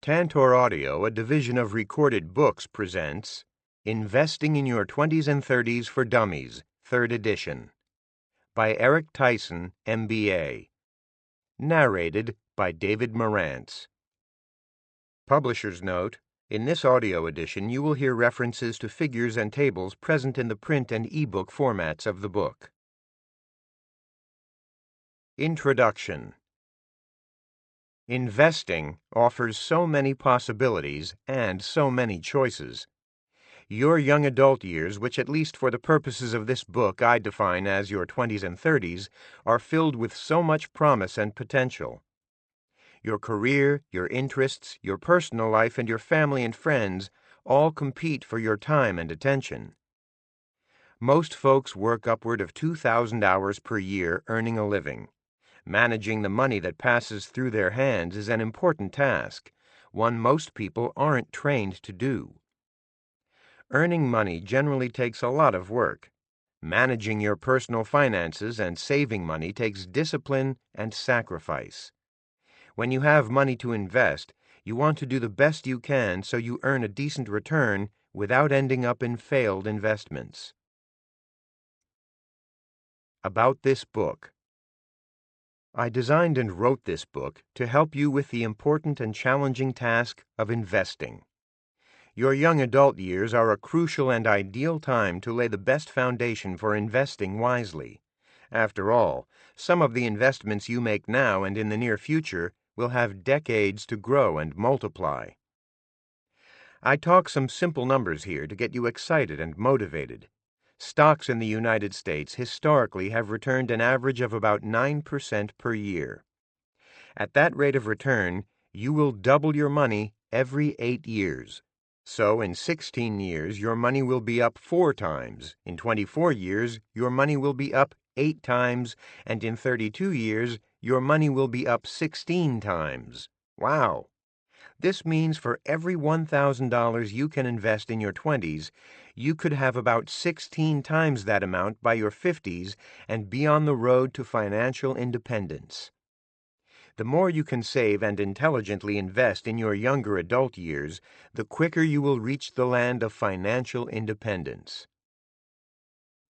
Tantor Audio, a division of Recorded Books, presents Investing in Your 20s and 30s for Dummies, 3rd edition, by Eric Tyson, MBA. Narrated by David Marantz. Publisher's note: in this audio edition, you will hear references to figures and tables present in the print and ebook formats of the book. Introduction. Investing offers so many possibilities and so many choices. Your young adult years, which at least for the purposes of this book I define as your 20s and 30s, are filled with so much promise and potential. Your career, your interests, your personal life, and your family and friends all compete for your time and attention. Most folks work upward of 2,000 hours per year earning a living. Managing the money that passes through their hands is an important task, one most people aren't trained to do. Earning money generally takes a lot of work. Managing your personal finances and saving money takes discipline and sacrifice. When you have money to invest, you want to do the best you can so you earn a decent return without ending up in failed investments. About this book. I designed and wrote this book to help you with the important and challenging task of investing. Your young adult years are a crucial and ideal time to lay the best foundation for investing wisely. After all, some of the investments you make now and in the near future will have decades to grow and multiply. I talk some simple numbers here to get you excited and motivated. Stocks in the United States historically have returned an average of about 9% per year. At that rate of return, you will double your money every 8 years. So in 16 years, your money will be up 4 times. In 24 years, your money will be up 8 times. And in 32 years, your money will be up 16 times. Wow! This means for every $1,000 you can invest in your 20s, you could have about 16 times that amount by your 50s and be on the road to financial independence. The more you can save and intelligently invest in your younger adult years, the quicker you will reach the land of financial independence.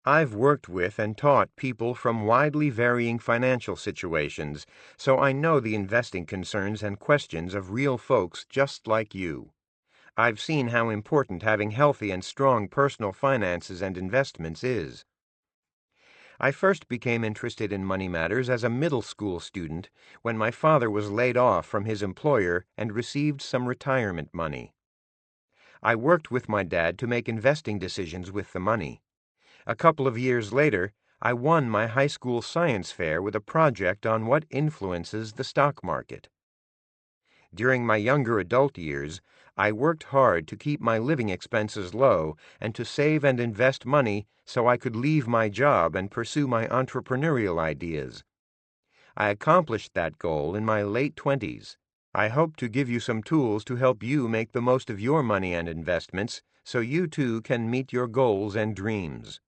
I've worked with and taught people from widely varying financial situations, so I know the investing concerns and questions of real folks just like you. I've seen how important having healthy and strong personal finances and investments is. I first became interested in money matters as a middle school student when my father was laid off from his employer and received some retirement money. I worked with my dad to make investing decisions with the money. A couple of years later, I won my high school science fair with a project on what influences the stock market. During my younger adult years, I worked hard to keep my living expenses low and to save and invest money so I could leave my job and pursue my entrepreneurial ideas. I accomplished that goal in my late 20s. I hope to give you some tools to help you make the most of your money and investments so you too can meet your goals and dreams.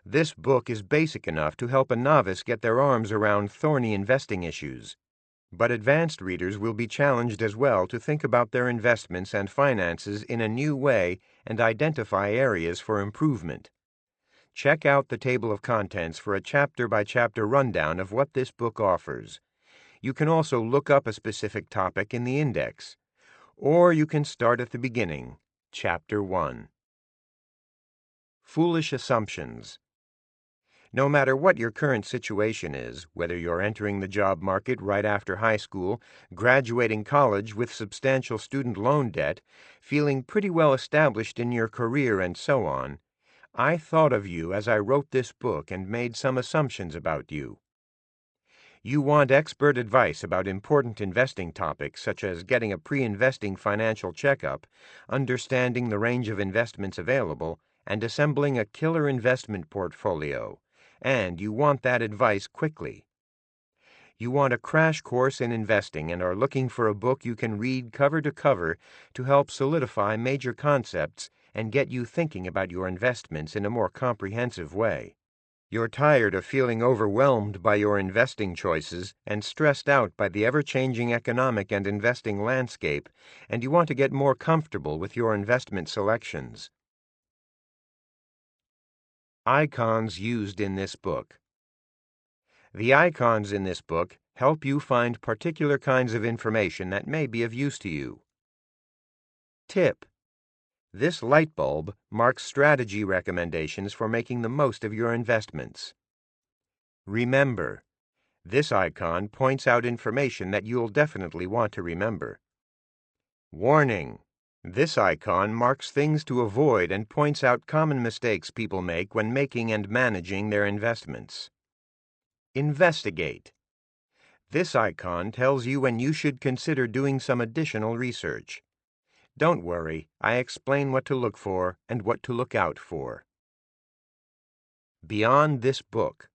This book is basic enough to help a novice get their arms around thorny investing issues. But advanced readers will be challenged as well to think about their investments and finances in a new way and identify areas for improvement. Check out the table of contents for a chapter-by-chapter rundown of what this book offers. You can also look up a specific topic in the index. Or you can start at the beginning, Chapter 1. Foolish Assumptions. No matter what your current situation is, whether you're entering the job market right after high school, graduating college with substantial student loan debt, feeling pretty well established in your career, and so on, I thought of you as I wrote this book and made some assumptions about you. You want expert advice about important investing topics such as getting a pre-investing financial checkup, understanding the range of investments available, and assembling a killer investment portfolio. And you want that advice quickly. You want a crash course in investing and are looking for a book you can read cover to cover to help solidify major concepts and get you thinking about your investments in a more comprehensive way. You're tired of feeling overwhelmed by your investing choices and stressed out by the ever-changing economic and investing landscape, and you want to get more comfortable with your investment selections. Icons used in this book. The icons in this book help you find particular kinds of information that may be of use to you. Tip: this light bulb marks strategy recommendations for making the most of your investments. Remember: this icon points out information that you'll definitely want to remember. Warning: this icon marks things to avoid and points out common mistakes people make when making and managing their investments. Investigate: this icon tells you when you should consider doing some additional research. Don't worry, I explain what to look for and what to look out for. Beyond this book.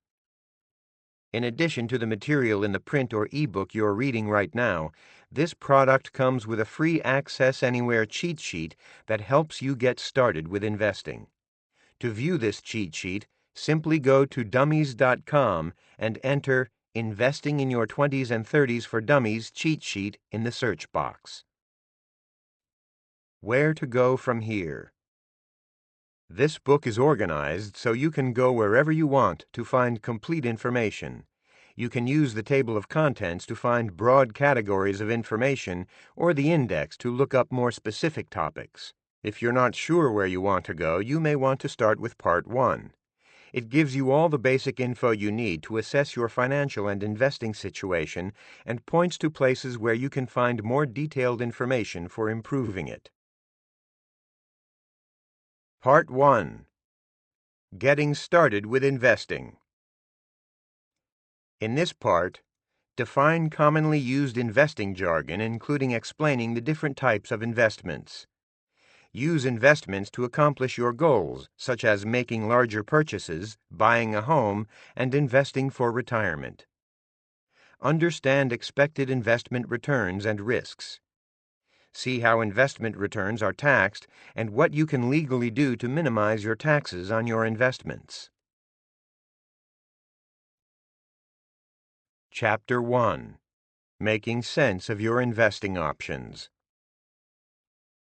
In addition to the material in the print or ebook you're reading right now, this product comes with a free Access Anywhere cheat sheet that helps you get started with investing. To view this cheat sheet, simply go to dummies.com and enter Investing in Your 20s and 30s for Dummies cheat sheet in the search box. Where to go from here. This book is organized so you can go wherever you want to find complete information. You can use the table of contents to find broad categories of information or the index to look up more specific topics. If you're not sure where you want to go, you may want to start with Part 1. It gives you all the basic info you need to assess your financial and investing situation and points to places where you can find more detailed information for improving it. Part 1. Getting Started with Investing. In this part, define commonly used investing jargon, including explaining the different types of investments. Use investments to accomplish your goals, such as making larger purchases, buying a home, and investing for retirement. Understand expected investment returns and risks. See how investment returns are taxed and what you can legally do to minimize your taxes on your investments. Chapter 1. Making Sense of Your Investing Options.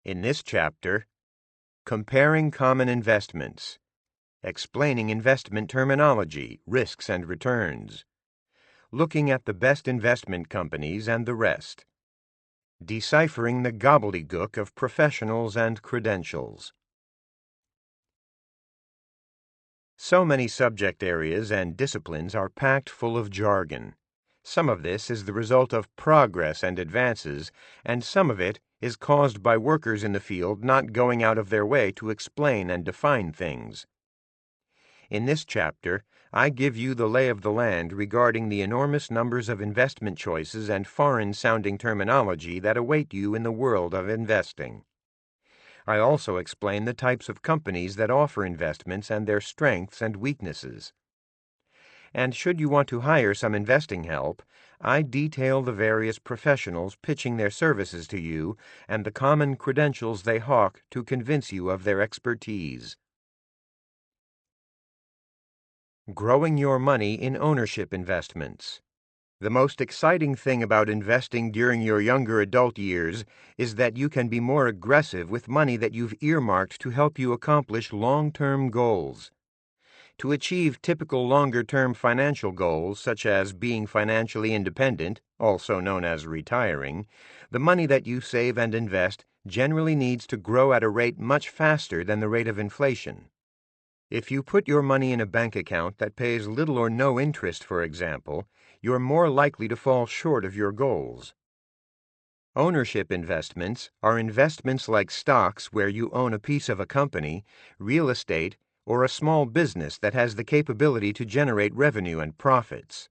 In this chapter, comparing common investments, explaining investment terminology, risks and returns, looking at the best investment companies and the rest, deciphering the gobbledygook of professionals and credentials. So many subject areas and disciplines are packed full of jargon. Some of this is the result of progress and advances, and some of it is caused by workers in the field not going out of their way to explain and define things. In this chapter, I give you the lay of the land regarding the enormous numbers of investment choices and foreign-sounding terminology that await you in the world of investing. I also explain the types of companies that offer investments and their strengths and weaknesses. And should you want to hire some investing help, I detail the various professionals pitching their services to you and the common credentials they hawk to convince you of their expertise. Growing your money in ownership investments. The most exciting thing about investing during your younger adult years is that you can be more aggressive with money that you've earmarked to help you accomplish long-term goals. To achieve typical longer-term financial goals, such as being financially independent, also known as retiring, the money that you save and invest generally needs to grow at a rate much faster than the rate of inflation. If you put your money in a bank account that pays little or no interest, for example, you're more likely to fall short of your goals. Ownership investments are investments like stocks where you own a piece of a company, real estate, or a small business that has the capability to generate revenue and profits.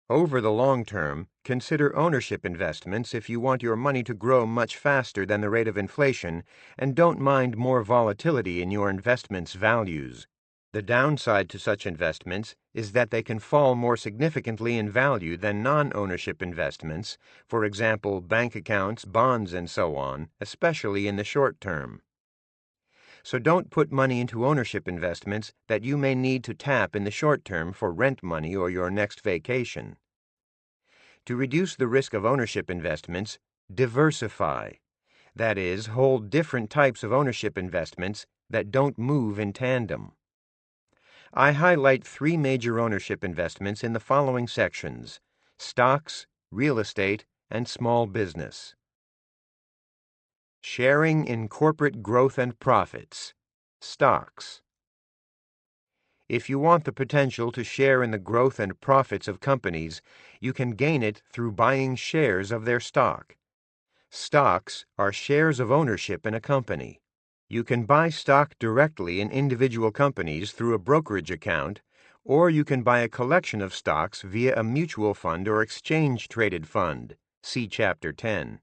Over the long term, consider ownership investments if you want your money to grow much faster than the rate of inflation and don't mind more volatility in your investments' values. The downside to such investments is that they can fall more significantly in value than non-ownership investments, for example, bank accounts, bonds, and so on, especially in the short term. So don't put money into ownership investments that you may need to tap in the short term for rent money or your next vacation. To reduce the risk of ownership investments, diversify. That is, hold different types of ownership investments that don't move in tandem. I highlight 3 major ownership investments in the following sections: stocks, real estate, and small business. Sharing in corporate growth and profits. Stocks. If you want the potential to share in the growth and profits of companies, you can gain it through buying shares of their stock. Stocks are shares of ownership in a company. You can buy stock directly in individual companies through a brokerage account, or you can buy a collection of stocks via a mutual fund or exchange-traded fund. See Chapter 10.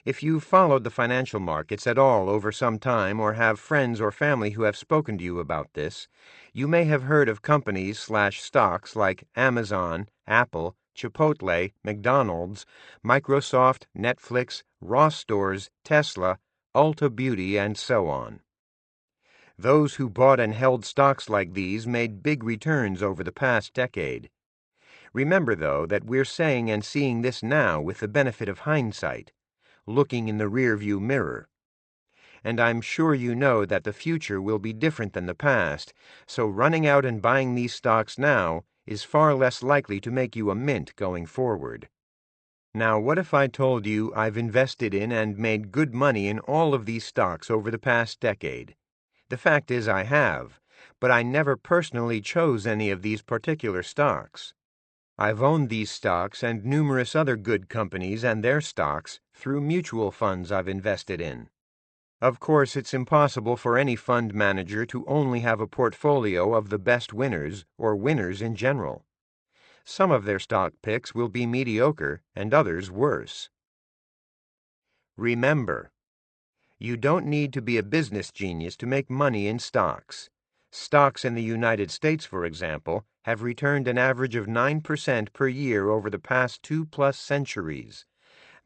If you've followed the financial markets at all over some time or have friends or family who have spoken to you about this, you may have heard of companies/stocks like Amazon, Apple, Chipotle, McDonald's, Microsoft, Netflix, Ross Stores, Tesla, Ulta Beauty, and so on. Those who bought and held stocks like these made big returns over the past decade. Remember, though, that we're saying and seeing this now with the benefit of hindsight, looking in the rearview mirror. And I'm sure you know that the future will be different than the past, so running out and buying these stocks now is far less likely to make you a mint going forward. Now, what if I told you I've invested in and made good money in all of these stocks over the past decade? The fact is I have, but I never personally chose any of these particular stocks. I've owned these stocks and numerous other good companies and their stocks through mutual funds I've invested in. Of course, it's impossible for any fund manager to only have a portfolio of the best winners or winners in general. Some of their stock picks will be mediocre and others worse. Remember, you don't need to be a business genius to make money in stocks. Stocks in the United States, for example, have returned an average of 9% per year over the past 2+ centuries.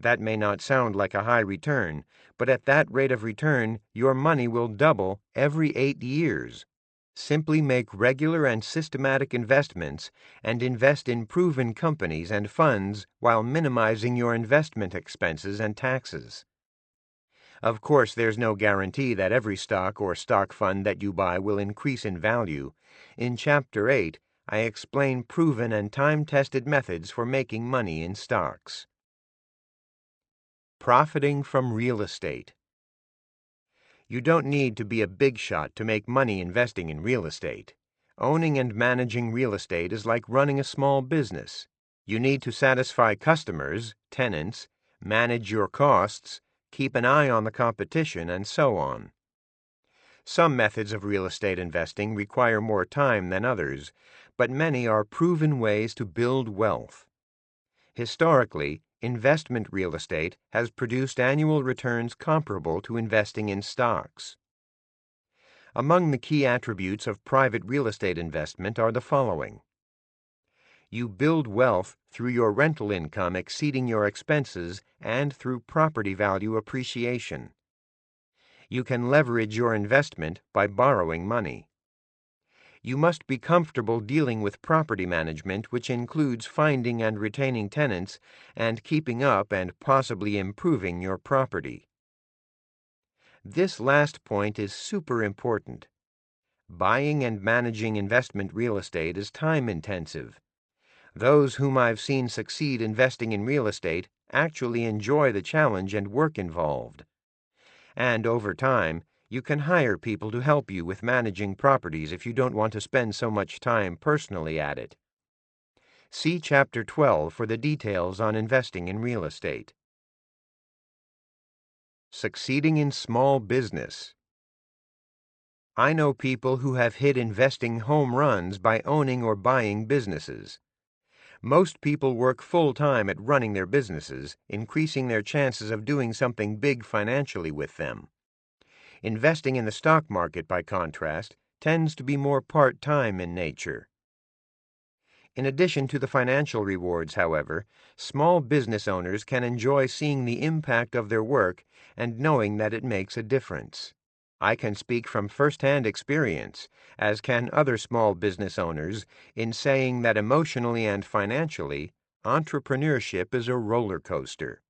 That may not sound like a high return, but at that rate of return, your money will double every 8 years. Simply make regular and systematic investments and invest in proven companies and funds while minimizing your investment expenses and taxes. Of course, there's no guarantee that every stock or stock fund that you buy will increase in value. In Chapter 8, I explain proven and time-tested methods for making money in stocks. Profiting from real estate. You don't need to be a big shot to make money investing in real estate. Owning and managing real estate is like running a small business. You need to satisfy customers, tenants, manage your costs, keep an eye on the competition, and so on. Some methods of real estate investing require more time than others, but many are proven ways to build wealth. Historically, investment real estate has produced annual returns comparable to investing in stocks. Among the key attributes of private real estate investment are the following. You build wealth through your rental income exceeding your expenses and through property value appreciation. You can leverage your investment by borrowing money. You must be comfortable dealing with property management, which includes finding and retaining tenants and keeping up and possibly improving your property. This last point is super important. Buying and managing investment real estate is time-intensive. Those whom I've seen succeed investing in real estate actually enjoy the challenge and work involved. And over time, you can hire people to help you with managing properties if you don't want to spend so much time personally at it. See Chapter 12 for the details on investing in real estate. Succeeding in small business. I know people who have hit investing home runs by owning or buying businesses. Most people work full-time at running their businesses, increasing their chances of doing something big financially with them. Investing in the stock market, by contrast, tends to be more part-time in nature. In addition to the financial rewards, however, small business owners can enjoy seeing the impact of their work and knowing that it makes a difference. I can speak from first-hand experience, as can other small business owners, in saying that emotionally and financially, entrepreneurship is a roller coaster.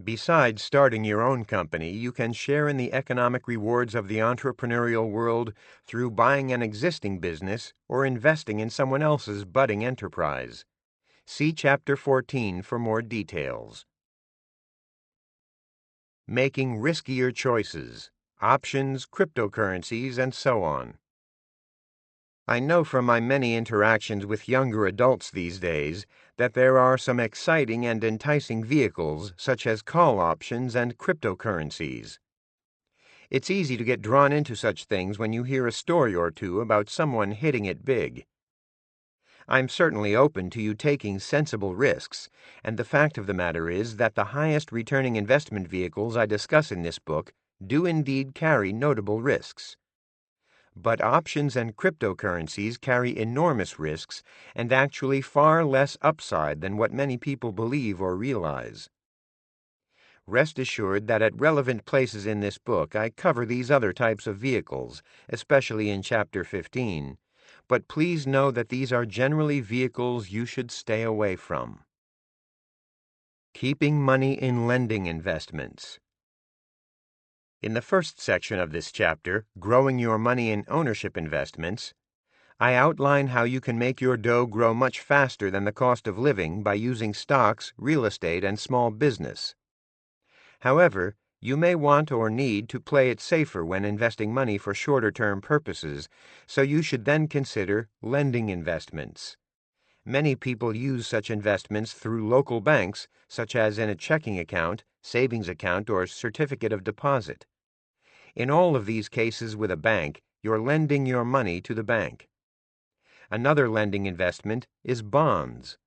Besides starting your own company, you can share in the economic rewards of the entrepreneurial world through buying an existing business or investing in someone else's budding enterprise. See Chapter 14 for more details. Making riskier choices, options, cryptocurrencies, and so on. I know from my many interactions with younger adults these days that there are some exciting and enticing vehicles such as call options and cryptocurrencies. It's easy to get drawn into such things when you hear a story or two about someone hitting it big. I'm certainly open to you taking sensible risks, and the fact of the matter is that the highest returning investment vehicles I discuss in this book do indeed carry notable risks. But options and cryptocurrencies carry enormous risks and actually far less upside than what many people believe or realize. Rest assured that at relevant places in this book I cover these other types of vehicles, especially in Chapter 15, but please know that these are generally vehicles you should stay away from. Keeping money in lending investments. In the first section of this chapter, Growing Your Money in Ownership Investments, I outline how you can make your dough grow much faster than the cost of living by using stocks, real estate, and small business. However, you may want or need to play it safer when investing money for shorter-term purposes, so you should then consider lending investments. Many people use such investments through local banks, such as in a checking account, savings account, or certificate of deposit. In all of these cases with a bank, you're lending your money to the bank. Another lending investment is bonds.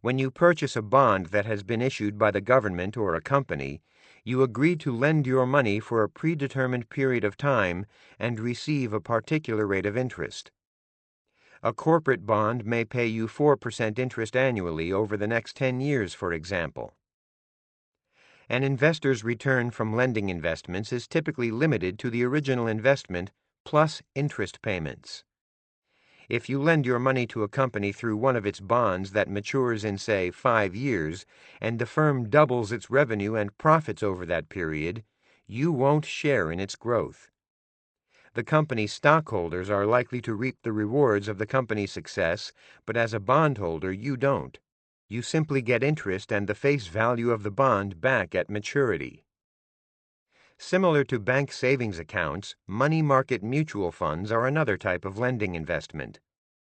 When you purchase a bond that has been issued by the government or a company, you agree to lend your money for a predetermined period of time and receive a particular rate of interest. A corporate bond may pay you 4% interest annually over the next 10 years, for example. An investor's return from lending investments is typically limited to the original investment plus interest payments. If you lend your money to a company through one of its bonds that matures in, say, 5 years, and the firm doubles its revenue and profits over that period, you won't share in its growth. The company's stockholders are likely to reap the rewards of the company's success, but as a bondholder, you don't. You simply get interest and the face value of the bond back at maturity. Similar to bank savings accounts, money market mutual funds are another type of lending investment.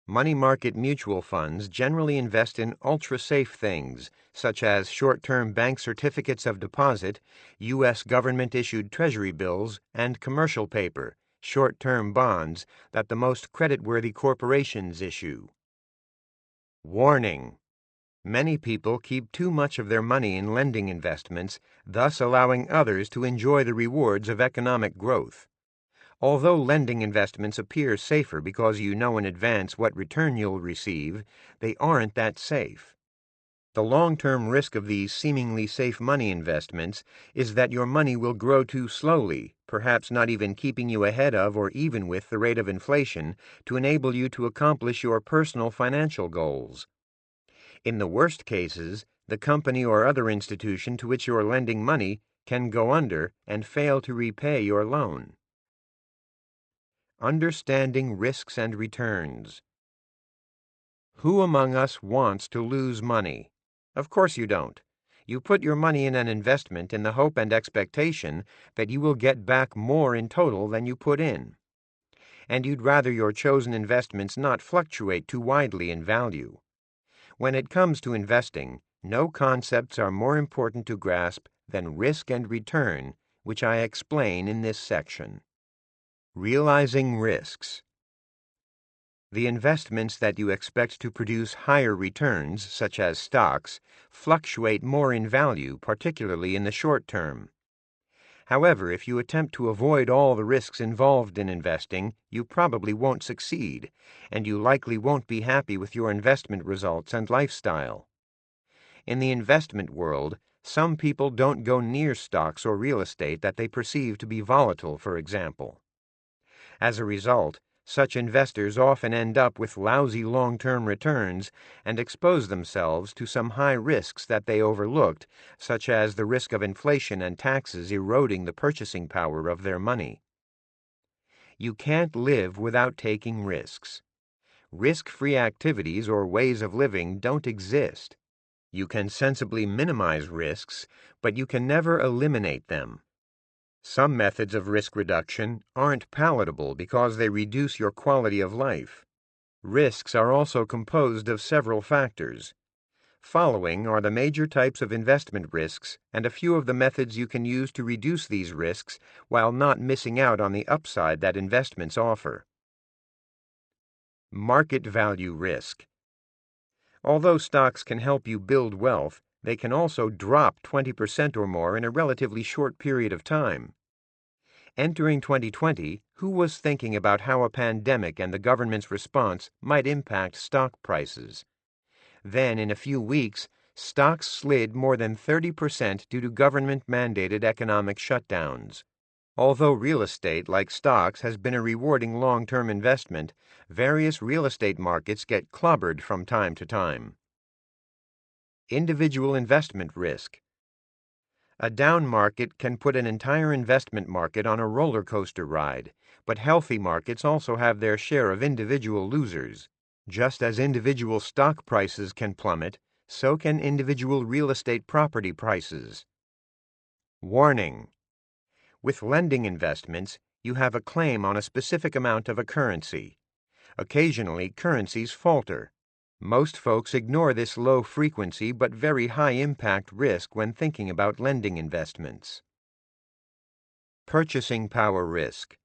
Money market mutual funds generally invest in ultra-safe things, such as short-term bank certificates of deposit, U.S. government-issued treasury bills, and commercial paper, short-term bonds, that the most creditworthy corporations issue. Warning: many people keep too much of their money in lending investments, thus allowing others to enjoy the rewards of economic growth. Although lending investments appear safer because you know in advance what return you'll receive, they aren't that safe. The long-term risk of these seemingly safe money investments is that your money will grow too slowly, perhaps not even keeping you ahead of or even with the rate of inflation to enable you to accomplish your personal financial goals. In the worst cases, the company or other institution to which you are lending money can go under and fail to repay your loan. Understanding risks and returns. Who among us wants to lose money? Of course you don't. You put your money in an investment in the hope and expectation that you will get back more in total than you put in. And you'd rather your chosen investments not fluctuate too widely in value. When it comes to investing, no concepts are more important to grasp than risk and return, which I explain in this section. Realizing risks. The investments that you expect to produce higher returns, such as stocks, fluctuate more in value, particularly in the short term. However, if you attempt to avoid all the risks involved in investing, you probably won't succeed, and you likely won't be happy with your investment results and lifestyle. In the investment world, Some people don't go near stocks or real estate that they perceive to be volatile, for example. As a result, such investors often end up with lousy long-term returns and expose themselves to some high risks that they overlooked, such as the risk of inflation and taxes eroding the purchasing power of their money. You can't live without taking risks. Risk-free activities or ways of living don't exist. You can sensibly minimize risks, but you can never eliminate them. Some methods of risk reduction aren't palatable because they reduce your quality of life. Risks are also composed of several factors. Following are the major types of investment risks and a few of the methods you can use to reduce these risks while not missing out on the upside that investments offer. Market value risk. Although stocks can help you build wealth, they can also drop 20% or more in a relatively short period of time. Entering 2020, who was thinking about how a pandemic and the government's response might impact stock prices? Then, in a few weeks, stocks slid more than 30% due to government-mandated economic shutdowns. Although real estate, like stocks, has been a rewarding long-term investment, various real estate markets get clobbered from time to time. Individual investment risk. A down market can put an entire investment market on a roller coaster ride, but healthy markets also have their share of individual losers. Just as individual stock prices can plummet, so can individual real estate property prices. Warning: with lending investments, you have a claim on a specific amount of a currency. Occasionally, currencies falter. Most folks ignore this low-frequency but very high-impact risk when thinking about lending investments. Purchasing power risk.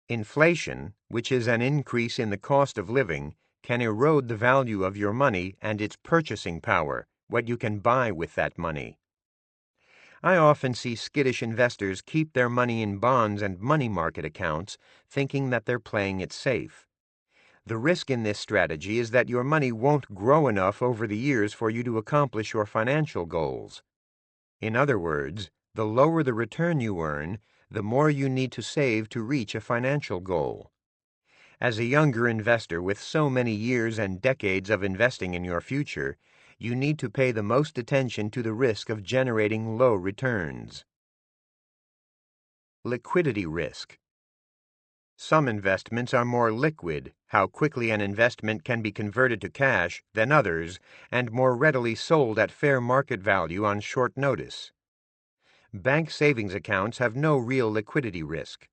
Inflation, which is an increase in the cost of living, can erode the value of your money and its purchasing power, what you can buy with that money. I often see skittish investors keep their money in bonds and money market accounts, thinking that they're playing it safe. The risk in this strategy is that your money won't grow enough over the years for you to accomplish your financial goals. In other words, the lower the return you earn, the more you need to save to reach a financial goal. As a younger investor with so many years and decades of investing in your future, you need to pay the most attention to the risk of generating low returns. Liquidity risk. Some investments are more liquid, how quickly an investment can be converted to cash, than others, and more readily sold at fair market value on short notice. Bank savings accounts have no real liquidity risk.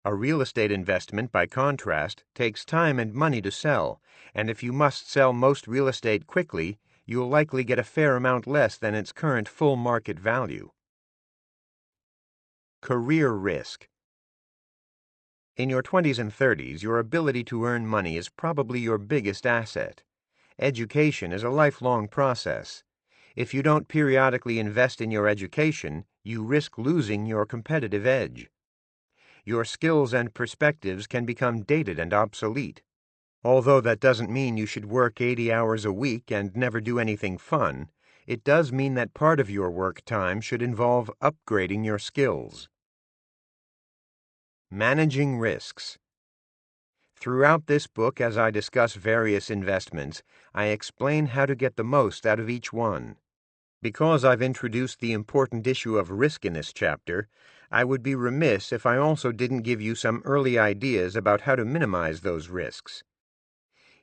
A real estate investment, by contrast, takes time and money to sell, and if you must sell most real estate quickly, you'll likely get a fair amount less than its current full market value. Career risk. In your 20s and 30s, your ability to earn money is probably your biggest asset. Education is a lifelong process. If you don't periodically invest in your education, you risk losing your competitive edge. Your skills and perspectives can become dated and obsolete. Although that doesn't mean you should work 80 hours a week and never do anything fun, it does mean that part of your work time should involve upgrading your skills. Managing risks. Throughout this book, as I discuss various investments, I explain how to get the most out of each one. Because I've introduced the important issue of risk in this chapter, I would be remiss if I also didn't give you some early ideas about how to minimize those risks.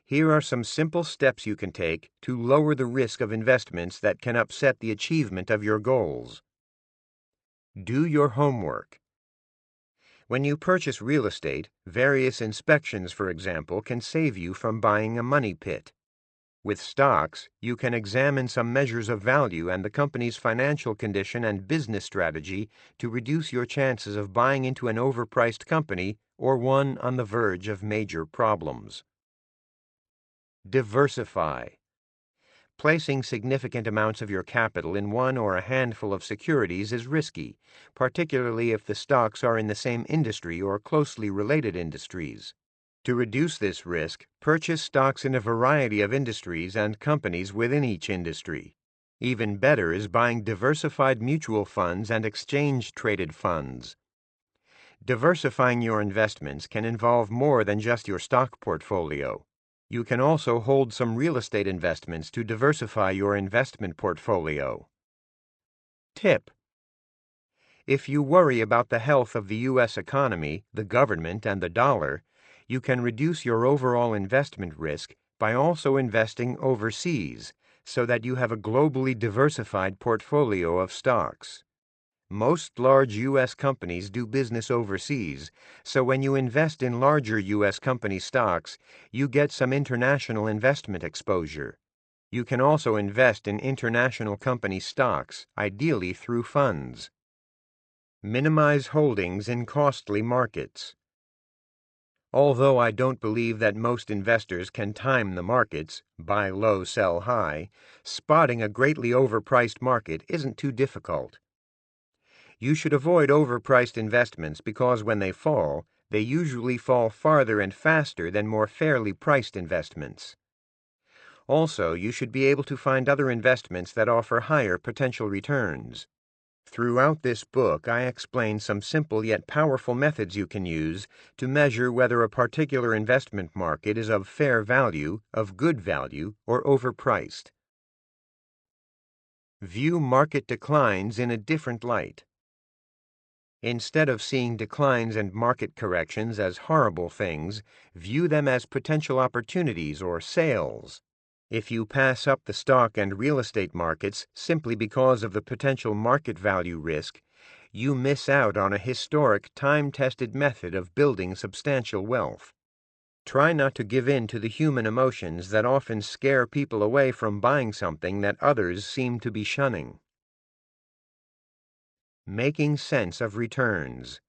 Here are some simple steps you can take to lower the risk of investments that can upset the achievement of your goals. Do your homework. When you purchase real estate, various inspections, for example, can save you from buying a money pit. With stocks, you can examine some measures of value and the company's financial condition and business strategy to reduce your chances of buying into an overpriced company or one on the verge of major problems. Diversify. Placing significant amounts of your capital in one or a handful of securities is risky, particularly if the stocks are in the same industry or closely related industries. To reduce this risk, purchase stocks in a variety of industries and companies within each industry. Even better is buying diversified mutual funds and exchange-traded funds. Diversifying your investments can involve more than just your stock portfolio. You can also hold some real estate investments to diversify your investment portfolio. Tip: if you worry about the health of the U.S. economy, the government, and the dollar, you can reduce your overall investment risk by also investing overseas, so that you have a globally diversified portfolio of stocks. Most large U.S. companies do business overseas, so when you invest in larger U.S. company stocks, you get some international investment exposure. You can also invest in international company stocks, ideally through funds. Minimize holdings in costly markets. Although I don't believe that most investors can time the markets, buy low, sell high, spotting a greatly overpriced market isn't too difficult. You should avoid overpriced investments because when they usually fall farther and faster than more fairly priced investments. Also, you should be able to find other investments that offer higher potential returns. Throughout this book, I explain some simple yet powerful methods you can use to measure whether a particular investment market is of fair value, of good value, or overpriced. View market declines in a different light. Instead of seeing declines and market corrections as horrible things, view them as potential opportunities or sales. If you pass up the stock and real estate markets simply because of the potential market value risk, you miss out on a historic, time-tested method of building substantial wealth. Try not to give in to the human emotions that often scare people away from buying something that others seem to be shunning. Making sense of returns.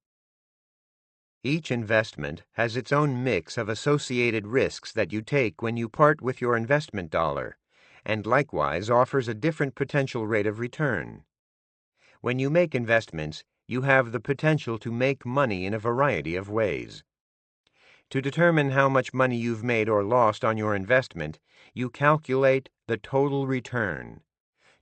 Each investment has its own mix of associated risks that you take when you part with your investment dollar, and likewise offers a different potential rate of return. When you make investments, you have the potential to make money in a variety of ways. To determine how much money you've made or lost on your investment, you calculate the total return.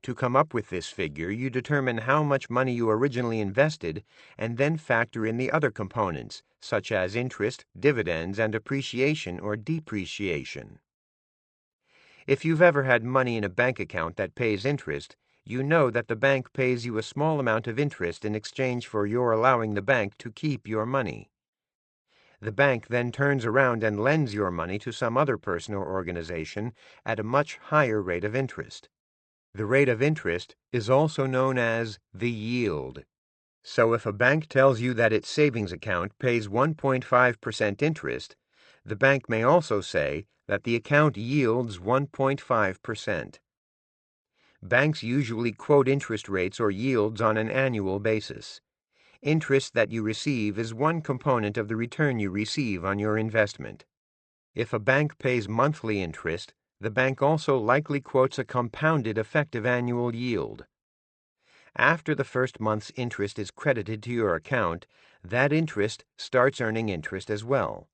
To come up with this figure, you determine how much money you originally invested and then factor in the other components, such as interest, dividends, and appreciation or depreciation. If you've ever had money in a bank account that pays interest, you know that the bank pays you a small amount of interest in exchange for your allowing the bank to keep your money. The bank then turns around and lends your money to some other person or organization at a much higher rate of interest. The rate of interest is also known as the yield. So if a bank tells you that its savings account pays 1.5% interest, the bank may also say that the account yields 1.5%. Banks usually quote interest rates or yields on an annual basis. Interest that you receive is one component of the return you receive on your investment. If a bank pays monthly interest, the bank also likely quotes a compounded effective annual yield. After the first month's interest is credited to your account, that interest starts earning interest as well.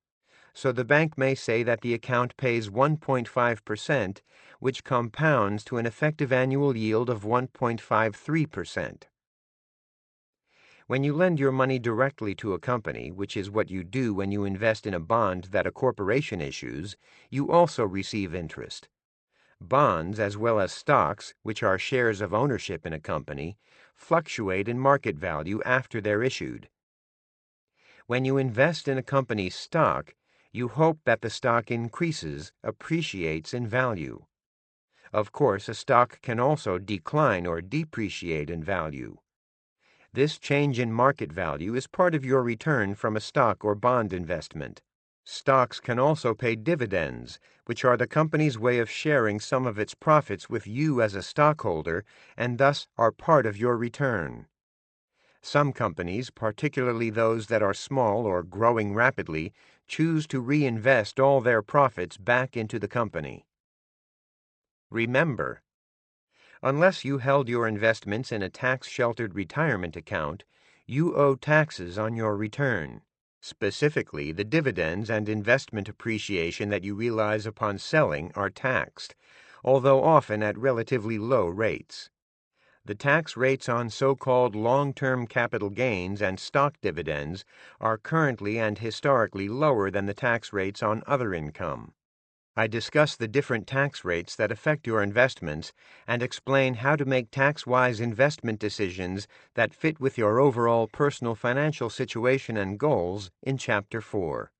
So the bank may say that the account pays 1.5%, which compounds to an effective annual yield of 1.53%. When you lend your money directly to a company, which is what you do when you invest in a bond that a corporation issues, you also receive interest. Bonds, as well as stocks, which are shares of ownership in a company, fluctuate in market value after they're issued. When you invest in a company's stock, you hope that the stock increases, appreciates in value. Of course, a stock can also decline or depreciate in value. This change in market value is part of your return from a stock or bond investment. Stocks can also pay dividends, which are the company's way of sharing some of its profits with you as a stockholder and thus are part of your return. Some companies, particularly those that are small or growing rapidly, choose to reinvest all their profits back into the company. Remember, unless you held your investments in a tax-sheltered retirement account, you owe taxes on your return. Specifically, the dividends and investment appreciation that you realize upon selling are taxed, although often at relatively low rates. The tax rates on so-called long-term capital gains and stock dividends are currently and historically lower than the tax rates on other income. I discuss the different tax rates that affect your investments and explain how to make tax-wise investment decisions that fit with your overall personal financial situation and goals in Chapter 4.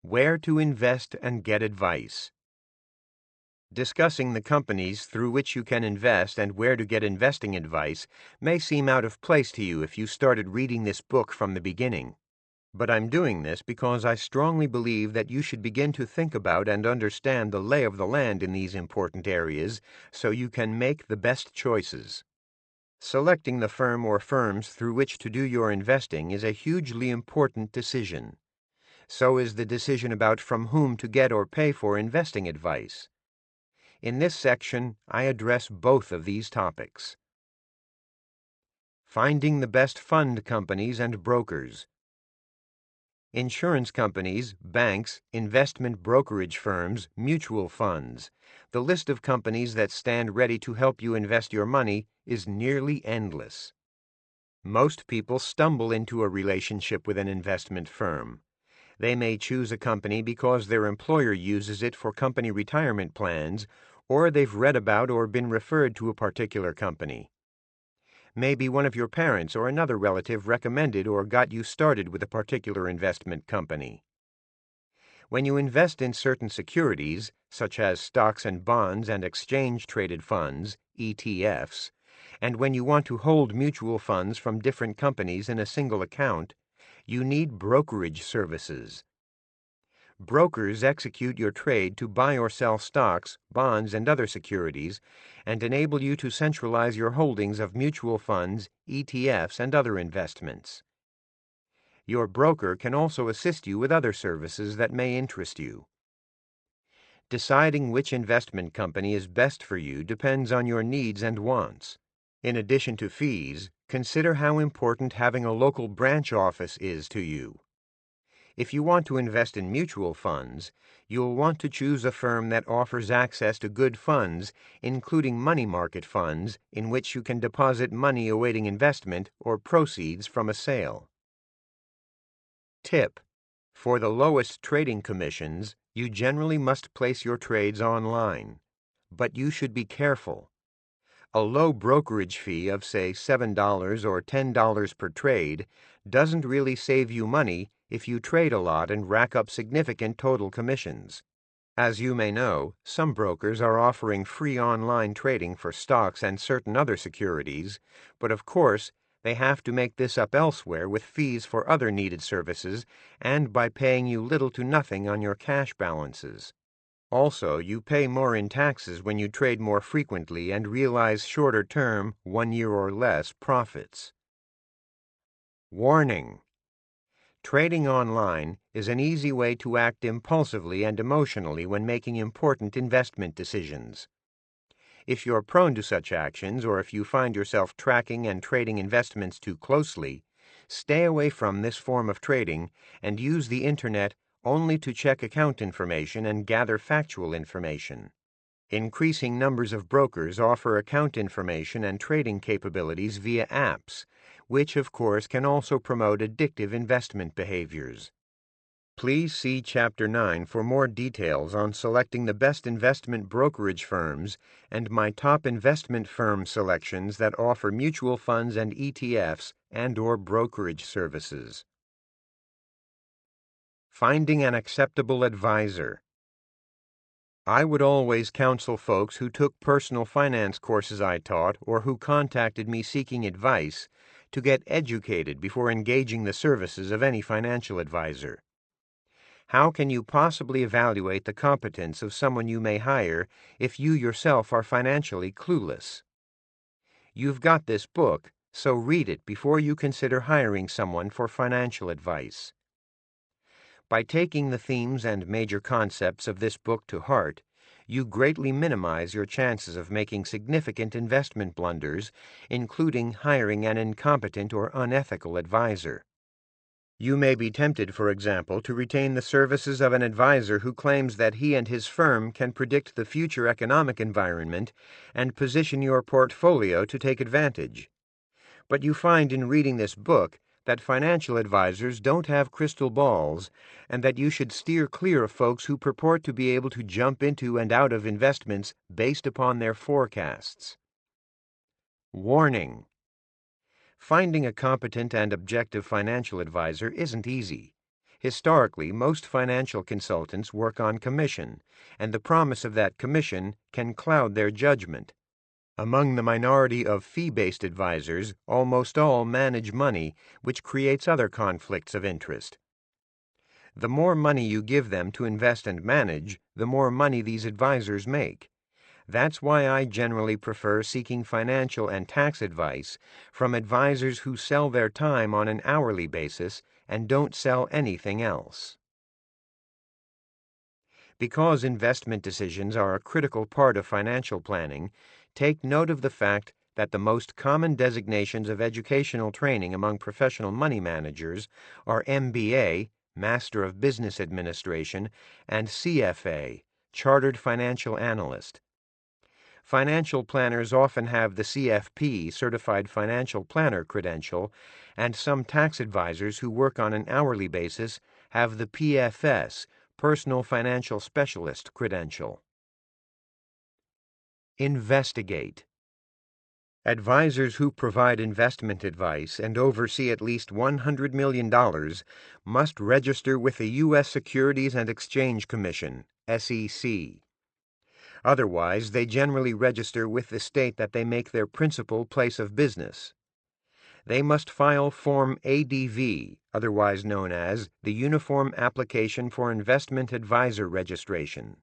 Where to invest and get advice. Discussing the companies through which you can invest and where to get investing advice may seem out of place to you if you started reading this book from the beginning. But I'm doing this because I strongly believe that you should begin to think about and understand the lay of the land in these important areas so you can make the best choices. Selecting the firm or firms through which to do your investing is a hugely important decision. So is the decision about from whom to get or pay for investing advice. In this section, I address both of these topics. Finding the best fund companies and brokers. Insurance companies, banks, investment brokerage firms, mutual funds. The list of companies that stand ready to help you invest your money is nearly endless. Most people stumble into a relationship with an investment firm. They may choose a company because their employer uses it for company retirement plans, or they've read about or been referred to a particular company. Maybe one of your parents or another relative recommended or got you started with a particular investment company. When you invest in certain securities, such as stocks and bonds and exchange-traded funds, ETFs, and when you want to hold mutual funds from different companies in a single account, you need brokerage services. Brokers execute your trade to buy or sell stocks, bonds, and other securities, and enable you to centralize your holdings of mutual funds, ETFs, and other investments. Your broker can also assist you with other services that may interest you. Deciding which investment company is best for you depends on your needs and wants. In addition to fees, consider how important having a local branch office is to you. If you want to invest in mutual funds, you'll want to choose a firm that offers access to good funds, including money market funds, in which you can deposit money awaiting investment or proceeds from a sale. Tip: for the lowest trading commissions, you generally must place your trades online. But you should be careful. A low brokerage fee of, say, $7 or $10 per trade doesn't really save you money if you trade a lot and rack up significant total commissions. As you may know, some brokers are offering free online trading for stocks and certain other securities, but of course, they have to make this up elsewhere with fees for other needed services and by paying you little to nothing on your cash balances. Also, you pay more in taxes when you trade more frequently and realize shorter-term, 1 year or less, profits. Warning: trading online is an easy way to act impulsively and emotionally when making important investment decisions. If you're prone to such actions, or if you find yourself tracking and trading investments too closely, stay away from this form of trading and use the Internet only to check account information and gather factual information. Increasing numbers of brokers offer account information and trading capabilities via apps, which of course can also promote addictive investment behaviors. Please see Chapter 9 for more details on selecting the best investment brokerage firms and my top investment firm selections that offer mutual funds and ETFs and/or brokerage services. Finding an acceptable advisor. I would always counsel folks who took personal finance courses I taught or who contacted me seeking advice to get educated before engaging the services of any financial advisor. How can you possibly evaluate the competence of someone you may hire if you yourself are financially clueless? You've got this book, so read it before you consider hiring someone for financial advice. By taking the themes and major concepts of this book to heart, you greatly minimize your chances of making significant investment blunders, including hiring an incompetent or unethical advisor. You may be tempted, for example, to retain the services of an advisor who claims that he and his firm can predict the future economic environment and position your portfolio to take advantage. But you find in reading this book that financial advisors don't have crystal balls, and that you should steer clear of folks who purport to be able to jump into and out of investments based upon their forecasts. Warning: finding a competent and objective financial advisor isn't easy. Historically, most financial consultants work on commission, and the promise of that commission can cloud their judgment. Among the minority of fee-based advisors, almost all manage money, which creates other conflicts of interest. The more money you give them to invest and manage, the more money these advisors make. That's why I generally prefer seeking financial and tax advice from advisors who sell their time on an hourly basis and don't sell anything else. Because investment decisions are a critical part of financial planning, take note of the fact that the most common designations of educational training among professional money managers are MBA, Master of Business Administration, and CFA, Chartered Financial Analyst. Financial planners often have the CFP, Certified Financial Planner credential, and some tax advisors who work on an hourly basis have the PFS, Personal Financial Specialist credential. Investigate. Advisors who provide investment advice and oversee at least $100 million must register with the U.S. Securities and Exchange Commission, SEC. Otherwise, they generally register with the state that they make their principal place of business. They must file Form ADV, otherwise known as the Uniform Application for Investment Advisor Registration.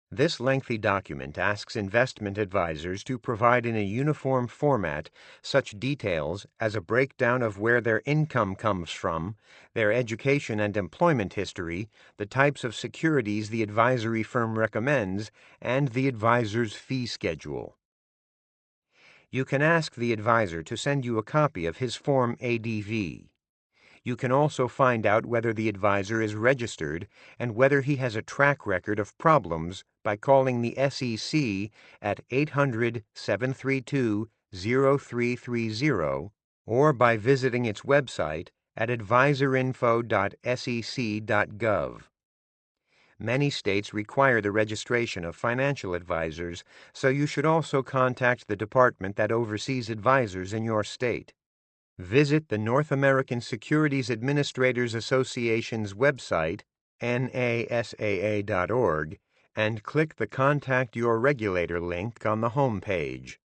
This lengthy document asks investment advisors to provide in a uniform format such details as a breakdown of where their income comes from, their education and employment history, the types of securities the advisory firm recommends, and the advisor's fee schedule. You can ask the advisor to send you a copy of his Form ADV. You can also find out whether the advisor is registered and whether he has a track record of problems by calling the SEC at 800-732-0330 or by visiting its website at advisorinfo.sec.gov. Many states require the registration of financial advisors, so you should also contact the department that oversees advisors in your state. Visit the North American Securities Administrators Association's website, nasaa.org, and click the Contact Your Regulator link on the home page.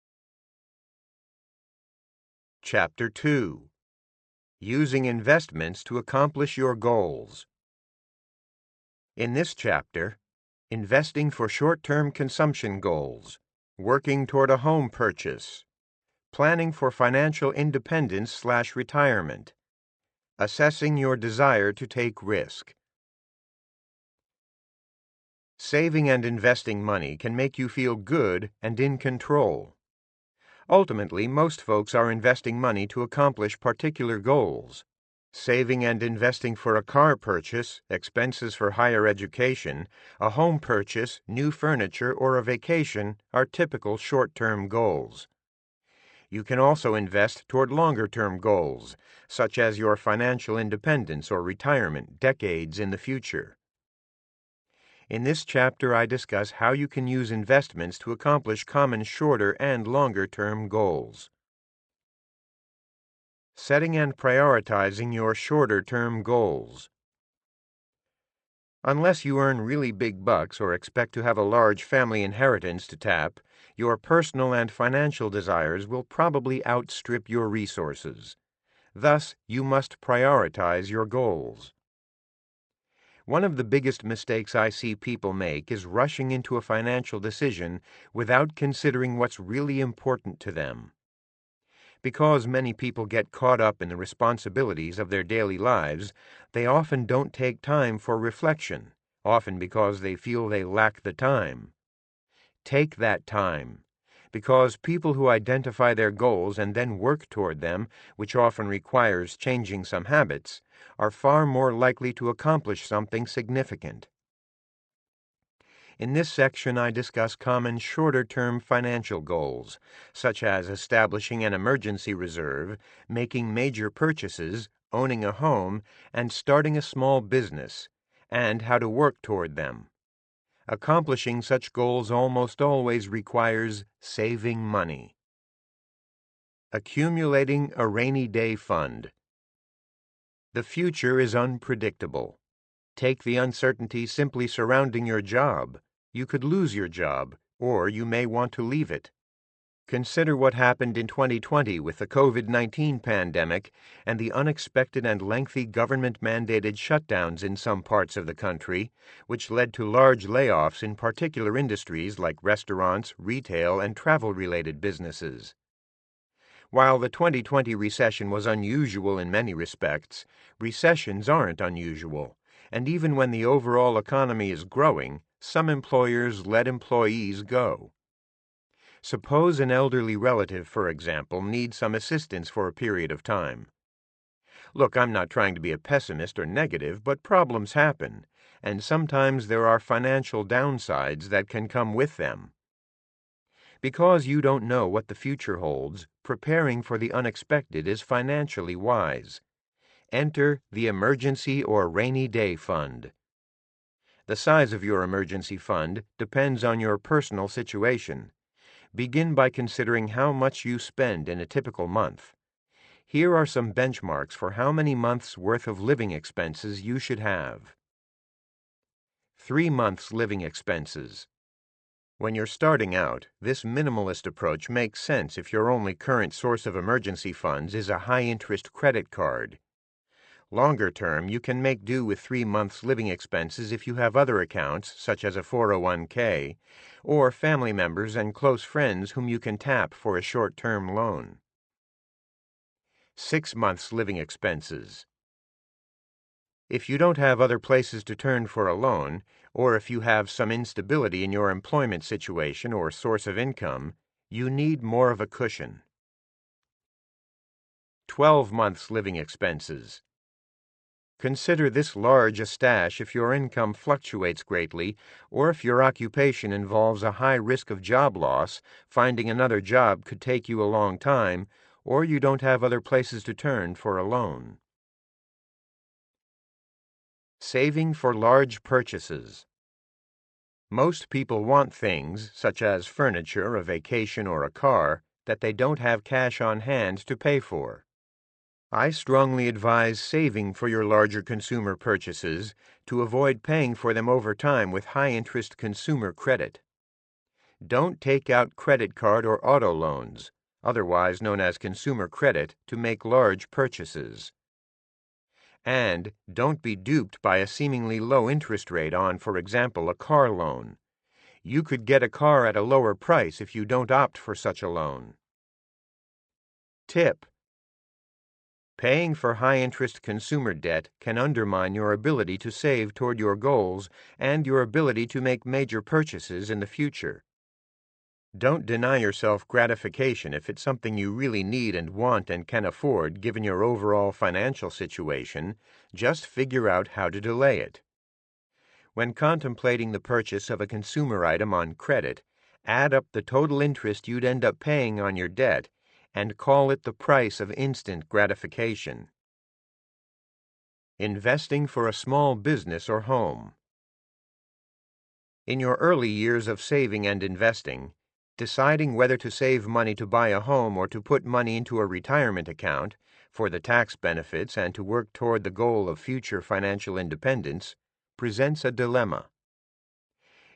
Chapter 2. Using Investments to Accomplish Your Goals. In this chapter, investing for short-term consumption goals, working toward a home purchase, planning for financial independence/retirement, assessing your desire to take risk. Saving and investing money can make you feel good and in control. Ultimately, most folks are investing money to accomplish particular goals. Saving and investing for a car purchase, expenses for higher education, a home purchase, new furniture, or a vacation are typical short-term goals. You can also invest toward longer-term goals, such as your financial independence or retirement decades in the future. In this chapter, I discuss how you can use investments to accomplish common shorter and longer-term goals. Setting and prioritizing your shorter-term goals. Unless you earn really big bucks or expect to have a large family inheritance to tap, your personal and financial desires will probably outstrip your resources. Thus, you must prioritize your goals. One of the biggest mistakes I see people make is rushing into a financial decision without considering what's really important to them. Because many people get caught up in the responsibilities of their daily lives, they often don't take time for reflection, often because they feel they lack the time. Take that time. because people who identify their goals and then work toward them, which often requires changing some habits, are far more likely to accomplish something significant. In this section, I discuss common shorter-term financial goals, such as establishing an emergency reserve, making major purchases, owning a home, and starting a small business, and how to work toward them. Accomplishing such goals almost always requires saving money. Accumulating a rainy day fund. The future is unpredictable. Take the uncertainty simply surrounding your job. You could lose your job, or you may want to leave it. Consider what happened in 2020 with the COVID-19 pandemic and the unexpected and lengthy government-mandated shutdowns in some parts of the country, which led to large layoffs in particular industries like restaurants, retail, and travel-related businesses. While the 2020 recession was unusual in many respects, recessions aren't unusual, and even when the overall economy is growing, some employers let employees go. Suppose an elderly relative, for example, needs some assistance for a period of time. Look, I'm not trying to be a pessimist or negative, but problems happen, and sometimes there are financial downsides that can come with them. Because you don't know what the future holds, preparing for the unexpected is financially wise. Enter the emergency or rainy day fund. The size of your emergency fund depends on your personal situation. Begin by considering how much you spend in a typical month. Here are some benchmarks for how many months' worth of living expenses you should have. 3 months' living expenses. When you're starting out, this minimalist approach makes sense if your only current source of emergency funds is a high-interest credit card. Longer term, you can make do with 3 months' living expenses if you have other accounts, such as a 401k, or family members and close friends whom you can tap for a short-term loan. 6 months' living expenses. If you don't have other places to turn for a loan, or if you have some instability in your employment situation or source of income, you need more of a cushion. 12 months' living expenses. Consider this large a stash if your income fluctuates greatly, or if your occupation involves a high risk of job loss, finding another job could take you a long time, or you don't have other places to turn for a loan. Saving for large purchases. Most people want things, such as furniture, a vacation, or a car, that they don't have cash on hand to pay for. I strongly advise saving for your larger consumer purchases to avoid paying for them over time with high-interest consumer credit. Don't take out credit card or auto loans, otherwise known as consumer credit, to make large purchases. And don't be duped by a seemingly low interest rate on, for example, a car loan. You could get a car at a lower price if you don't opt for such a loan. Tip: paying for high-interest consumer debt can undermine your ability to save toward your goals and your ability to make major purchases in the future. Don't deny yourself gratification if it's something you really need and want and can afford given your overall financial situation. Just figure out how to delay it. When contemplating the purchase of a consumer item on credit, add up the total interest you'd end up paying on your debt and call it the price of instant gratification. Investing for a small business or home. In your early years of saving and investing, deciding whether to save money to buy a home or to put money into a retirement account for the tax benefits and to work toward the goal of future financial independence presents a dilemma.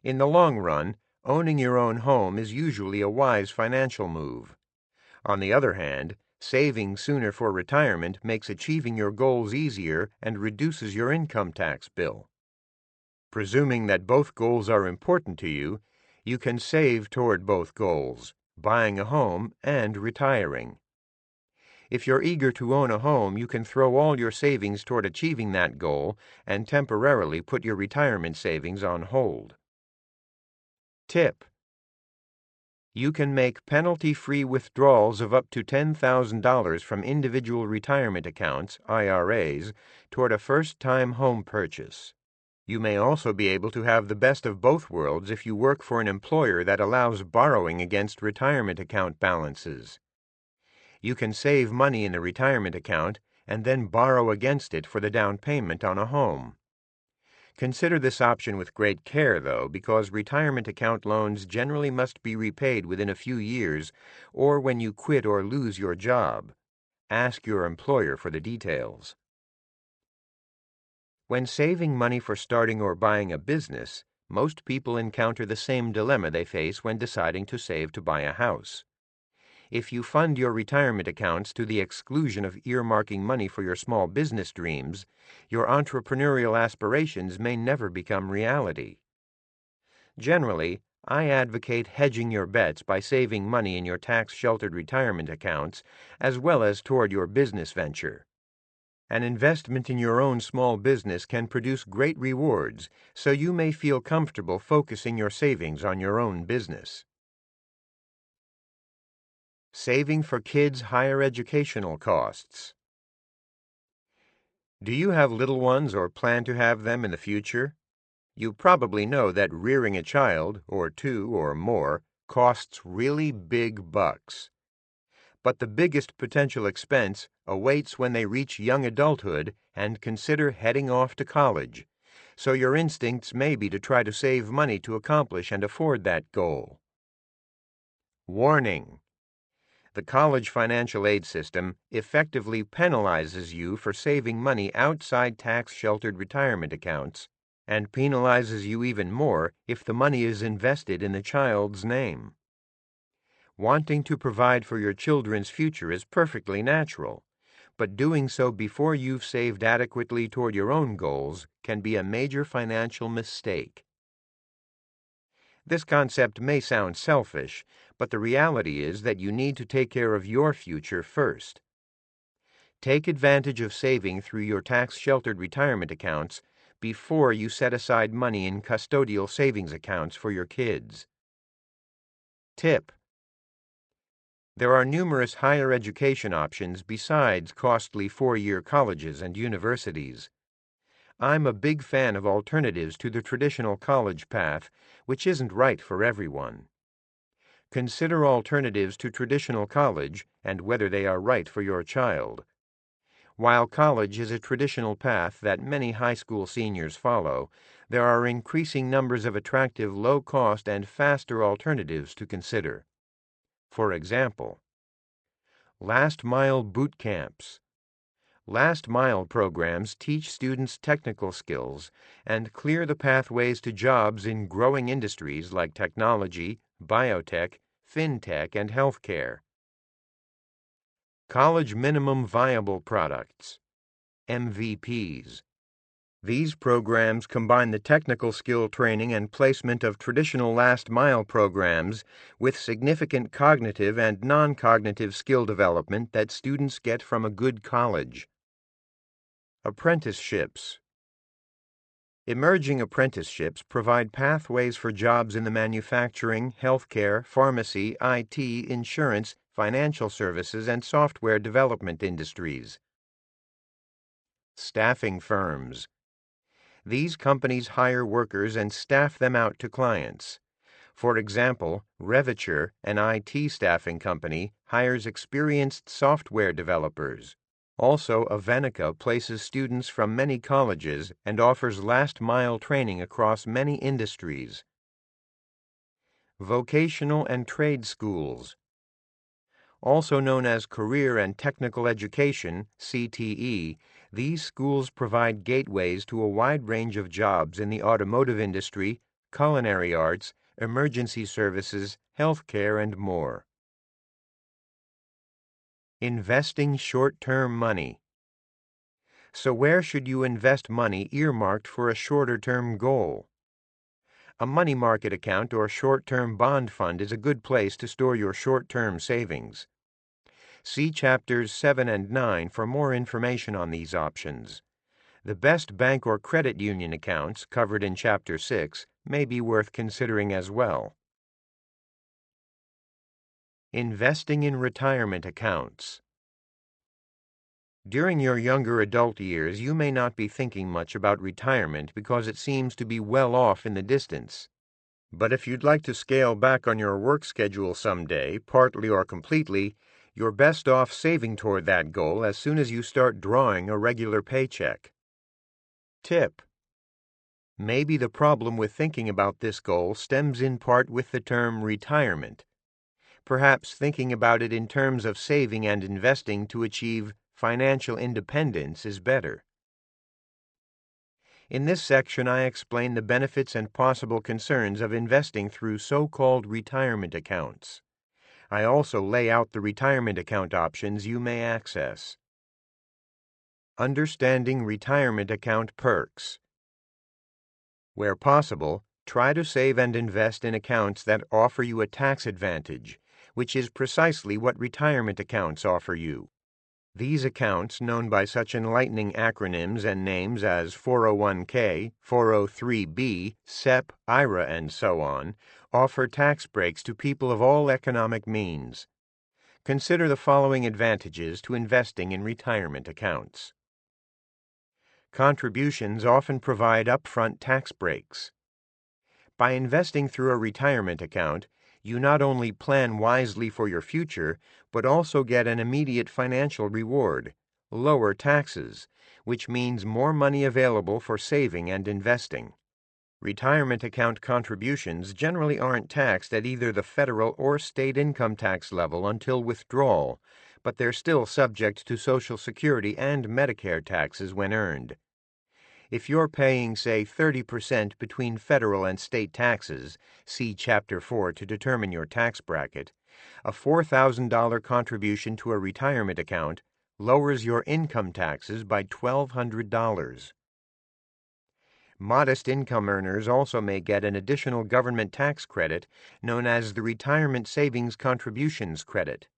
In the long run, owning your own home is usually a wise financial move. On the other hand, saving sooner for retirement makes achieving your goals easier and reduces your income tax bill. Presuming that both goals are important to you, you can save toward both goals, buying a home and retiring. If you're eager to own a home, you can throw all your savings toward achieving that goal and temporarily put your retirement savings on hold. Tip: You can make penalty-free withdrawals of up to $10,000 from individual retirement accounts, IRAs, toward a first-time home purchase. You may also be able to have the best of both worlds if you work for an employer that allows borrowing against retirement account balances. You can save money in the retirement account and then borrow against it for the down payment on a home. Consider this option with great care, though, because retirement account loans generally must be repaid within a few years or when you quit or lose your job. Ask your employer for the details. When saving money for starting or buying a business, most people encounter the same dilemma they face when deciding to save to buy a house. If you fund your retirement accounts to the exclusion of earmarking money for your small business dreams, your entrepreneurial aspirations may never become reality. Generally, I advocate hedging your bets by saving money in your tax-sheltered retirement accounts as well as toward your business venture. An investment in your own small business can produce great rewards, so you may feel comfortable focusing your savings on your own business. Saving for kids' higher educational costs. Do you have little ones or plan to have them in the future? You probably know that rearing a child, or two or more, costs really big bucks. But the biggest potential expense awaits when they reach young adulthood and consider heading off to college, so your instincts may be to try to save money to accomplish and afford that goal. Warning: the college financial aid system effectively penalizes you for saving money outside tax-sheltered retirement accounts and penalizes you even more if the money is invested in the child's name. Wanting to provide for your children's future is perfectly natural, but doing so before you've saved adequately toward your own goals can be a major financial mistake. This concept may sound selfish, but the reality is that you need to take care of your future first. Take advantage of saving through your tax-sheltered retirement accounts before you set aside money in custodial savings accounts for your kids. Tip: there are numerous higher education options besides costly four-year colleges and universities. I'm a big fan of alternatives to the traditional college path, which isn't right for everyone. Consider alternatives to traditional college and whether they are right for your child. While college is a traditional path that many high school seniors follow, there are increasing numbers of attractive low-cost and faster alternatives to consider. For example, last-mile boot camps. Last-mile programs teach students technical skills and clear the pathways to jobs in growing industries like technology, biotech, fintech, and healthcare. College Minimum Viable Products, MVPs. These programs combine the technical skill training and placement of traditional last-mile programs with significant cognitive and non-cognitive skill development that students get from a good college. Apprenticeships. Emerging apprenticeships provide pathways for jobs in the manufacturing, healthcare, pharmacy, IT, insurance, financial services, and software development industries. Staffing firms. These companies hire workers and staff them out to clients. For example, Reviture, an IT staffing company, hires experienced software developers. Also, Avenica places students from many colleges and offers last-mile training across many industries. Vocational and trade schools. Also known as Career and Technical Education, CTE, these schools provide gateways to a wide range of jobs in the automotive industry, culinary arts, emergency services, healthcare, and more. Investing short-term money. So where should you invest money earmarked for a shorter-term goal? A money market account or short-term bond fund is a good place to store your short-term savings. See Chapters 7 and 9 for more information on these options. The best bank or credit union accounts, covered in Chapter 6, may be worth considering as well. Investing in retirement accounts. During your younger adult years, you may not be thinking much about retirement because it seems to be well off in the distance. But if you'd like to scale back on your work schedule someday, partly or completely, you're best off saving toward that goal as soon as you start drawing a regular paycheck. Tip: maybe the problem with thinking about this goal stems in part with the term retirement. Perhaps thinking about it in terms of saving and investing to achieve financial independence is better. In this section, I explain the benefits and possible concerns of investing through so-called retirement accounts. I also lay out the retirement account options you may access. Understanding retirement account perks. Where possible, try to save and invest in accounts that offer you a tax advantage, which is precisely what retirement accounts offer you. These accounts, known by such enlightening acronyms and names as 401k, 403b, SEP, IRA, and so on, offer tax breaks to people of all economic means. Consider the following advantages to investing in retirement accounts. Contributions often provide upfront tax breaks. By investing through a retirement account, you not only plan wisely for your future, but also get an immediate financial reward, lower taxes, which means more money available for saving and investing. Retirement account contributions generally aren't taxed at either the federal or state income tax level until withdrawal, but they're still subject to Social Security and Medicare taxes when earned. If you're paying, say, 30% between federal and state taxes, see Chapter 4 to determine your tax bracket, a $4,000 contribution to a retirement account lowers your income taxes by $1,200. Modest income earners also may get an additional government tax credit known as the Retirement Savings Contributions Credit.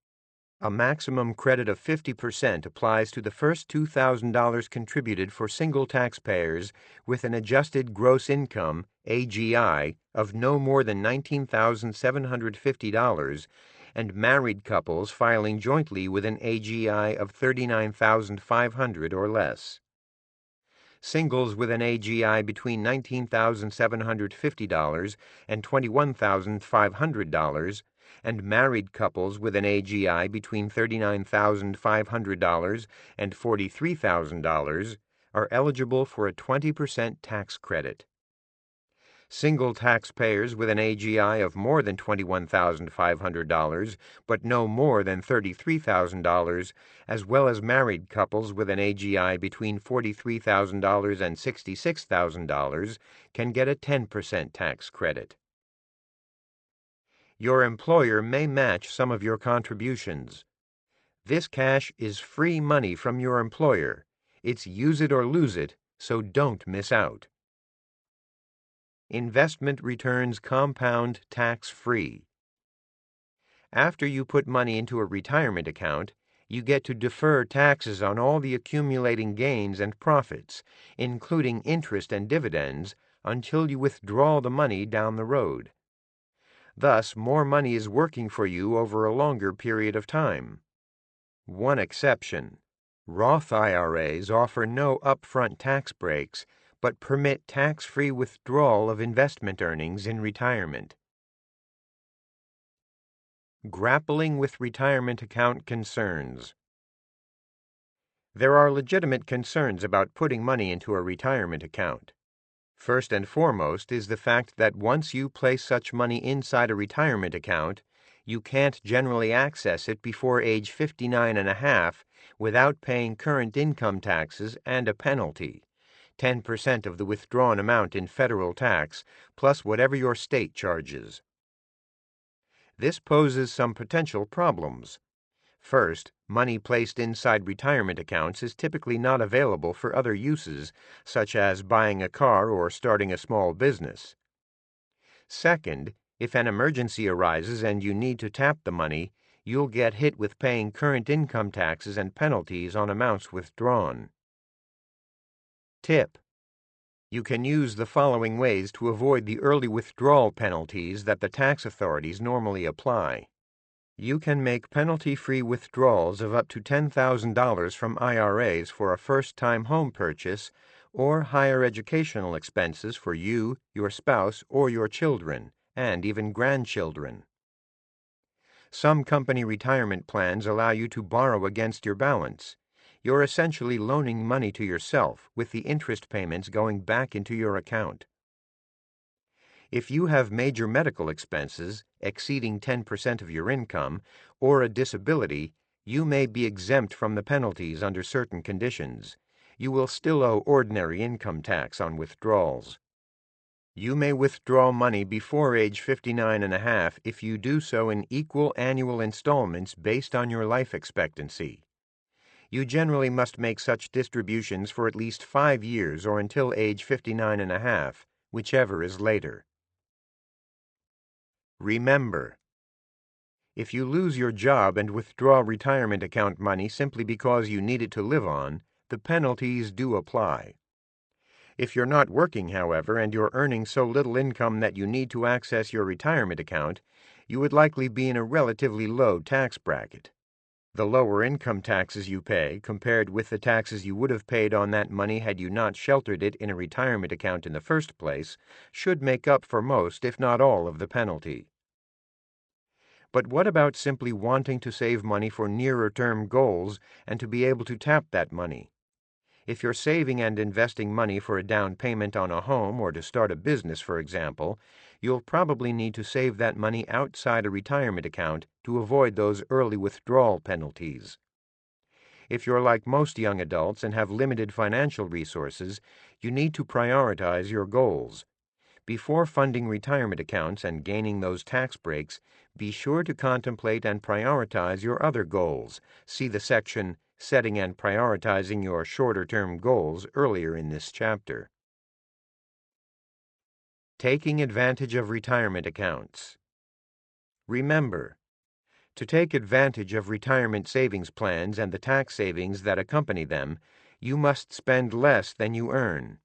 A maximum credit of 50% applies to the first $2,000 contributed for single taxpayers with an adjusted gross income, AGI, of no more than $19,750 and married couples filing jointly with an AGI of $39,500 or less. Singles with an AGI between $19,750 and $21,500 and married couples with an AGI between $39,500 and $43,000 are eligible for a 20% tax credit. Single taxpayers with an AGI of more than $21,500 but no more than $33,000, as well as married couples with an AGI between $43,000 and $66,000, can get a 10% tax credit. Your employer may match some of your contributions. This cash is free money from your employer. It's use it or lose it, so don't miss out. Investment returns compound tax-free. After you put money into a retirement account, you get to defer taxes on all the accumulating gains and profits, including interest and dividends, until you withdraw the money down the road. Thus, more money is working for you over a longer period of time. One exception: Roth IRAs offer no upfront tax breaks, but permit tax-free withdrawal of investment earnings in retirement. Grappling with retirement account concerns. There are legitimate concerns about putting money into a retirement account. First and foremost is the fact that once you place such money inside a retirement account, you can't generally access it before age 59 and a half without paying current income taxes and a penalty, 10% of the withdrawn amount in federal tax, plus whatever your state charges. This poses some potential problems. First, money placed inside retirement accounts is typically not available for other uses, such as buying a car or starting a small business. Second, if an emergency arises and you need to tap the money, you'll get hit with paying current income taxes and penalties on amounts withdrawn. Tip: you can use the following ways to avoid the early withdrawal penalties that the tax authorities normally apply. You can make penalty-free withdrawals of up to $10,000 from IRAs for a first-time home purchase or higher educational expenses for you, your spouse, or your children, and even grandchildren. Some company retirement plans allow you to borrow against your balance. You're essentially loaning money to yourself, with the interest payments going back into your account. If you have major medical expenses exceeding 10% of your income or a disability, you may be exempt from the penalties under certain conditions. You will still owe ordinary income tax on withdrawals. You may withdraw money before age 59 and a half if you do so in equal annual installments based on your life expectancy. You generally must make such distributions for at least 5 years or until age 59 and a half, whichever is later. Remember, if you lose your job and withdraw retirement account money simply because you need it to live on, the penalties do apply. If you're not working, however, and you're earning so little income that you need to access your retirement account, you would likely be in a relatively low tax bracket. The lower income taxes you pay, compared with the taxes you would have paid on that money had you not sheltered it in a retirement account in the first place, should make up for most, if not all, of the penalty. But what about simply wanting to save money for nearer-term goals and to be able to tap that money? If you're saving and investing money for a down payment on a home or to start a business, for example, you'll probably need to save that money outside a retirement account to avoid those early withdrawal penalties. If you're like most young adults and have limited financial resources, you need to prioritize your goals. Before funding retirement accounts and gaining those tax breaks, be sure to contemplate and prioritize your other goals. See the section Setting and Prioritizing Your Shorter-Term Goals earlier in this chapter. Taking advantage of retirement accounts. Remember, to take advantage of retirement savings plans and the tax savings that accompany them, you must spend less than you earn.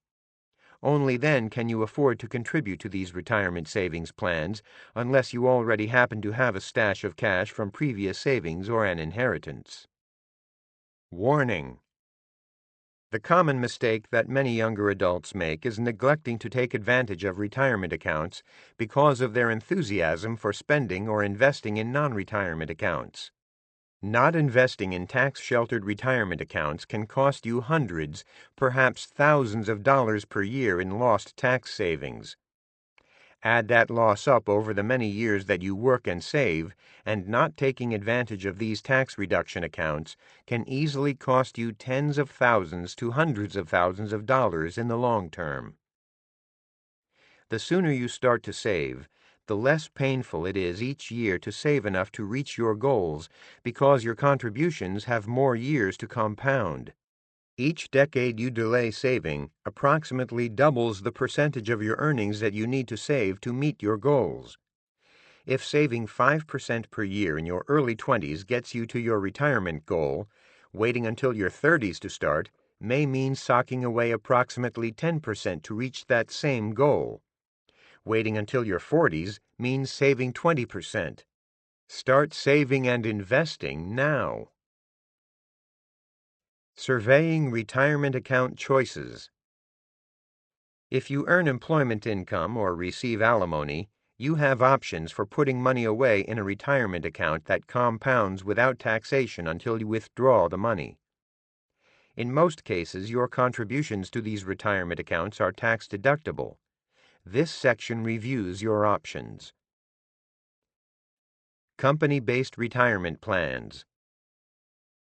Only then can you afford to contribute to these retirement savings plans, unless you already happen to have a stash of cash from previous savings or an inheritance. Warning: the common mistake that many younger adults make is neglecting to take advantage of retirement accounts because of their enthusiasm for spending or investing in non-retirement accounts. Not investing in tax-sheltered retirement accounts can cost you hundreds, perhaps thousands of dollars per year in lost tax savings. Add that loss up over the many years that you work and save, and not taking advantage of these tax reduction accounts can easily cost you tens of thousands to hundreds of thousands of dollars in the long term. The sooner you start to save, the less painful it is each year to save enough to reach your goals because your contributions have more years to compound. Each decade you delay saving approximately doubles the percentage of your earnings that you need to save to meet your goals. If saving 5% per year in your early 20s gets you to your retirement goal, waiting until your 30s to start may mean socking away approximately 10% to reach that same goal. Waiting until your 40s means saving 20%. Start saving and investing now. Surveying retirement account choices. If you earn employment income or receive alimony, you have options for putting money away in a retirement account that compounds without taxation until you withdraw the money. In most cases, your contributions to these retirement accounts are tax-deductible. This section reviews your options. Company-based retirement plans.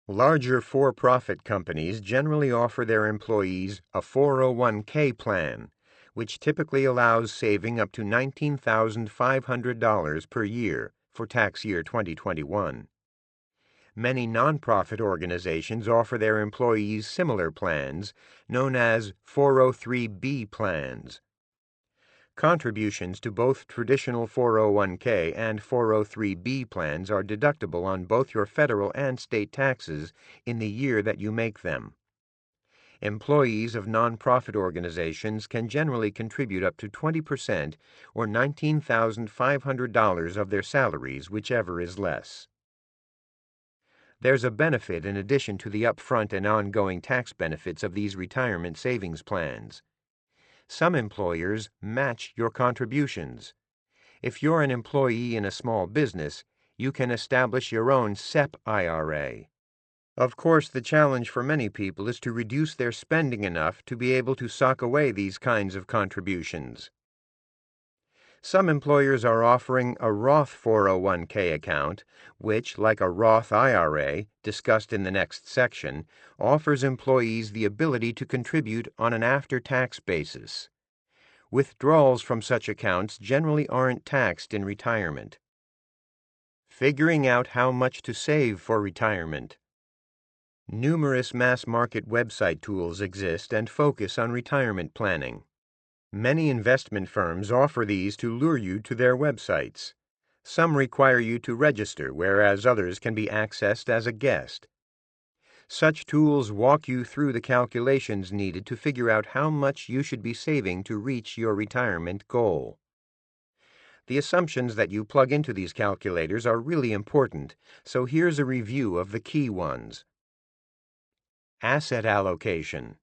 Larger for-profit companies generally offer their employees a 401k plan, which typically allows saving up to $19,500 per year for tax year 2021. Many nonprofit organizations offer their employees similar plans, known as 403b plans. Contributions to both traditional 401k and 403b plans are deductible on both your federal and state taxes in the year that you make them. Employees of nonprofit organizations can generally contribute up to 20% or $19,500 of their salaries, whichever is less. There's a benefit in addition to the upfront and ongoing tax benefits of these retirement savings plans. Some employers match your contributions. If you're an employee in a small business, you can establish your own SEP IRA. Of course, the challenge for many people is to reduce their spending enough to be able to sock away these kinds of contributions. Some employers are offering a Roth 401k account, which, like a Roth IRA, discussed in the next section, offers employees the ability to contribute on an after-tax basis. Withdrawals from such accounts generally aren't taxed in retirement. Figuring out how much to save for retirement. Numerous mass-market website tools exist and focus on retirement planning. Many investment firms offer these to lure you to their websites. Some require you to register, whereas others can be accessed as a guest. Such tools walk you through the calculations needed to figure out how much you should be saving to reach your retirement goal. The assumptions that you plug into these calculators are really important, so here's a review of the key ones. Asset allocation.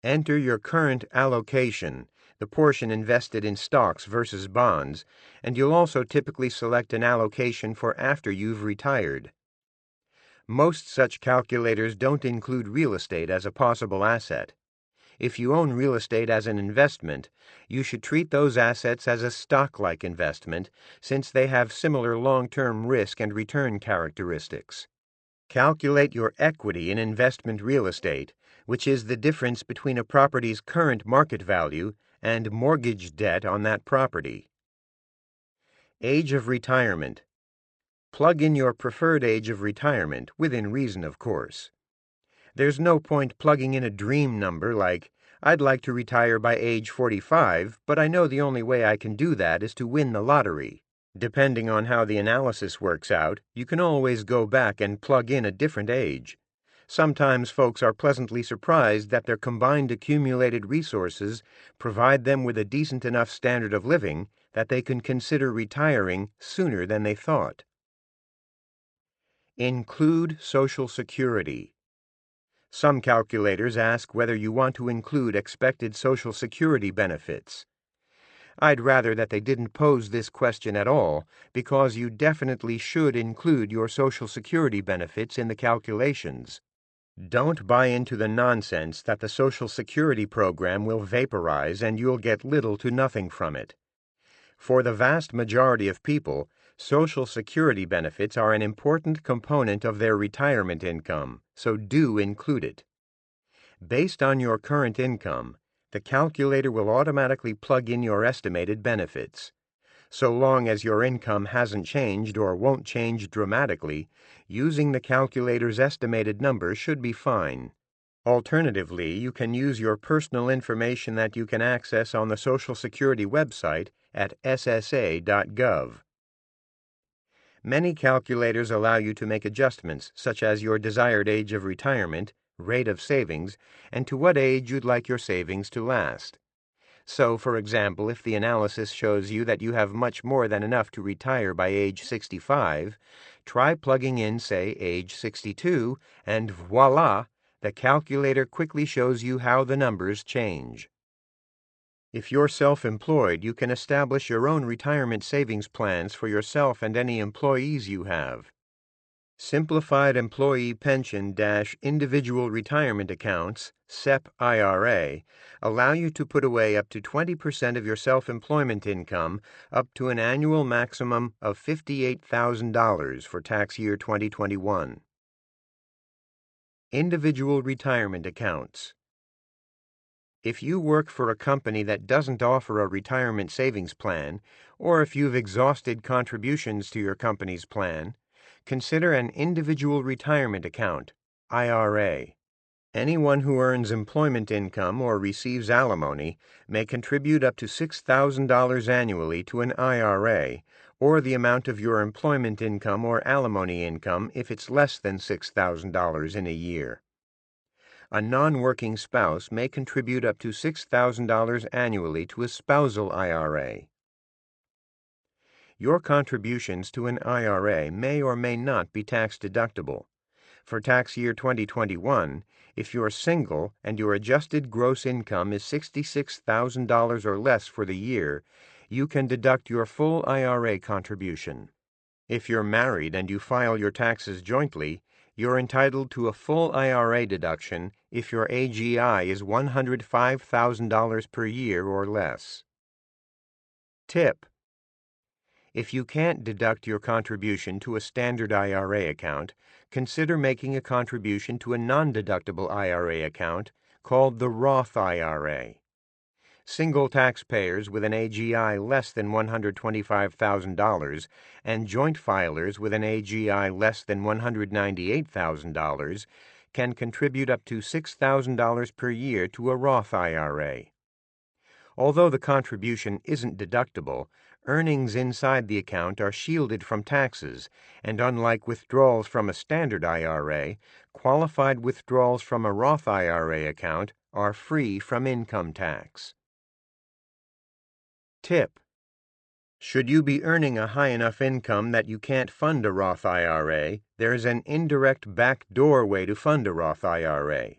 Enter your current allocation, the portion invested in stocks versus bonds, and you'll also typically select an allocation for after you've retired. Most such calculators don't include real estate as a possible asset. If you own real estate as an investment, you should treat those assets as a stock-like investment, since they have similar long-term risk and return characteristics. Calculate your equity in investment real estate, which is the difference between a property's current market value and mortgage debt on that property. Age of retirement. Plug in your preferred age of retirement, within reason, of course. There's no point plugging in a dream number like, I'd like to retire by age 45, but I know the only way I can do that is to win the lottery. Depending on how the analysis works out, you can always go back and plug in a different age. Sometimes folks are pleasantly surprised that their combined accumulated resources provide them with a decent enough standard of living that they can consider retiring sooner than they thought. Include Social Security. Some calculators ask whether you want to include expected Social Security benefits. I'd rather that they didn't pose this question at all, because you definitely should include your Social Security benefits in the calculations. Don't buy into the nonsense that the Social Security program will vaporize and you'll get little to nothing from it. For the vast majority of people, Social Security benefits are an important component of their retirement income, so do include it. Based on your current income, the calculator will automatically plug in your estimated benefits. So long as your income hasn't changed or won't change dramatically, using the calculator's estimated number should be fine. Alternatively, you can use your personal information that you can access on the Social Security website at ssa.gov. Many calculators allow you to make adjustments, such as your desired age of retirement, rate of savings, and to what age you'd like your savings to last. So, for example, if the analysis shows you that you have much more than enough to retire by age 65, try plugging in, say, age 62, and voila, the calculator quickly shows you how the numbers change. If you're self-employed, you can establish your own retirement savings plans for yourself and any employees you have. Simplified Employee Pension-Individual Retirement Accounts, SEP IRA, allow you to put away up to 20% of your self-employment income up to an annual maximum of $58,000 for tax year 2021. Individual Retirement Accounts. If you work for a company that doesn't offer a retirement savings plan, or if you've exhausted contributions to your company's plan, consider an individual retirement account, IRA. Anyone who earns employment income or receives alimony may contribute up to $6,000 annually to an IRA, or the amount of your employment income or alimony income if it's less than $6,000 in a year. A non-working spouse may contribute up to $6,000 annually to a spousal IRA. Your contributions to an IRA may or may not be tax-deductible. For tax year 2021, if you're single and your adjusted gross income is $66,000 or less for the year, you can deduct your full IRA contribution. If you're married and you file your taxes jointly, you're entitled to a full IRA deduction if your AGI is $105,000 per year or less. Tip: if you can't deduct your contribution to a standard IRA account, consider making a contribution to a non-deductible IRA account called the Roth IRA. Single taxpayers with an AGI less than $125,000 and joint filers with an AGI less than $198,000 can contribute up to $6,000 per year to a Roth IRA. Although the contribution isn't deductible, earnings inside the account are shielded from taxes, and unlike withdrawals from a standard IRA, qualified withdrawals from a Roth IRA account are free from income tax. Tip: should you be earning a high enough income that you can't fund a Roth IRA, there's an indirect backdoor way to fund a Roth IRA.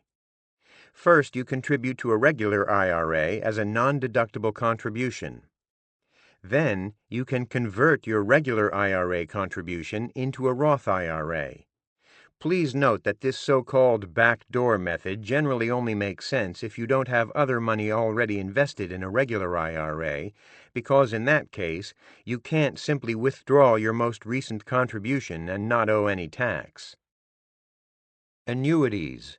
First, you contribute to a regular IRA as a non-deductible contribution. Then, you can convert your regular IRA contribution into a Roth IRA. Please note that this so-called backdoor method generally only makes sense if you don't have other money already invested in a regular IRA, because in that case, you can't simply withdraw your most recent contribution and not owe any tax. Annuities.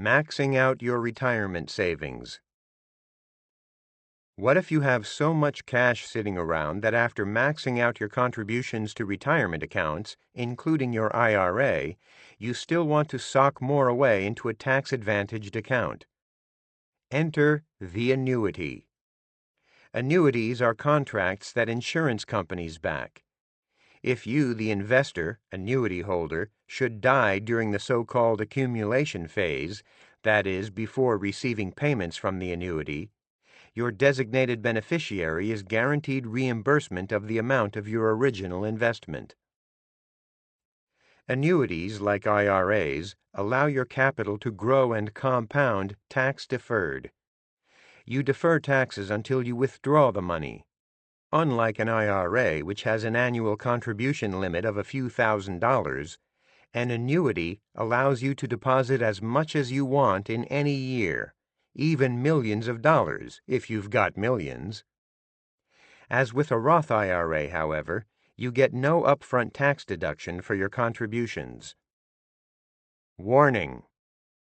Maxing out your retirement savings. What if you have so much cash sitting around that after maxing out your contributions to retirement accounts, including your IRA, you still want to sock more away into a tax-advantaged account? Enter the annuity. Annuities are contracts that insurance companies back. If you, the investor, annuity holder, should die during the so-called accumulation phase, that is, before receiving payments from the annuity, your designated beneficiary is guaranteed reimbursement of the amount of your original investment. Annuities, like IRAs, allow your capital to grow and compound tax-deferred. You defer taxes until you withdraw the money. Unlike an IRA, which has an annual contribution limit of a few $1,000s, an annuity allows you to deposit as much as you want in any year, even millions of dollars, if you've got millions. As with a Roth IRA, however, you get no upfront tax deduction for your contributions. Warning: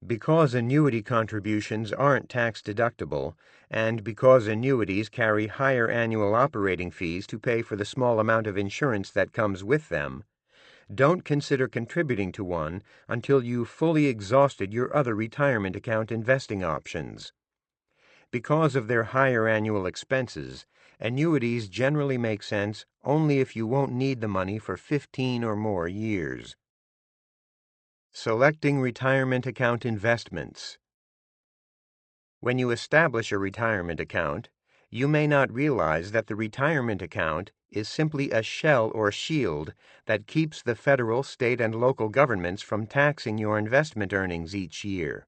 because annuity contributions aren't tax-deductible, and because annuities carry higher annual operating fees to pay for the small amount of insurance that comes with them, don't consider contributing to one until you've fully exhausted your other retirement account investing options. Because of their higher annual expenses, annuities generally make sense only if you won't need the money for 15 or more years. Selecting retirement account investments. When you establish a retirement account, you may not realize that the retirement account is simply a shell or shield that keeps the federal, state, and local governments from taxing your investment earnings each year.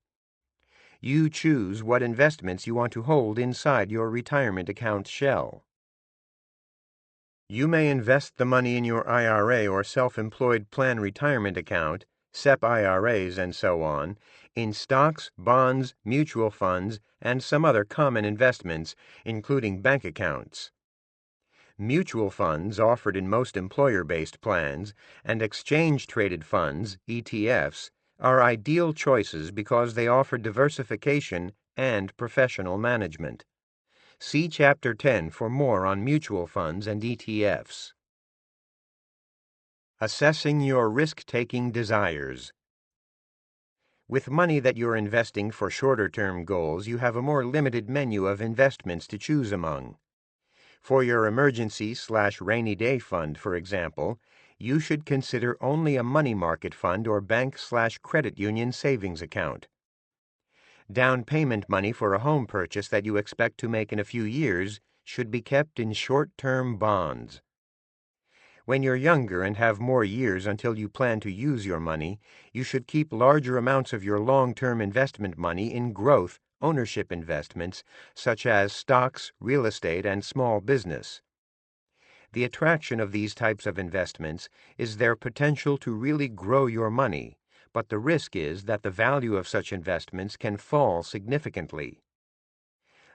You choose what investments you want to hold inside your retirement account shell. You may invest the money in your IRA or self-employed plan retirement account, SEP IRAs, and so on, in stocks, bonds, mutual funds, and some other common investments, including bank accounts. Mutual funds offered in most employer-based plans and exchange-traded funds, ETFs, are ideal choices because they offer diversification and professional management. See Chapter 10 for more on mutual funds and ETFs. Assessing your risk-taking desires. With money that you're investing for shorter-term goals, you have a more limited menu of investments to choose among. For your emergency/rainy day fund, for example, you should consider only a money market fund or bank/credit union savings account. Down payment money for a home purchase that you expect to make in a few years should be kept in short-term bonds. When you're younger and have more years until you plan to use your money, you should keep larger amounts of your long-term investment money in growth, ownership investments, such as stocks, real estate, and small business. The attraction of these types of investments is their potential to really grow your money, but the risk is that the value of such investments can fall significantly.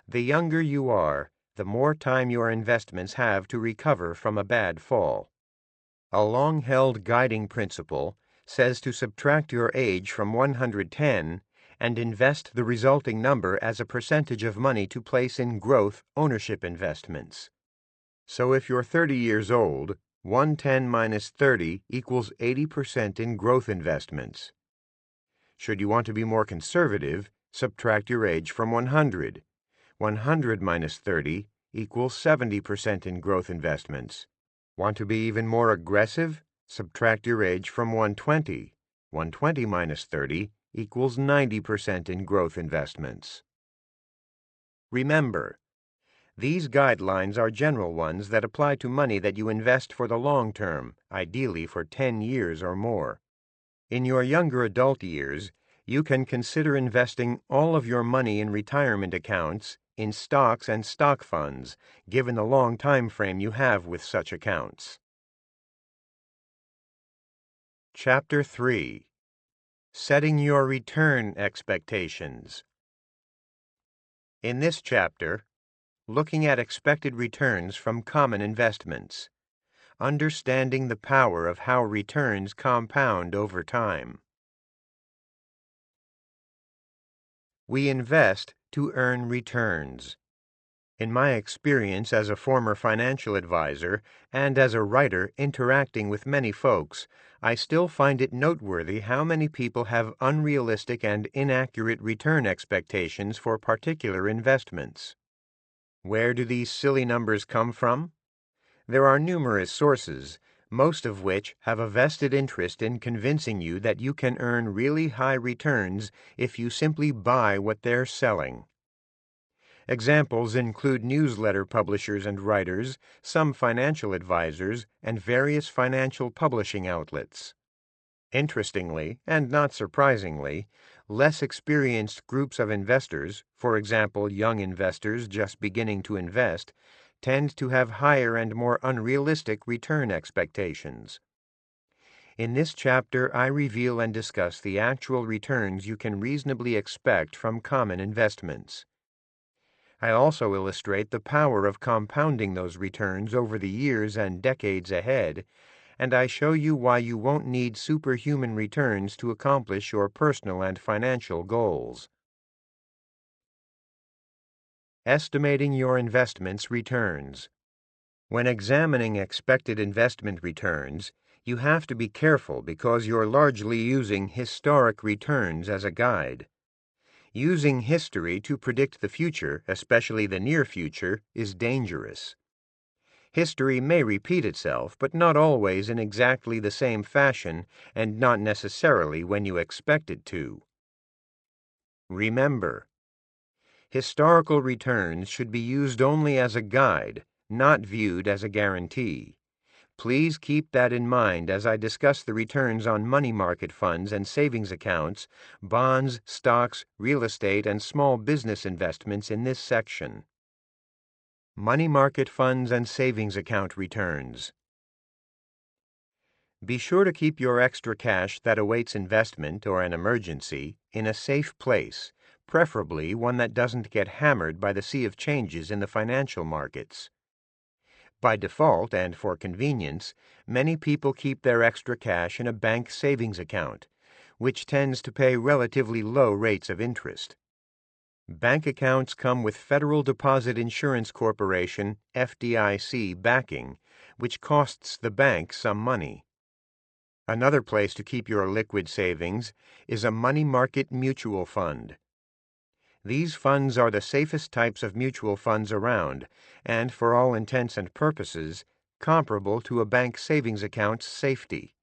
The younger you are, the more time your investments have to recover from a bad fall. A long-held guiding principle says to subtract your age from 110 and invest the resulting number as a percentage of money to place in growth ownership investments. So if you're 30 years old, 110 minus 30 equals 80% in growth investments. Should you want to be more conservative, subtract your age from 100. 100 minus 30 equals 70% in growth investments. Want to be even more aggressive? Subtract your age from 120. 120 minus 30 equals 90% in growth investments. Remember, these guidelines are general ones that apply to money that you invest for the long term, ideally for 10 years or more. In your younger adult years, you can consider investing all of your money in retirement accounts, in stocks and stock funds, given the long time frame you have with such accounts. Chapter 3. Setting Your Return Expectations. In this chapter, looking at expected returns from common investments, understanding the power of how returns compound over time. We invest to earn returns. In my experience as a former financial advisor and as a writer interacting with many folks, I still find it noteworthy how many people have unrealistic and inaccurate return expectations for particular investments. Where do these silly numbers come from? There are numerous sources, most of which have a vested interest in convincing you that you can earn really high returns if you simply buy what they're selling. Examples include newsletter publishers and writers, some financial advisors, and various financial publishing outlets. Interestingly, and not surprisingly, less experienced groups of investors, for example young investors just beginning to invest, tend to have higher and more unrealistic return expectations. In this chapter, I reveal and discuss the actual returns you can reasonably expect from common investments. I also illustrate the power of compounding those returns over the years and decades ahead, and I show you why you won't need superhuman returns to accomplish your personal and financial goals. Estimating your investment's returns. When examining expected investment returns, you have to be careful because you're largely using historic returns as a guide. Using history to predict the future, especially the near future, is dangerous. History may repeat itself, but not always in exactly the same fashion and not necessarily when you expect it to. Remember, historical returns should be used only as a guide, not viewed as a guarantee. Please keep that in mind as I discuss the returns on money market funds and savings accounts, bonds, stocks, real estate, and small business investments in this section. Money market funds and savings account returns. Be sure to keep your extra cash that awaits investment or an emergency in a safe place, preferably one that doesn't get hammered by the sea of changes in the financial markets. By default and for convenience, many people keep their extra cash in a bank savings account, which tends to pay relatively low rates of interest. Bank accounts come with Federal Deposit Insurance Corporation (FDIC) backing, which costs the bank some money. Another place to keep your liquid savings is a money market mutual fund. These funds are the safest types of mutual funds around, and for all intents and purposes, comparable to a bank savings account's safety.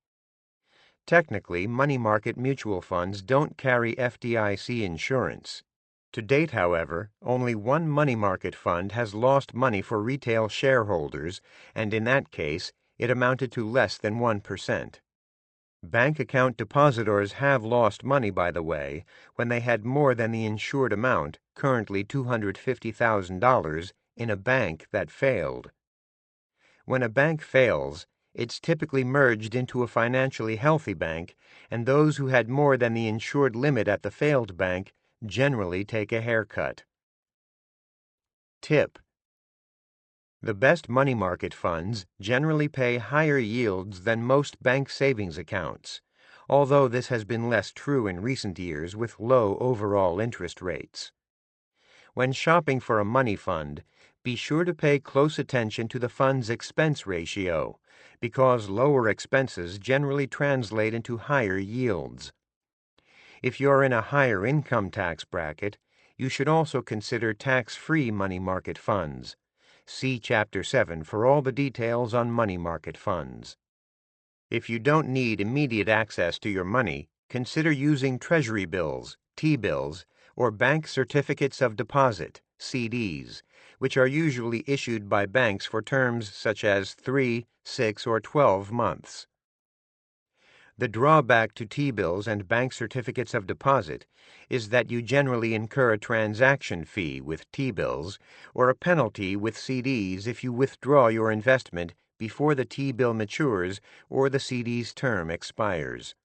Technically, money market mutual funds don't carry FDIC insurance. To date, however, only one money market fund has lost money for retail shareholders, and in that case, it amounted to less than 1%. Bank account depositors have lost money, by the way, when they had more than the insured amount, currently $250,000, in a bank that failed. When a bank fails, it's typically merged into a financially healthy bank, and those who had more than the insured limit at the failed bank generally take a haircut. Tip: the best money market funds generally pay higher yields than most bank savings accounts, although this has been less true in recent years with low overall interest rates. When shopping for a money fund, be sure to pay close attention to the fund's expense ratio, because lower expenses generally translate into higher yields. If you're in a higher income tax bracket, you should also consider tax-free money market funds. See Chapter 7 for all the details on money market funds. If you don't need immediate access to your money, consider using Treasury bills, T-bills, or bank certificates of deposit, CDs, which are usually issued by banks for terms such as 3, 6, or 12 months. The drawback to T-bills and bank certificates of deposit is that you generally incur a transaction fee with T-bills or a penalty with CDs if you withdraw your investment before the T-bill matures or the CD's term expires.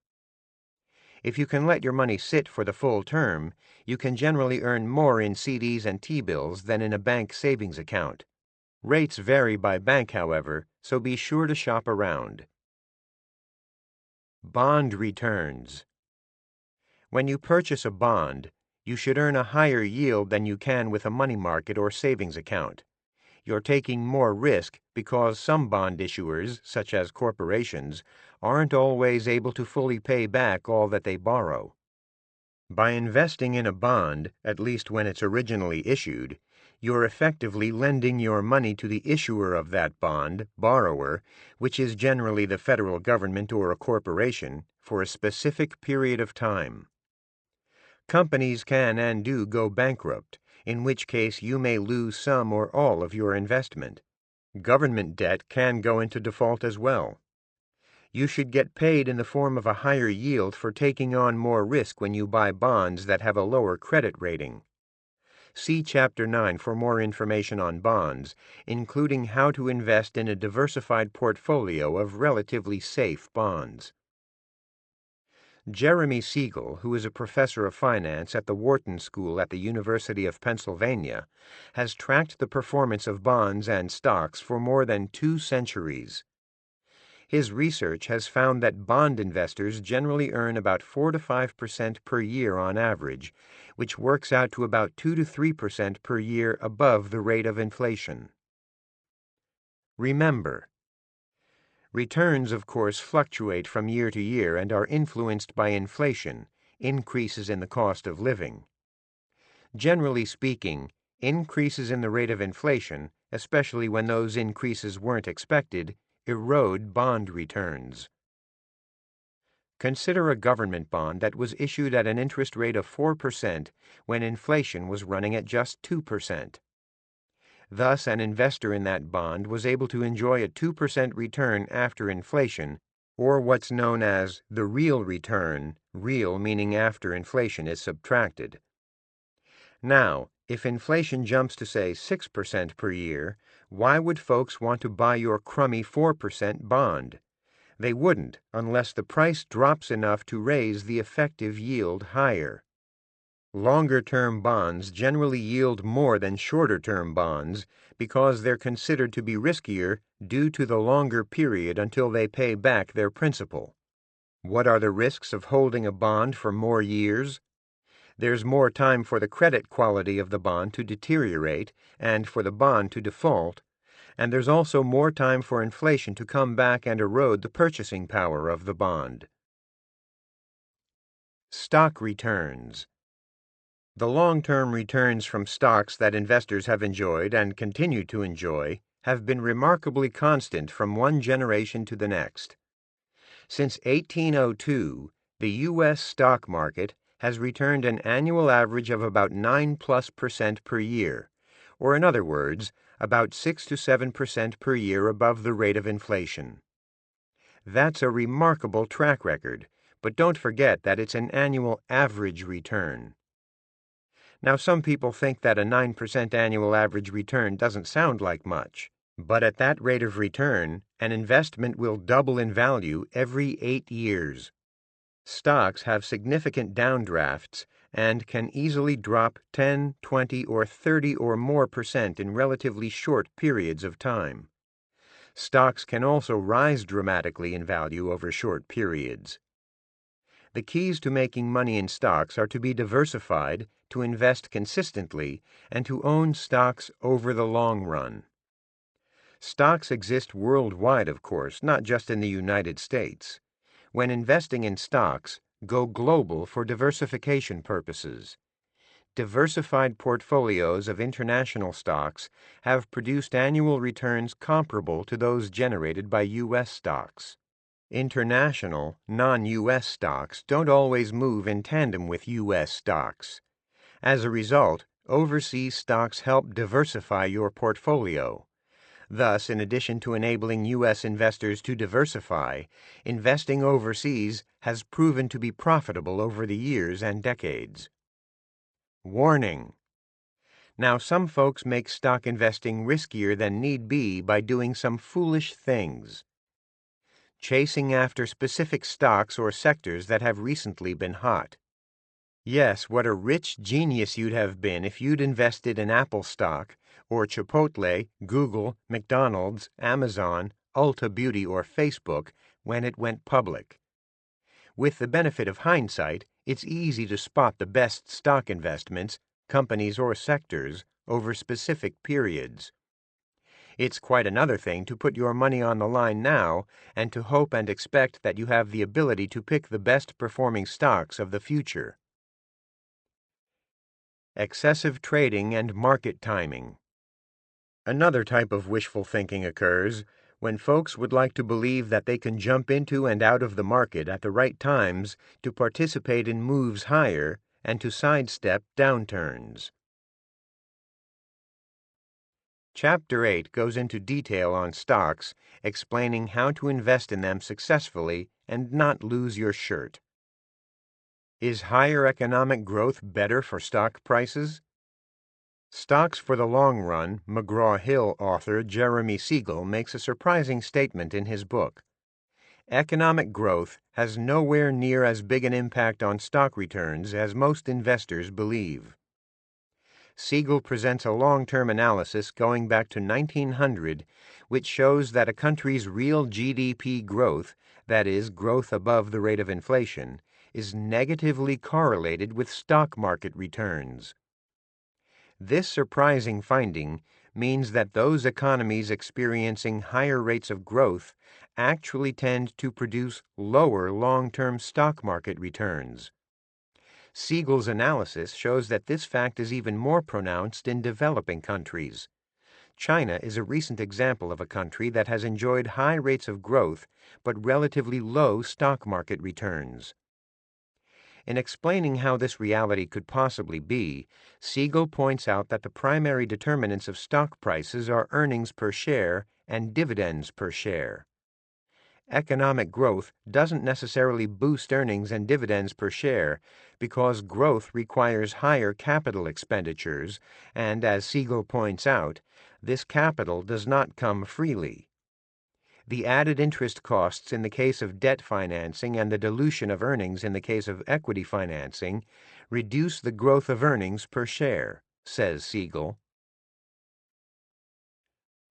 If you can let your money sit for the full term, you can generally earn more in CDs and T-bills than in a bank savings account. Rates vary by bank, however, so be sure to shop around. Bond returns. When you purchase a bond, you should earn a higher yield than you can with a money market or savings account. You're taking more risk because some bond issuers, such as corporations, aren't always able to fully pay back all that they borrow. By investing in a bond, at least when it's originally issued, you're effectively lending your money to the issuer of that bond, borrower, which is generally the federal government or a corporation, for a specific period of time. Companies can and do go bankrupt, in which case you may lose some or all of your investment. Government debt can go into default as well. You should get paid in the form of a higher yield for taking on more risk when you buy bonds that have a lower credit rating. See Chapter 9 for more information on bonds, including how to invest in a diversified portfolio of relatively safe bonds. Jeremy Siegel, who is a professor of finance at the Wharton School at the University of Pennsylvania, has tracked the performance of bonds and stocks for more than 2 centuries. His research has found that bond investors generally earn about 4 to 5% per year on average, which works out to about 2 to 3% per year above the rate of inflation. Remember, returns, of course, fluctuate from year to year and are influenced by inflation, increases in the cost of living. Generally speaking, increases in the rate of inflation, especially when those increases weren't expected, erode bond returns. Consider a government bond that was issued at an interest rate of 4% when inflation was running at just 2%. Thus, an investor in that bond was able to enjoy a 2% return after inflation, or what's known as the real return, real meaning after inflation is subtracted. Now, if inflation jumps to, say, 6% per year, why would folks want to buy your crummy 4% bond? They wouldn't unless the price drops enough to raise the effective yield higher. Longer-term bonds generally yield more than shorter-term bonds because they're considered to be riskier due to the longer period until they pay back their principal. What are the risks of holding a bond for more years? There's more time for the credit quality of the bond to deteriorate and for the bond to default, and there's also more time for inflation to come back and erode the purchasing power of the bond. Stock returns. The long-term returns from stocks that investors have enjoyed and continue to enjoy have been remarkably constant from one generation to the next. Since 1802, the U.S. stock market has returned an annual average of about 9+% per year, or in other words, about 6 to 7% per year above the rate of inflation. That's a remarkable track record, but don't forget that it's an annual average return. Now, some people think that a 9% annual average return doesn't sound like much, but at that rate of return, an investment will double in value every 8 years. Stocks have significant downdrafts and can easily drop 10, 20, or 30 or more percent in relatively short periods of time. Stocks can also rise dramatically in value over short periods. The keys to making money in stocks are to be diversified, to invest consistently, and to own stocks over the long run. Stocks exist worldwide, of course, not just in the United States. When investing in stocks, go global for diversification purposes. Diversified portfolios of international stocks have produced annual returns comparable to those generated by U.S. stocks. International, non-U.S. stocks don't always move in tandem with U.S. stocks. As a result, overseas stocks help diversify your portfolio. Thus, in addition to enabling U.S. investors to diversify, investing overseas has proven to be profitable over the years and decades. Warning! Now, some folks make stock investing riskier than need be by doing some foolish things. Chasing after specific stocks or sectors that have recently been hot. Yes, what a rich genius you'd have been if you'd invested in Apple stock, or Chipotle, Google, McDonald's, Amazon, Ulta Beauty, or Facebook when it went public. With the benefit of hindsight, it's easy to spot the best stock investments, companies or sectors, over specific periods. It's quite another thing to put your money on the line now and to hope and expect that you have the ability to pick the best performing stocks of the future. Excessive trading and market timing. Another type of wishful thinking occurs when folks would like to believe that they can jump into and out of the market at the right times to participate in moves higher and to sidestep downturns. Chapter 8 goes into detail on stocks, explaining how to invest in them successfully and not lose your shirt. Is higher economic growth better for stock prices? Stocks for the Long Run, McGraw-Hill author Jeremy Siegel makes a surprising statement in his book. Economic growth has nowhere near as big an impact on stock returns as most investors believe. Siegel presents a long-term analysis going back to 1900, which shows that a country's real GDP growth, that is, growth above the rate of inflation, is negatively correlated with stock market returns. This surprising finding means that those economies experiencing higher rates of growth actually tend to produce lower long-term stock market returns. Siegel's analysis shows that this fact is even more pronounced in developing countries. China is a recent example of a country that has enjoyed high rates of growth but relatively low stock market returns. In explaining how this reality could possibly be, Siegel points out that the primary determinants of stock prices are earnings per share and dividends per share. Economic growth doesn't necessarily boost earnings and dividends per share because growth requires higher capital expenditures, and as Siegel points out, this capital does not come freely. The added interest costs in the case of debt financing and the dilution of earnings in the case of equity financing reduce the growth of earnings per share, says Siegel.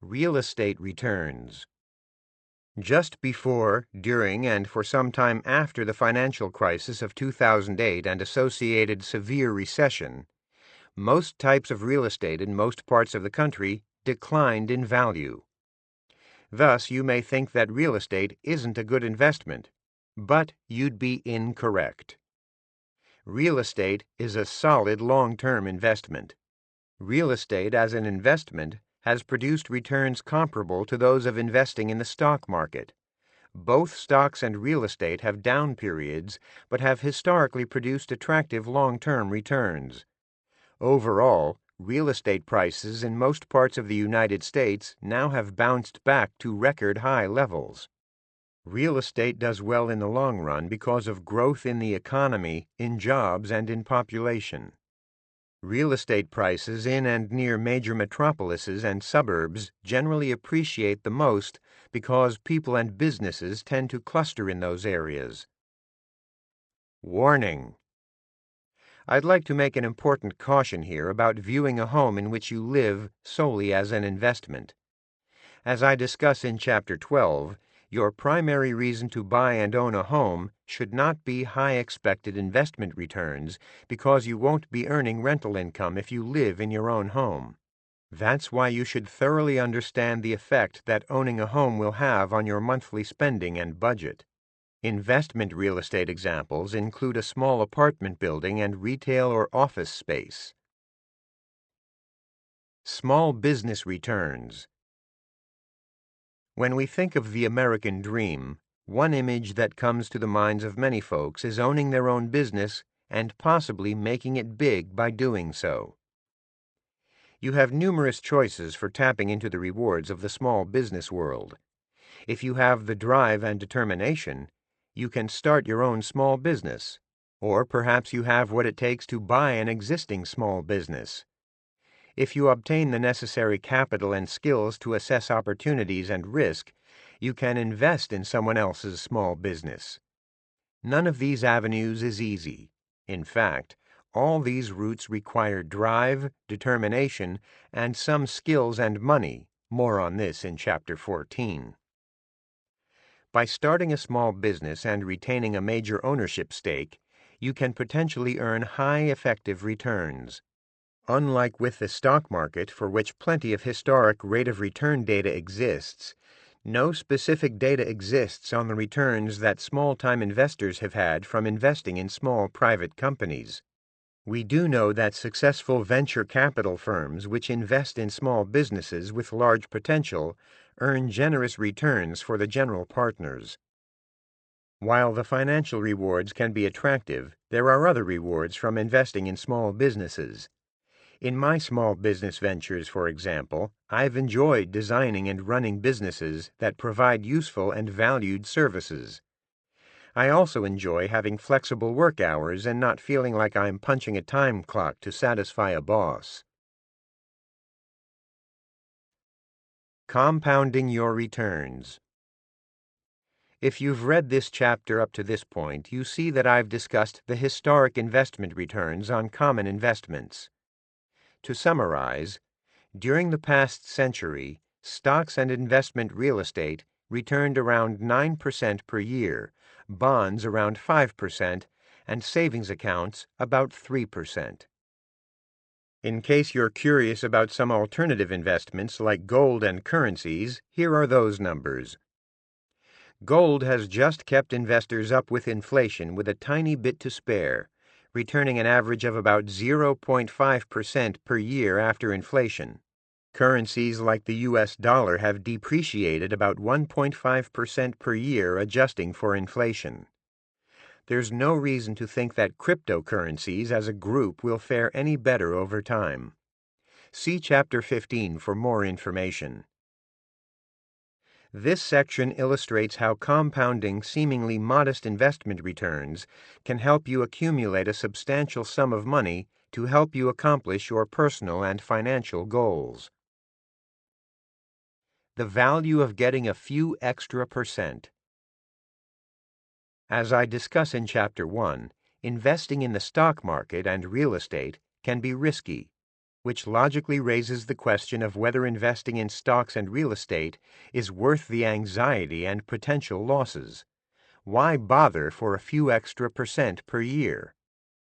Real estate returns. Just before, during, and for some time after the financial crisis of 2008 and associated severe recession, most types of real estate in most parts of the country declined in value. Thus, you may think that real estate isn't a good investment, but you'd be incorrect. Real estate is a solid long-term investment. Real estate as an investment has produced returns comparable to those of investing in the stock market. Both stocks and real estate have down periods, but have historically produced attractive long-term returns. Overall, real estate prices in most parts of the United States now have bounced back to record high levels. Real estate does well in the long run because of growth in the economy, in jobs, and in population. Real estate prices in and near major metropolises and suburbs generally appreciate the most because people and businesses tend to cluster in those areas. Warning: I'd like to make an important caution here about viewing a home in which you live solely as an investment. As I discuss in Chapter 12, your primary reason to buy and own a home should not be high expected investment returns because you won't be earning rental income if you live in your own home. That's why you should thoroughly understand the effect that owning a home will have on your monthly spending and budget. Investment real estate examples include a small apartment building and retail or office space. Small business returns. When we think of the American dream, one image that comes to the minds of many folks is owning their own business and possibly making it big by doing so. You have numerous choices for tapping into the rewards of the small business world. If you have the drive and determination, you can start your own small business, or perhaps you have what it takes to buy an existing small business. If you obtain the necessary capital and skills to assess opportunities and risk, you can invest in someone else's small business. None of these avenues is easy. In fact, all these routes require drive, determination, and some skills and money. More on this in Chapter 14. By starting a small business and retaining a major ownership stake, you can potentially earn high effective returns. Unlike with the stock market, for which plenty of historic rate of return data exists, no specific data exists on the returns that small-time investors have had from investing in small private companies. We do know that successful venture capital firms which invest in small businesses with large potential earn generous returns for the general partners. While the financial rewards can be attractive, there are other rewards from investing in small businesses. In my small business ventures, for example, I've enjoyed designing and running businesses that provide useful and valued services. I also enjoy having flexible work hours and not feeling like I'm punching a time clock to satisfy a boss. Compounding your returns. If you've read this chapter up to this point, you see that I've discussed the historic investment returns on common investments. To summarize, during the past century, stocks and investment real estate returned around 9% per year, bonds around 5%, and savings accounts about 3%. In case you're curious about some alternative investments like gold and currencies, here are those numbers. Gold has just kept investors up with inflation with a tiny bit to spare, returning an average of about 0.5% per year after inflation. Currencies like the U.S. dollar have depreciated about 1.5% per year adjusting for inflation. There's no reason to think that cryptocurrencies as a group will fare any better over time. See Chapter 15 for more information. This section illustrates how compounding seemingly modest investment returns can help you accumulate a substantial sum of money to help you accomplish your personal and financial goals. The value of getting a few extra percent. As I discuss in Chapter 1, investing in the stock market and real estate can be risky, which logically raises the question of whether investing in stocks and real estate is worth the anxiety and potential losses. Why bother for a few extra percent per year?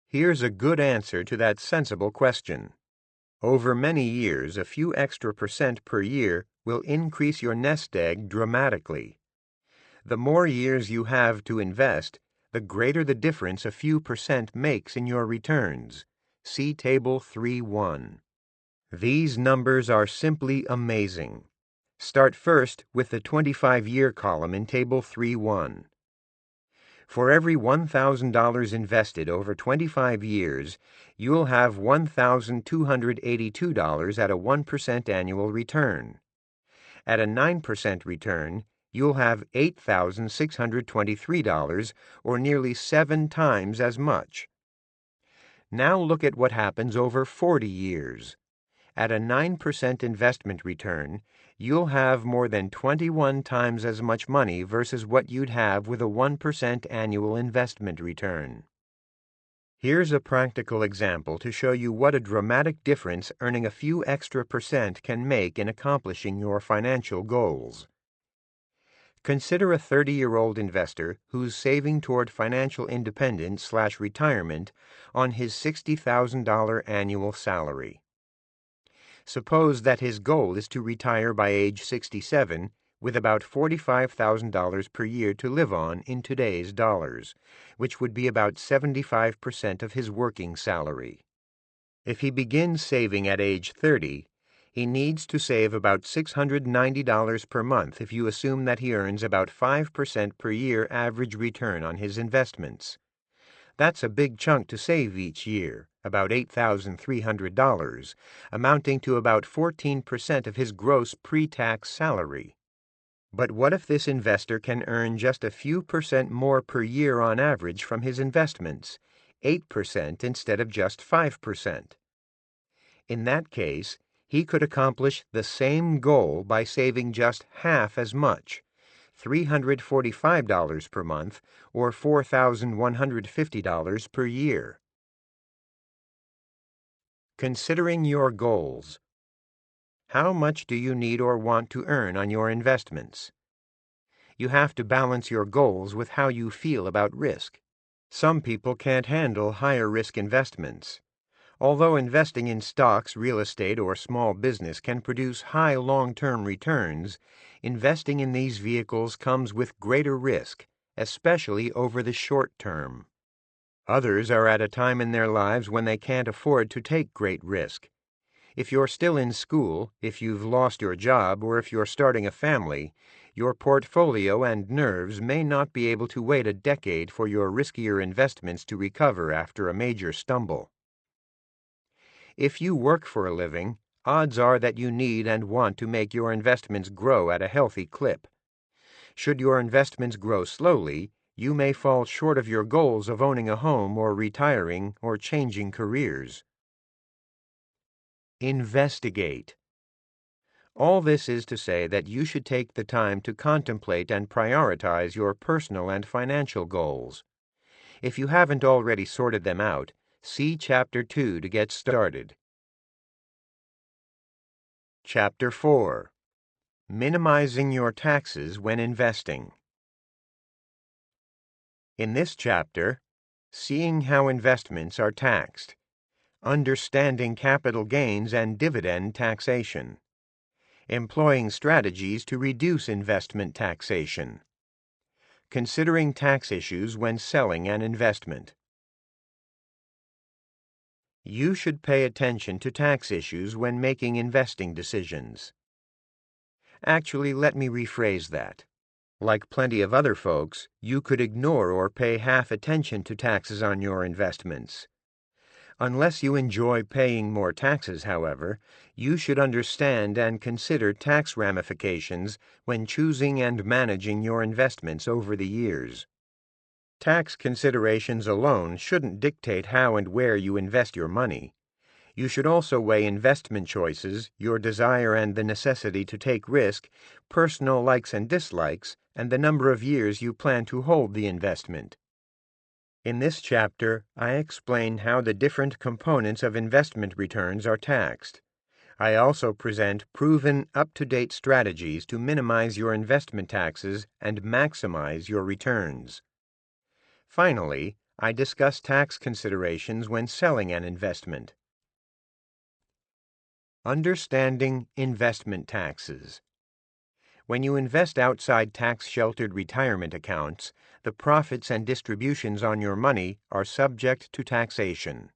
Here's a good answer to that sensible question. Over many years, a few extra percent per year will increase your nest egg dramatically. The more years you have to invest, the greater the difference a few percent makes in your returns. See Table 3.1. These numbers are simply amazing. Start first with the 25-year column in Table 3.1. For every $1,000 invested over 25 years, you'll have $1,282 at a 1% annual return. At a 9% return, you'll have $8,623, or nearly 7 times as much. Now look at what happens over 40 years. At a 9% investment return, you'll have more than 21 times as much money versus what you'd have with a 1% annual investment return. Here's a practical example to show you what a dramatic difference earning a few extra percent can make in accomplishing your financial goals. Consider a 30-year-old investor who's saving toward financial independence/retirement on his $60,000 annual salary. Suppose that his goal is to retire by age 67 with about $45,000 per year to live on in today's dollars, which would be about 75% of his working salary. If he begins saving at age 30, he needs to save about $690 per month if you assume that he earns about 5% per year average return on his investments. That's a big chunk to save each year, about $8,300, amounting to about 14% of his gross pre-tax salary. But what if this investor can earn just a few percent more per year on average from his investments, 8% instead of just 5%? In that case, he could accomplish the same goal by saving just half as much, $345 per month, or $4,150 per year. Considering your goals. How much do you need or want to earn on your investments? You have to balance your goals with how you feel about risk. Some people can't handle higher risk investments. Although investing in stocks, real estate, or small business can produce high long-term returns, investing in these vehicles comes with greater risk, especially over the short term. Others are at a time in their lives when they can't afford to take great risk. If you're still in school, if you've lost your job, or if you're starting a family, your portfolio and nerves may not be able to wait a decade for your riskier investments to recover after a major stumble. If you work for a living, odds are that you need and want to make your investments grow at a healthy clip. Should your investments grow slowly, you may fall short of your goals of owning a home or retiring or changing careers. Investigate. All this is to say that you should take the time to contemplate and prioritize your personal and financial goals. If you haven't already sorted them out, see Chapter 2 to get started. Chapter 4. Minimizing your taxes when investing. In this chapter, seeing how investments are taxed, understanding capital gains and dividend taxation, employing strategies to reduce investment taxation, considering tax issues when selling an investment. You should pay attention to tax issues when making investing decisions. Actually, let me rephrase that. Like plenty of other folks, you could ignore or pay half attention to taxes on your investments. Unless you enjoy paying more taxes, however, you should understand and consider tax ramifications when choosing and managing your investments over the years. Tax considerations alone shouldn't dictate how and where you invest your money. You should also weigh investment choices, your desire and the necessity to take risk, personal likes and dislikes, and the number of years you plan to hold the investment. In this chapter, I explain how the different components of investment returns are taxed. I also present proven, up-to-date strategies to minimize your investment taxes and maximize your returns. Finally, I discuss tax considerations when selling an investment. Understanding investment taxes. When you invest outside tax-sheltered retirement accounts, the profits and distributions on your money are subject to taxation.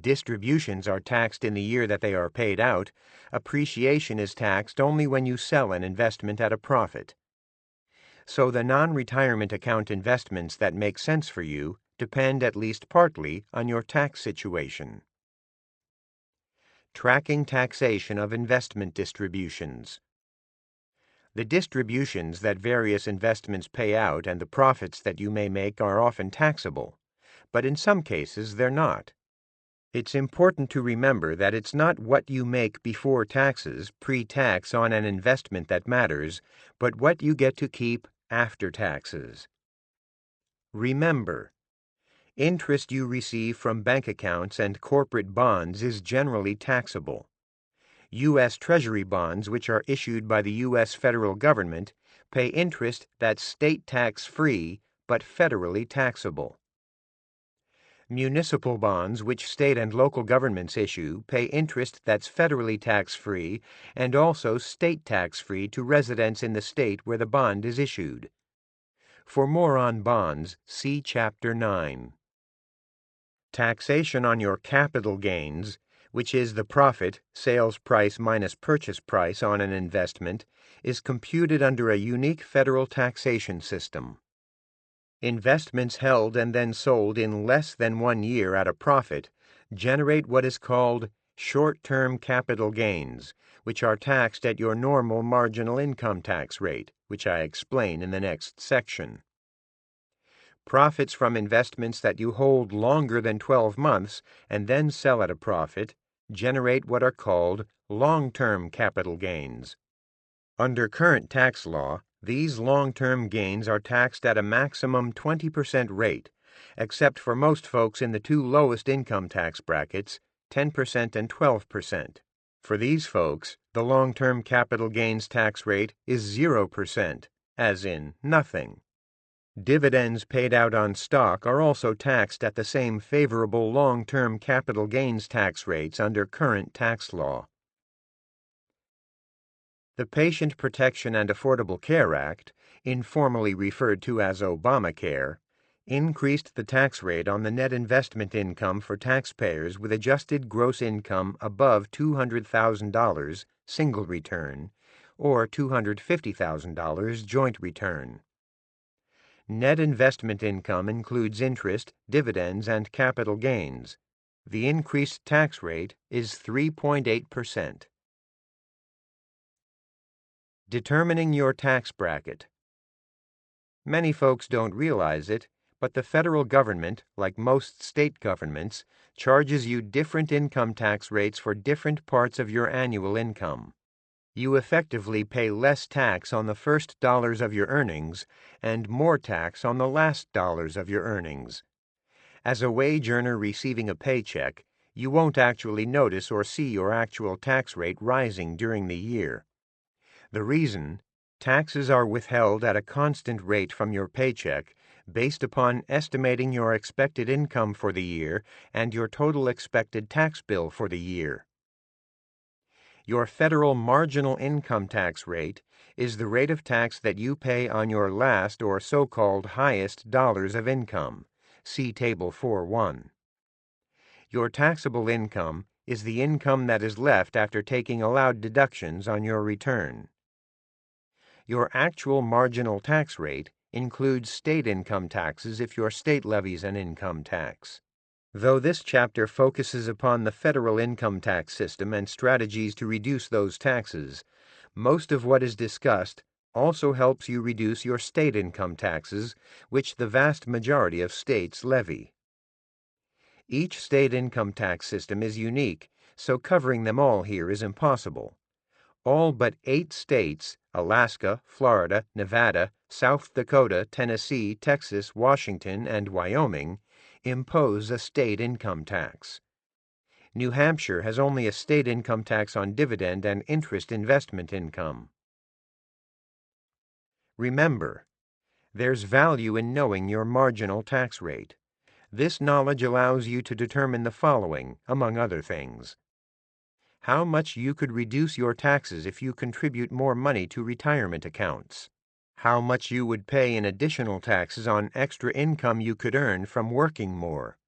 Distributions are taxed in the year that they are paid out. Appreciation is taxed only when you sell an investment at a profit. So the non-retirement account investments that make sense for you depend at least partly on your tax situation. Tracking taxation of investment distributions. The distributions that various investments pay out and the profits that you may make are often taxable, but in some cases they're not. It's important to remember that it's not what you make before taxes, pre-tax, on an investment that matters, but what you get to keep after taxes. Remember, interest you receive from bank accounts and corporate bonds is generally taxable. U.S. Treasury bonds, which are issued by the U.S. federal government, pay interest that's state tax-free but federally taxable. Municipal bonds, which state and local governments issue, pay interest that's federally tax-free and also state tax-free to residents in the state where the bond is issued. For more on bonds, see Chapter 9. Taxation on your capital gains, which is the profit, sales price minus purchase price on an investment, is computed under a unique federal taxation system. Investments held and then sold in less than 1 year at a profit generate what is called short-term capital gains, which are taxed at your normal marginal income tax rate, which I explain in the next section. Profits from investments that you hold longer than 12 months and then sell at a profit generate what are called long-term capital gains. Under current tax law, these long-term gains are taxed at a maximum 20% rate, except for most folks in the two lowest income tax brackets, 10% and 12%. For these folks, the long-term capital gains tax rate is 0%, as in nothing. Dividends paid out on stock are also taxed at the same favorable long-term capital gains tax rates under current tax law. The Patient Protection and Affordable Care Act, informally referred to as Obamacare, increased the tax rate on the net investment income for taxpayers with adjusted gross income above $200,000 single return or $250,000 joint return. Net investment income includes interest, dividends, and capital gains. The increased tax rate is 3.8%. Determining your tax bracket. Many folks don't realize it, but the federal government, like most state governments, charges you different income tax rates for different parts of your annual income. You effectively pay less tax on the first dollars of your earnings and more tax on the last dollars of your earnings. As a wage earner receiving a paycheck, you won't actually notice or see your actual tax rate rising during the year. The reason, taxes are withheld at a constant rate from your paycheck based upon estimating your expected income for the year and your total expected tax bill for the year. Your federal marginal income tax rate is the rate of tax that you pay on your last or so-called highest dollars of income. See Table 4.1. Your taxable income is the income that is left after taking allowed deductions on your return. Your actual marginal tax rate includes state income taxes if your state levies an income tax. Though this chapter focuses upon the federal income tax system and strategies to reduce those taxes, most of what is discussed also helps you reduce your state income taxes, which the vast majority of states levy. Each state income tax system is unique, so covering them all here is impossible. All but 8 states, Alaska, Florida, Nevada, South Dakota, Tennessee, Texas, Washington, and Wyoming, impose a state income tax. New Hampshire has only a state income tax on dividend and interest investment income. Remember, there's value in knowing your marginal tax rate. This knowledge allows you to determine the following, among other things. How much you could reduce your taxes if you contribute more money to retirement accounts. How much you would pay in additional taxes on extra income you could earn from working more.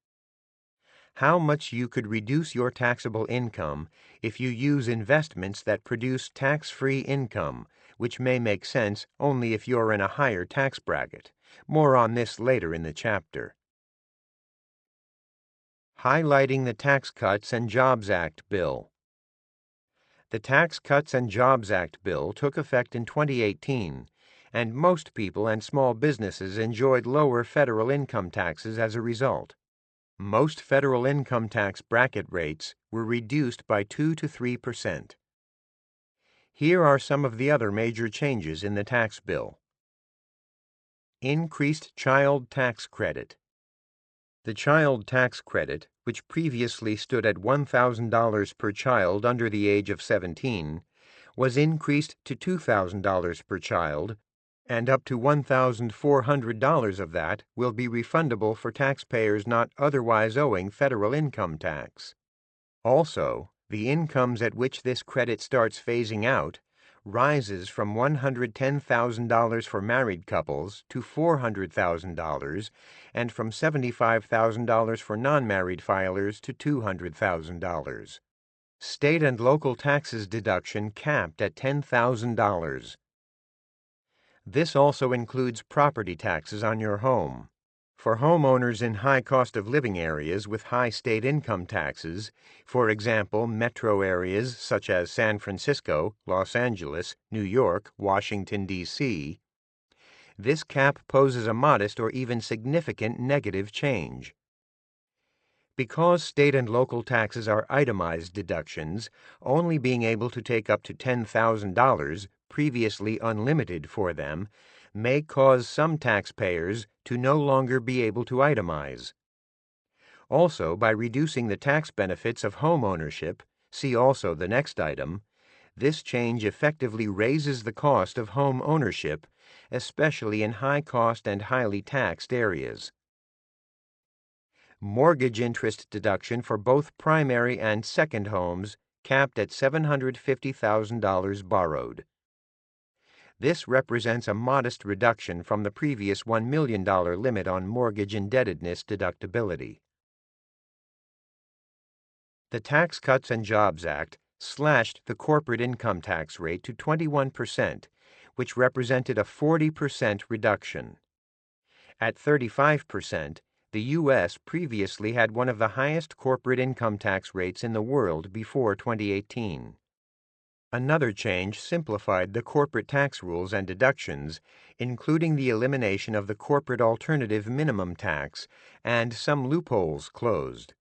how much you could reduce your taxable income if you use investments that produce tax-free income, which may make sense only if you're in a higher tax bracket. More on this later in the chapter. Highlighting the Tax Cuts and Jobs Act bill. The Tax Cuts and Jobs Act bill took effect in 2018, and most people and small businesses enjoyed lower federal income taxes as a result. Most federal income tax bracket rates were reduced by 2 to 3%. Here are some of the other major changes in the tax bill. Increased child tax credit. The child tax credit, which previously stood at $1,000 per child under the age of 17, was increased to $2,000 per child, and up to $1,400 of that will be refundable for taxpayers not otherwise owing federal income tax. Also, the incomes at which this credit starts phasing out rises from $110,000 for married couples to $400,000, and from $75,000 for non-married filers to $200,000. State and local taxes deduction capped at $10,000. This also includes property taxes on your home. For homeowners in high cost of living areas with high state income taxes, for example, metro areas such as San Francisco, Los Angeles, New York, Washington, D.C., this cap poses a modest or even significant negative change. Because state and local taxes are itemized deductions, only being able to take up to $10,000, previously unlimited for them, may cause some taxpayers to no longer be able to itemize. Also, by reducing the tax benefits of home ownership, see also the next item, this change effectively raises the cost of home ownership, especially in high-cost and highly taxed areas. Mortgage interest deduction for both primary and second homes capped at $750,000 borrowed. This represents a modest reduction from the previous $1 million limit on mortgage indebtedness deductibility. The Tax Cuts and Jobs Act slashed the corporate income tax rate to 21%, which represented a 40% reduction. At 35%, the U.S. previously had one of the highest corporate income tax rates in the world before 2018. Another change simplified the corporate tax rules and deductions, including the elimination of the corporate alternative minimum tax, and some loopholes closed.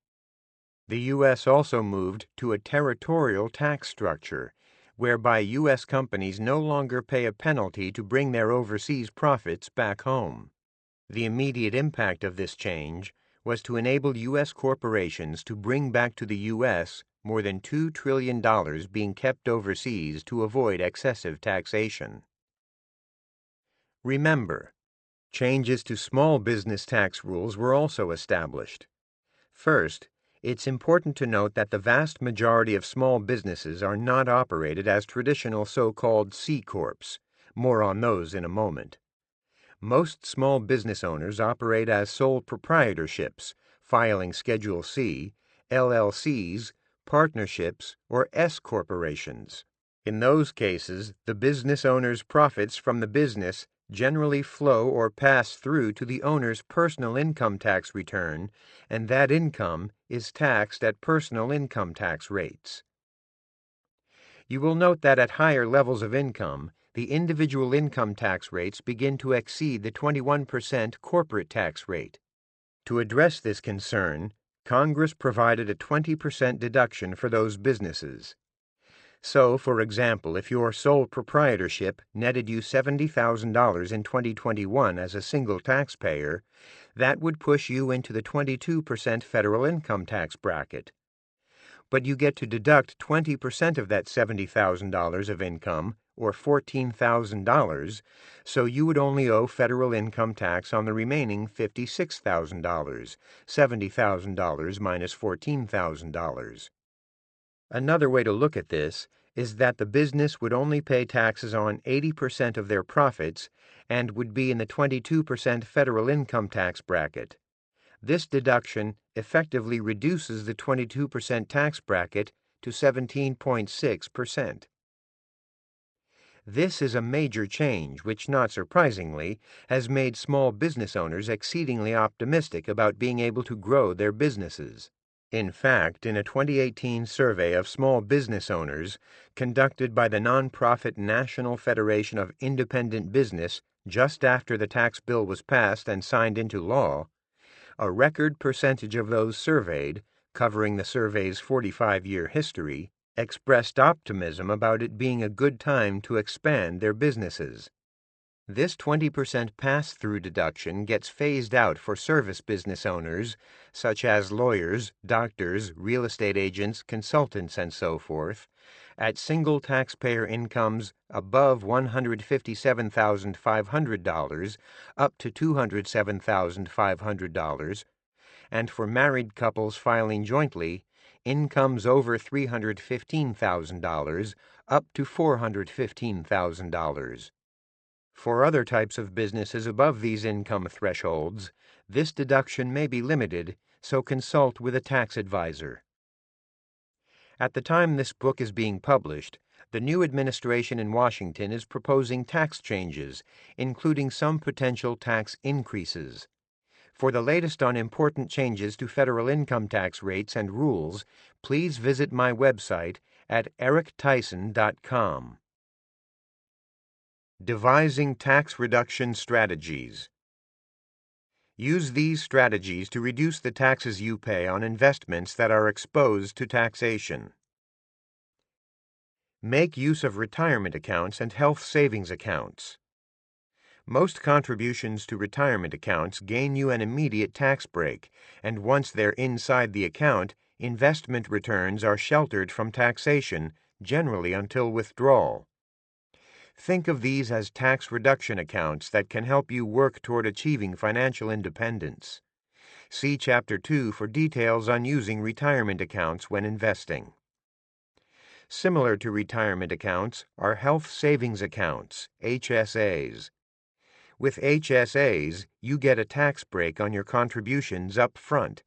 The U.S. also moved to a territorial tax structure, whereby U.S. companies no longer pay a penalty to bring their overseas profits back home. The immediate impact of this change was to enable U.S. corporations to bring back to the U.S. more than $2 trillion being kept overseas to avoid excessive taxation. Remember, changes to small business tax rules were also established. First, it's important to note that the vast majority of small businesses are not operated as traditional so-called C Corps. More on those in a moment. Most small business owners operate as sole proprietorships, filing Schedule C, LLCs, partnerships, or S corporations. In those cases, the business owner's profits from the business generally flow or pass through to the owner's personal income tax return, and that income is taxed at personal income tax rates. You will note that at higher levels of income, the individual income tax rates begin to exceed the 21% corporate tax rate. To address this concern, Congress provided a 20% deduction for those businesses. So, for example, if your sole proprietorship netted you $70,000 in 2021 as a single taxpayer, that would push you into the 22% federal income tax bracket. But you get to deduct 20% of that $70,000 of income, or $14,000, so you would only owe federal income tax on the remaining $56,000, $70,000 minus $14,000. Another way to look at this is that the business would only pay taxes on 80% of their profits and would be in the 22% federal income tax bracket. This deduction effectively reduces the 22% tax bracket to 17.6%. This is a major change which, not surprisingly, has made small business owners exceedingly optimistic about being able to grow their businesses. In fact, in a 2018 survey of small business owners conducted by the nonprofit National Federation of Independent Business just after the tax bill was passed and signed into law, a record percentage of those surveyed, covering the survey's 45-year history, expressed optimism about it being a good time to expand their businesses. This 20% pass-through deduction gets phased out for service business owners, such as lawyers, doctors, real estate agents, consultants, and so forth, at single taxpayer incomes above $157,500 up to $207,500, and for married couples filing jointly, incomes over $315,000 up to $415,000. For other types of businesses above these income thresholds, this deduction may be limited, so consult with a tax advisor. At the time this book is being published, the new administration in Washington is proposing tax changes, including some potential tax increases. For the latest on important changes to federal income tax rates and rules, please visit my website at erictyson.com. Devising tax reduction strategies. Use these strategies to reduce the taxes you pay on investments that are exposed to taxation. Make use of retirement accounts and health savings accounts. Most contributions to retirement accounts gain you an immediate tax break, and once they're inside the account, investment returns are sheltered from taxation, generally until withdrawal. Think of these as tax reduction accounts that can help you work toward achieving financial independence. See Chapter 2 for details on using retirement accounts when investing. Similar to retirement accounts are health savings accounts, HSAs. With HSAs, you get a tax break on your contributions up front.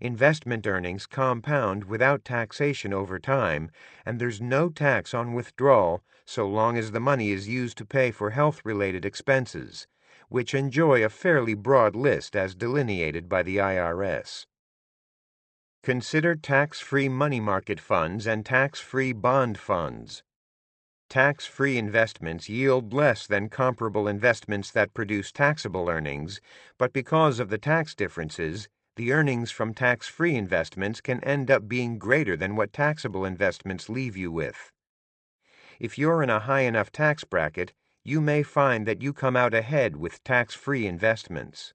Investment earnings compound without taxation over time, and there's no tax on withdrawal so long as the money is used to pay for health-related expenses, which enjoy a fairly broad list as delineated by the IRS. Consider tax-free money market funds and tax-free bond funds. Tax-free investments yield less than comparable investments that produce taxable earnings, but because of the tax differences, the earnings from tax-free investments can end up being greater than what taxable investments leave you with. If you're in a high enough tax bracket, you may find that you come out ahead with tax-free investments.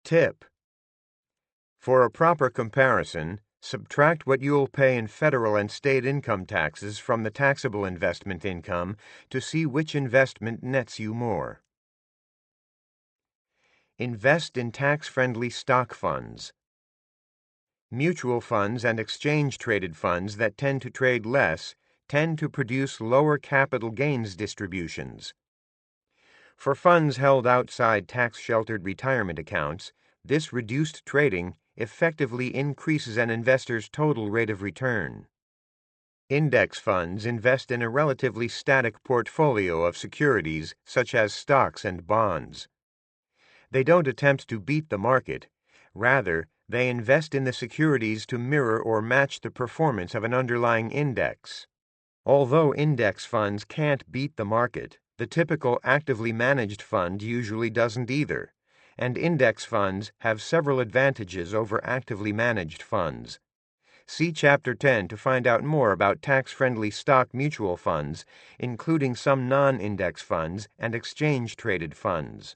Tip: for a proper comparison, subtract what you'll pay in federal and state income taxes from the taxable investment income to see which investment nets you more. Invest in tax-friendly stock funds. Mutual funds and exchange-traded funds that tend to trade less tend to produce lower capital gains distributions. For funds held outside tax-sheltered retirement accounts, this reduced trading effectively increases an investor's total rate of return. Index funds invest in a relatively static portfolio of securities such as stocks and bonds. They don't attempt to beat the market. Rather, they invest in the securities to mirror or match the performance of an underlying index. Although index funds can't beat the market, the typical actively managed fund usually doesn't either, and index funds have several advantages over actively managed funds. See Chapter 10 to find out more about tax-friendly stock mutual funds, including some non-index funds and exchange-traded funds.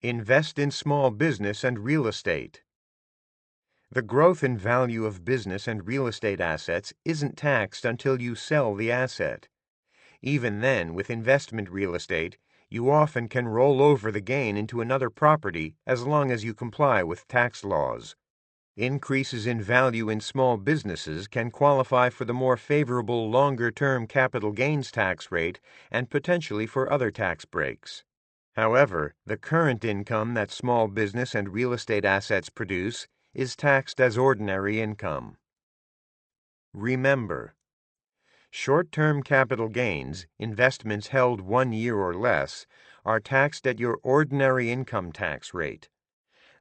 Invest in small business and real estate. The growth in value of business and real estate assets isn't taxed until you sell the asset. Even then, with investment real estate, you often can roll over the gain into another property as long as you comply with tax laws. Increases in value in small businesses can qualify for the more favorable longer-term capital gains tax rate and potentially for other tax breaks. However, the current income that small business and real estate assets produce is taxed as ordinary income. Remember, short-term capital gains, investments held 1 year or less, are taxed at your ordinary income tax rate.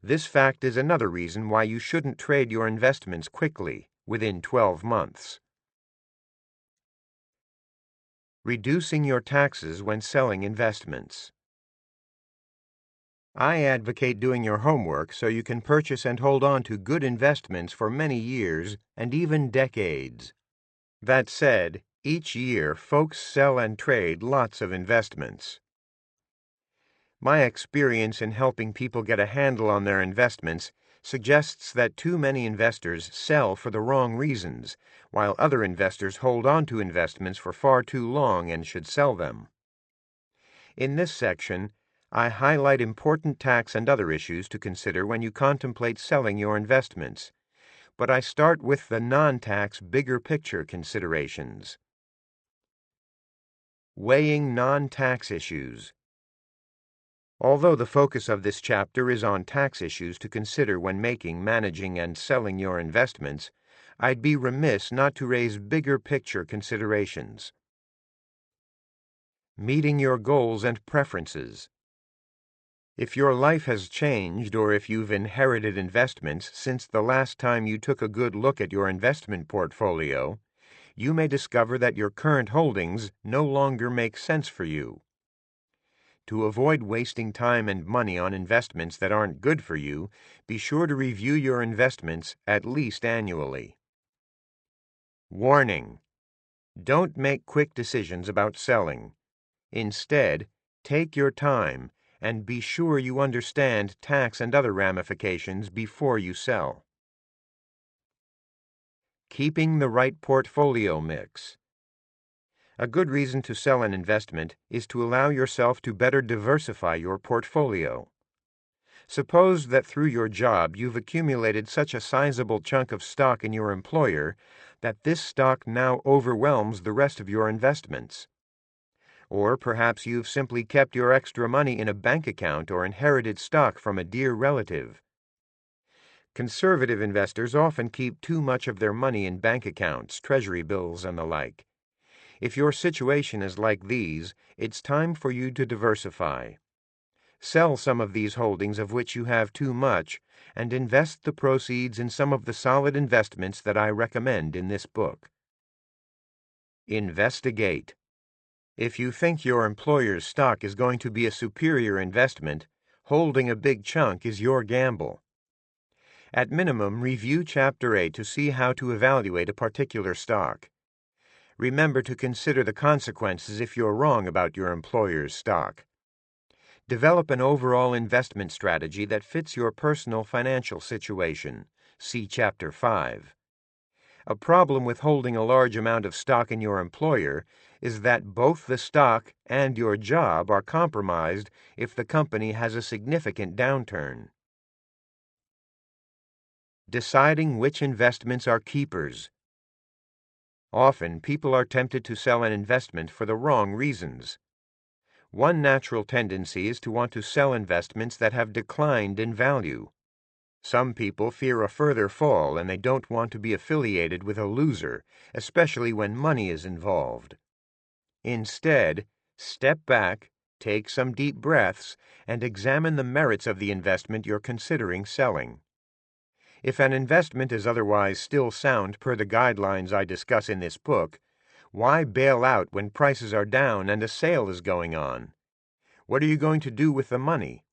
This fact is another reason why you shouldn't trade your investments quickly, within 12 months. Reducing your taxes when selling investments. I advocate doing your homework so you can purchase and hold on to good investments for many years and even decades. That said, each year folks sell and trade lots of investments. My experience in helping people get a handle on their investments suggests that too many investors sell for the wrong reasons, while other investors hold on to investments for far too long and should sell them. In this section, I highlight important tax and other issues to consider when you contemplate selling your investments, but I start with the non-tax bigger picture considerations. Weighing non-tax issues. Although the focus of this chapter is on tax issues to consider when making, managing, and selling your investments, I'd be remiss not to raise bigger picture considerations. Meeting your goals and preferences. If your life has changed or if you've inherited investments since the last time you took a good look at your investment portfolio, you may discover that your current holdings no longer make sense for you. To avoid wasting time and money on investments that aren't good for you, be sure to review your investments at least annually. Warning: don't make quick decisions about selling. Instead, take your time and be sure you understand tax and other ramifications before you sell. Keeping the right portfolio mix. A good reason to sell an investment is to allow yourself to better diversify your portfolio. Suppose that through your job you've accumulated such a sizable chunk of stock in your employer that this stock now overwhelms the rest of your investments. Or perhaps you've simply kept your extra money in a bank account or inherited stock from a dear relative. Conservative investors often keep too much of their money in bank accounts, treasury bills, and the like. If your situation is like these, it's time for you to diversify. Sell some of these holdings of which you have too much and invest the proceeds in some of the solid investments that I recommend in this book. Investigate. If you think your employer's stock is going to be a superior investment, holding a big chunk is your gamble. At minimum, review Chapter 8 to see how to evaluate a particular stock. Remember to consider the consequences if you're wrong about your employer's stock. Develop an overall investment strategy that fits your personal financial situation. See Chapter 5. A problem with holding a large amount of stock in your employer is that both the stock and your job are compromised if the company has a significant downturn. Deciding which investments are keepers. Often, people are tempted to sell an investment for the wrong reasons. One natural tendency is to want to sell investments that have declined in value. Some people fear a further fall and they don't want to be affiliated with a loser, especially when money is involved. Instead, step back, take some deep breaths, and examine the merits of the investment you're considering selling. If an investment is otherwise still sound per the guidelines I discuss in this book, why bail out when prices are down and a sale is going on? What are you going to do with the money?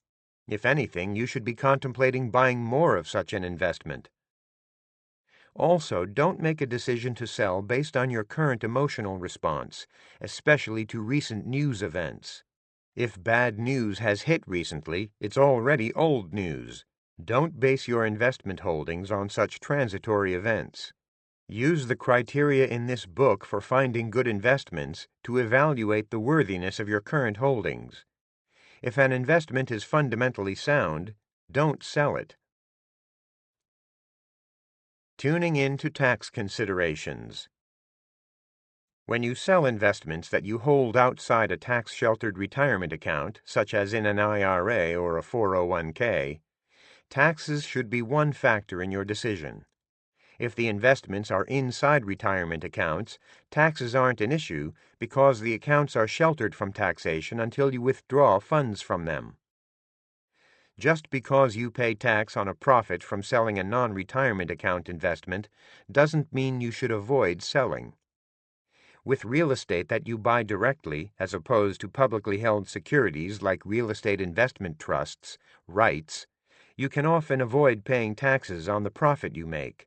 If anything, you should be contemplating buying more of such an investment. Also, don't make a decision to sell based on your current emotional response, especially to recent news events. If bad news has hit recently, it's already old news. Don't base your investment holdings on such transitory events. Use the criteria in this book for finding good investments to evaluate the worthiness of your current holdings. If an investment is fundamentally sound, don't sell it. Tuning in to tax considerations. When you sell investments that you hold outside a tax-sheltered retirement account, such as in an IRA or a 401k, taxes should be one factor in your decision. If the investments are inside retirement accounts, taxes aren't an issue because the accounts are sheltered from taxation until you withdraw funds from them. Just because you pay tax on a profit from selling a non-retirement account investment doesn't mean you should avoid selling. With real estate that you buy directly, as opposed to publicly held securities like real estate investment trusts, REITs, you can often avoid paying taxes on the profit you make.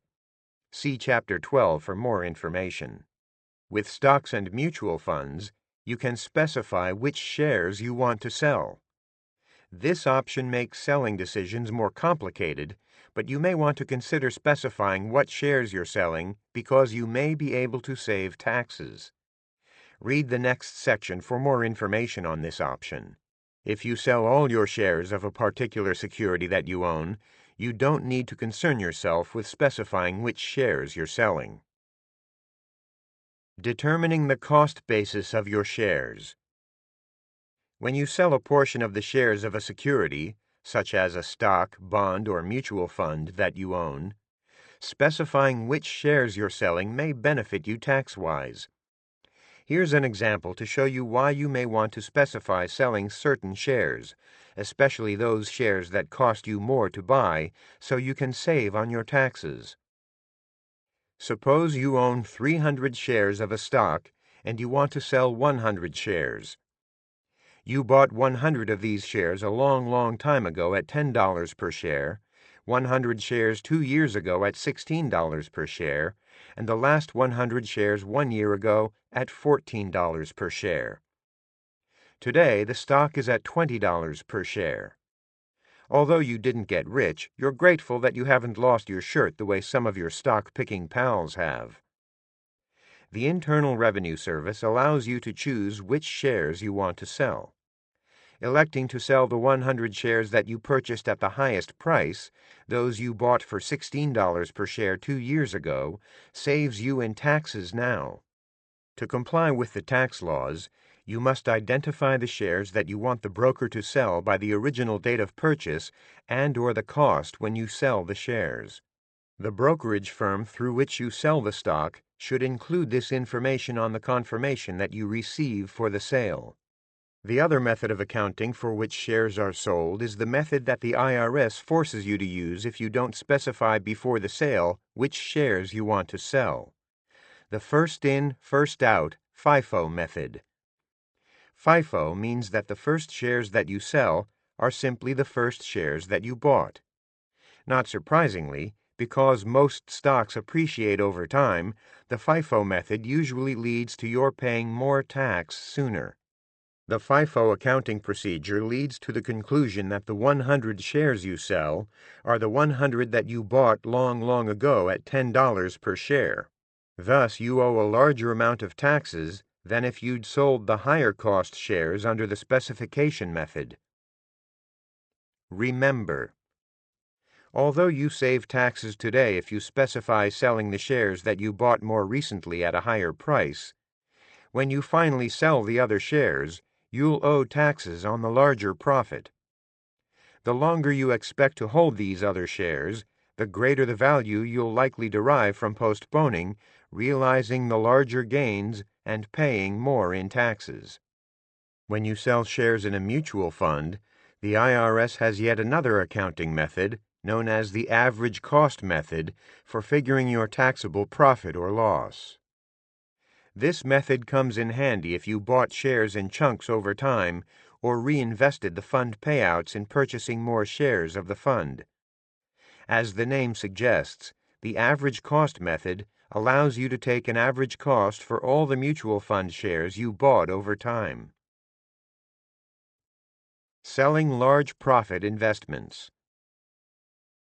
See Chapter 12 for more information. With stocks and mutual funds, you can specify which shares you want to sell. This option makes selling decisions more complicated, but you may want to consider specifying what shares you're selling because you may be able to save taxes. Read the next section for more information on this option. If you sell all your shares of a particular security that you own, you don't need to concern yourself with specifying which shares you're selling. Determining the cost basis of your shares. When you sell a portion of the shares of a security, such as a stock, bond, or mutual fund that you own, specifying which shares you're selling may benefit you tax-wise. Here's an example to show you why you may want to specify selling certain shares, especially those shares that cost you more to buy, so you can save on your taxes. Suppose you own 300 shares of a stock and you want to sell 100 shares. You bought 100 of these shares a long time ago at $10 per share, 100 shares 2 years ago at $16 per share, and the last 100 shares 1 year ago at $14 per share. Today, the stock is at $20 per share. Although you didn't get rich, you're grateful that you haven't lost your shirt the way some of your stock-picking pals have. The Internal Revenue Service allows you to choose which shares you want to sell. Electing to sell the 100 shares that you purchased at the highest price, those you bought for $16 per share 2 years ago, saves you in taxes now. To comply with the tax laws, you must identify the shares that you want the broker to sell by the original date of purchase and/or the cost when you sell the shares. The brokerage firm through which you sell the stock should include this information on the confirmation that you receive for the sale. The other method of accounting for which shares are sold is the method that the IRS forces you to use if you don't specify before the sale which shares you want to sell. The first in, first out FIFO method. FIFO means that the first shares that you sell are simply the first shares that you bought. Not surprisingly, because most stocks appreciate over time, the FIFO method usually leads to your paying more tax sooner. The FIFO accounting procedure leads to the conclusion that the 100 shares you sell are the 100 that you bought long ago at $10 per share. Thus, you owe a larger amount of taxes than if you'd sold the higher cost shares under the specification method. Remember, although you save taxes today if you specify selling the shares that you bought more recently at a higher price, when you finally sell the other shares, you'll owe taxes on the larger profit. The longer you expect to hold these other shares, the greater the value you'll likely derive from postponing, realizing the larger gains, and paying more in taxes. When you sell shares in a mutual fund, the IRS has yet another accounting method, known as the average cost method, for figuring your taxable profit or loss. This method comes in handy if you bought shares in chunks over time or reinvested the fund payouts in purchasing more shares of the fund. As the name suggests, the average cost method allows you to take an average cost for all the mutual fund shares you bought over time. Selling large profit investments.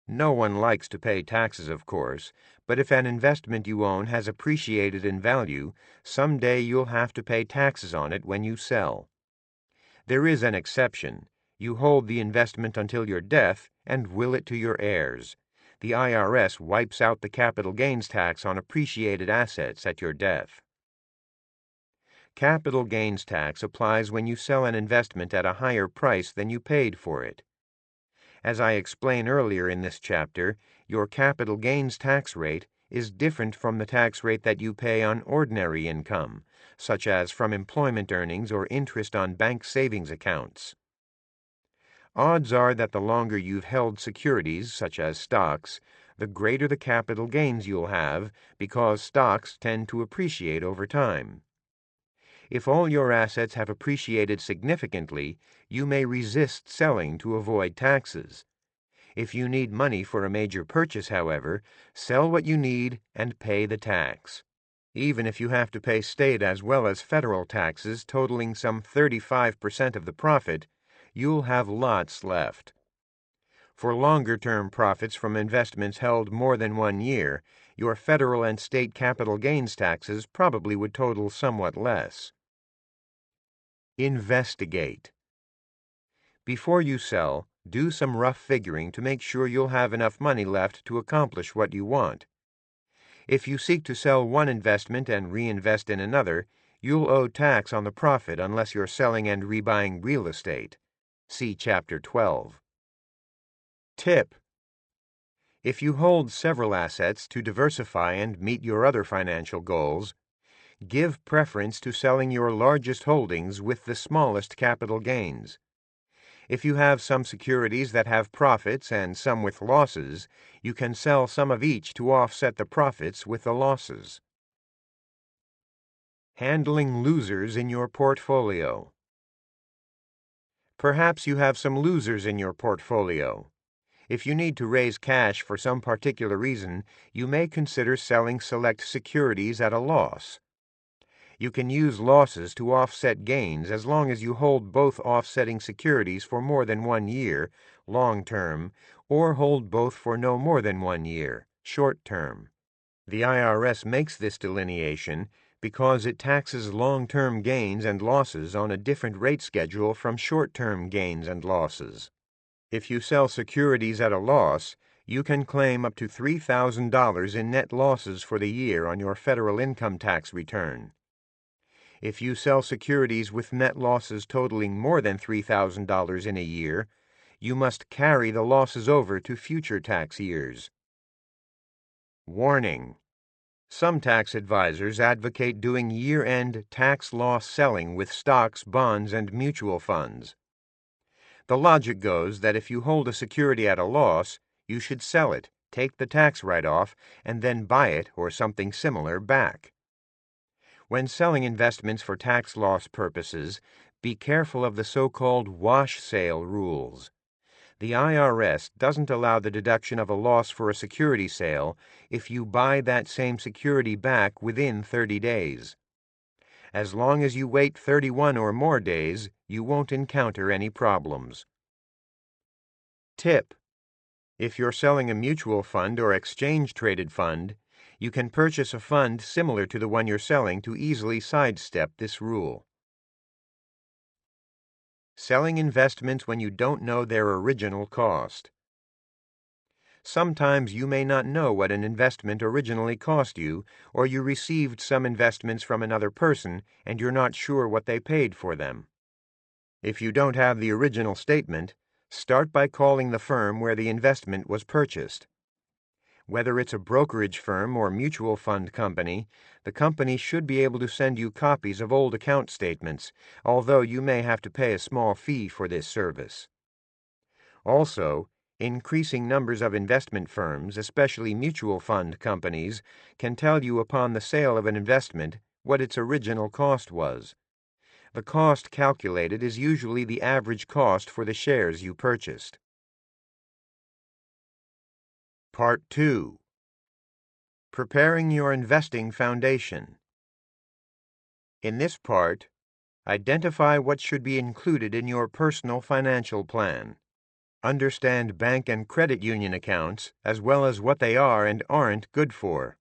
No one likes to pay taxes, of course, but if an investment you own has appreciated in value, someday you'll have to pay taxes on it when you sell. There is an exception. You hold the investment until your death and will it to your heirs. The IRS wipes out the capital gains tax on appreciated assets at your death. Capital gains tax applies when you sell an investment at a higher price than you paid for it. As I explained earlier in this chapter, your capital gains tax rate is different from the tax rate that you pay on ordinary income, such as from employment earnings or interest on bank savings accounts. Odds are that the longer you've held securities, such as stocks, the greater the capital gains you'll have, because stocks tend to appreciate over time. If all your assets have appreciated significantly, you may resist selling to avoid taxes. If you need money for a major purchase, however, sell what you need and pay the tax. Even if you have to pay state as well as federal taxes totaling some 35% of the profit, you'll have lots left. For longer-term profits from investments held more than 1 year, your federal and state capital gains taxes probably would total somewhat less. Investigate. Before you sell, do some rough figuring to make sure you'll have enough money left to accomplish what you want. If you seek to sell one investment and reinvest in another, you'll owe tax on the profit unless you're selling and rebuying real estate. See Chapter 12. Tip. If you hold several assets to diversify and meet your other financial goals, give preference to selling your largest holdings with the smallest capital gains. If you have some securities that have profits and some with losses, you can sell some of each to offset the profits with the losses. Handling losers in your portfolio. Perhaps you have some losers in your portfolio. If you need to raise cash for some particular reason, you may consider selling select securities at a loss. You can use losses to offset gains as long as you hold both offsetting securities for more than 1 year, long term, or hold both for no more than 1 year, short term. The IRS makes this delineation because it taxes long-term gains and losses on a different rate schedule from short-term gains and losses. If you sell securities at a loss, you can claim up to $3,000 in net losses for the year on your federal income tax return. If you sell securities with net losses totaling more than $3,000 in a year, you must carry the losses over to future tax years. Warning. Some tax advisors advocate doing year-end tax loss selling with stocks, bonds, and mutual funds. The logic goes that if you hold a security at a loss, you should sell it, take the tax write-off, and then buy it or something similar back. When selling investments for tax loss purposes, be careful of the so-called wash sale rules. The IRS doesn't allow the deduction of a loss for a security sale if you buy that same security back within 30 days. As long as you wait 31 or more days, you won't encounter any problems. Tip. If you're selling a mutual fund or exchange-traded fund, you can purchase a fund similar to the one you're selling to easily sidestep this rule. Selling investments when you don't know their original cost. Sometimes you may not know what an investment originally cost you, or you received some investments from another person and you're not sure what they paid for them. If you don't have the original statement, start by calling the firm where the investment was purchased. Whether it's a brokerage firm or mutual fund company, the company should be able to send you copies of old account statements, although you may have to pay a small fee for this service. Also, increasing numbers of investment firms, especially mutual fund companies, can tell you upon the sale of an investment what its original cost was. The cost calculated is usually the average cost for the shares you purchased. Part 2. Preparing your investing foundation. In this part, identify what should be included in your personal financial plan. Understand bank and credit union accounts, as well as what they are and aren't good for.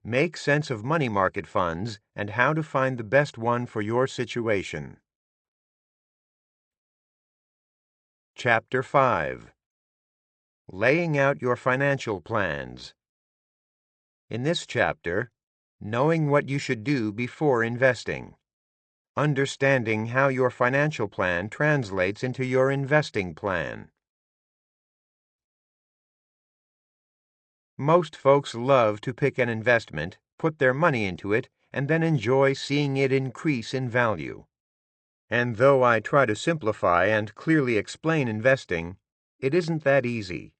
Make sense of money market funds and how to find the best one for your situation. Chapter 5. Laying out your financial plans. In this chapter, knowing what you should do before investing. Understanding how your financial plan translates into your investing plan. Most folks love to pick an investment, put their money into it, and then enjoy seeing it increase in value. And though I try to simplify and clearly explain investing, it isn't that easy.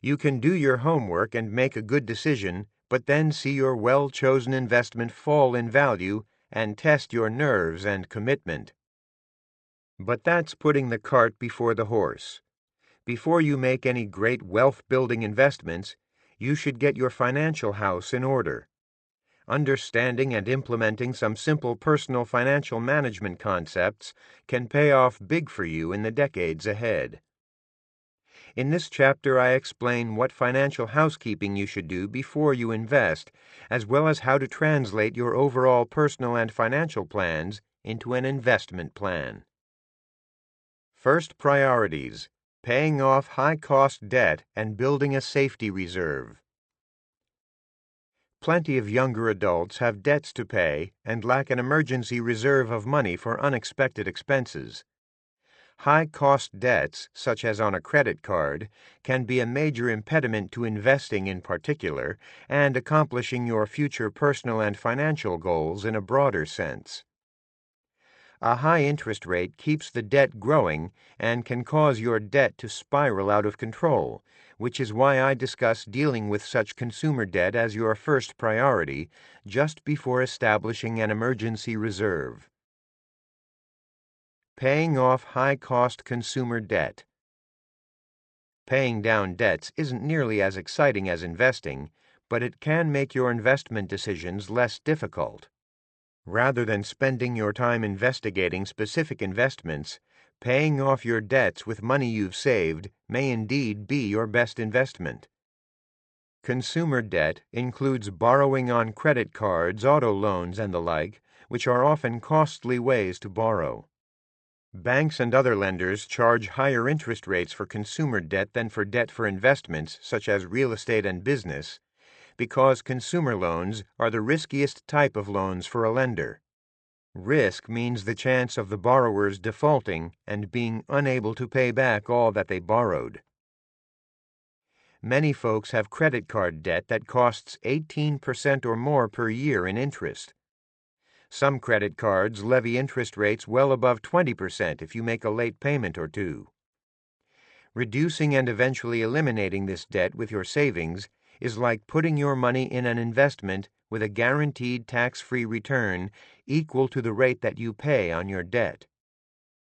You can do your homework and make a good decision, but then see your well-chosen investment fall in value and test your nerves and commitment. But that's putting the cart before the horse. Before you make any great wealth-building investments, you should get your financial house in order. Understanding and implementing some simple personal financial management concepts can pay off big for you in the decades ahead. In this chapter, I explain what financial housekeeping you should do before you invest, as well as how to translate your overall personal and financial plans into an investment plan. First priorities: paying off high-cost debt and building a safety reserve. Plenty of younger adults have debts to pay and lack an emergency reserve of money for unexpected expenses. High-cost debts, such as on a credit card, can be a major impediment to investing in particular and accomplishing your future personal and financial goals in a broader sense. A high interest rate keeps the debt growing and can cause your debt to spiral out of control, which is why I discuss dealing with such consumer debt as your first priority just before establishing an emergency reserve. Paying off high-cost consumer debt. Paying down debts isn't nearly as exciting as investing, but it can make your investment decisions less difficult. Rather than spending your time investigating specific investments, paying off your debts with money you've saved may indeed be your best investment. Consumer debt includes borrowing on credit cards, auto loans, and the like, which are often costly ways to borrow. Banks and other lenders charge higher interest rates for consumer debt than for debt for investments such as real estate and business, because consumer loans are the riskiest type of loans for a lender. Risk means the chance of the borrowers defaulting and being unable to pay back all that they borrowed. Many folks have credit card debt that costs 18% or more per year in interest. Some credit cards levy interest rates well above 20% if you make a late payment or two. Reducing and eventually eliminating this debt with your savings is like putting your money in an investment with a guaranteed tax-free return equal to the rate that you pay on your debt.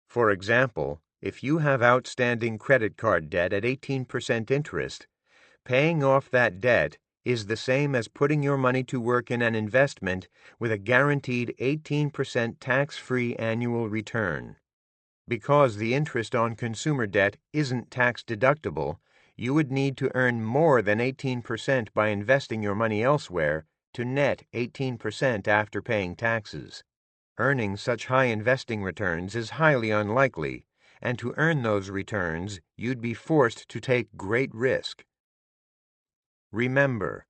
For example, if you have outstanding credit card debt at 18% interest, paying off that debt is the same as putting your money to work in an investment with a guaranteed 18% tax-free annual return. Because the interest on consumer debt isn't tax-deductible, you would need to earn more than 18% by investing your money elsewhere to net 18% after paying taxes. Earning such high investing returns is highly unlikely, and to earn those returns, you'd be forced to take great risk. Remember,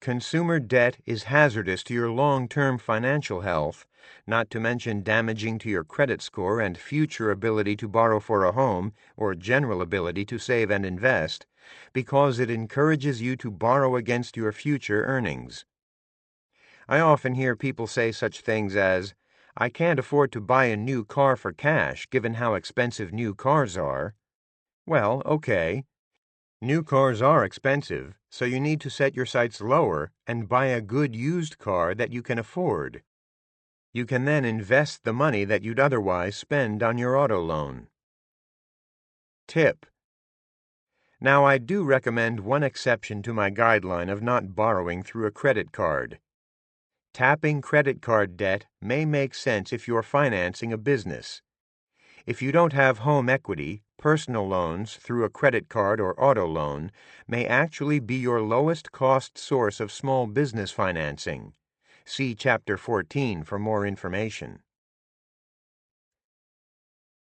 consumer debt is hazardous to your long-term financial health, not to mention damaging to your credit score and future ability to borrow for a home or general ability to save and invest, because it encourages you to borrow against your future earnings. I often hear people say such things as, "I can't afford to buy a new car for cash given how expensive new cars are." Well, okay. New cars are expensive, so you need to set your sights lower and buy a good used car that you can afford. You can then invest the money that you'd otherwise spend on your auto loan. Tip: Now, I do recommend one exception to my guideline of not borrowing through a credit card. Tapping credit card debt may make sense if you're financing a business. If you don't have home equity, personal loans through a credit card or auto loan may actually be your lowest cost source of small business financing. See Chapter 14 for more information.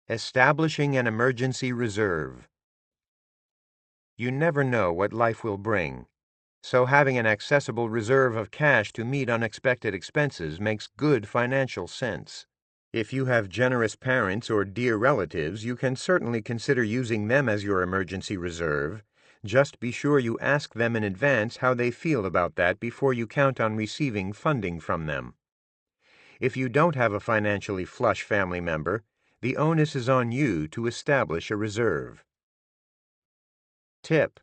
Establishing an emergency reserve. You never know what life will bring, so having an accessible reserve of cash to meet unexpected expenses makes good financial sense. If you have generous parents or dear relatives, you can certainly consider using them as your emergency reserve. Just be sure you ask them in advance how they feel about that before you count on receiving funding from them. If you don't have a financially flush family member, the onus is on you to establish a reserve. Tip: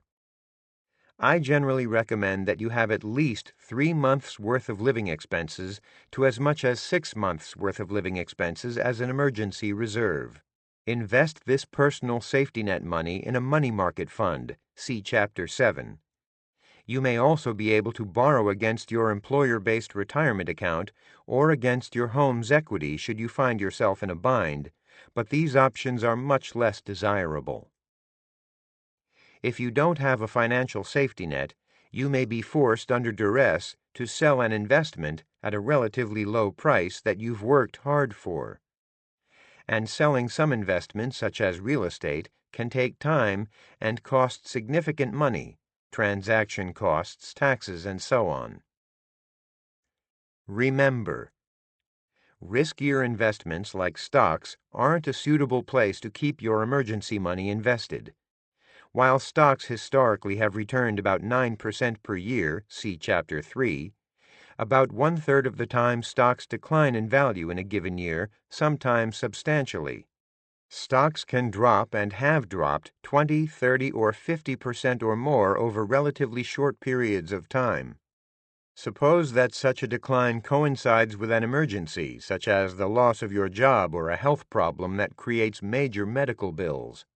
I generally recommend that you have at least 3 months' worth of living expenses to as much as 6 months' worth of living expenses as an emergency reserve. Invest this personal safety net money in a money market fund, see Chapter 7. You may also be able to borrow against your employer-based retirement account or against your home's equity should you find yourself in a bind, but these options are much less desirable. If you don't have a financial safety net, you may be forced under duress to sell an investment at a relatively low price that you've worked hard for. And selling some investments, such as real estate, can take time and cost significant money, transaction costs, taxes, and so on. Remember, riskier investments like stocks aren't a suitable place to keep your emergency money invested. While stocks historically have returned about 9% per year, see Chapter 3, about 1/3 of the time stocks decline in value in a given year, sometimes substantially. Stocks can drop and have dropped 20, 30, or 50% or more over relatively short periods of time. Suppose that such a decline coincides with an emergency, such as the loss of your job or a health problem that creates major medical bills.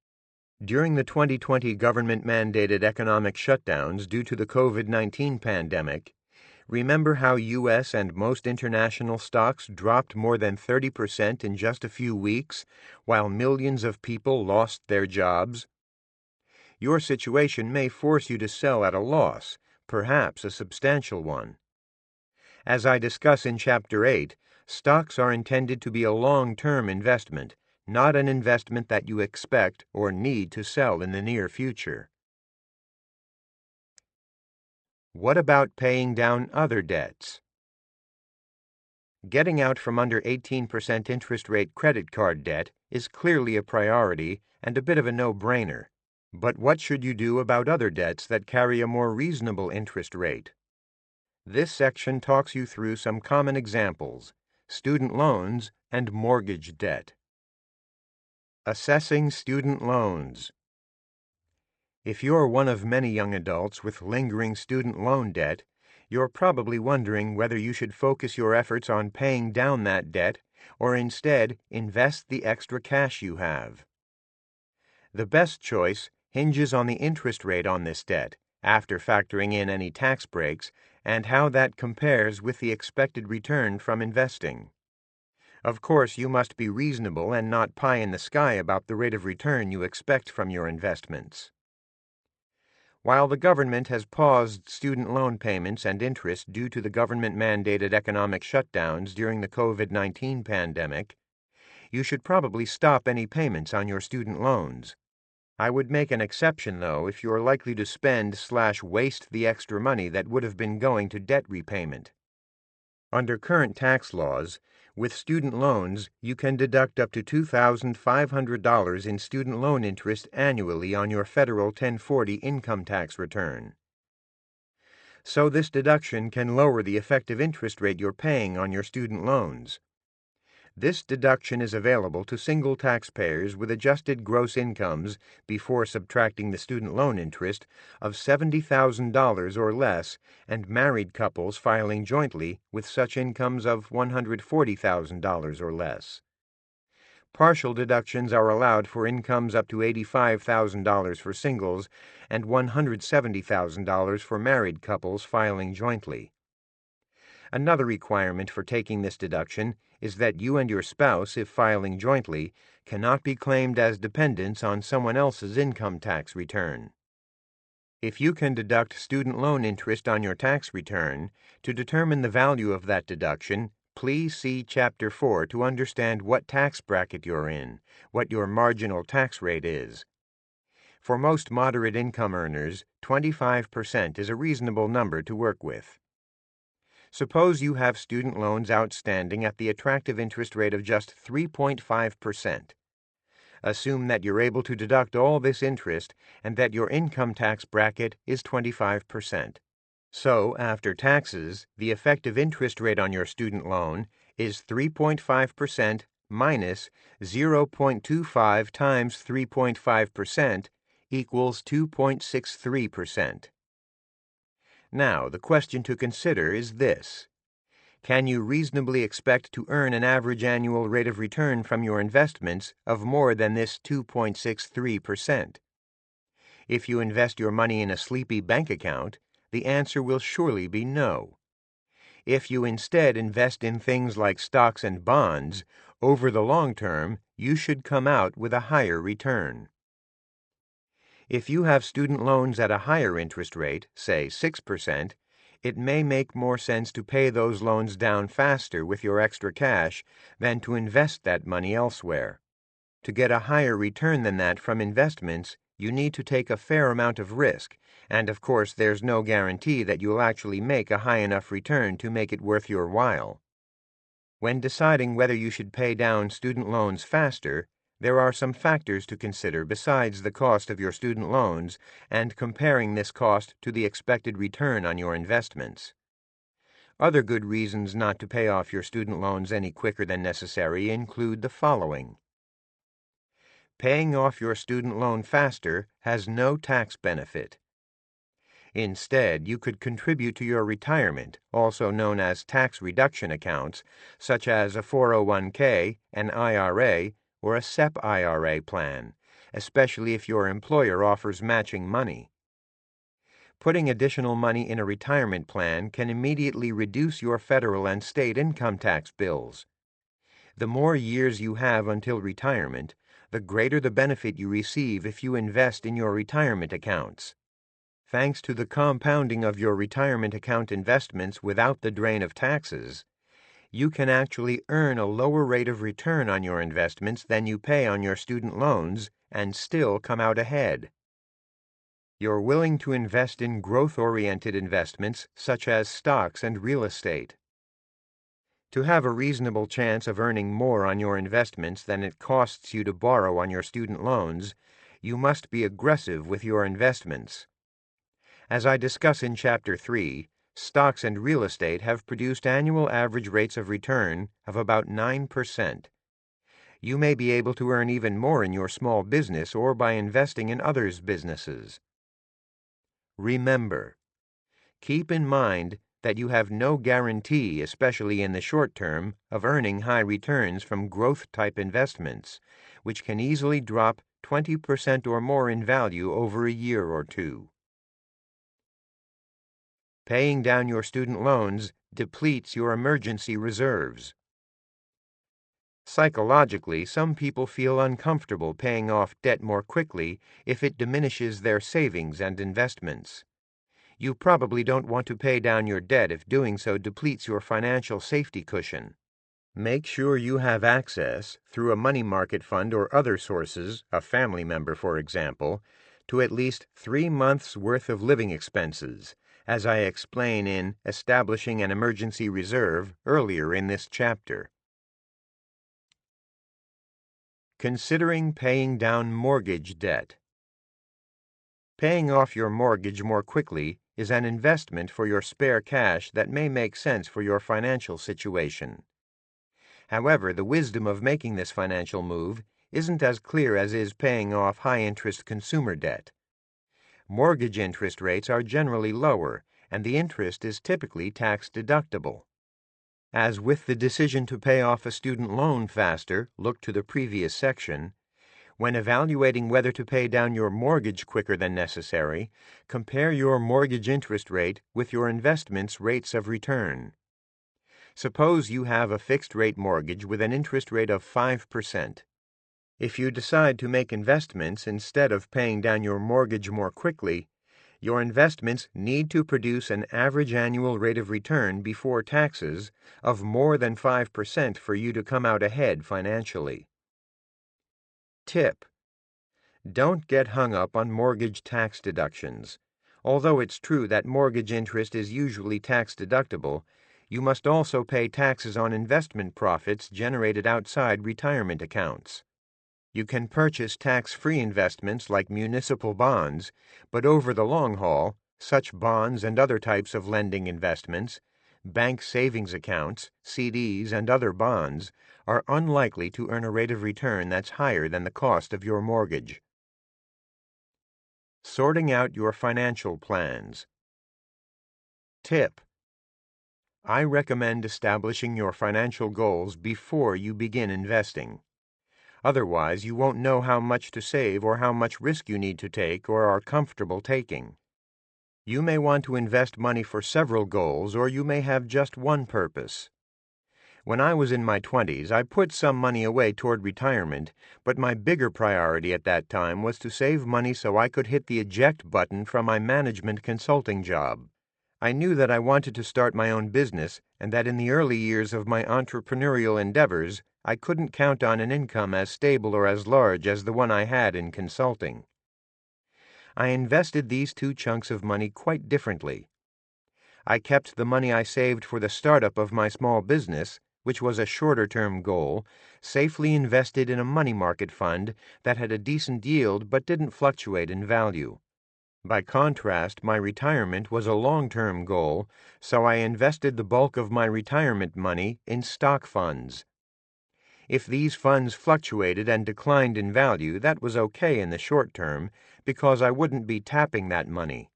During the 2020 government-mandated economic shutdowns due to the COVID-19 pandemic, remember how U.S. and most international stocks dropped more than 30% in just a few weeks, while millions of people lost their jobs? Your situation may force you to sell at a loss, perhaps a substantial one. As I discuss in Chapter 8, stocks are intended to be a long-term investment, not an investment that you expect or need to sell in the near future. What about paying down other debts? Getting out from under 18% interest rate credit card debt is clearly a priority and a bit of a no-brainer. But what should you do about other debts that carry a more reasonable interest rate? This section talks you through some common examples: student loans and mortgage debt. Assessing student loans. If you're one of many young adults with lingering student loan debt, you're probably wondering whether you should focus your efforts on paying down that debt or instead invest the extra cash you have. The best choice hinges on the interest rate on this debt, after factoring in any tax breaks, and how that compares with the expected return from investing. Of course, you must be reasonable and not pie in the sky about the rate of return you expect from your investments. While the government has paused student loan payments and interest due to the government-mandated economic shutdowns during the COVID-19 pandemic, you should probably stop any payments on your student loans. I would make an exception, though, if you're likely to spend/waste the extra money that would have been going to debt repayment. Under current tax laws, with student loans, you can deduct up to $2,500 in student loan interest annually on your federal 1040 income tax return. So this deduction can lower the effective interest rate you're paying on your student loans. This deduction is available to single taxpayers with adjusted gross incomes, before subtracting the student loan interest, of $70,000 or less, and married couples filing jointly with such incomes of $140,000 or less. Partial deductions are allowed for incomes up to $85,000 for singles and $170,000 for married couples filing jointly. Another requirement for taking this deduction is that you and your spouse, if filing jointly, cannot be claimed as dependents on someone else's income tax return. If you can deduct student loan interest on your tax return, to determine the value of that deduction, please see Chapter 4 to understand what tax bracket you're in, what your marginal tax rate is. For most moderate income earners, 25% is a reasonable number to work with. Suppose you have student loans outstanding at the attractive interest rate of just 3.5%. Assume that you're able to deduct all this interest and that your income tax bracket is 25%. So, after taxes, the effective interest rate on your student loan is 3.5% minus 0.25 times 3.5% equals 2.63%. Now, the question to consider is this. Can you reasonably expect to earn an average annual rate of return from your investments of more than this 2.63%? If you invest your money in a sleepy bank account, the answer will surely be no. If you instead invest in things like stocks and bonds, over the long term, you should come out with a higher return. If you have student loans at a higher interest rate, say 6%, it may make more sense to pay those loans down faster with your extra cash than to invest that money elsewhere. To get a higher return than that from investments, you need to take a fair amount of risk, and of course there's no guarantee that you'll actually make a high enough return to make it worth your while. When deciding whether you should pay down student loans faster, there are some factors to consider besides the cost of your student loans and comparing this cost to the expected return on your investments. Other good reasons not to pay off your student loans any quicker than necessary include the following. Paying off your student loan faster has no tax benefit. Instead, you could contribute to your retirement, also known as tax reduction accounts, such as a 401k, an IRA, or a SEP IRA plan, especially if your employer offers matching money. Putting additional money in a retirement plan can immediately reduce your federal and state income tax bills. The more years you have until retirement, the greater the benefit you receive if you invest in your retirement accounts. Thanks to the compounding of your retirement account investments without the drain of taxes, you can actually earn a lower rate of return on your investments than you pay on your student loans and still come out ahead. You're willing to invest in growth-oriented investments such as stocks and real estate. To have a reasonable chance of earning more on your investments than it costs you to borrow on your student loans, you must be aggressive with your investments. As I discuss in Chapter 3, stocks and real estate have produced annual average rates of return of about 9%. You may be able to earn even more in your small business or by investing in others' businesses. Remember, keep in mind that you have no guarantee, especially in the short term, of earning high returns from growth-type investments, which can easily drop 20% or more in value over a year or two. Paying down your student loans depletes your emergency reserves. Psychologically, some people feel uncomfortable paying off debt more quickly if it diminishes their savings and investments. You probably don't want to pay down your debt if doing so depletes your financial safety cushion. Make sure you have access, through a money market fund or other sources, a family member for example, to at least 3 months' worth of living expenses, as I explain in Establishing an Emergency Reserve earlier in this chapter. Considering paying down mortgage debt. Paying off your mortgage more quickly is an investment for your spare cash that may make sense for your financial situation. However, the wisdom of making this financial move isn't as clear as is paying off high-interest consumer debt. Mortgage interest rates are generally lower, and the interest is typically tax-deductible. As with the decision to pay off a student loan faster, look to the previous section, when evaluating whether to pay down your mortgage quicker than necessary, compare your mortgage interest rate with your investment's rates of return. Suppose you have a fixed-rate mortgage with an interest rate of 5%. If you decide to make investments instead of paying down your mortgage more quickly, your investments need to produce an average annual rate of return before taxes of more than 5% for you to come out ahead financially. Tip: don't get hung up on mortgage tax deductions. Although it's true that mortgage interest is usually tax-deductible, You must also pay taxes on investment profits generated outside retirement accounts. You can purchase tax-free investments like municipal bonds, but over the long haul, such bonds and other types of lending investments, bank savings accounts, CDs, and other bonds, are unlikely to earn a rate of return that's higher than the cost of your mortgage. Sorting out your financial plans. Tip: I recommend establishing your financial goals before you begin investing. Otherwise, you won't know how much to save or how much risk you need to take or are comfortable taking. You may want to invest money for several goals, or you may have just one purpose. When I was in my 20s, I put some money away toward retirement, but my bigger priority at that time was to save money so I could hit the eject button from my management consulting job. I knew that I wanted to start my own business and that in the early years of my entrepreneurial endeavors, I couldn't count on an income as stable or as large as the one I had in consulting. I invested these two chunks of money quite differently. I kept the money I saved for the startup of my small business, which was a shorter-term goal, safely invested in a money market fund that had a decent yield but didn't fluctuate in value. By contrast, my retirement was a long-term goal, so I invested the bulk of my retirement money in stock funds. If these funds fluctuated and declined in value, that was okay in the short term because I wouldn't be tapping that money.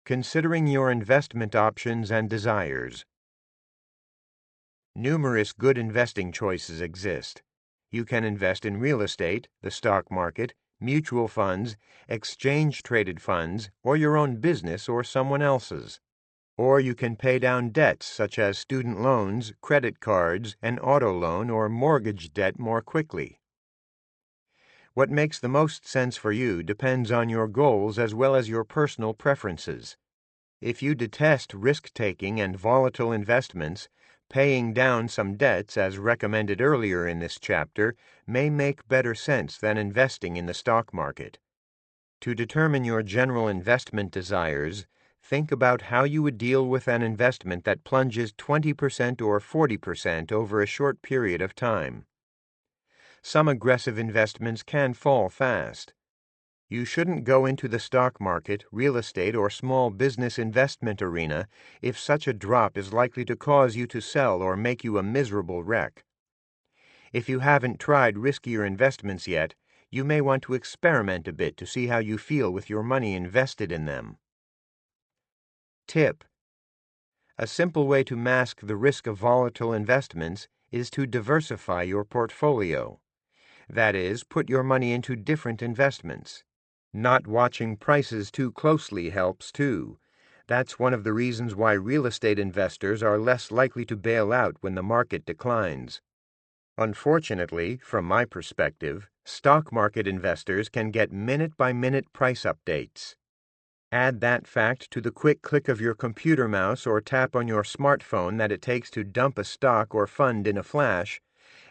Considering your investment options and desires. Numerous good investing choices exist. You can invest in real estate, the stock market, mutual funds, exchange-traded funds, or your own business or someone else's. Or you can pay down debts such as student loans, credit cards, an auto loan, or mortgage debt more quickly. What makes the most sense for you depends on your goals as well as your personal preferences. If you detest risk-taking and volatile investments, paying down some debts, as recommended earlier in this chapter, may make better sense than investing in the stock market. To determine your general investment desires, think about how you would deal with an investment that plunges 20% or 40% over a short period of time. Some aggressive investments can fall fast. You shouldn't go into the stock market, real estate, or small business investment arena if such a drop is likely to cause you to sell or make you a miserable wreck. If you haven't tried riskier investments yet, you may want to experiment a bit to see how you feel with your money invested in them. Tip: a simple way to mask the risk of volatile investments is to diversify your portfolio. That is, put your money into different investments. Not watching prices too closely helps, too. That's one of the reasons why real estate investors are less likely to bail out when the market declines. Unfortunately, from my perspective, stock market investors can get minute-by-minute price updates. Add that fact to the quick click of your computer mouse or tap on your smartphone that it takes to dump a stock or fund in a flash,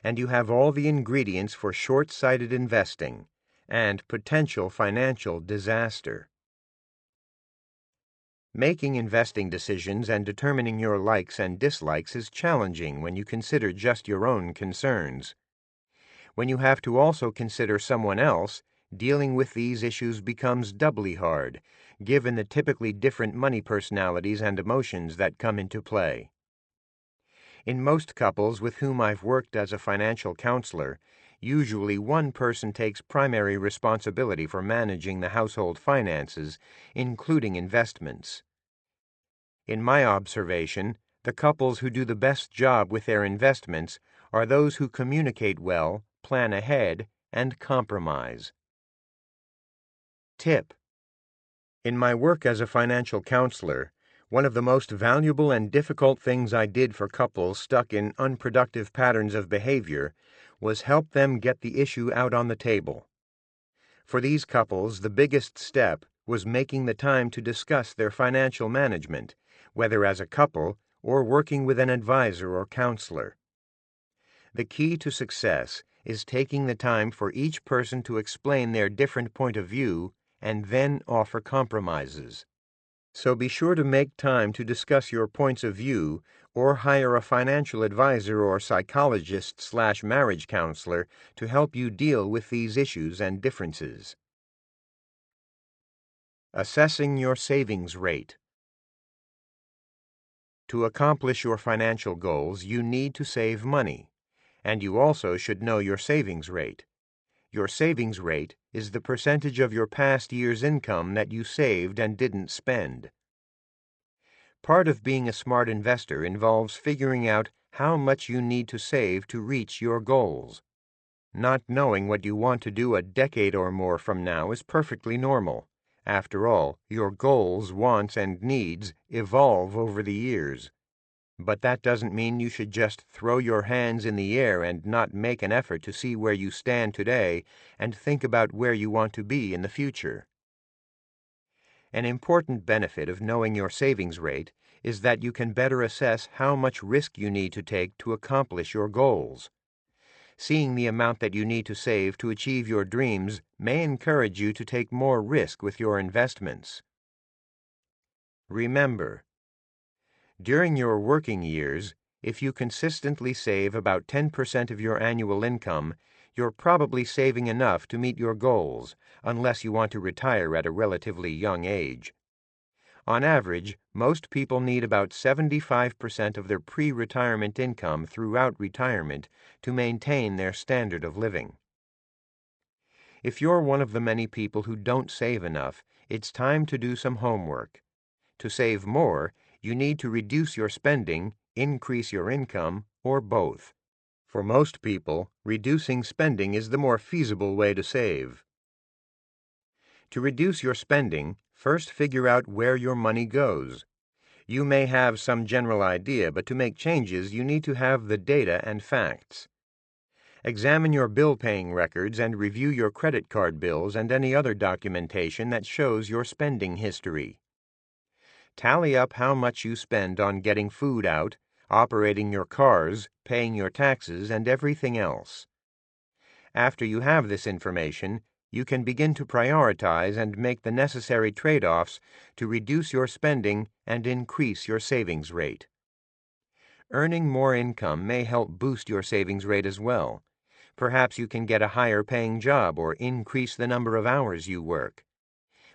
and you have all the ingredients for short-sighted investing and potential financial disaster. Making investing decisions and determining your likes and dislikes is challenging when you consider just your own concerns. When you have to also consider someone else, dealing with these issues becomes doubly hard, given the typically different money personalities and emotions that come into play. In most couples with whom I've worked as a financial counselor, usually one person takes primary responsibility for managing the household finances, including investments. In my observation, the couples who do the best job with their investments are those who communicate well, plan ahead, and compromise. Tip: in my work as a financial counselor, one of the most valuable and difficult things I did for couples stuck in unproductive patterns of behavior was help them get the issue out on the table. For these couples, the biggest step was making the time to discuss their financial management, whether as a couple or working with an advisor or counselor. The key to success is taking the time for each person to explain their different point of view and then offer compromises. So be sure to make time to discuss your points of view or hire a financial advisor or psychologist/marriage counselor to help you deal with these issues and differences. Assessing your savings rate. To accomplish your financial goals, you need to save money, and you also should know your savings rate. Your savings rate is the percentage of your past year's income that you saved and didn't spend. Part of being a smart investor involves figuring out how much you need to save to reach your goals. Not knowing what you want to do a decade or more from now is perfectly normal. After all, your goals, wants, and needs evolve over the years. But that doesn't mean you should just throw your hands in the air and not make an effort to see where you stand today and think about where you want to be in the future. An important benefit of knowing your savings rate is that you can better assess how much risk you need to take to accomplish your goals. Seeing the amount that you need to save to achieve your dreams may encourage you to take more risk with your investments. Remember, during your working years, if you consistently save about 10% of your annual income, you're probably saving enough to meet your goals, unless you want to retire at a relatively young age. On average, most people need about 75% of their pre-retirement income throughout retirement to maintain their standard of living. If you're one of the many people who don't save enough, it's time to do some homework. To save more, you need to reduce your spending, increase your income, or both. For most people, reducing spending is the more feasible way to save. To reduce your spending, first figure out where your money goes. You may have some general idea, but to make changes, you need to have the data and facts. Examine your bill-paying records and review your credit card bills and any other documentation that shows your spending history. Tally up how much you spend on getting food out, operating your cars, paying your taxes, and everything else. After you have this information, you can begin to prioritize and make the necessary trade-offs to reduce your spending and increase your savings rate. Earning more income may help boost your savings rate as well. Perhaps you can get a higher-paying job or increase the number of hours you work.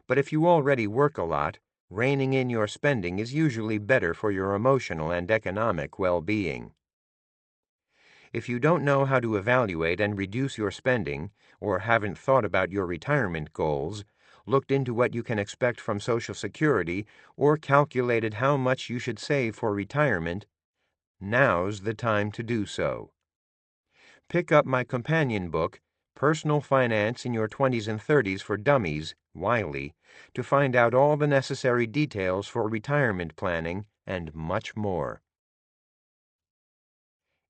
But if you already work a lot, reining in your spending is usually better for your emotional and economic well-being. If you don't know how to evaluate and reduce your spending, or haven't thought about your retirement goals, looked into what you can expect from Social Security, or calculated how much you should save for retirement, now's the time to do so. Pick up my companion book, Personal Finance in Your 20s and 30s for Dummies, Wiley, to find out all the necessary details for retirement planning and much more.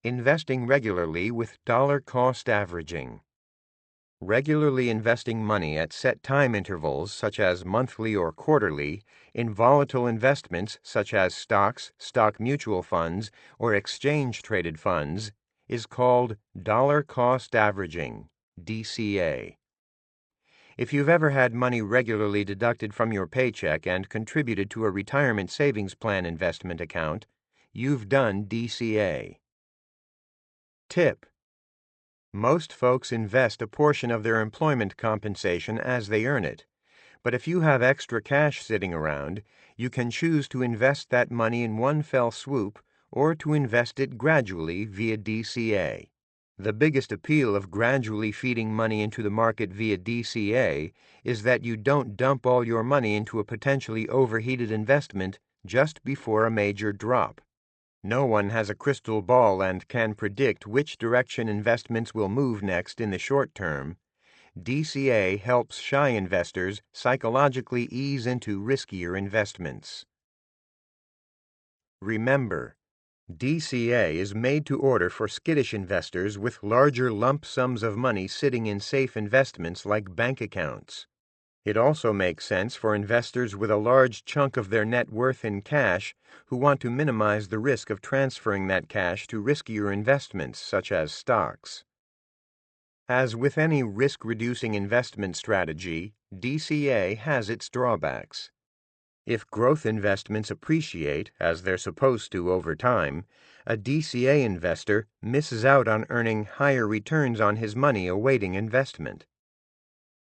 Investing regularly with dollar-cost averaging. Regularly investing money at set time intervals, such as monthly or quarterly, in volatile investments such as stocks, stock mutual funds, or exchange-traded funds, is called dollar-cost averaging, DCA. If you've ever had money regularly deducted from your paycheck and contributed to a retirement savings plan investment account, you've done DCA. Tip: most folks invest a portion of their employment compensation as they earn it, but if you have extra cash sitting around, you can choose to invest that money in one fell swoop or to invest it gradually via DCA. The biggest appeal of gradually feeding money into the market via DCA is that you don't dump all your money into a potentially overheated investment just before a major drop. No one has a crystal ball and can predict which direction investments will move next in the short term. DCA helps shy investors psychologically ease into riskier investments. Remember, DCA is made to order for skittish investors with larger lump sums of money sitting in safe investments like bank accounts. It also makes sense for investors with a large chunk of their net worth in cash who want to minimize the risk of transferring that cash to riskier investments such as stocks. As with any risk-reducing investment strategy, DCA has its drawbacks. If growth investments appreciate, as they're supposed to over time, a DCA investor misses out on earning higher returns on his money awaiting investment.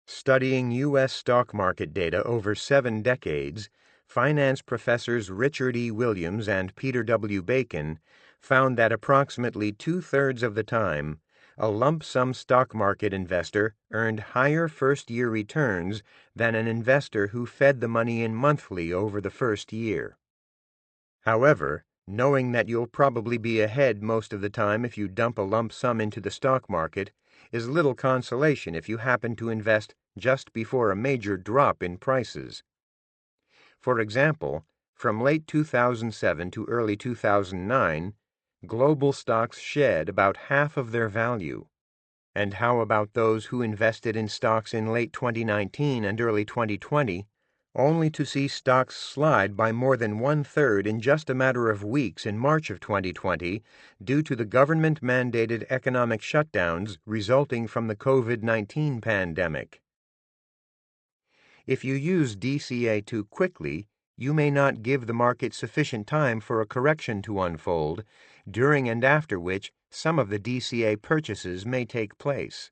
Studying U.S. stock market data over 7 decades, finance professors Richard E. Williams and Peter W. Bacon found that approximately 2/3 of the time, a lump sum stock market investor earned higher first-year returns than an investor who fed the money in monthly over the first year. However, knowing that you'll probably be ahead most of the time if you dump a lump sum into the stock market is little consolation if you happen to invest just before a major drop in prices. For example, from late 2007 to early 2009, global stocks shed about half of their value. And how about those who invested in stocks in late 2019 and early 2020, only to see stocks slide by more than 1/3 in just a matter of weeks in March of 2020 due to the government-mandated economic shutdowns resulting from the COVID-19 pandemic? If you use DCA too quickly, you may not give the market sufficient time for a correction to unfold, during and after which some of the DCA purchases may take place.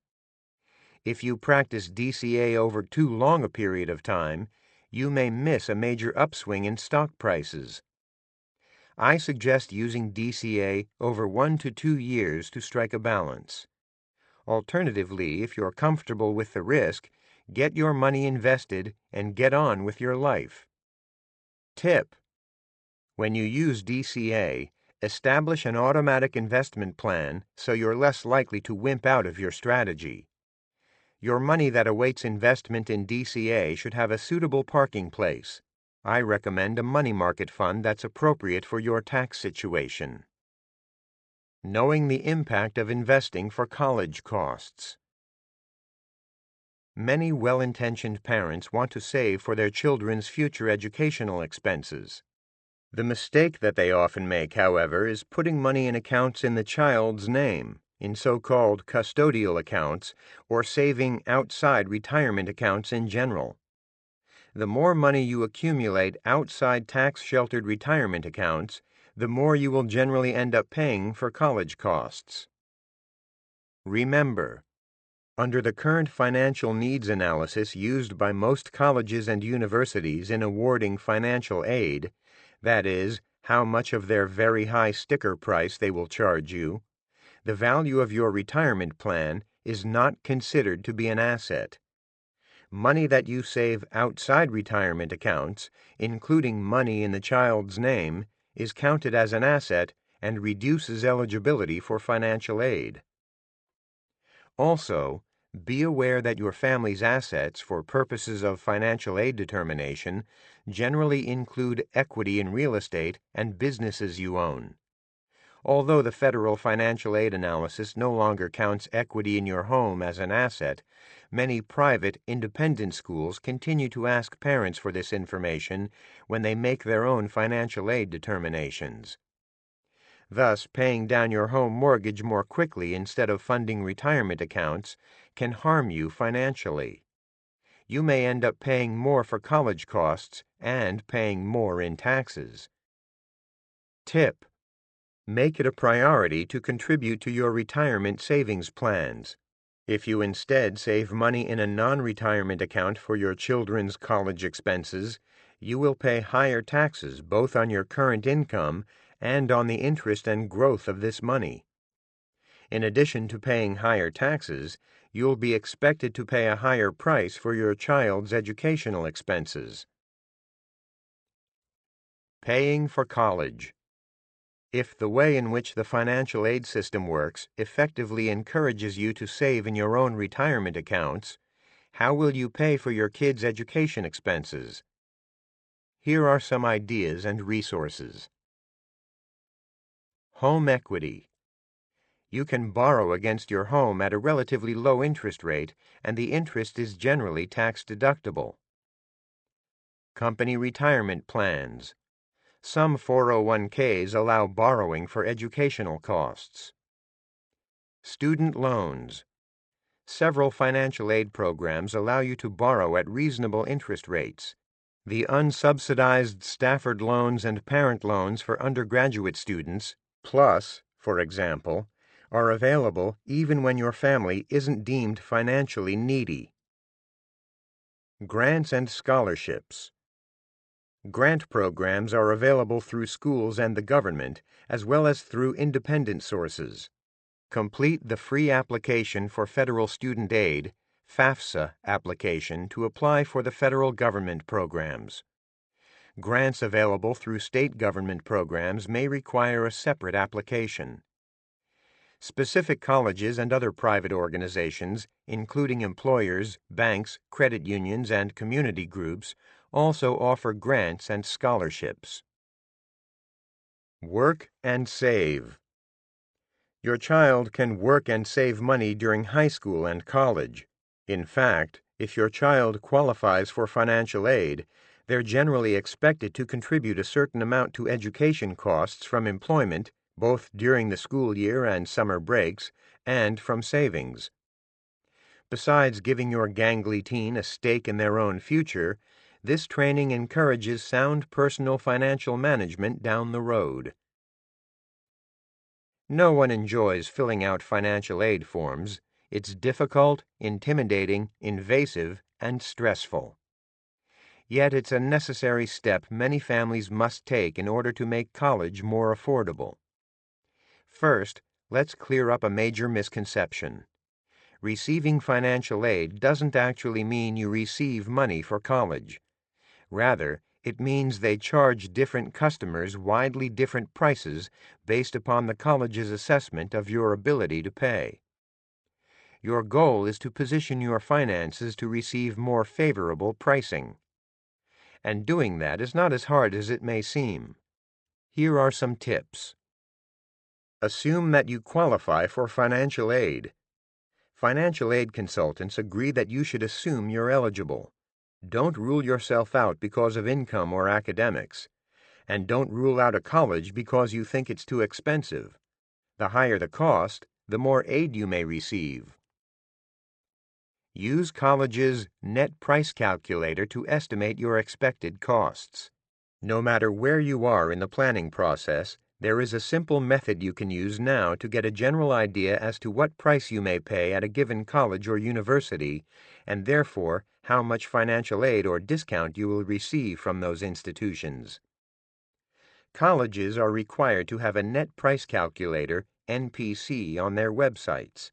If you practice DCA over too long a period of time, you may miss a major upswing in stock prices. I suggest using DCA over 1 to 2 years to strike a balance. Alternatively, if you're comfortable with the risk, get your money invested and get on with your life. Tip: when you use DCA, establish an automatic investment plan so you're less likely to wimp out of your strategy. Your money that awaits investment in DCA should have a suitable parking place. I recommend a money market fund that's appropriate for your tax situation. Knowing the impact of investing for college costs. Many well-intentioned parents want to save for their children's future educational expenses. The mistake that they often make, however, is putting money in accounts in the child's name, in so-called custodial accounts, or saving outside retirement accounts in general. The more money you accumulate outside tax-sheltered retirement accounts, the more you will generally end up paying for college costs. Remember, under the current financial needs analysis used by most colleges and universities in awarding financial aid, that is, how much of their very high sticker price they will charge you, the value of your retirement plan is not considered to be an asset. Money that you save outside retirement accounts, including money in the child's name, is counted as an asset and reduces eligibility for financial aid. Also, be aware that your family's assets for purposes of financial aid determination generally include equity in real estate and businesses you own. Although the federal financial aid analysis no longer counts equity in your home as an asset, many private, independent schools continue to ask parents for this information when they make their own financial aid determinations. Thus, paying down your home mortgage more quickly instead of funding retirement accounts can harm you financially. You may end up paying more for college costs and paying more in taxes. Tip: make it a priority to contribute to your retirement savings plans. If you instead save money in a non-retirement account for your children's college expenses, you will pay higher taxes both on your current income and on the interest and growth of this money. In addition to paying higher taxes, you'll be expected to pay a higher price for your child's educational expenses. Paying for college. If the way in which the financial aid system works effectively encourages you to save in your own retirement accounts, how will you pay for your kids' education expenses? Here are some ideas and resources. Home equity. You can borrow against your home at a relatively low interest rate, and the interest is generally tax-deductible. Company retirement plans. Some 401ks allow borrowing for educational costs. Student loans. Several financial aid programs allow you to borrow at reasonable interest rates. The unsubsidized Stafford loans and parent loans for undergraduate students, PLUS, for example, are available even when your family isn't deemed financially needy. Grants and scholarships. Grant programs are available through schools and the government, as well as through independent sources. Complete the free application for federal student aid, FAFSA application to apply for the federal government programs. Grants available through state government programs may require a separate application. Specific colleges and other private organizations, including employers, banks, credit unions, and community groups, also offer grants and scholarships. Work and save. Your child can work and save money during high school and college. In fact, if your child qualifies for financial aid, they're generally expected to contribute a certain amount to education costs from employment, both during the school year and summer breaks, and from savings. Besides giving your gangly teen a stake in their own future, this training encourages sound personal financial management down the road. No one enjoys filling out financial aid forms. It's difficult, intimidating, invasive, and stressful. Yet it's a necessary step many families must take in order to make college more affordable. First, let's clear up a major misconception. Receiving financial aid doesn't actually mean you receive money for college. Rather, it means they charge different customers widely different prices based upon the college's assessment of your ability to pay. Your goal is to position your finances to receive more favorable pricing. And doing that is not as hard as it may seem. Here are some tips. Assume that you qualify for financial aid. Financial aid consultants agree that you should assume you're eligible. Don't rule yourself out because of income or academics. And don't rule out a college because you think it's too expensive. The higher the cost, the more aid you may receive. Use college's net price calculator to estimate your expected costs. No matter where you are in the planning process, there is a simple method you can use now to get a general idea as to what price you may pay at a given college or university, and therefore how much financial aid or discount you will receive from those institutions. Colleges are required to have a net price calculator, NPC, on their websites.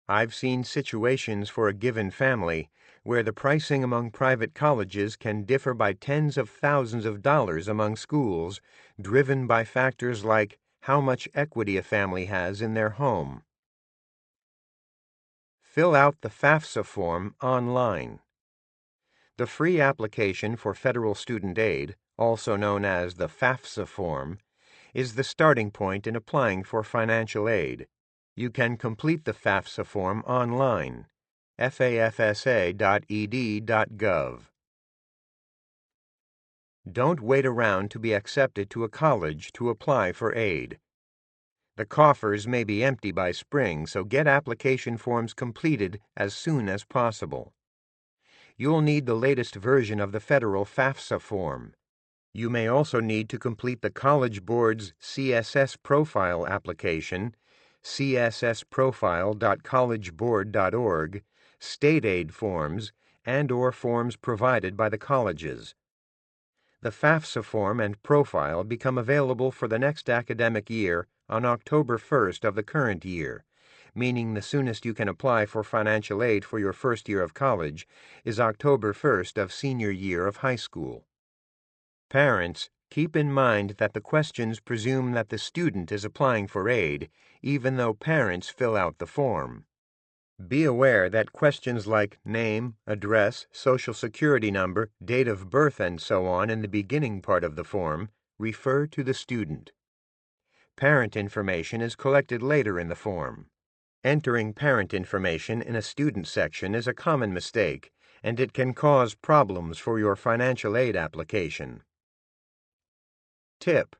I've seen situations for a given family where the pricing among private colleges can differ by tens of thousands of dollars among schools, driven by factors like how much equity a family has in their home. Fill out the FAFSA form online. The free application for federal student aid, also known as the FAFSA form, is the starting point in applying for financial aid. You can complete the FAFSA form online, fafsa.ed.gov. Don't wait around to be accepted to a college to apply for aid. The coffers may be empty by spring, so get application forms completed as soon as possible. You'll need the latest version of the federal FAFSA form. You may also need to complete the College Board's CSS Profile application, cssprofile.collegeboard.org, state aid forms, and/or forms provided by the colleges. The FAFSA form and profile become available for the next academic year on October 1st of the current year, meaning the soonest you can apply for financial aid for your first year of college is October 1st of senior year of high school. Parents, keep in mind that the questions presume that the student is applying for aid, even though parents fill out the form. Be aware that questions like name, address, social security number, date of birth, and so on in the beginning part of the form refer to the student. Parent information is collected later in the form. Entering parent information in a student section is a common mistake, and it can cause problems for your financial aid application. Tip: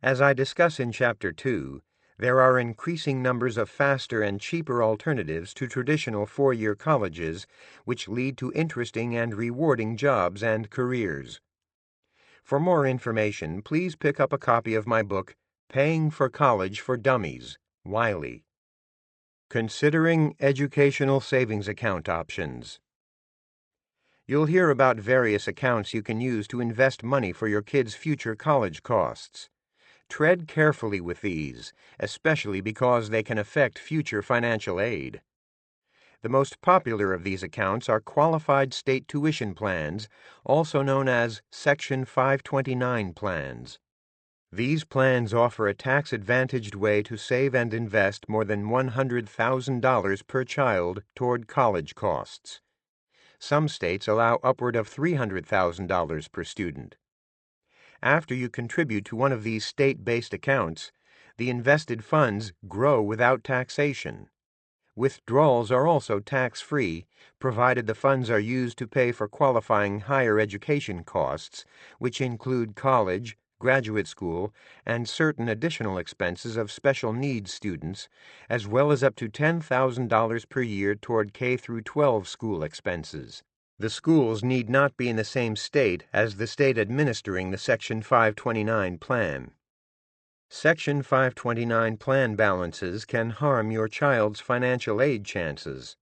as I discuss in Chapter 2, There are increasing numbers of faster and cheaper alternatives to traditional four-year colleges, which lead to interesting and rewarding jobs and careers. For more information, please pick up a copy of my book, Paying for College for Dummies, Wiley. Considering Educational Savings Account Options. You'll hear about various accounts you can use to invest money for your kids' future college costs. Tread carefully with these, especially because they can affect future financial aid. The most popular of these accounts are qualified state tuition plans, also known as Section 529 plans. These plans offer a tax-advantaged way to save and invest more than $100,000 per child toward college costs. Some states allow upward of $300,000 per student. After you contribute to one of these state-based accounts, the invested funds grow without taxation. Withdrawals are also tax-free, provided the funds are used to pay for qualifying higher education costs, which include college, graduate school, and certain additional expenses of special needs students, as well as up to $10,000 per year toward K-12 school expenses. The schools need not be in the same state as the state administering the Section 529 plan. Section 529 plan balances can harm your child's financial aid chances.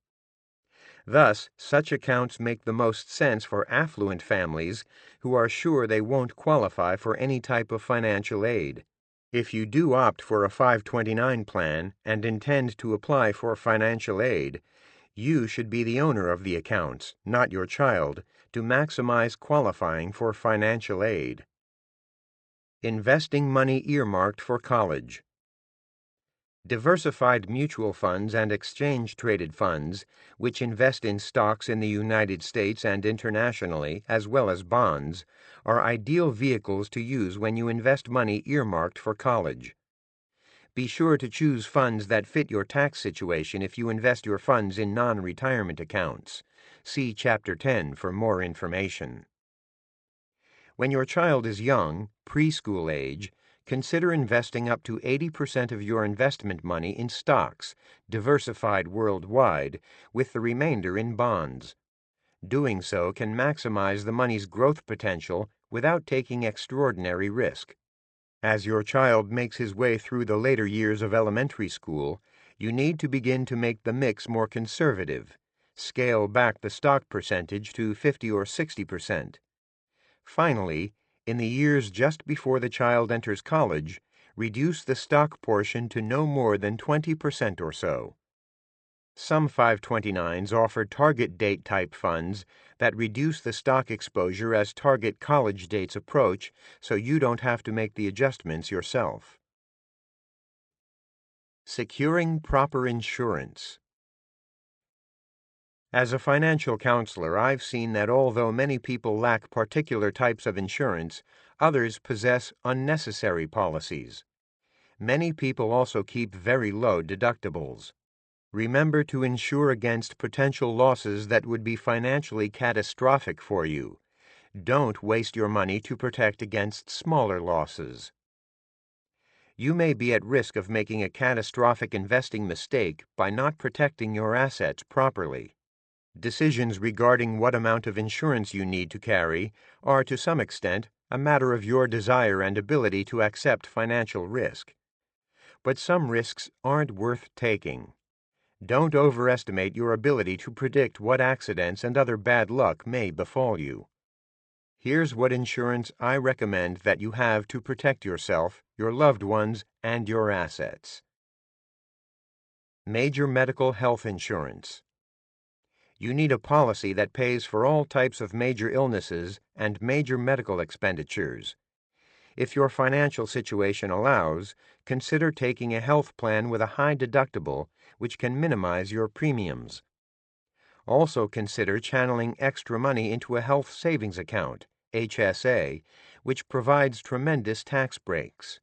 Thus, such accounts make the most sense for affluent families who are sure they won't qualify for any type of financial aid. If you do opt for a 529 plan and intend to apply for financial aid, you should be the owner of the accounts, not your child, to maximize qualifying for financial aid. Investing money earmarked for college. Diversified mutual funds and exchange-traded funds, which invest in stocks in the United States and internationally, as well as bonds, are ideal vehicles to use when you invest money earmarked for college. Be sure to choose funds that fit your tax situation if you invest your funds in non-retirement accounts. See Chapter 10 for more information. When your child is young, preschool age, consider investing up to 80% of your investment money in stocks, diversified worldwide, with the remainder in bonds. Doing so can maximize the money's growth potential without taking extraordinary risk. As your child makes his way through the later years of elementary school, you need to begin to make the mix more conservative. Scale back the stock percentage to 50 or 60%. Finally, in the years just before the child enters college, reduce the stock portion to no more than 20% or so. Some 529s offer target date type funds that reduce the stock exposure as target college dates approach, so you don't have to make the adjustments yourself. Securing proper insurance. As a financial counselor, I've seen that although many people lack particular types of insurance, others possess unnecessary policies. Many people also keep very low deductibles. Remember to insure against potential losses that would be financially catastrophic for you. Don't waste your money to protect against smaller losses. You may be at risk of making a catastrophic investing mistake by not protecting your assets properly. Decisions regarding what amount of insurance you need to carry are, to some extent, a matter of your desire and ability to accept financial risk. But some risks aren't worth taking. Don't overestimate your ability to predict what accidents and other bad luck may befall you. Here's what insurance I recommend that you have to protect yourself, your loved ones, and your assets. Major medical health insurance. You need a policy that pays for all types of major illnesses and major medical expenditures. If your financial situation allows, consider taking a health plan with a high deductible, which can minimize your premiums. Also consider channeling extra money into a health savings account, HSA, which provides tremendous tax breaks.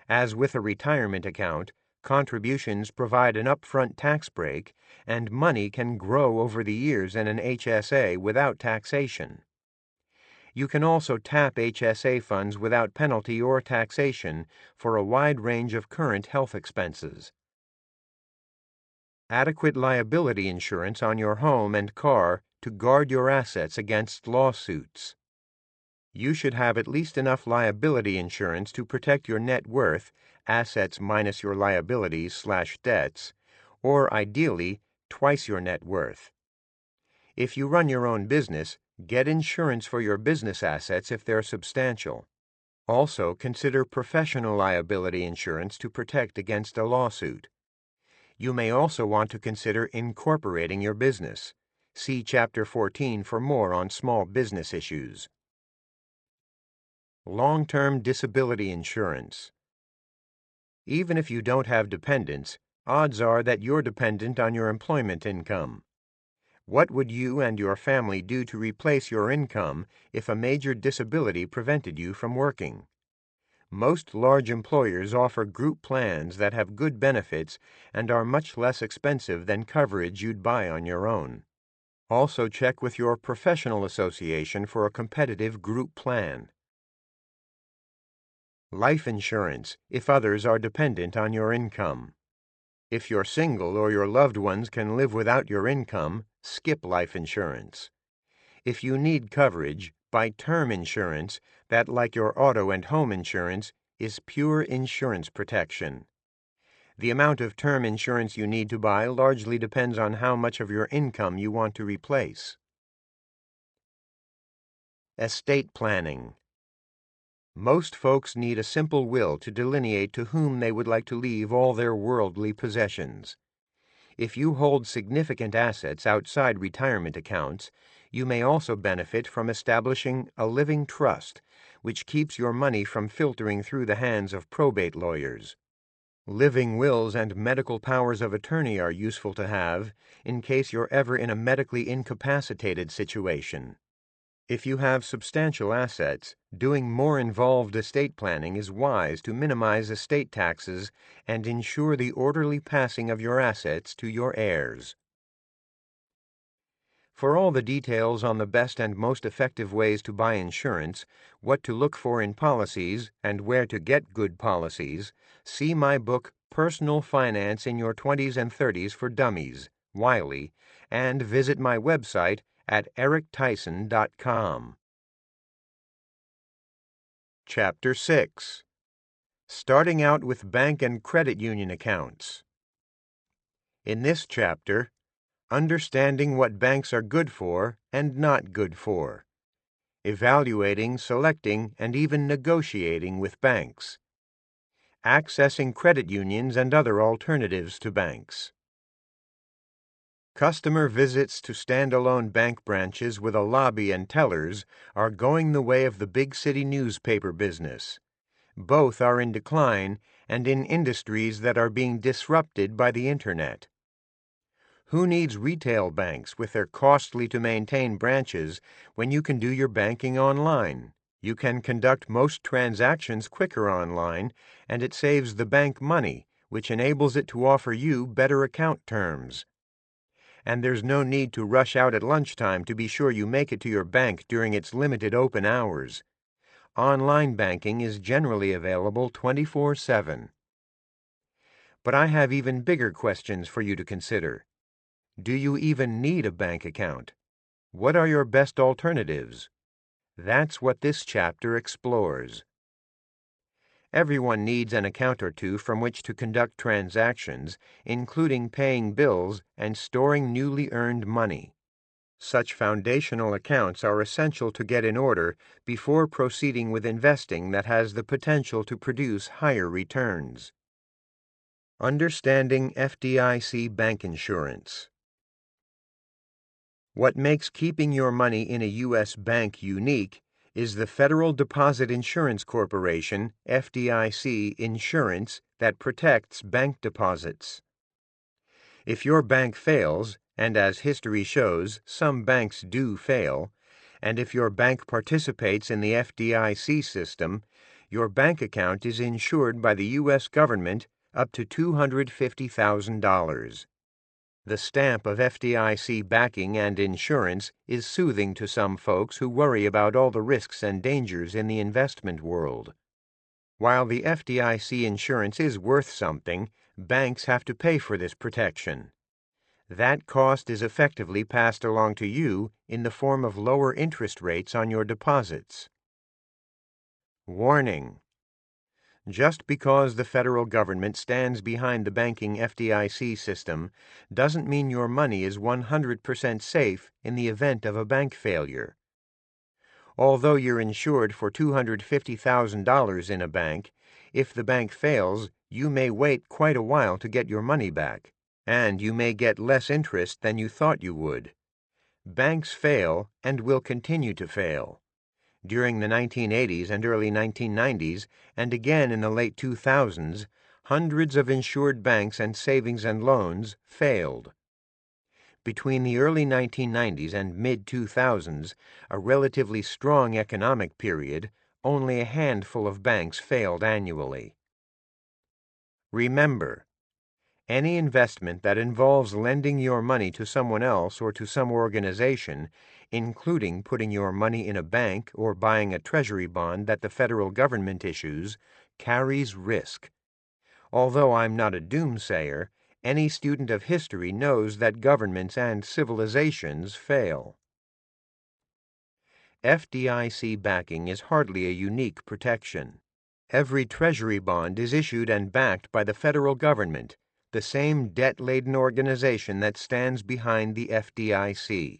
As with a retirement account, contributions provide an upfront tax break, and money can grow over the years in an HSA without taxation. You can also tap HSA funds without penalty or taxation for a wide range of current health expenses. Adequate liability insurance on your home and car to guard your assets against lawsuits. You should have at least enough liability insurance to protect your net worth, assets minus your liabilities/debts, or ideally, twice your net worth. If you run your own business, get insurance for your business assets if they're substantial. Also, consider professional liability insurance to protect against a lawsuit. You may also want to consider incorporating your business. See Chapter 14 for more on small business issues. Long-term disability insurance. Even if you don't have dependents, odds are that you're dependent on your employment income. What would you and your family do to replace your income if a major disability prevented you from working? Most large employers offer group plans that have good benefits and are much less expensive than coverage you'd buy on your own. Also check with your professional association for a competitive group plan. Life insurance, if others are dependent on your income. If you're single or your loved ones can live without your income, skip life insurance. If you need coverage, buy term insurance that, like your auto and home insurance, is pure insurance protection. The amount of term insurance you need to buy largely depends on how much of your income you want to replace. Estate planning. Most folks need a simple will to delineate to whom they would like to leave all their worldly possessions. If you hold significant assets outside retirement accounts, you may also benefit from establishing a living trust, which keeps your money from filtering through the hands of probate lawyers. Living wills and medical powers of attorney are useful to have in case you're ever in a medically incapacitated situation. If you have substantial assets, doing more involved estate planning is wise to minimize estate taxes and ensure the orderly passing of your assets to your heirs. For all the details on the best and most effective ways to buy insurance, what to look for in policies, and where to get good policies, see my book Personal Finance in Your 20s and 30s for Dummies, Wiley, and visit my website at erictyson.com. Chapter 6. Starting out with bank and credit union accounts. In this chapter, understanding what banks are good for and not good for, evaluating, selecting, and even negotiating with banks, accessing credit unions and other alternatives to banks. Customer visits to standalone bank branches with a lobby and tellers are going the way of the big city newspaper business. Both are in decline and in industries that are being disrupted by the Internet. Who needs retail banks with their costly-to-maintain branches when you can do your banking online? You can conduct most transactions quicker online, and it saves the bank money, which enables it to offer you better account terms. And there's no need to rush out at lunchtime to be sure you make it to your bank during its limited open hours. Online banking is generally available 24/7. But I have even bigger questions for you to consider. Do you even need a bank account? What are your best alternatives? That's what this chapter explores. Everyone needs an account or two from which to conduct transactions, including paying bills and storing newly earned money. Such foundational accounts are essential to get in order before proceeding with investing that has the potential to produce higher returns. Understanding FDIC bank insurance. What makes keeping your money in a U.S. bank unique is the Federal Deposit Insurance Corporation, FDIC, insurance that protects bank deposits. If your bank fails, and as history shows, some banks do fail, and if your bank participates in the FDIC system, your bank account is insured by the U.S. government up to $250,000. The stamp of FDIC backing and insurance is soothing to some folks who worry about all the risks and dangers in the investment world. While the FDIC insurance is worth something, banks have to pay for this protection. That cost is effectively passed along to you in the form of lower interest rates on your deposits. Warning: just because the federal government stands behind the banking FDIC system doesn't mean your money is 100% safe in the event of a bank failure. Although you're insured for $250,000 in a bank, if the bank fails, you may wait quite a while to get your money back, and you may get less interest than you thought you would. Banks fail and will continue to fail. During the 1980s and early 1990s, and again in the late 2000s, hundreds of insured banks and savings and loans failed. Between the early 1990s and mid-2000s, a relatively strong economic period, only a handful of banks failed annually. Remember, any investment that involves lending your money to someone else or to some organization, including putting your money in a bank or buying a treasury bond that the federal government issues, carries risk. Although I'm not a doomsayer, any student of history knows that governments and civilizations fail. FDIC backing is hardly a unique protection. Every treasury bond is issued and backed by the federal government, the same debt-laden organization that stands behind the FDIC.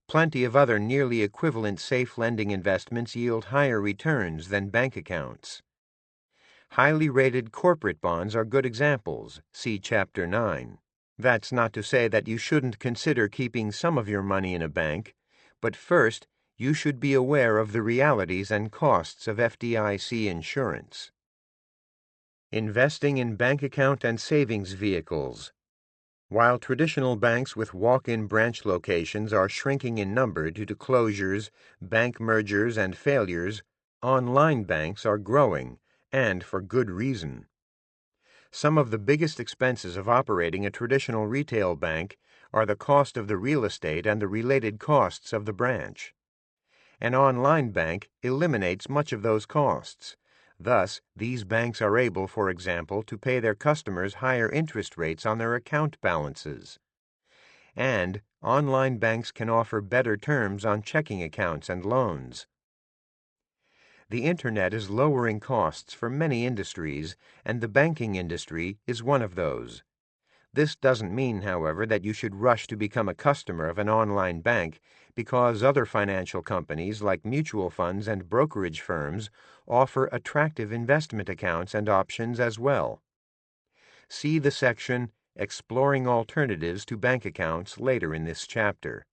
Plenty of other nearly equivalent safe lending investments yield higher returns than bank accounts. Highly rated corporate bonds are good examples. See Chapter 9. That's not to say that you shouldn't consider keeping some of your money in a bank, but first, you should be aware of the realities and costs of FDIC insurance. Investing in bank account and savings vehicles. While traditional banks with walk-in branch locations are shrinking in number due to closures, bank mergers, and failures, online banks are growing, and for good reason. Some of the biggest expenses of operating a traditional retail bank are the cost of the real estate and the related costs of the branch. An online bank eliminates much of those costs. Thus, these banks are able, for example, to pay their customers higher interest rates on their account balances. And online banks can offer better terms on checking accounts and loans. The Internet is lowering costs for many industries, and the banking industry is one of those. This doesn't mean, however, that you should rush to become a customer of an online bank, because other financial companies like mutual funds and brokerage firms offer attractive investment accounts and options as well. See the section Exploring Alternatives to Bank Accounts later in this chapter.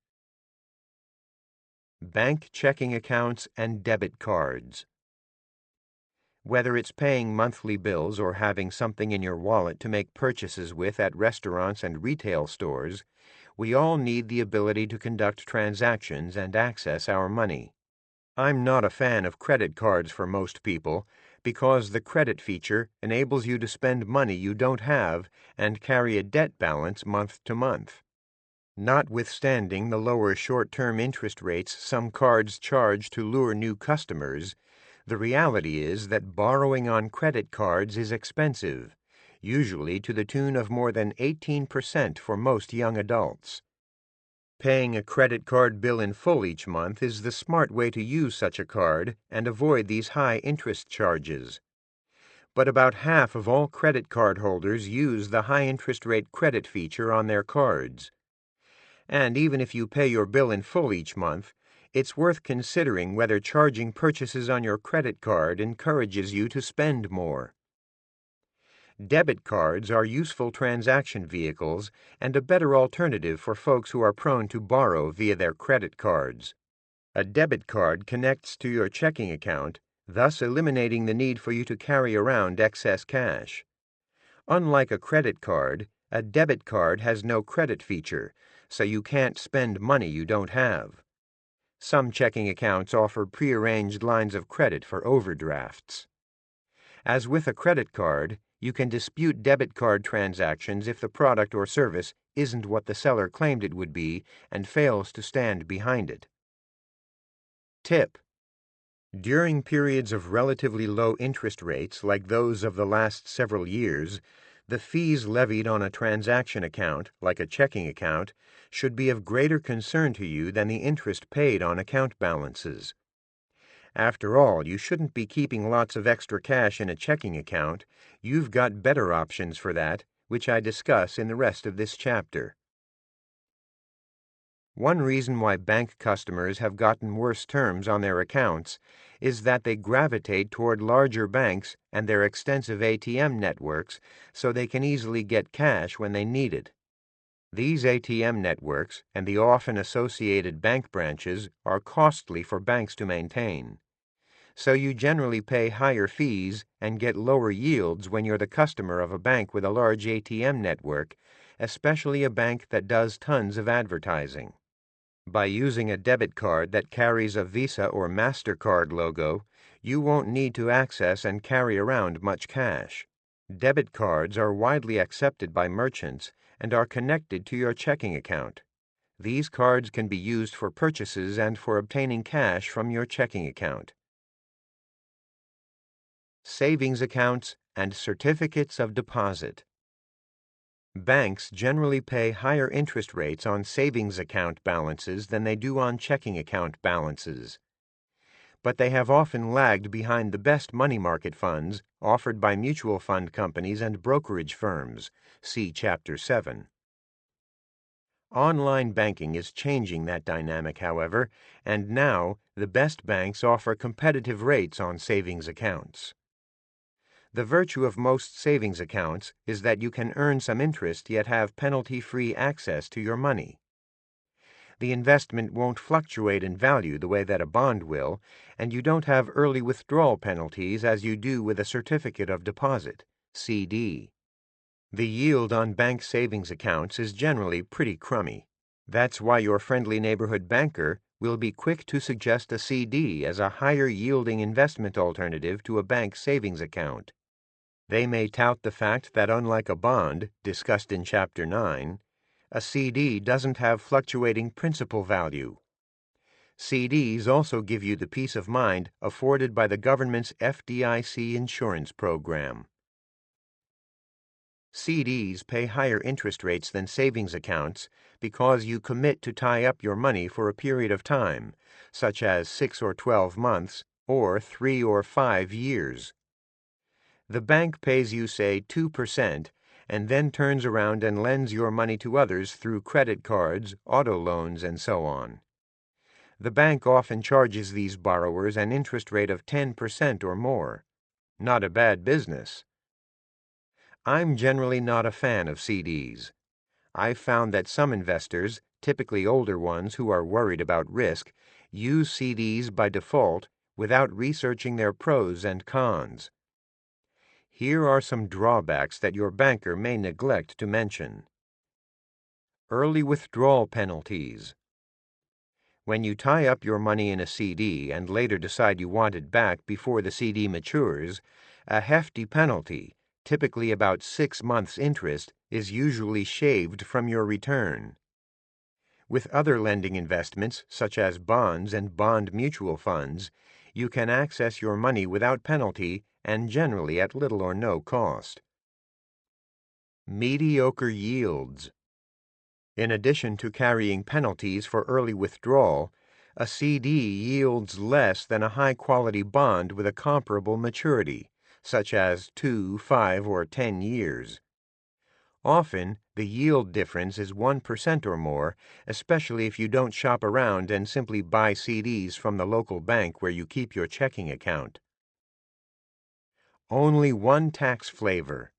Bank checking accounts and debit cards. Whether it's paying monthly bills or having something in your wallet to make purchases with at restaurants and retail stores, we all need the ability to conduct transactions and access our money. I'm not a fan of credit cards for most people because the credit feature enables you to spend money you don't have and carry a debt balance month to month. Notwithstanding the lower short-term interest rates some cards charge to lure new customers, the reality is that borrowing on credit cards is expensive, usually to the tune of more than 18% for most young adults. Paying a credit card bill in full each month is the smart way to use such a card and avoid these high interest charges. But about half of all credit card holders use the high interest rate credit feature on their cards. And even if you pay your bill in full each month, it's worth considering whether charging purchases on your credit card encourages you to spend more. Debit cards are useful transaction vehicles and a better alternative for folks who are prone to borrow via their credit cards. A debit card connects to your checking account, thus eliminating the need for you to carry around excess cash. Unlike a credit card, a debit card has no credit feature, so you can't spend money you don't have. Some checking accounts offer prearranged lines of credit for overdrafts. As with a credit card, You can dispute debit card transactions if the product or service isn't what the seller claimed it would be and fails to stand behind it. Tip: during periods of relatively low interest rates like those of the last several years, the fees levied on a transaction account, like a checking account, should be of greater concern to you than the interest paid on account balances. After all, you shouldn't be keeping lots of extra cash in a checking account. You've got better options for that, which I discuss in the rest of this chapter. One reason why bank customers have gotten worse terms on their accounts is that they gravitate toward larger banks and their extensive ATM networks so they can easily get cash when they need it. These ATM networks and the often associated bank branches are costly for banks to maintain. So you generally pay higher fees and get lower yields when you're the customer of a bank with a large ATM network, especially a bank that does tons of advertising. By using a debit card that carries a Visa or MasterCard logo, you won't need to access and carry around much cash. Debit cards are widely accepted by merchants and are connected to your checking account. These cards can be used for purchases and for obtaining cash from your checking account. Savings accounts and certificates of deposit. Banks generally pay higher interest rates on savings account balances than they do on checking account balances. But they have often lagged behind the best money market funds offered by mutual fund companies and brokerage firms. See Chapter 7. Online banking is changing that dynamic, however, and now the best banks offer competitive rates on savings accounts. The virtue of most savings accounts is that you can earn some interest yet have penalty-free access to your money. The investment won't fluctuate in value the way that a bond will, and you don't have early withdrawal penalties as you do with a certificate of deposit, CD. The yield on bank savings accounts is generally pretty crummy. That's why your friendly neighborhood banker will be quick to suggest a CD as a higher-yielding investment alternative to a bank savings account. They may tout the fact that unlike a bond, discussed in Chapter 9, a CD doesn't have fluctuating principal value. CDs also give you the peace of mind afforded by the government's FDIC insurance program. CDs pay higher interest rates than savings accounts because you commit to tie up your money for a period of time, such as 6 or 12 months or 3 or 5 years. The bank pays you, say, 2%, and then turns around and lends your money to others through credit cards, auto loans, and so on. The bank often charges these borrowers an interest rate of 10% or more. Not a bad business. I'm generally not a fan of CDs. I've found that some investors, typically older ones who are worried about risk, use CDs by default without researching their pros and cons. Here are some drawbacks that your banker may neglect to mention. Early withdrawal penalties. When you tie up your money in a CD and later decide you want it back before the CD matures, a hefty penalty, typically about 6 months' interest, is usually shaved from your return. With other lending investments, such as bonds and bond mutual funds, you can access your money without penalty and generally at little or no cost. Mediocre yields. In addition to carrying penalties for early withdrawal, a CD yields less than a high-quality bond with a comparable maturity, such as 2, 5, or 10 years. Often, the yield difference is 1% or more, especially if you don't shop around and simply buy CDs from the local bank where you keep your checking account. Only one tax flavor.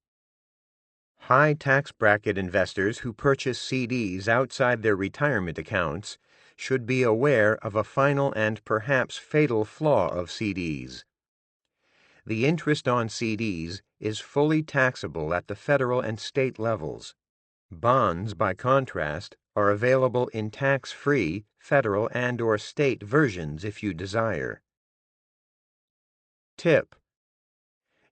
High tax bracket investors who purchase CDs outside their retirement accounts should be aware of a final and perhaps fatal flaw of CDs. The interest on CDs is fully taxable at the federal and state levels. Bonds, by contrast, are available in tax-free federal and/or state versions if you desire. Tip: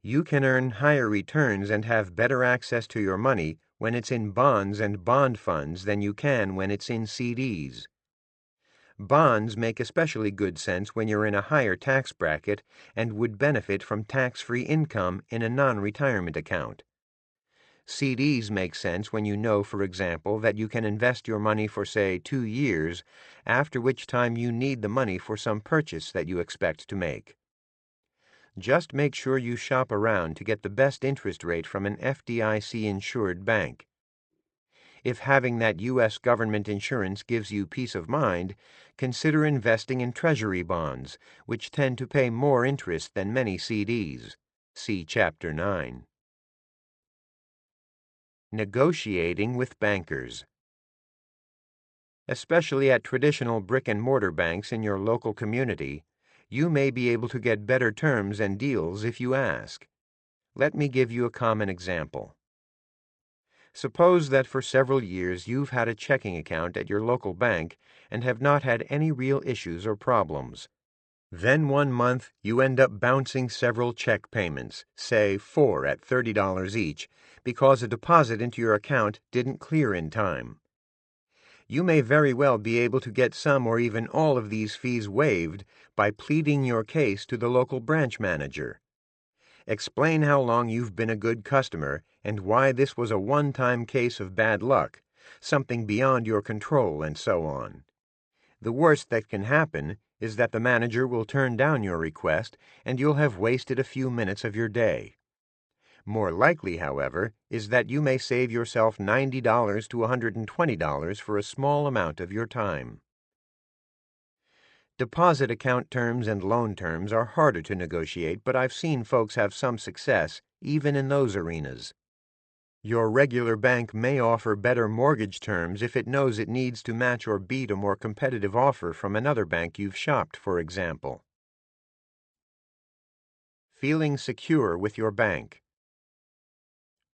You can earn higher returns and have better access to your money when it's in bonds and bond funds than you can when it's in CDs. Bonds make especially good sense when you're in a higher tax bracket and would benefit from tax-free income in a non-retirement account. CDs make sense when you know, for example, that you can invest your money for, say, 2 years, after which time you need the money for some purchase that you expect to make. Just make sure you shop around to get the best interest rate from an FDIC-insured bank. If having that U.S. government insurance gives you peace of mind, consider investing in Treasury bonds, which tend to pay more interest than many CDs. See Chapter 9. Negotiating with bankers. Especially at traditional brick-and-mortar banks in your local community, you may be able to get better terms and deals if you ask. Let me give you a common example. Suppose that for several years you've had a checking account at your local bank and have not had any real issues or problems. Then one month you end up bouncing several check payments, say 4 at $30 each, because a deposit into your account didn't clear in time. You may very well be able to get some or even all of these fees waived by pleading your case to the local branch manager. Explain how long you've been a good customer and why this was a one-time case of bad luck, something beyond your control, and so on. The worst that can happen is that the manager will turn down your request and you'll have wasted a few minutes of your day. More likely, however, is that you may save yourself $90 to $120 for a small amount of your time. Deposit account terms and loan terms are harder to negotiate, but I've seen folks have some success even in those arenas. Your regular bank may offer better mortgage terms if it knows it needs to match or beat a more competitive offer from another bank you've shopped, for example. Feeling secure with your bank.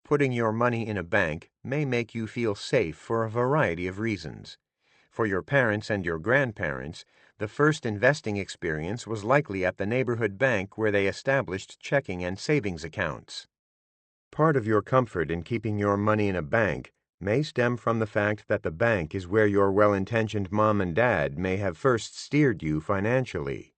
Putting your money in a bank may make you feel safe for a variety of reasons. For your parents and your grandparents, the first investing experience was likely at the neighborhood bank where they established checking and savings accounts. Part of your comfort in keeping your money in a bank may stem from the fact that the bank is where your well-intentioned mom and dad may have first steered you financially.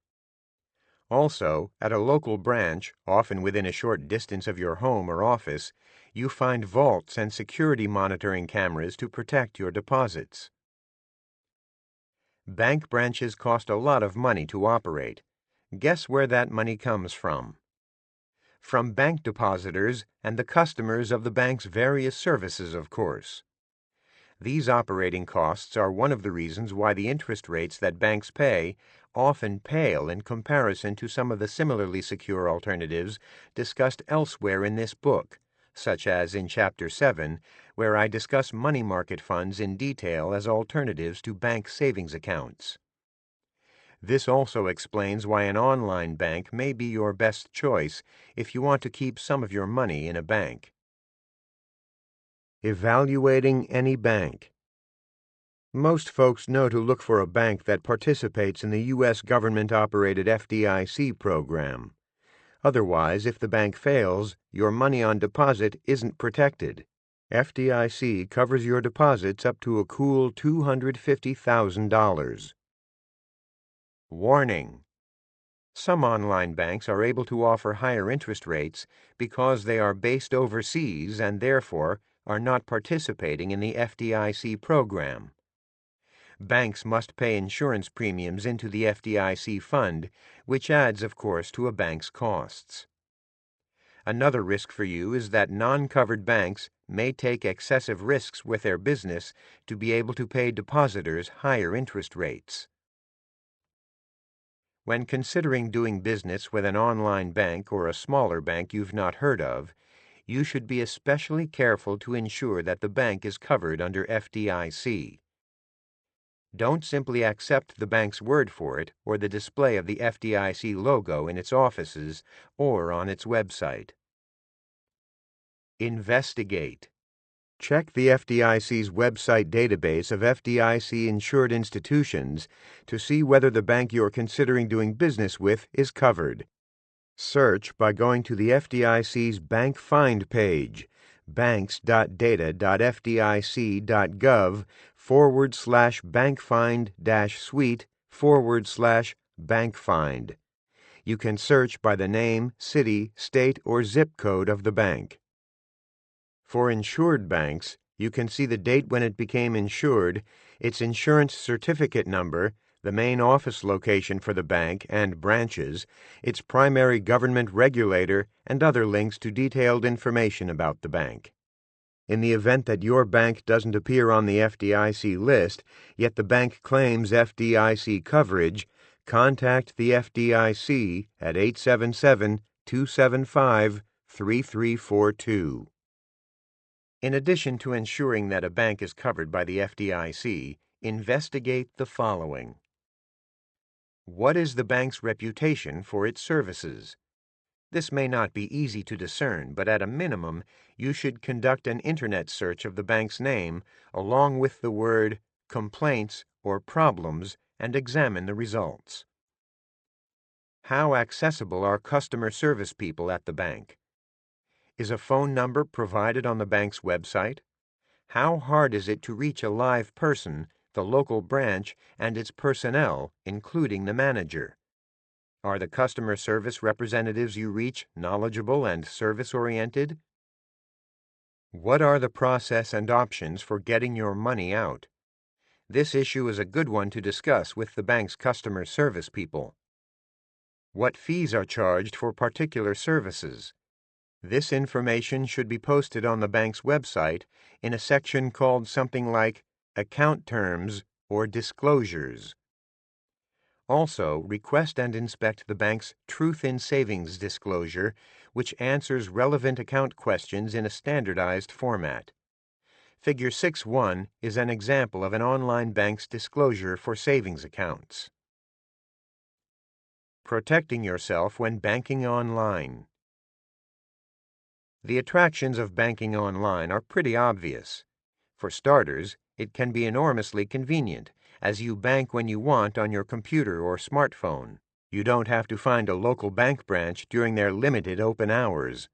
Also, at a local branch, often within a short distance of your home or office, you find vaults and security monitoring cameras to protect your deposits. Bank branches cost a lot of money to operate. Guess where that money comes from? From bank depositors and the customers of the bank's various services, of course. These operating costs are one of the reasons why the interest rates that banks pay often pale in comparison to some of the similarly secure alternatives discussed elsewhere in this book, such as in Chapter 7, where I discuss money market funds in detail as alternatives to bank savings accounts. This also explains why an online bank may be your best choice if you want to keep some of your money in a bank. Evaluating any bank. Most folks know to look for a bank that participates in the U.S. government-operated FDIC program. Otherwise, if the bank fails, your money on deposit isn't protected. FDIC covers your deposits up to a cool $250,000. Warning: some online banks are able to offer higher interest rates because they are based overseas and therefore are not participating in the FDIC program. Banks must pay insurance premiums into the FDIC fund, which adds, of course, to a bank's costs. Another risk for you is that non-covered banks may take excessive risks with their business to be able to pay depositors higher interest rates. When considering doing business with an online bank or a smaller bank you've not heard of, you should be especially careful to ensure that the bank is covered under FDIC. Don't simply accept the bank's word for it or the display of the FDIC logo in its offices or on its website. Investigate. Check the FDIC's website database of FDIC-insured institutions to see whether the bank you're considering doing business with is covered. Search by going to the FDIC's Bank Find page, banks.data.fdic.gov/bankfind-suite/bankfind. You can search by the name, city, state, or zip code of the bank. For insured banks, you can see the date when it became insured, its insurance certificate number, the main office location for the bank and branches, its primary government regulator, and other links to detailed information about the bank. In the event that your bank doesn't appear on the FDIC list, yet the bank claims FDIC coverage, contact the FDIC at 877-275-3342. In addition to ensuring that a bank is covered by the FDIC, investigate the following. What is the bank's reputation for its services? This may not be easy to discern, but at a minimum, you should conduct an internet search of the bank's name along with the word complaints or problems and examine the results. How accessible are customer service people at the bank? Is a phone number provided on the bank's website? How hard is it to reach a live person, the local branch, and its personnel, including the manager? Are the customer service representatives you reach knowledgeable and service-oriented? What are the process and options for getting your money out? This issue is a good one to discuss with the bank's customer service people. What fees are charged for particular services? This information should be posted on the bank's website in a section called something like Account Terms or Disclosures. Also, request and inspect the bank's Truth in Savings disclosure, which answers relevant account questions in a standardized format. Figure 6.1 is an example of an online bank's disclosure for savings accounts. Protecting yourself when banking online. The attractions of banking online are pretty obvious. For starters, it can be enormously convenient, as you bank when you want on your computer or smartphone. You don't have to find a local bank branch during their limited open hours.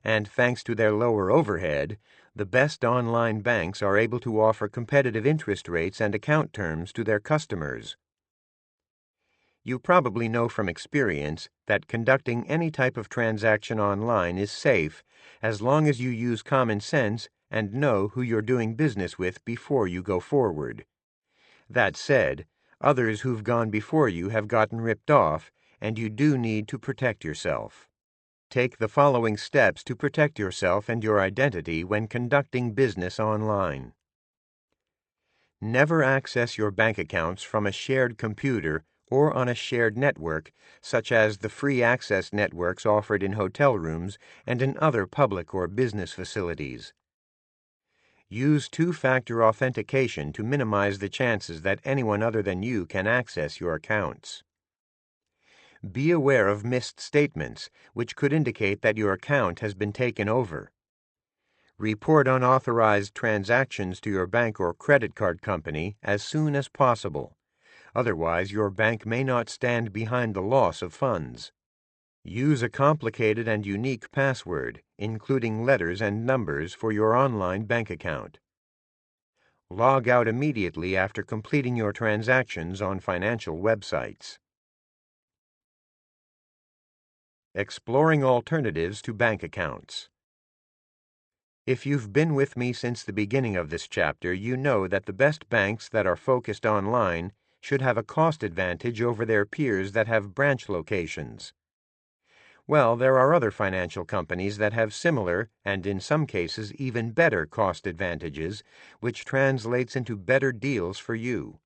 And thanks to their lower overhead, the best online banks are able to offer competitive interest rates and account terms to their customers. You probably know from experience that conducting any type of transaction online is safe as long as you use common sense and know who you're doing business with before you go forward. That said, others who've gone before you have gotten ripped off, and you do need to protect yourself. Take the following steps to protect yourself and your identity when conducting business online. Never access your bank accounts from a shared computer or on a shared network, such as the free access networks offered in hotel rooms and in other public or business facilities. Use two-factor authentication to minimize the chances that anyone other than you can access your accounts. Be aware of missed statements, which could indicate that your account has been taken over. Report unauthorized transactions to your bank or credit card company as soon as possible. Otherwise, your bank may not stand behind the loss of funds. Use a complicated and unique password, including letters and numbers, for your online bank account. Log out immediately after completing your transactions on financial websites. Exploring alternatives to bank accounts. If you've been with me since the beginning of this chapter, you know that the best banks that are focused online should have a cost advantage over their peers that have branch locations. Well, there are other financial companies that have similar, and in some cases even better cost advantages, which translates into better deals for you.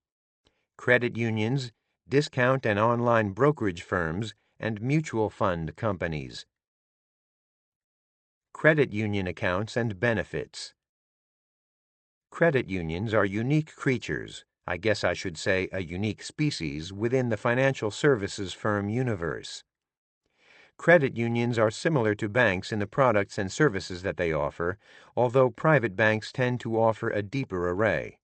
Credit unions, discount and online brokerage firms, and mutual fund companies. Credit union accounts and benefits. Credit unions are unique creatures, I guess I should say a unique species, within the financial services firm universe. Credit unions are similar to banks in the products and services that they offer, although private banks tend to offer a deeper array.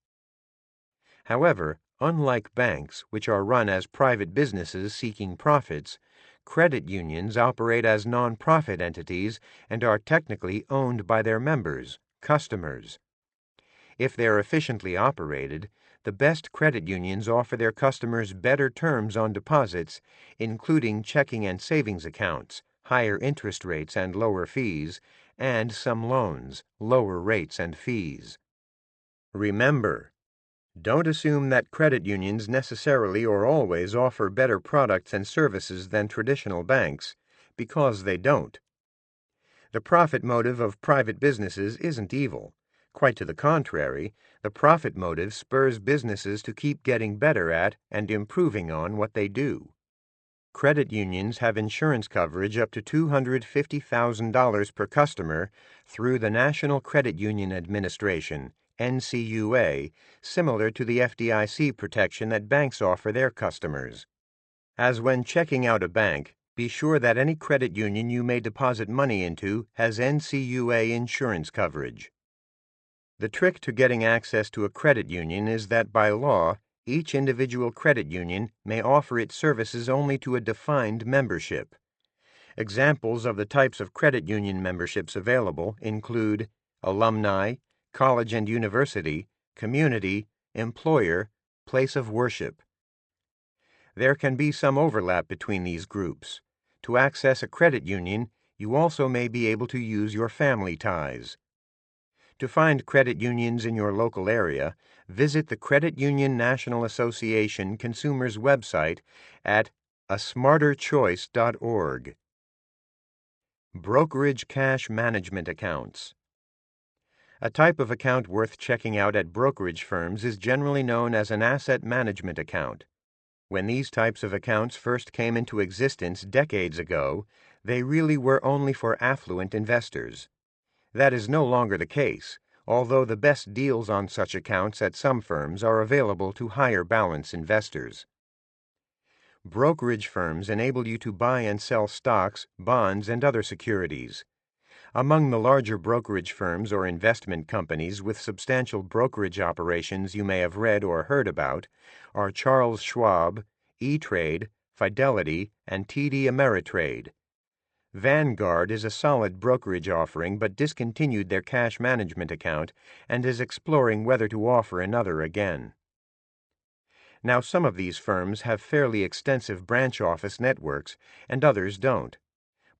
However, unlike banks, which are run as private businesses seeking profits, Credit unions operate as non-profit entities and are technically owned by their members, customers. If they're efficiently operated, the best credit unions offer their customers better terms on deposits, including checking and savings accounts, higher interest rates and lower fees, and some loans, lower rates and fees. Remember, don't assume that credit unions necessarily or always offer better products and services than traditional banks, because they don't. The profit motive of private businesses isn't evil. Quite to the contrary, the profit motive spurs businesses to keep getting better at and improving on what they do. Credit unions have insurance coverage up to $250,000 per customer through the National Credit Union Administration, NCUA, similar to the FDIC protection that banks offer their customers. As when checking out a bank, be sure that any credit union you may deposit money into has NCUA insurance coverage. The trick to getting access to a credit union is that by law, each individual credit union may offer its services only to a defined membership. Examples of the types of credit union memberships available include alumni, college and university, community, employer, place of worship. There can be some overlap between these groups. To access a credit union, you also may be able to use your family ties. To find credit unions in your local area, visit the Credit Union National Association Consumers website at asmarterchoice.org. Brokerage cash management accounts. A type of account worth checking out at brokerage firms is generally known as an asset management account. When these types of accounts first came into existence decades ago, they really were only for affluent investors. That is no longer the case, although the best deals on such accounts at some firms are available to higher balance investors. Brokerage firms enable you to buy and sell stocks, bonds, and other securities. Among the larger brokerage firms or investment companies with substantial brokerage operations you may have read or heard about are Charles Schwab, E-Trade, Fidelity, and TD Ameritrade. Vanguard is a solid brokerage offering but discontinued their cash management account and is exploring whether to offer another again. Now, some of these firms have fairly extensive branch office networks and others don't.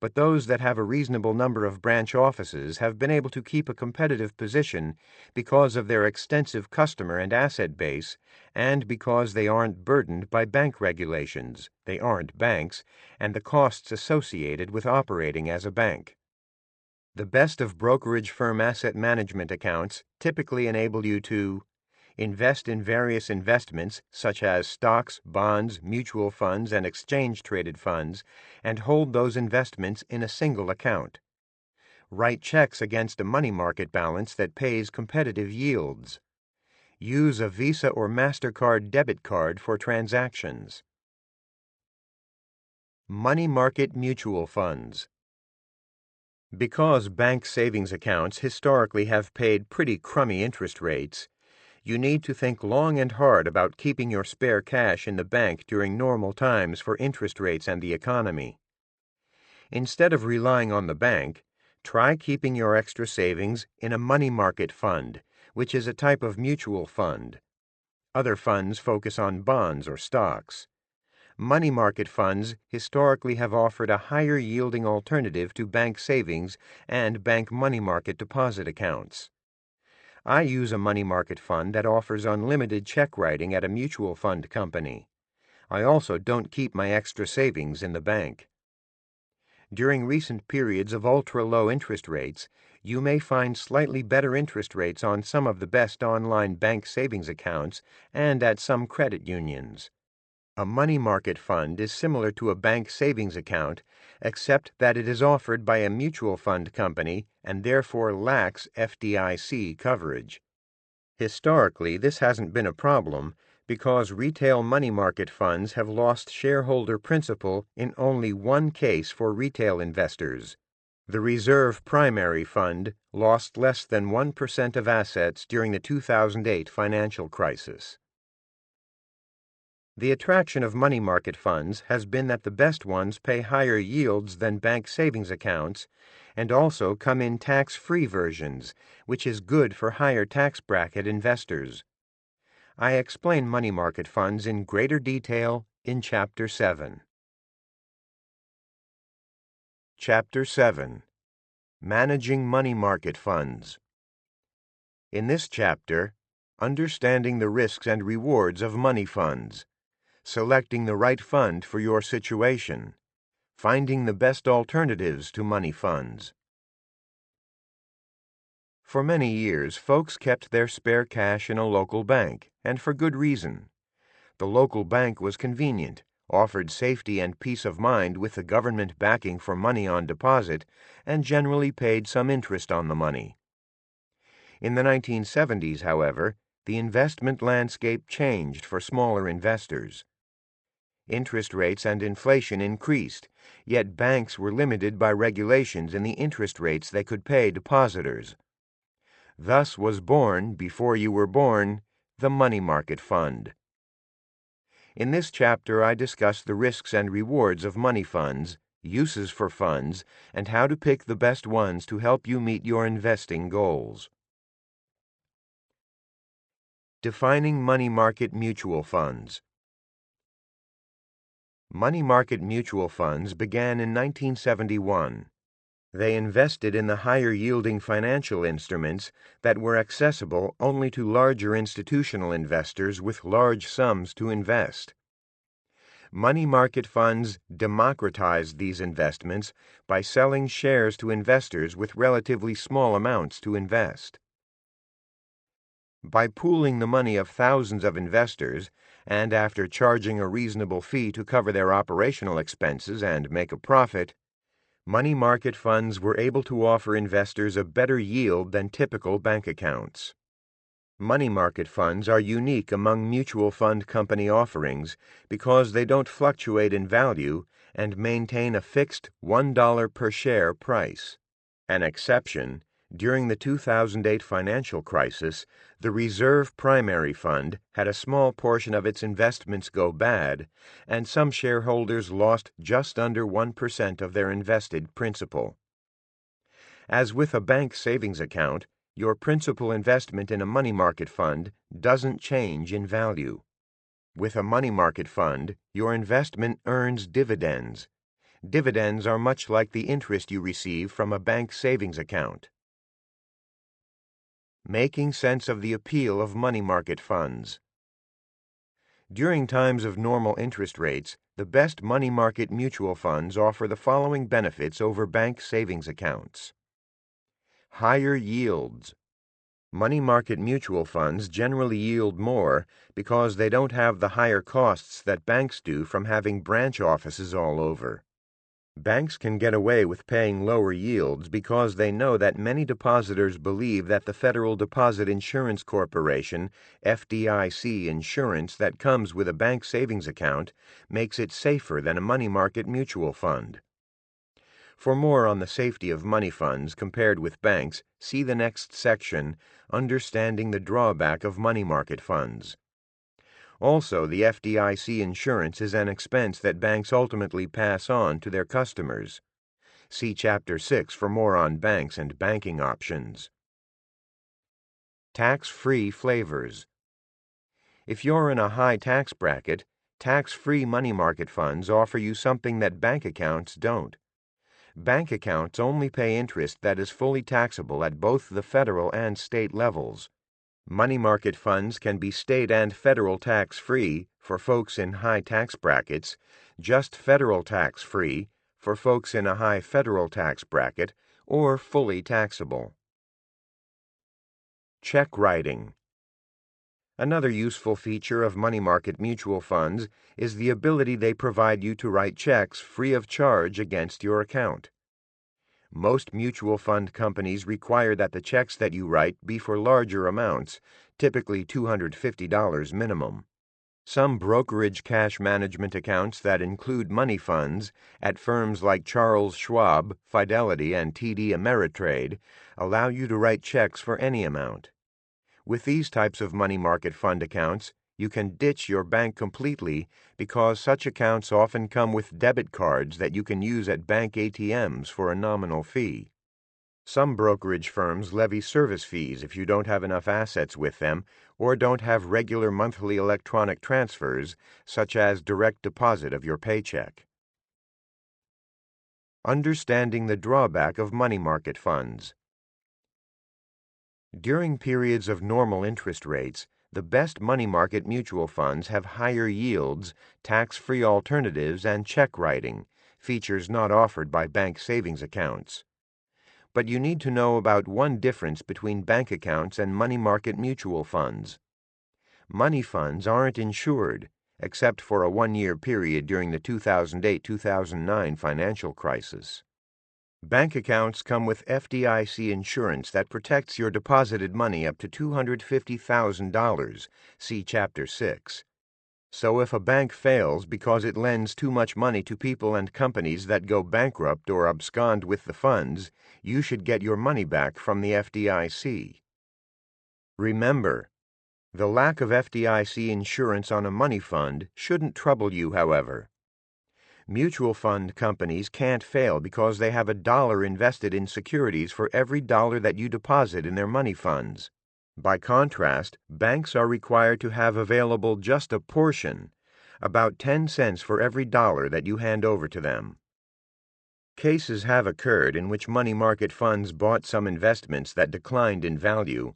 But those that have a reasonable number of branch offices have been able to keep a competitive position because of their extensive customer and asset base and because they aren't burdened by bank regulations, they aren't banks, and the costs associated with operating as a bank. The best of brokerage firm asset management accounts typically enable you to invest in various investments such as stocks, bonds, mutual funds, and exchange-traded funds, and hold those investments in a single account. Write checks against a money market balance that pays competitive yields. Use a Visa or MasterCard debit card for transactions. Money market mutual funds. Because bank savings accounts historically have paid pretty crummy interest rates, you need to think long and hard about keeping your spare cash in the bank during normal times for interest rates and the economy. Instead of relying on the bank, try keeping your extra savings in a money market fund, which is a type of mutual fund. Other funds focus on bonds or stocks. Money market funds historically have offered a higher yielding alternative to bank savings and bank money market deposit accounts. I use a money market fund that offers unlimited check writing at a mutual fund company. I also don't keep my extra savings in the bank. During recent periods of ultra-low interest rates, you may find slightly better interest rates on some of the best online bank savings accounts and at some credit unions. A money market fund is similar to a bank savings account, except that it is offered by a mutual fund company and therefore lacks FDIC coverage. Historically, this hasn't been a problem because retail money market funds have lost shareholder principal in only one case for retail investors. The Reserve Primary Fund lost less than 1% of assets during the 2008 financial crisis. The attraction of money market funds has been that the best ones pay higher yields than bank savings accounts and also come in tax-free versions, which is good for higher tax bracket investors. I explain money market funds in greater detail in Chapter 7. Chapter 7. Managing Money Market Funds. In this chapter, understanding the risks and rewards of money funds, selecting the right fund for your situation, finding the best alternatives to money funds. For many years, folks kept their spare cash in a local bank, and for good reason. The local bank was convenient, offered safety and peace of mind with the government backing for money on deposit, and generally paid some interest on the money. In the 1970s, however, the investment landscape changed for smaller investors. Interest rates and inflation increased, yet banks were limited by regulations in the interest rates they could pay depositors. Thus was born, before you were born, the money market fund. In this chapter I discuss the risks and rewards of money funds, uses for funds, and how to pick the best ones to help you meet your investing goals. Defining money market mutual funds. Money market mutual funds began in 1971. They invested in the higher-yielding financial instruments that were accessible only to larger institutional investors with large sums to invest. Money market funds democratized these investments by selling shares to investors with relatively small amounts to invest. By pooling the money of thousands of investors, and after charging a reasonable fee to cover their operational expenses and make a profit, money market funds were able to offer investors a better yield than typical bank accounts. Money market funds are unique among mutual fund company offerings because they don't fluctuate in value and maintain a fixed $1 per share price. An exception, during the 2008 financial crisis, the Reserve Primary Fund had a small portion of its investments go bad, and some shareholders lost just under 1% of their invested principal. As with a bank savings account, your principal investment in a money market fund doesn't change in value. With a money market fund, your investment earns dividends. Dividends are much like the interest you receive from a bank savings account. Making sense of the appeal of money market funds. During times of normal interest rates, the best money market mutual funds offer the following benefits over bank savings accounts. Higher yields. Money market mutual funds generally yield more because they don't have the higher costs that banks do from having branch offices all over. Banks can get away with paying lower yields because they know that many depositors believe that the Federal Deposit Insurance Corporation, FDIC insurance that comes with a bank savings account makes it safer than a money market mutual fund. For more on the safety of money funds compared with banks, see the next section, Understanding the Drawback of Money Market Funds. Also, the FDIC insurance is an expense that banks ultimately pass on to their customers. See Chapter 6 for more on banks and banking options. Tax-free flavors. If you're in a high tax bracket, tax-free money market funds offer you something that bank accounts don't. Bank accounts only pay interest that is fully taxable at both the federal and state levels. Money market funds can be state and federal tax-free for folks in high tax brackets, just federal tax-free for folks in a high federal tax bracket, or fully taxable. Check writing. Another useful feature of money market mutual funds is the ability they provide you to write checks free of charge against your account. Most mutual fund companies require that the checks that you write be for larger amounts, typically $250 minimum. Some brokerage cash management accounts that include money funds at firms like Charles Schwab, Fidelity, and TD Ameritrade allow you to write checks for any amount. With these types of money market fund accounts, you can ditch your bank completely because such accounts often come with debit cards that you can use at bank ATMs for a nominal fee. Some brokerage firms levy service fees if you don't have enough assets with them or don't have regular monthly electronic transfers, such as direct deposit of your paycheck. Understanding the drawback of money market funds. During periods of normal interest rates, the best money market mutual funds have higher yields, tax-free alternatives, and check writing, features not offered by bank savings accounts. But you need to know about one difference between bank accounts and money market mutual funds. Money funds aren't insured, except for a one-year period during the 2008-2009 financial crisis. Bank accounts come with FDIC insurance that protects your deposited money up to $250,000, see Chapter 6. So if a bank fails because it lends too much money to people and companies that go bankrupt or abscond with the funds, you should get your money back from the FDIC. Remember, the lack of FDIC insurance on a money fund shouldn't trouble you, however. Mutual fund companies can't fail because they have $1 invested in securities for every dollar that you deposit in their money funds. By contrast, banks are required to have available just a portion, about 10 cents for every dollar that you hand over to them. Cases have occurred in which money market funds bought some investments that declined in value.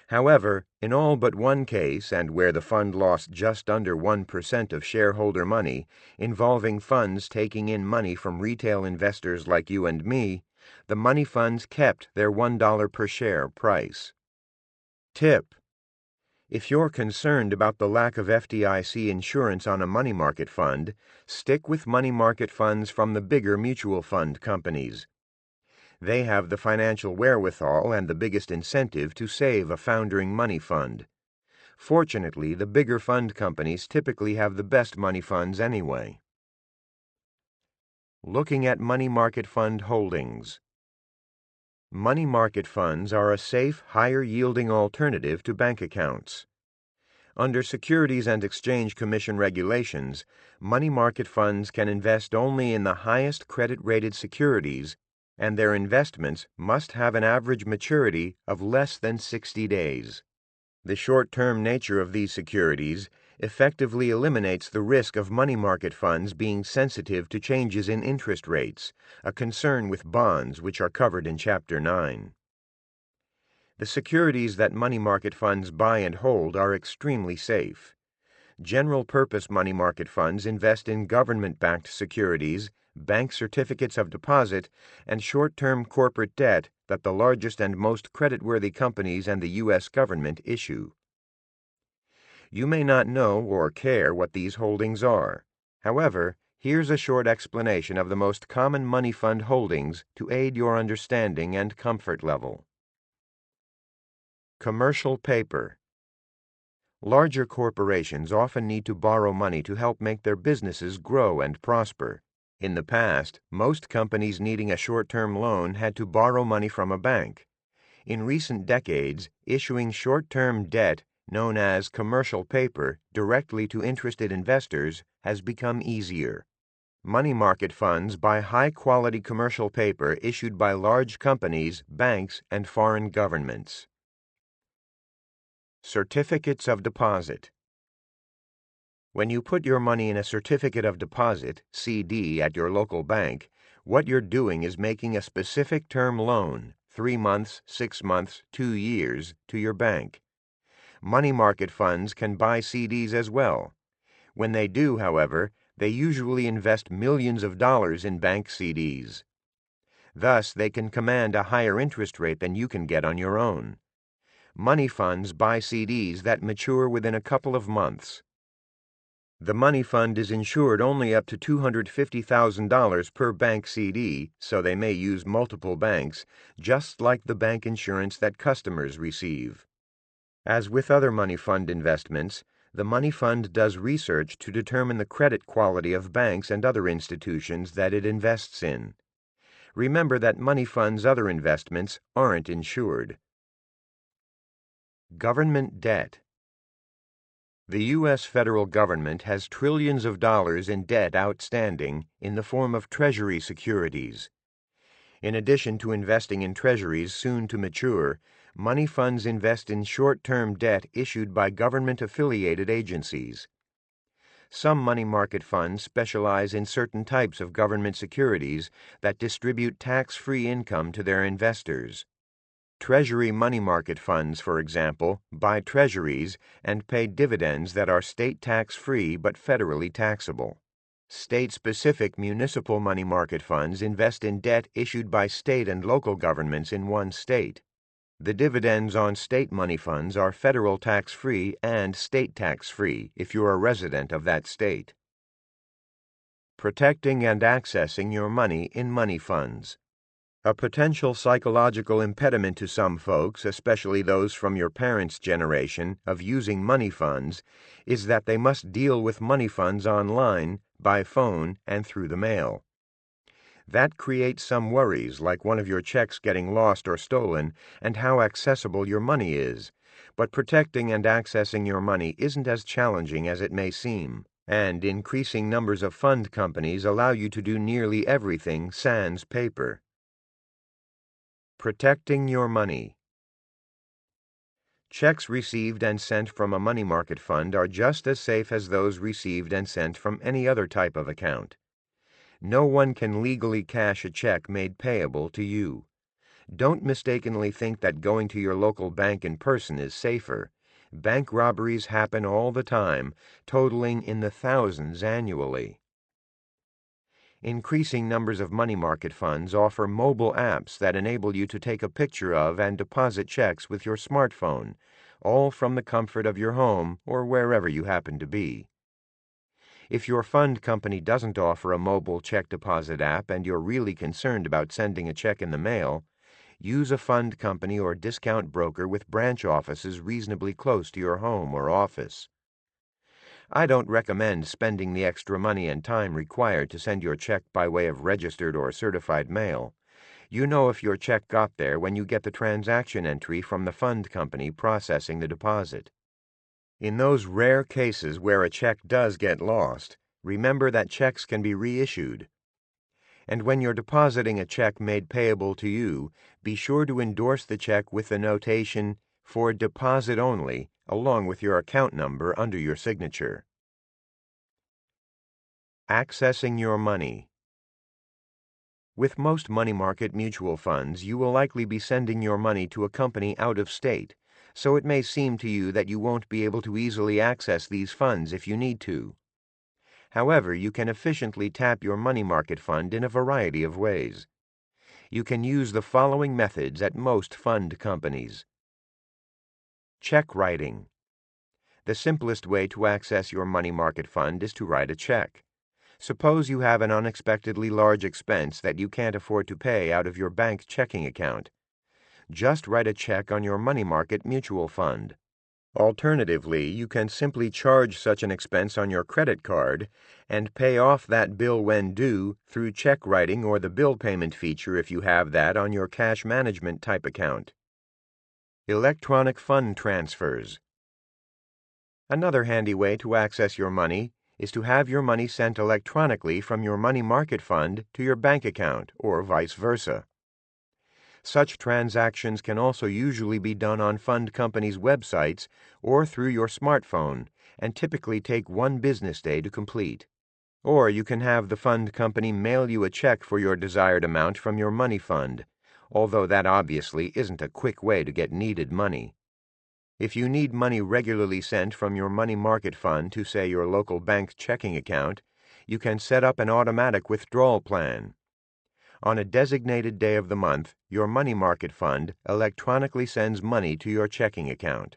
However, in all but one case, and where the fund lost just under 1% of shareholder money, involving funds taking in money from retail investors like you and me, the money funds kept their $1 per share price. Tip: if you're concerned about the lack of FDIC insurance on a money market fund, stick with money market funds from the bigger mutual fund companies. They have the financial wherewithal and the biggest incentive to save a foundering money fund. Fortunately, the bigger fund companies typically have the best money funds anyway. Looking at money market fund holdings. Money market funds are a safe, higher-yielding alternative to bank accounts. Under Securities and Exchange Commission regulations, money market funds can invest only in the highest credit-rated securities, and their investments must have an average maturity of less than 60 days. The short-term nature of these securities effectively eliminates the risk of money market funds being sensitive to changes in interest rates, a concern with bonds which are covered in Chapter 9. The securities that money market funds buy and hold are extremely safe. General-purpose money market funds invest in government-backed securities, bank certificates of deposit, and short-term corporate debt that the largest and most creditworthy companies and the U.S. government issue. You may not know or care what these holdings are. However, here's a short explanation of the most common money fund holdings to aid your understanding and comfort level. Commercial paper. Larger corporations often need to borrow money to help make their businesses grow and prosper. In the past, most companies needing a short-term loan had to borrow money from a bank. In recent decades, issuing short-term debt, known as commercial paper, directly to interested investors has become easier. Money market funds buy high-quality commercial paper issued by large companies, banks, and foreign governments. Certificates of deposit. When you put your money in a certificate of deposit, CD, at your local bank, what you're doing is making a specific term loan, 3 months, 6 months, 2 years, to your bank. Money market funds can buy CDs as well. When they do, however, they usually invest millions of dollars in bank CDs. Thus, they can command a higher interest rate than you can get on your own. Money funds buy CDs that mature within a couple of months. The money fund is insured only up to $250,000 per bank CD, so they may use multiple banks, just like the bank insurance that customers receive. As with other money fund investments, the money fund does research to determine the credit quality of banks and other institutions that it invests in. Remember that money funds' other investments aren't insured. Government debt. The U.S. federal government has trillions of dollars in debt outstanding in the form of Treasury securities. In addition to investing in treasuries soon to mature, money funds invest in short-term debt issued by government-affiliated agencies. Some money market funds specialize in certain types of government securities that distribute tax-free income to their investors. Treasury money market funds, for example, buy treasuries and pay dividends that are state tax-free but federally taxable. State-specific municipal money market funds invest in debt issued by state and local governments in one state. The dividends on state money funds are federal tax-free and state tax-free if you're a resident of that state. Protecting and accessing your money in money funds. A potential psychological impediment to some folks, especially those from your parents' generation, of using money funds, is that they must deal with money funds online, by phone, and through the mail. That creates some worries, like one of your checks getting lost or stolen, and how accessible your money is. But protecting and accessing your money isn't as challenging as it may seem, and increasing numbers of fund companies allow you to do nearly everything sans paper. Protecting your money. Checks received and sent from a money market fund are just as safe as those received and sent from any other type of account. No one can legally cash a check made payable to you. Don't mistakenly think that going to your local bank in person is safer. Bank robberies happen all the time, totaling in the thousands annually. Increasing numbers of money market funds offer mobile apps that enable you to take a picture of and deposit checks with your smartphone, all from the comfort of your home or wherever you happen to be. If your fund company doesn't offer a mobile check deposit app and you're really concerned about sending a check in the mail, use a fund company or discount broker with branch offices reasonably close to your home or office. I don't recommend spending the extra money and time required to send your check by way of registered or certified mail. You know if your check got there when you get the transaction entry from the fund company processing the deposit. In those rare cases where a check does get lost, remember that checks can be reissued. And when you're depositing a check made payable to you, be sure to endorse the check with the notation, "For deposit only," along with your account number under your signature. Accessing your money. With most money market mutual funds, you will likely be sending your money to a company out of state, so it may seem to you that you won't be able to easily access these funds if you need to. However, you can efficiently tap your money market fund in a variety of ways. You can use the following methods at most fund companies. Check writing. The simplest way to access your money market fund is to write a check. Suppose you have an unexpectedly large expense that you can't afford to pay out of your bank checking account. Just write a check on your money market mutual fund. Alternatively, you can simply charge such an expense on your credit card and pay off that bill when due through check writing or the bill payment feature if you have that on your cash management type account. Electronic fund transfers. Another handy way to access your money is to have your money sent electronically from your money market fund to your bank account, or vice versa. Such transactions can also usually be done on fund companies' websites or through your smartphone, and typically take one business day to complete. Or you can have the fund company mail you a check for your desired amount from your money fund, although that obviously isn't a quick way to get needed money. If you need money regularly sent from your money market fund to, say, your local bank checking account, you can set up an automatic withdrawal plan. On a designated day of the month, your money market fund electronically sends money to your checking account.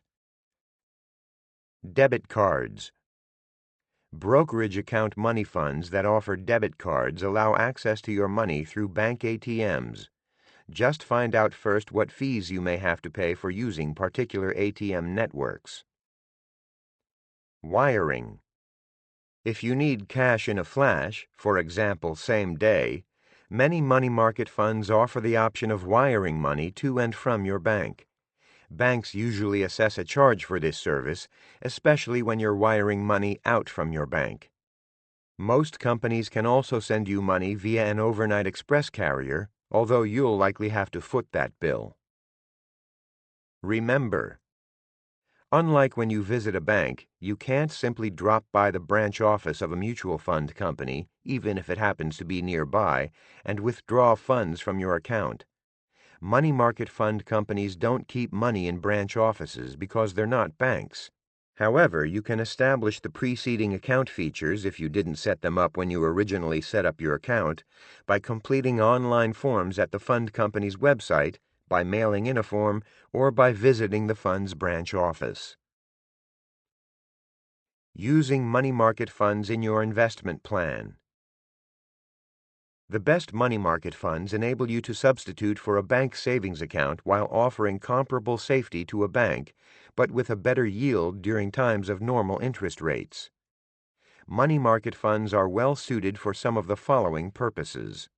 Debit cards. Brokerage account money funds that offer debit cards allow access to your money through bank ATMs. Just find out first what fees you may have to pay for using particular ATM networks. Wiring. If you need cash in a flash, for example, same day, many money market funds offer the option of wiring money to and from your bank. Banks usually assess a charge for this service, especially when you're wiring money out from your bank. Most companies can also send you money via an overnight express carrier, although you'll likely have to foot that bill. Remember, unlike when you visit a bank, you can't simply drop by the branch office of a mutual fund company, even if it happens to be nearby, and withdraw funds from your account. Money market fund companies don't keep money in branch offices because they're not banks. However, you can establish the preceding account features if you didn't set them up when you originally set up your account by completing online forms at the fund company's website, by mailing in a form, or by visiting the fund's branch office. Using money market funds in your investment plan. The best money market funds enable you to substitute for a bank savings account while offering comparable safety to a bank, but with a better yield during times of normal interest rates. Money market funds are well suited for some of the following purposes.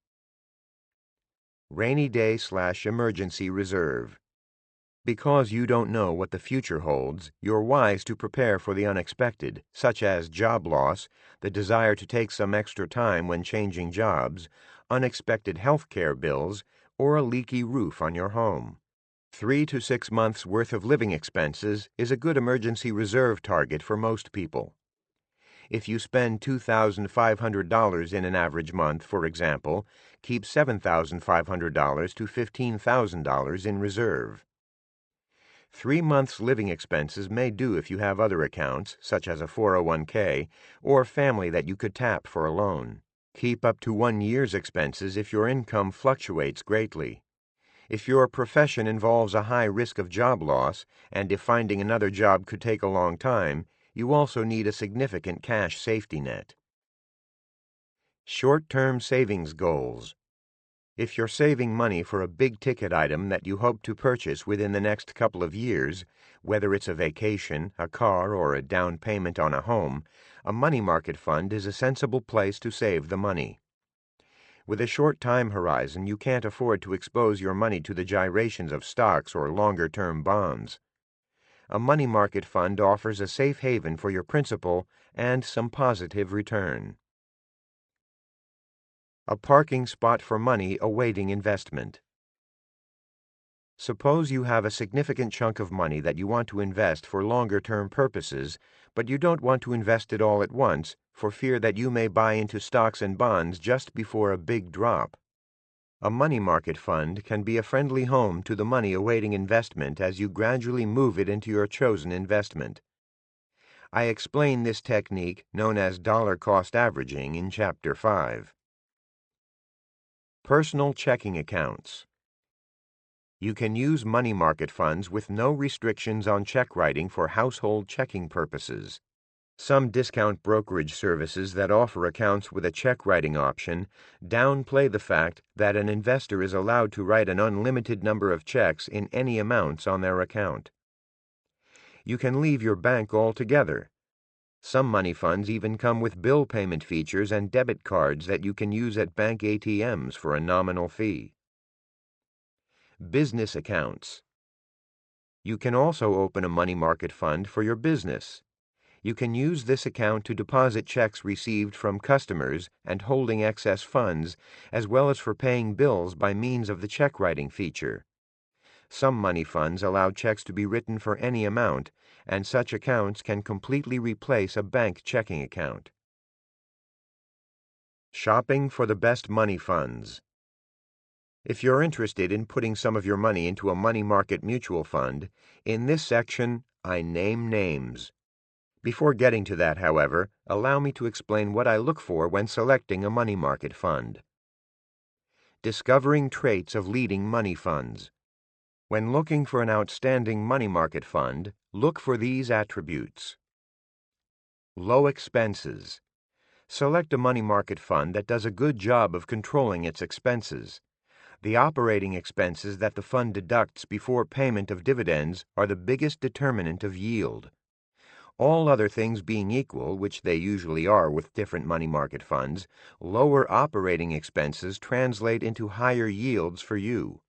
Rainy day/emergency reserve. Because you don't know what the future holds, you're wise to prepare for the unexpected, such as job loss, the desire to take some extra time when changing jobs, unexpected health care bills, or a leaky roof on your home. 3 to 6 months' worth of living expenses is a good emergency reserve target for most people. If you spend $2,500 in an average month, for example, keep $7,500 to $15,000 in reserve. 3 months' living expenses may do if you have other accounts, such as a 401k, or family that you could tap for a loan. Keep up to 1 year's expenses if your income fluctuates greatly. If your profession involves a high risk of job loss, and if finding another job could take a long time, you also need a significant cash safety net. Short-term savings goals. If you're saving money for a big-ticket item that you hope to purchase within the next couple of years, whether it's a vacation, a car, or a down payment on a home, a money market fund is a sensible place to save the money. With a short time horizon, you can't afford to expose your money to the gyrations of stocks or longer-term bonds. A money market fund offers a safe haven for your principal and some positive return. A parking spot for money awaiting investment. Suppose you have a significant chunk of money that you want to invest for longer-term purposes, but you don't want to invest it all at once for fear that you may buy into stocks and bonds just before a big drop. A money market fund can be a friendly home to the money awaiting investment as you gradually move it into your chosen investment. I explain this technique, known as dollar cost averaging, in Chapter 5. Personal checking accounts. You can use money market funds with no restrictions on check writing for household checking purposes. Some discount brokerage services that offer accounts with a check writing option downplay the fact that an investor is allowed to write an unlimited number of checks in any amounts on their account. You can leave your bank altogether. Some money funds even come with bill payment features and debit cards that you can use at bank ATMs for a nominal fee. Business accounts. You can also open a money market fund for your business. You can use this account to deposit checks received from customers and holding excess funds, as well as for paying bills by means of the check writing feature. Some money funds allow checks to be written for any amount, and such accounts can completely replace a bank checking account. Shopping for the best money funds. If you're interested in putting some of your money into a money market mutual fund, in this section, I name names. Before getting to that, however, allow me to explain what I look for when selecting a money market fund. Discovering traits of leading money funds. When looking for an outstanding money market fund, look for these attributes. Low expenses. Select a money market fund that does a good job of controlling its expenses. The operating expenses that the fund deducts before payment of dividends are the biggest determinant of yield. All other things being equal, which they usually are with different money market funds, lower operating expenses translate into higher yields for you.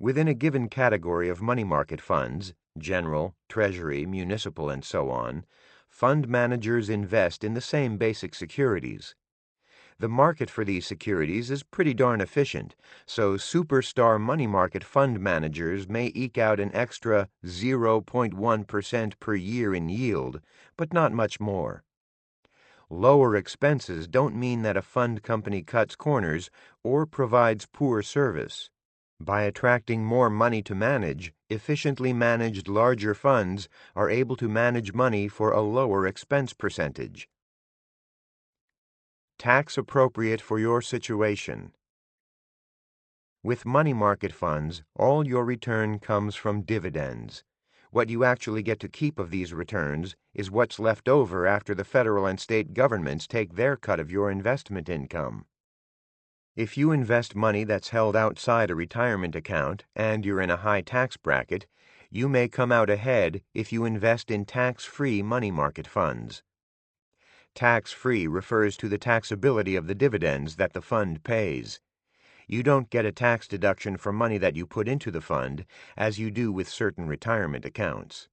Within a given category of money market funds, general, treasury, municipal, and so on, fund managers invest in the same basic securities. The market for these securities is pretty darn efficient, so superstar money market fund managers may eke out an extra 0.1% per year in yield, but not much more. Lower expenses don't mean that a fund company cuts corners or provides poor service. By attracting more money to manage, efficiently managed larger funds are able to manage money for a lower expense percentage. Tax appropriate for your situation. With money market funds, all your return comes from dividends. What you actually get to keep of these returns is what's left over after the federal and state governments take their cut of your investment income. If you invest money that's held outside a retirement account and you're in a high tax bracket, you may come out ahead if you invest in tax-free money market funds. Tax-free refers to the taxability of the dividends that the fund pays. You don't get a tax deduction for money that you put into the fund, as you do with certain retirement accounts.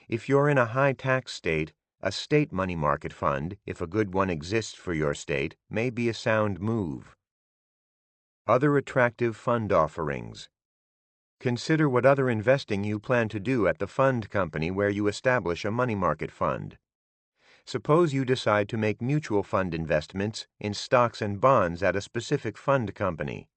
If you're in a high tax state, a state money market fund, if a good one exists for your state, may be a sound move. Other attractive fund offerings. Consider what other investing you plan to do at the fund company where you establish a money market fund. Suppose you decide to make mutual fund investments in stocks and bonds at a specific fund company.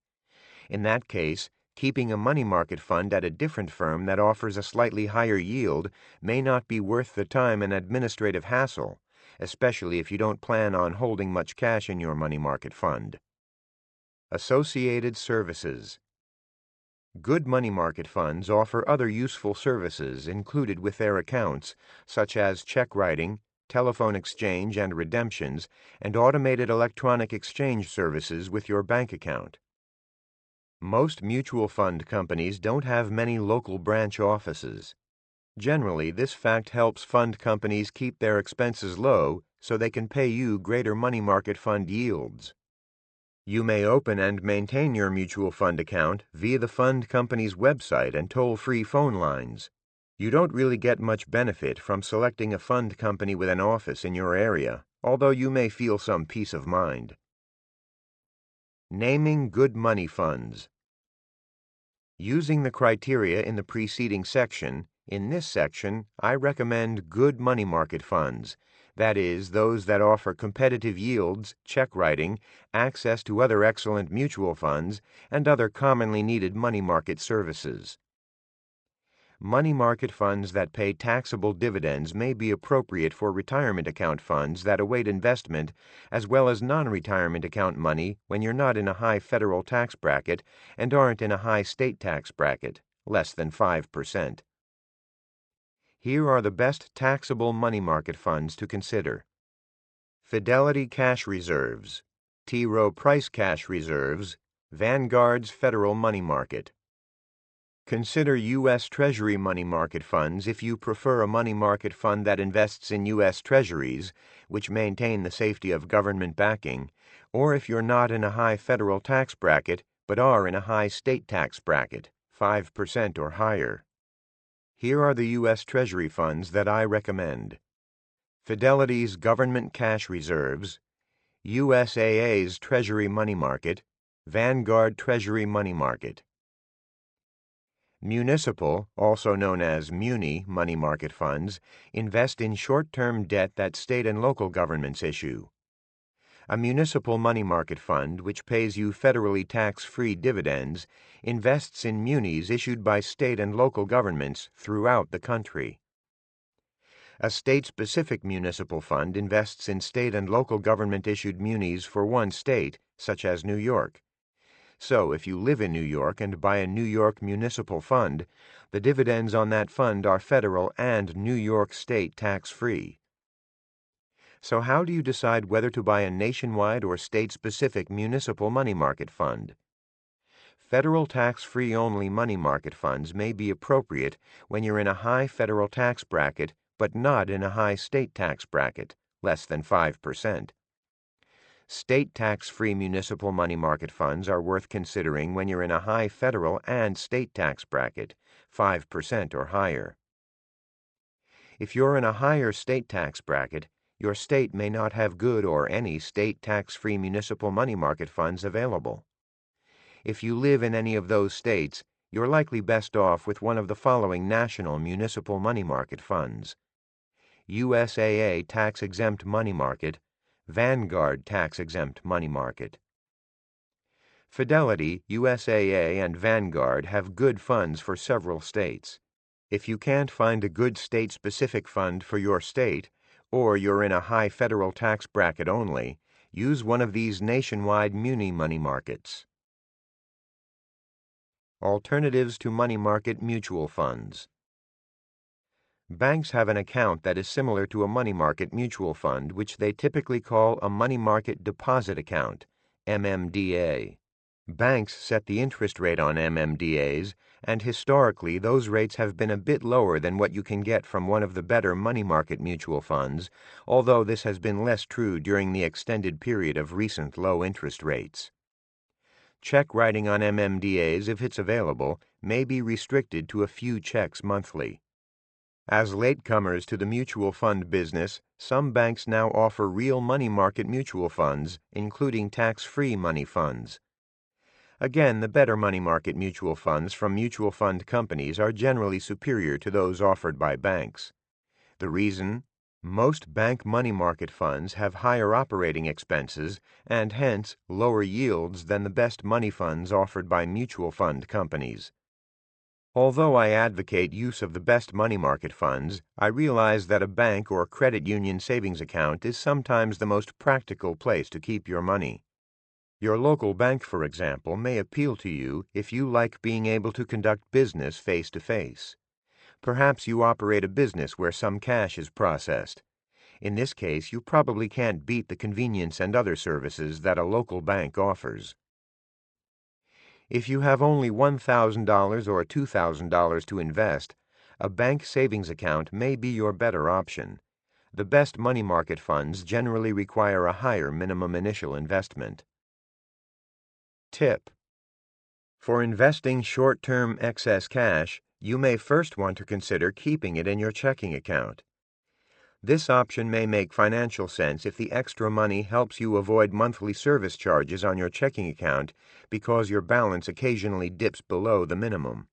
In that case, keeping a money market fund at a different firm that offers a slightly higher yield may not be worth the time and administrative hassle, especially if you don't plan on holding much cash in your money market fund. Associated services. Good money market funds offer other useful services included with their accounts, such as check writing, telephone exchange and redemptions, and automated electronic exchange services with your bank account. Most mutual fund companies don't have many local branch offices. Generally, this fact helps fund companies keep their expenses low so they can pay you greater money market fund yields. You may open and maintain your mutual fund account via the fund company's website and toll-free phone lines. You don't really get much benefit from selecting a fund company with an office in your area, although you may feel some peace of mind. Naming good money funds. Using the criteria in the preceding section, in this section I recommend good money market funds, that is, those that offer competitive yields, check writing, access to other excellent mutual funds, and other commonly needed money market services. Money market funds that pay taxable dividends may be appropriate for retirement account funds that await investment, as well as non-retirement account money when you're not in a high federal tax bracket and aren't in a high state tax bracket, less than 5%. Here are the best taxable money market funds to consider. Fidelity Cash Reserves, T. Rowe Price Cash Reserves, Vanguard's Federal Money Market. Consider U.S. Treasury money market funds if you prefer a money market fund that invests in U.S. Treasuries, which maintain the safety of government backing, or if you're not in a high federal tax bracket but are in a high state tax bracket, 5% or higher. Here are the U.S. Treasury funds that I recommend. Fidelity's Government Cash Reserves, USAA's Treasury Money Market, Vanguard Treasury Money Market. Municipal, also known as muni money market funds, invest in short-term debt that state and local governments issue. A municipal money market fund, which pays you federally tax-free dividends, invests in munis issued by state and local governments throughout the country. A state-specific municipal fund invests in state and local government-issued munis for one state, such as New York. So, if you live in New York and buy a New York municipal fund, the dividends on that fund are federal and New York state tax-free. So how do you decide whether to buy a nationwide or state-specific municipal money market fund? Federal tax-free only money market funds may be appropriate when you're in a high federal tax bracket but not in a high state tax bracket, less than 5%. State tax-free municipal money market funds are worth considering when you're in a high federal and state tax bracket, 5% or higher. If you're in a higher state tax bracket, your state may not have good or any state tax-free municipal money market funds available. If you live in any of those states, you're likely best off with one of the following national municipal money market funds: USAA Tax-Exempt Money Market, Vanguard Tax-Exempt Money Market. Fidelity, USAA, and Vanguard have good funds for several states. If you can't find a good state-specific fund for your state, or you're in a high federal tax bracket only, use one of these nationwide muni money markets. Alternatives to money market mutual funds. Banks have an account that is similar to a money market mutual fund, which they typically call a money market deposit account, MMDA. Banks set the interest rate on MMDAs, and historically those rates have been a bit lower than what you can get from one of the better money market mutual funds, although this has been less true during the extended period of recent low interest rates. Check writing on MMDAs, if it's available, may be restricted to a few checks monthly. As latecomers to the mutual fund business, some banks now offer real money market mutual funds, including tax-free money funds. Again, the better money market mutual funds from mutual fund companies are generally superior to those offered by banks. The reason? Most bank money market funds have higher operating expenses and hence lower yields than the best money funds offered by mutual fund companies. Although I advocate use of the best money market funds, I realize that a bank or credit union savings account is sometimes the most practical place to keep your money. Your local bank, for example, may appeal to you if you like being able to conduct business face-to-face. Perhaps you operate a business where some cash is processed. In this case, you probably can't beat the convenience and other services that a local bank offers. If you have only $1,000 or $2,000 to invest, a bank savings account may be your better option. The best money market funds generally require a higher minimum initial investment. Tip: for investing short-term excess cash, you may first want to consider keeping it in your checking account. This option may make financial sense if the extra money helps you avoid monthly service charges on your checking account because your balance occasionally dips below the minimum.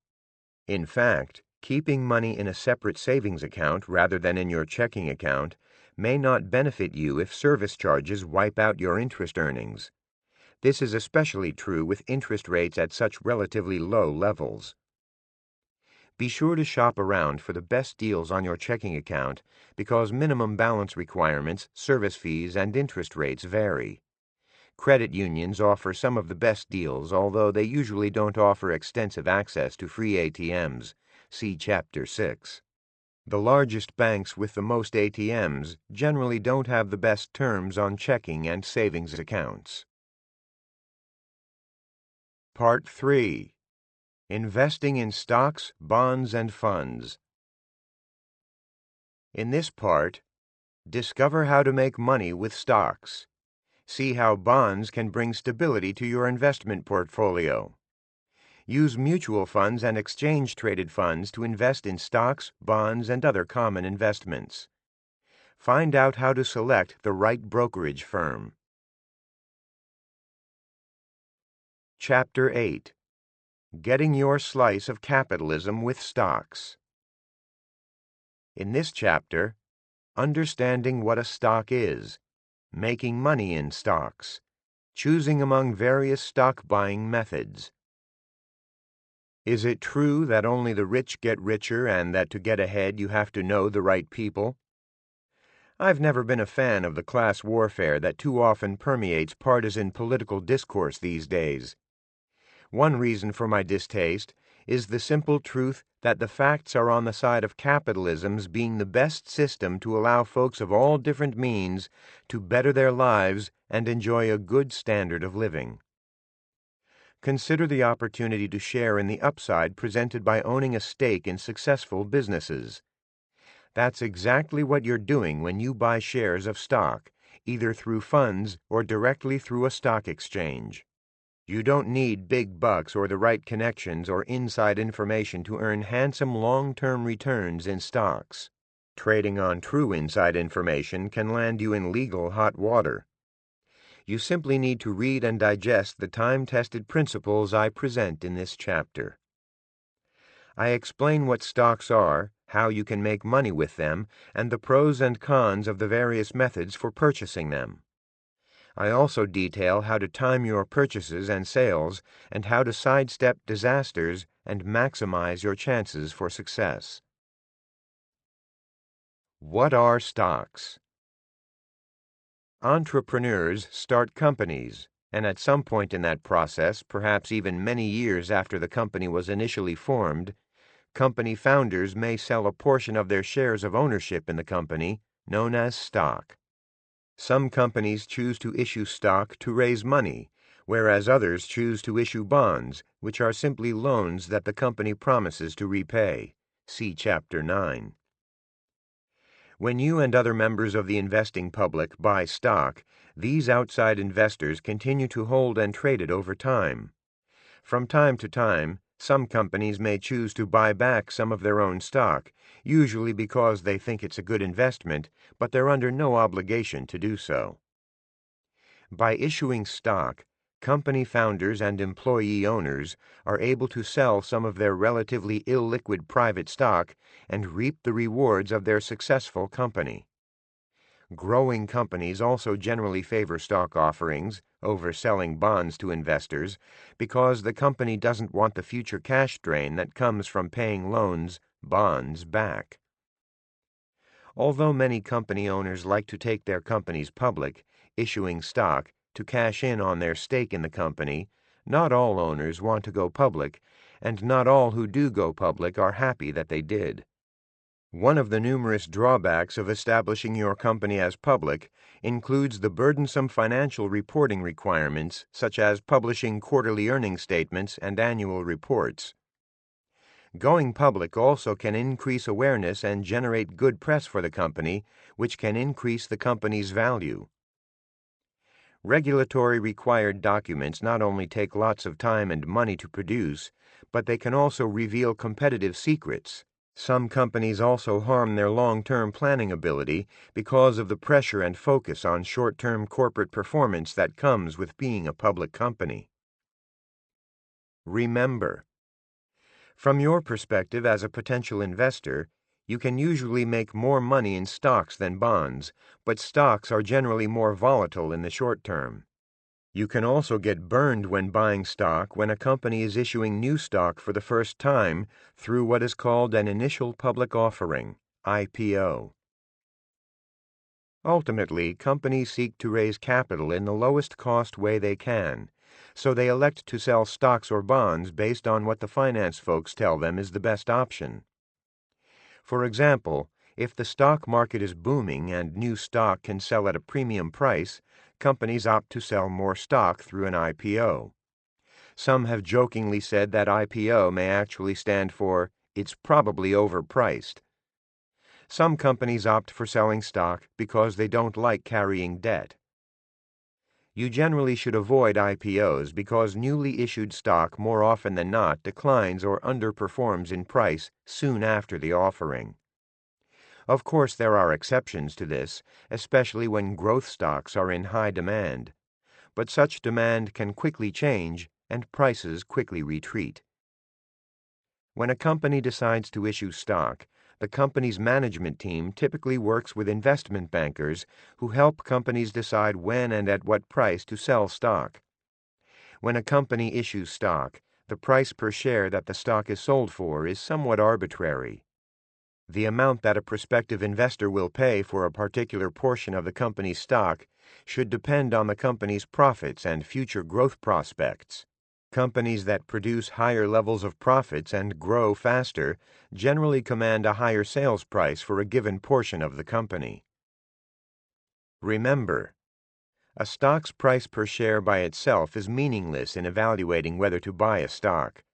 In fact, keeping money in a separate savings account rather than in your checking account may not benefit you if service charges wipe out your interest earnings. This is especially true with interest rates at such relatively low levels. Be sure to shop around for the best deals on your checking account because minimum balance requirements, service fees, and interest rates vary. Credit unions offer some of the best deals, although they usually don't offer extensive access to free ATMs. See Chapter 6. The largest banks with the most ATMs generally don't have the best terms on checking and savings accounts. Part 3. Investing in Stocks, Bonds, and Funds. In this part, discover how to make money with stocks. See how bonds can bring stability to your investment portfolio. Use mutual funds and exchange-traded funds to invest in stocks, bonds, and other common investments. Find out how to select the right brokerage firm. Chapter 8. Getting Your Slice of Capitalism with Stocks. In this chapter, understanding what a stock is, making money in stocks, choosing among various stock buying methods. Is it true that only the rich get richer and that to get ahead you have to know the right people? I've never been a fan of the class warfare that too often permeates partisan political discourse these days. One reason for my distaste is the simple truth that the facts are on the side of capitalism's being the best system to allow folks of all different means to better their lives and enjoy a good standard of living. Consider the opportunity to share in the upside presented by owning a stake in successful businesses. That's exactly what you're doing when you buy shares of stock, either through funds or directly through a stock exchange. You don't need big bucks or the right connections or inside information to earn handsome long-term returns in stocks. Trading on true inside information can land you in legal hot water. You simply need to read and digest the time-tested principles I present in this chapter. I explain what stocks are, how you can make money with them, and the pros and cons of the various methods for purchasing them. I also detail how to time your purchases and sales and how to sidestep disasters and maximize your chances for success. What are stocks? Entrepreneurs start companies, and at some point in that process, perhaps even many years after the company was initially formed, company founders may sell a portion of their shares of ownership in the company, known as stock. Some companies choose to issue stock to raise money, whereas others choose to issue bonds, which are simply loans that the company promises to repay. See Chapter 9. When you and other members of the investing public buy stock, these outside investors continue to hold and trade it over time. From time to time, some companies may choose to buy back some of their own stock, usually because they think it's a good investment, but they're under no obligation to do so. By issuing stock, company founders and employee owners are able to sell some of their relatively illiquid private stock and reap the rewards of their successful company. Growing companies also generally favor stock offerings over selling bonds to investors because the company doesn't want the future cash drain that comes from paying loans, bonds, back. Although many company owners like to take their companies public, issuing stock, to cash in on their stake in the company, not all owners want to go public, and not all who do go public are happy that they did. One of the numerous drawbacks of establishing your company as public includes the burdensome financial reporting requirements, such as publishing quarterly earnings statements and annual reports. Going public also can increase awareness and generate good press for the company, which can increase the company's value. Regulatory required documents not only take lots of time and money to produce, but they can also reveal competitive secrets. Some companies also harm their long-term planning ability because of the pressure and focus on short-term corporate performance that comes with being a public company. Remember, from your perspective as a potential investor, you can usually make more money in stocks than bonds, but stocks are generally more volatile in the short term. You can also get burned when buying stock when a company is issuing new stock for the first time through what is called an initial public offering, IPO. Ultimately, companies seek to raise capital in the lowest cost way they can, so they elect to sell stocks or bonds based on what the finance folks tell them is the best option. For example, if the stock market is booming and new stock can sell at a premium price, companies opt to sell more stock through an IPO. Some have jokingly said that IPO may actually stand for "it's probably overpriced." Some companies opt for selling stock because they don't like carrying debt. You generally should avoid IPOs because newly issued stock more often than not declines or underperforms in price soon after the offering. Of course, there are exceptions to this, especially when growth stocks are in high demand. But such demand can quickly change and prices quickly retreat. When a company decides to issue stock, the company's management team typically works with investment bankers who help companies decide when and at what price to sell stock. When a company issues stock, the price per share that the stock is sold for is somewhat arbitrary. The amount that a prospective investor will pay for a particular portion of the company's stock should depend on the company's profits and future growth prospects. Companies that produce higher levels of profits and grow faster generally command a higher sales price for a given portion of the company. Remember, a stock's price per share by itself is meaningless in evaluating whether to buy a stock.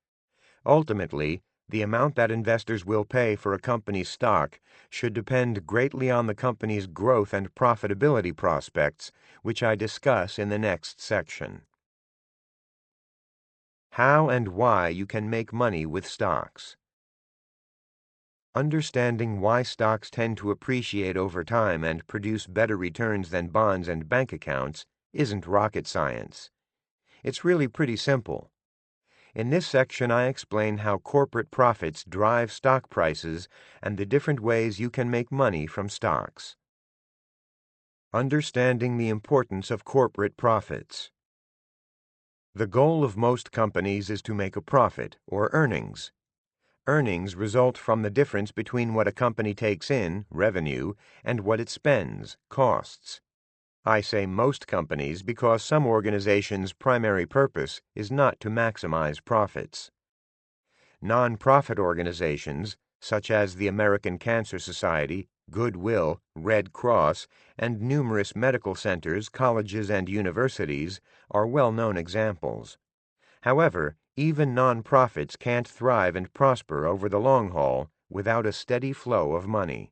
Ultimately, The amount that investors will pay for a company's stock should depend greatly on the company's growth and profitability prospects, which I discuss in the next section. How and why you can make money with stocks. Understanding why stocks tend to appreciate over time and produce better returns than bonds and bank accounts isn't rocket science. It's really pretty simple. In this section, I explain how corporate profits drive stock prices and the different ways you can make money from stocks. Understanding the importance of corporate profits. The goal of most companies is to make a profit, or earnings. Earnings result from the difference between what a company takes in, revenue, and what it spends, costs. I say most companies because some organizations' primary purpose is not to maximize profits. Non-profit organizations, such as the American Cancer Society, Goodwill, Red Cross, and numerous medical centers, colleges, and universities, are well-known examples. However, even non-profits can't thrive and prosper over the long haul without a steady flow of money.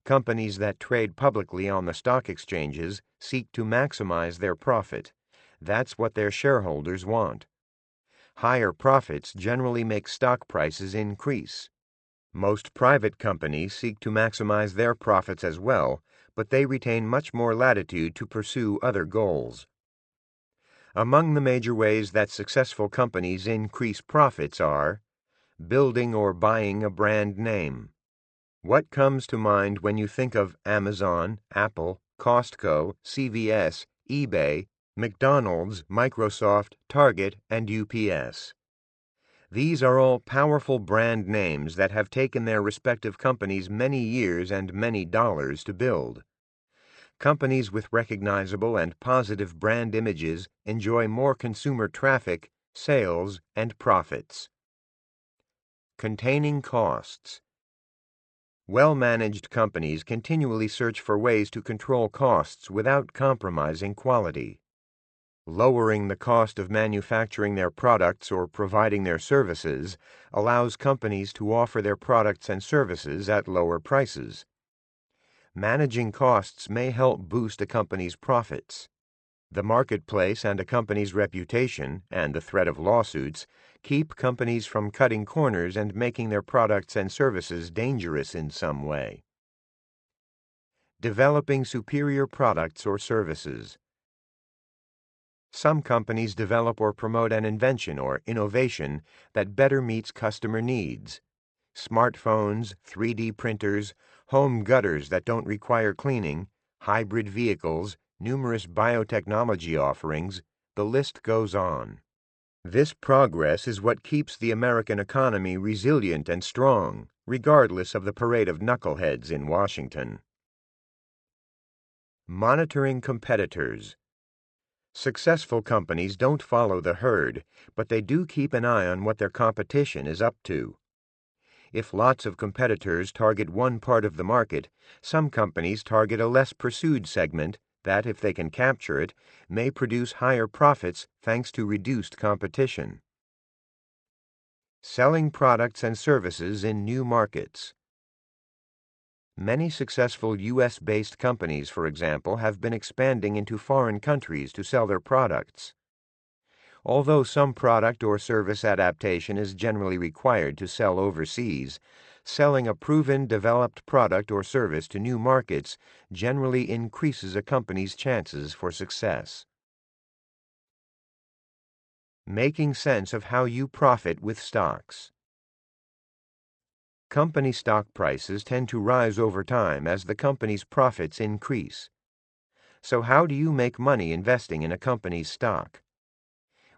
Companies that trade publicly on the stock exchanges seek to maximize their profit. That's what their shareholders want. Higher profits generally make stock prices increase. Most private companies seek to maximize their profits as well, but they retain much more latitude to pursue other goals. Among the major ways that successful companies increase profits are building or buying a brand name. What comes to mind when you think of Amazon, Apple, Costco, CVS, eBay, McDonald's, Microsoft, Target, and UPS? These are all powerful brand names that have taken their respective companies many years and many dollars to build. Companies with recognizable and positive brand images enjoy more consumer traffic, sales, and profits. Containing costs. Well-managed companies continually search for ways to control costs without compromising quality. Lowering the cost of manufacturing their products or providing their services allows companies to offer their products and services at lower prices. Managing costs may help boost a company's profits. The marketplace and a company's reputation, and the threat of lawsuits, keep companies from cutting corners and making their products and services dangerous in some way. Developing superior products or services. Some companies develop or promote an invention or innovation that better meets customer needs. Smartphones, 3D printers, home gutters that don't require cleaning, hybrid vehicles, numerous biotechnology offerings, the list goes on. This progress is what keeps the American economy resilient and strong, regardless of the parade of knuckleheads in Washington. Monitoring competitors. Successful companies don't follow the herd, but they do keep an eye on what their competition is up to. If lots of competitors target one part of the market, some companies target a less pursued segment that, if they can capture it, may produce higher profits thanks to reduced competition. Selling products and services in new markets. Many successful U.S.-based companies, for example, have been expanding into foreign countries to sell their products. Although some product or service adaptation is generally required to sell overseas, selling a proven, developed product or service to new markets generally increases a company's chances for success. Making sense of how you profit with stocks. Company stock prices tend to rise over time as the company's profits increase. So how do you make money investing in a company's stock?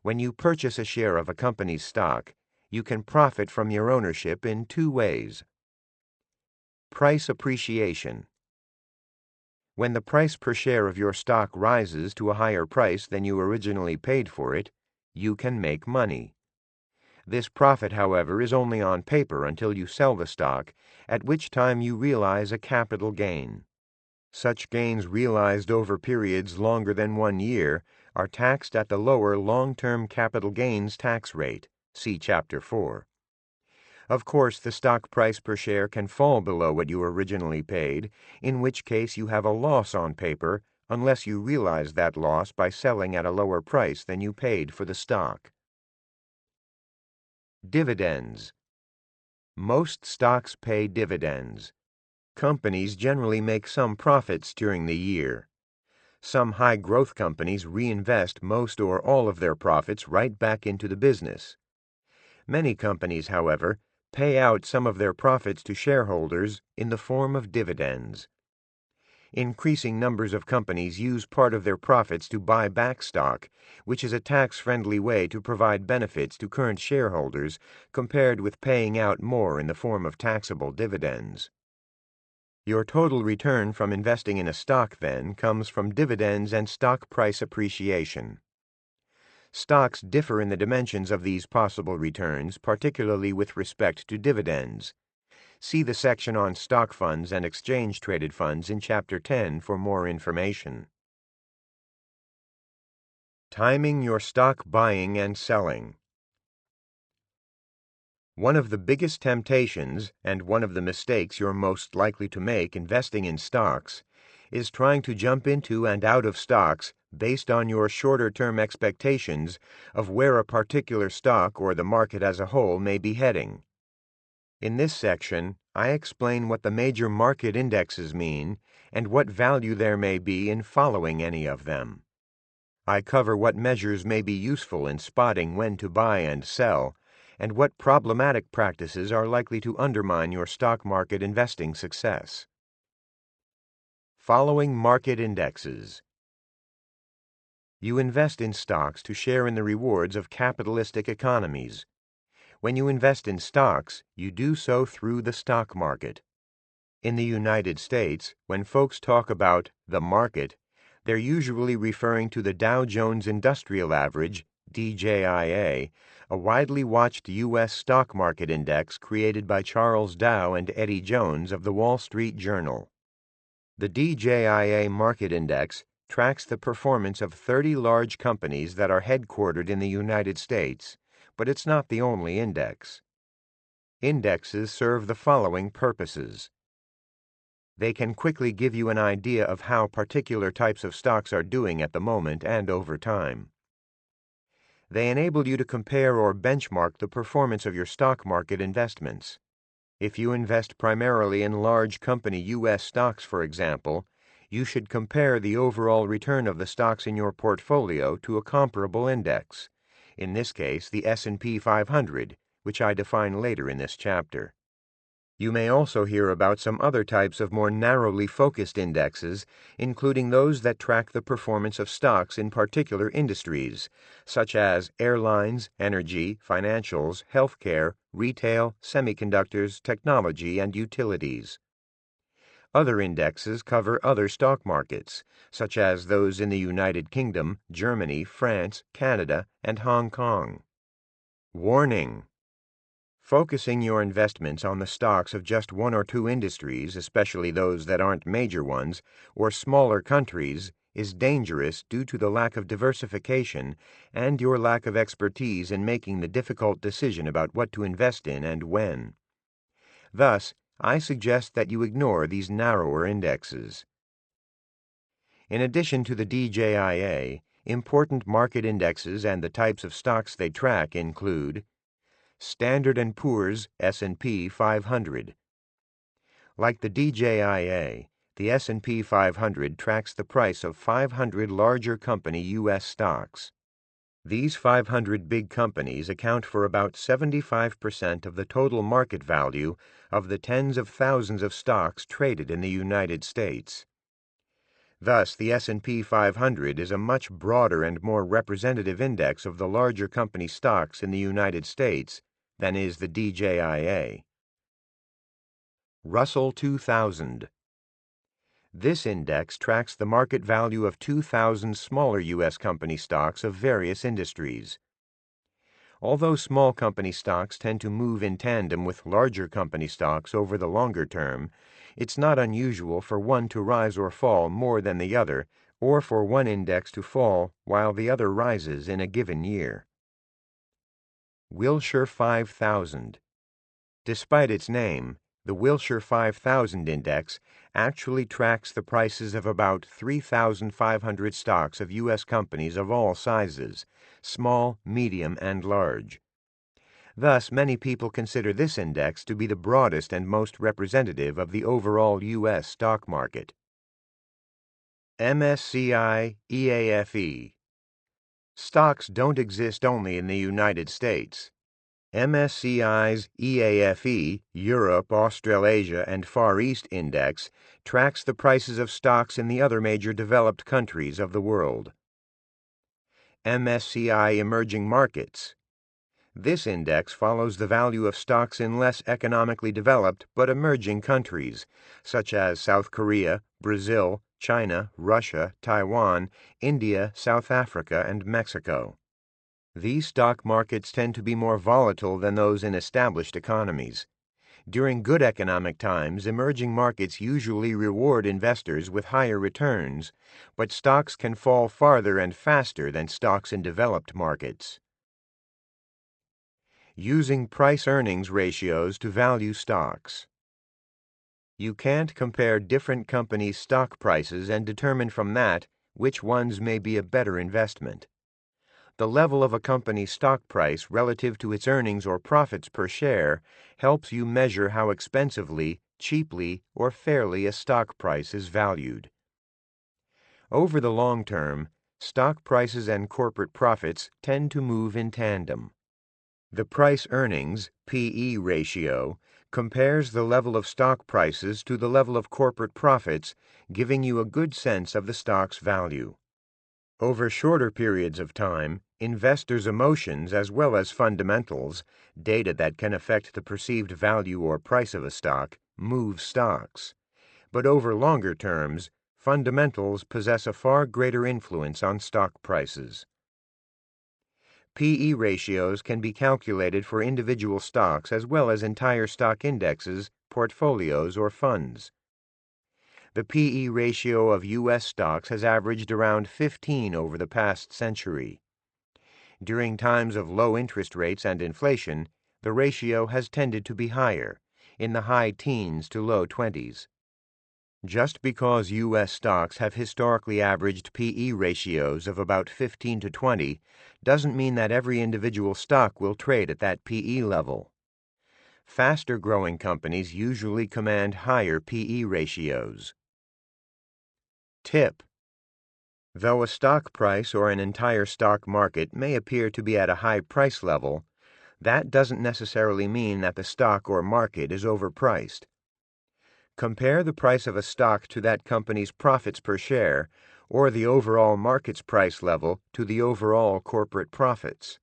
When you purchase a share of a company's stock, you can profit from your ownership in two ways. Price appreciation. When the price per share of your stock rises to a higher price than you originally paid for it, you can make money. This profit, however, is only on paper until you sell the stock, at which time you realize a capital gain. Such gains realized over periods longer than 1 year are taxed at the lower long-term capital gains tax rate. See Chapter 4. Of course, the stock price per share can fall below what you originally paid, in which case you have a loss on paper unless you realize that loss by selling at a lower price than you paid for the stock. Dividends. Most stocks pay dividends. Companies generally make some profits during the year. Some high-growth companies reinvest most or all of their profits right back into the business. Many companies, however, pay out some of their profits to shareholders in the form of dividends. Increasing numbers of companies use part of their profits to buy back stock, which is a tax-friendly way to provide benefits to current shareholders compared with paying out more in the form of taxable dividends. Your total return from investing in a stock, then, comes from dividends and stock price appreciation. Stocks differ in the dimensions of these possible returns, particularly with respect to dividends. See the section on stock funds and exchange-traded funds in Chapter 10 for more information. Timing your stock buying and selling. One of the biggest temptations, and one of the mistakes you're most likely to make investing in stocks, is trying to jump into and out of stocks based on your shorter-term expectations of where a particular stock or the market as a whole may be heading. In this section, I explain what the major market indexes mean and what value there may be in following any of them. I cover what measures may be useful in spotting when to buy and sell, and what problematic practices are likely to undermine your stock market investing success. Following market indexes. You invest in stocks to share in the rewards of capitalistic economies. When you invest in stocks, you do so through the stock market. In the United States, when folks talk about the market, they're usually referring to the Dow Jones Industrial Average, DJIA, a widely watched U.S. stock market index created by Charles Dow and Eddie Jones of the Wall Street Journal. The DJIA Market Index tracks the performance of 30 large companies that are headquartered in the United States, but it's not the only index. Indexes serve the following purposes. They can quickly give you an idea of how particular types of stocks are doing at the moment and over time. They enable you to compare or benchmark the performance of your stock market investments. If you invest primarily in large company U.S. stocks, for example, you should compare the overall return of the stocks in your portfolio to a comparable index, in this case the S&P 500, which I define later in this chapter. You may also hear about some other types of more narrowly focused indexes, including those that track the performance of stocks in particular industries, such as airlines, energy, financials, healthcare, retail, semiconductors, technology, and utilities. Other indexes cover other stock markets, such as those in the United Kingdom, Germany, France, Canada, and Hong Kong. Warning: focusing your investments on the stocks of just one or two industries, especially those that aren't major ones, or smaller countries, is dangerous due to the lack of diversification and your lack of expertise in making the difficult decision about what to invest in and when. Thus, I suggest that you ignore these narrower indexes. In addition to the DJIA, important market indexes and the types of stocks they track include Standard & Poor's S&P 500. Like the DJIA, the S&P 500 tracks the price of 500 larger company U.S. stocks. These 500 big companies account for about 75% of the total market value of the tens of thousands of stocks traded in the United States. Thus, the S&P 500 is a much broader and more representative index of the larger company stocks in the United States than is the DJIA. Russell 2000. This index tracks the market value of 2,000 smaller U.S. company stocks of various industries. Although small company stocks tend to move in tandem with larger company stocks over the longer term, it's not unusual for one to rise or fall more than the other, or for one index to fall while the other rises in a given year. Wilshire 5000. Despite its name, the Wilshire 5000 Index actually tracks the prices of about 3,500 stocks of U.S. companies of all sizes, small, medium, and large. Thus, many people consider this index to be the broadest and most representative of the overall U.S. stock market. MSCI EAFE. Stocks don't exist only in the United States. MSCI's EAFE, Europe, Australasia, and Far East Index tracks the prices of stocks in the other major developed countries of the world. MSCI Emerging Markets. This index follows the value of stocks in less economically developed but emerging countries, such as South Korea, Brazil, China, Russia, Taiwan, India, South Africa, and Mexico. These stock markets tend to be more volatile than those in established economies. During good economic times, emerging markets usually reward investors with higher returns, but stocks can fall farther and faster than stocks in developed markets. Using price-earnings ratios to value stocks. You can't compare different companies' stock prices and determine from that which ones may be a better investment. The level of a company's stock price relative to its earnings or profits per share helps you measure how expensively, cheaply, or fairly a stock price is valued. Over the long term, stock prices and corporate profits tend to move in tandem. The price-earnings (PE) ratio compares the level of stock prices to the level of corporate profits, giving you a good sense of the stock's value. Over shorter periods of time, investors' emotions as well as fundamentals, data that can affect the perceived value or price of a stock, move stocks. But over longer terms, fundamentals possess a far greater influence on stock prices. PE ratios can be calculated for individual stocks as well as entire stock indexes, portfolios, or funds. The PE ratio of U.S. stocks has averaged around 15 over the past century. During times of low interest rates and inflation, the ratio has tended to be higher, in the high teens to low 20s. Just because U.S. stocks have historically averaged PE ratios of about 15 to 20 doesn't mean that every individual stock will trade at that PE level. Faster-growing companies usually command higher PE ratios. Tip: though a stock price or an entire stock market may appear to be at a high price level, that doesn't necessarily mean that the stock or market is overpriced. Compare the price of a stock to that company's profits per share, or the overall market's price level to the overall corporate profits.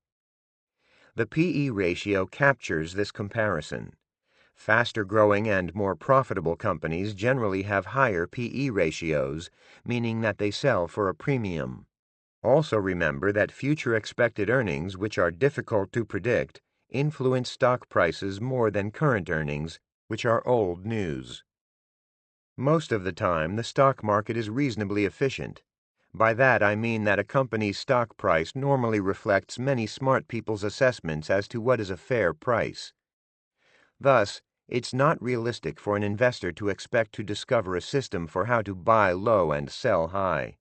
The PE ratio captures this comparison. Faster-growing and more profitable companies generally have higher PE ratios, meaning that they sell for a premium. Also remember that future expected earnings, which are difficult to predict, influence stock prices more than current earnings, which are old news. Most of the time, the stock market is reasonably efficient. By that I mean that a company's stock price normally reflects many smart people's assessments as to what is a fair price. Thus, it's not realistic for an investor to expect to discover a system for how to buy low and sell high.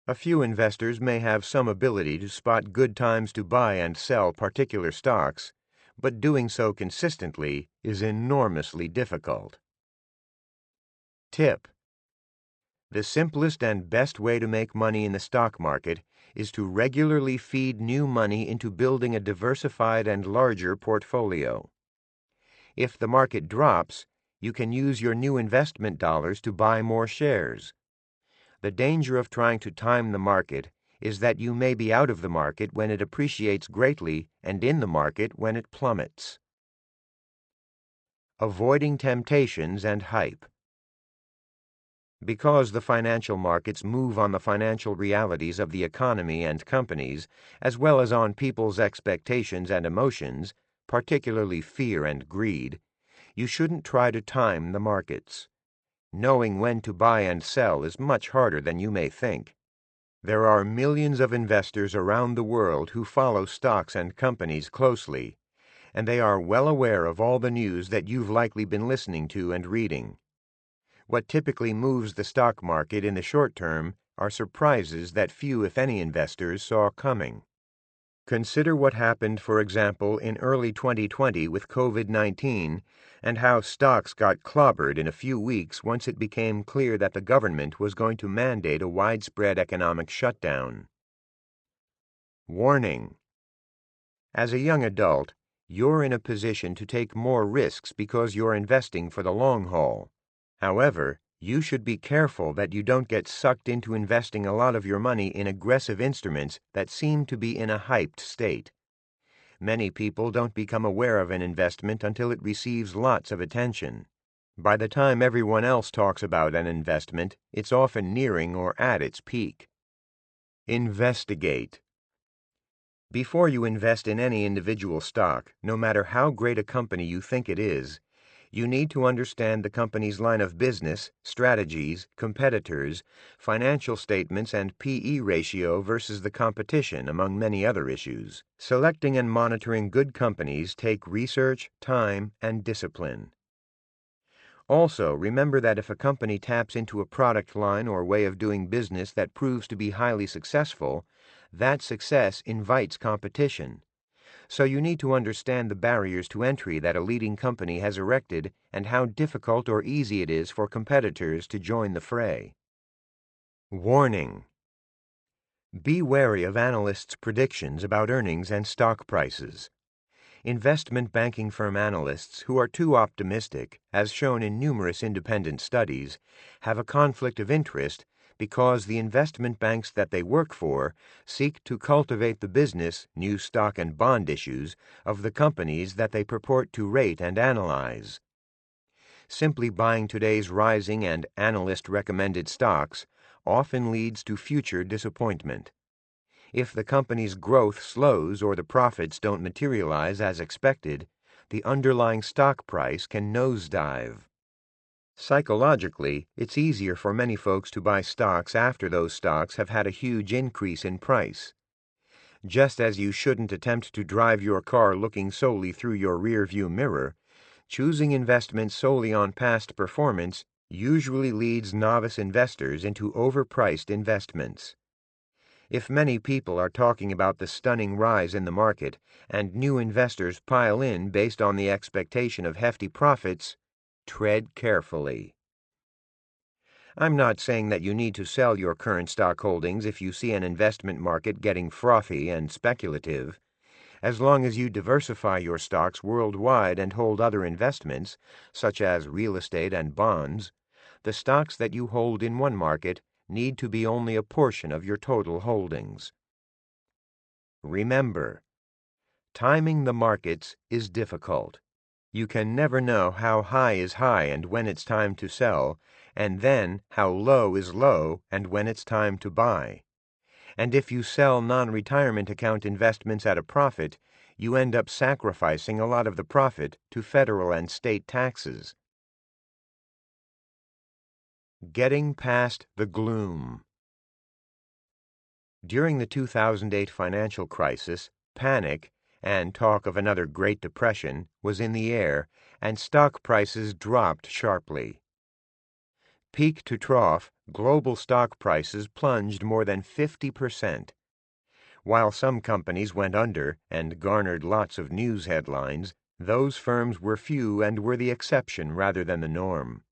A few investors may have some ability to spot good times to buy and sell particular stocks, but doing so consistently is enormously difficult. Tip: the simplest and best way to make money in the stock market is to regularly feed new money into building a diversified and larger portfolio. If the market drops, you can use your new investment dollars to buy more shares. The danger of trying to time the market is that you may be out of the market when it appreciates greatly and in the market when it plummets. Avoiding temptations and hype. Because the financial markets move on the financial realities of the economy and companies, as well as on people's expectations and emotions, particularly fear and greed, you shouldn't try to time the markets. Knowing when to buy and sell is much harder than you may think. There are millions of investors around the world who follow stocks and companies closely, and they are well aware of all the news that you've likely been listening to and reading. What typically moves the stock market in the short term are surprises that few, if any, investors saw coming. Consider what happened, for example, in early 2020 with COVID-19 and how stocks got clobbered in a few weeks once it became clear that the government was going to mandate a widespread economic shutdown. Warning: as a young adult, you're in a position to take more risks because you're investing for the long haul. However, you should be careful that you don't get sucked into investing a lot of your money in aggressive instruments that seem to be in a hyped state. Many people don't become aware of an investment until it receives lots of attention. By the time everyone else talks about an investment, it's often nearing or at its peak. Investigate. Before you invest in any individual stock, no matter how great a company you think it is, you need to understand the company's line of business, strategies, competitors, financial statements, and P/E ratio versus the competition, among many other issues. Selecting and monitoring good companies take research, time, and discipline. Also, remember that if a company taps into a product line or way of doing business that proves to be highly successful, that success invites competition. So you need to understand the barriers to entry that a leading company has erected and how difficult or easy it is for competitors to join the fray. Warning: be wary of analysts' predictions about earnings and stock prices. Investment banking firm analysts who are too optimistic, as shown in numerous independent studies, have a conflict of interest because the investment banks that they work for seek to cultivate the business, new stock and bond issues of the companies that they purport to rate and analyze. Simply buying today's rising and analyst-recommended stocks often leads to future disappointment. If the company's growth slows or the profits don't materialize as expected, the underlying stock price can nosedive. Psychologically, it's easier for many folks to buy stocks after those stocks have had a huge increase in price. Just as you shouldn't attempt to drive your car looking solely through your rearview mirror, choosing investments solely on past performance usually leads novice investors into overpriced investments. If many people are talking about the stunning rise in the market and new investors pile in based on the expectation of hefty profits, tread carefully. I'm not saying that you need to sell your current stock holdings if you see an investment market getting frothy and speculative. As long as you diversify your stocks worldwide and hold other investments, such as real estate and bonds, the stocks that you hold in one market need to be only a portion of your total holdings. Remember, timing the markets is difficult. You can never know how high is high and when it's time to sell, and then how low is low and when it's time to buy. And if you sell non-retirement account investments at a profit, you end up sacrificing a lot of the profit to federal and state taxes. Getting past the gloom. During the 2008 financial crisis, panic and talk of another Great Depression was in the air, and stock prices dropped sharply. Peak to trough, global stock prices plunged more than 50%. While some companies went under and garnered lots of news headlines, those firms were few and were the exception rather than the norm.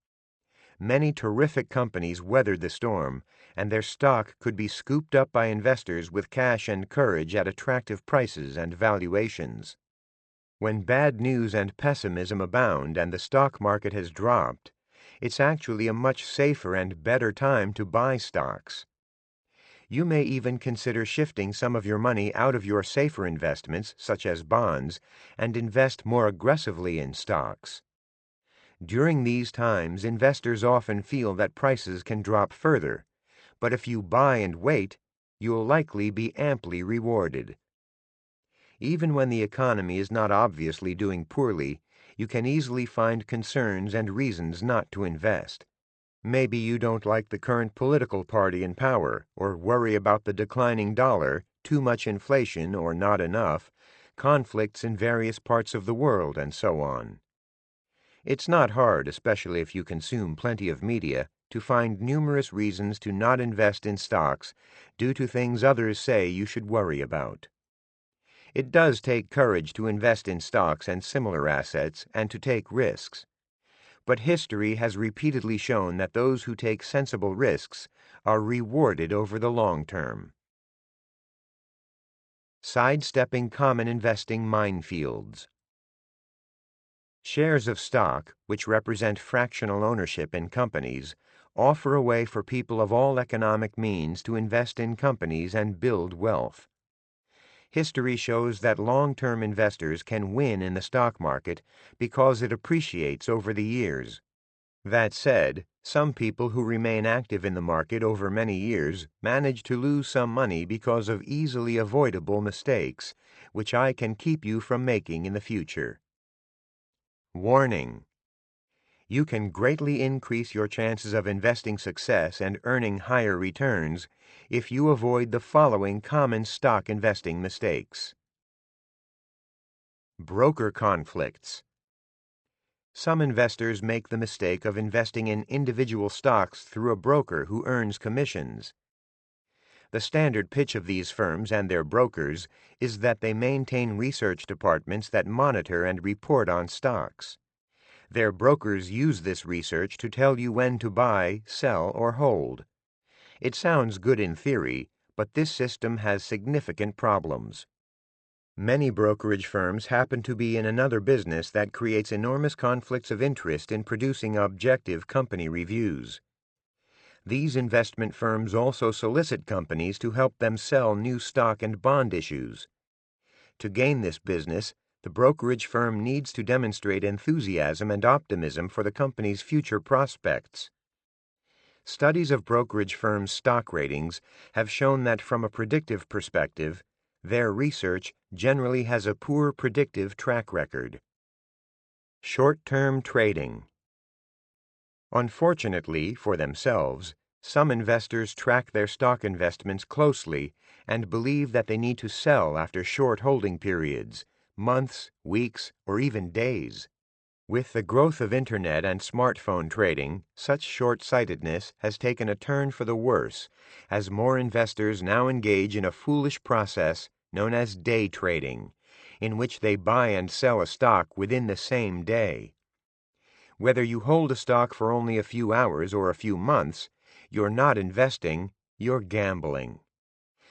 Many terrific companies weathered the storm, and their stock could be scooped up by investors with cash and courage at attractive prices and valuations. When bad news and pessimism abound and the stock market has dropped, it's actually a much safer and better time to buy stocks. You may even consider shifting some of your money out of your safer investments, such as bonds, and invest more aggressively in stocks. During these times, investors often feel that prices can drop further, but if you buy and wait, you'll likely be amply rewarded. Even when the economy is not obviously doing poorly, you can easily find concerns and reasons not to invest. Maybe you don't like the current political party in power, or worry about the declining dollar, too much inflation or not enough, conflicts in various parts of the world, and so on. It's not hard, especially if you consume plenty of media, to find numerous reasons to not invest in stocks due to things others say you should worry about. It does take courage to invest in stocks and similar assets and to take risks. But history has repeatedly shown that those who take sensible risks are rewarded over the long term. Sidestepping common investing minefields. Shares of stock, which represent fractional ownership in companies, offer a way for people of all economic means to invest in companies and build wealth. History shows that long-term investors can win in the stock market because it appreciates over the years. That said, some people who remain active in the market over many years manage to lose some money because of easily avoidable mistakes, which I can keep you from making in the future. Warning: you can greatly increase your chances of investing success and earning higher returns if you avoid the following common stock investing mistakes. Broker conflicts. Some investors make the mistake of investing in individual stocks through a broker who earns commissions. The standard pitch of these firms and their brokers is that they maintain research departments that monitor and report on stocks. Their brokers use this research to tell you when to buy, sell, or hold. It sounds good in theory, but this system has significant problems. Many brokerage firms happen to be in another business that creates enormous conflicts of interest in producing objective company reviews. These investment firms also solicit companies to help them sell new stock and bond issues. To gain this business, the brokerage firm needs to demonstrate enthusiasm and optimism for the company's future prospects. Studies of brokerage firms' stock ratings have shown that from a predictive perspective, their research generally has a poor predictive track record. Short-term trading. Unfortunately for themselves, some investors track their stock investments closely and believe that they need to sell after short holding periods, months, weeks, or even days. With the growth of Internet and smartphone trading, such short-sightedness has taken a turn for the worse, as more investors now engage in a foolish process known as day trading, in which they buy and sell a stock within the same day. Whether you hold a stock for only a few hours or a few months, you're not investing, you're gambling.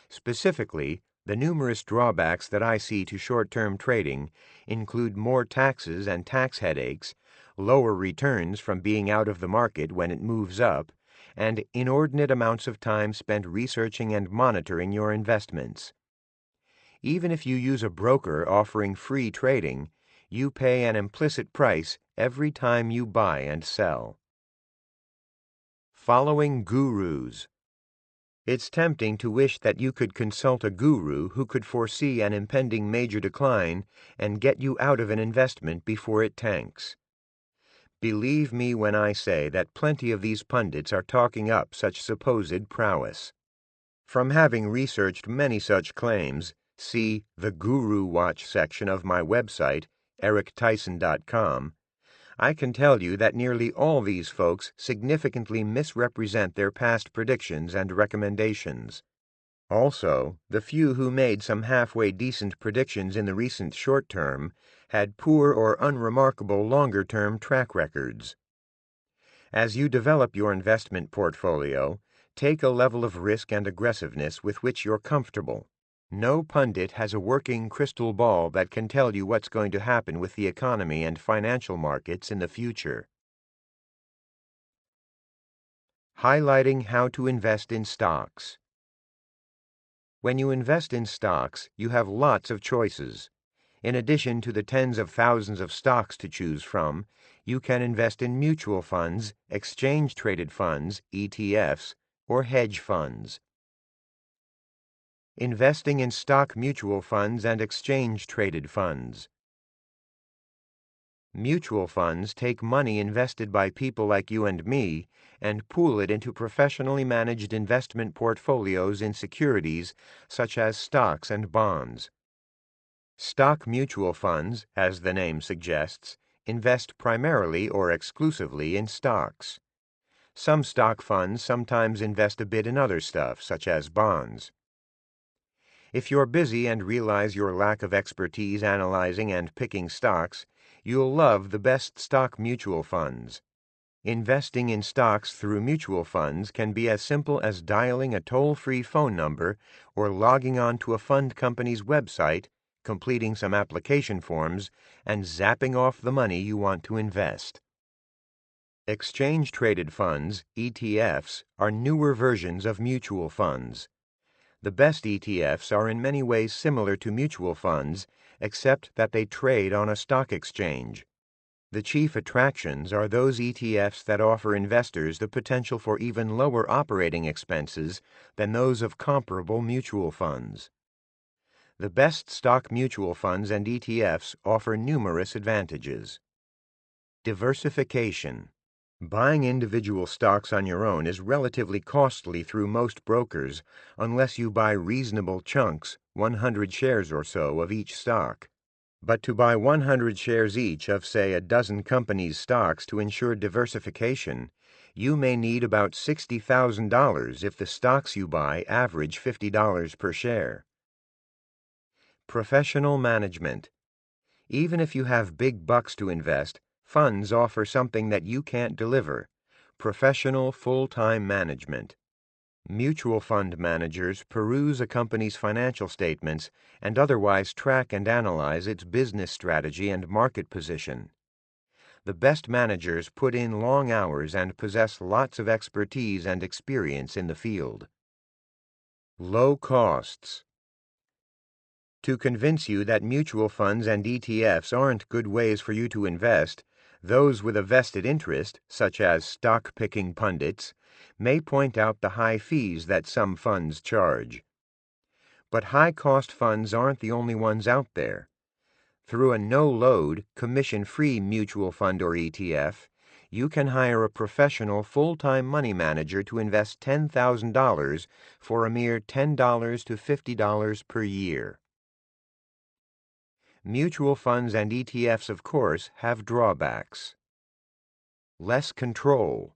Specifically, the numerous drawbacks that I see to short-term trading include more taxes and tax headaches, lower returns from being out of the market when it moves up, and inordinate amounts of time spent researching and monitoring your investments. Even if you use a broker offering free trading, you pay an implicit price every time you buy and sell. Following gurus. It's tempting to wish that you could consult a guru who could foresee an impending major decline and get you out of an investment before it tanks. Believe me when I say that plenty of these pundits are talking up such supposed prowess. From having researched many such claims, see the Guru Watch section of my website, erictyson.com, I can tell you that nearly all these folks significantly misrepresent their past predictions and recommendations. Also, the few who made some halfway decent predictions in the recent short term had poor or unremarkable longer-term track records. As you develop your investment portfolio, take a level of risk and aggressiveness with which you're comfortable. No pundit has a working crystal ball that can tell you what's going to happen with the economy and financial markets in the future. Highlighting how to invest in stocks. When you invest in stocks, you have lots of choices. In addition to the tens of thousands of stocks to choose from, you can invest in mutual funds, exchange-traded funds, ETFs, or hedge funds. Investing in stock mutual funds and exchange-traded funds. Mutual funds take money invested by people like you and me and pool it into professionally managed investment portfolios in securities such as stocks and bonds. Stock mutual funds, as the name suggests, invest primarily or exclusively in stocks. Some stock funds sometimes invest a bit in other stuff, such as bonds. If you're busy and realize your lack of expertise analyzing and picking stocks, you'll love the best stock mutual funds. Investing in stocks through mutual funds can be as simple as dialing a toll-free phone number or logging on to a fund company's website, completing some application forms, and zapping off the money you want to invest. Exchange-traded funds, ETFs, are newer versions of mutual funds. The best ETFs are in many ways similar to mutual funds, except that they trade on a stock exchange. The chief attractions are those ETFs that offer investors the potential for even lower operating expenses than those of comparable mutual funds. The best stock mutual funds and ETFs offer numerous advantages. Diversification. Buying individual stocks on your own is relatively costly through most brokers unless you buy reasonable chunks, 100 shares or so, of each stock. But to buy 100 shares each of, say, a dozen companies' stocks to ensure diversification, you may need about $60,000 if the stocks you buy average $50 per share. Professional management. Even if you have big bucks to invest, funds offer something that you can't deliver: professional full-time management. Mutual fund managers peruse a company's financial statements and otherwise track and analyze its business strategy and market position. The best managers put in long hours and possess lots of expertise and experience in the field. Low costs. To convince you that mutual funds and ETFs aren't good ways for you to invest, those with a vested interest, such as stock-picking pundits, may point out the high fees that some funds charge. But high-cost funds aren't the only ones out there. Through a no-load, commission-free mutual fund or ETF, you can hire a professional full-time money manager to invest $10,000 for a mere $10 to $50 per year. Mutual funds and ETFs, of course, have drawbacks. Less control.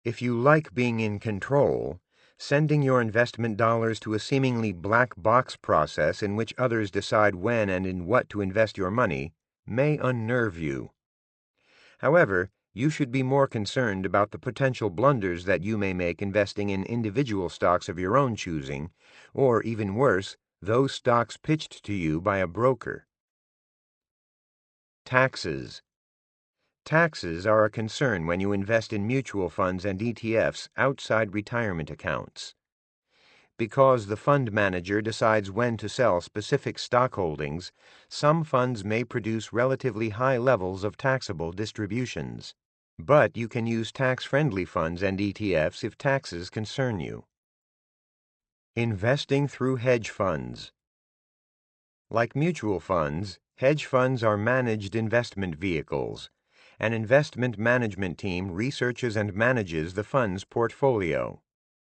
If you like being in control, sending your investment dollars to a seemingly black box process in which others decide when and in what to invest your money may unnerve you. However, you should be more concerned about the potential blunders that you may make investing in individual stocks of your own choosing, or even worse, those stocks pitched to you by a broker. Taxes. Taxes are a concern when you invest in mutual funds and ETFs outside retirement accounts. Because the fund manager decides when to sell specific stock holdings, some funds may produce relatively high levels of taxable distributions. But you can use tax-friendly funds and ETFs if taxes concern you. Investing through hedge funds. Like mutual funds, hedge funds are managed investment vehicles. An investment management team researches and manages the fund's portfolio.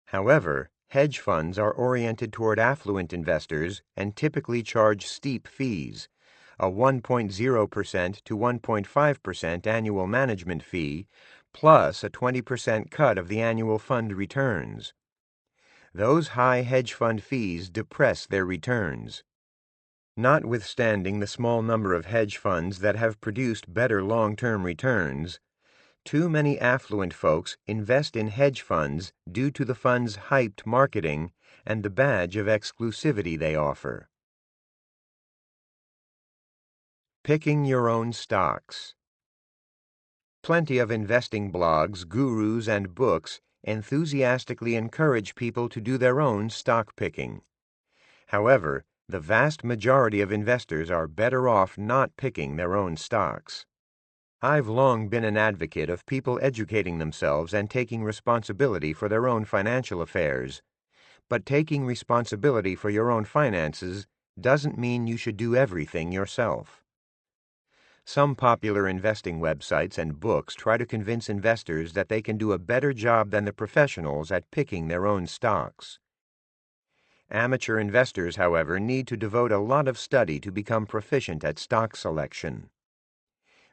However, hedge funds are oriented toward affluent investors and typically charge steep fees: a 1.0% to 1.5% annual management fee, plus a 20% cut of the annual fund returns. Those high hedge fund fees depress their returns. Notwithstanding the small number of hedge funds that have produced better long-term returns, too many affluent folks invest in hedge funds due to the fund's hyped marketing and the badge of exclusivity they offer. Picking your own stocks. Plenty of investing blogs, gurus, and books enthusiastically encourage people to do their own stock picking. However, the vast majority of investors are better off not picking their own stocks. I've long been an advocate of people educating themselves and taking responsibility for their own financial affairs. But taking responsibility for your own finances doesn't mean you should do everything yourself. Some popular investing websites and books try to convince investors that they can do a better job than the professionals at picking their own stocks. Amateur investors, however, need to devote a lot of study to become proficient at stock selection.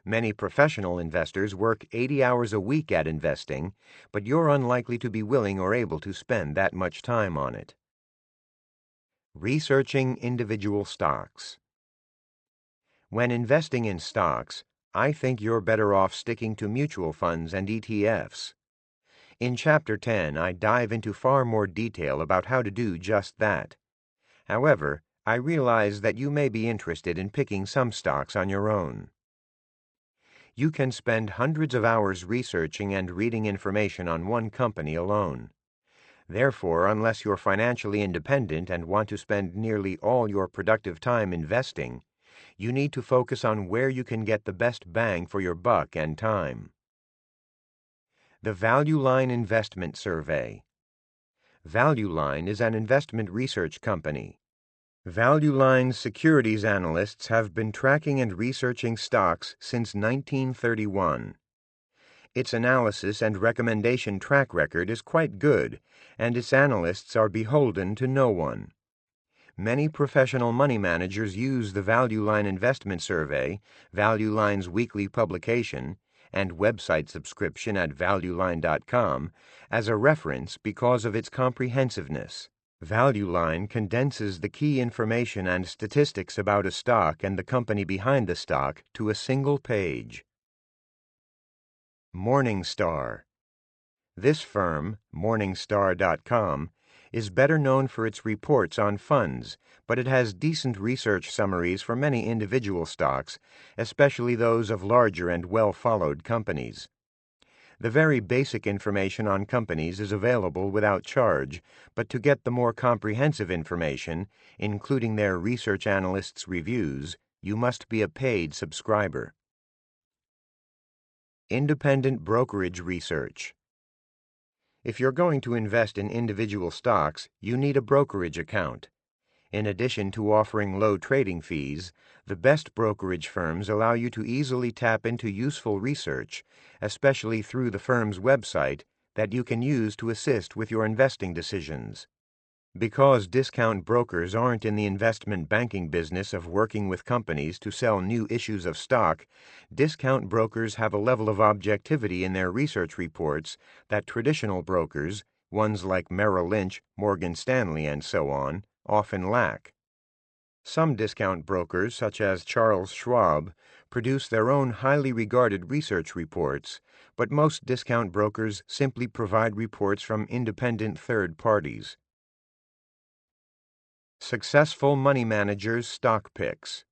Many professional investors work 80 hours a week at investing, but you're unlikely to be willing or able to spend that much time on it. Researching individual stocks. When investing in stocks, I think you're better off sticking to mutual funds and ETFs. In Chapter 10, I dive into far more detail about how to do just that. However, I realize that you may be interested in picking some stocks on your own. You can spend hundreds of hours researching and reading information on one company alone. Therefore, unless you're financially independent and want to spend nearly all your productive time investing, you need to focus on where you can get the best bang for your buck and time. The Value Line Investment Survey. Value Line is an investment research company. Value Line's securities analysts have been tracking and researching stocks since 1931. Its analysis and recommendation track record is quite good, and its analysts are beholden to no one. Many professional money managers use the Value Line Investment Survey, Value Line's weekly publication, and website subscription at valueline.com as a reference because of its comprehensiveness. Value Line condenses the key information and statistics about a stock and the company behind the stock to a single page. Morningstar. This firm, Morningstar.com, is better known for its reports on funds, but it has decent research summaries for many individual stocks, especially those of larger and well-followed companies. The very basic information on companies is available without charge, but to get the more comprehensive information, including their research analysts' reviews, you must be a paid subscriber. Independent brokerage research. If you're going to invest in individual stocks, you need a brokerage account. In addition to offering low trading fees, the best brokerage firms allow you to easily tap into useful research, especially through the firm's website, that you can use to assist with your investing decisions. Because discount brokers aren't in the investment banking business of working with companies to sell new issues of stock, discount brokers have a level of objectivity in their research reports that traditional brokers, ones like Merrill Lynch, Morgan Stanley, and so on, often lack. Some discount brokers, such as Charles Schwab, produce their own highly regarded research reports, but most discount brokers simply provide reports from independent third parties. Successful money managers' stock picks.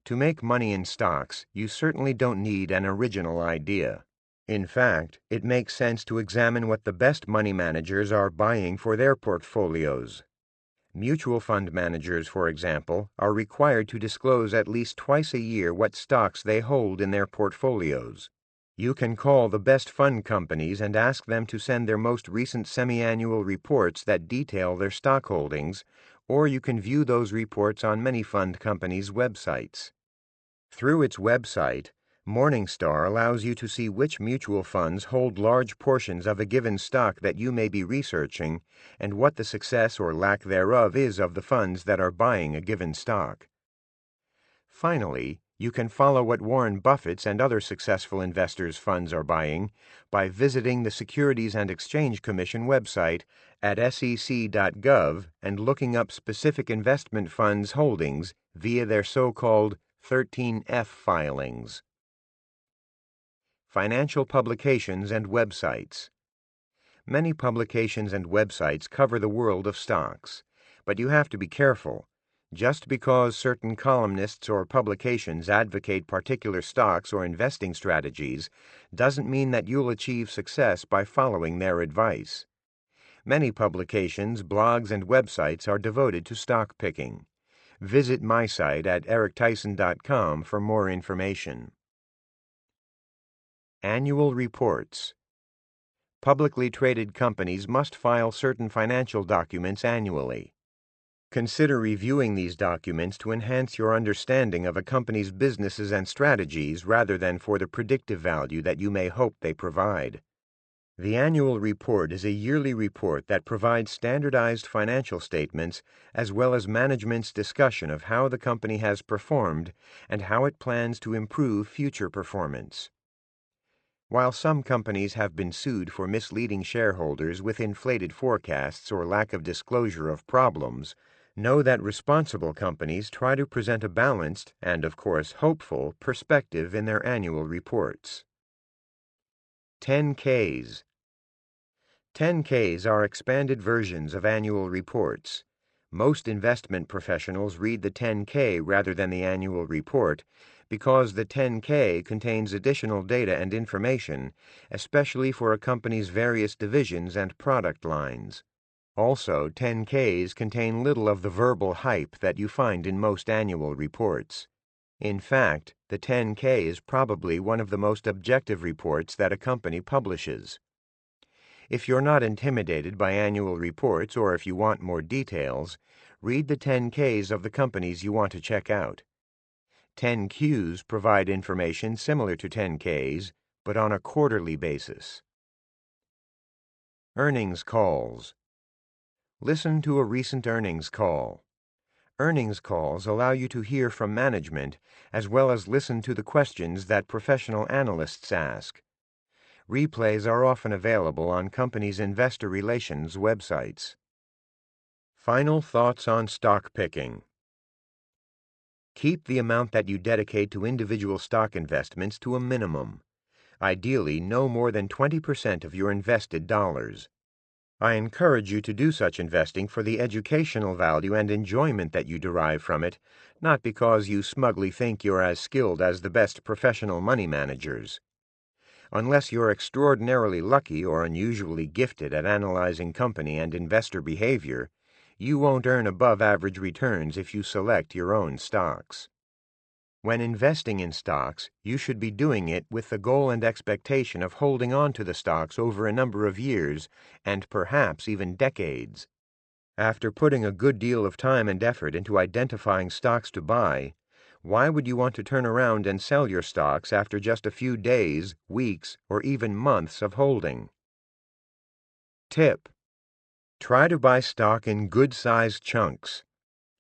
To make money in stocks, you certainly don't need an original idea. In fact, it makes sense to examine what the best money managers are buying for their portfolios. Mutual fund managers, for example, are required to disclose at least twice a year what stocks they hold in their portfolios. You can call the best fund companies and ask them to send their most recent semi-annual reports that detail their stock holdings, or you can view those reports on many fund companies' websites. Through its website, Morningstar allows you to see which mutual funds hold large portions of a given stock that you may be researching and what the success or lack thereof is of the funds that are buying a given stock. Finally, you can follow what Warren Buffett's and other successful investors' funds are buying by visiting the Securities and Exchange Commission website at sec.gov and looking up specific investment funds' holdings via their so-called 13F filings. Financial publications and websites. Many publications and websites cover the world of stocks, but you have to be careful. Just because certain columnists or publications advocate particular stocks or investing strategies doesn't mean that you'll achieve success by following their advice. Many publications, blogs, and websites are devoted to stock picking. Visit my site at erictyson.com for more information. Annual reports. Publicly traded companies must file certain financial documents annually. Consider reviewing these documents to enhance your understanding of a company's businesses and strategies rather than for the predictive value that you may hope they provide. The annual report is a yearly report that provides standardized financial statements as well as management's discussion of how the company has performed and how it plans to improve future performance. While some companies have been sued for misleading shareholders with inflated forecasts or lack of disclosure of problems, know that responsible companies try to present a balanced and, of course, hopeful perspective in their annual reports. 10Ks. 10Ks are expanded versions of annual reports. Most investment professionals read the 10K rather than the annual report because the 10K contains additional data and information, especially for a company's various divisions and product lines. Also, 10Ks contain little of the verbal hype that you find in most annual reports. In fact, the 10K is probably one of the most objective reports that a company publishes. If you're not intimidated by annual reports or if you want more details, read the 10Ks of the companies you want to check out. 10Qs provide information similar to 10Ks, but on a quarterly basis. Earnings calls. Listen to a recent earnings call. Earnings calls allow you to hear from management as well as listen to the questions that professional analysts ask. Replays are often available on companies' investor relations websites. Final thoughts on stock picking. Keep the amount that you dedicate to individual stock investments to a minimum. Ideally, no more than 20% of your invested dollars. I encourage you to do such investing for the educational value and enjoyment that you derive from it, not because you smugly think you're as skilled as the best professional money managers. Unless you're extraordinarily lucky or unusually gifted at analyzing company and investor behavior, you won't earn above-average returns if you select your own stocks. When investing in stocks, you should be doing it with the goal and expectation of holding on to the stocks over a number of years and perhaps even decades. After putting a good deal of time and effort into identifying stocks to buy, why would you want to turn around and sell your stocks after just a few days, weeks, or even months of holding? Tip: try to buy stock in good-sized chunks.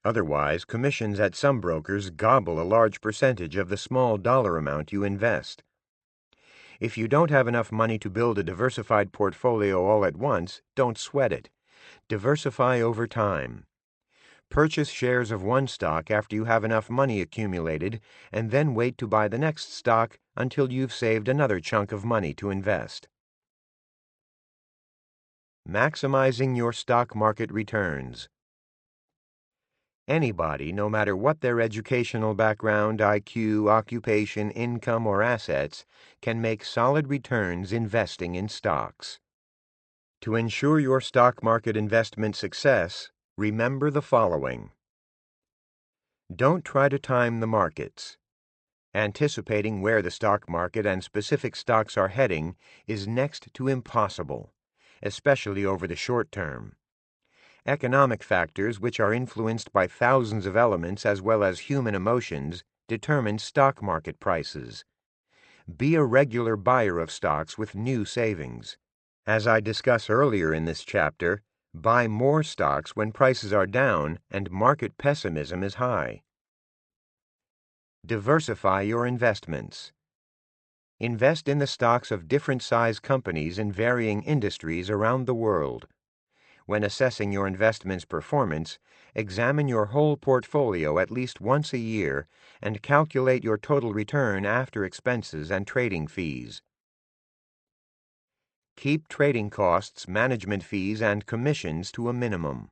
Otherwise, commissions at some brokers gobble a large percentage of the small dollar amount you invest. If you don't have enough money to build a diversified portfolio all at once, don't sweat it. Diversify over time. Purchase shares of one stock after you have enough money accumulated, and then wait to buy the next stock until you've saved another chunk of money to invest. Maximizing your stock market returns. Anybody, no matter what their educational background, IQ, occupation, income, or assets, can make solid returns investing in stocks. To ensure your stock market investment success, remember the following. Don't try to time the markets. Anticipating where the stock market and specific stocks are heading is next to impossible, especially over the short term. Economic factors, which are influenced by thousands of elements as well as human emotions, determine stock market prices. Be a regular buyer of stocks with new savings. As I discuss earlier in this chapter, buy more stocks when prices are down and market pessimism is high. Diversify your investments. Invest in the stocks of different size companies in varying industries around the world. When assessing your investment's performance, examine your whole portfolio at least once a year and calculate your total return after expenses and trading fees. Keep trading costs, management fees, and commissions to a minimum.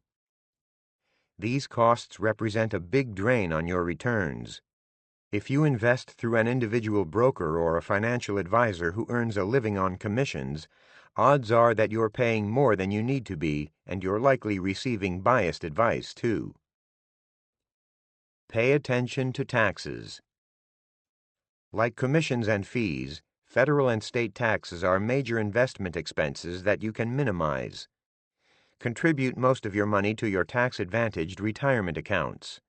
These costs represent a big drain on your returns. If you invest through an individual broker or a financial advisor who earns a living on commissions, odds are that you're paying more than you need to be, and you're likely receiving biased advice, too. Pay attention to taxes. Like commissions and fees, federal and state taxes are major investment expenses that you can minimize. Contribute most of your money to your tax-advantaged retirement accounts.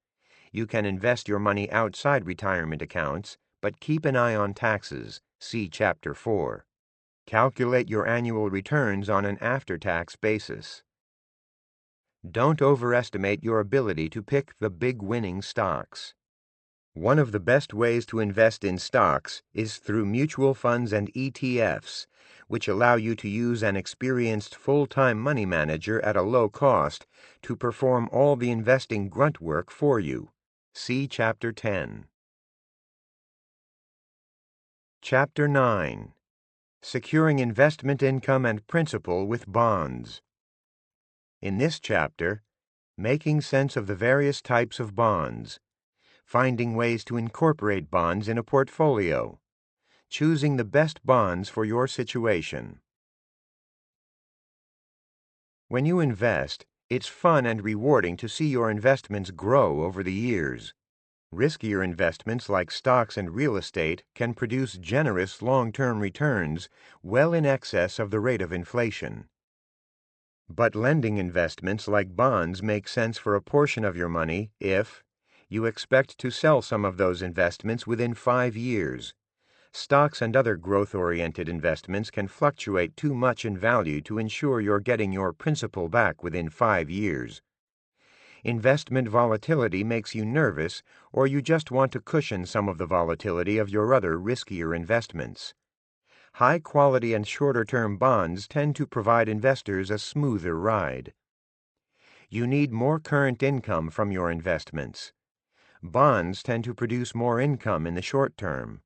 You can invest your money outside retirement accounts, but keep an eye on taxes. See Chapter 4. Calculate your annual returns on an after-tax basis. Don't overestimate your ability to pick the big winning stocks. One of the best ways to invest in stocks is through mutual funds and ETFs, which allow you to use an experienced full-time money manager at a low cost to perform all the investing grunt work for you. See Chapter 10. Chapter 9. Securing Investment Income and Principal with Bonds. In this chapter, making sense of the various types of bonds, finding ways to incorporate bonds in a portfolio, choosing the best bonds for your situation. When you invest, it's fun and rewarding to see your investments grow over the years. Riskier investments like stocks and real estate can produce generous long-term returns well in excess of the rate of inflation. But lending investments like bonds make sense for a portion of your money if you expect to sell some of those investments within 5 years. Stocks and other growth-oriented investments can fluctuate too much in value to ensure you're getting your principal back within 5 years. Investment volatility makes you nervous, or you just want to cushion some of the volatility of your other riskier investments. High-quality and shorter-term bonds tend to provide investors a smoother ride. You need more current income from your investments. Bonds tend to produce more income in the short term.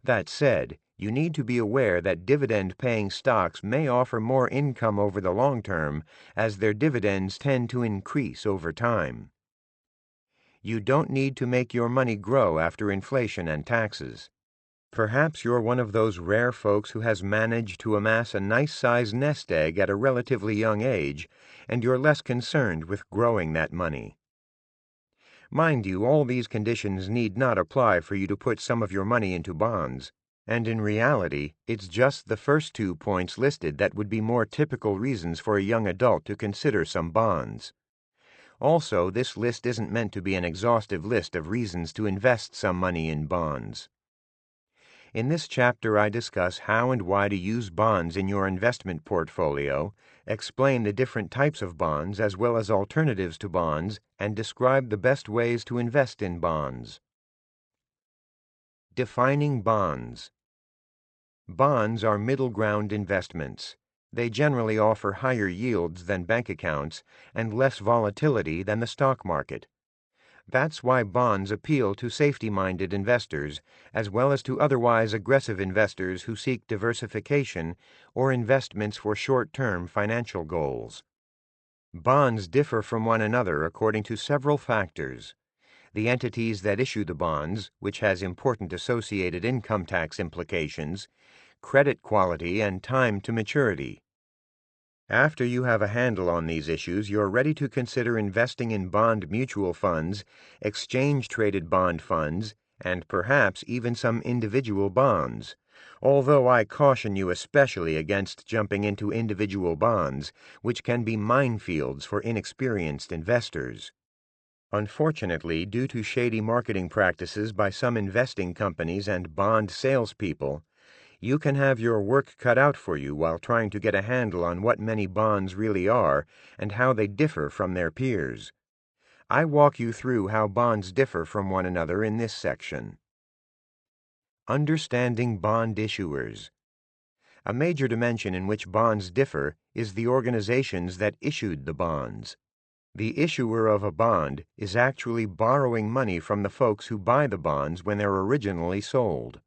That said, you need to be aware that dividend-paying stocks may offer more income over the long term as their dividends tend to increase over time. You don't need to make your money grow after inflation and taxes. Perhaps you're one of those rare folks who has managed to amass a nice-sized nest egg at a relatively young age, and you're less concerned with growing that money. Mind you, all these conditions need not apply for you to put some of your money into bonds, and in reality, it's just the first 2 points listed that would be more typical reasons for a young adult to consider some bonds. Also, this list isn't meant to be an exhaustive list of reasons to invest some money in bonds. In this chapter, I discuss how and why to use bonds in your investment portfolio, explain the different types of bonds as well as alternatives to bonds, and describe the best ways to invest in bonds. Defining bonds. Bonds are middle ground investments. They generally offer higher yields than bank accounts and less volatility than the stock market. That's why bonds appeal to safety-minded investors, as well as to otherwise aggressive investors who seek diversification or investments for short-term financial goals. Bonds differ from one another according to several factors: the entities that issue the bonds, which has important associated income tax implications, credit quality, and time to maturity. After you have a handle on these issues, you're ready to consider investing in bond mutual funds, exchange-traded bond funds, and perhaps even some individual bonds, although I caution you especially against jumping into individual bonds, which can be minefields for inexperienced investors. Unfortunately, due to shady marketing practices by some investing companies and bond salespeople, you can have your work cut out for you while trying to get a handle on what many bonds really are and how they differ from their peers. I walk you through how bonds differ from one another in this section. Understanding bond issuers. A major dimension in which bonds differ is the organizations that issued the bonds. The issuer of a bond is actually borrowing money from the folks who buy the bonds when they're originally sold.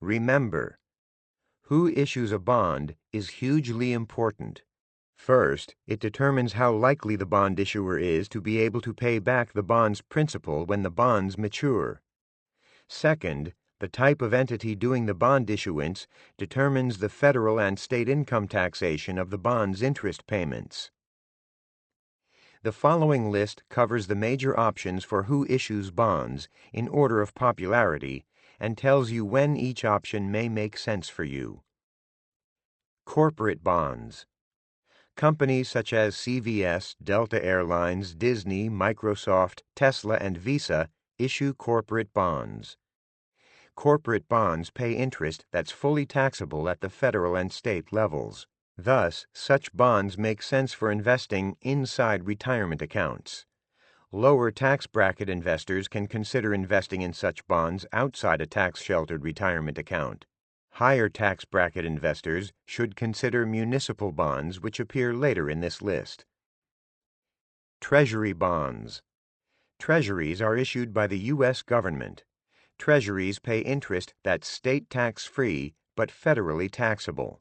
Remember, who issues a bond is hugely important. First, it determines how likely the bond issuer is to be able to pay back the bond's principal when the bonds mature. Second, the type of entity doing the bond issuance determines the federal and state income taxation of the bond's interest payments. The following list covers the major options for who issues bonds in order of popularity and tells you when each option may make sense for you. Corporate bonds. Companies such as CVS, Delta Airlines, Disney, Microsoft, Tesla, and Visa issue corporate bonds. Corporate bonds pay interest that's fully taxable at the federal and state levels. Thus, such bonds make sense for investing inside retirement accounts. Lower tax bracket investors can consider investing in such bonds outside a tax-sheltered retirement account. Higher tax bracket investors should consider municipal bonds, which appear later in this list. Treasury bonds. Treasuries are issued by the U.S. government. Treasuries pay interest that's state tax-free but federally taxable.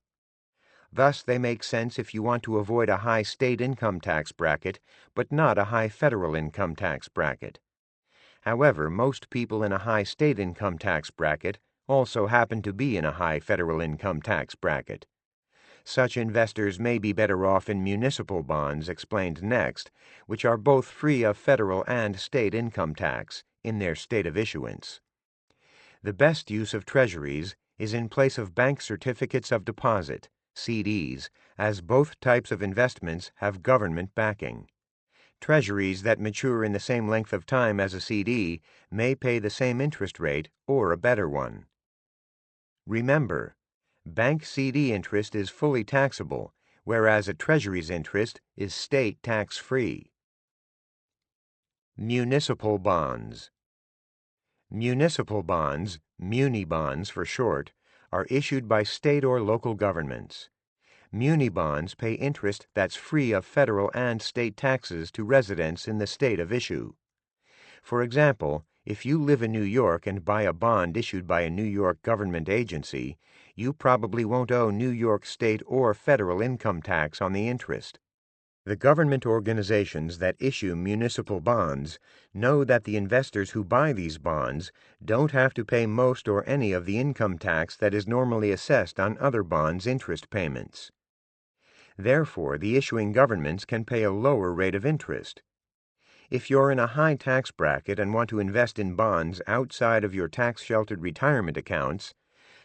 Thus, they make sense if you want to avoid a high state income tax bracket, but not a high federal income tax bracket. However, most people in a high state income tax bracket also happen to be in a high federal income tax bracket. Such investors may be better off in municipal bonds explained next, which are both free of federal and state income tax in their state of issuance. The best use of treasuries is in place of bank certificates of deposit, CDs, as both types of investments have government backing. Treasuries that mature in the same length of time as a CD may pay the same interest rate or a better one. Remember, bank CD interest is fully taxable, whereas a Treasury's interest is state tax-free. Municipal bonds. Municipal bonds, muni bonds for short, are issued by state or local governments. Muni bonds pay interest that's free of federal and state taxes to residents in the state of issue. For example, if you live in New York and buy a bond issued by a New York government agency, you probably won't owe New York state or federal income tax on the interest. The government organizations that issue municipal bonds know that the investors who buy these bonds don't have to pay most or any of the income tax that is normally assessed on other bonds' interest payments. Therefore, the issuing governments can pay a lower rate of interest. If you're in a high tax bracket and want to invest in bonds outside of your tax-sheltered retirement accounts,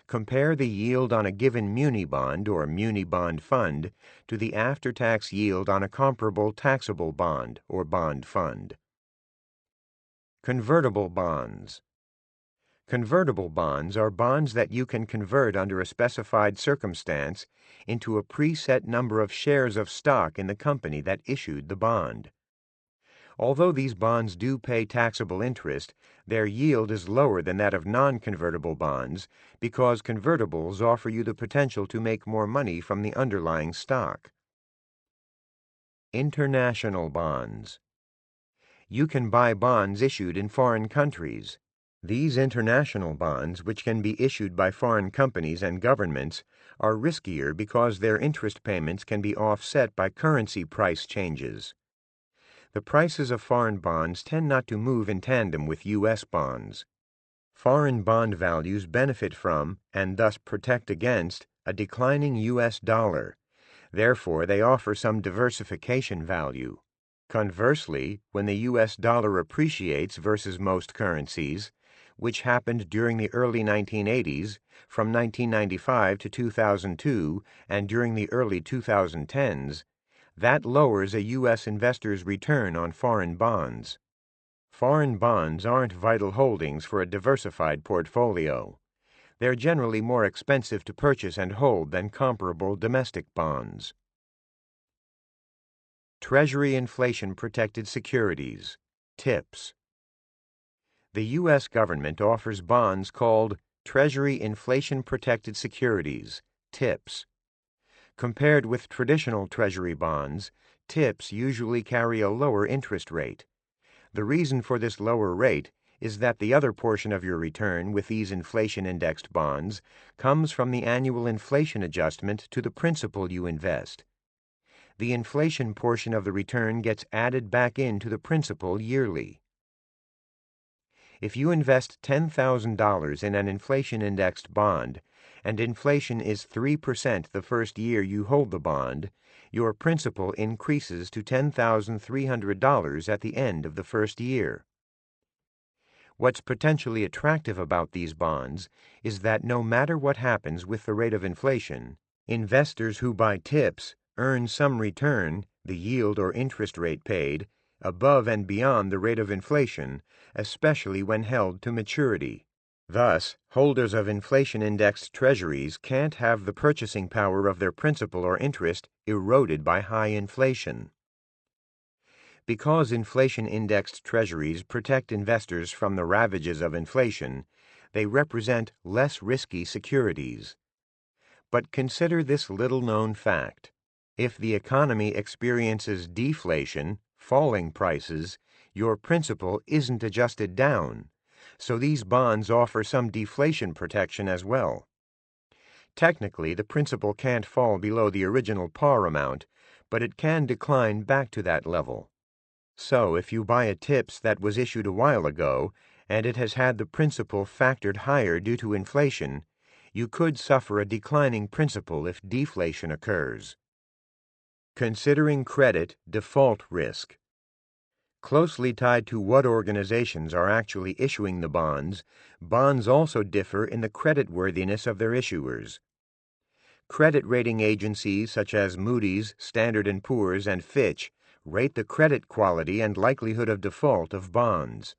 compare the yield on a given muni bond or muni bond fund to the after-tax yield on a comparable taxable bond or bond fund. Convertible bonds. Convertible bonds are bonds that you can convert under a specified circumstance into a preset number of shares of stock in the company that issued the bond. Although these bonds do pay taxable interest, their yield is lower than that of non-convertible bonds because convertibles offer you the potential to make more money from the underlying stock. International bonds. You can buy bonds issued in foreign countries. These international bonds, which can be issued by foreign companies and governments, are riskier because their interest payments can be offset by currency price changes. The prices of foreign bonds tend not to move in tandem with U.S. bonds. Foreign bond values benefit from, and thus protect against, a declining U.S. dollar. Therefore, they offer some diversification value. Conversely, when the U.S. dollar appreciates versus most currencies, which happened during the early 1980s, from 1995 to 2002, and during the early 2010s, that lowers a U.S. investor's return on foreign bonds. Foreign bonds aren't vital holdings for a diversified portfolio. They're generally more expensive to purchase and hold than comparable domestic bonds. Treasury inflation-protected securities, TIPS. The U.S. government offers bonds called Treasury inflation-protected securities, TIPS. Compared with traditional Treasury bonds, TIPS usually carry a lower interest rate. The reason for this lower rate is that the other portion of your return with these inflation-indexed bonds comes from the annual inflation adjustment to the principal you invest. The inflation portion of the return gets added back into the principal yearly. If you invest $10,000 in an inflation-indexed bond, and inflation is 3% the first year you hold the bond, your principal increases to $10,300 at the end of the first year. What's potentially attractive about these bonds is that no matter what happens with the rate of inflation, investors who buy TIPS earn some return, the yield or interest rate paid, above and beyond the rate of inflation, especially when held to maturity. Thus, holders of inflation-indexed treasuries can't have the purchasing power of their principal or interest eroded by high inflation. Because inflation-indexed treasuries protect investors from the ravages of inflation, they represent less risky securities. But consider this little-known fact. If the economy experiences deflation, falling prices, your principal isn't adjusted down, so these bonds offer some deflation protection as well. Technically, the principal can't fall below the original par amount, but it can decline back to that level. So if you buy a TIPS that was issued a while ago, and it has had the principal factored higher due to inflation, you could suffer a declining principal if deflation occurs. Considering credit default risk. Closely tied to what organizations are actually issuing the bonds, bonds also differ in the creditworthiness of their issuers. Credit rating agencies such as Moody's, Standard & Poor's, and Fitch rate the credit quality and likelihood of default of bonds.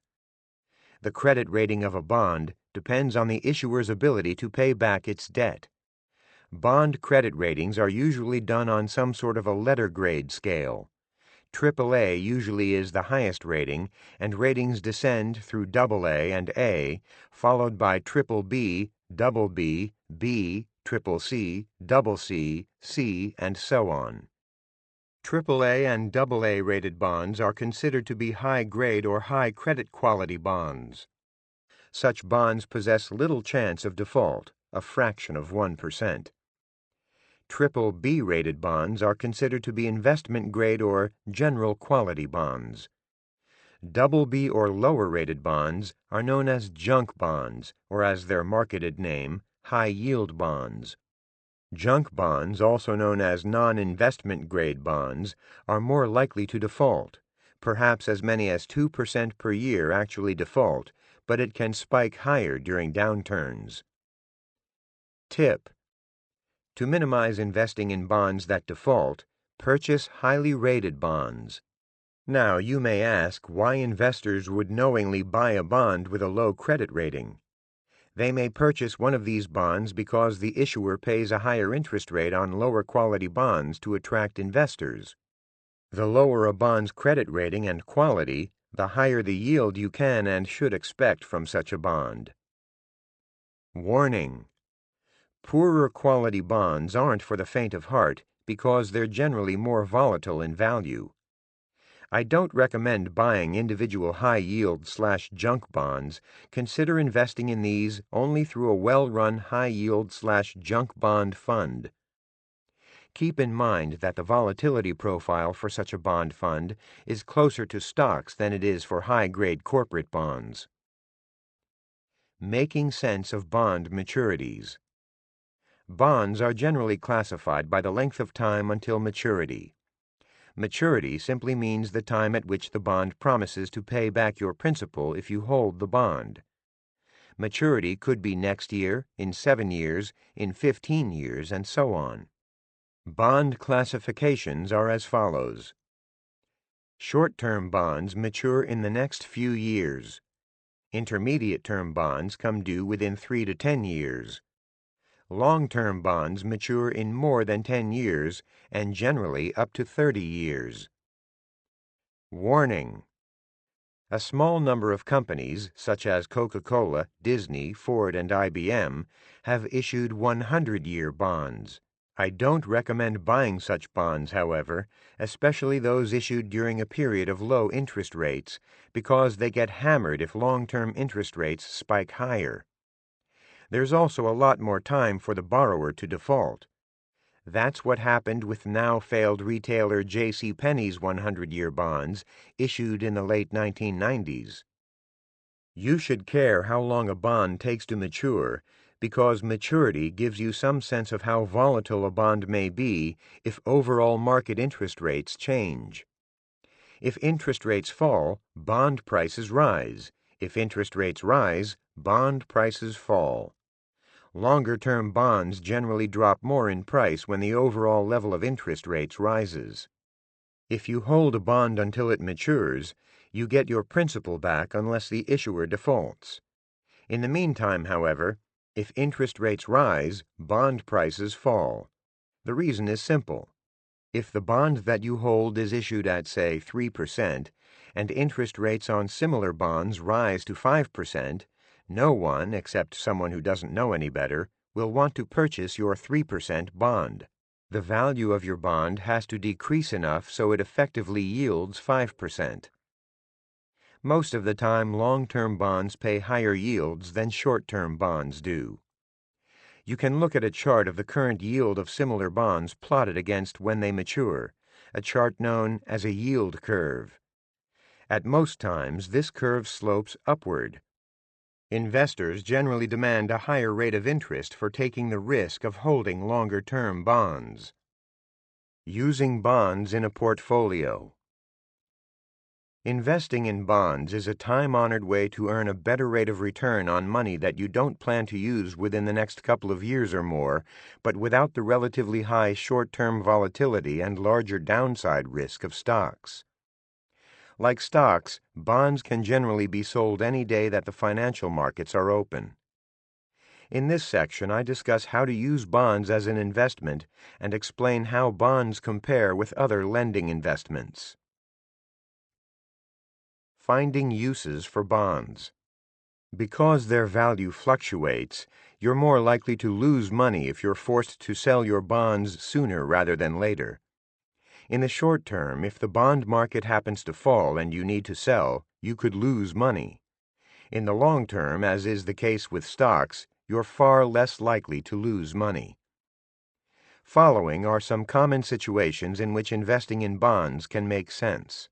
The credit rating of a bond depends on the issuer's ability to pay back its debt. Bond credit ratings are usually done on some sort of a letter grade scale. AAA usually is the highest rating, and ratings descend through AA and A, followed by BBB, BB, B, CCC, CC, C, and so on. AAA and AA rated bonds are considered to be high-grade or high credit quality bonds. Such bonds possess little chance of default, a fraction of 1%. BBB rated bonds are considered to be investment grade or general quality bonds. BB or lower rated bonds are known as junk bonds, or as their marketed name, high yield bonds. Junk bonds, also known as non-investment grade bonds, are more likely to default. Perhaps as many as 2% per year actually default, but it can spike higher during downturns. Tip: to minimize investing in bonds that default, purchase highly rated bonds. Now, you may ask why investors would knowingly buy a bond with a low credit rating. They may purchase one of these bonds because the issuer pays a higher interest rate on lower quality bonds to attract investors. The lower a bond's credit rating and quality, the higher the yield you can and should expect from such a bond. Warning: poorer quality bonds aren't for the faint of heart because they're generally more volatile in value. I don't recommend buying individual high-yield/junk bonds. Consider investing in these only through a well-run high-yield/junk bond fund. Keep in mind that the volatility profile for such a bond fund is closer to stocks than it is for high-grade corporate bonds. Making sense of bond maturities. Bonds are generally classified by the length of time until maturity. Maturity simply means the time at which the bond promises to pay back your principal if you hold the bond. Maturity could be next year, in 7 years, in 15 years, and so on. Bond classifications are as follows. Short-term bonds mature in the next few years. Intermediate-term bonds come due within 3 to 10 years. Long-term bonds mature in more than 10 years and generally up to 30 years. Warning: a small number of companies, such as Coca-Cola, Disney, Ford, and IBM, have issued 100-year bonds. I don't recommend buying such bonds, however, especially those issued during a period of low interest rates, because they get hammered if long-term interest rates spike higher. There's also a lot more time for the borrower to default. That's what happened with now-failed retailer J.C. Penney's 100-year bonds issued in the late 1990s. You should care how long a bond takes to mature because maturity gives you some sense of how volatile a bond may be if overall market interest rates change. If interest rates fall, bond prices rise. If interest rates rise, bond prices fall. Longer-term bonds generally drop more in price when the overall level of interest rates rises. If you hold a bond until it matures, you get your principal back unless the issuer defaults. In the meantime, however, if interest rates rise, bond prices fall. The reason is simple. If the bond that you hold is issued at, say, 3%, and interest rates on similar bonds rise to 5%, no one, except someone who doesn't know any better, will want to purchase your 3% bond. The value of your bond has to decrease enough so it effectively yields 5%. Most of the time, long-term bonds pay higher yields than short-term bonds do. You can look at a chart of the current yield of similar bonds plotted against when they mature, a chart known as a yield curve. At most times, this curve slopes upward. Investors generally demand a higher rate of interest for taking the risk of holding longer-term bonds. Using bonds in a portfolio. Investing in bonds is a time-honored way to earn a better rate of return on money that you don't plan to use within the next couple of years or more, but without the relatively high short-term volatility and larger downside risk of stocks. Like stocks, bonds can generally be sold any day that the financial markets are open. In this section, I discuss how to use bonds as an investment and explain how bonds compare with other lending investments. Finding uses for bonds. Because their value fluctuates, you're more likely to lose money if you're forced to sell your bonds sooner rather than later. In the short term, if the bond market happens to fall and you need to sell, you could lose money. In the long term, as is the case with stocks, you're far less likely to lose money. Following are some common situations in which investing in bonds can make sense.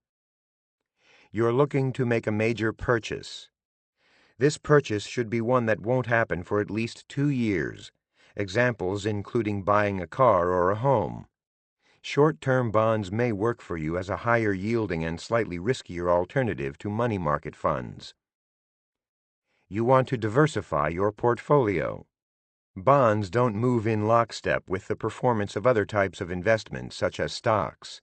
You're looking to make a major purchase. This purchase should be one that won't happen for at least 2 years, examples including buying a car or a home. Short-term bonds may work for you as a higher-yielding and slightly riskier alternative to money market funds. You want to diversify your portfolio. Bonds don't move in lockstep with the performance of other types of investments, such as stocks.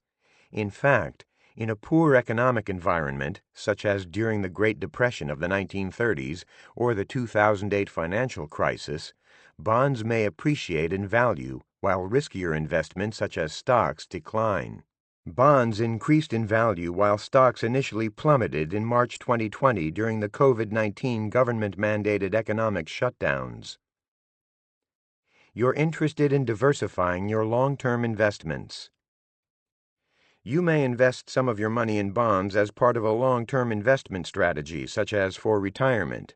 In fact, in a poor economic environment, such as during the Great Depression of the 1930s or the 2008 financial crisis, bonds may appreciate in value, while riskier investments such as stocks decline. Bonds increased in value while stocks initially plummeted in March 2020 during the COVID-19 government-mandated economic shutdowns. You're interested in diversifying your long-term investments. You may invest some of your money in bonds as part of a long-term investment strategy, such as for retirement.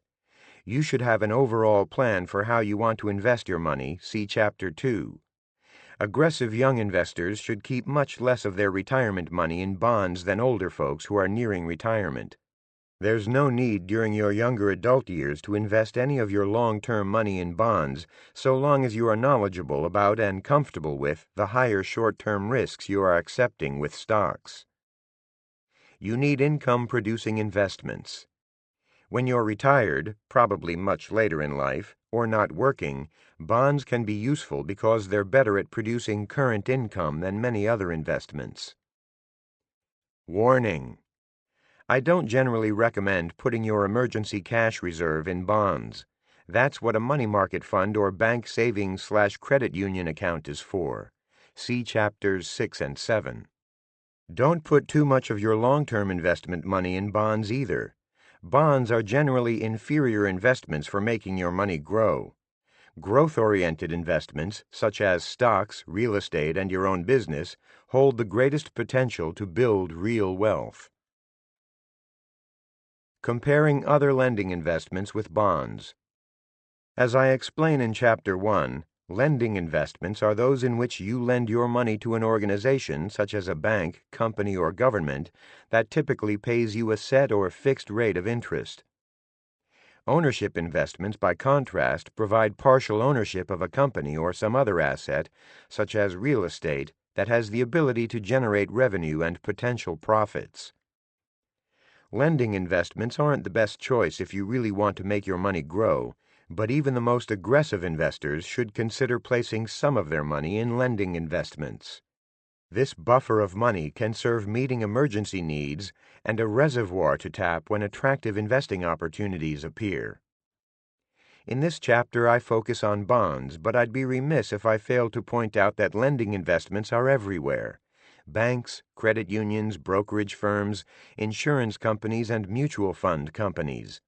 You should have an overall plan for how you want to invest your money, see Chapter 2. Aggressive young investors should keep much less of their retirement money in bonds than older folks who are nearing retirement. There's no need during your younger adult years to invest any of your long-term money in bonds so long as you are knowledgeable about and comfortable with the higher short-term risks you are accepting with stocks. You need income-producing investments. When you're retired, probably much later in life, or not working, bonds can be useful because they're better at producing current income than many other investments. Warning: I don't generally recommend putting your emergency cash reserve in bonds. That's what a money market fund or bank savings/credit union account is for. See Chapters 6 and 7. Don't put too much of your long-term investment money in bonds either. Bonds are generally inferior investments for making your money grow. Growth-oriented investments, such as stocks, real estate, and your own business, hold the greatest potential to build real wealth. Comparing other lending investments with bonds. As I explain in Chapter 1, lending investments are those in which you lend your money to an organization, such as a bank, company, or government, that typically pays you a set or fixed rate of interest. Ownership investments, by contrast, provide partial ownership of a company or some other asset, such as real estate, that has the ability to generate revenue and potential profits. Lending investments aren't the best choice if you really want to make your money grow, but even the most aggressive investors should consider placing some of their money in lending investments. This buffer of money can serve meeting emergency needs and a reservoir to tap when attractive investing opportunities appear. In this chapter, I focus on bonds, but I'd be remiss if I failed to point out that lending investments are everywhere. Banks, credit unions, brokerage firms, insurance companies, and mutual fund companies.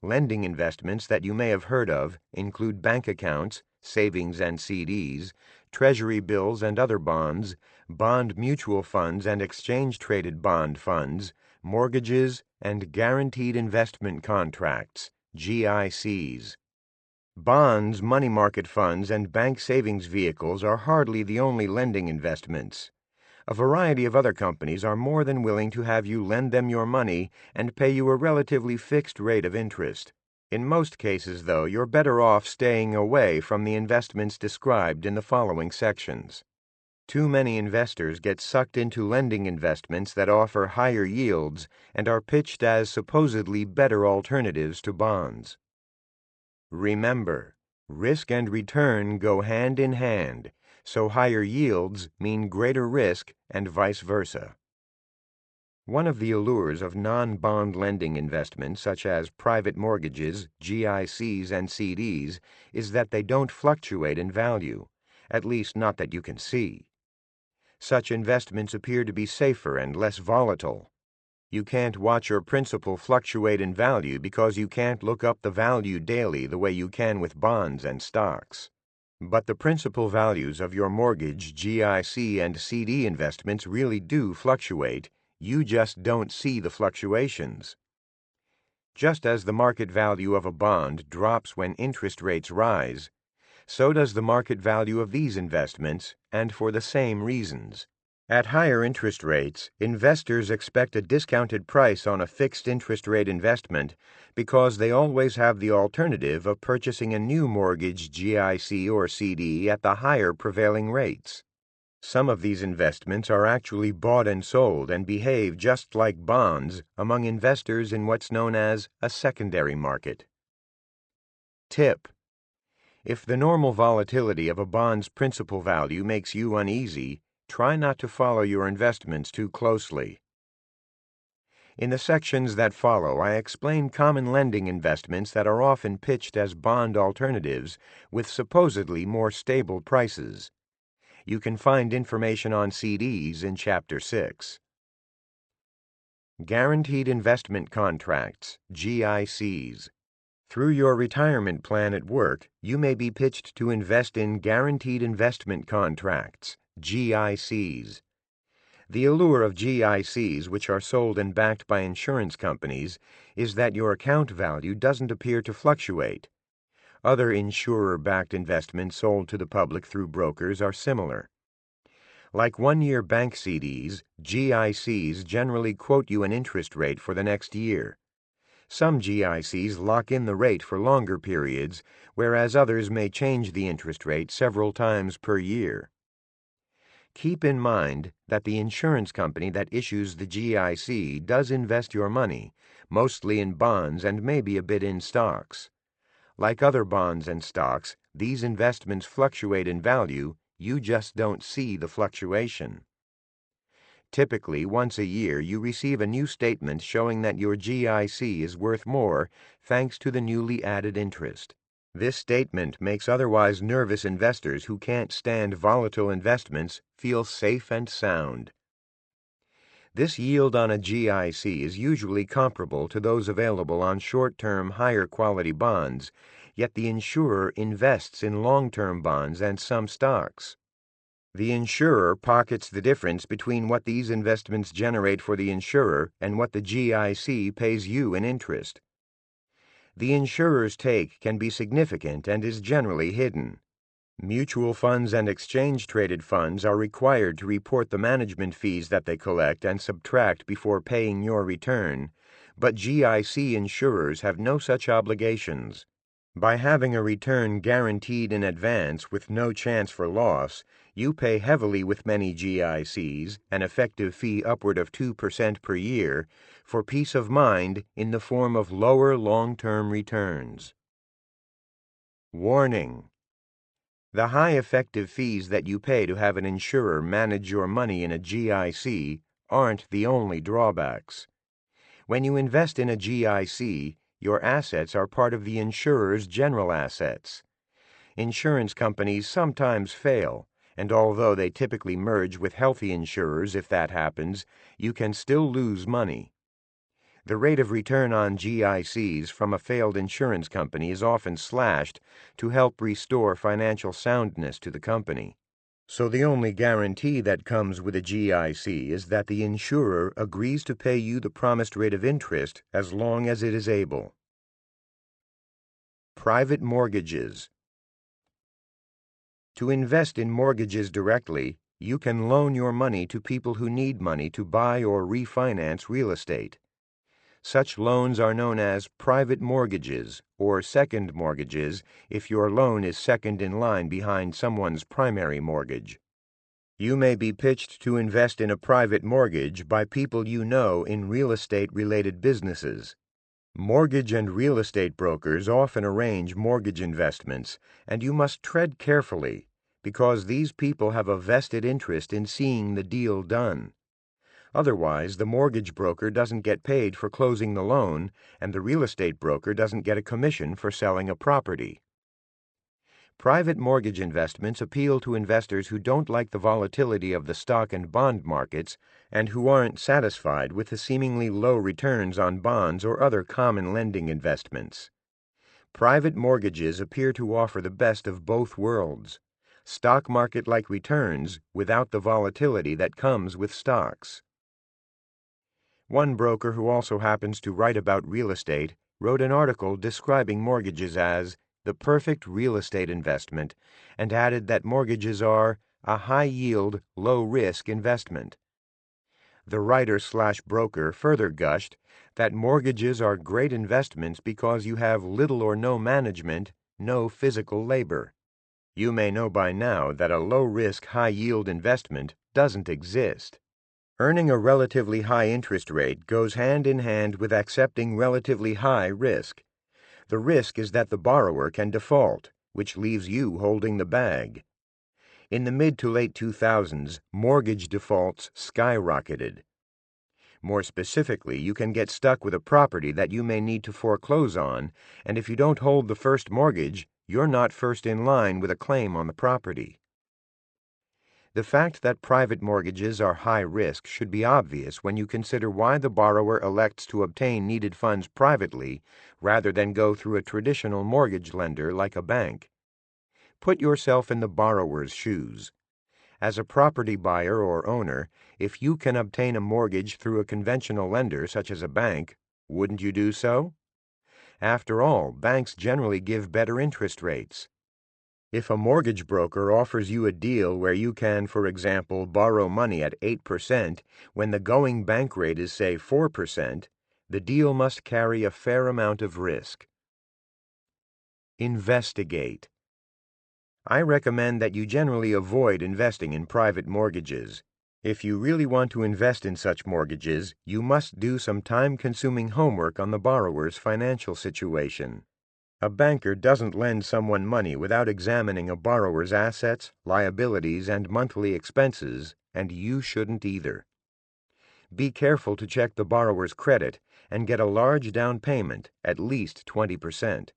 Lending investments that you may have heard of include bank accounts, savings and CDs, treasury bills and other bonds, bond mutual funds and exchange-traded bond funds, mortgages, and guaranteed investment contracts, GICs. Bonds, money market funds, and bank savings vehicles are hardly the only lending investments. A variety of other companies are more than willing to have you lend them your money and pay you a relatively fixed rate of interest. In most cases, though, you're better off staying away from the investments described in the following sections. Too many investors get sucked into lending investments that offer higher yields and are pitched as supposedly better alternatives to bonds. Remember, risk and return go hand in hand, so higher yields mean greater risk and vice versa. One of the allures of non-bond lending investments, such as private mortgages, GICs, and CDs, is that they don't fluctuate in value, at least not that you can see. Such investments appear to be safer and less volatile. You can't watch your principal fluctuate in value because you can't look up the value daily the way you can with bonds and stocks. But the principal values of your mortgage, GIC, and CD investments really do fluctuate. You just don't see the fluctuations. Just as the market value of a bond drops when interest rates rise, so does the market value of these investments, and for the same reasons. At higher interest rates, investors expect a discounted price on a fixed interest rate investment because they always have the alternative of purchasing a new mortgage, GIC, or CD at the higher prevailing rates. Some of these investments are actually bought and sold and behave just like bonds among investors in what's known as a secondary market. Tip: if the normal volatility of a bond's principal value makes you uneasy, try not to follow your investments too closely. In the sections that follow, I explain common lending investments that are often pitched as bond alternatives with supposedly more stable prices. You can find information on CDs in Chapter 6. Guaranteed Investment Contracts, GICs. Through your retirement plan at work, you may be pitched to invest in Guaranteed Investment Contracts, GICs. The allure of GICs, which are sold and backed by insurance companies, is that your account value doesn't appear to fluctuate. Other insurer-backed investments sold to the public through brokers are similar. Like one-year bank CDs, GICs generally quote you an interest rate for the next year. Some GICs lock in the rate for longer periods, whereas others may change the interest rate several times per year. Keep in mind that the insurance company that issues the GIC does invest your money, mostly in bonds and maybe a bit in stocks. Like other bonds and stocks, these investments fluctuate in value, you just don't see the fluctuation. Typically, once a year, you receive a new statement showing that your GIC is worth more thanks to the newly added interest. This statement makes otherwise nervous investors who can't stand volatile investments feel safe and sound. This yield on a GIC is usually comparable to those available on short-term, higher-quality bonds, yet the insurer invests in long-term bonds and some stocks. The insurer pockets the difference between what these investments generate for the insurer and what the GIC pays you in interest. The insurer's take can be significant and is generally hidden. Mutual funds and exchange-traded funds are required to report the management fees that they collect and subtract before paying your return, but GIC insurers have no such obligations. By having a return guaranteed in advance with no chance for loss, you pay heavily with many GICs, an effective fee upward of 2% per year, for peace of mind in the form of lower long-term returns. Warning: the high effective fees that you pay to have an insurer manage your money in a GIC aren't the only drawbacks. When you invest in a GIC, your assets are part of the insurer's general assets. Insurance companies sometimes fail, and although they typically merge with healthy insurers if that happens, you can still lose money. The rate of return on GICs from a failed insurance company is often slashed to help restore financial soundness to the company. So the only guarantee that comes with a GIC is that the insurer agrees to pay you the promised rate of interest as long as it is able. Private mortgages. To invest in mortgages directly, you can loan your money to people who need money to buy or refinance real estate. Such loans are known as private mortgages or second mortgages if your loan is second in line behind someone's primary mortgage. You may be pitched to invest in a private mortgage by people you know in real estate-related businesses. Mortgage and real estate brokers often arrange mortgage investments, and you must tread carefully because these people have a vested interest in seeing the deal done. Otherwise, the mortgage broker doesn't get paid for closing the loan, and the real estate broker doesn't get a commission for selling a property. Private mortgage investments appeal to investors who don't like the volatility of the stock and bond markets and who aren't satisfied with the seemingly low returns on bonds or other common lending investments. Private mortgages appear to offer the best of both worlds: stock market-like returns without the volatility that comes with stocks. One broker who also happens to write about real estate wrote an article describing mortgages as the perfect real estate investment and added that mortgages are a high-yield, low-risk investment. The writer/broker further gushed that mortgages are great investments because you have little or no management, no physical labor. You may know by now that a low-risk, high-yield investment doesn't exist. Earning a relatively high interest rate goes hand in hand with accepting relatively high risk. The risk is that the borrower can default, which leaves you holding the bag. In the mid to late 2000s, mortgage defaults skyrocketed. More specifically, you can get stuck with a property that you may need to foreclose on, and if you don't hold the first mortgage, you're not first in line with a claim on the property. The fact that private mortgages are high risk should be obvious when you consider why the borrower elects to obtain needed funds privately rather than go through a traditional mortgage lender like a bank. Put yourself in the borrower's shoes. As a property buyer or owner, if you can obtain a mortgage through a conventional lender such as a bank, wouldn't you do so? After all, banks generally give better interest rates. If a mortgage broker offers you a deal where you can, for example, borrow money at 8% when the going bank rate is, say, 4%, the deal must carry a fair amount of risk. Investigate. I recommend that you generally avoid investing in private mortgages. If you really want to invest in such mortgages, you must do some time-consuming homework on the borrower's financial situation. A banker doesn't lend someone money without examining a borrower's assets, liabilities, and monthly expenses, and you shouldn't either. Be careful to check the borrower's credit and get a large down payment, at least 20%.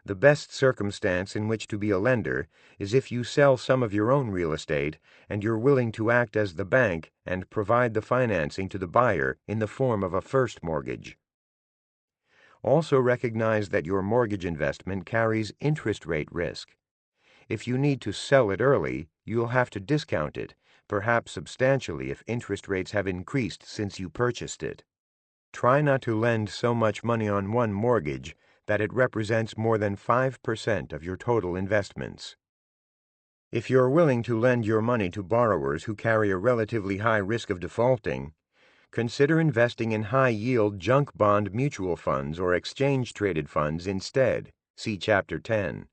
The best circumstance in which to be a lender is if you sell some of your own real estate and you're willing to act as the bank and provide the financing to the buyer in the form of a first mortgage. Also recognize that your mortgage investment carries interest rate risk. If you need to sell it early, you'll have to discount it, perhaps substantially if interest rates have increased since you purchased it. Try not to lend so much money on one mortgage that it represents more than 5% of your total investments. If you're willing to lend your money to borrowers who carry a relatively high risk of defaulting, consider investing in high-yield junk bond mutual funds or exchange-traded funds instead. See Chapter 10.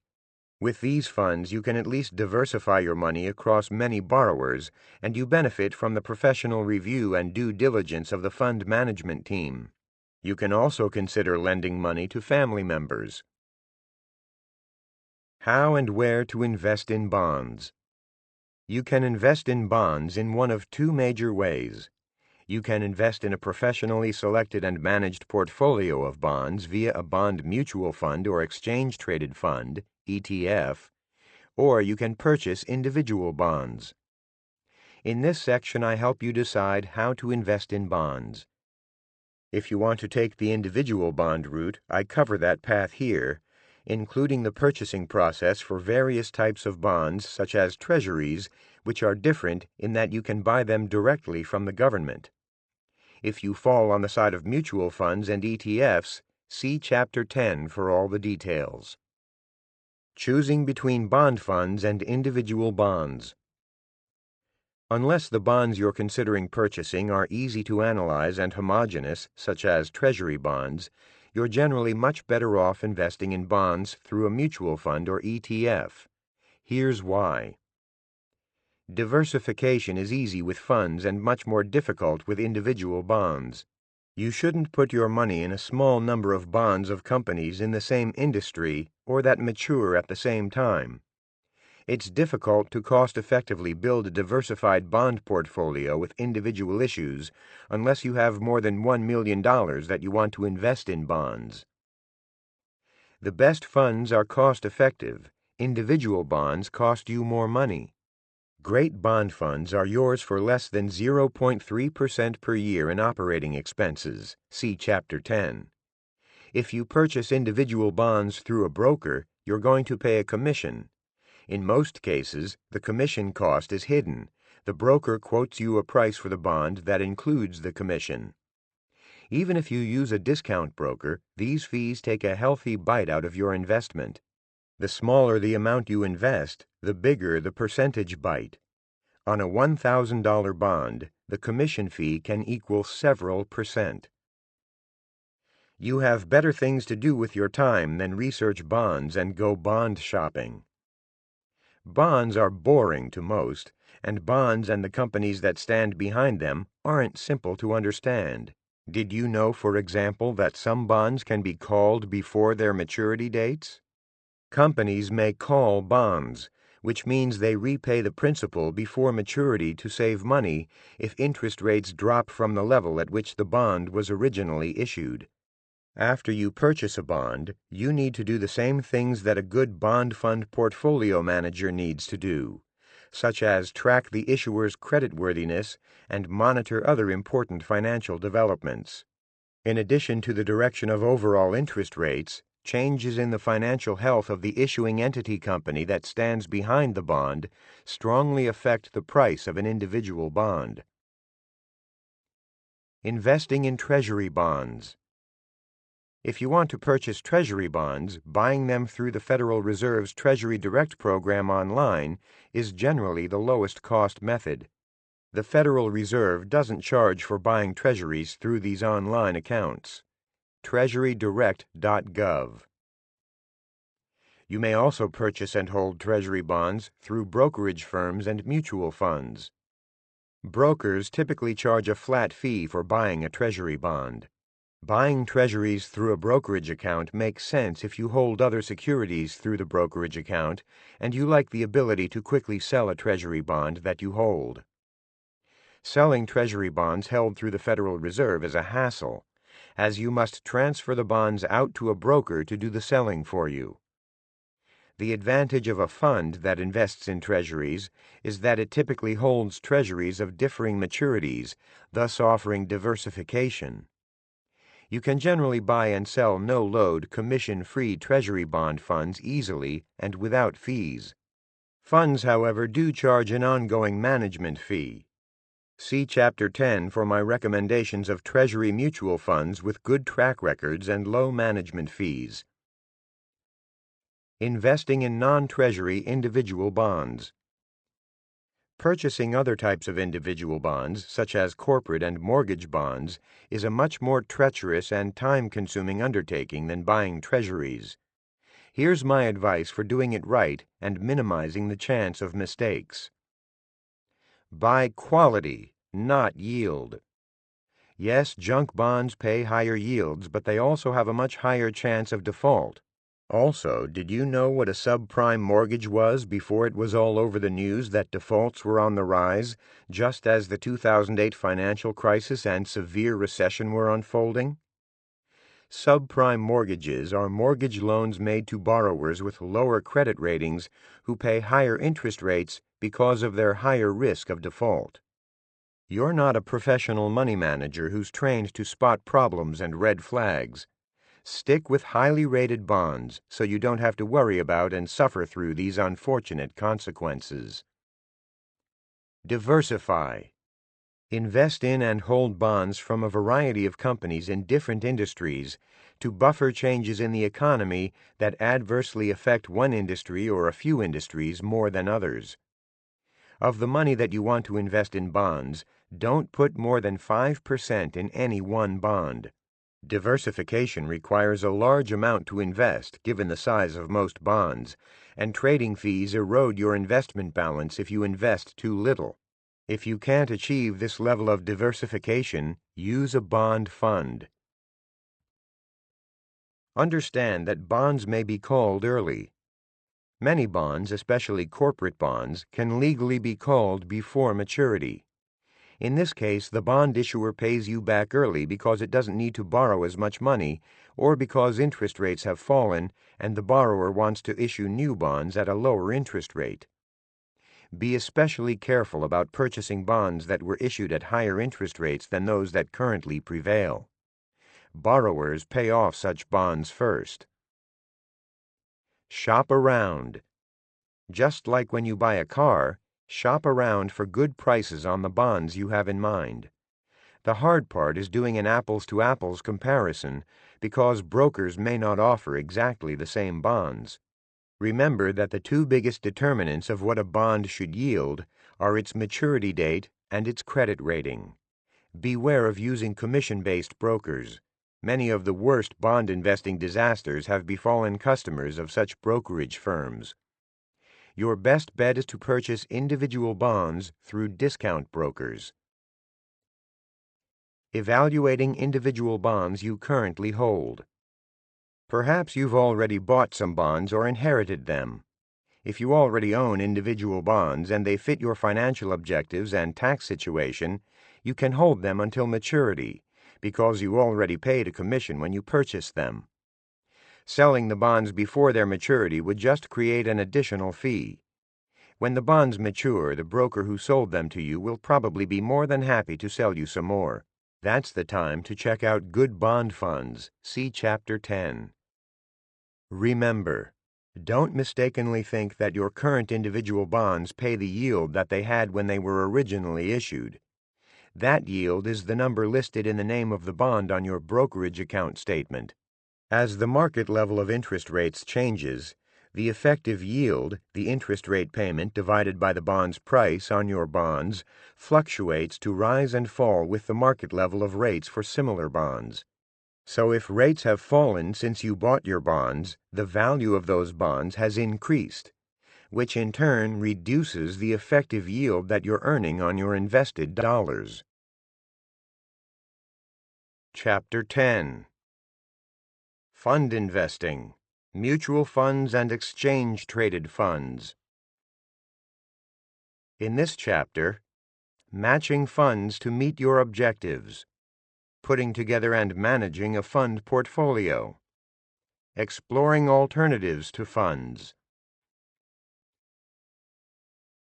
With these funds, you can at least diversify your money across many borrowers, and you benefit from the professional review and due diligence of the fund management team. You can also consider lending money to family members. How and where to invest in bonds. You can invest in bonds in one of two major ways. You can invest in a professionally selected and managed portfolio of bonds via a bond mutual fund or exchange-traded fund, ETF, or you can purchase individual bonds. In this section, I help you decide how to invest in bonds. If you want to take the individual bond route, I cover that path here, including the purchasing process for various types of bonds such as treasuries, which are different in that you can buy them directly from the government. If you fall on the side of mutual funds and ETFs, see Chapter 10 for all the details. Choosing between bond funds and individual bonds. Unless the bonds you're considering purchasing are easy to analyze and homogeneous, such as treasury bonds, you're generally much better off investing in bonds through a mutual fund or ETF. Here's why. Diversification is easy with funds and much more difficult with individual bonds. You shouldn't put your money in a small number of bonds of companies in the same industry or that mature at the same time. It's difficult to cost-effectively build a diversified bond portfolio with individual issues unless you have more than $1 million that you want to invest in bonds. The best funds are cost-effective. Individual bonds cost you more money. Great bond funds are yours for less than 0.3% per year in operating expenses. See Chapter 10. If you purchase individual bonds through a broker, you're going to pay a commission. In most cases, the commission cost is hidden. The broker quotes you a price for the bond that includes the commission. Even if you use a discount broker, these fees take a healthy bite out of your investment. The smaller the amount you invest, the bigger the percentage bite. On a $1,000 bond, the commission fee can equal several percent. You have better things to do with your time than research bonds and go bond shopping. Bonds are boring to most, and bonds and the companies that stand behind them aren't simple to understand. Did you know, for example, that some bonds can be called before their maturity dates? Companies may call bonds, which means they repay the principal before maturity to save money if interest rates drop from the level at which the bond was originally issued. After you purchase a bond, you need to do the same things that a good bond fund portfolio manager needs to do, such as track the issuer's creditworthiness and monitor other important financial developments. In addition to the direction of overall interest rates, changes in the financial health of the issuing entity company that stands behind the bond strongly affect the price of an individual bond. Investing in treasury bonds. If you want to purchase treasury bonds, buying them through the Federal Reserve's Treasury Direct program online is generally the lowest cost method. The Federal Reserve doesn't charge for buying treasuries through these online accounts. treasurydirect.gov. You may also purchase and hold treasury bonds through brokerage firms and mutual funds. Brokers typically charge a flat fee for buying a treasury bond. Buying treasuries through a brokerage account makes sense if you hold other securities through the brokerage account and you like the ability to quickly sell a treasury bond that you hold. Selling treasury bonds held through the Federal Reserve is a hassle, as you must transfer the bonds out to a broker to do the selling for you. The advantage of a fund that invests in treasuries is that it typically holds treasuries of differing maturities, thus offering diversification. You can generally buy and sell no-load, commission-free treasury bond funds easily and without fees. Funds, however, do charge an ongoing management fee. See Chapter 10 for my recommendations of treasury mutual funds with good track records and low management fees. Investing in non-treasury individual bonds. Purchasing other types of individual bonds, such as corporate and mortgage bonds, is a much more treacherous and time-consuming undertaking than buying treasuries. Here's my advice for doing it right and minimizing the chance of mistakes. Buy quality, not yield. Yes, junk bonds pay higher yields, but they also have a much higher chance of default. Also, did you know what a subprime mortgage was before it was all over the news that defaults were on the rise, just as the 2008 financial crisis and severe recession were unfolding? Subprime mortgages are mortgage loans made to borrowers with lower credit ratings who pay higher interest rates because of their higher risk of default. You're not a professional money manager who's trained to spot problems and red flags. Stick with highly rated bonds so you don't have to worry about and suffer through these unfortunate consequences. Diversify. Invest in and hold bonds from a variety of companies in different industries to buffer changes in the economy that adversely affect one industry or a few industries more than others. Of the money that you want to invest in bonds, don't put more than 5% in any one bond. Diversification requires a large amount to invest, given the size of most bonds, and trading fees erode your investment balance if you invest too little. If you can't achieve this level of diversification, use a bond fund. Understand that bonds may be called early. Many bonds, especially corporate bonds, can legally be called before maturity. In this case, the bond issuer pays you back early because it doesn't need to borrow as much money, or because interest rates have fallen and the borrower wants to issue new bonds at a lower interest rate. Be especially careful about purchasing bonds that were issued at higher interest rates than those that currently prevail. Borrowers pay off such bonds first. Shop around. Just like when you buy a car, shop around for good prices on the bonds you have in mind. The hard part is doing an apples-to-apples comparison because brokers may not offer exactly the same bonds. Remember that the two biggest determinants of what a bond should yield are its maturity date and its credit rating. Beware of using commission-based brokers. Many of the worst bond investing disasters have befallen customers of such brokerage firms. Your best bet is to purchase individual bonds through discount brokers. Evaluating individual bonds you currently hold. Perhaps you've already bought some bonds or inherited them. If you already own individual bonds and they fit your financial objectives and tax situation, you can hold them until maturity, because you already paid a commission when you purchased them. Selling the bonds before their maturity would just create an additional fee. When the bonds mature, the broker who sold them to you will probably be more than happy to sell you some more. That's the time to check out good bond funds. See Chapter 10. Remember, don't mistakenly think that your current individual bonds pay the yield that they had when they were originally issued. That yield is the number listed in the name of the bond on your brokerage account statement. As the market level of interest rates changes, the effective yield, the interest rate payment divided by the bond's price on your bonds, fluctuates to rise and fall with the market level of rates for similar bonds. So if rates have fallen since you bought your bonds, the value of those bonds has increased, which in turn reduces the effective yield that you're earning on your invested dollars. Chapter 10. Fund Investing. Mutual funds and exchange-traded funds. In this chapter, matching funds to meet your objectives, putting together and managing a fund portfolio, exploring alternatives to funds.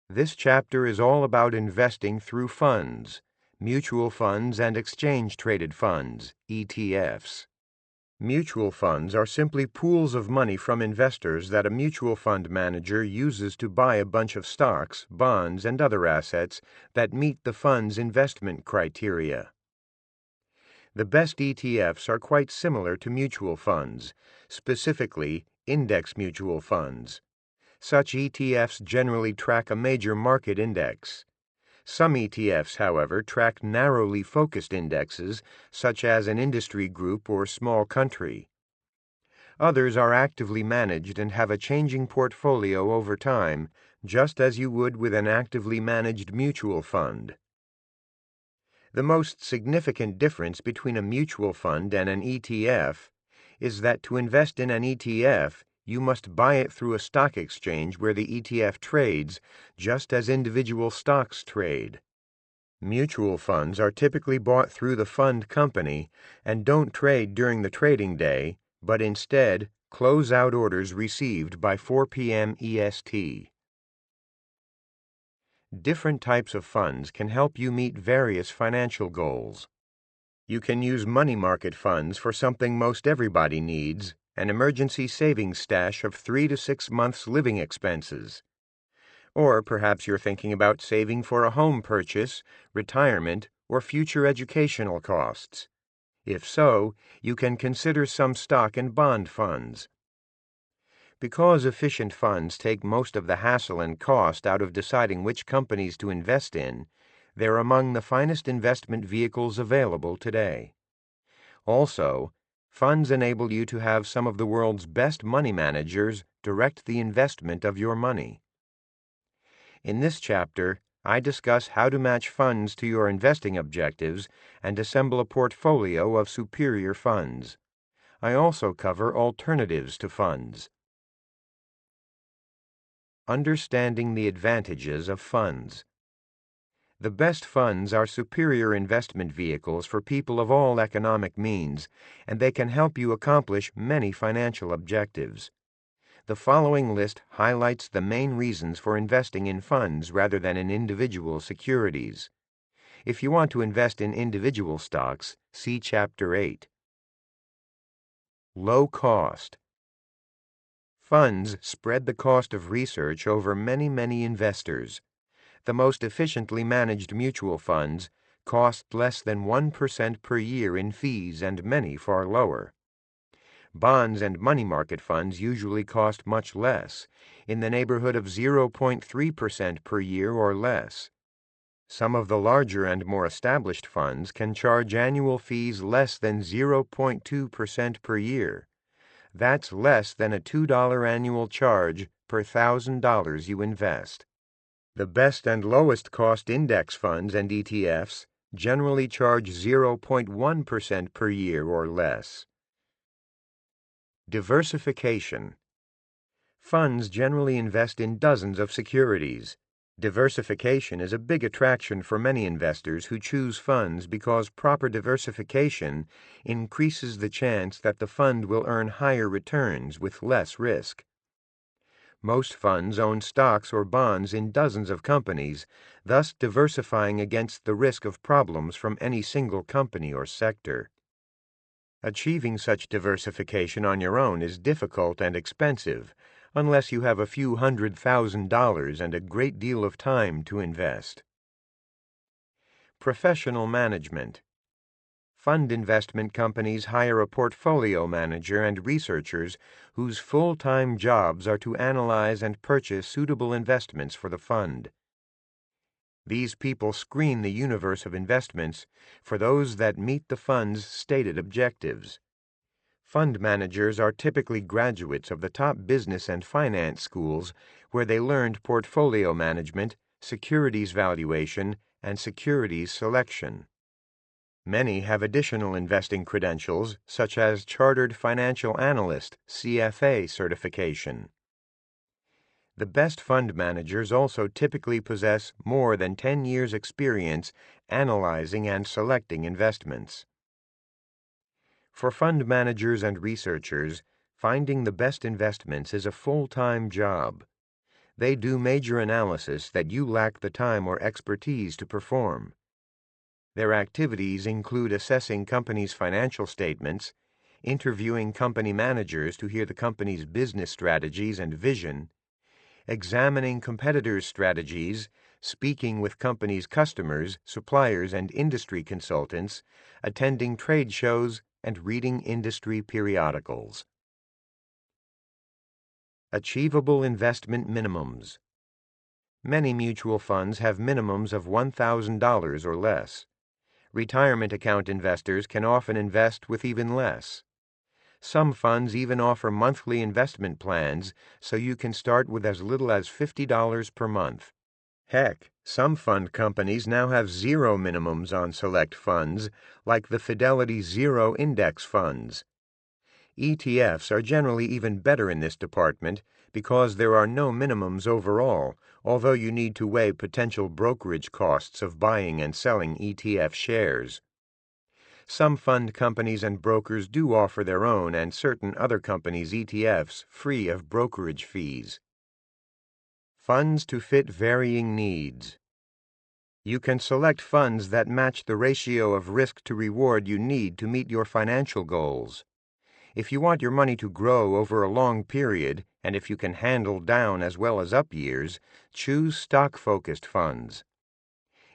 This chapter is all about investing through funds, mutual funds and exchange-traded funds, ETFs. Mutual funds are simply pools of money from investors that a mutual fund manager uses to buy a bunch of stocks, bonds, and other assets that meet the fund's investment criteria. The best ETFs are quite similar to mutual funds, specifically index mutual funds. Such ETFs generally track a major market index. Some ETFs, however, track narrowly focused indexes, such as an industry group or small country. Others are actively managed and have a changing portfolio over time, just as you would with an actively managed mutual fund. The most significant difference between a mutual fund and an ETF is that to invest in an ETF, You must buy it through a stock exchange where the ETF trades, just as individual stocks trade. Mutual funds are typically bought through the fund company and don't trade during the trading day, but instead close out orders received by 4 p.m. EST. Different types of funds can help you meet various financial goals. You can use money market funds for something most everybody needs, an emergency savings stash of 3 to 6 months' living expenses. Or perhaps you're thinking about saving for a home purchase, retirement, or future educational costs. If so, you can consider some stock and bond funds. Because efficient funds take most of the hassle and cost out of deciding which companies to invest in, they're among the finest investment vehicles available today. Also, funds enable you to have some of the world's best money managers direct the investment of your money. In this chapter, I discuss how to match funds to your investing objectives and assemble a portfolio of superior funds. I also cover alternatives to funds. Understanding the advantages of funds. The best funds are superior investment vehicles for people of all economic means, and they can help you accomplish many financial objectives. The following list highlights the main reasons for investing in funds rather than in individual securities. If you want to invest in individual stocks, see Chapter 8. Low cost. Funds spread the cost of research over many investors. The most efficiently managed mutual funds cost less than 1% per year in fees, and many far lower. Bonds and money market funds usually cost much less, in the neighborhood of 0.3% per year or less. Some of the larger and more established funds can charge annual fees less than 0.2% per year. That's less than a $2 annual charge per $1,000 you invest. The best and lowest cost index funds and ETFs generally charge 0.1% per year or less. Diversification. Funds generally invest in dozens of securities. Diversification is a big attraction for many investors who choose funds because proper diversification increases the chance that the fund will earn higher returns with less risk. Most funds own stocks or bonds in dozens of companies, thus diversifying against the risk of problems from any single company or sector. Achieving such diversification on your own is difficult and expensive, unless you have a few $100,000 and a great deal of time to invest. Professional management. Fund investment companies hire a portfolio manager and researchers whose full-time jobs are to analyze and purchase suitable investments for the fund. These people screen the universe of investments for those that meet the fund's stated objectives. Fund managers are typically graduates of the top business and finance schools where they learned portfolio management, securities valuation, and securities selection. Many have additional investing credentials, such as Chartered Financial Analyst (CFA) certification. The best fund managers also typically possess more than 10 years' experience analyzing and selecting investments. For fund managers and researchers, finding the best investments is a full-time job. They do major analysis that you lack the time or expertise to perform. Their activities include assessing companies' financial statements, interviewing company managers to hear the company's business strategies and vision, examining competitors' strategies, speaking with companies' customers, suppliers, and industry consultants, attending trade shows, and reading industry periodicals. Achievable investment minimums. Many mutual funds have minimums of $1,000 or less. Retirement account investors can often invest with even less. Some funds even offer monthly investment plans, so you can start with as little as $50 per month. Heck, some fund companies now have zero minimums on select funds, like the Fidelity Zero Index funds. ETFs are generally even better in this department because there are no minimums overall, although you need to weigh potential brokerage costs of buying and selling ETF shares. Some fund companies and brokers do offer their own and certain other companies' ETFs free of brokerage fees. Funds to fit varying needs. You can select funds that match the ratio of risk to reward you need to meet your financial goals. If you want your money to grow over a long period, and if you can handle down as well as up years, choose stock-focused funds.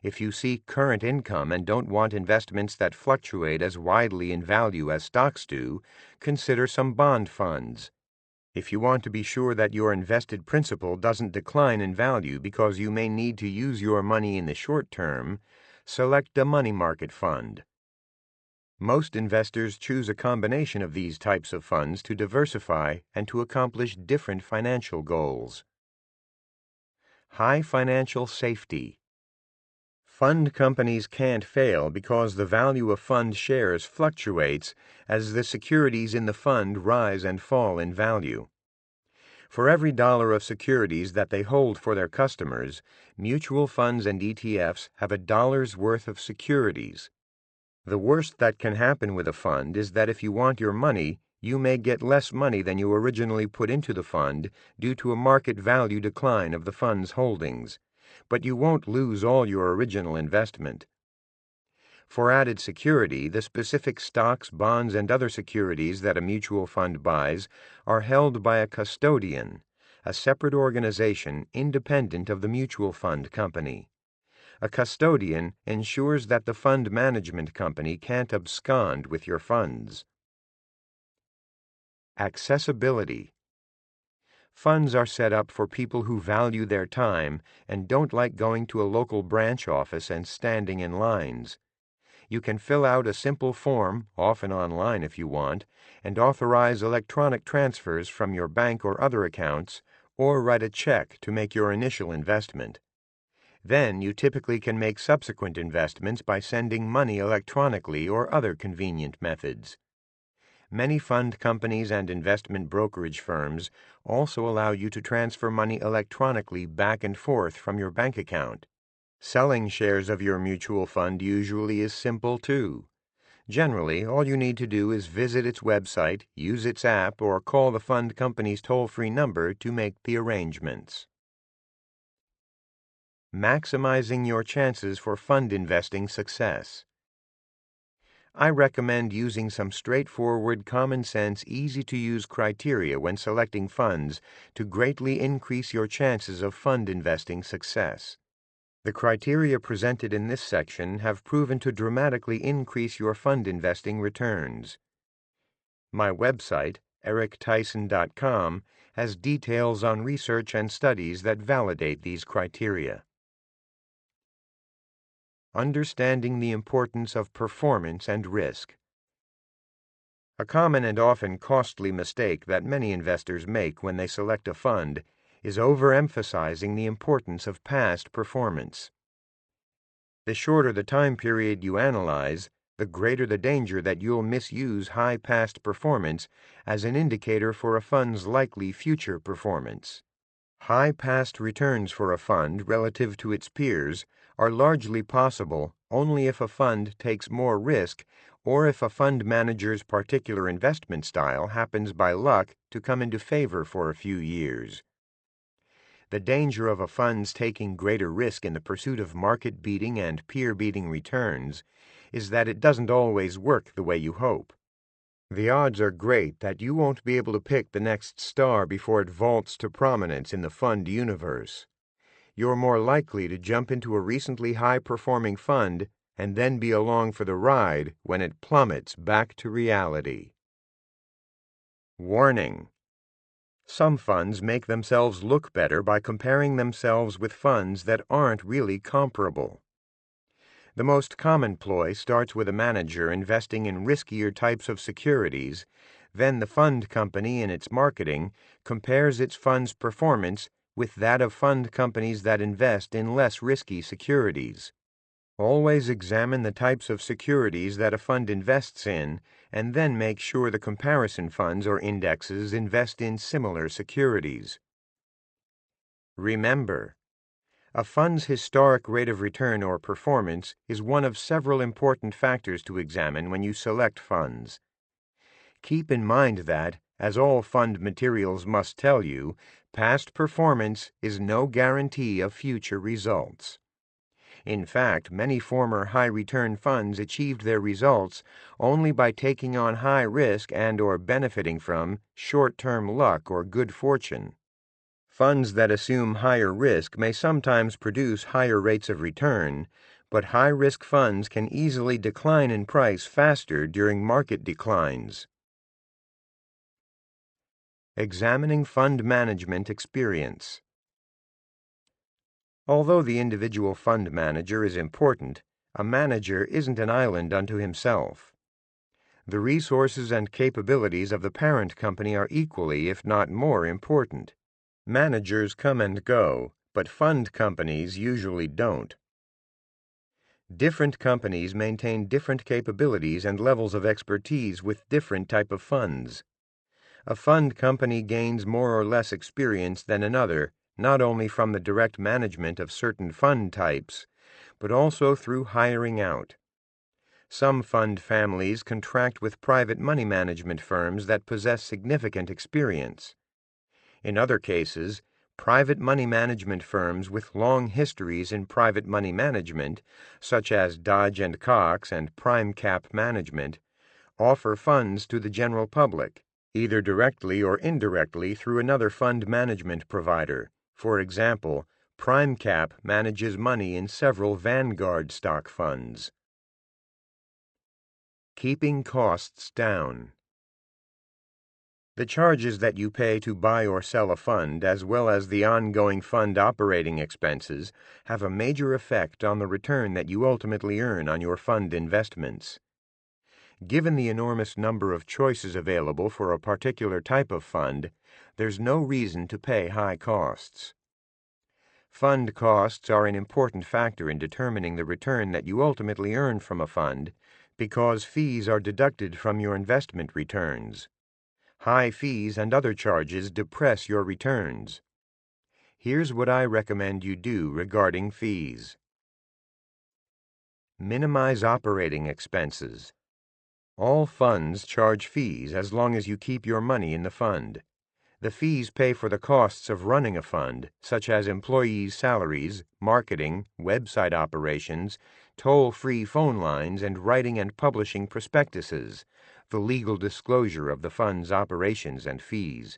If you seek current income and don't want investments that fluctuate as widely in value as stocks do, consider some bond funds. If you want to be sure that your invested principal doesn't decline in value because you may need to use your money in the short term, select a money market fund. Most investors choose a combination of these types of funds to diversify and to accomplish different financial goals. High financial safety. Fund companies can't fail because the value of fund shares fluctuates as the securities in the fund rise and fall in value. For every dollar of securities that they hold for their customers, mutual funds and ETFs have a dollar's worth of securities. The worst that can happen with a fund is that if you want your money, you may get less money than you originally put into the fund due to a market value decline of the fund's holdings, but you won't lose all your original investment. For added security, the specific stocks, bonds, and other securities that a mutual fund buys are held by a custodian, a separate organization independent of the mutual fund company. A custodian ensures that the fund management company can't abscond with your funds. Accessibility. Funds are set up for people who value their time and don't like going to a local branch office and standing in lines. You can fill out a simple form, often online if you want, and authorize electronic transfers from your bank or other accounts, or write a check to make your initial investment. Then you typically can make subsequent investments by sending money electronically or other convenient methods. Many fund companies and investment brokerage firms also allow you to transfer money electronically back and forth from your bank account. Selling shares of your mutual fund usually is simple too. Generally, all you need to do is visit its website, use its app, or call the fund company's toll-free number to make the arrangements. Maximizing your chances for fund investing success. I recommend using some straightforward, common-sense, easy-to-use criteria when selecting funds to greatly increase your chances of fund investing success. The criteria presented in this section have proven to dramatically increase your fund investing returns. My website, erictyson.com, has details on research and studies that validate these criteria. Understanding the importance of performance and risk. A common and often costly mistake that many investors make when they select a fund is overemphasizing the importance of past performance. The shorter the time period you analyze, the greater the danger that you'll misuse high past performance as an indicator for a fund's likely future performance. High past returns for a fund relative to its peers are largely possible only if a fund takes more risk or if a fund manager's particular investment style happens by luck to come into favor for a few years. The danger of a fund's taking greater risk in the pursuit of market-beating and peer-beating returns is that it doesn't always work the way you hope. The odds are great that you won't be able to pick the next star before it vaults to prominence in the fund universe. You're more likely to jump into a recently high-performing fund and then be along for the ride when it plummets back to reality. Warning: some funds make themselves look better by comparing themselves with funds that aren't really comparable. The most common ploy starts with a manager investing in riskier types of securities. Then the fund company, in its marketing, compares its fund's performance with that of fund companies that invest in less risky securities. Always examine the types of securities that a fund invests in, and then make sure the comparison funds or indexes invest in similar securities. Remember, a fund's historic rate of return or performance is one of several important factors to examine when you select funds. Keep in mind that, as all fund materials must tell you, past performance is no guarantee of future results. In fact, many former high-return funds achieved their results only by taking on high risk and/or benefiting from short-term luck or good fortune. Funds that assume higher risk may sometimes produce higher rates of return, but high-risk funds can easily decline in price faster during market declines. Examining fund management experience. Although the individual fund manager is important, a manager isn't an island unto himself. The resources and capabilities of the parent company are equally, if not more, important. Managers come and go, but fund companies usually don't. Different companies maintain different capabilities and levels of expertise with different type of funds. A fund company gains more or less experience than another, not only from the direct management of certain fund types, but also through hiring out. Some fund families contract with private money management firms that possess significant experience. In other cases, private money management firms with long histories in private money management, such as Dodge & Cox and PrimeCap Management, offer funds to the general public, either directly or indirectly through another fund management provider. For example, PrimeCap manages money in several Vanguard stock funds. Keeping costs down. The charges that you pay to buy or sell a fund, as well as the ongoing fund operating expenses, have a major effect on the return that you ultimately earn on your fund investments. Given the enormous number of choices available for a particular type of fund, there's no reason to pay high costs. Fund costs are an important factor in determining the return that you ultimately earn from a fund because fees are deducted from your investment returns. High fees and other charges depress your returns. Here's what I recommend you do regarding fees. Minimize operating expenses. All funds charge fees as long as you keep your money in the fund. The fees pay for the costs of running a fund, such as employees' salaries, marketing, website operations, toll-free phone lines, and writing and publishing prospectuses, the legal disclosure of the fund's operations and fees.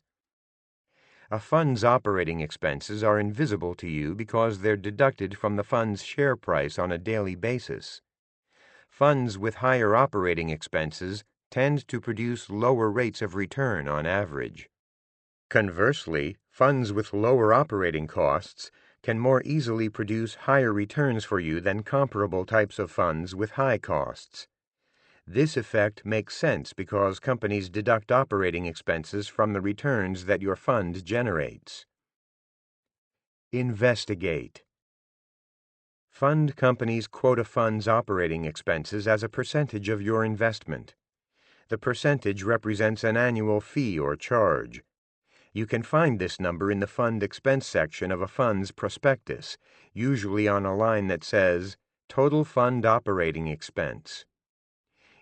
A fund's operating expenses are invisible to you because they're deducted from the fund's share price on a daily basis. Funds with higher operating expenses tend to produce lower rates of return on average. Conversely, funds with lower operating costs can more easily produce higher returns for you than comparable types of funds with high costs. This effect makes sense because companies deduct operating expenses from the returns that your fund generates. Investigate. Fund companies quote a fund's operating expenses as a percentage of your investment. The percentage represents an annual fee or charge. You can find this number in the fund expense section of a fund's prospectus, usually on a line that says, Total Fund Operating Expense.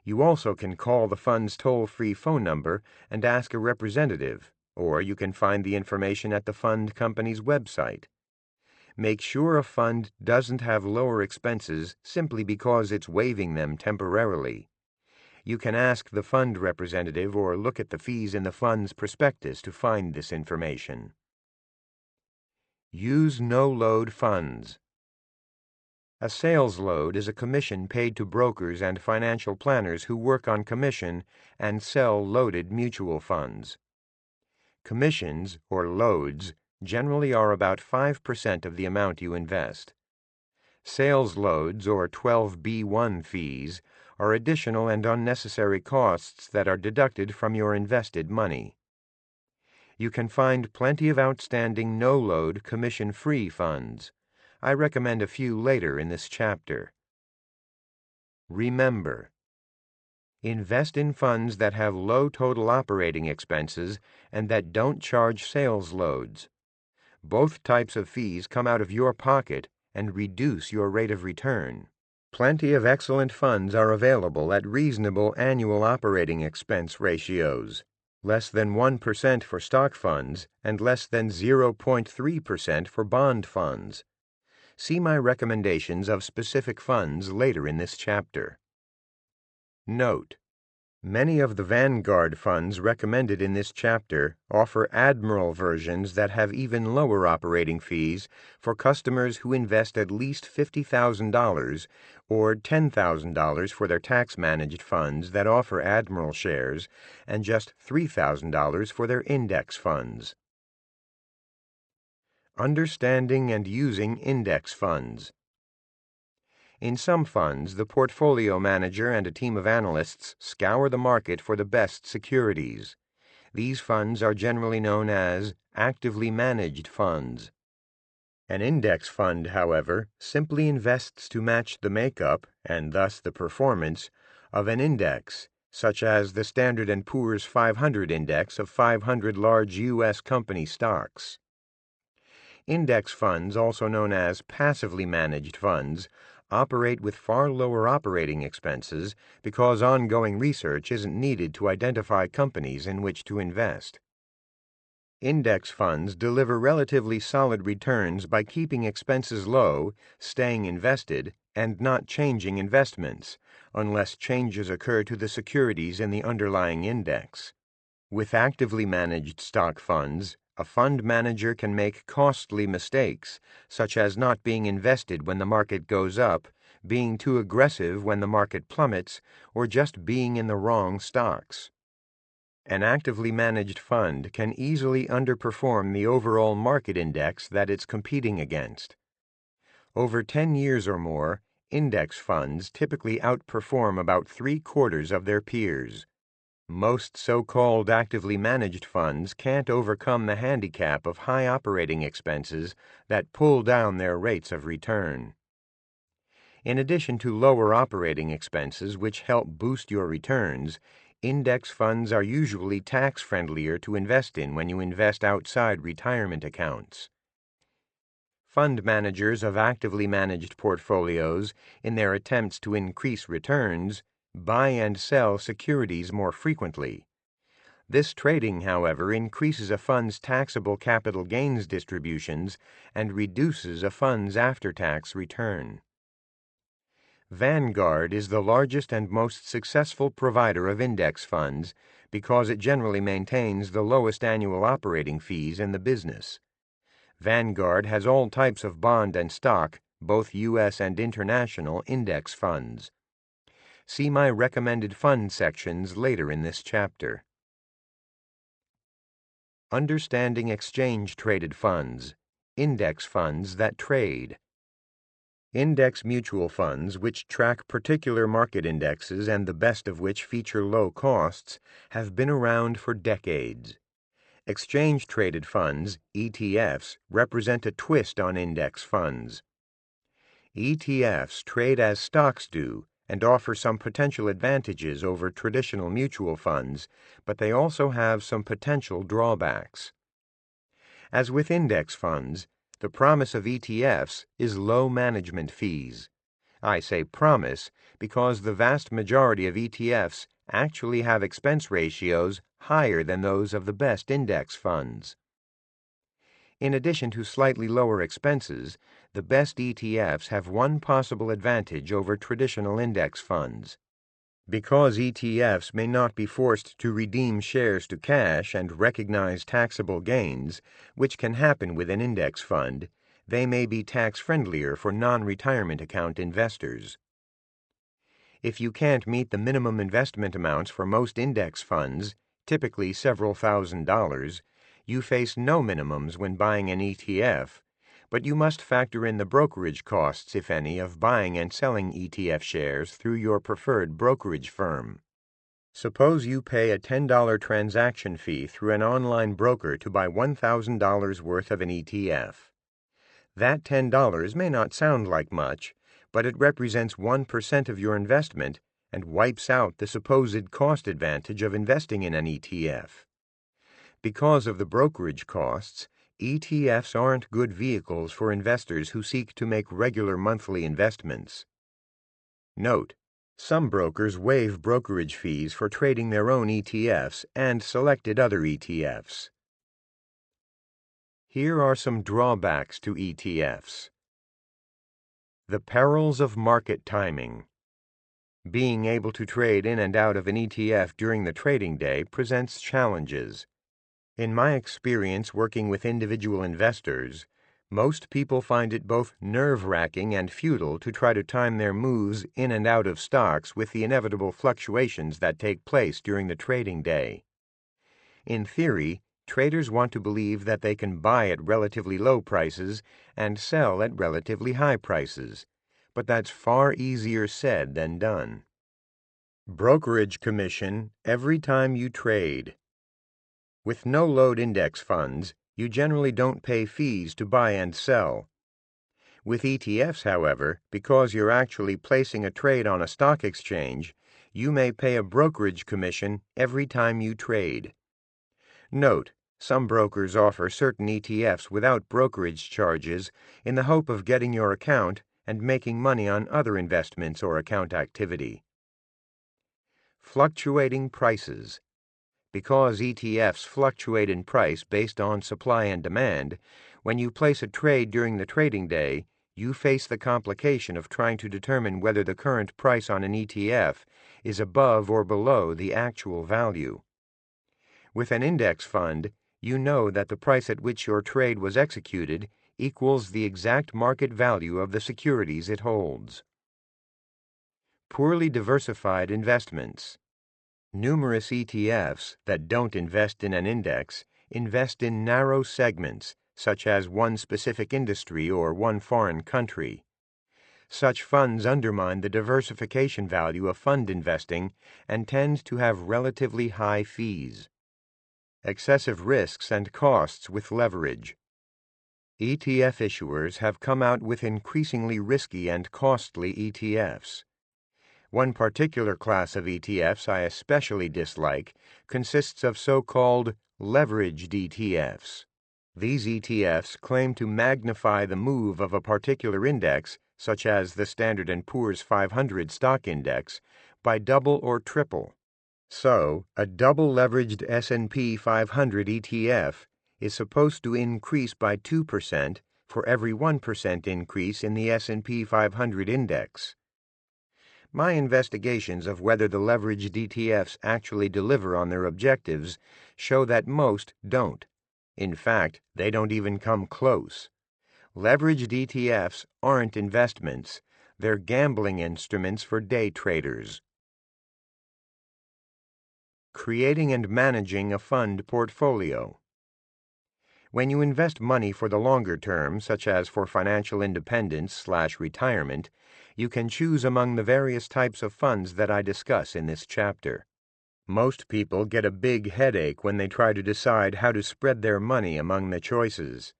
You also can call the fund's toll-free phone number and ask a representative, or you can find the information at the fund company's website. Make sure a fund doesn't have lower expenses simply because it's waiving them temporarily. You can ask the fund representative or look at the fees in the fund's prospectus to find this information. Use no-load funds. A sales load is a commission paid to brokers and financial planners who work on commission and sell loaded mutual funds. Commissions, or loads, generally are about 5% of the amount you invest. Sales loads, or 12b-1 fees, are additional and unnecessary costs that are deducted from your invested money. You can find plenty of outstanding no-load commission-free funds. I recommend a few later in this chapter. Remember, invest in funds that have low total operating expenses and that don't charge sales loads. Both types of fees come out of your pocket and reduce your rate of return. Plenty of excellent funds are available at reasonable annual operating expense ratios, less than 1% for stock funds and less than 0.3% for bond funds. See my recommendations of specific funds later in this chapter. Note: many of the Vanguard funds recommended in this chapter offer Admiral versions that have even lower operating fees for customers who invest at least $50,000 or $10,000 for their tax-managed funds that offer Admiral shares and just $3,000 for their index funds. Understanding and using index funds. In some funds, the portfolio manager and a team of analysts scour the market for the best securities. These funds are generally known as actively managed funds. An index fund, however, simply invests to match the makeup, and thus the performance, of an index, such as the Standard & Poor's 500 index of 500 large U.S. company stocks. Index funds, also known as passively managed funds, operate with far lower operating expenses because ongoing research isn't needed to identify companies in which to invest. Index funds deliver relatively solid returns by keeping expenses low, staying invested, and not changing investments, unless changes occur to the securities in the underlying index. With actively managed stock funds, a fund manager can make costly mistakes, such as not being invested when the market goes up, being too aggressive when the market plummets, or just being in the wrong stocks. An actively managed fund can easily underperform the overall market index that it's competing against. Over 10 years or more, index funds typically outperform about 3/4 of their peers. Most so-called actively managed funds can't overcome the handicap of high operating expenses that pull down their rates of return. In addition to lower operating expenses which help boost your returns, index funds are usually tax-friendlier to invest in when you invest outside retirement accounts. Fund managers of actively managed portfolios, in their attempts to increase returns, buy and sell securities more frequently. This trading, however, increases a fund's taxable capital gains distributions and reduces a fund's after-tax return. Vanguard is the largest and most successful provider of index funds because it generally maintains the lowest annual operating fees in the business. Vanguard has all types of bond and stock, both U.S. and international index funds. See my recommended fund sections later in this chapter. Understanding exchange-traded funds, index funds that trade. Index mutual funds, which track particular market indexes and the best of which feature low costs, have been around for decades. Exchange-traded funds, ETFs, represent a twist on index funds. ETFs trade as stocks do and offer some potential advantages over traditional mutual funds, but they also have some potential drawbacks. As with index funds, the promise of ETFs is low management fees. I say promise because the vast majority of ETFs actually have expense ratios higher than those of the best index funds. In addition to slightly lower expenses, the best ETFs have one possible advantage over traditional index funds. Because ETFs may not be forced to redeem shares to cash and recognize taxable gains, which can happen with an index fund, they may be tax-friendlier for non-retirement account investors. If you can't meet the minimum investment amounts for most index funds, typically several $1,000s, you face no minimums when buying an ETF, but you must factor in the brokerage costs, if any, of buying and selling ETF shares through your preferred brokerage firm. Suppose you pay a $10 transaction fee through an online broker to buy $1,000 worth of an ETF. That $10 may not sound like much, but it represents 1% of your investment and wipes out the supposed cost advantage of investing in an ETF. Because of the brokerage costs, ETFs aren't good vehicles for investors who seek to make regular monthly investments. Note: some brokers waive brokerage fees for trading their own ETFs and selected other ETFs. Here are some drawbacks to ETFs. The perils of market timing. Being able to trade in and out of an ETF during the trading day presents challenges. In my experience working with individual investors, most people find it both nerve-wracking and futile to try to time their moves in and out of stocks with the inevitable fluctuations that take place during the trading day. In theory, traders want to believe that they can buy at relatively low prices and sell at relatively high prices, but that's far easier said than done. Brokerage commission every time you trade. With no-load index funds, you generally don't pay fees to buy and sell. With ETFs, however, because you're actually placing a trade on a stock exchange, you may pay a brokerage commission every time you trade. Note: some brokers offer certain ETFs without brokerage charges in the hope of getting your account and making money on other investments or account activity. Fluctuating prices. Because ETFs fluctuate in price based on supply and demand, when you place a trade during the trading day, you face the complication of trying to determine whether the current price on an ETF is above or below the actual value. With an index fund, you know that the price at which your trade was executed equals the exact market value of the securities it holds. Poorly diversified investments. Numerous ETFs that don't invest in an index invest in narrow segments, such as one specific industry or one foreign country. Such funds undermine the diversification value of fund investing and tend to have relatively high fees. Excessive risks and costs with leverage. ETF issuers have come out with increasingly risky and costly ETFs. One particular class of ETFs I especially dislike consists of so-called leveraged ETFs. These ETFs claim to magnify the move of a particular index, such as the Standard & Poor's 500 stock index, by double or triple. So, a double-leveraged S&P 500 ETF is supposed to increase by 2% for every 1% increase in the S&P 500 index. My investigations of whether the leveraged ETFs actually deliver on their objectives show that most don't. In fact, they don't even come close. Leveraged ETFs aren't investments. They're gambling instruments for day traders. Creating and managing a fund portfolio. When you invest money for the longer term, such as for financial independence/retirement, you can choose among the various types of funds that I discuss in this chapter. Most people get a big headache when they try to decide how to spread their money among the choices.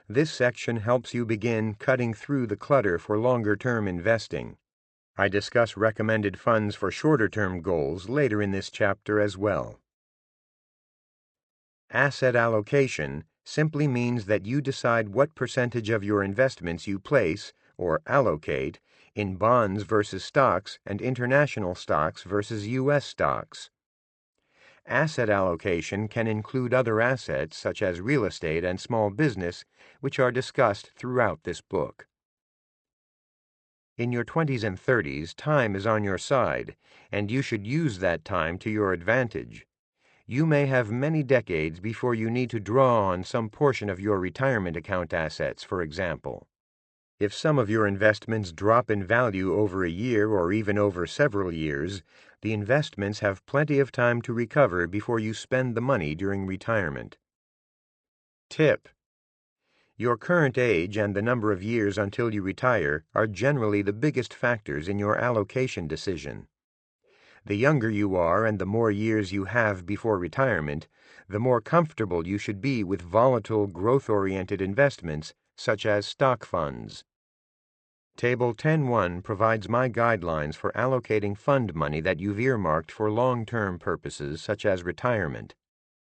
This section helps you begin cutting through the clutter for longer-term investing. I discuss recommended funds for shorter-term goals later in this chapter as well. Asset allocation simply means that you decide what percentage of your investments you place, or allocate, in bonds versus stocks and international stocks versus U.S. stocks. Asset allocation can include other assets such as real estate and small business, which are discussed throughout this book. In your 20s and 30s, time is on your side, and you should use that time to your advantage. You may have many decades before you need to draw on some portion of your retirement account assets, for example. If some of your investments drop in value over a year or even over several years, the investments have plenty of time to recover before you spend the money during retirement. Tip: your current age and the number of years until you retire are generally the biggest factors in your allocation decision. The younger you are and the more years you have before retirement, the more comfortable you should be with volatile, growth-oriented investments such as stock funds. Table 10.1 provides my guidelines for allocating fund money that you've earmarked for long-term purposes such as retirement.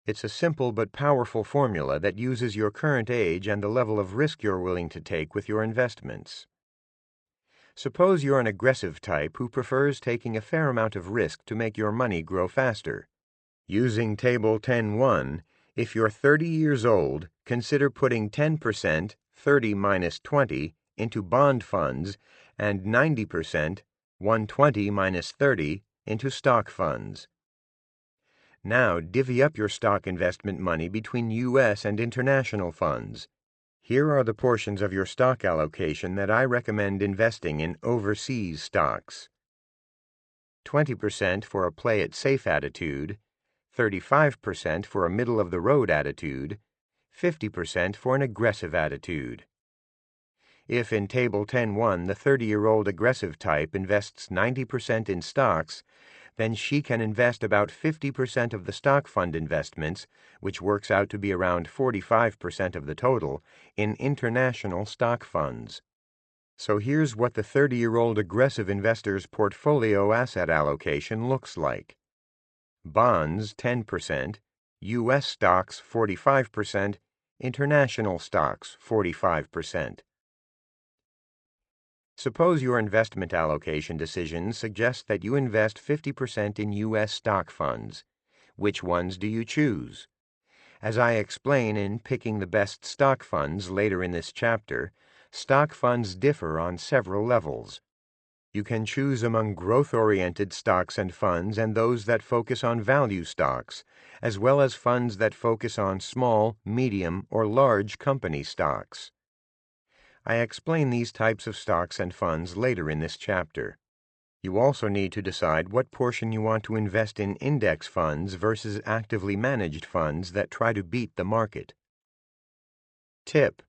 It's a simple but powerful formula that uses your current age and the level of risk you're willing to take with your investments. Suppose you're an aggressive type who prefers taking a fair amount of risk to make your money grow faster. Using Table 10.1, if you're 30 years old, consider putting 10%, 30 minus 20, into bond funds and 90%, 120 minus 30, into stock funds. Now divvy up your stock investment money between U.S. and international funds. Here are the portions of your stock allocation that I recommend investing in overseas stocks. 20% for a play-it-safe attitude, 35% for a middle-of-the-road attitude, 50% for an aggressive attitude. If in Table 10.1 the 30-year-old aggressive type invests 90% in stocks, then she can invest about 50% of the stock fund investments, which works out to be around 45% of the total, in international stock funds. So here's what the 30-year-old aggressive investor's portfolio asset allocation looks like. Bonds 10%, U.S. stocks 45%, international stocks 45%. Suppose your investment allocation decision suggests that you invest 50% in U.S. stock funds. Which ones do you choose? As I explain in Picking the Best Stock Funds later in this chapter, stock funds differ on several levels. You can choose among growth-oriented stocks and funds and those that focus on value stocks, as well as funds that focus on small, medium, or large company stocks. I explain these types of stocks and funds later in this chapter. You also need to decide what portion you want to invest in index funds versus actively managed funds that try to beat the market. Tip: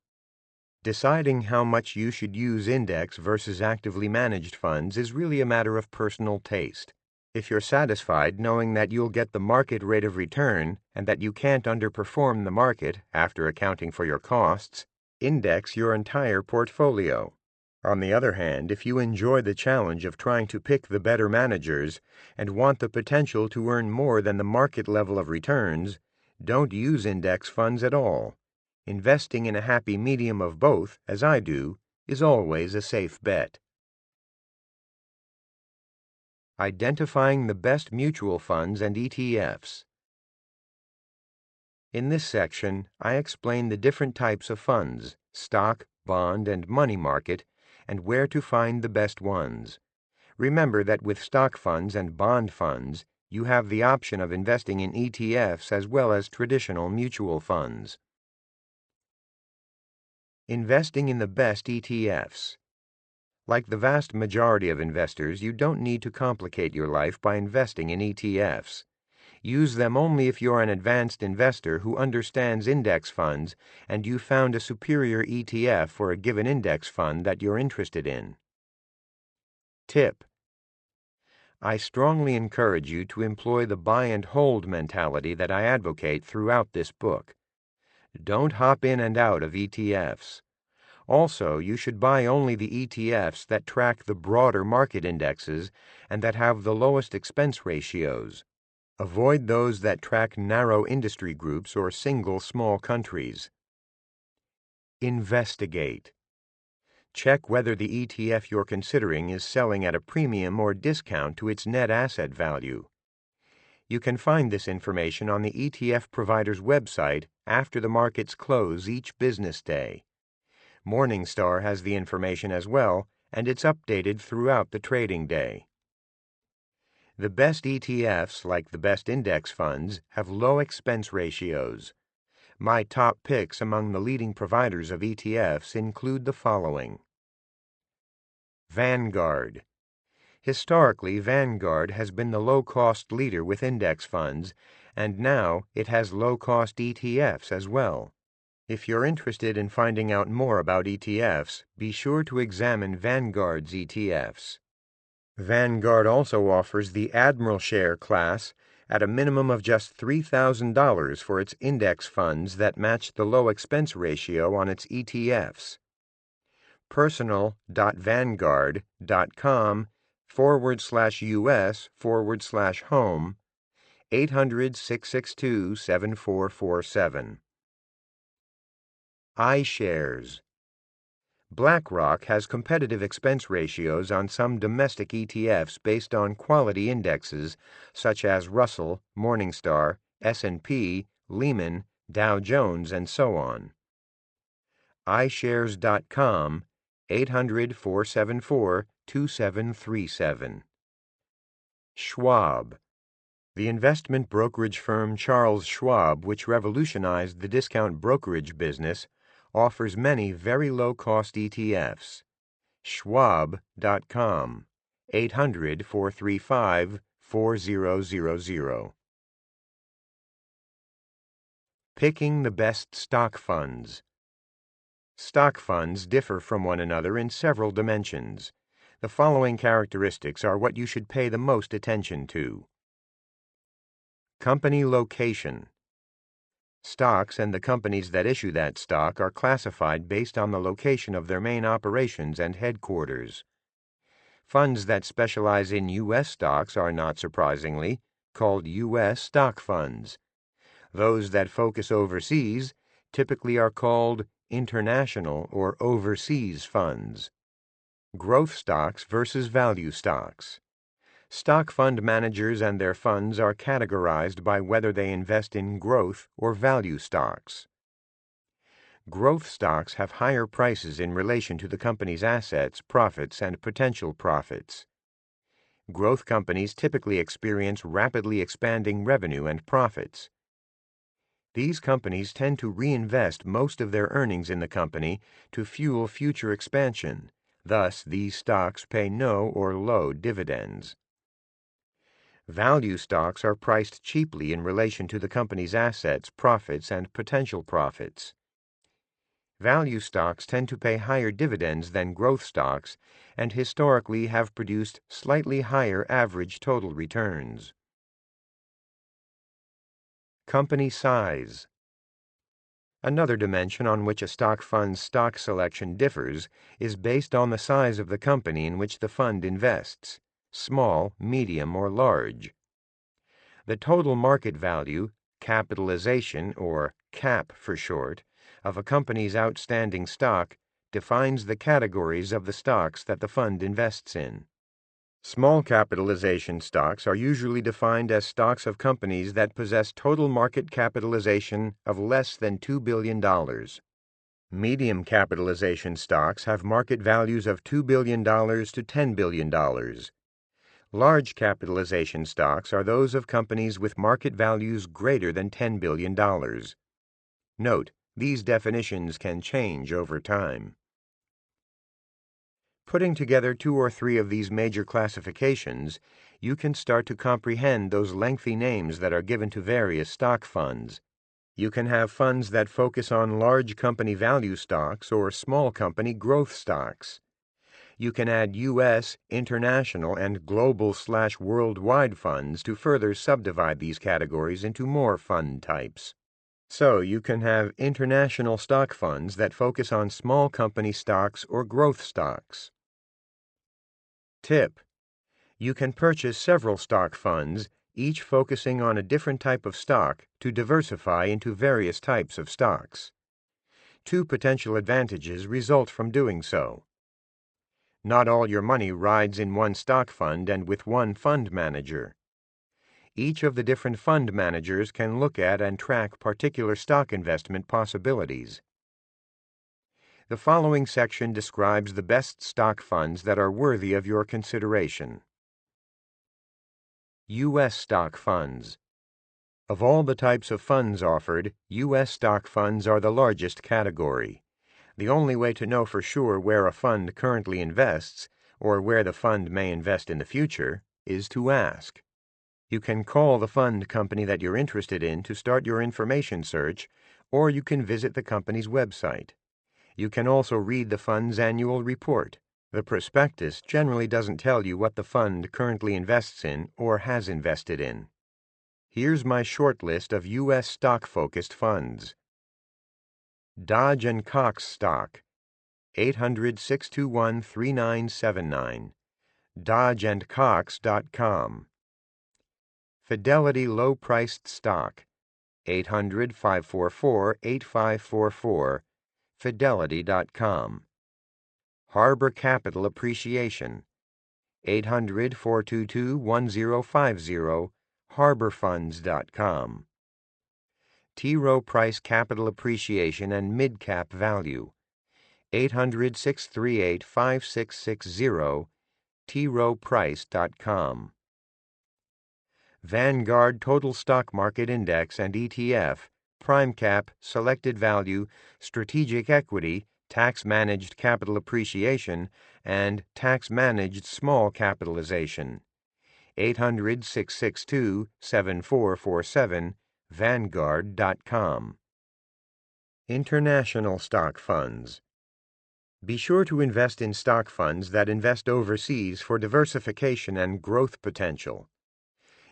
deciding how much you should use index versus actively managed funds is really a matter of personal taste. If you're satisfied knowing that you'll get the market rate of return and that you can't underperform the market after accounting for your costs, index your entire portfolio. On the other hand, if you enjoy the challenge of trying to pick the better managers and want the potential to earn more than the market level of returns, don't use index funds at all. Investing in a happy medium of both, as I do, is always a safe bet. Identifying the best mutual funds and ETFs. In this section, I explain the different types of funds, stock, bond, and money market, and where to find the best ones. Remember that with stock funds and bond funds, you have the option of investing in ETFs as well as traditional mutual funds. Investing in the best ETFs. Like the vast majority of investors, you don't need to complicate your life by investing in ETFs. Use them only if you're an advanced investor who understands index funds and you found a superior ETF for a given index fund that you're interested in. Tip: I strongly encourage you to employ the buy and hold mentality that I advocate throughout this book. Don't hop in and out of ETFs. Also, you should buy only the ETFs that track the broader market indexes and that have the lowest expense ratios. Avoid those that track narrow industry groups or single small countries. Investigate. Check whether the ETF you're considering is selling at a premium or discount to its net asset value. You can find this information on the ETF provider's website after the markets close each business day. Morningstar has the information as well, and it's updated throughout the trading day. The best ETFs, like the best index funds, have low expense ratios. My top picks among the leading providers of ETFs include the following. Vanguard. Historically, Vanguard has been the low-cost leader with index funds, and now it has low-cost ETFs as well. If you're interested in finding out more about ETFs, be sure to examine Vanguard's ETFs. Vanguard also offers the Admiral Share class at a minimum of just $3,000 for its index funds that match the low expense ratio on its ETFs. personal.vanguard.com/US/home 800-662-7447. iShares. BlackRock has competitive expense ratios on some domestic ETFs based on quality indexes such as Russell, Morningstar, S&P, Lehman, Dow Jones, and so on. iShares.com, 800-474-2737. Schwab. The investment brokerage firm Charles Schwab, which revolutionized the discount brokerage business, offers many very low-cost ETFs. Schwab.com, 800-435-4000. Picking the best stock funds. Stock funds differ from one another in several dimensions. The following characteristics are what you should pay the most attention to. Company location. Stocks and the companies that issue that stock are classified based on the location of their main operations and headquarters. Funds that specialize in U.S. stocks are, not surprisingly, called U.S. stock funds. Those that focus overseas typically are called international or overseas funds. Growth stocks versus value stocks. Stock fund managers and their funds are categorized by whether they invest in growth or value stocks. Growth stocks have higher prices in relation to the company's assets, profits, and potential profits. Growth companies typically experience rapidly expanding revenue and profits. These companies tend to reinvest most of their earnings in the company to fuel future expansion. Thus, these stocks pay no or low dividends. Value stocks are priced cheaply in relation to the company's assets, profits, and potential profits. Value stocks tend to pay higher dividends than growth stocks and historically have produced slightly higher average total returns. Company size. Another dimension on which a stock fund's stock selection differs is based on the size of the company in which the fund invests, small, medium, or large. The total market value, capitalization, or cap for short, of a company's outstanding stock defines the categories of the stocks that the fund invests in. Small capitalization stocks are usually defined as stocks of companies that possess total market capitalization of less than $2 billion. Medium capitalization stocks have market values of $2 billion to $10 billion. Large capitalization stocks are those of companies with market values greater than $10 billion. Note, these definitions can change over time. Putting together two or three of these major classifications, you can start to comprehend those lengthy names that are given to various stock funds. You can have funds that focus on large company value stocks or small company growth stocks. You can add U.S., international, and global/worldwide funds to further subdivide these categories into more fund types. So you can have international stock funds that focus on small company stocks or growth stocks. Tip: you can purchase several stock funds, each focusing on a different type of stock, to diversify into various types of stocks. Two potential advantages result from doing so. Not all your money rides in one stock fund and with one fund manager. Each of the different fund managers can look at and track particular stock investment possibilities. The following section describes the best stock funds that are worthy of your consideration. U.S. stock funds. Of all the types of funds offered, U.S. stock funds are the largest category. The only way to know for sure where a fund currently invests, or where the fund may invest in the future, is to ask. You can call the fund company that you're interested in to start your information search, or you can visit the company's website. You can also read the fund's annual report. The prospectus generally doesn't tell you what the fund currently invests in or has invested in. Here's my short list of U.S. stock-focused funds. Dodge & Cox stock, 800-621-3979, dodgeandcox.com. Fidelity Low-Priced Stock, 800-544-8544, fidelity.com. Harbor Capital Appreciation, 800-422-1050, harborfunds.com. T. Rowe Price Capital Appreciation and Mid-Cap Value, 800-638-5660, troweprice.com. Vanguard Total Stock Market Index and ETF, Prime Cap, Selected Value, Strategic Equity, Tax-Managed Capital Appreciation, and Tax-Managed Small Capitalization, 800-662-7447, vanguard.com. International Stock Funds. Be sure to invest in stock funds that invest overseas for diversification and growth potential.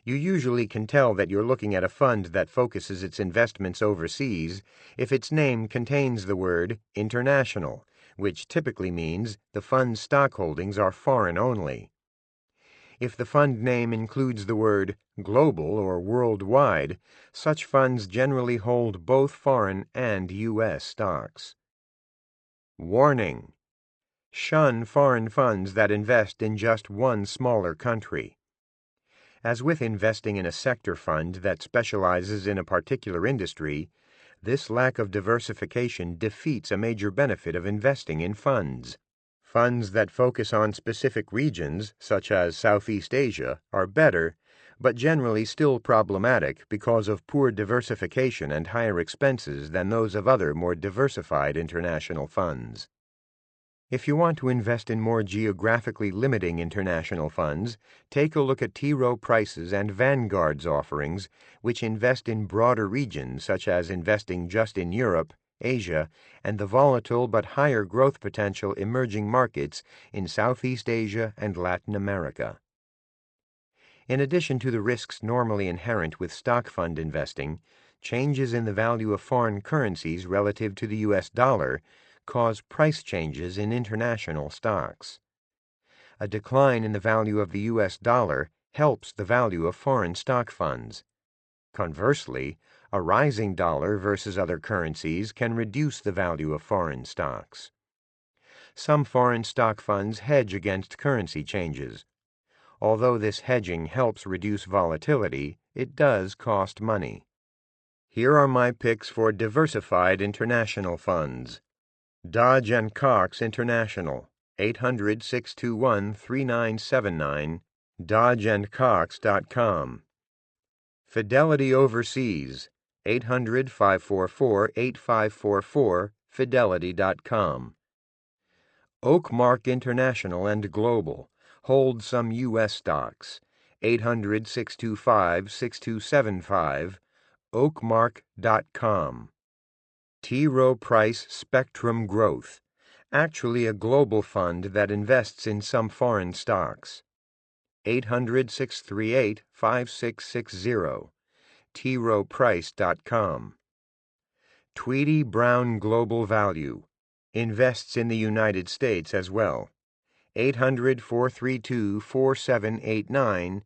You usually can tell that you're looking at a fund that focuses its investments overseas if its name contains the word international, which typically means the fund's stock holdings are foreign only. If the fund name includes the word global or worldwide, such funds generally hold both foreign and U.S. stocks. Warning: shun foreign funds that invest in just one smaller country. As with investing in a sector fund that specializes in a particular industry, this lack of diversification defeats a major benefit of investing in funds. Funds that focus on specific regions, such as Southeast Asia, are better, but generally still problematic because of poor diversification and higher expenses than those of other more diversified international funds. If you want to invest in more geographically limiting international funds, take a look at T. Rowe Price's and Vanguard's offerings, which invest in broader regions such as investing just in Europe, Asia, and the volatile but higher growth potential emerging markets in Southeast Asia and Latin America. In addition to the risks normally inherent with stock fund investing, changes in the value of foreign currencies relative to the U.S. dollar cause price changes in international stocks. A decline in the value of the U.S. dollar helps the value of foreign stock funds. Conversely, a rising dollar versus other currencies can reduce the value of foreign stocks. Some foreign stock funds hedge against currency changes. Although this hedging helps reduce volatility, it does cost money. Here are my picks for diversified international funds. Dodge & Cox International, 800-621-3979, dodgeandcox.com. Fidelity Overseas, 800-544-8544, fidelity.com. Oakmark International and Global holds some U.S. stocks, 800-625-6275, oakmark.com. T. Rowe Price Spectrum Growth, actually a global fund that invests in some foreign stocks, 800-638-5660, troweprice.com. Tweedy Brown Global Value, invests in the United States as well, 800-432-4789,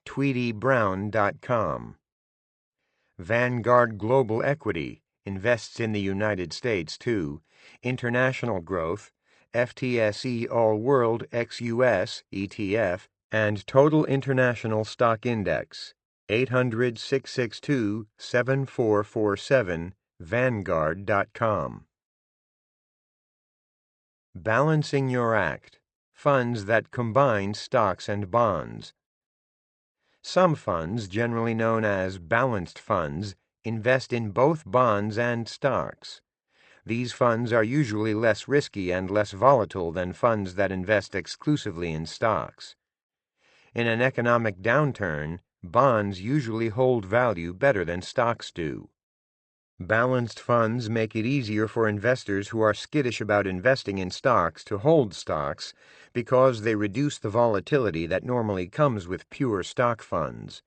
tweedybrown.com. Vanguard Global Equity, invests in the United States too, International Growth, FTSE All World ex-US ETF, and Total International Stock Index, 800-662-7447, vanguard.com. Balancing Your Act, funds that combine stocks and bonds. Some funds, generally known as balanced funds, invest in both bonds and stocks. These funds are usually less risky and less volatile than funds that invest exclusively in stocks. In an economic downturn, bonds usually hold value better than stocks do. Balanced funds make it easier for investors who are skittish about investing in stocks to hold stocks because they reduce the volatility that normally comes with pure stock funds.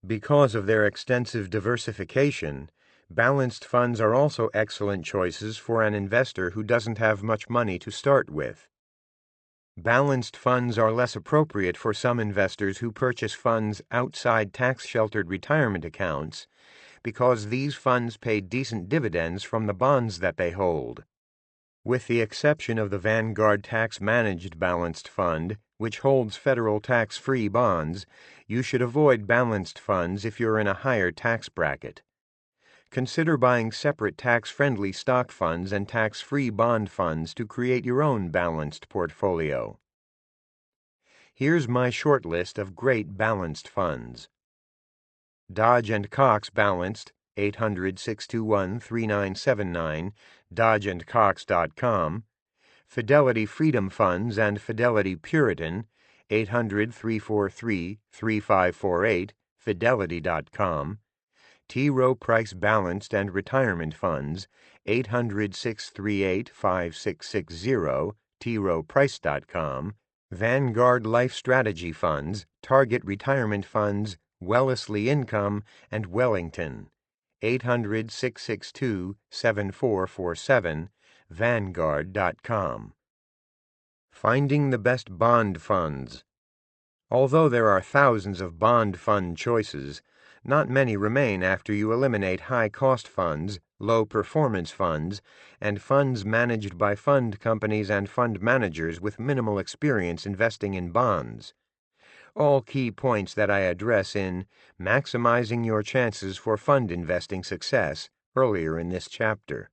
Because of their extensive diversification, Balanced funds are also excellent choices for an investor who doesn't have much money to start with. Balanced funds are less appropriate for some investors who purchase funds outside tax-sheltered retirement accounts because these funds pay decent dividends from the bonds that they hold. With the exception of the Vanguard tax-managed balanced fund, which holds federal tax-free bonds, you should avoid balanced funds if you're in a higher tax bracket. Consider buying separate tax-friendly stock funds and tax-free bond funds to create your own balanced portfolio. Here's my short list of great balanced funds. Dodge & Cox Balanced, 800-621-3979, dodgeandcox.com. Fidelity Freedom Funds and Fidelity Puritan, 800-343-3548, fidelity.com. T. Rowe Price Balanced and Retirement Funds, 800-638-5660, troweprice.com. Vanguard Life Strategy Funds, Target Retirement Funds, Wellesley Income, and Wellington, 800-662-7447, vanguard.com. Finding the best bond funds. Although there are thousands of bond fund choices, not many remain after you eliminate high-cost funds, low-performance funds, and funds managed by fund companies and fund managers with minimal experience investing in bonds. All key points that I address in Maximizing Your Chances for Fund Investing Success earlier in this chapter.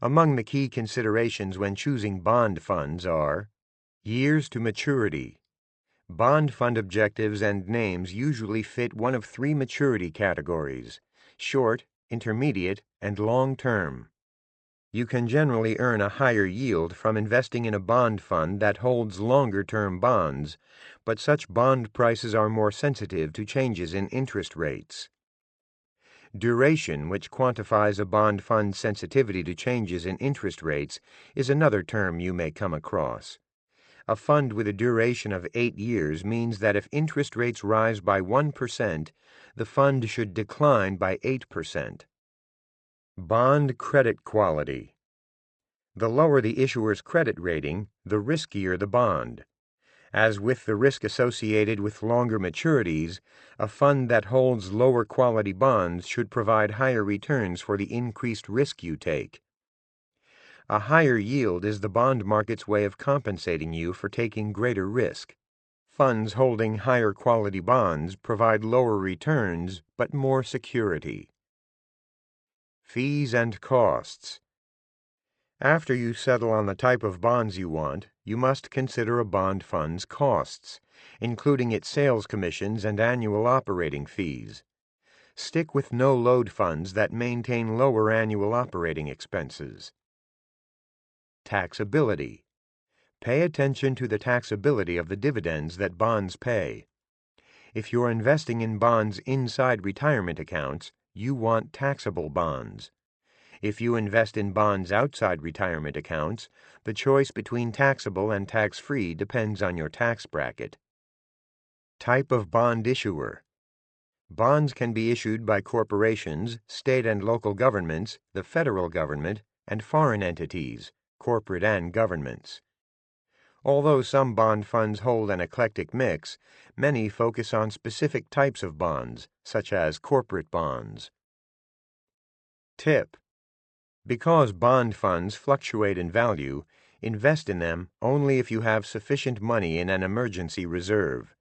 Among the key considerations when choosing bond funds are years to maturity. Bond fund objectives and names usually fit one of three maturity categories: short, intermediate, and long-term. You can generally earn a higher yield from investing in a bond fund that holds longer-term bonds, but such bond prices are more sensitive to changes in interest rates. Duration, which quantifies a bond fund's sensitivity to changes in interest rates, is another term you may come across. A fund with a duration of 8 years means that if interest rates rise by 1%, the fund should decline by 8%. Bond credit quality. The lower the issuer's credit rating, the riskier the bond. As with the risk associated with longer maturities, a fund that holds lower quality bonds should provide higher returns for the increased risk you take. A higher yield is the bond market's way of compensating you for taking greater risk. Funds holding higher quality bonds provide lower returns but more security. Fees and costs. After you settle on the type of bonds you want, you must consider a bond fund's costs, including its sales commissions and annual operating fees. Stick with no-load funds that maintain lower annual operating expenses. Taxability. Pay attention to the taxability of the dividends that bonds pay. If you're investing in bonds inside retirement accounts, you want taxable bonds. If you invest in bonds outside retirement accounts, the choice between taxable and tax-free depends on your tax bracket. Type of bond issuer. Bonds can be issued by corporations, state and local governments, the federal government, and foreign entities, corporate and governments. Although some bond funds hold an eclectic mix, many focus on specific types of bonds, such as corporate bonds. Tip. Because bond funds fluctuate in value, invest in them only if you have sufficient money in an emergency reserve.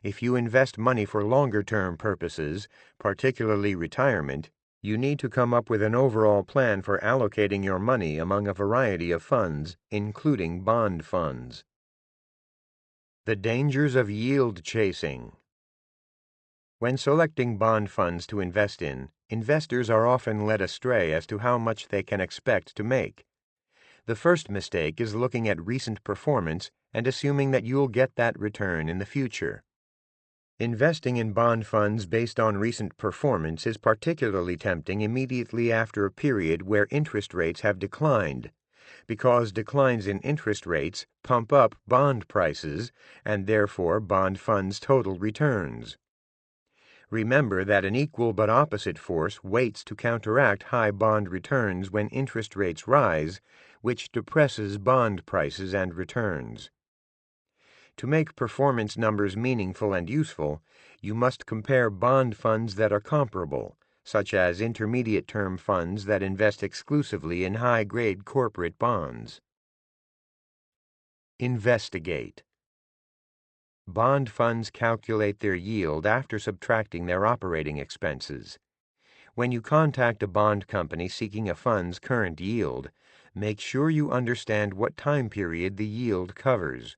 If you invest money for longer-term purposes, particularly retirement, you need to come up with an overall plan for allocating your money among a variety of funds, including bond funds. The dangers of yield chasing. When selecting bond funds to invest in, investors are often led astray as to how much they can expect to make. The first mistake is looking at recent performance and assuming that you'll get that return in the future. Investing in bond funds based on recent performance is particularly tempting immediately after a period where interest rates have declined, because declines in interest rates pump up bond prices and therefore bond funds' total returns. Remember that an equal but opposite force waits to counteract high bond returns when interest rates rise, which depresses bond prices and returns. To make performance numbers meaningful and useful, you must compare bond funds that are comparable, such as intermediate-term funds that invest exclusively in high-grade corporate bonds. Investigate. Bond funds calculate their yield after subtracting their operating expenses. When you contact a bond company seeking a fund's current yield, make sure you understand what time period the yield covers.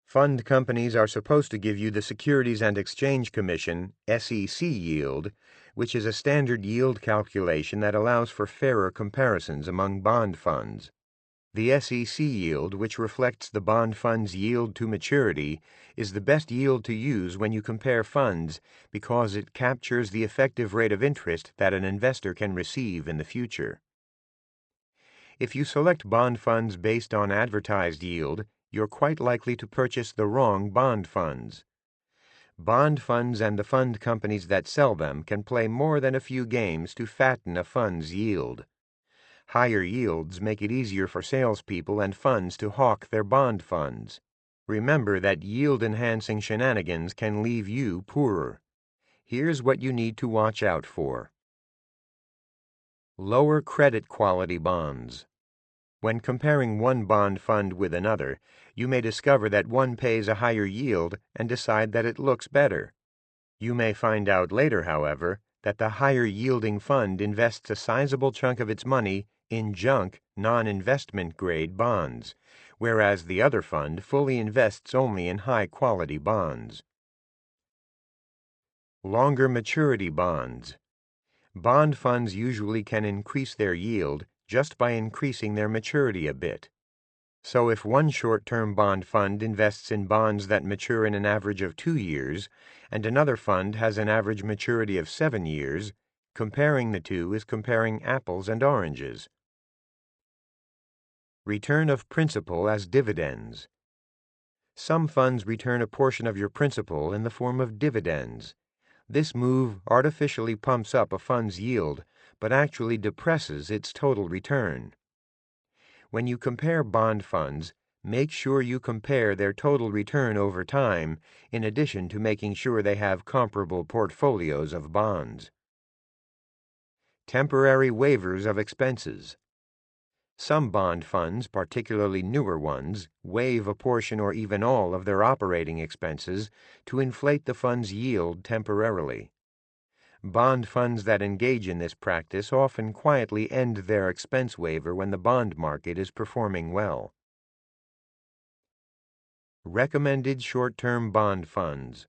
Fund companies are supposed to give you the Securities and Exchange Commission (SEC) yield, which is a standard yield calculation that allows for fairer comparisons among bond funds. The SEC yield, which reflects the bond fund's yield to maturity, is the best yield to use when you compare funds because it captures the effective rate of interest that an investor can receive in the future. If you select bond funds based on advertised yield, you're quite likely to purchase the wrong bond funds. Bond funds and the fund companies that sell them can play more than a few games to fatten a fund's yield. Higher yields make it easier for salespeople and funds to hawk their bond funds. Remember that yield-enhancing shenanigans can leave you poorer. Here's what you need to watch out for. Lower credit quality bonds. When comparing one bond fund with another, you may discover that one pays a higher yield and decide that it looks better. You may find out later, however, that the higher-yielding fund invests a sizable chunk of its money in junk, non-investment grade bonds, whereas the other fund fully invests only in high-quality bonds. Longer maturity bonds. Bond funds usually can increase their yield just by increasing their maturity a bit. So if one short-term bond fund invests in bonds that mature in an average of 2 years, and another fund has an average maturity of 7 years, comparing the two is comparing apples and oranges. Return of principal as dividends. Some funds return a portion of your principal in the form of dividends. This move artificially pumps up a fund's yield, but actually depresses its total return. When you compare bond funds, make sure you compare their total return over time, in addition to making sure they have comparable portfolios of bonds. Temporary waivers of expenses. Some bond funds, particularly newer ones, waive a portion or even all of their operating expenses to inflate the fund's yield temporarily. Bond funds that engage in this practice often quietly end their expense waiver when the bond market is performing well. Recommended short-term bond funds.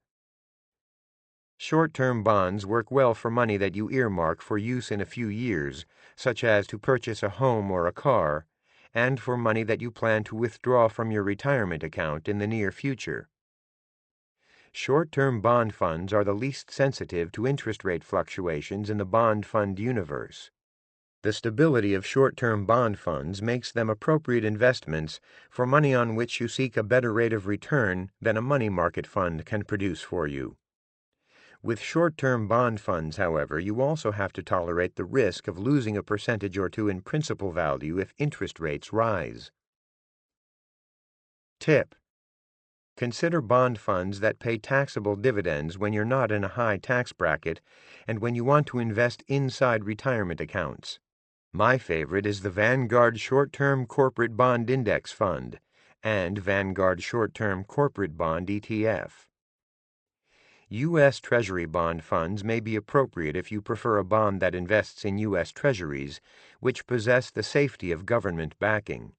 Short-term bonds work well for money that you earmark for use in a few years, such as to purchase a home or a car, and for money that you plan to withdraw from your retirement account in the near future. Short-term bond funds are the least sensitive to interest rate fluctuations in the bond fund universe. The stability of short-term bond funds makes them appropriate investments for money on which you seek a better rate of return than a money market fund can produce for you. With short-term bond funds, however, you also have to tolerate the risk of losing a percentage or two in principal value if interest rates rise. Tip: consider bond funds that pay taxable dividends when you're not in a high tax bracket and when you want to invest inside retirement accounts. My favorite is the Vanguard Short-Term Corporate Bond Index Fund and Vanguard Short-Term Corporate Bond ETF. U.S. Treasury bond funds may be appropriate if you prefer a bond that invests in U.S. Treasuries, which possess the safety of government backing.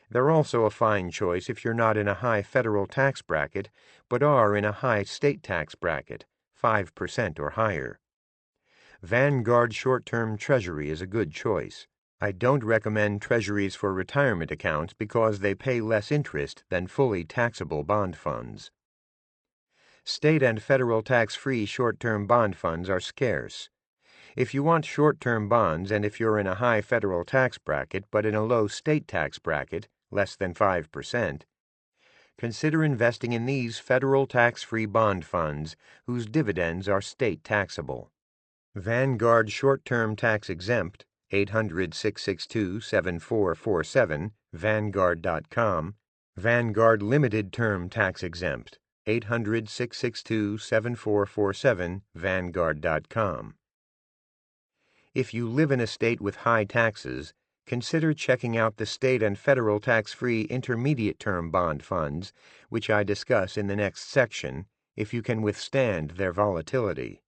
They're also a fine choice if you're not in a high federal tax bracket, but are in a high state tax bracket, 5% or higher. Vanguard Short-Term Treasury is a good choice. I don't recommend Treasuries for retirement accounts because they pay less interest than fully taxable bond funds. State and federal tax-free short-term bond funds are scarce. If you want short-term bonds and if you're in a high federal tax bracket but in a low state tax bracket, less than 5%, consider investing in these federal tax-free bond funds whose dividends are state taxable. Vanguard Short-Term Tax Exempt, 800-662-7447, Vanguard.com. Vanguard Limited Term Tax Exempt, 800-662-7447, Vanguard.com. If you live in a state with high taxes, consider checking out the state and federal tax-free intermediate term bond funds, which I discuss in the next section, if you can withstand their volatility.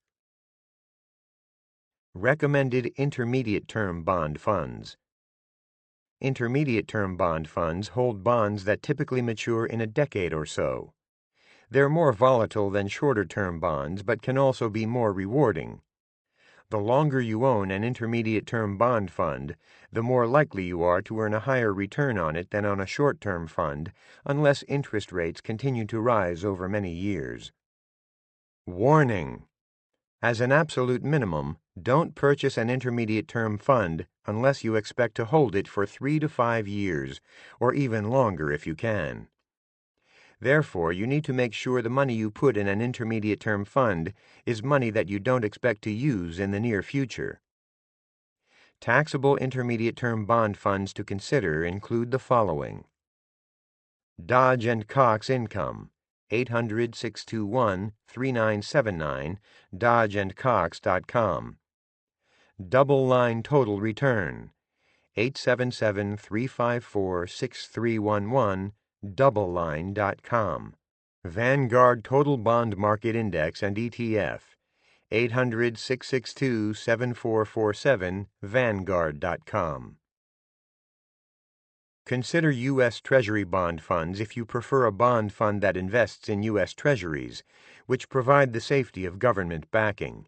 Recommended intermediate term bond funds. Intermediate term bond funds hold bonds that typically mature in a decade or so. They're more volatile than shorter term bonds, but can also be more rewarding. The longer you own an intermediate term bond fund, the more likely you are to earn a higher return on it than on a short-term fund, unless interest rates continue to rise over many years. Warning: as an absolute minimum, don't purchase an intermediate term fund unless you expect to hold it for 3 to 5 years, or even longer if you can. Therefore, you need to make sure the money you put in an intermediate term fund is money that you don't expect to use in the near future. Taxable intermediate term bond funds to consider include the following: Dodge & Cox Income, 800-621-3979, dodgeandcox.com. Double Line Total Return, 877-354-6311, doubleline.com. Vanguard Total Bond Market Index and ETF, 800-662-7447, vanguard.com. Consider U.S. Treasury bond funds if you prefer a bond fund that invests in U.S. Treasuries, which provide the safety of government backing.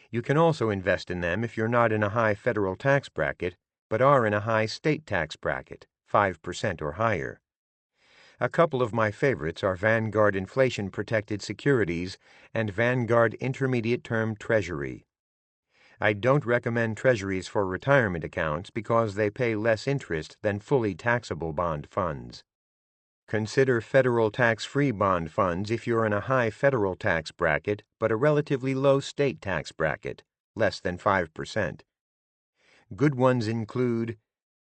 You can also invest in them if you're not in a high federal tax bracket, but are in a high state tax bracket, 5% or higher. A couple of my favorites are Vanguard Inflation Protected Securities and Vanguard Intermediate Term Treasury. I don't recommend treasuries for retirement accounts because they pay less interest than fully taxable bond funds. Consider federal tax-free bond funds if you're in a high federal tax bracket but a relatively low state tax bracket, less than 5%. Good ones include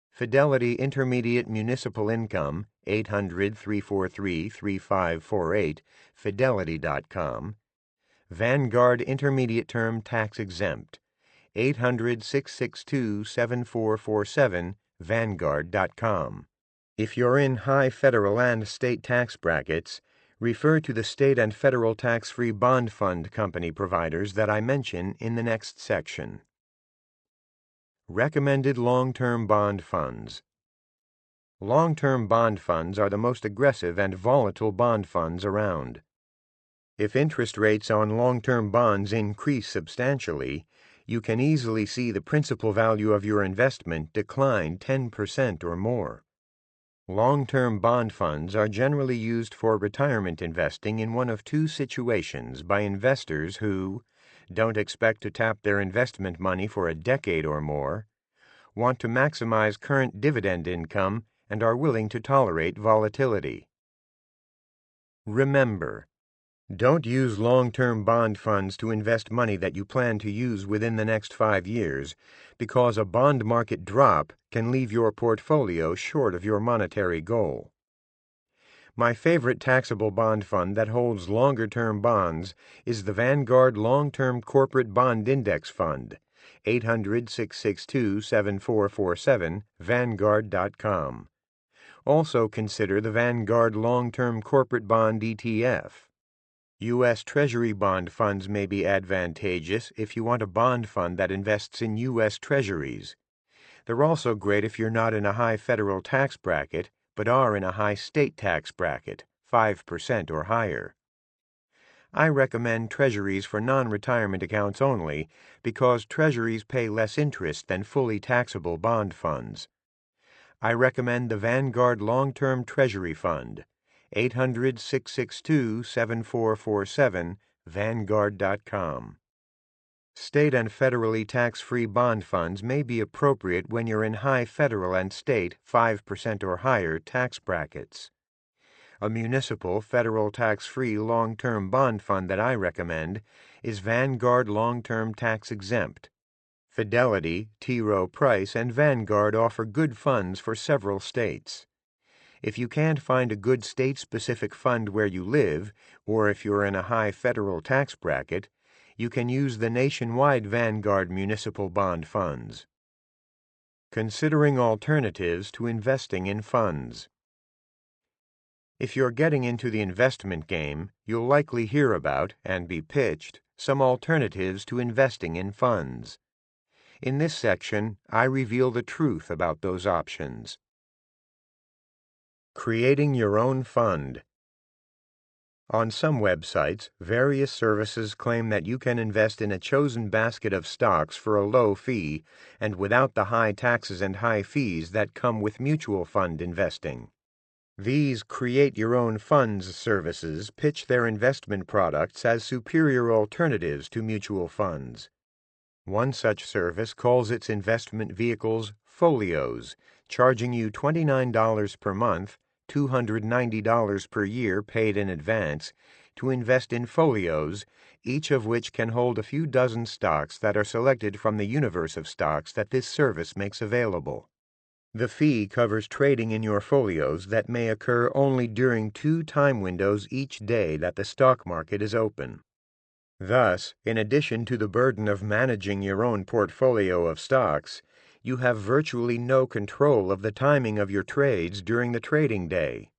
Fidelity Intermediate Municipal Income, 800-343-3548, fidelity.com. Vanguard Intermediate Term Tax Exempt, 800-662-7447, vanguard.com. If you're in high federal and state tax brackets, refer to the state and federal tax-free bond fund company providers that I mention in the next section. Recommended long-term bond funds. Long-term bond funds are the most aggressive and volatile bond funds around. If interest rates on long-term bonds increase substantially, you can easily see the principal value of your investment decline 10% or more. Long-term bond funds are generally used for retirement investing in one of two situations by investors who don't expect to tap their investment money for a decade or more, want to maximize current dividend income, and are willing to tolerate volatility. Remember, don't use long-term bond funds to invest money that you plan to use within the next 5 years, because a bond market drop can leave your portfolio short of your monetary goal. My favorite taxable bond fund that holds longer-term bonds is the Vanguard Long-Term Corporate Bond Index Fund, 800-662-7447, vanguard.com. Also consider the Vanguard Long-Term Corporate Bond ETF. U.S. Treasury bond funds may be advantageous if you want a bond fund that invests in U.S. Treasuries. They're also great if you're not in a high federal tax bracket, but are in a high state tax bracket, 5% or higher. I recommend Treasuries for non-retirement accounts only because Treasuries pay less interest than fully taxable bond funds. I recommend the Vanguard Long-Term Treasury Fund, 800-662-7447, vanguard.com. State and federally tax-free bond funds may be appropriate when you're in high federal and state 5% or higher tax brackets. A municipal, federal tax-free long-term bond fund that I recommend is Vanguard Long-Term Tax Exempt. Fidelity, T. Rowe Price, and Vanguard offer good funds for several states. If you can't find a good state-specific fund where you live, or if you're in a high federal tax bracket, you can use the nationwide Vanguard municipal bond funds. Considering alternatives to investing in funds. If you're getting into the investment game, you'll likely hear about, and be pitched, some alternatives to investing in funds. In this section, I reveal the truth about those options. Creating your own fund. On some websites, various services claim that you can invest in a chosen basket of stocks for a low fee and without the high taxes and high fees that come with mutual fund investing. These create-your-own funds services pitch their investment products as superior alternatives to mutual funds. One such service calls its investment vehicles folios, charging you $29 per month, $290 per year paid in advance, to invest in folios, each of which can hold a few dozen stocks that are selected from the universe of stocks that this service makes available. The fee covers trading in your folios that may occur only during 2 time windows each day that the stock market is open. Thus, in addition to the burden of managing your own portfolio of stocks, you have virtually no control of the timing of your trades during the trading day.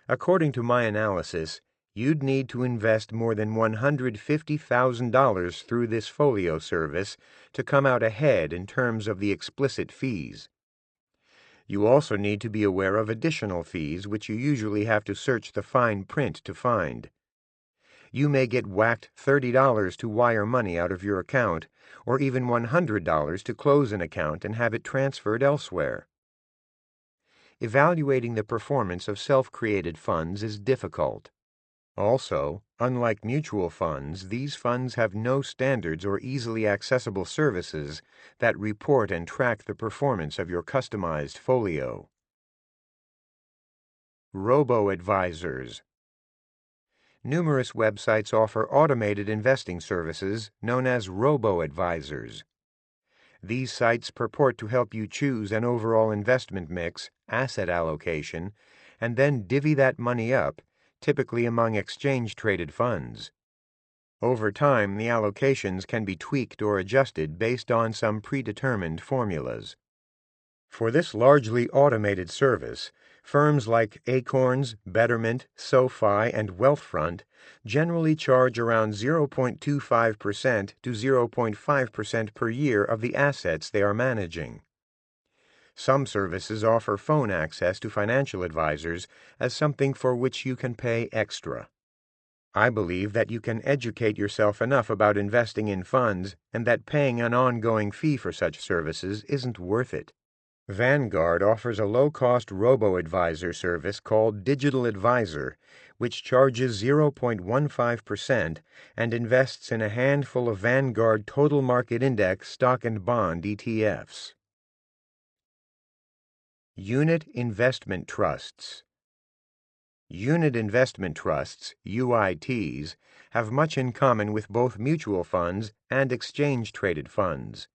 According to my analysis, you'd need to invest more than $150,000 through this folio service to come out ahead in terms of the explicit fees. You also need to be aware of additional fees which you usually have to search the fine print to find. You may get whacked $30 to wire money out of your account, or even $100 to close an account and have it transferred elsewhere. Evaluating the performance of self-created funds is difficult. Also, unlike mutual funds, these funds have no standards or easily accessible services that report and track the performance of your customized folio. Robo-advisors. Numerous websites offer automated investing services known as robo-advisors. These sites purport to help you choose an overall investment mix, asset allocation, and then divvy that money up, typically among exchange-traded funds. Over time, the allocations can be tweaked or adjusted based on some predetermined formulas. For this largely automated service, firms like Acorns, Betterment, SoFi, and Wealthfront generally charge around 0.25% to 0.5% per year of the assets they are managing. Some services offer phone access to financial advisors as something for which you can pay extra. I believe that you can educate yourself enough about investing in funds and that paying an ongoing fee for such services isn't worth it. Vanguard offers a low-cost robo-advisor service called Digital Advisor, which charges 0.15% and invests in a handful of Vanguard Total Market Index stock and bond ETFs. Unit Investment Trusts. Unit investment trusts, UITs, have much in common with both mutual funds and exchange-traded funds.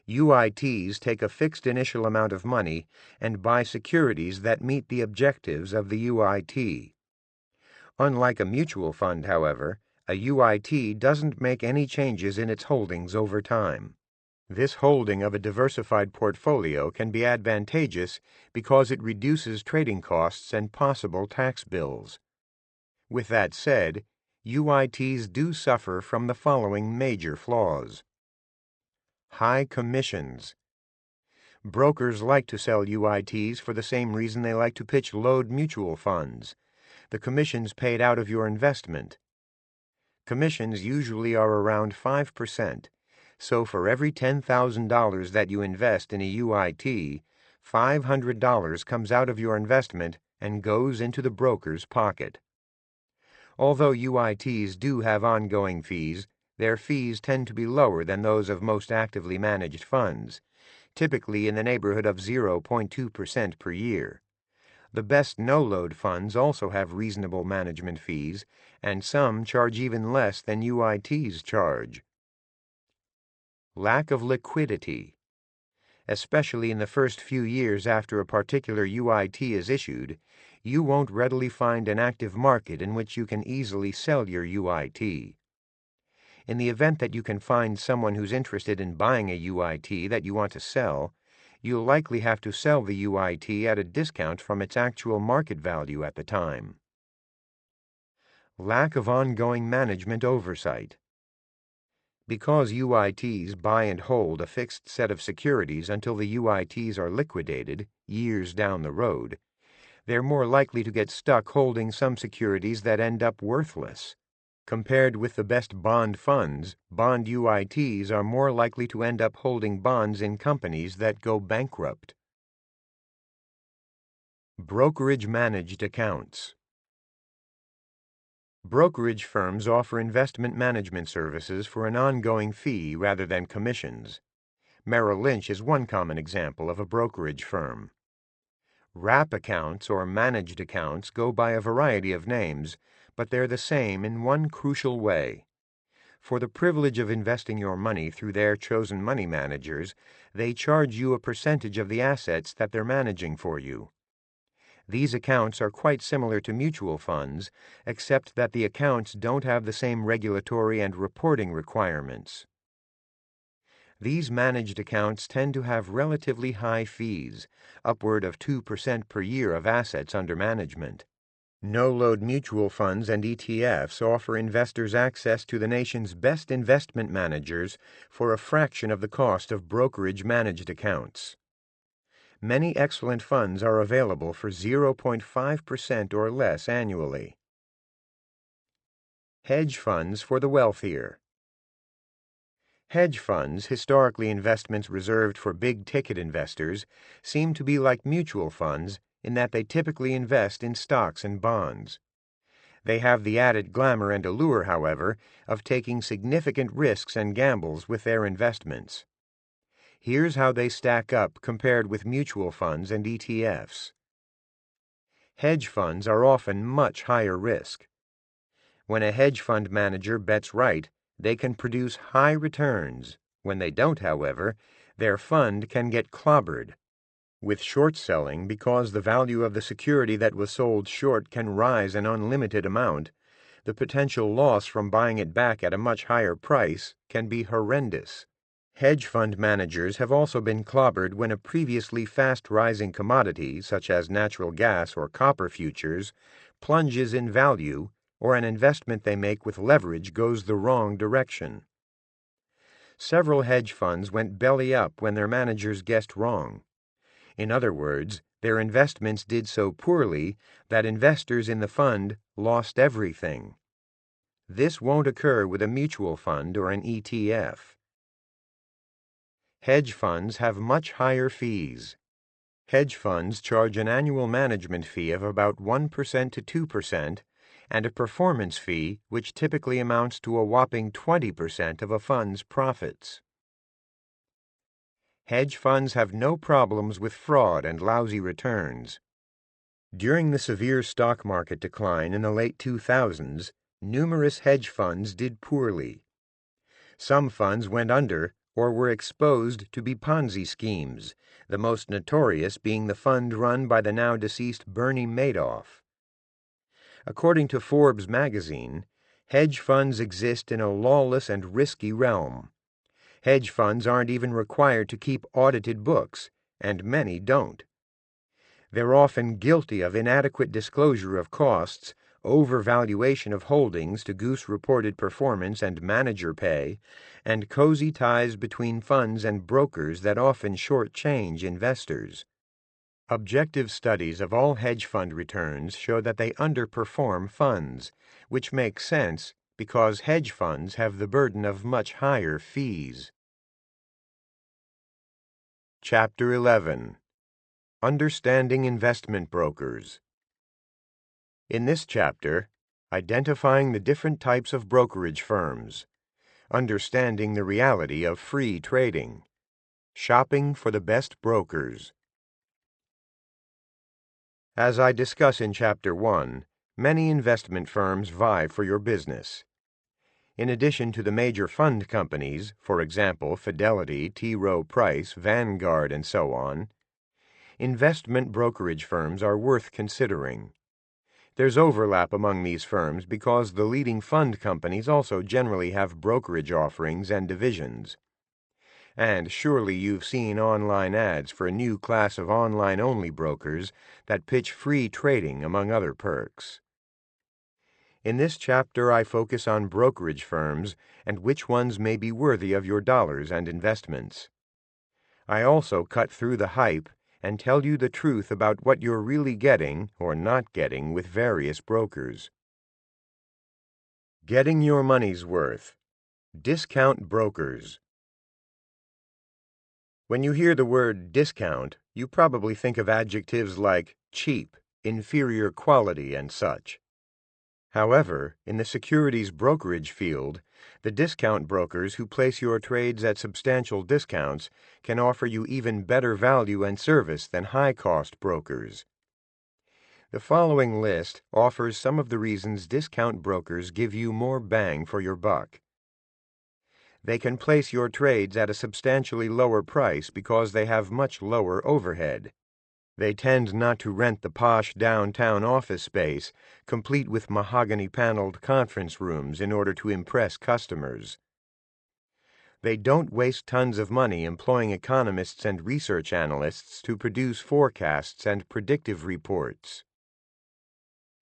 UITs take a fixed initial amount of money and buy securities that meet the objectives of the UIT. Unlike a mutual fund, however, a UIT doesn't make any changes in its holdings over time. This holding of a diversified portfolio can be advantageous because it reduces trading costs and possible tax bills. With that said, UITs do suffer from the following major flaws. High commissions. Brokers like to sell UITs for the same reason they like to pitch load mutual funds: the commissions paid out of your investment. Commissions usually are around 5%. So for every $10,000 that you invest in a UIT, $500 comes out of your investment and goes into the broker's pocket. Although UITs do have ongoing fees, their fees tend to be lower than those of most actively managed funds, typically in the neighborhood of 0.2% per year. The best no-load funds also have reasonable management fees, and some charge even less than UITs charge. Lack of liquidity. Especially in the first few years after a particular UIT is issued, you won't readily find an active market in which you can easily sell your UIT. In the event that you can find someone who's interested in buying a UIT that you want to sell, you'll likely have to sell the UIT at a discount from its actual market value at the time. Lack of ongoing management oversight. Because UITs buy and hold a fixed set of securities until the UITs are liquidated, years down the road, they're more likely to get stuck holding some securities that end up worthless. Compared with the best bond funds, bond UITs are more likely to end up holding bonds in companies that go bankrupt. Brokerage-managed accounts. Brokerage firms offer investment management services for an ongoing fee rather than commissions. Merrill Lynch is one common example of a brokerage firm. Wrap accounts or managed accounts go by a variety of names, but they're the same in one crucial way. For the privilege of investing your money through their chosen money managers, they charge you a percentage of the assets that they're managing for you. These accounts are quite similar to mutual funds, except that the accounts don't have the same regulatory and reporting requirements. These managed accounts tend to have relatively high fees, upward of 2% per year of assets under management. No-load mutual funds and ETFs offer investors access to the nation's best investment managers for a fraction of the cost of brokerage-managed accounts. Many excellent funds are available for 0.5% or less annually. Hedge funds for the wealthier. Hedge funds, historically investments reserved for big-ticket investors, seem to be like mutual funds in that they typically invest in stocks and bonds. They have the added glamour and allure, however, of taking significant risks and gambles with their investments. Here's how they stack up compared with mutual funds and ETFs. Hedge funds are often much higher risk. When a hedge fund manager bets right, they can produce high returns. When they don't, however, their fund can get clobbered. With short selling, because the value of the security that was sold short can rise an unlimited amount, the potential loss from buying it back at a much higher price can be horrendous. Hedge fund managers have also been clobbered when a previously fast-rising commodity, such as natural gas or copper futures, plunges in value, or an investment they make with leverage goes the wrong direction. Several hedge funds went belly up when their managers guessed wrong. In other words, their investments did so poorly that investors in the fund lost everything. This won't occur with a mutual fund or an ETF. Hedge funds have much higher fees. Hedge funds charge an annual management fee of about 1% to 2% and a performance fee which typically amounts to a whopping 20% of a fund's profits. Hedge funds have no problems with fraud and lousy returns. During the severe stock market decline in the late 2000s, numerous hedge funds did poorly. Some funds went under or were exposed to be Ponzi schemes, the most notorious being the fund run by the now deceased Bernie Madoff. According to Forbes magazine, hedge funds exist in a lawless and risky realm. Hedge funds aren't even required to keep audited books, and many don't. They're often guilty of inadequate disclosure of costs, overvaluation of holdings to goose reported performance and manager pay, and cozy ties between funds and brokers that often shortchange investors. Objective studies of all hedge fund returns show that they underperform funds, which makes sense because hedge funds have the burden of much higher fees. Chapter 11. Understanding Investment Brokers. In this chapter, identifying the different types of brokerage firms, understanding the reality of free trading, shopping for the best brokers. As I discuss in Chapter 1, many investment firms vie for your business. In addition to the major fund companies, for example, Fidelity, T. Rowe Price, Vanguard, and so on, investment brokerage firms are worth considering. There's overlap among these firms because the leading fund companies also generally have brokerage offerings and divisions. And surely you've seen online ads for a new class of online-only brokers that pitch free trading among other perks. In this chapter, I focus on brokerage firms and which ones may be worthy of your dollars and investments. I also cut through the hype and tell you the truth about what you're really getting or not getting with various brokers. Getting your money's worth. Discount brokers. When you hear the word discount, you probably think of adjectives like cheap, inferior quality, and such. However, in the securities brokerage field, the discount brokers who place your trades at substantial discounts can offer you even better value and service than high-cost brokers. The following list offers some of the reasons discount brokers give you more bang for your buck. They can place your trades at a substantially lower price because they have much lower overhead. They tend not to rent the posh downtown office space, complete with mahogany-paneled conference rooms in order to impress customers. They don't waste tons of money employing economists and research analysts to produce forecasts and predictive reports.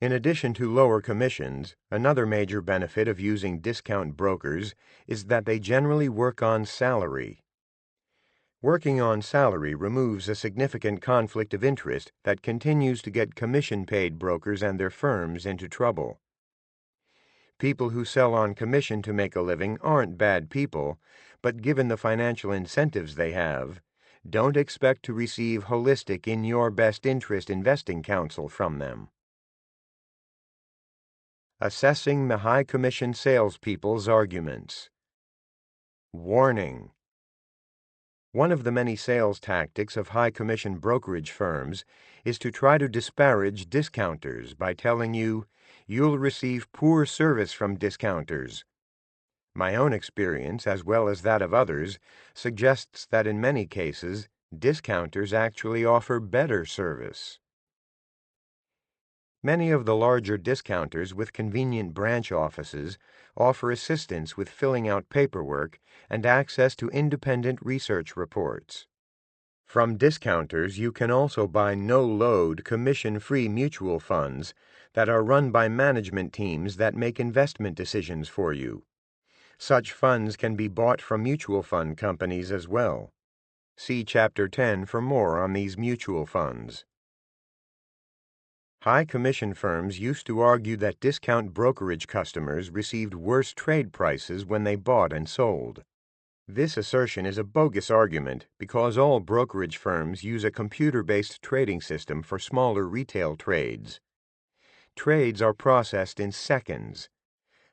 In addition to lower commissions, another major benefit of using discount brokers is that they generally work on salary. Working on salary removes a significant conflict of interest that continues to get commission-paid brokers and their firms into trouble. People who sell on commission to make a living aren't bad people, but given the financial incentives they have, don't expect to receive holistic in your best interest investing counsel from them. Assessing the high commission salespeople's arguments. Warning. One of the many sales tactics of high-commission brokerage firms is to try to disparage discounters by telling you, you'll receive poor service from discounters. My own experience, as well as that of others, suggests that in many cases, discounters actually offer better service. Many of the larger discounters with convenient branch offices offer assistance with filling out paperwork and access to independent research reports. From discounters, you can also buy no-load, commission-free mutual funds that are run by management teams that make investment decisions for you. Such funds can be bought from mutual fund companies as well. See Chapter 10 for more on these mutual funds. High commission firms used to argue that discount brokerage customers received worse trade prices when they bought and sold. This assertion is a bogus argument because all brokerage firms use a computer-based trading system for smaller retail trades. Trades are processed in seconds.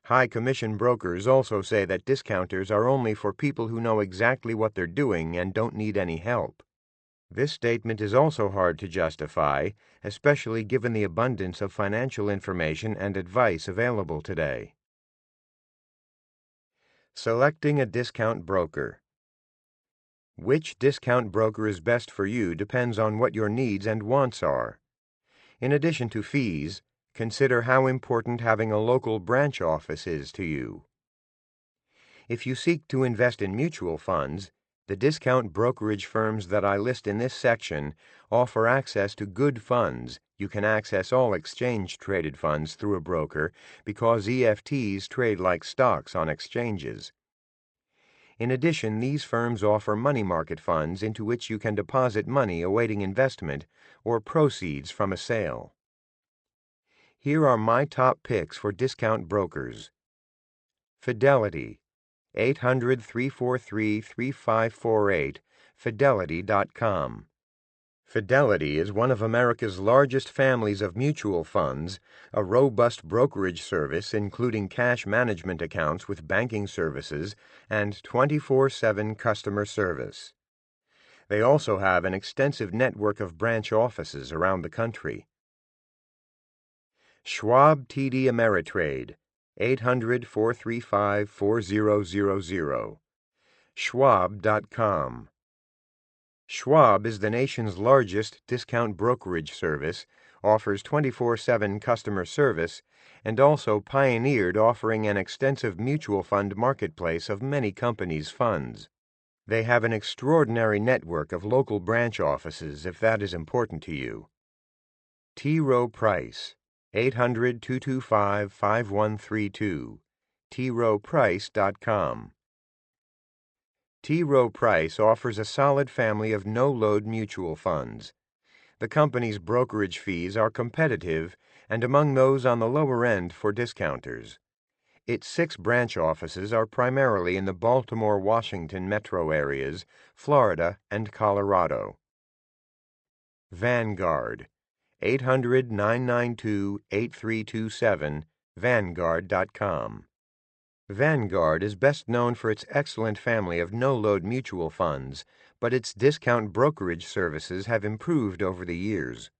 High commission brokers also say that discounters are only for people who know exactly what they're doing and don't need any help. This statement is also hard to justify, especially given the abundance of financial information and advice available today. Selecting a discount broker. Which discount broker is best for you depends on what your needs and wants are. In addition to fees, consider how important having a local branch office is to you. If you seek to invest in mutual funds, the discount brokerage firms that I list in this section offer access to good funds. You can access all exchange-traded funds through a broker because EFTs trade like stocks on exchanges. In addition, these firms offer money market funds into which you can deposit money awaiting investment or proceeds from a sale. Here are my top picks for discount brokers. Fidelity, 800-343-3548, fidelity.com. Fidelity is one of America's largest families of mutual funds, a robust brokerage service including cash management accounts with banking services and 24/7 customer service. They also have an extensive network of branch offices around the country. Schwab TD Ameritrade, 800-435-4000. Schwab.com. Schwab is the nation's largest discount brokerage service, offers 24/7 customer service, and also pioneered offering an extensive mutual fund marketplace of many companies' funds. They have an extraordinary network of local branch offices if that is important to you. T. Rowe Price, 800-225-5132, troweprice.com. T. Rowe Price offers a solid family of no-load mutual funds. The company's brokerage fees are competitive and among those on the lower end for discounters. Its 6 branch offices are primarily in the Baltimore-Washington metro areas, Florida, and Colorado. Vanguard, 800-992-8327, vanguard.com. Vanguard is best known for its excellent family of no-load mutual funds, but its discount brokerage services have improved over the years.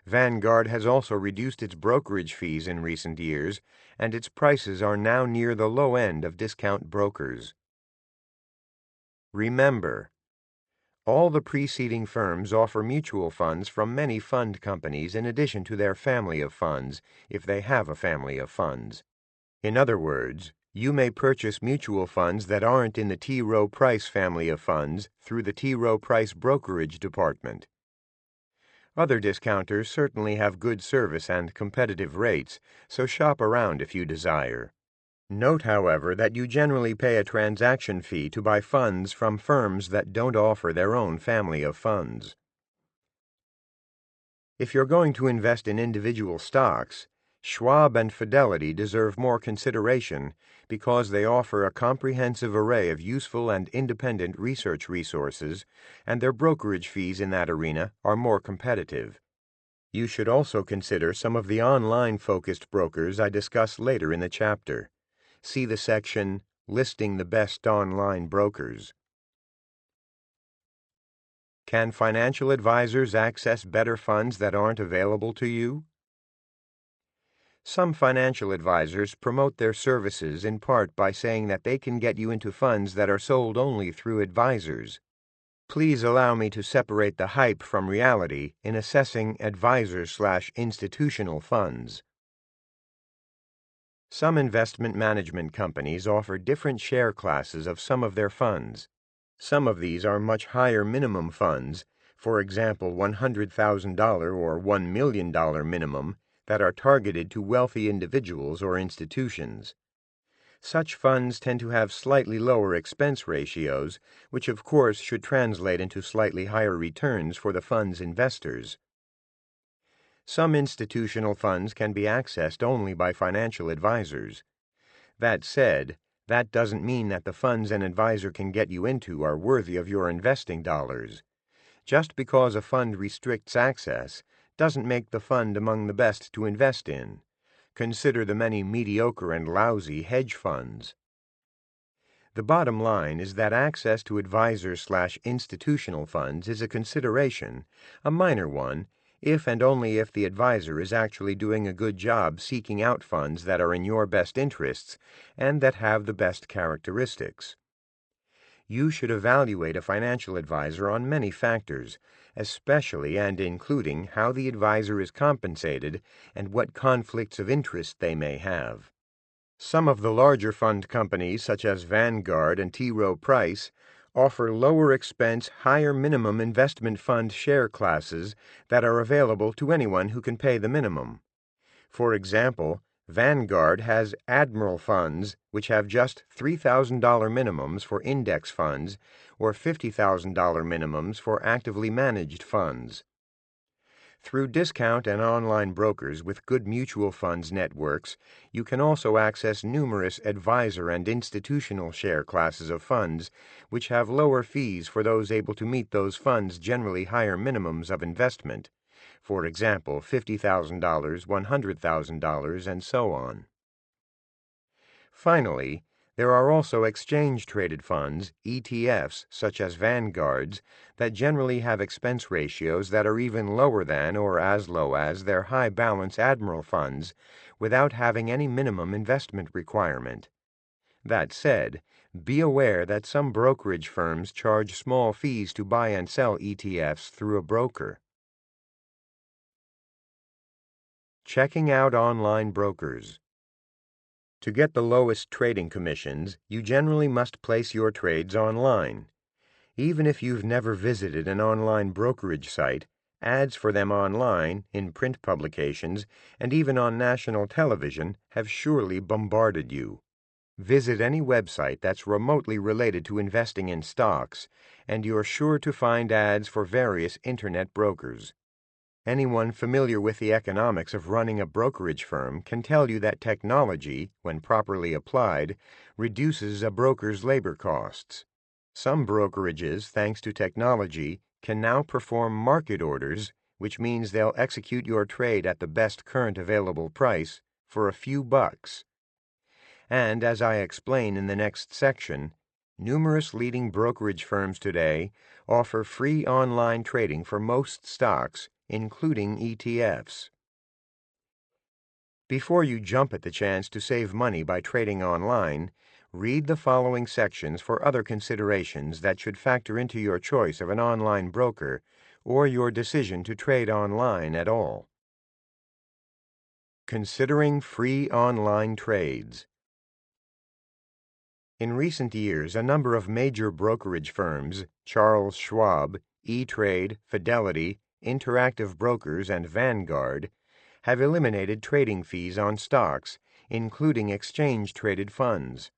Vanguard has also reduced its brokerage fees in recent years, and its prices are now near the low end of discount brokers. Remember, all the preceding firms offer mutual funds from many fund companies in addition to their family of funds, if they have a family of funds. In other words, you may purchase mutual funds that aren't in the T. Rowe Price family of funds through the T. Rowe Price brokerage department. Other discounters certainly have good service and competitive rates, so shop around if you desire. Note, however, that you generally pay a transaction fee to buy funds from firms that don't offer their own family of funds. If you're going to invest in individual stocks, Schwab and Fidelity deserve more consideration because they offer a comprehensive array of useful and independent research resources, and their brokerage fees in that arena are more competitive. You should also consider some of the online-focused brokers I discuss later in the chapter. See the section, Listing the Best Online Brokers. Can financial advisors access better funds that aren't available to you? Some financial advisors promote their services in part by saying that they can get you into funds that are sold only through advisors. Please allow me to separate the hype from reality in assessing advisor/institutional funds. Some investment management companies offer different share classes of some of their funds. Some of these are much higher minimum funds, for example $100,000 or $1 million minimum, that are targeted to wealthy individuals or institutions. Such funds tend to have slightly lower expense ratios, which of course should translate into slightly higher returns for the fund's investors. Some institutional funds can be accessed only by financial advisors. That said, that doesn't mean that the funds an advisor can get you into are worthy of your investing dollars. Just because a fund restricts access doesn't make the fund among the best to invest in. Consider the many mediocre and lousy hedge funds. The bottom line is that access to advisor/institutional funds is a consideration, a minor one, if and only if the advisor is actually doing a good job seeking out funds that are in your best interests and that have the best characteristics. You should evaluate a financial advisor on many factors, especially and including how the advisor is compensated and what conflicts of interest they may have. Some of the larger fund companies, such as Vanguard and T. Rowe Price, offer lower expense, higher minimum investment fund share classes that are available to anyone who can pay the minimum. For example, Vanguard has Admiral funds, which have just $3,000 minimums for index funds or $50,000 minimums for actively managed funds. Through discount and online brokers with good mutual funds networks, you can also access numerous advisor and institutional share classes of funds, which have lower fees for those able to meet those funds' generally higher minimums of investment. For example, $50,000, $100,000, and so on. Finally, There are also exchange-traded funds, ETFs, such as Vanguard's, that generally have expense ratios that are even lower than or as low as their high-balance Admiral funds without having any minimum investment requirement. That said, be aware that some brokerage firms charge small fees to buy and sell ETFs through a broker. Checking out online brokers. To get the lowest trading commissions, you generally must place your trades online. Even if you've never visited an online brokerage site, ads for them online, in print publications, and even on national television have surely bombarded you. Visit any website that's remotely related to investing in stocks, and you're sure to find ads for various internet brokers. Anyone familiar with the economics of running a brokerage firm can tell you that technology, when properly applied, reduces a broker's labor costs. Some brokerages, thanks to technology, can now perform market orders, which means they'll execute your trade at the best current available price for a few bucks. And as I explain in the next section, numerous leading brokerage firms today offer free online trading for most stocks, including ETFs. Before you jump at the chance to save money by trading online, read the following sections for other considerations that should factor into your choice of an online broker or your decision to trade online at all. Considering free online trades. In recent years, a number of major brokerage firms, Charles Schwab, E-Trade, Fidelity, Interactive Brokers, and Vanguard, have eliminated trading fees on stocks, including exchange-traded funds.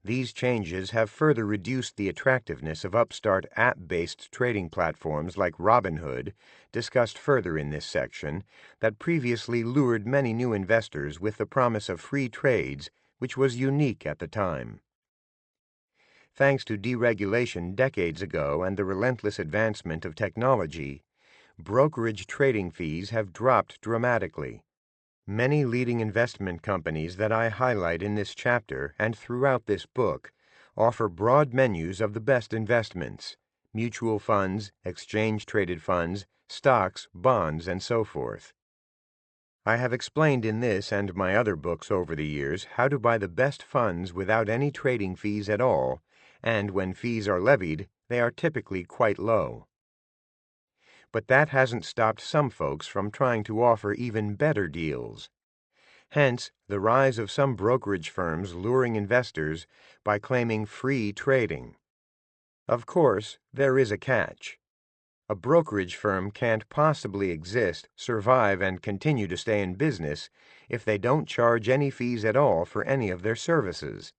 These changes have further reduced the attractiveness of upstart app-based trading platforms like Robinhood, discussed further in this section, that previously lured many new investors with the promise of free trades, which was unique at the time. Thanks to deregulation decades ago and the relentless advancement of technology, brokerage trading fees have dropped dramatically. Many leading investment companies that I highlight in this chapter and throughout this book offer broad menus of the best investments, mutual funds, exchange-traded funds, stocks, bonds, and so forth. I have explained in this and my other books over the years how to buy the best funds without any trading fees at all, and when fees are levied, they are typically quite low. But that hasn't stopped some folks from trying to offer even better deals. Hence, the rise of some brokerage firms luring investors by claiming free trading. Of course, there is a catch. A brokerage firm can't possibly exist, survive, and continue to stay in business if they don't charge any fees at all for any of their services.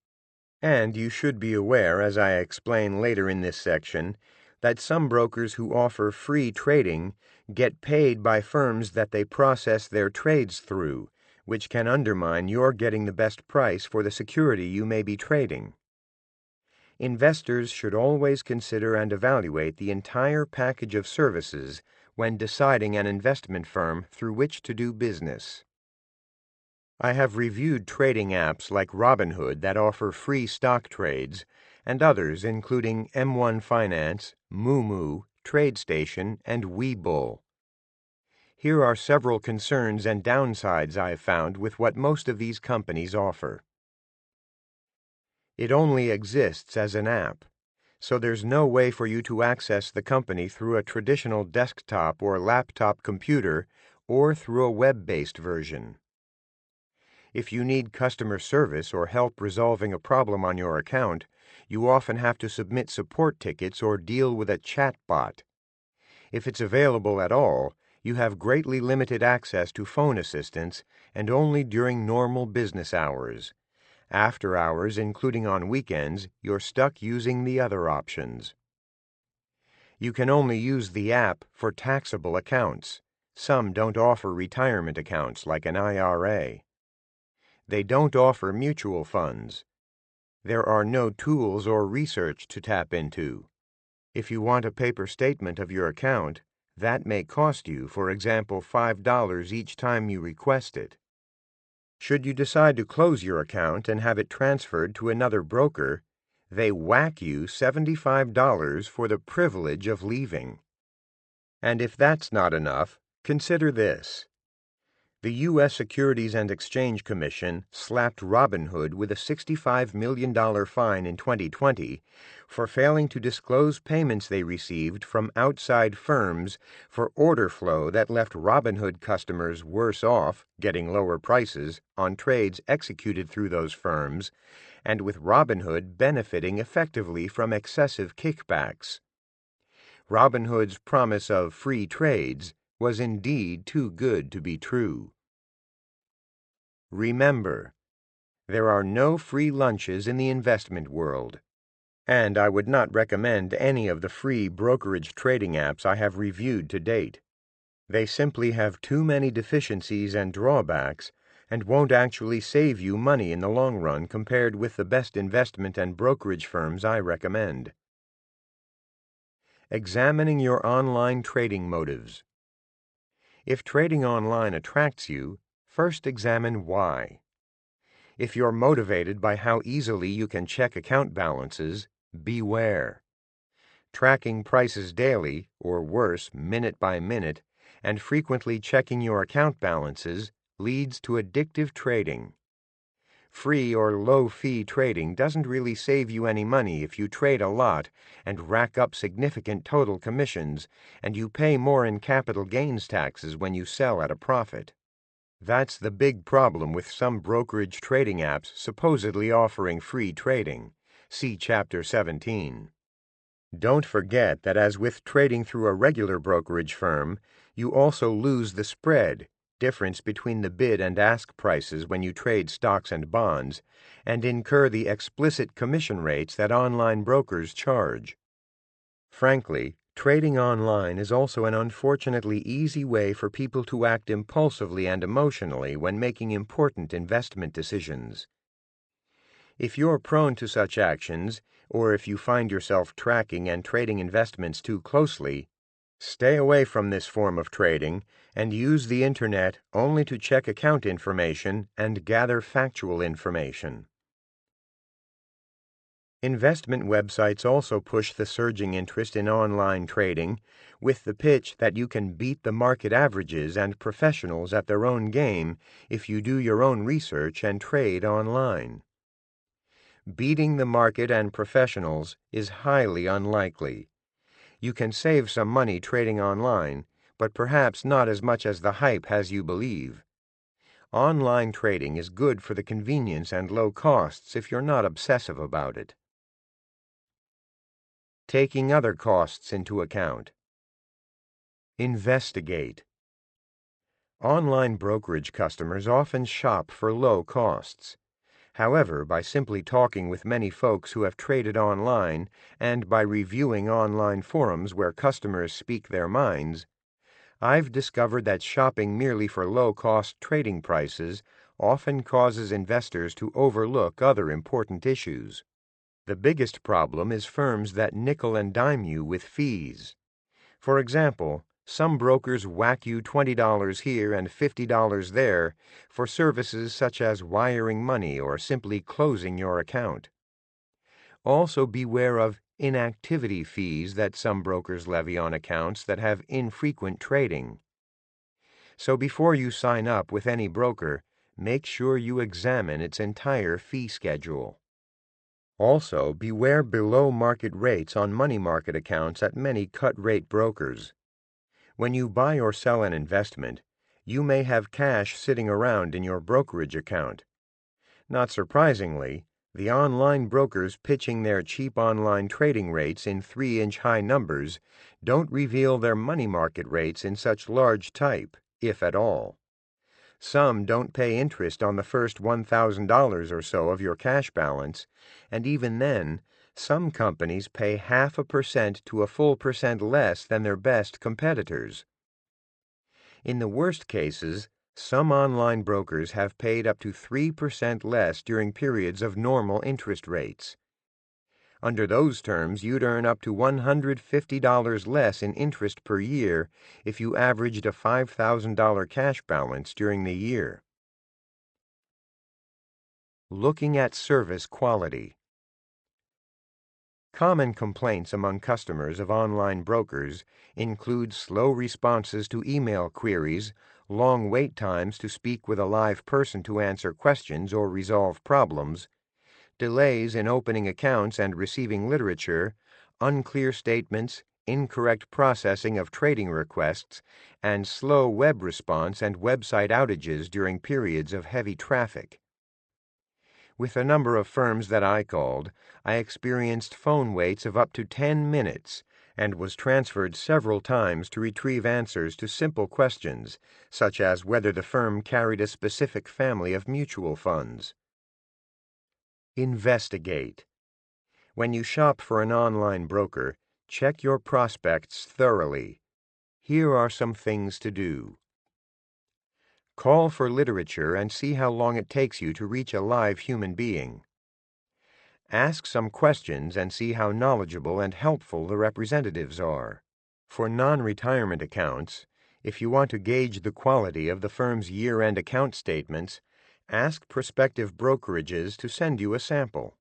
And you should be aware, as I explain later in this section, that some brokers who offer free trading get paid by firms that they process their trades through, which can undermine your getting the best price for the security you may be trading. Investors should always consider and evaluate the entire package of services when deciding an investment firm through which to do business. I have reviewed trading apps like Robinhood that offer free stock trades, and others including M1 Finance, Moomoo, TradeStation, and Webull. Here are several concerns and downsides I have found with what most of these companies offer. It only exists as an app, so there's no way for you to access the company through a traditional desktop or laptop computer or through a web-based version. If you need customer service or help resolving a problem on your account, you often have to submit support tickets or deal with a chatbot. If it's available at all, you have greatly limited access to phone assistance and only during normal business hours. After hours, including on weekends, you're stuck using the other options. You can only use the app for taxable accounts. Some don't offer retirement accounts like an IRA. They don't offer mutual funds. There are no tools or research to tap into. If you want a paper statement of your account, that may cost you, for example, $5 each time you request it. Should you decide to close your account and have it transferred to another broker, they whack you $75 for the privilege of leaving. And if that's not enough, consider this. The U.S. Securities and Exchange Commission slapped Robinhood with a $65 million fine in 2020 for failing to disclose payments they received from outside firms for order flow that left Robinhood customers worse off, getting lower prices, on trades executed through those firms, and with Robinhood benefiting effectively from excessive kickbacks. Robinhood's promise of free trades was indeed too good to be true. Remember, there are no free lunches in the investment world, and I would not recommend any of the free brokerage trading apps I have reviewed to date. They simply have too many deficiencies and drawbacks and won't actually save you money in the long run compared with the best investment and brokerage firms I recommend. Examining your online trading motives. If trading online attracts you, first examine why. If you're motivated by how easily you can check account balances, beware. Tracking prices daily, or worse, minute by minute, and frequently checking your account balances leads to addictive trading. Free or low-fee trading doesn't really save you any money if you trade a lot and rack up significant total commissions, and you pay more in capital gains taxes when you sell at a profit. That's the big problem with some brokerage trading apps supposedly offering free trading. See Chapter 17. Don't forget that as with trading through a regular brokerage firm, you also lose the spread, difference between the bid and ask prices when you trade stocks and bonds, and incur the explicit commission rates that online brokers charge. Frankly, trading online is also an unfortunately easy way for people to act impulsively and emotionally when making important investment decisions. If you're prone to such actions, or if you find yourself tracking and trading investments too closely, stay away from this form of trading and use the Internet only to check account information and gather factual information. Investment websites also push the surging interest in online trading with the pitch that you can beat the market averages and professionals at their own game if you do your own research and trade online. Beating the market and professionals is highly unlikely. You can save some money trading online, but perhaps not as much as the hype has you believe. Online trading is good for the convenience and low costs if you're not obsessive about it. Taking other costs into account. Investigate. Online brokerage customers often shop for low costs. However, by simply talking with many folks who have traded online and by reviewing online forums where customers speak their minds, I've discovered that shopping merely for low-cost trading prices often causes investors to overlook other important issues. The biggest problem is firms that nickel and dime you with fees. For example, some brokers whack you $20 here and $50 there for services such as wiring money or simply closing your account. Also beware of inactivity fees that some brokers levy on accounts that have infrequent trading. So before you sign up with any broker, make sure you examine its entire fee schedule. Also, beware below-market rates on money market accounts at many cut-rate brokers. When you buy or sell an investment, you may have cash sitting around in your brokerage account. Not surprisingly, the online brokers pitching their cheap online trading rates in 3-inch high numbers don't reveal their money market rates in such large type, if at all. Some don't pay interest on the first $1,000 or so of your cash balance, and even then, some companies pay 0.5% to a full percent less than their best competitors. In the worst cases, some online brokers have paid up to 3% less during periods of normal interest rates. Under those terms, you'd earn up to $150 less in interest per year if you averaged a $5,000 cash balance during the year. Looking at service quality. Common complaints among customers of online brokers include slow responses to email queries, long wait times to speak with a live person to answer questions or resolve problems, delays in opening accounts and receiving literature, unclear statements, incorrect processing of trading requests, and slow web response and website outages during periods of heavy traffic. With a number of firms that I called, I experienced phone waits of up to 10 minutes and was transferred several times to retrieve answers to simple questions, such as whether the firm carried a specific family of mutual funds. Investigate. When you shop for an online broker, check your prospects thoroughly. Here are some things to do. Call for literature and see how long it takes you to reach a live human being. Ask some questions and see how knowledgeable and helpful the representatives are. For non-retirement accounts, if you want to gauge the quality of the firm's year-end account statements, ask prospective brokerages to send you a sample.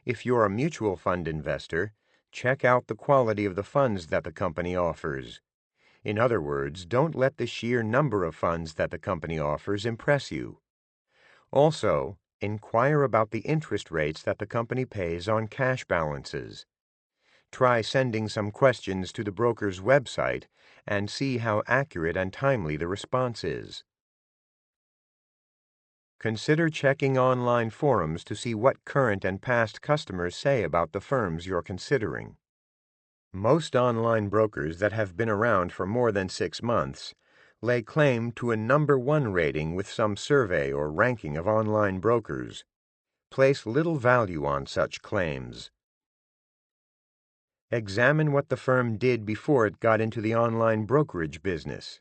If you're a mutual fund investor, check out the quality of the funds that the company offers. In other words, don't let the sheer number of funds that the company offers impress you. Also, inquire about the interest rates that the company pays on cash balances. Try sending some questions to the broker's website and see how accurate and timely the response is. Consider checking online forums to see what current and past customers say about the firms you're considering. Most online brokers that have been around for more than 6 months lay claim to a #1 rating with some survey or ranking of online brokers. Place little value on such claims. Examine what the firm did before it got into the online brokerage business.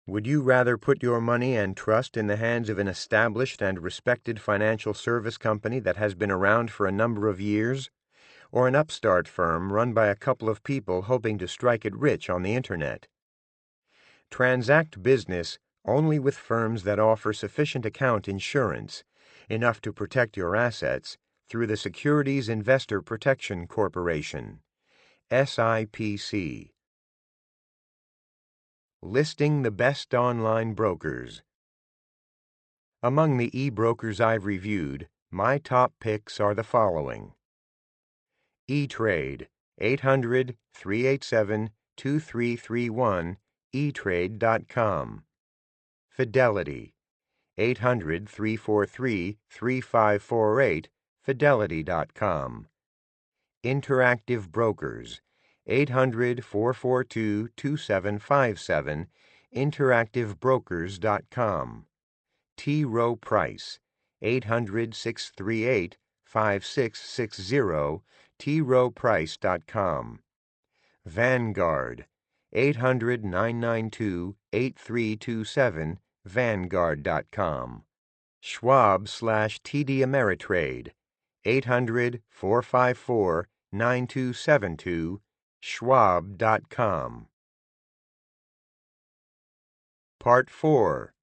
Would you rather put your money and trust in the hands of an established and respected financial service company that has been around for a number of years, or an upstart firm run by a couple of people hoping to strike it rich on the Internet? Transact business only with firms that offer sufficient account insurance, enough to protect your assets, through the Securities Investor Protection Corporation, SIPC. Listing the best online brokers. Among the e-brokers I've reviewed, my top picks are the following: E-Trade, 800-387-2331, etrade.com. Fidelity, 800-343-3548, fidelity.com. Interactive Brokers, 800-442-2757, interactivebrokers.com. T. Rowe Price, 800-638-5660, troweprice.com. Vanguard, 800-992-8327, vanguard.com. Schwab/TD Ameritrade, 800-454-9272, schwab.com. Part 4.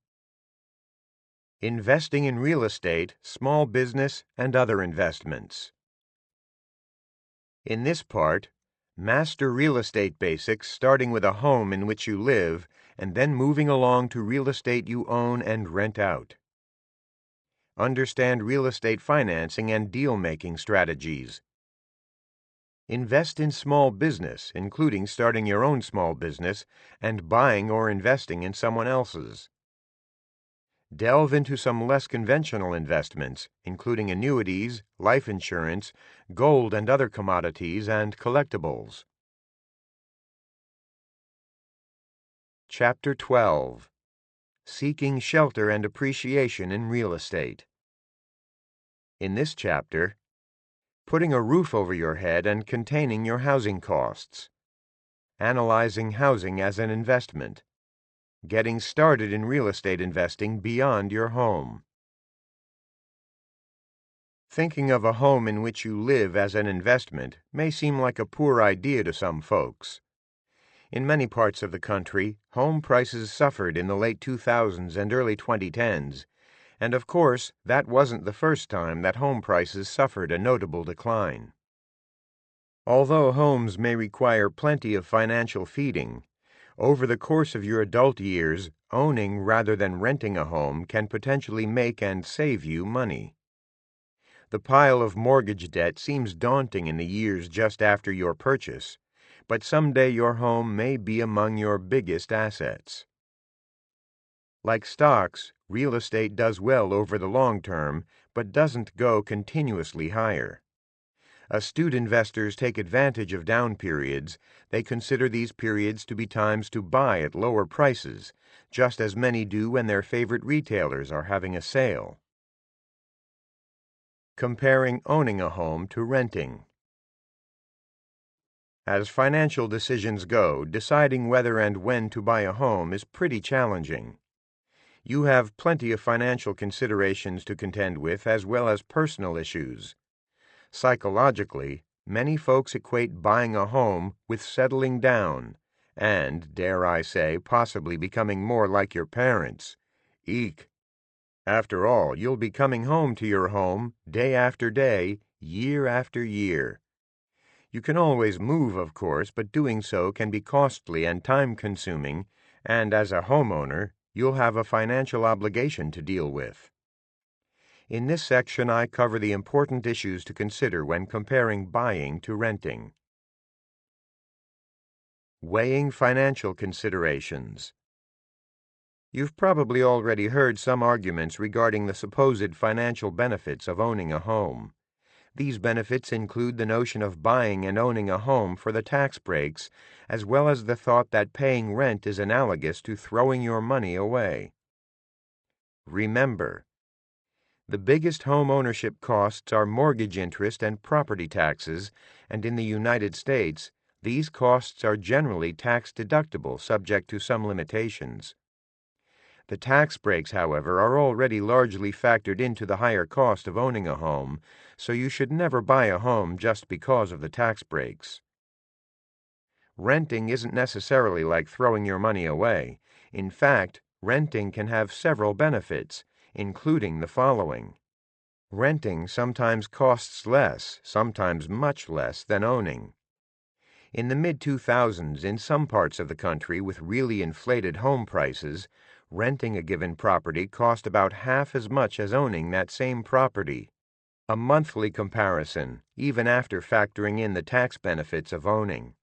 Investing in real estate, small business, and other investments. In this part, master real estate basics, starting with a home in which you live and then moving along to real estate you own and rent out. Understand real estate financing and deal-making strategies. Invest in small business, including starting your own small business and buying or investing in someone else's. Delve into some less conventional investments, including annuities, life insurance, gold and other commodities, and collectibles. Chapter 12. Seeking Shelter and Appreciation in Real Estate. In this chapter, putting a roof over your head and containing your housing costs. Analyzing housing as an investment. Getting started in real estate investing beyond your home. Thinking of a home in which you live as an investment may seem like a poor idea to some folks. In many parts of the country, home prices suffered in the late 2000s and early 2010s, And of course, that wasn't the first time that home prices suffered a notable decline. Although homes may require plenty of financial feeding, over the course of your adult years, owning rather than renting a home can potentially make and save you money. The pile of mortgage debt seems daunting in the years just after your purchase, but someday your home may be among your biggest assets. Like stocks, real estate does well over the long term, but doesn't go continuously higher. Astute investors take advantage of down periods. They consider these periods to be times to buy at lower prices, just as many do when their favorite retailers are having a sale. Comparing owning a home to renting. As financial decisions go, deciding whether and when to buy a home is pretty challenging. You have plenty of financial considerations to contend with, as well as personal issues. Psychologically, many folks equate buying a home with settling down and, dare I say, possibly becoming more like your parents. Eek! After all, you'll be coming home to your home day after day, year after year. You can always move, of course, but doing so can be costly and time-consuming, and as a homeowner, you'll have a financial obligation to deal with. In this section, I cover the important issues to consider when comparing buying to renting. Weighing financial considerations. You've probably already heard some arguments regarding the supposed financial benefits of owning a home. These benefits include the notion of buying and owning a home for the tax breaks, as well as the thought that paying rent is analogous to throwing your money away. Remember, the biggest home ownership costs are mortgage interest and property taxes, and in the United States, these costs are generally tax-deductible, subject to some limitations. The tax breaks, however, are already largely factored into the higher cost of owning a home, so you should never buy a home just because of the tax breaks. Renting isn't necessarily like throwing your money away. In fact, renting can have several benefits, including the following. Renting sometimes costs less, sometimes much less, than owning. In the mid-2000s, in some parts of the country with really inflated home prices, renting a given property cost about half as much as owning that same property. A monthly comparison, even after factoring in the tax benefits of owning.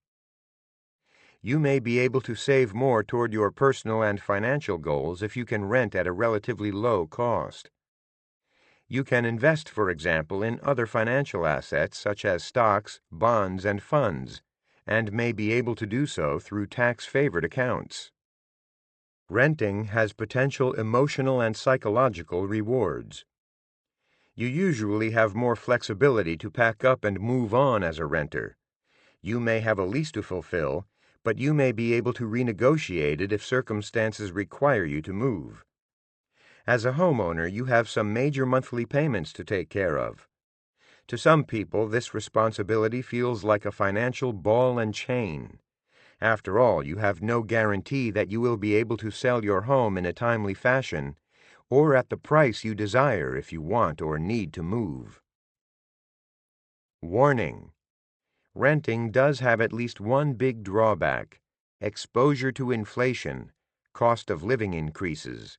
You may be able to save more toward your personal and financial goals if you can rent at a relatively low cost. You can invest, for example, in other financial assets such as stocks, bonds, and funds, and may be able to do so through tax-favored accounts. Renting has potential emotional and psychological rewards. You usually have more flexibility to pack up and move on as a renter. You may have a lease to fulfill, but you may be able to renegotiate it if circumstances require you to move. As a homeowner, you have some major monthly payments to take care of. To some people, this responsibility feels like a financial ball and chain. After all, you have no guarantee that you will be able to sell your home in a timely fashion, or at the price you desire if you want or need to move. Warning: renting does have at least one big drawback: exposure to inflation, cost of living increases.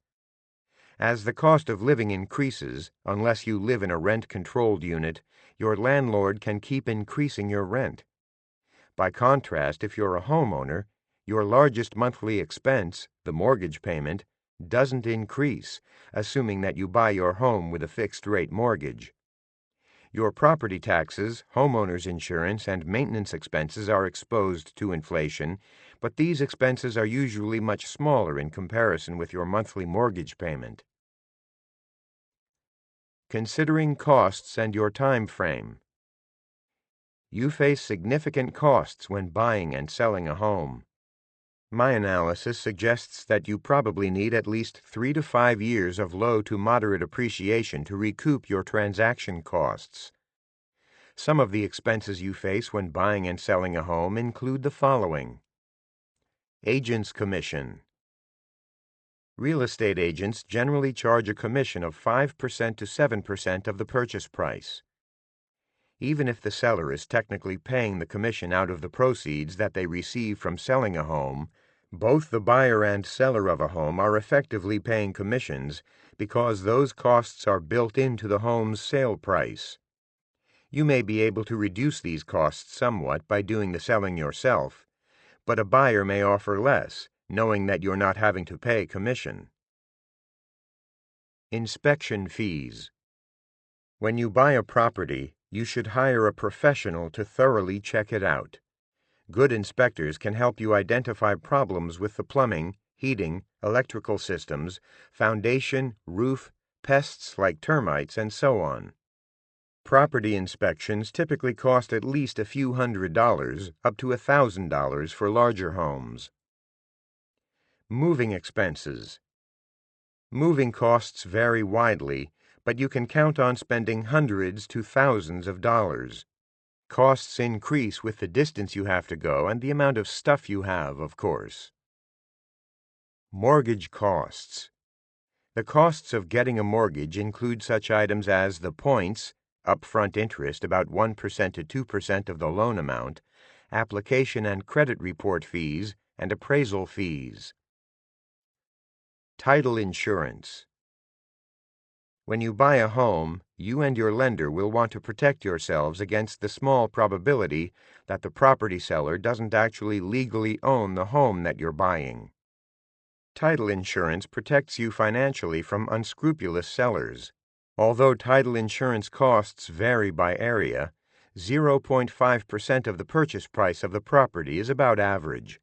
As the cost of living increases, unless you live in a rent-controlled unit, your landlord can keep increasing your rent. By contrast, if you're a homeowner, your largest monthly expense, the mortgage payment, doesn't increase, assuming that you buy your home with a fixed-rate mortgage. Your property taxes, homeowners insurance, and maintenance expenses are exposed to inflation, but these expenses are usually much smaller in comparison with your monthly mortgage payment. Considering costs and your time frame. You face significant costs when buying and selling a home. My analysis suggests that you probably need at least 3 to 5 years of low to moderate appreciation to recoup your transaction costs. Some of the expenses you face when buying and selling a home include the following: agent's commission, Real estate agents generally charge a commission of 5% to 7% of the purchase price. Even if the seller is technically paying the commission out of the proceeds that they receive from selling a home, both the buyer and seller of a home are effectively paying commissions because those costs are built into the home's sale price. You may be able to reduce these costs somewhat by doing the selling yourself, but a buyer may offer less, knowing that you're not having to pay commission. Inspection fees. When you buy a property, you should hire a professional to thoroughly check it out. Good inspectors can help you identify problems with the plumbing, heating, electrical systems, foundation, roof, pests like termites, and so on. Property inspections typically cost at least a few $100s, up to $1,000 for larger homes. Moving expenses. Moving costs vary widely, but you can count on spending hundreds to thousands of dollars. Costs increase with the distance you have to go and the amount of stuff you have, of course. Mortgage costs. The costs of getting a mortgage include such items as the points, upfront interest about 1% to 2% of the loan amount, application and credit report fees, and appraisal fees. Title insurance. When you buy a home, you and your lender will want to protect yourselves against the small probability that the property seller doesn't actually legally own the home that you're buying. Title insurance protects you financially from unscrupulous sellers. Although title insurance costs vary by area, 0.5% of the purchase price of the property is about average.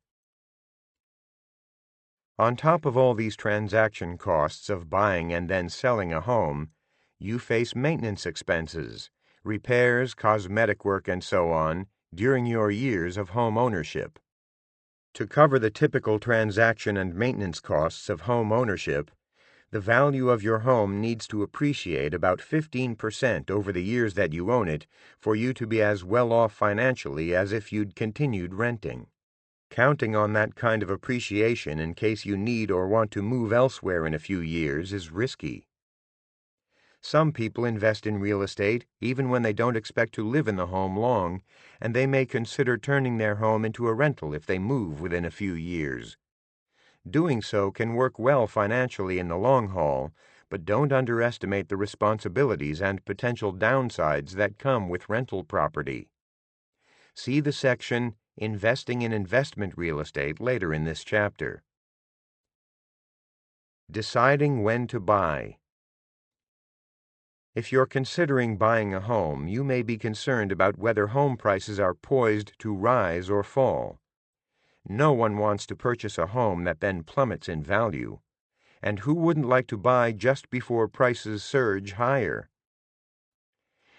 On top of all these transaction costs of buying and then selling a home, you face maintenance expenses, repairs, cosmetic work, and so on during your years of home ownership. To cover the typical transaction and maintenance costs of home ownership, the value of your home needs to appreciate about 15% over the years that you own it for you to be as well off financially as if you'd continued renting. Counting on that kind of appreciation in case you need or want to move elsewhere in a few years is risky. Some people invest in real estate even when they don't expect to live in the home long, and they may consider turning their home into a rental if they move within a few years. Doing so can work well financially in the long haul, but don't underestimate the responsibilities and potential downsides that come with rental property. See the section Investing in Investment Real Estate later in this chapter. Deciding when to buy. If you're considering buying a home, you may be concerned about whether home prices are poised to rise or fall. No one wants to purchase a home that then plummets in value. And who wouldn't like to buy just before prices surge higher?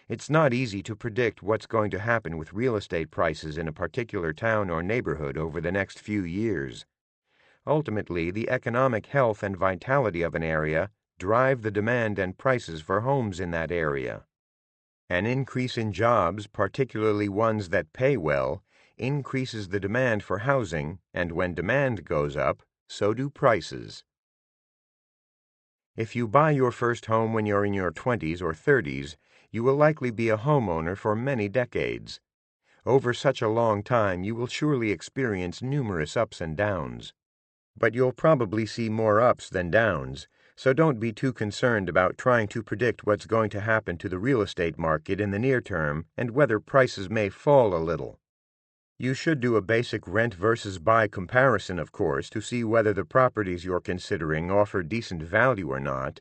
It's not easy to predict what's going to happen with real estate prices in a particular town or neighborhood over the next few years. Ultimately, the economic health and vitality of an area drive the demand and prices for homes in that area. An increase in jobs, particularly ones that pay well, increases the demand for housing, and when demand goes up, so do prices. If you buy your first home when you're in your 20s or 30s, you will likely be a homeowner for many decades. Over such a long time, you will surely experience numerous ups and downs. But you'll probably see more ups than downs, so don't be too concerned about trying to predict what's going to happen to the real estate market in the near term and whether prices may fall a little. You should do a basic rent versus buy comparison, of course, to see whether the properties you're considering offer decent value or not.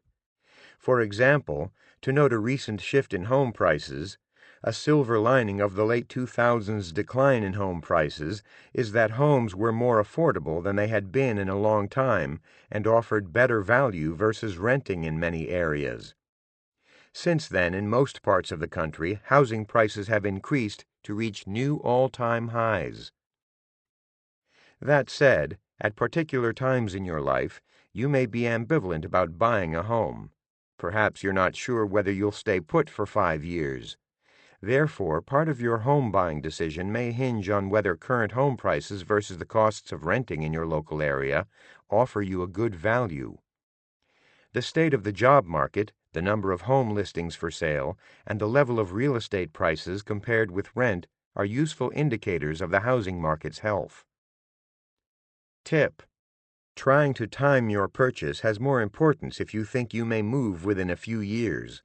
For example, to note a recent shift in home prices, a silver lining of the late 2000s decline in home prices is that homes were more affordable than they had been in a long time and offered better value versus renting in many areas. Since then, in most parts of the country, housing prices have increased to reach new all-time highs. That said, at particular times in your life, you may be ambivalent about buying a home. Perhaps you're not sure whether you'll stay put for 5 years. Therefore, part of your home buying decision may hinge on whether current home prices versus the costs of renting in your local area offer you a good value. The state of the job market, the number of home listings for sale, and the level of real estate prices compared with rent are useful indicators of the housing market's health. Tip: trying to time your purchase has more importance if you think you may move within a few years.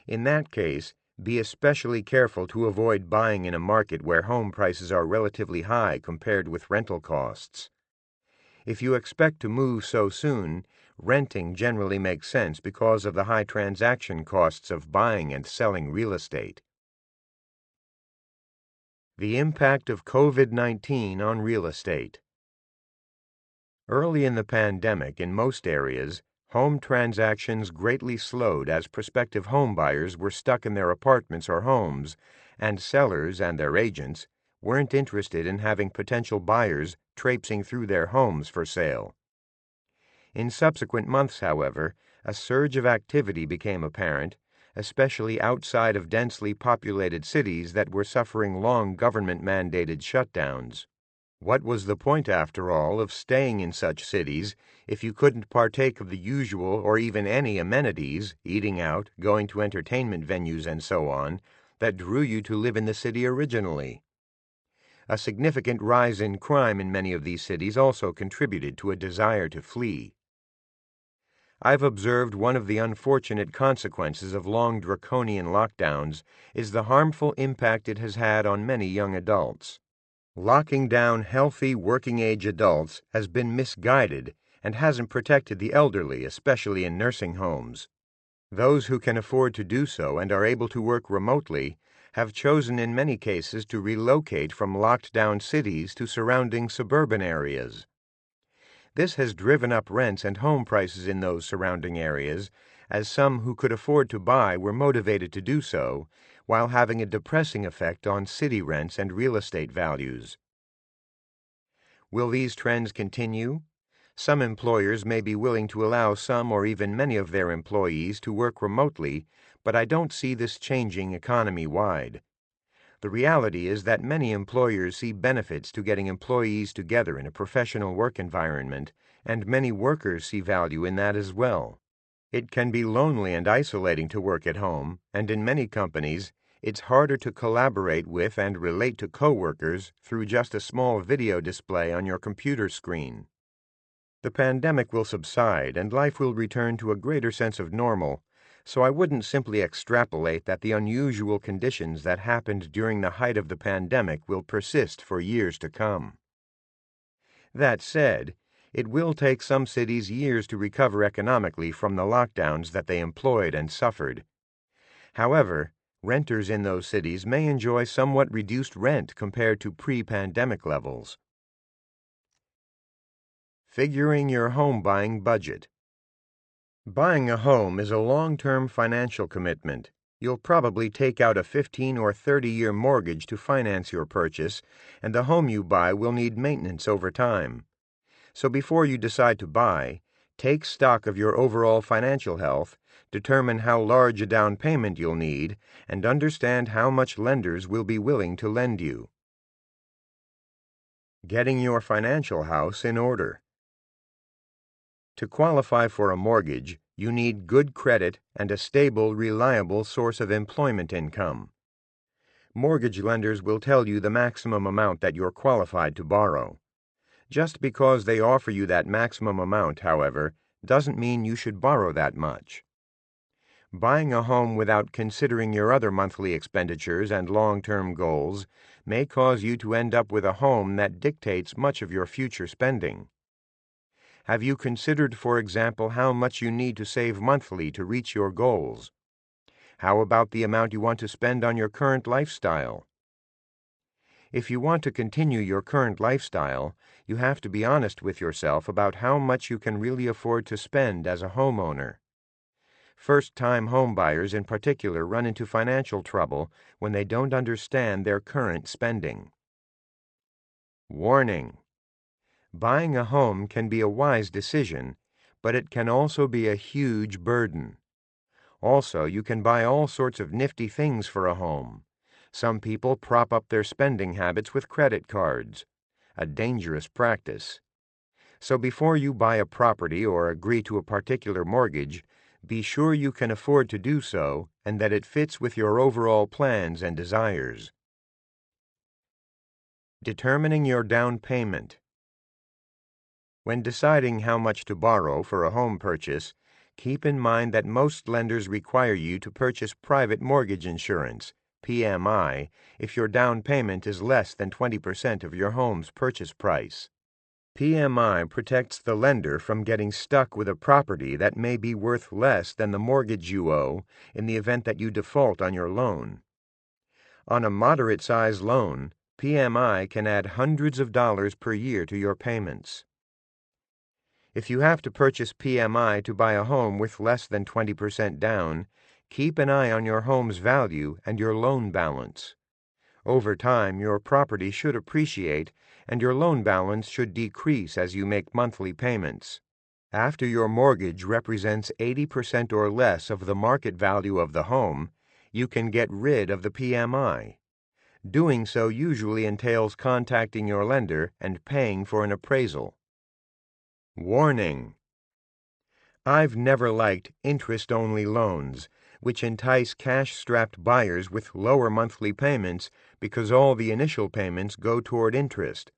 In that case, be especially careful to avoid buying in a market where home prices are relatively high compared with rental costs. If you expect to move so soon, renting generally makes sense because of the high transaction costs of buying and selling real estate. The impact of COVID-19 on real estate. Early in the pandemic, in most areas, home transactions greatly slowed as prospective home buyers were stuck in their apartments or homes, and sellers and their agents weren't interested in having potential buyers traipsing through their homes for sale. In subsequent months, however, a surge of activity became apparent, especially outside of densely populated cities that were suffering long government-mandated shutdowns. What was the point, after all, of staying in such cities if you couldn't partake of the usual or even any amenities, eating out, going to entertainment venues, and so on, that drew you to live in the city originally? A significant rise in crime in many of these cities also contributed to a desire to flee. I've observed one of the unfortunate consequences of long draconian lockdowns is the harmful impact it has had on many young adults. Locking down healthy working-age adults has been misguided and hasn't protected the elderly, especially in nursing homes. Those who can afford to do so and are able to work remotely have chosen in many cases to relocate from locked-down cities to surrounding suburban areas. This has driven up rents and home prices in those surrounding areas, as some who could afford to buy were motivated to do so, while having a depressing effect on city rents and real estate values. Will these trends continue? Some employers may be willing to allow some or even many of their employees to work remotely, but I don't see this changing economy-wide. The reality is that many employers see benefits to getting employees together in a professional work environment, and many workers see value in that as well. It can be lonely and isolating to work at home, and in many companies, it's harder to collaborate with and relate to coworkers through just a small video display on your computer screen. The pandemic will subside and life will return to a greater sense of normal, so I wouldn't simply extrapolate that the unusual conditions that happened during the height of the pandemic will persist for years to come. That said, it will take some cities years to recover economically from the lockdowns that they employed and suffered. However, renters in those cities may enjoy somewhat reduced rent compared to pre-pandemic levels. Figuring your home buying budget. Buying a home is a long-term financial commitment. You'll probably take out a 15 or 30-year mortgage to finance your purchase, and the home you buy will need maintenance over time. So before you decide to buy, take stock of your overall financial health, determine how large a down payment you'll need, and understand how much lenders will be willing to lend you. Getting your financial house in order. To qualify for a mortgage, you need good credit and a stable, reliable source of employment income. Mortgage lenders will tell you the maximum amount that you're qualified to borrow. Just because they offer you that maximum amount, however, doesn't mean you should borrow that much. Buying a home without considering your other monthly expenditures and long-term goals may cause you to end up with a home that dictates much of your future spending. Have you considered, for example, how much you need to save monthly to reach your goals? How about the amount you want to spend on your current lifestyle? If you want to continue your current lifestyle, you have to be honest with yourself about how much you can really afford to spend as a homeowner. First-time homebuyers in particular run into financial trouble when they don't understand their current spending. Warning: buying a home can be a wise decision, but it can also be a huge burden. Also, you can buy all sorts of nifty things for a home. Some people prop up their spending habits with credit cards, a dangerous practice. So before you buy a property or agree to a particular mortgage, be sure you can afford to do so and that it fits with your overall plans and desires. Determining your down payment. When deciding how much to borrow for a home purchase, keep in mind that most lenders require you to purchase private mortgage insurance, PMI, if your down payment is less than 20% of your home's purchase price. PMI protects the lender from getting stuck with a property that may be worth less than the mortgage you owe in the event that you default on your loan. On a moderate-sized loan, PMI can add hundreds of dollars per year to your payments. If you have to purchase PMI to buy a home with less than 20% down, keep an eye on your home's value and your loan balance. Over time, your property should appreciate and your loan balance should decrease as you make monthly payments. After your mortgage represents 80% or less of the market value of the home, you can get rid of the PMI. Doing so usually entails contacting your lender and paying for an appraisal. Warning: I've never liked interest-only loans, which entice cash-strapped buyers with lower monthly payments because all the initial payments go toward interest.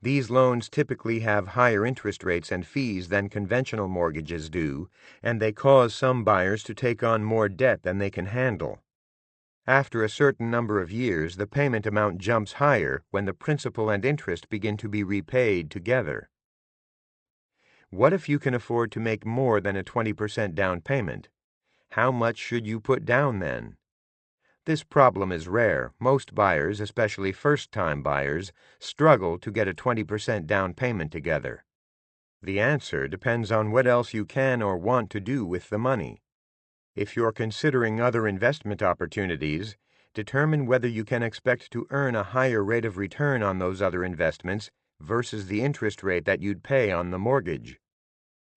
These loans typically have higher interest rates and fees than conventional mortgages do, and they cause some buyers to take on more debt than they can handle. After a certain number of years, the payment amount jumps higher when the principal and interest begin to be repaid together. What if you can afford to make more than a 20% down payment? How much should you put down then? This problem is rare. Most buyers, especially first-time buyers, struggle to get a 20% down payment together. The answer depends on what else you can or want to do with the money. If you're considering other investment opportunities, determine whether you can expect to earn a higher rate of return on those other investments versus the interest rate that you'd pay on the mortgage.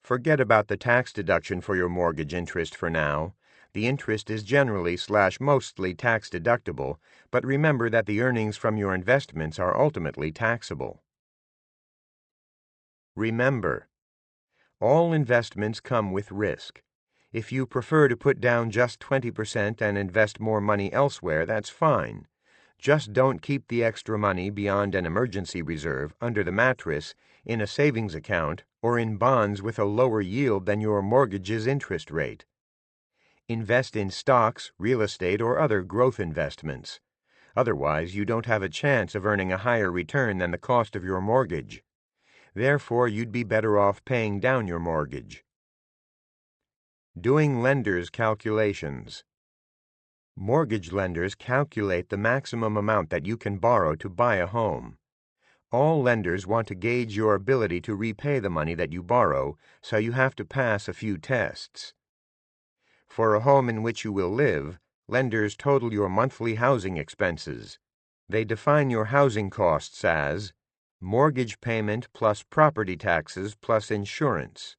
Forget about the tax deduction for your mortgage interest for now. The interest is generally/mostly tax deductible, but remember that the earnings from your investments are ultimately taxable. Remember, all investments come with risk. If you prefer to put down just 20% and invest more money elsewhere, that's fine. Just don't keep the extra money beyond an emergency reserve under the mattress, in a savings account, or in bonds with a lower yield than your mortgage's interest rate. Invest in stocks, real estate, or other growth investments. Otherwise, you don't have a chance of earning a higher return than the cost of your mortgage. Therefore, you'd be better off paying down your mortgage. Doing lenders' calculations. Mortgage lenders calculate the maximum amount that you can borrow to buy a home. All lenders want to gauge your ability to repay the money that you borrow, so you have to pass a few tests. For a home in which you will live, lenders total your monthly housing expenses. They define your housing costs as mortgage payment plus property taxes plus insurance.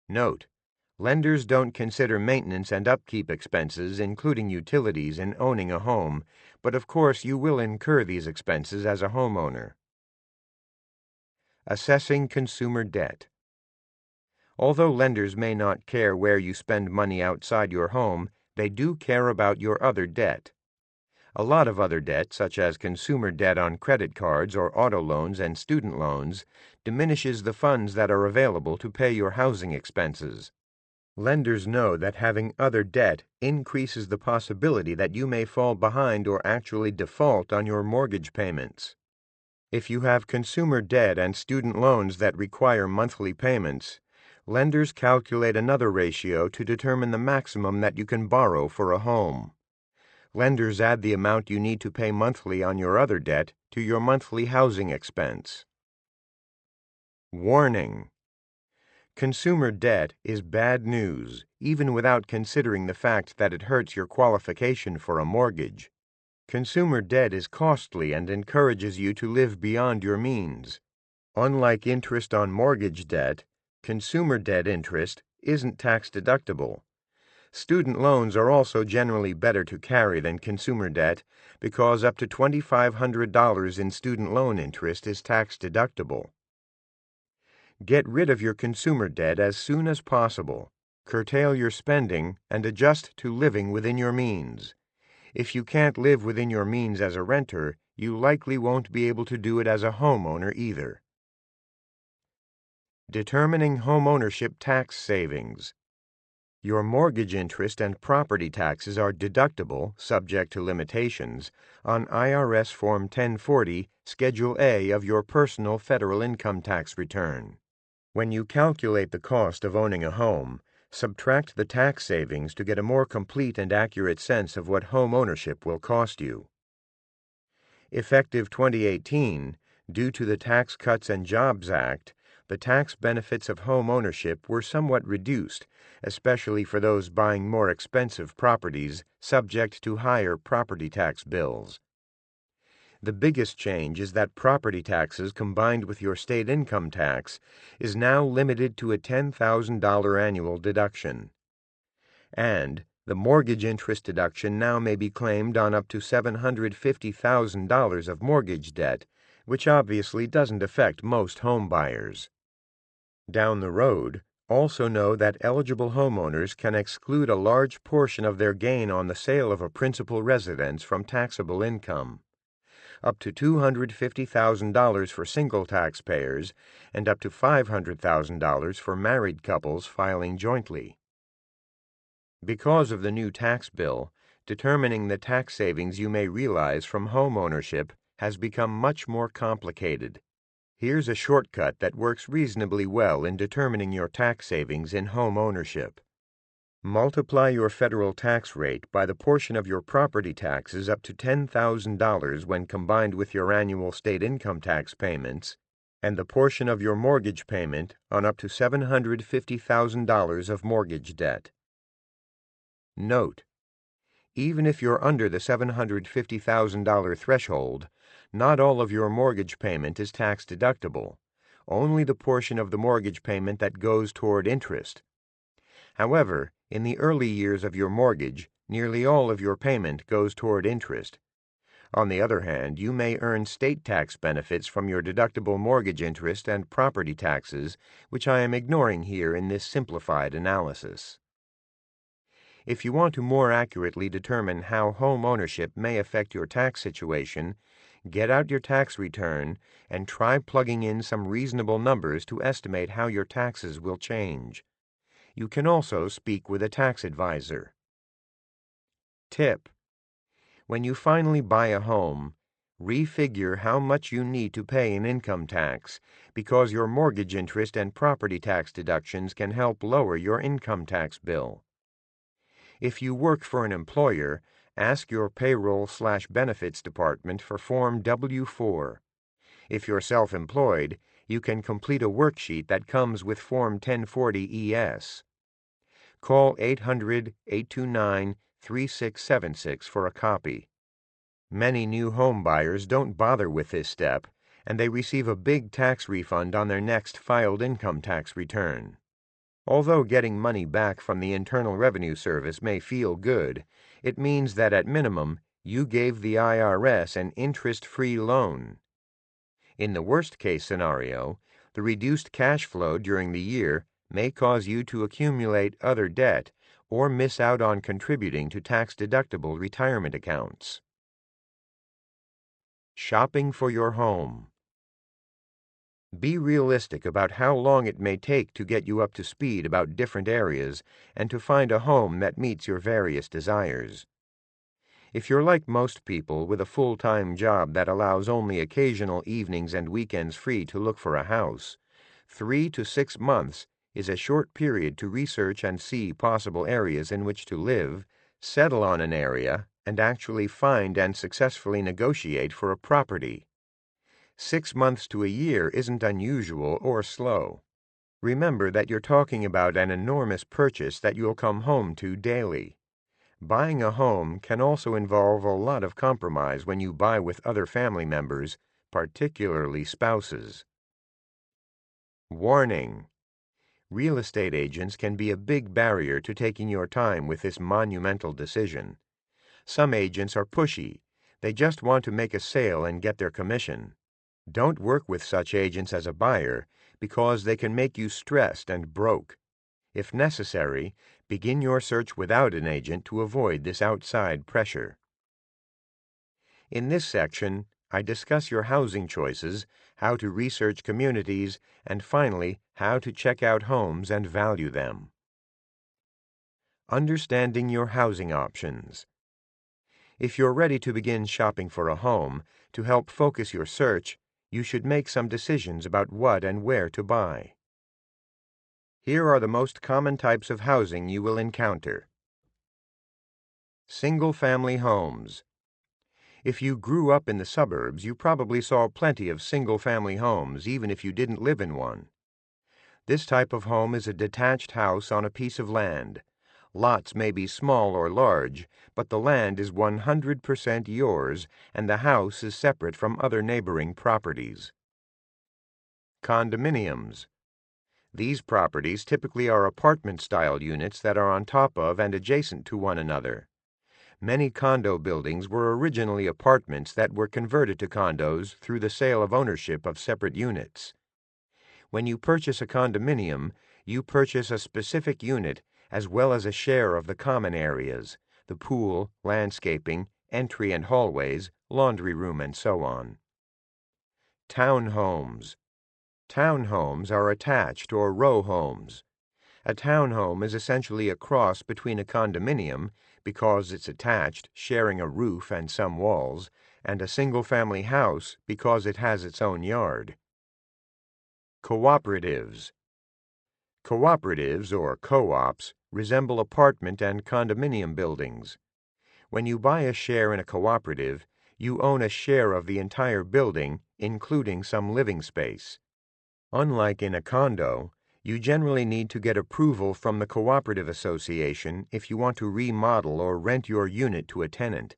Note: lenders don't consider maintenance and upkeep expenses, including utilities, in owning a home, but of course you will incur these expenses as a homeowner. Assessing consumer debt. Although lenders may not care where you spend money outside your home, they do care about your other debt. A lot of other debt, such as consumer debt on credit cards or auto loans and student loans, diminishes the funds that are available to pay your housing expenses. Lenders know that having other debt increases the possibility that you may fall behind or actually default on your mortgage payments. If you have consumer debt and student loans that require monthly payments, lenders calculate another ratio to determine the maximum that you can borrow for a home. Lenders add the amount you need to pay monthly on your other debt to your monthly housing expense. Warning: consumer debt is bad news, even without considering the fact that it hurts your qualification for a mortgage. Consumer debt is costly and encourages you to live beyond your means. Unlike interest on mortgage debt, consumer debt interest isn't tax-deductible. Student loans are also generally better to carry than consumer debt because up to $2,500 in student loan interest is tax-deductible. Get rid of your consumer debt as soon as possible. Curtail your spending and adjust to living within your means. If you can't live within your means as a renter, you likely won't be able to do it as a homeowner either. Determining homeownership tax savings. Your mortgage interest and property taxes are deductible, subject to limitations, on IRS Form 1040, Schedule A of your personal federal income tax return. When you calculate the cost of owning a home, subtract the tax savings to get a more complete and accurate sense of what home ownership will cost you. Effective 2018, due to the Tax Cuts and Jobs Act, the tax benefits of home ownership were somewhat reduced, especially for those buying more expensive properties subject to higher property tax bills. The biggest change is that property taxes combined with your state income tax is now limited to a $10,000 annual deduction. And the mortgage interest deduction now may be claimed on up to $750,000 of mortgage debt, which obviously doesn't affect most home buyers. Down the road, also know that eligible homeowners can exclude a large portion of their gain on the sale of a principal residence from taxable income, up to $250,000 for single taxpayers and up to $500,000 for married couples filing jointly. Because of the new tax bill, determining the tax savings you may realize from home ownership has become much more complicated. Here's a shortcut that works reasonably well in determining your tax savings in home ownership. Multiply your federal tax rate by the portion of your property taxes up to $10,000 when combined with your annual state income tax payments, and the portion of your mortgage payment on up to $750,000 of mortgage debt. Note: even if you're under the $750,000 threshold, not all of your mortgage payment is tax deductible, only the portion of the mortgage payment that goes toward interest. However, in the early years of your mortgage, nearly all of your payment goes toward interest. On the other hand, you may earn state tax benefits from your deductible mortgage interest and property taxes, which I am ignoring here in this simplified analysis. If you want to more accurately determine how home ownership may affect your tax situation, get out your tax return and try plugging in some reasonable numbers to estimate how your taxes will change. You can also speak with a tax advisor. Tip: when you finally buy a home, refigure how much you need to pay in income tax, because your mortgage interest and property tax deductions can help lower your income tax bill. If you work for an employer, ask your payroll/benefits department for Form W-4. If you're self-employed, you can complete a worksheet that comes with Form 1040-ES. Call 800-829-3676 for a copy. Many new home buyers don't bother with this step, and they receive a big tax refund on their next filed income tax return. Although getting money back from the Internal Revenue Service may feel good, it means that at minimum, you gave the IRS an interest-free loan. In the worst-case scenario, the reduced cash flow during the year may cause you to accumulate other debt or miss out on contributing to tax-deductible retirement accounts. Shopping for your home. Be realistic about how long it may take to get you up to speed about different areas and to find a home that meets your various desires. If you're like most people with a full-time job that allows only occasional evenings and weekends free to look for a house, 3 to 6 months is a short period to research and see possible areas in which to live, settle on an area, and actually find and successfully negotiate for a property. 6 months to a year isn't unusual or slow. Remember that you're talking about an enormous purchase that you'll come home to daily. Buying a home can also involve a lot of compromise when you buy with other family members, particularly spouses. Warning: real estate agents can be a big barrier to taking your time with this monumental decision. Some agents are pushy. They just want to make a sale and get their commission. Don't work with such agents as a buyer, because they can make you stressed and broke. If necessary, begin your search without an agent to avoid this outside pressure. In this section, I discuss your housing choices, how to research communities, and finally, how to check out homes and value them. Understanding your housing options. If you're ready to begin shopping for a home, to help focus your search, you should make some decisions about what and where to buy. Here are the most common types of housing you will encounter. Single-family homes. If you grew up in the suburbs, you probably saw plenty of single-family homes, even if you didn't live in one. This type of home is a detached house on a piece of land. Lots may be small or large, but the land is 100% yours, and the house is separate from other neighboring properties. Condominiums. These properties typically are apartment-style units that are on top of and adjacent to one another. Many condo buildings were originally apartments that were converted to condos through the sale of ownership of separate units. When you purchase a condominium, you purchase a specific unit as well as a share of the common areas, the pool, landscaping, entry and hallways, laundry room, and so on. Townhomes. Townhomes are attached or row homes. A townhome is essentially a cross between a condominium, because it's attached, sharing a roof and some walls, and a single-family house because it has its own yard. Cooperatives. Cooperatives, or co-ops, resemble apartment and condominium buildings. When you buy a share in a cooperative, you own a share of the entire building, including some living space. Unlike in a condo, you generally need to get approval from the cooperative association if you want to remodel or rent your unit to a tenant.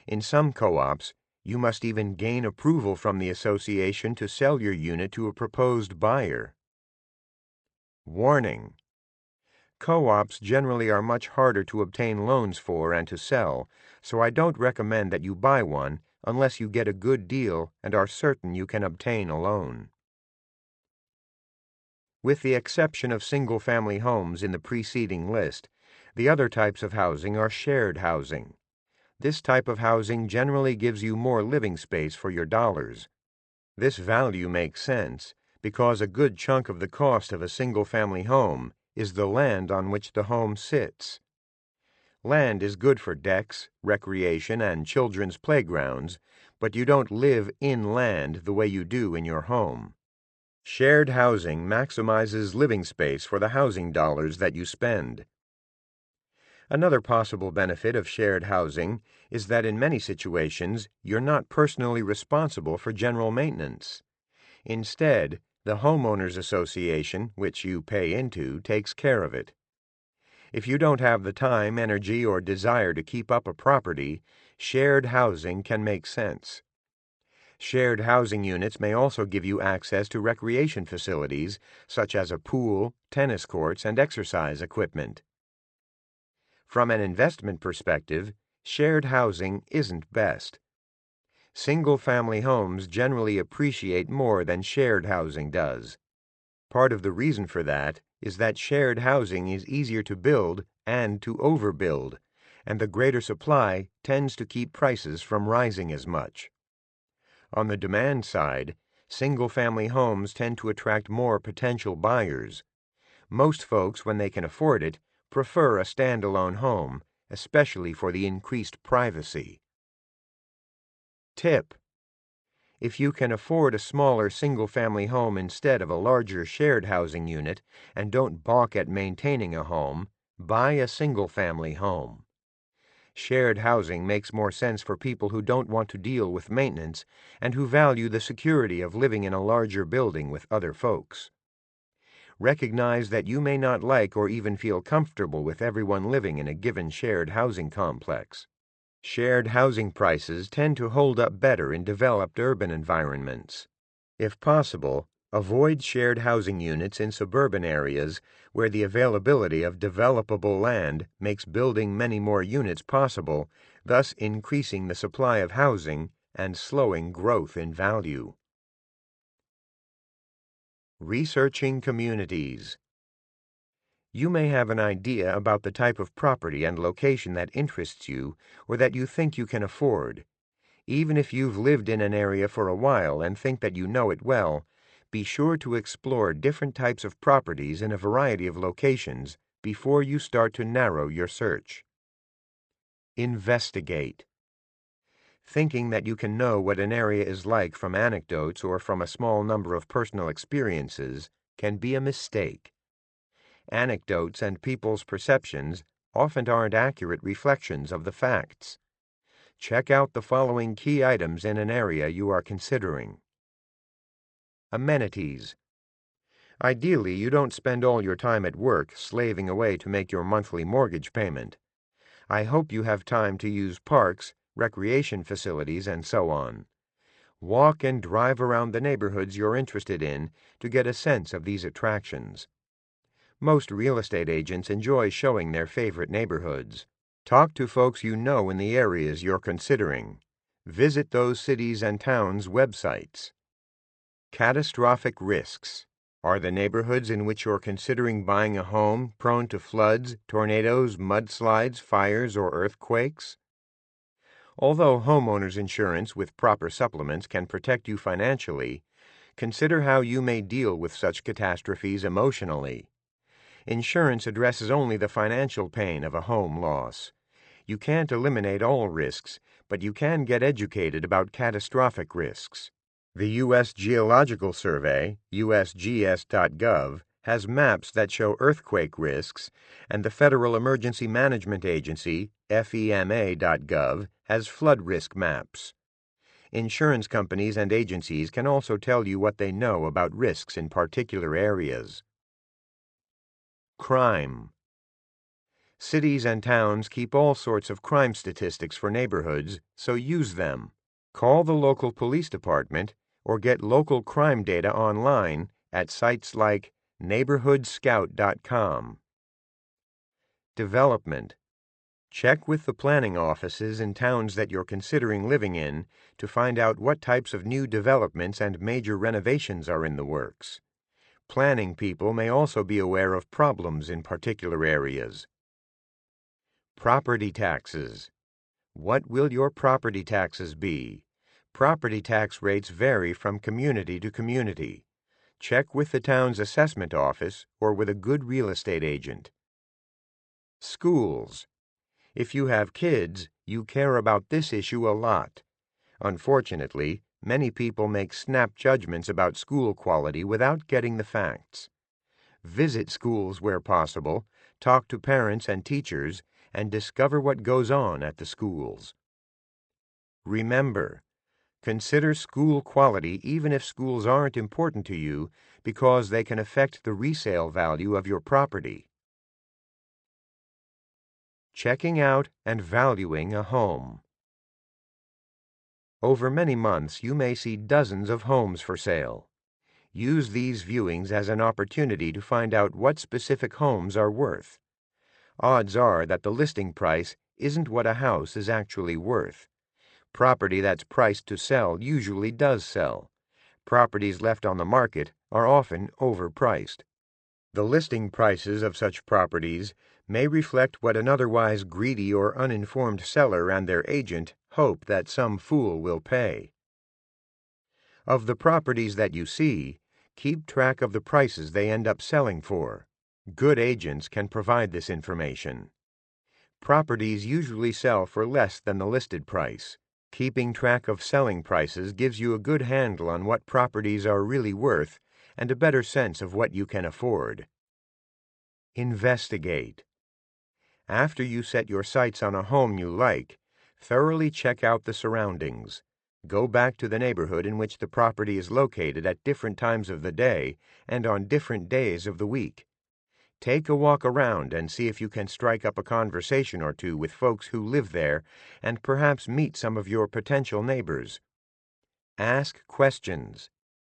In some co-ops, you must even gain approval from the association to sell your unit to a proposed buyer. Warning: co-ops generally are much harder to obtain loans for and to sell, so I don't recommend that you buy one unless you get a good deal and are certain you can obtain a loan. With the exception of single-family homes in the preceding list, the other types of housing are shared housing. This type of housing generally gives you more living space for your dollars. This value makes sense because a good chunk of the cost of a single-family home is the land on which the home sits. Land is good for decks, recreation, and children's playgrounds, but you don't live in land the way you do in your home. Shared housing maximizes living space for the housing dollars that you spend. Another possible benefit of shared housing is that in many situations you're not personally responsible for general maintenance. Instead, the homeowners association, which you pay into, takes care of it. If you don't have the time, energy, or desire to keep up a property, shared housing can make sense. Shared housing units may also give you access to recreation facilities, such as a pool, tennis courts, and exercise equipment. From an investment perspective, shared housing isn't best. Single-family homes generally appreciate more than shared housing does. Part of the reason for that is that shared housing is easier to build and to overbuild, and the greater supply tends to keep prices from rising as much. On the demand side, single-family homes tend to attract more potential buyers. Most folks, when they can afford it, prefer a standalone home, especially for the increased privacy. Tip: if you can afford a smaller single-family home instead of a larger shared housing unit and don't balk at maintaining a home, buy a single-family home. Shared housing makes more sense for people who don't want to deal with maintenance and who value the security of living in a larger building with other folks. Recognize that you may not like or even feel comfortable with everyone living in a given shared housing complex. Shared housing prices tend to hold up better in developed urban environments. If possible, avoid shared housing units in suburban areas where the availability of developable land makes building many more units possible, thus increasing the supply of housing and slowing growth in value. Researching communities. You may have an idea about the type of property and location that interests you or that you think you can afford. Even if you've lived in an area for a while and think that you know it well, be sure to explore different types of properties in a variety of locations before you start to narrow your search. Investigate. Thinking that you can know what an area is like from anecdotes or from a small number of personal experiences can be a mistake. Anecdotes and people's perceptions often aren't accurate reflections of the facts. Check out the following key items in an area you are considering. Amenities. Ideally, you don't spend all your time at work slaving away to make your monthly mortgage payment. I hope you have time to use parks, recreation facilities, and so on. Walk and drive around the neighborhoods you're interested in to get a sense of these attractions. Most real estate agents enjoy showing their favorite neighborhoods. Talk to folks you know in the areas you're considering. Visit those cities and towns' websites. Catastrophic risks. Are the neighborhoods in which you're considering buying a home prone to floods, tornadoes, mudslides, fires, or earthquakes? Although homeowners insurance with proper supplements can protect you financially, consider how you may deal with such catastrophes emotionally. Insurance addresses only the financial pain of a home loss. You can't eliminate all risks, but you can get educated about catastrophic risks. The U.S. Geological Survey, usgs.gov, has maps that show earthquake risks, and the Federal Emergency Management Agency, FEMA.gov, has flood risk maps. Insurance companies and agencies can also tell you what they know about risks in particular areas. Crime. Cities and towns keep all sorts of crime statistics for neighborhoods, so use them. Call the local police department or get local crime data online at sites like neighborhoodscout.com. Development. Check with the planning offices in towns that you're considering living in to find out what types of new developments and major renovations are in the works. Planning people may also be aware of problems in particular areas. Property taxes. What will your property taxes be? Property tax rates vary from community to community. Check with the town's assessment office or with a good real estate agent. Schools. If you have kids, you care about this issue a lot. Unfortunately, many people make snap judgments about school quality without getting the facts. Visit schools where possible, talk to parents and teachers, and discover what goes on at the schools. Remember, consider school quality even if schools aren't important to you because they can affect the resale value of your property. Checking out and valuing a home. Over many months, you may see dozens of homes for sale. Use these viewings as an opportunity to find out what specific homes are worth. Odds are that the listing price isn't what a house is actually worth. Property that's priced to sell usually does sell. Properties left on the market are often overpriced. The listing prices of such properties may reflect what an otherwise greedy or uninformed seller and their agent hope that some fool will pay. Of the properties that you see, keep track of the prices they end up selling for. Good agents can provide this information. Properties usually sell for less than the listed price. Keeping track of selling prices gives you a good handle on what properties are really worth and a better sense of what you can afford. Investigate. After you set your sights on a home you like, thoroughly check out the surroundings. Go back to the neighborhood in which the property is located at different times of the day and on different days of the week. Take a walk around and see if you can strike up a conversation or two with folks who live there and perhaps meet some of your potential neighbors. Ask questions.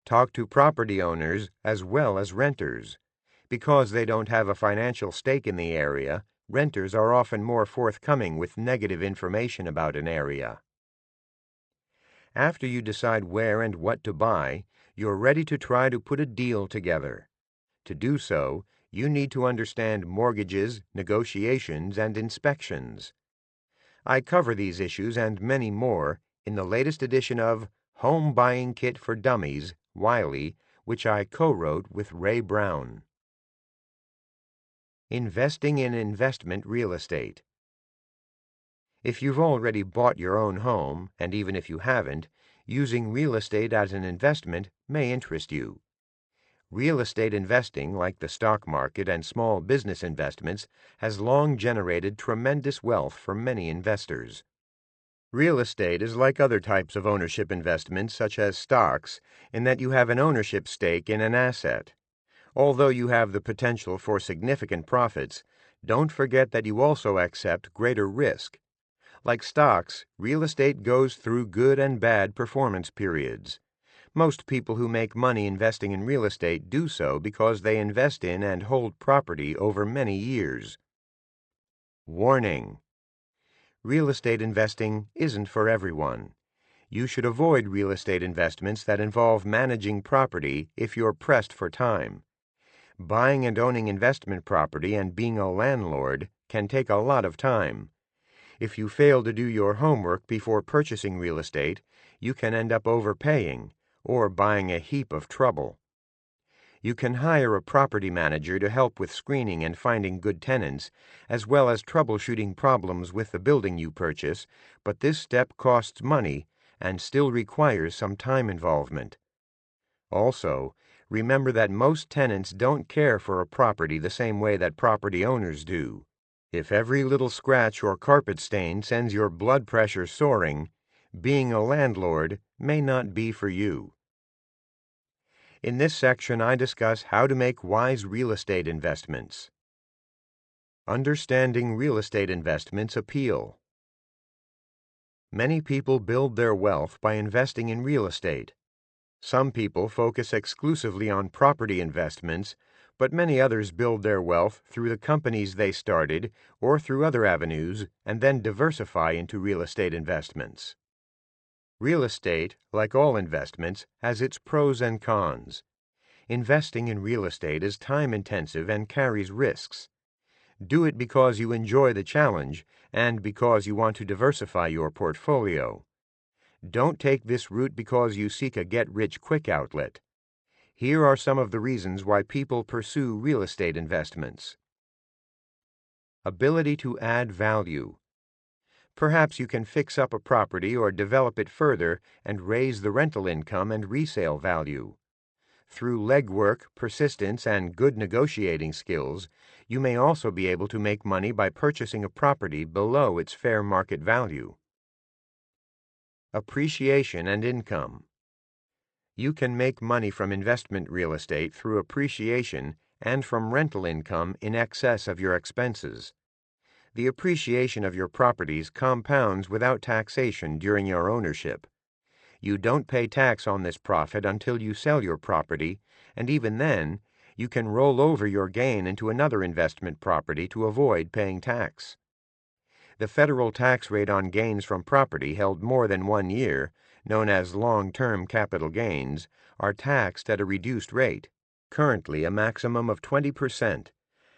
Talk to property owners as well as renters. Because they don't have a financial stake in the area, renters are often more forthcoming with negative information about an area. After you decide where and what to buy, You're ready to try to put a deal together. To do so, you need to understand mortgages, negotiations, and inspections. I cover these issues and many more in the latest edition of Home Buying Kit for Dummies, Wiley, which I co-wrote with Ray Brown. Investing in investment real estate. If you've already bought your own home, and even if you haven't, using real estate as an investment may interest you. Real estate investing, like the stock market and small business investments, has long generated tremendous wealth for many investors. Real estate is like other types of ownership investments, such as stocks, in that you have an ownership stake in an asset. Although you have the potential for significant profits, don't forget that you also accept greater risk. Like stocks, real estate goes through good and bad performance periods. Most people who make money investing in real estate do so because they invest in and hold property over many years. Warning: real estate investing isn't for everyone. You should avoid real estate investments that involve managing property if you're pressed for time. Buying and owning investment property and being a landlord can take a lot of time. If you fail to do your homework before purchasing real estate, you can end up overpaying or buying a heap of trouble. You can hire a property manager to help with screening and finding good tenants, as well as troubleshooting problems with the building you purchase, but this step costs money and still requires some time involvement. Also, remember that most tenants don't care for a property the same way that property owners do. If every little scratch or carpet stain sends your blood pressure soaring, being a landlord may not be for you. In this section, I discuss how to make wise real estate investments. Understanding real estate investments' appeal. Many people build their wealth by investing in real estate. Some people focus exclusively on property investments, but many others build their wealth through the companies they started or through other avenues and then diversify into real estate investments. Real estate, like all investments, has its pros and cons. Investing in real estate is time-intensive and carries risks. Do it because you enjoy the challenge and because you want to diversify your portfolio. Don't take this route because you seek a get-rich-quick outlet. Here are some of the reasons why people pursue real estate investments. Ability to add value. Perhaps you can fix up a property or develop it further and raise the rental income and resale value. Through legwork, persistence, and good negotiating skills, you may also be able to make money by purchasing a property below its fair market value. Appreciation and income. You can make money from investment real estate through appreciation and from rental income in excess of your expenses. The appreciation of your properties compounds without taxation during your ownership. You don't pay tax on this profit until you sell your property, and even then, you can roll over your gain into another investment property to avoid paying tax. The federal tax rate on gains from property held more than 1 year, known as long-term capital gains, are taxed at a reduced rate, currently a maximum of 20%,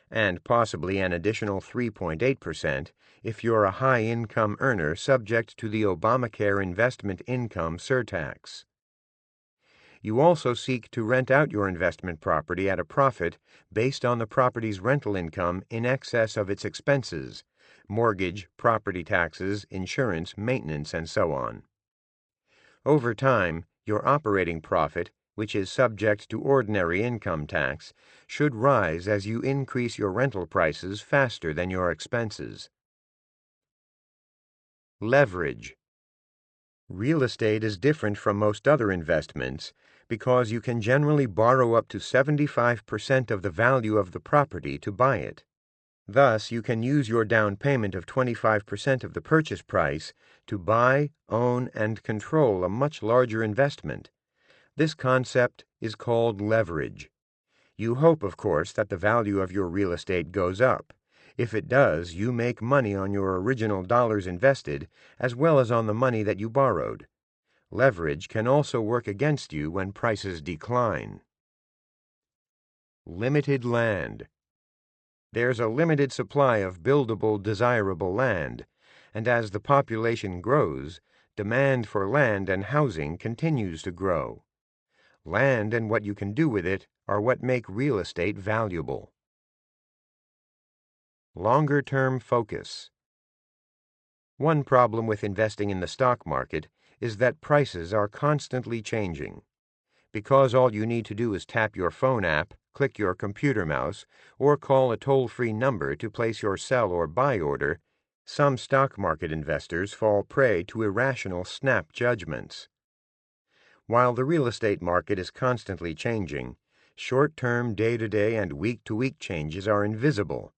and possibly an additional 3.8% if you're a high-income earner subject to the Obamacare investment income surtax. You also seek to rent out your investment property at a profit based on the property's rental income in excess of its expenses, mortgage, property taxes, insurance, maintenance, and so on. Over time, your operating profit, which is subject to ordinary income tax, should rise as you increase your rental prices faster than your expenses. Leverage. Real estate is different from most other investments because you can generally borrow up to 75% of the value of the property to buy it. Thus, you can use your down payment of 25% of the purchase price to buy, own, and control a much larger investment. This concept is called leverage. You hope, of course, that the value of your real estate goes up. If it does, you make money on your original dollars invested as well as on the money that you borrowed. Leverage can also work against you when prices decline. Limited land. There's a limited supply of buildable, desirable land, and as the population grows, demand for land and housing continues to grow. Land and what you can do with it are what make real estate valuable. Longer-term focus. One problem with investing in the stock market is that prices are constantly changing. Because all you need to do is tap your phone app, click your computer mouse, or call a toll-free number to place your sell or buy order, some stock market investors fall prey to irrational snap judgments. While the real estate market is constantly changing, short-term, day-to-day, and week-to-week changes are invisible,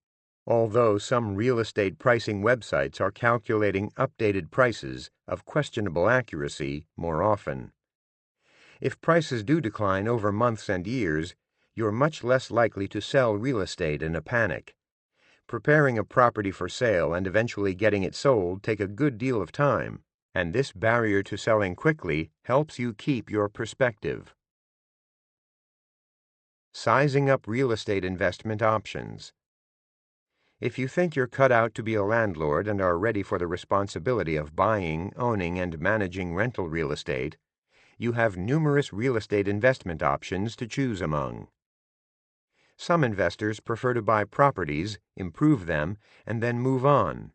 although some real estate pricing websites are calculating updated prices of questionable accuracy more often. If prices do decline over months and years, you're much less likely to sell real estate in a panic. Preparing a property for sale and eventually getting it sold take a good deal of time, and this barrier to selling quickly helps you keep your perspective. Sizing up real estate investment options. If you think you're cut out to be a landlord and are ready for the responsibility of buying, owning, and managing rental real estate, you have numerous real estate investment options to choose among. Some investors prefer to buy properties, improve them, and then move on.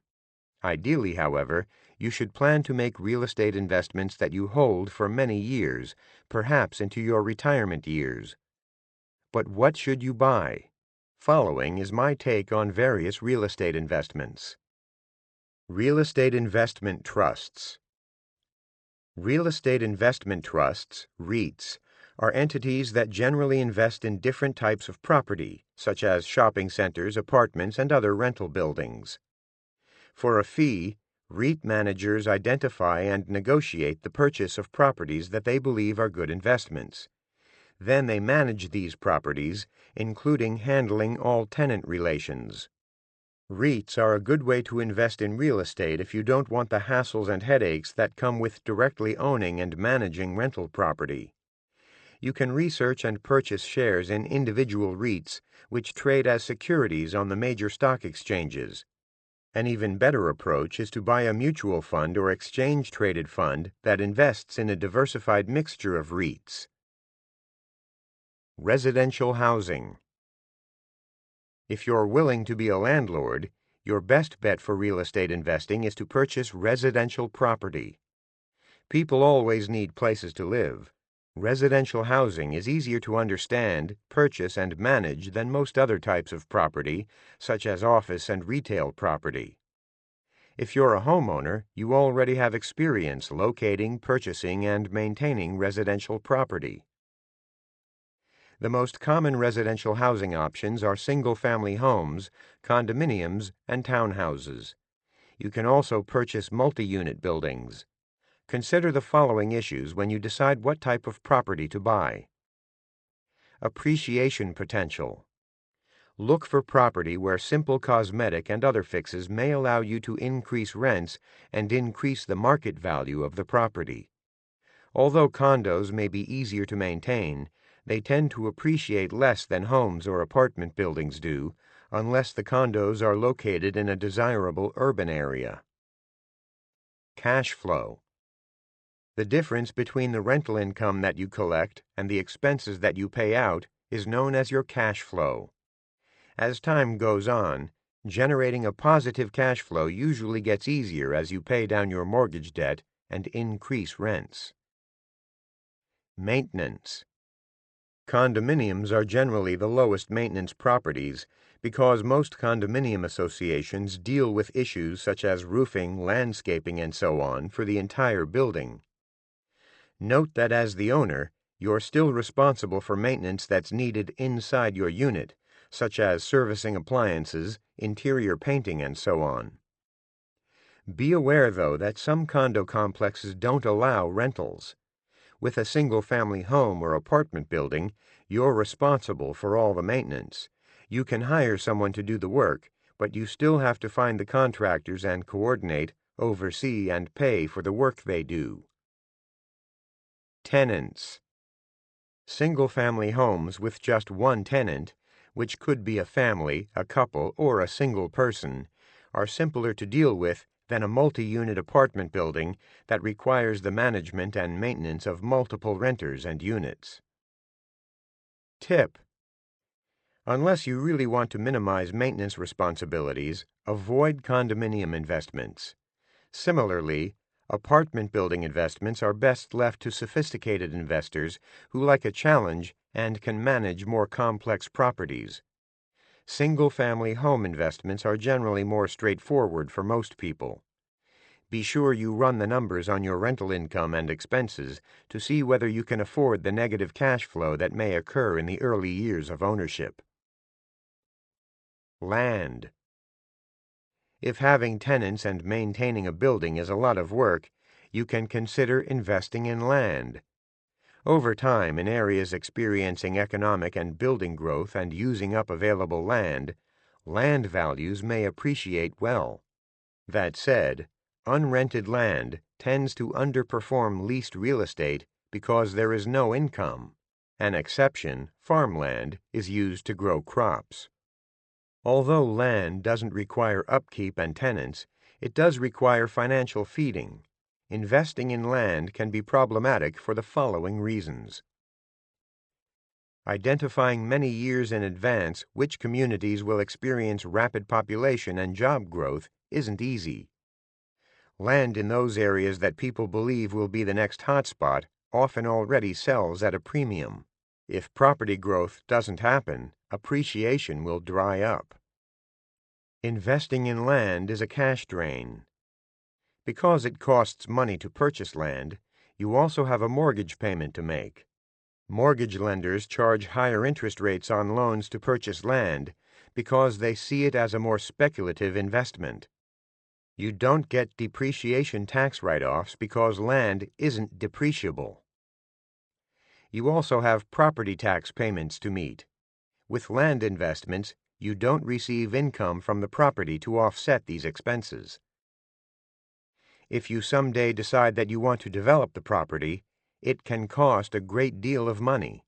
Ideally, however, you should plan to make real estate investments that you hold for many years, perhaps into your retirement years. But what should you buy? Following is my take on various real estate investments. Real estate investment trusts. Real estate investment trusts, REITs, are entities that generally invest in different types of property, such as shopping centers, apartments, and other rental buildings. For a fee, REIT managers identify and negotiate the purchase of properties that they believe are good investments. Then they manage these properties, including handling all tenant relations. REITs are a good way to invest in real estate if you don't want the hassles and headaches that come with directly owning and managing rental property. You can research and purchase shares in individual REITs, which trade as securities on the major stock exchanges. An even better approach is to buy a mutual fund or exchange-traded fund that invests in a diversified mixture of REITs. Residential housing. If you're willing to be a landlord, your best bet for real estate investing is to purchase residential property. People always need places to live. Residential housing is easier to understand, purchase, and manage than most other types of property, such as office and retail property. If you're a homeowner, you already have experience locating, purchasing, and maintaining residential property. The most common residential housing options are single-family homes, condominiums, and townhouses. You can also purchase multi-unit buildings. Consider the following issues when you decide what type of property to buy. Appreciation potential. Look for property where simple cosmetic and other fixes may allow you to increase rents and increase the market value of the property. Although condos may be easier to maintain, they tend to appreciate less than homes or apartment buildings do, unless the condos are located in a desirable urban area. Cash flow. The difference between the rental income that you collect and the expenses that you pay out is known as your cash flow. As time goes on, generating a positive cash flow usually gets easier as you pay down your mortgage debt and increase rents. Maintenance. Condominiums are generally the lowest maintenance properties because most condominium associations deal with issues such as roofing, landscaping, and so on for the entire building. Note that as the owner, you're still responsible for maintenance that's needed inside your unit, such as servicing appliances, interior painting, and so on. Be aware, though, that some condo complexes don't allow rentals. With a single-family home or apartment building, you're responsible for all the maintenance. You can hire someone to do the work, but you still have to find the contractors and coordinate, oversee, and pay for the work they do. Tenants. Single-family homes with just one tenant, which could be a family, a couple, or a single person, are simpler to deal with than a multi-unit apartment building that requires the management and maintenance of multiple renters and units. Tip: unless you really want to minimize maintenance responsibilities, avoid condominium investments. Similarly, apartment building investments are best left to sophisticated investors who like a challenge and can manage more complex properties. Single-family home investments are generally more straightforward for most people. Be sure you run the numbers on your rental income and expenses to see whether you can afford the negative cash flow that may occur in the early years of ownership. Land. If having tenants and maintaining a building is a lot of work, you can consider investing in land. Over time, in areas experiencing economic and building growth and using up available land values may appreciate well. That said, unrented land tends to underperform leased real estate because there is no income. An exception, farmland, is used to grow crops. Although land doesn't require upkeep and tenants, it does require financial feeding. Investing in land can be problematic for the following reasons. Identifying many years in advance which communities will experience rapid population and job growth isn't easy. Land in those areas that people believe will be the next hotspot often already sells at a premium. If property growth doesn't happen, appreciation will dry up. Investing in land is a cash drain. Because it costs money to purchase land, you also have a mortgage payment to make. Mortgage lenders charge higher interest rates on loans to purchase land because they see it as a more speculative investment. You don't get depreciation tax write-offs because land isn't depreciable. You also have property tax payments to meet. With land investments, you don't receive income from the property to offset these expenses. If you someday decide that you want to develop the property, it can cost a great deal of money.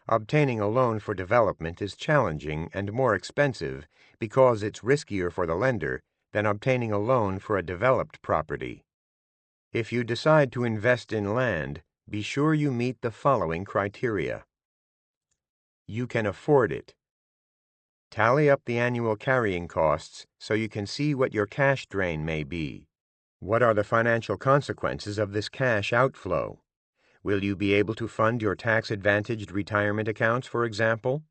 Obtaining a loan for development is challenging and more expensive because it's riskier for the lender than obtaining a loan for a developed property. If you decide to invest in land, be sure you meet the following criteria. You can afford it. Tally up the annual carrying costs so you can see what your cash drain may be. What are the financial consequences of this cash outflow? Will you be able to fund your tax-advantaged retirement accounts, for example?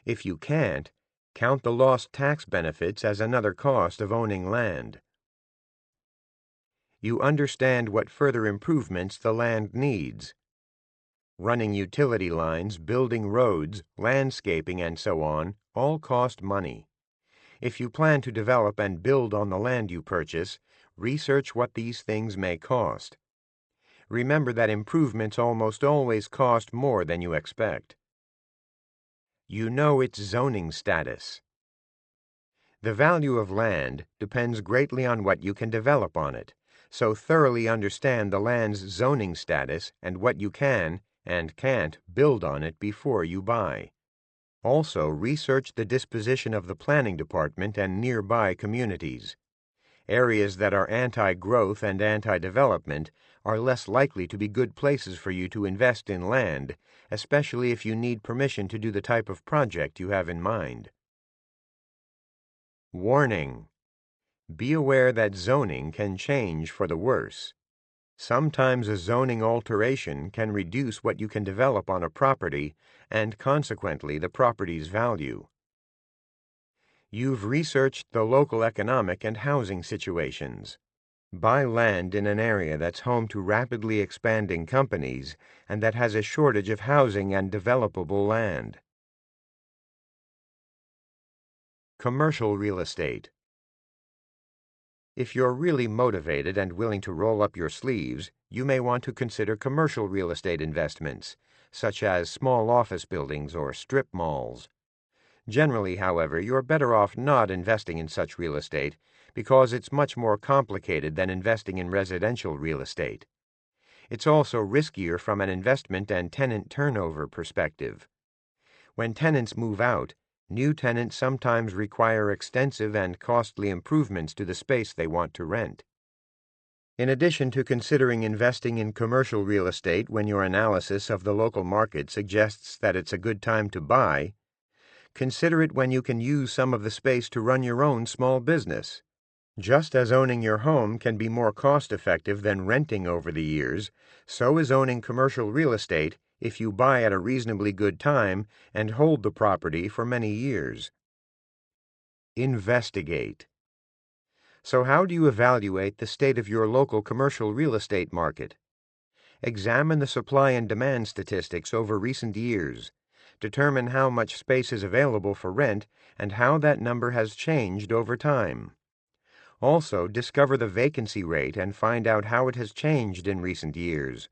If you can't, count the lost tax benefits as another cost of owning land. You understand what further improvements the land needs. Running utility lines, building roads, landscaping, and so on all cost money. If you plan to develop and build on the land you purchase, research what these things may cost. Remember that improvements almost always cost more than you expect. You know its zoning status. The value of land depends greatly on what you can develop on it, so thoroughly understand the land's zoning status and what you can and can't build on it before you buy. Also, research the disposition of the planning department and nearby communities. Areas that are anti-growth and anti-development are less likely to be good places for you to invest in land, especially if you need permission to do the type of project you have in mind. Warning: be aware that zoning can change for the worse. Sometimes a zoning alteration can reduce what you can develop on a property and consequently the property's value. You've researched the local economic and housing situations. Buy land in an area that's home to rapidly expanding companies and that has a shortage of housing and developable land. Commercial real estate. If you're really motivated and willing to roll up your sleeves, you may want to consider commercial real estate investments, such as small office buildings or strip malls. Generally, however, you're better off not investing in such real estate because it's much more complicated than investing in residential real estate. It's also riskier from an investment and tenant turnover perspective. When tenants move out, new tenants sometimes require extensive and costly improvements to the space they want to rent. In addition to considering investing in commercial real estate when your analysis of the local market suggests that it's a good time to buy, consider it when you can use some of the space to run your own small business. Just as owning your home can be more cost-effective than renting over the years, so is owning commercial real estate if you buy at a reasonably good time and hold the property for many years. Investigate. So how do you evaluate the state of your local commercial real estate market? Examine the supply and demand statistics over recent years. Determine how much space is available for rent and how that number has changed over time. Also, discover the vacancy rate and find out how it has changed in recent years.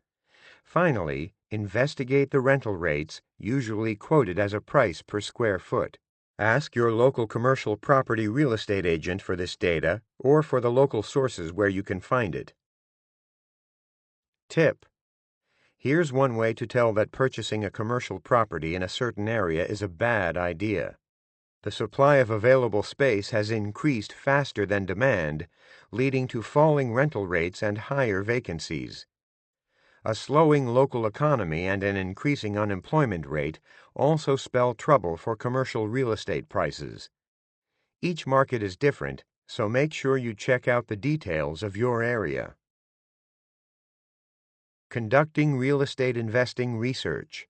Finally, investigate the rental rates, usually quoted as a price per square foot. Ask your local commercial property real estate agent for this data or for the local sources where you can find it. Tip: here's one way to tell that purchasing a commercial property in a certain area is a bad idea. The supply of available space has increased faster than demand, leading to falling rental rates and higher vacancies. A slowing local economy and an increasing unemployment rate also spell trouble for commercial real estate prices. Each market is different, so make sure you check out the details of your area. Conducting real estate investing research.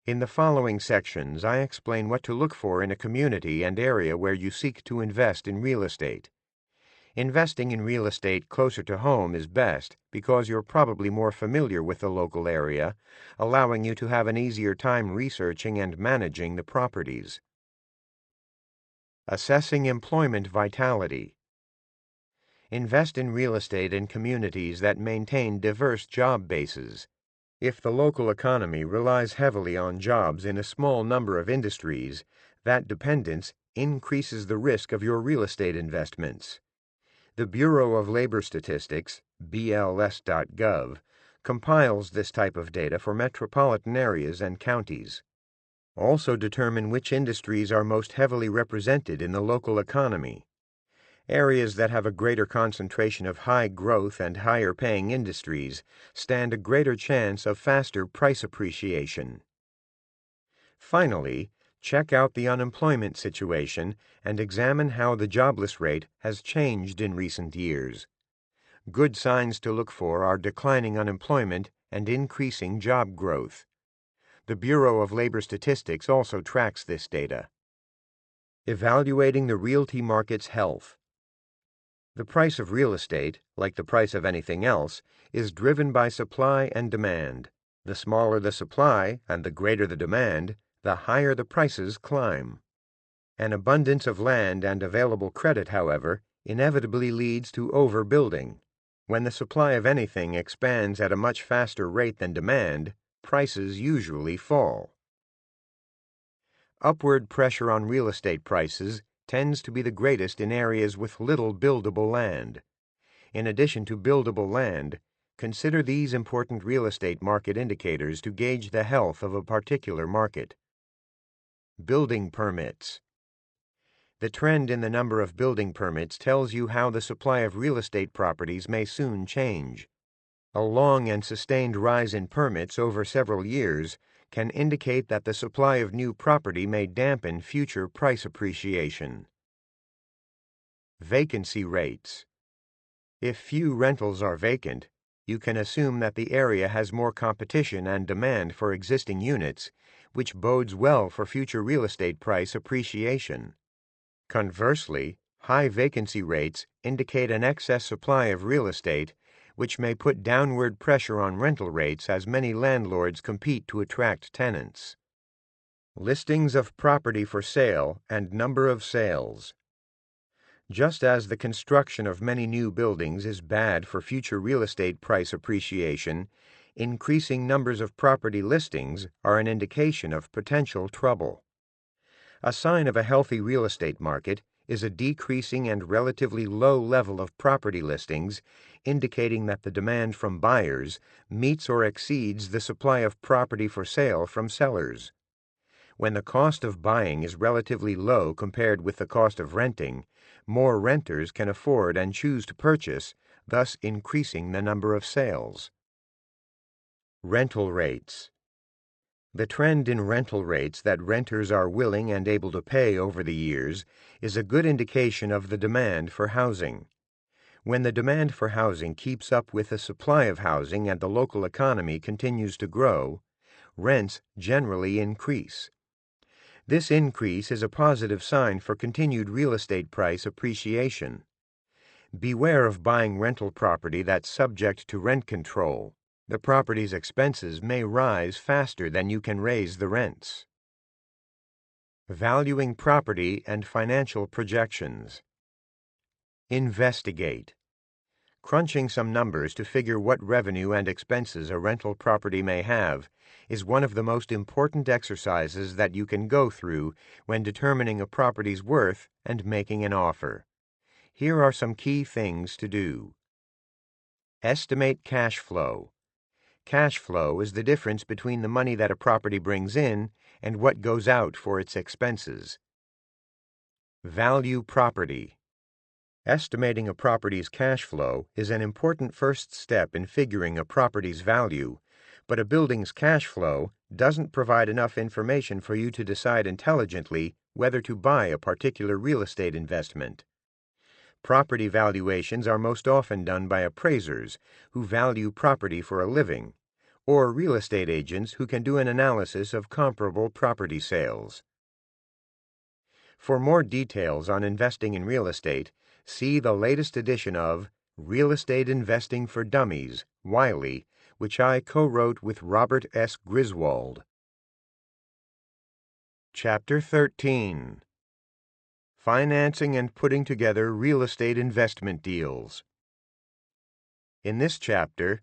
In the following sections, I explain what to look for in a community and area where you seek to invest in real estate. Investing in real estate closer to home is best because you're probably more familiar with the local area, allowing you to have an easier time researching and managing the properties. Assessing employment vitality. Invest in real estate in communities that maintain diverse job bases. If the local economy relies heavily on jobs in a small number of industries, that dependence increases the risk of your real estate investments. The Bureau of Labor Statistics, BLS.gov, compiles this type of data for metropolitan areas and counties. Also determine which industries are most heavily represented in the local economy. Areas that have a greater concentration of high growth and higher paying industries stand a greater chance of faster price appreciation. Finally, check out the unemployment situation and examine how the jobless rate has changed in recent years. Good signs to look for are declining unemployment and increasing job growth. The Bureau of Labor Statistics also tracks this data. Evaluating the realty market's health. The price of real estate, like the price of anything else, is driven by supply and demand. The smaller the supply and the greater the demand, the higher the prices climb. An abundance of land and available credit, however, inevitably leads to overbuilding. When the supply of anything expands at a much faster rate than demand, prices usually fall. Upward pressure on real estate prices tends to be the greatest in areas with little buildable land. In addition to buildable land, consider these important real estate market indicators to gauge the health of a particular market. Building permits. The trend in the number of building permits tells you how the supply of real estate properties may soon change. A long and sustained rise in permits over several years can indicate that the supply of new property may dampen future price appreciation. Vacancy rates. If few rentals are vacant, you can assume that the area has more competition and demand for existing units, which bodes well for future real estate price appreciation. Conversely, high vacancy rates indicate an excess supply of real estate, which may put downward pressure on rental rates as many landlords compete to attract tenants. Listings of property for sale and number of sales. Just as the construction of many new buildings is bad for future real estate price appreciation, increasing numbers of property listings are an indication of potential trouble. A sign of a healthy real estate market is a decreasing and relatively low level of property listings, indicating that the demand from buyers meets or exceeds the supply of property for sale from sellers. When the cost of buying is relatively low compared with the cost of renting, more renters can afford and choose to purchase, thus increasing the number of sales. Rental rates. The trend in rental rates that renters are willing and able to pay over the years is a good indication of the demand for housing. When the demand for housing keeps up with the supply of housing and the local economy continues to grow, rents generally increase. This increase is a positive sign for continued real estate price appreciation. Beware of buying rental property that's subject to rent control. The property's expenses may rise faster than you can raise the rents. Valuing property and financial projections. Investigate. Crunching some numbers to figure what revenue and expenses a rental property may have is one of the most important exercises that you can go through when determining a property's worth and making an offer. Here are some key things to do. Estimate cash flow. Cash flow is the difference between the money that a property brings in and what goes out for its expenses. Value property. Estimating a property's cash flow is an important first step in figuring a property's value, but a building's cash flow doesn't provide enough information for you to decide intelligently whether to buy a particular real estate investment. Property valuations are most often done by appraisers who value property for a living, or real estate agents who can do an analysis of comparable property sales. For more details on investing in real estate, see the latest edition of Real Estate Investing for Dummies, Wiley, which I co-wrote with Robert S. Griswold. Chapter 13. Financing and Putting Together Real Estate Investment Deals. In this chapter,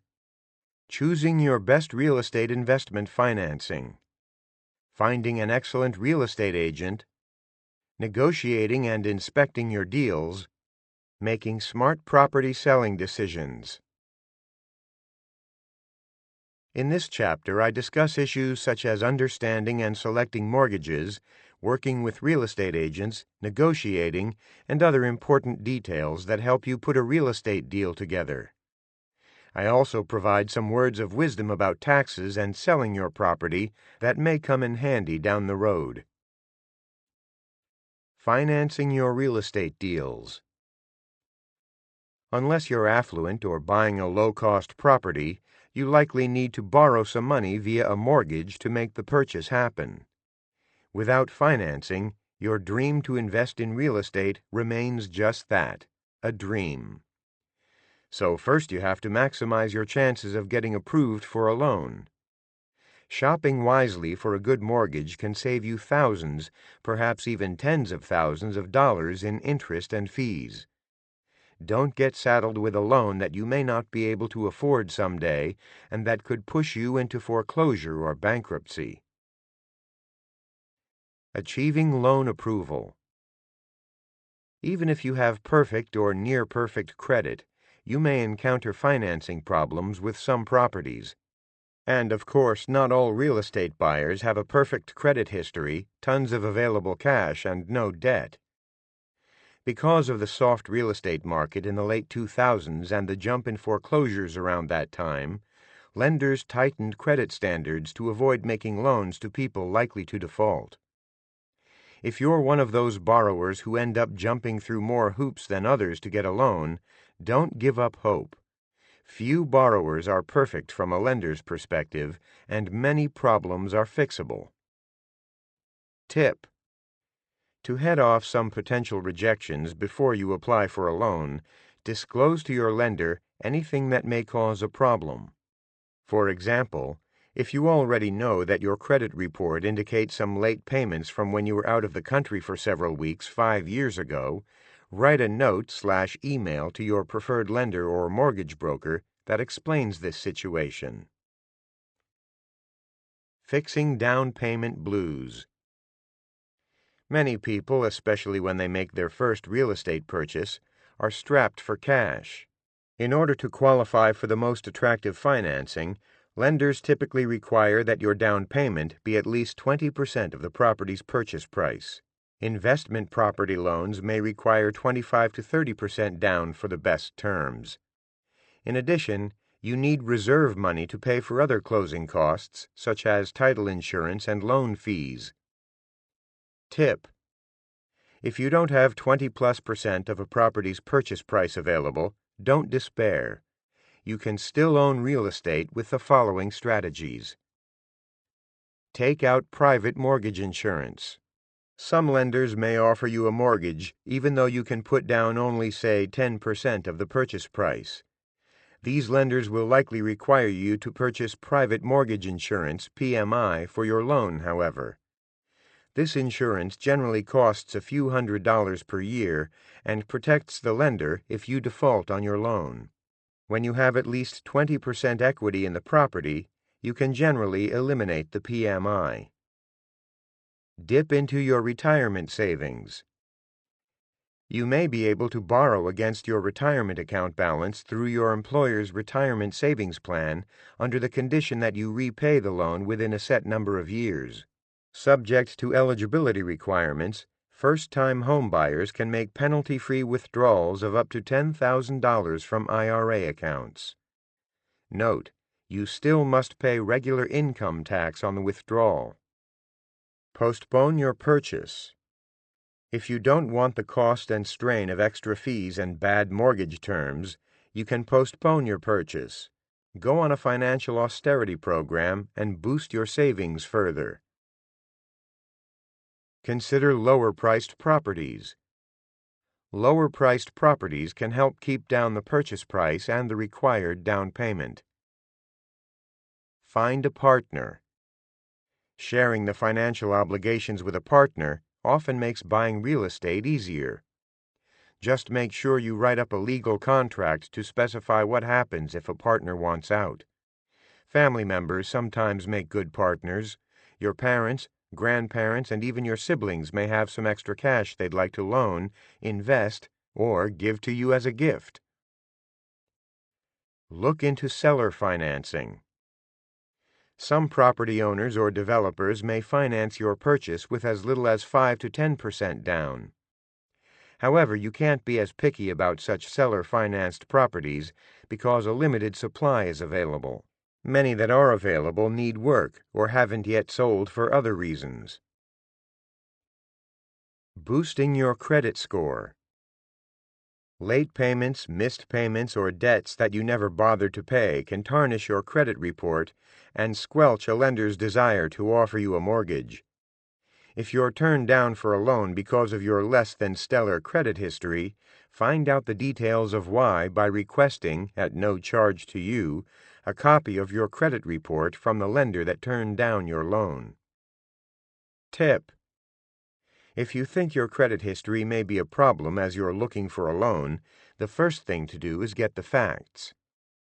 choosing your best real estate investment financing, finding an excellent real estate agent, negotiating and inspecting your deals, making smart property selling decisions. In this chapter, I discuss issues such as understanding and selecting mortgages, working with real estate agents, negotiating, and other important details that help you put a real estate deal together. I also provide some words of wisdom about taxes and selling your property that may come in handy down the road. Financing your real estate deals. Unless you're affluent or buying a low-cost property, you likely need to borrow some money via a mortgage to make the purchase happen. Without financing, your dream to invest in real estate remains just that, a dream. So first you have to maximize your chances of getting approved for a loan. Shopping wisely for a good mortgage can save you thousands, perhaps even tens of thousands of dollars in interest and fees. Don't get saddled with a loan that you may not be able to afford someday and that could push you into foreclosure or bankruptcy. Achieving loan approval. Even if you have perfect or near-perfect credit, you may encounter financing problems with some properties. And of course, not all real estate buyers have a perfect credit history, tons of available cash, and no debt. Because of the soft real estate market in the late 2000s and the jump in foreclosures around that time, lenders tightened credit standards to avoid making loans to people likely to default. If you're one of those borrowers who end up jumping through more hoops than others to get a loan, don't give up hope. Few borrowers are perfect from a lender's perspective, and many problems are fixable. Tip: to head off some potential rejections before you apply for a loan, disclose to your lender anything that may cause a problem. For example, if you already know that your credit report indicates some late payments from when you were out of the country for several weeks 5 years ago, write a note/email to your preferred lender or mortgage broker that explains this situation. Fixing down payment blues. Many people, especially when they make their first real estate purchase, are strapped for cash. In order to qualify for the most attractive financing, lenders typically require that your down payment be at least 20% of the property's purchase price. Investment property loans may require 25 to 30% down for the best terms. In addition, you need reserve money to pay for other closing costs, such as title insurance and loan fees. Tip: if you don't have 20+% of a property's purchase price available, don't despair. You can still own real estate with the following strategies. Take out private mortgage insurance. Some lenders may offer you a mortgage even though you can put down only, say, 10% of the purchase price. These lenders will likely require you to purchase private mortgage insurance, PMI, for your loan, however. This insurance generally costs a few $100s per year and protects the lender if you default on your loan. When you have at least 20% equity in the property, you can generally eliminate the PMI. Dip into your retirement savings. You may be able to borrow against your retirement account balance through your employer's retirement savings plan under the condition that you repay the loan within a set number of years. Subject to eligibility requirements, first-time homebuyers can make penalty-free withdrawals of up to $10,000 from IRA accounts. Note: you still must pay regular income tax on the withdrawal. Postpone your purchase. If you don't want the cost and strain of extra fees and bad mortgage terms, you can postpone your purchase. Go on a financial austerity program and boost your savings further. Consider lower-priced properties. Lower-priced properties can help keep down the purchase price and the required down payment. Find a partner. Sharing the financial obligations with a partner often makes buying real estate easier. Just make sure you write up a legal contract to specify what happens if a partner wants out. Family members sometimes make good partners. Your parents, grandparents, and even your siblings may have some extra cash they'd like to loan, invest, or give to you as a gift. Look into seller financing. Some property owners or developers may finance your purchase with as little as 5 to 10% down. However, you can't be as picky about such seller-financed properties because a limited supply is available. Many that are available need work or haven't yet sold for other reasons. Boosting your credit score. Late payments, missed payments, or debts that you never bothered to pay can tarnish your credit report and squelch a lender's desire to offer you a mortgage. If you're turned down for a loan because of your less than stellar credit history, find out the details of why by requesting, at no charge to you, a copy of your credit report from the lender that turned down your loan. Tip: if you think your credit history may be a problem as you're looking for a loan, the first thing to do is get the facts.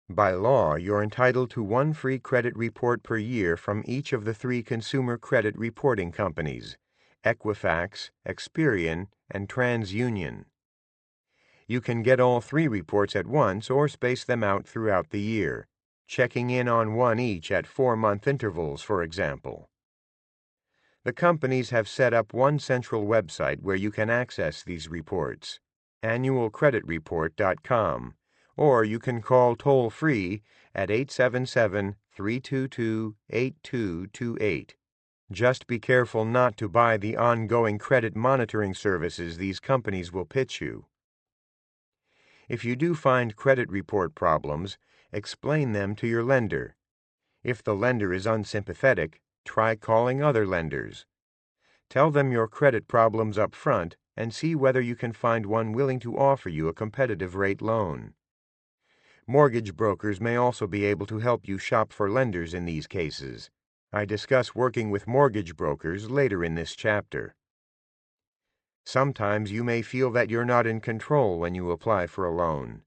By law, you're entitled to one free credit report per year from each of the 3 consumer credit reporting companies, Equifax, Experian, and TransUnion. You can get all 3 reports at once or space them out throughout the year, checking in on one each at 4-month intervals, for example. The companies have set up one central website where you can access these reports, annualcreditreport.com, or you can call toll-free at 877-322-8228. Just be careful not to buy the ongoing credit monitoring services these companies will pitch you. If you do find credit report problems, explain them to your lender. If the lender is unsympathetic, try calling other lenders. Tell them your credit problems up front and see whether you can find one willing to offer you a competitive rate loan. Mortgage brokers may also be able to help you shop for lenders in these cases. I discuss working with mortgage brokers later in this chapter. Sometimes you may feel that you're not in control when you apply for a loan.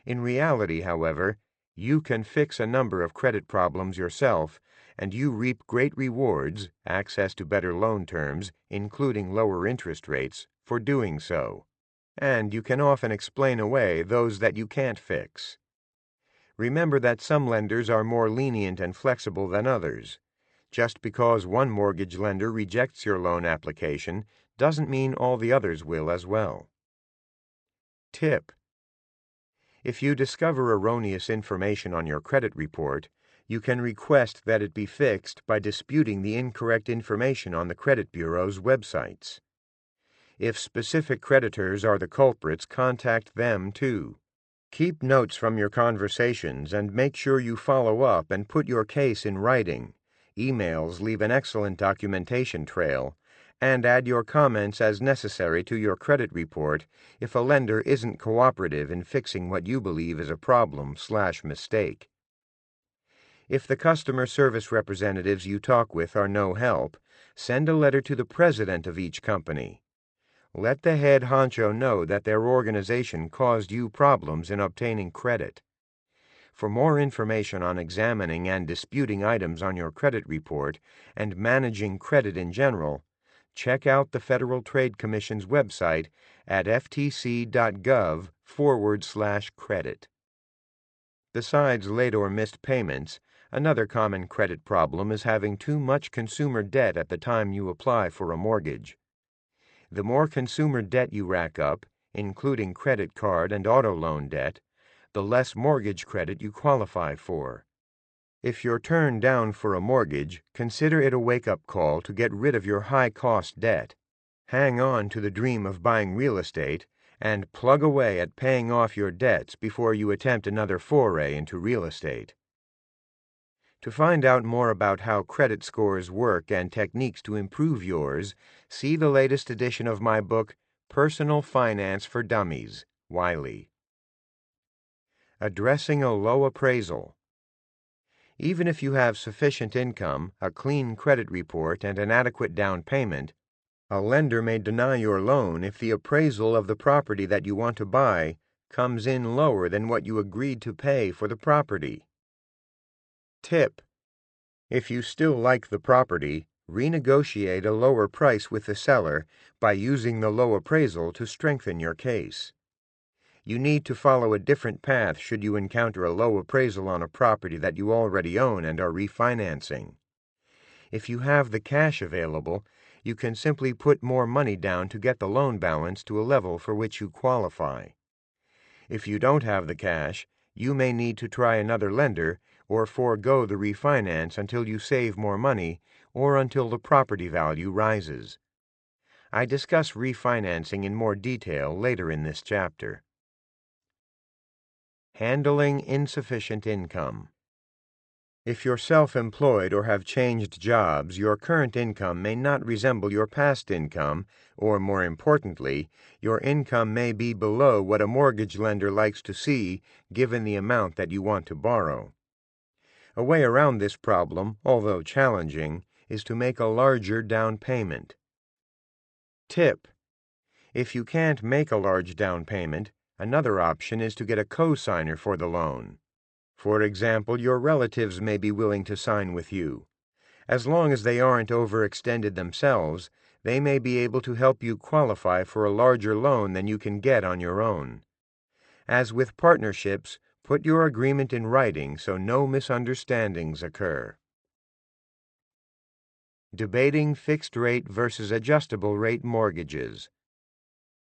In reality, however, You can fix a number of credit problems yourself, and you reap great rewards, access to better loan terms, including lower interest rates, for doing so. And you can often explain away those that you can't fix. Remember that some lenders are more lenient and flexible than others. Just because one mortgage lender rejects your loan application doesn't mean all the others will as well. Tip: if you discover erroneous information on your credit report, you can request that it be fixed by disputing the incorrect information on the credit bureau's websites. If specific creditors are the culprits, contact them too. Keep notes from your conversations and make sure you follow up and put your case in writing. Emails leave an excellent documentation trail, and add your comments as necessary to your credit report if a lender isn't cooperative in fixing what you believe is a problem/mistake. If the customer service representatives you talk with are no help, send a letter to the president of each company. Let the head honcho know that their organization caused you problems in obtaining credit. For more information on examining and disputing items on your credit report and managing credit in general, check out the Federal Trade Commission's website at ftc.gov/credit. Besides late or missed payments, another common credit problem is having too much consumer debt at the time you apply for a mortgage. The more consumer debt you rack up, including credit card and auto loan debt, the less mortgage credit you qualify for. If you're turned down for a mortgage, consider it a wake-up call to get rid of your high-cost debt. Hang on to the dream of buying real estate and plug away at paying off your debts before you attempt another foray into real estate. To find out more about how credit scores work and techniques to improve yours, see the latest edition of my book, Personal Finance for Dummies, Wiley. Addressing a low appraisal. Even if you have sufficient income, a clean credit report, and an adequate down payment, a lender may deny your loan if the appraisal of the property that you want to buy comes in lower than what you agreed to pay for the property. Tip: if you still like the property, renegotiate a lower price with the seller by using the low appraisal to strengthen your case. You need to follow a different path should you encounter a low appraisal on a property that you already own and are refinancing. If you have the cash available, you can simply put more money down to get the loan balance to a level for which you qualify. If you don't have the cash, you may need to try another lender or forego the refinance until you save more money or until the property value rises. I discuss refinancing in more detail later in this chapter. Handling insufficient income. If you're self-employed or have changed jobs, your current income may not resemble your past income, or more importantly, your income may be below what a mortgage lender likes to see given the amount that you want to borrow. A way around this problem, although challenging, is to make a larger down payment. Tip: if you can't make a large down payment, another option is to get a co-signer for the loan. For example, your relatives may be willing to sign with you. As long as they aren't overextended themselves, they may be able to help you qualify for a larger loan than you can get on your own. As with partnerships, put your agreement in writing so no misunderstandings occur. Debating fixed-rate versus adjustable-rate mortgages.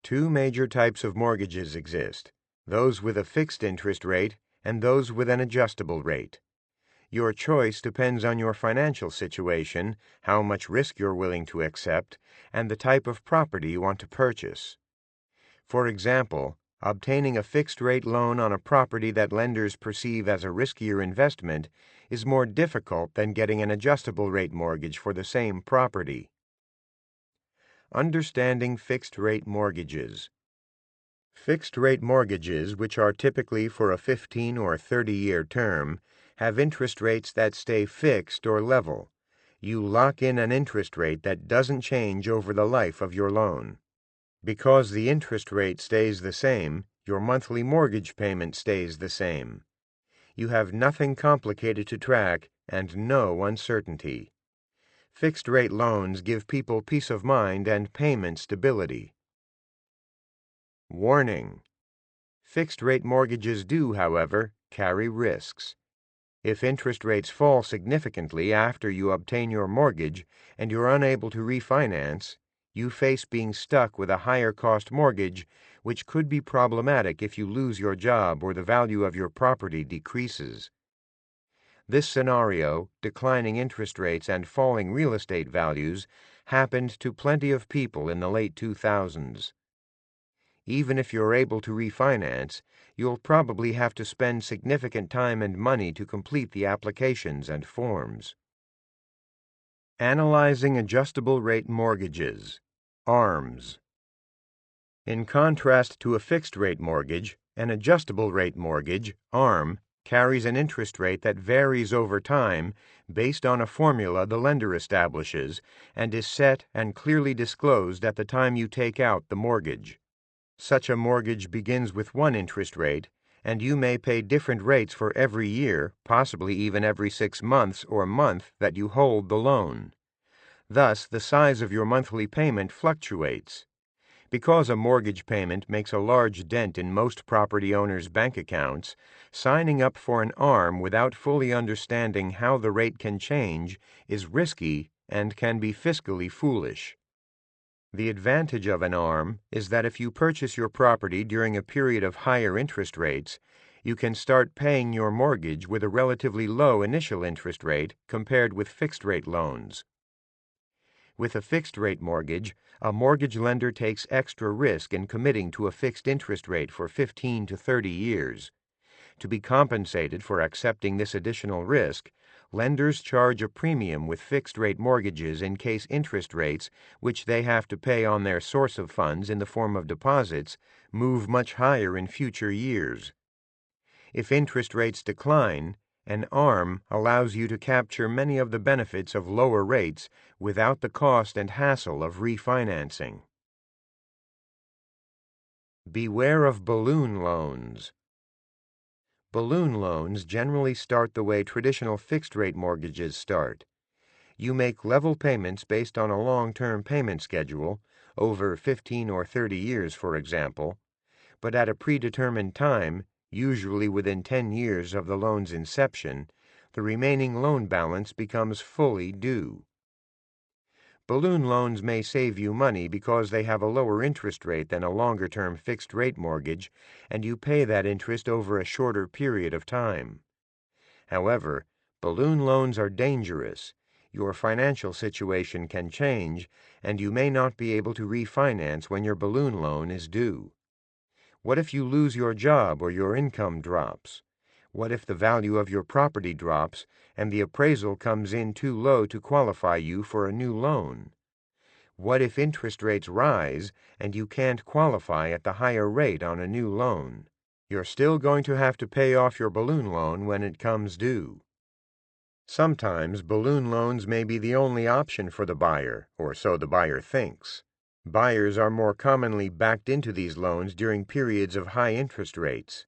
Two major types of mortgages exist, those with a fixed interest rate and those with an adjustable rate. Your choice depends on your financial situation, how much risk you're willing to accept, and the type of property you want to purchase. For example, obtaining a fixed-rate loan on a property that lenders perceive as a riskier investment is more difficult than getting an adjustable-rate mortgage for the same property. Understanding fixed-rate mortgages. Fixed-rate mortgages, which are typically for a 15 or 30-year term, have interest rates that stay fixed or level. You lock in an interest rate that doesn't change over the life of your loan. Because the interest rate stays the same, your monthly mortgage payment stays the same. You have nothing complicated to track and no uncertainty. Fixed-rate loans give people peace of mind and payment stability. Warning: fixed-rate mortgages do, however, carry risks. If interest rates fall significantly after you obtain your mortgage and you're unable to refinance, you face being stuck with a higher-cost mortgage, which could be problematic if you lose your job or the value of your property decreases. This scenario, declining interest rates and falling real estate values, happened to plenty of people in the late 2000s. Even if you're able to refinance, you'll probably have to spend significant time and money to complete the applications and forms. Analyzing adjustable rate mortgages, ARMs. In contrast to a fixed-rate mortgage, an adjustable-rate mortgage, ARM, carries an interest rate that varies over time based on a formula the lender establishes and is set and clearly disclosed at the time you take out the mortgage. Such a mortgage begins with one interest rate, and you may pay different rates for every year, possibly even every 6 months or month that you hold the loan. Thus, the size of your monthly payment fluctuates. Because a mortgage payment makes a large dent in most property owners' bank accounts, signing up for an ARM without fully understanding how the rate can change is risky and can be fiscally foolish. The advantage of an ARM is that if you purchase your property during a period of higher interest rates, you can start paying your mortgage with a relatively low initial interest rate compared with fixed-rate loans. With a fixed-rate mortgage, a mortgage lender takes extra risk in committing to a fixed interest rate for 15 to 30 years. To be compensated for accepting this additional risk, lenders charge a premium with fixed-rate mortgages in case interest rates, which they have to pay on their source of funds in the form of deposits, move much higher in future years. If interest rates decline, an ARM allows you to capture many of the benefits of lower rates without the cost and hassle of refinancing. Beware of balloon loans. Balloon loans generally start the way traditional fixed-rate mortgages start. You make level payments based on a long-term payment schedule, over 15 or 30 years, for example, but at a predetermined time, usually within 10 years of the loan's inception, the remaining loan balance becomes fully due. Balloon loans may save you money because they have a lower interest rate than a longer-term fixed-rate mortgage, and you pay that interest over a shorter period of time. However, balloon loans are dangerous. Your financial situation can change, and you may not be able to refinance when your balloon loan is due. What if you lose your job or your income drops? What if the value of your property drops and the appraisal comes in too low to qualify you for a new loan? What if interest rates rise and you can't qualify at the higher rate on a new loan? You're still going to have to pay off your balloon loan when it comes due. Sometimes balloon loans may be the only option for the buyer, or so the buyer thinks. Buyers are more commonly backed into these loans during periods of high interest rates.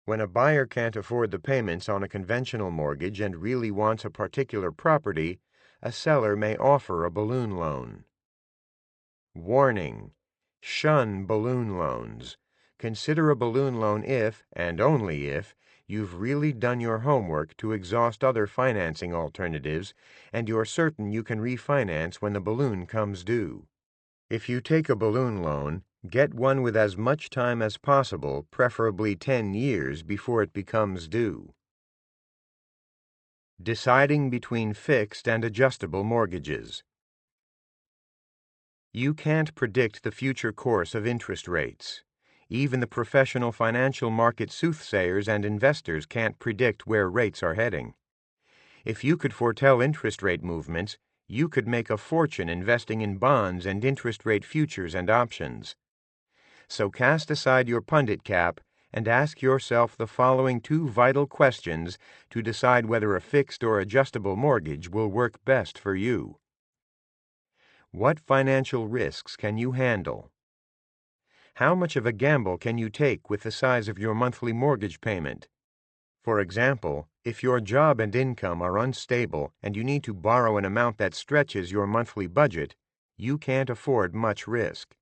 When a buyer can't afford the payments on a conventional mortgage and really wants a particular property, a seller may offer a balloon loan. Warning: shun balloon loans. Consider a balloon loan if, and only if, you've really done your homework to exhaust other financing alternatives and you're certain you can refinance when the balloon comes due. If you take a balloon loan, get one with as much time as possible, preferably 10 years before it becomes due. Deciding between fixed and adjustable mortgages. You can't predict the future course of interest rates. Even the professional financial market soothsayers and investors can't predict where rates are heading. If you could foretell interest rate movements, you could make a fortune investing in bonds and interest rate futures and options. So cast aside your pundit cap and ask yourself the following 2 vital questions to decide whether a fixed or adjustable mortgage will work best for you. What financial risks can you handle? How much of a gamble can you take with the size of your monthly mortgage payment? For example, if your job and income are unstable and you need to borrow an amount that stretches your monthly budget, you can't afford much risk.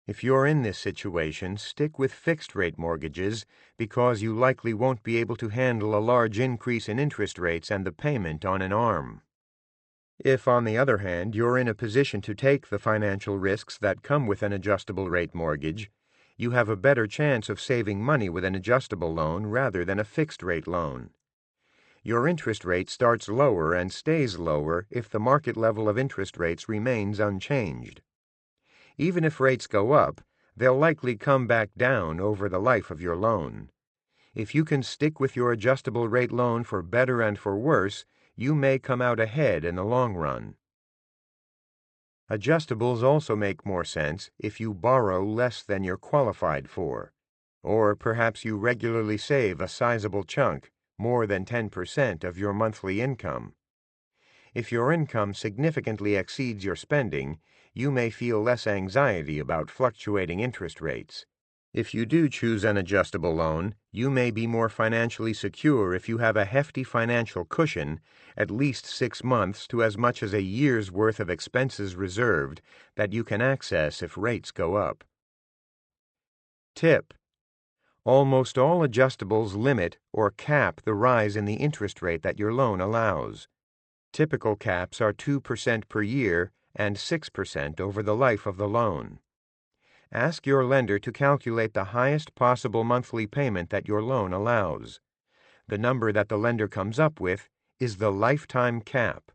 If you're in this situation, stick with fixed-rate mortgages because you likely won't be able to handle a large increase in interest rates and the payment on an ARM. If, on the other hand, you're in a position to take the financial risks that come with an adjustable-rate mortgage, you have a better chance of saving money with an adjustable loan rather than a fixed-rate loan. Your interest rate starts lower and stays lower if the market level of interest rates remains unchanged. Even if rates go up, they'll likely come back down over the life of your loan. If you can stick with your adjustable-rate loan for better and for worse, you may come out ahead in the long run. Adjustables also make more sense if you borrow less than you're qualified for, or perhaps you regularly save a sizable chunk, more than 10% of your monthly income. If your income significantly exceeds your spending, you may feel less anxiety about fluctuating interest rates. If you do choose an adjustable loan, you may be more financially secure if you have a hefty financial cushion, at least 6 months to as much as a year's worth of expenses reserved, that you can access if rates go up. Tip: almost all adjustables limit or cap the rise in the interest rate that your loan allows. Typical caps are 2% per year and 6% over the life of the loan. Ask your lender to calculate the highest possible monthly payment that your loan allows. The number that the lender comes up with is the lifetime cap,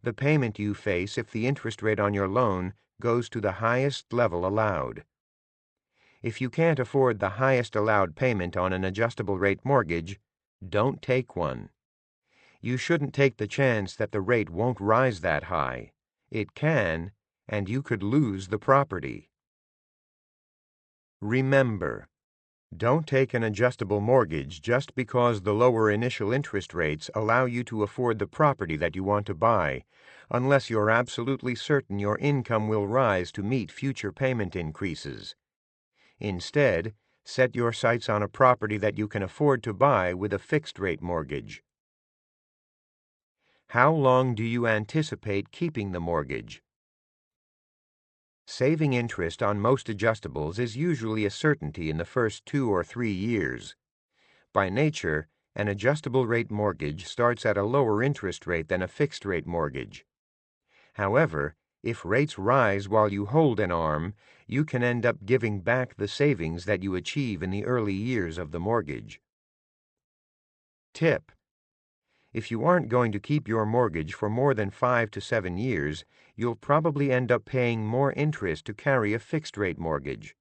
the payment you face if the interest rate on your loan goes to the highest level allowed. If you can't afford the highest allowed payment on an adjustable-rate mortgage, don't take one. You shouldn't take the chance that the rate won't rise that high. It can, and you could lose the property. Remember, don't take an adjustable mortgage just because the lower initial interest rates allow you to afford the property that you want to buy, unless you're absolutely certain your income will rise to meet future payment increases. Instead, set your sights on a property that you can afford to buy with a fixed-rate mortgage. How long do you anticipate keeping the mortgage? Saving interest on most adjustables is usually a certainty in the first 2 or 3 years. By nature, an adjustable-rate mortgage starts at a lower interest rate than a fixed-rate mortgage. However, if rates rise while you hold an ARM, you can end up giving back the savings that you achieve in the early years of the mortgage. Tip: if you aren't going to keep your mortgage for more than 5 to 7 years, you'll probably end up paying more interest to carry a fixed-rate mortgage.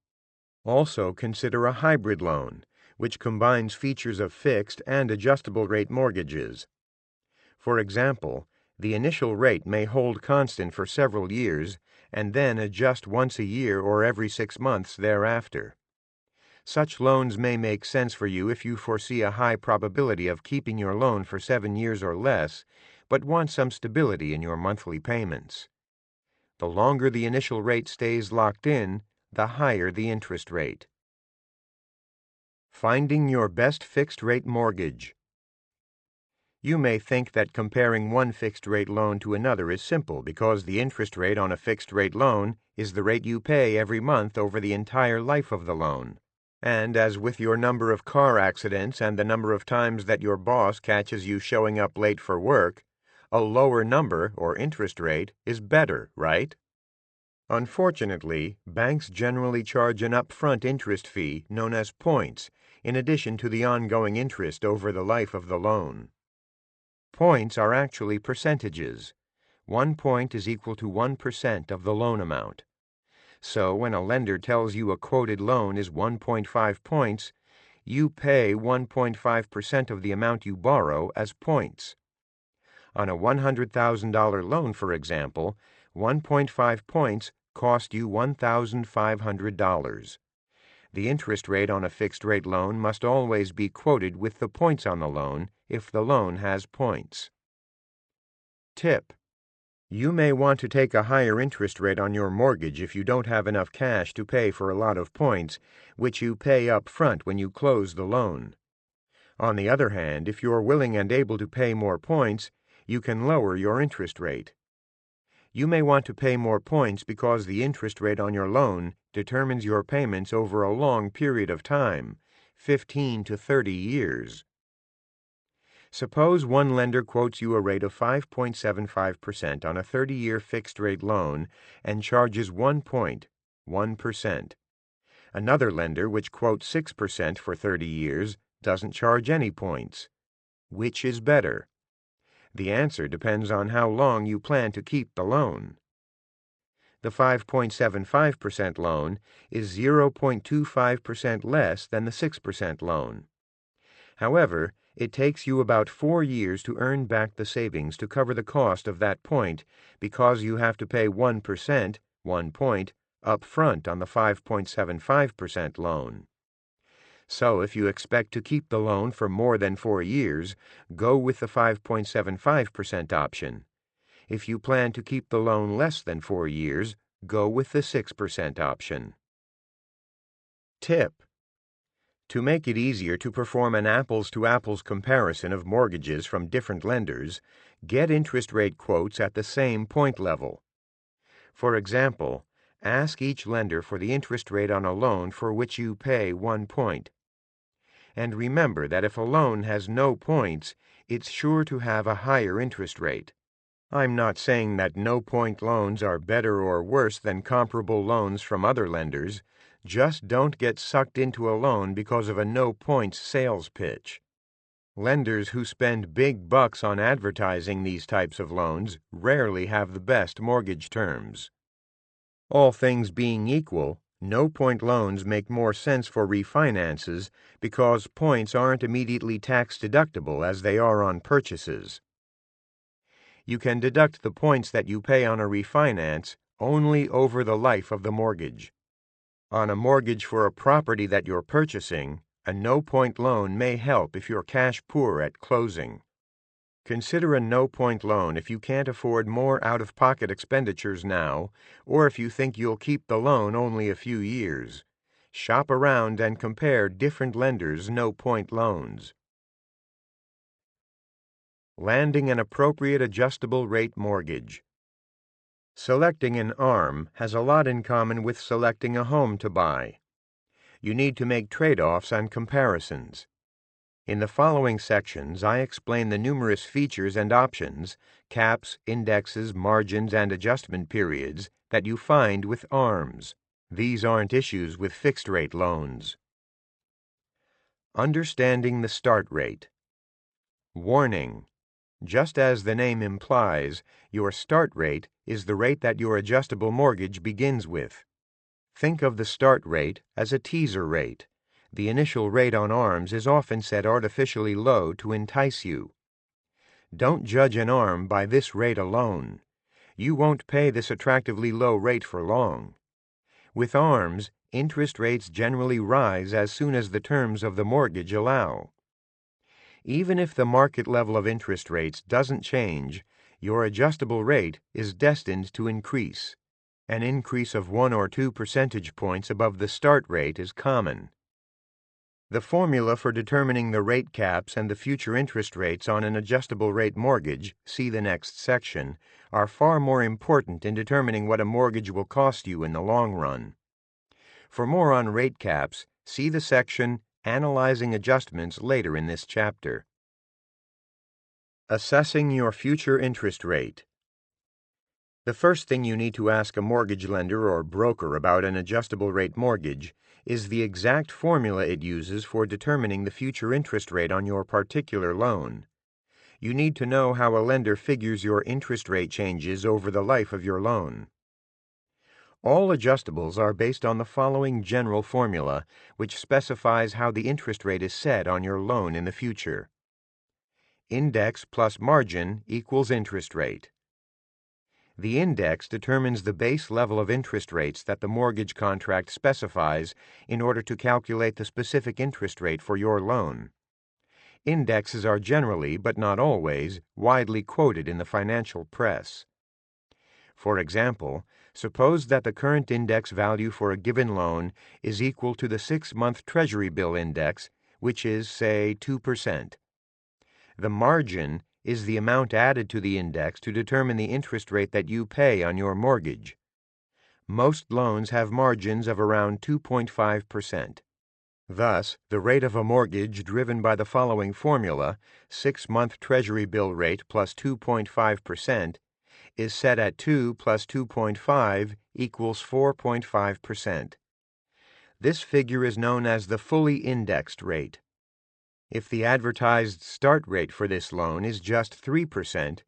Also consider a hybrid loan, which combines features of fixed and adjustable-rate mortgages. For example, the initial rate may hold constant for several years and then adjust once a year or every 6 months thereafter. Such loans may make sense for you if you foresee a high probability of keeping your loan for 7 years or less, but want some stability in your monthly payments. The longer the initial rate stays locked in, the higher the interest rate. Finding your best fixed-rate mortgage. You may think that comparing one fixed-rate loan to another is simple because the interest rate on a fixed-rate loan is the rate you pay every month over the entire life of the loan. And as with your number of car accidents and the number of times that your boss catches you showing up late for work, a lower number, or interest rate, is better, right? Unfortunately, banks generally charge an upfront interest fee known as points, in addition to the ongoing interest over the life of the loan. Points are actually percentages. 1 point is equal to 1% of the loan amount. So when a lender tells you a quoted loan is 1.5 points, you pay 1.5% of the amount you borrow as points. On a $100,000 loan, for example, 1.5 points cost you $1,500. The interest rate on a fixed-rate loan must always be quoted with the points on the loan if the loan has points. Tip: you may want to take a higher interest rate on your mortgage if you don't have enough cash to pay for a lot of points, which you pay up front when you close the loan. On the other hand, if you're willing and able to pay more points, you can lower your interest rate. You may want to pay more points because the interest rate on your loan determines your payments over a long period of time, 15 to 30 years. Suppose one lender quotes you a rate of 5.75% on a 30-year fixed-rate loan and charges 1.1%. Another lender, which quotes 6% for 30 years, doesn't charge any points. Which is better? The answer depends on how long you plan to keep the loan. The 5.75% loan is 0.25% less than the 6% loan. However, it takes you about 4 years to earn back the savings to cover the cost of that point because you have to pay 1%, 1 point, up front on the 5.75% loan. So if you expect to keep the loan for more than 4 years, go with the 5.75% option. If you plan to keep the loan less than 4 years, go with the 6% option. Tip: to make it easier to perform an apples-to-apples comparison of mortgages from different lenders, get interest rate quotes at the same point level. For example, ask each lender for the interest rate on a loan for which you pay 1 point. And remember that if a loan has no points, it's sure to have a higher interest rate. I'm not saying that no-point loans are better or worse than comparable loans from other lenders. Just don't get sucked into a loan because of a no-points sales pitch. Lenders who spend big bucks on advertising these types of loans rarely have the best mortgage terms. All things being equal, no-point loans make more sense for refinances because points aren't immediately tax-deductible as they are on purchases. You can deduct the points that you pay on a refinance only over the life of the mortgage. On a mortgage for a property that you're purchasing, a no-point loan may help if you're cash poor at closing. Consider a no-point loan if you can't afford more out-of-pocket expenditures now, or if you think you'll keep the loan only a few years. Shop around and compare different lenders' no-point loans. Landing an appropriate adjustable rate mortgage. Selecting an ARM has a lot in common with selecting a home to buy. You need to make trade-offs and comparisons. In the following sections, I explain the numerous features and options, caps, indexes, margins, and adjustment periods that you find with ARMs. These aren't issues with fixed-rate loans. Understanding the start rate. Warning: just as the name implies, your start rate is the rate that your adjustable mortgage begins with. Think of the start rate as a teaser rate. The initial rate on ARMs is often set artificially low to entice you. Don't judge an ARM by this rate alone. You won't pay this attractively low rate for long. With ARMs, interest rates generally rise as soon as the terms of the mortgage allow. Even if the market level of interest rates doesn't change, your adjustable rate is destined to increase. An increase of 1 or 2 percentage points above the start rate is common. The formula for determining the rate caps and the future interest rates on an adjustable rate mortgage, see the next section, are far more important in determining what a mortgage will cost you in the long run. For more on rate caps, see the section Analyzing Adjustments later in this chapter. Assessing your future interest rate. The first thing you need to ask a mortgage lender or broker about an adjustable rate mortgage is the exact formula it uses for determining the future interest rate on your particular loan. You need to know how a lender figures your interest rate changes over the life of your loan. All adjustables are based on the following general formula, which specifies how the interest rate is set on your loan in the future. Index plus margin equals interest rate. The index determines the base level of interest rates that the mortgage contract specifies in order to calculate the specific interest rate for your loan. Indexes are generally, but not always, widely quoted in the financial press. For example, suppose that the current index value for a given loan is equal to the 6-month Treasury bill index, which is, say, 2%. The margin is the amount added to the index to determine the interest rate that you pay on your mortgage. Most loans have margins of around 2.5%. Thus, the rate of a mortgage driven by the following formula, 6-month Treasury bill rate plus 2.5%, is set at 2 plus 2.5 equals 4.5%. This figure is known as the fully indexed rate. If the advertised start rate for this loan is just 3%,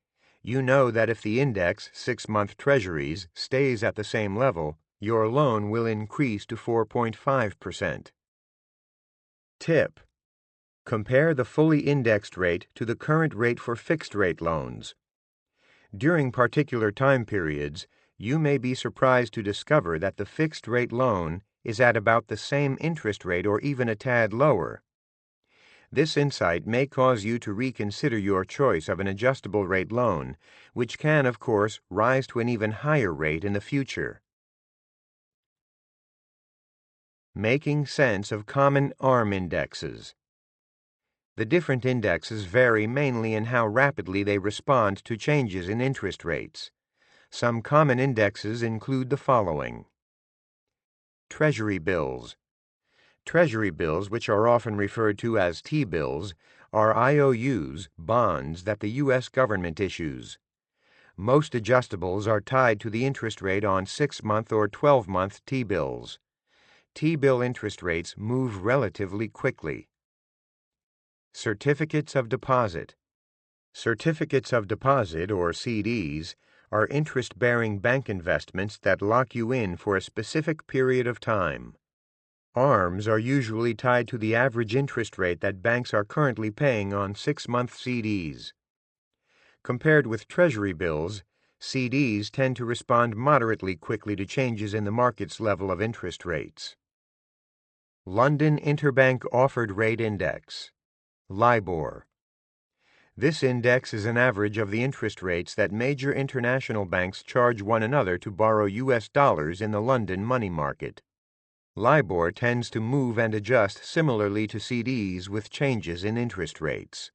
you know that if the index 6-month Treasuries stays at the same level, your loan will increase to 4.5%. Tip: compare the fully indexed rate to the current rate for fixed-rate loans. During particular time periods, you may be surprised to discover that the fixed-rate loan is at about the same interest rate or even a tad lower. This insight may cause you to reconsider your choice of an adjustable-rate loan, which can, of course, rise to an even higher rate in the future. Making sense of common ARM indexes. The different indexes vary mainly in how rapidly they respond to changes in interest rates. Some common indexes include the following. Treasury bills. Treasury bills, which are often referred to as T-bills, are IOUs, bonds that the U.S. government issues. Most adjustables are tied to the interest rate on 6-month or 12-month T-bills. T-bill interest rates move relatively quickly. Certificates of deposit. Certificates of deposit, or CDs, are interest-bearing bank investments that lock you in for a specific period of time. ARMs are usually tied to the average interest rate that banks are currently paying on 6-month CDs. Compared with Treasury bills, CDs tend to respond moderately quickly to changes in the market's level of interest rates. London Interbank Offered Rate Index, LIBOR. This index is an average of the interest rates that major international banks charge one another to borrow U.S. dollars in the London money market. LIBOR tends to move and adjust similarly to CDs with changes in interest rates.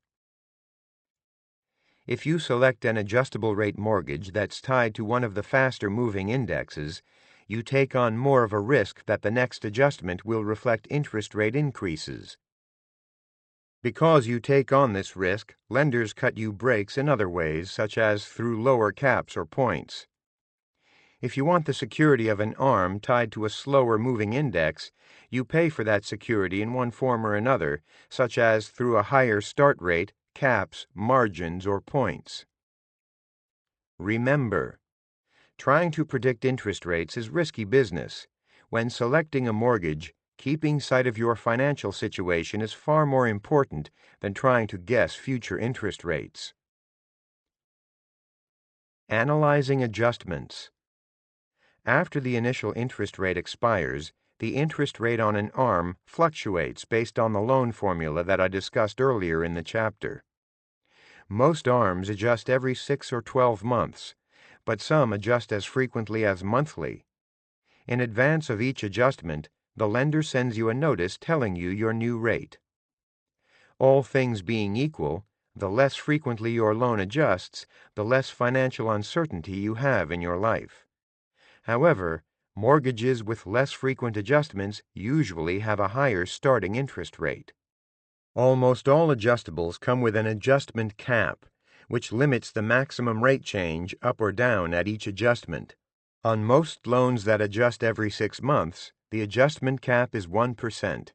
If you select an adjustable-rate mortgage that's tied to one of the faster-moving indexes, you take on more of a risk that the next adjustment will reflect interest rate increases. Because you take on this risk, lenders cut you breaks in other ways, such as through lower caps or points. If you want the security of an ARM tied to a slower-moving index, you pay for that security in one form or another, such as through a higher start rate, caps, margins, or points. Remember, trying to predict interest rates is risky business. When selecting a mortgage, keeping sight of your financial situation is far more important than trying to guess future interest rates. Analyzing adjustments. After the initial interest rate expires, the interest rate on an ARM fluctuates based on the loan formula that I discussed earlier in the chapter. Most ARMs adjust every 6 or 12 months, but some adjust as frequently as monthly. In advance of each adjustment, the lender sends you a notice telling you your new rate. All things being equal, the less frequently your loan adjusts, the less financial uncertainty you have in your life. However, mortgages with less frequent adjustments usually have a higher starting interest rate. Almost all adjustables come with an adjustment cap, which limits the maximum rate change up or down at each adjustment. On most loans that adjust every 6 months, the adjustment cap is 1%.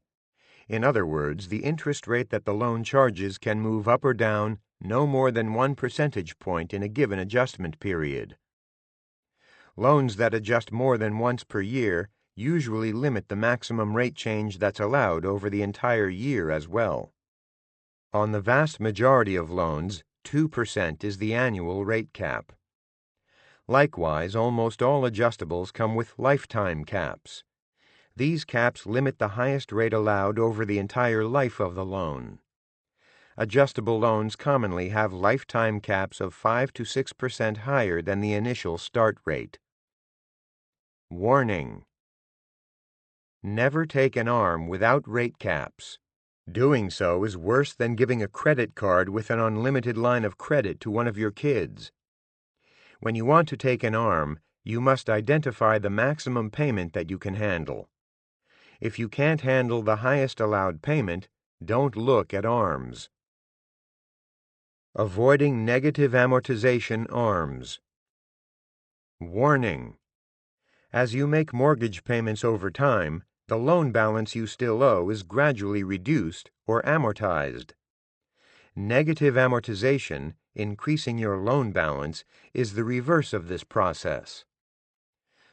In other words, the interest rate that the loan charges can move up or down no more than 1 percentage point in a given adjustment period. Loans that adjust more than once per year usually limit the maximum rate change that's allowed over the entire year as well. On the vast majority of loans, 2% is the annual rate cap. Likewise, almost all adjustables come with lifetime caps. These caps limit the highest rate allowed over the entire life of the loan. Adjustable loans commonly have lifetime caps of 5 to 6% higher than the initial start rate. Warning: never take an ARM without rate caps. Doing so is worse than giving a credit card with an unlimited line of credit to one of your kids. When you want to take an ARM, you must identify the maximum payment that you can handle. If you can't handle the highest allowed payment, don't look at ARMs. Avoiding negative amortization ARMs. Warning: as you make mortgage payments over time, the loan balance you still owe is gradually reduced or amortized. Negative amortization, increasing your loan balance, is the reverse of this process.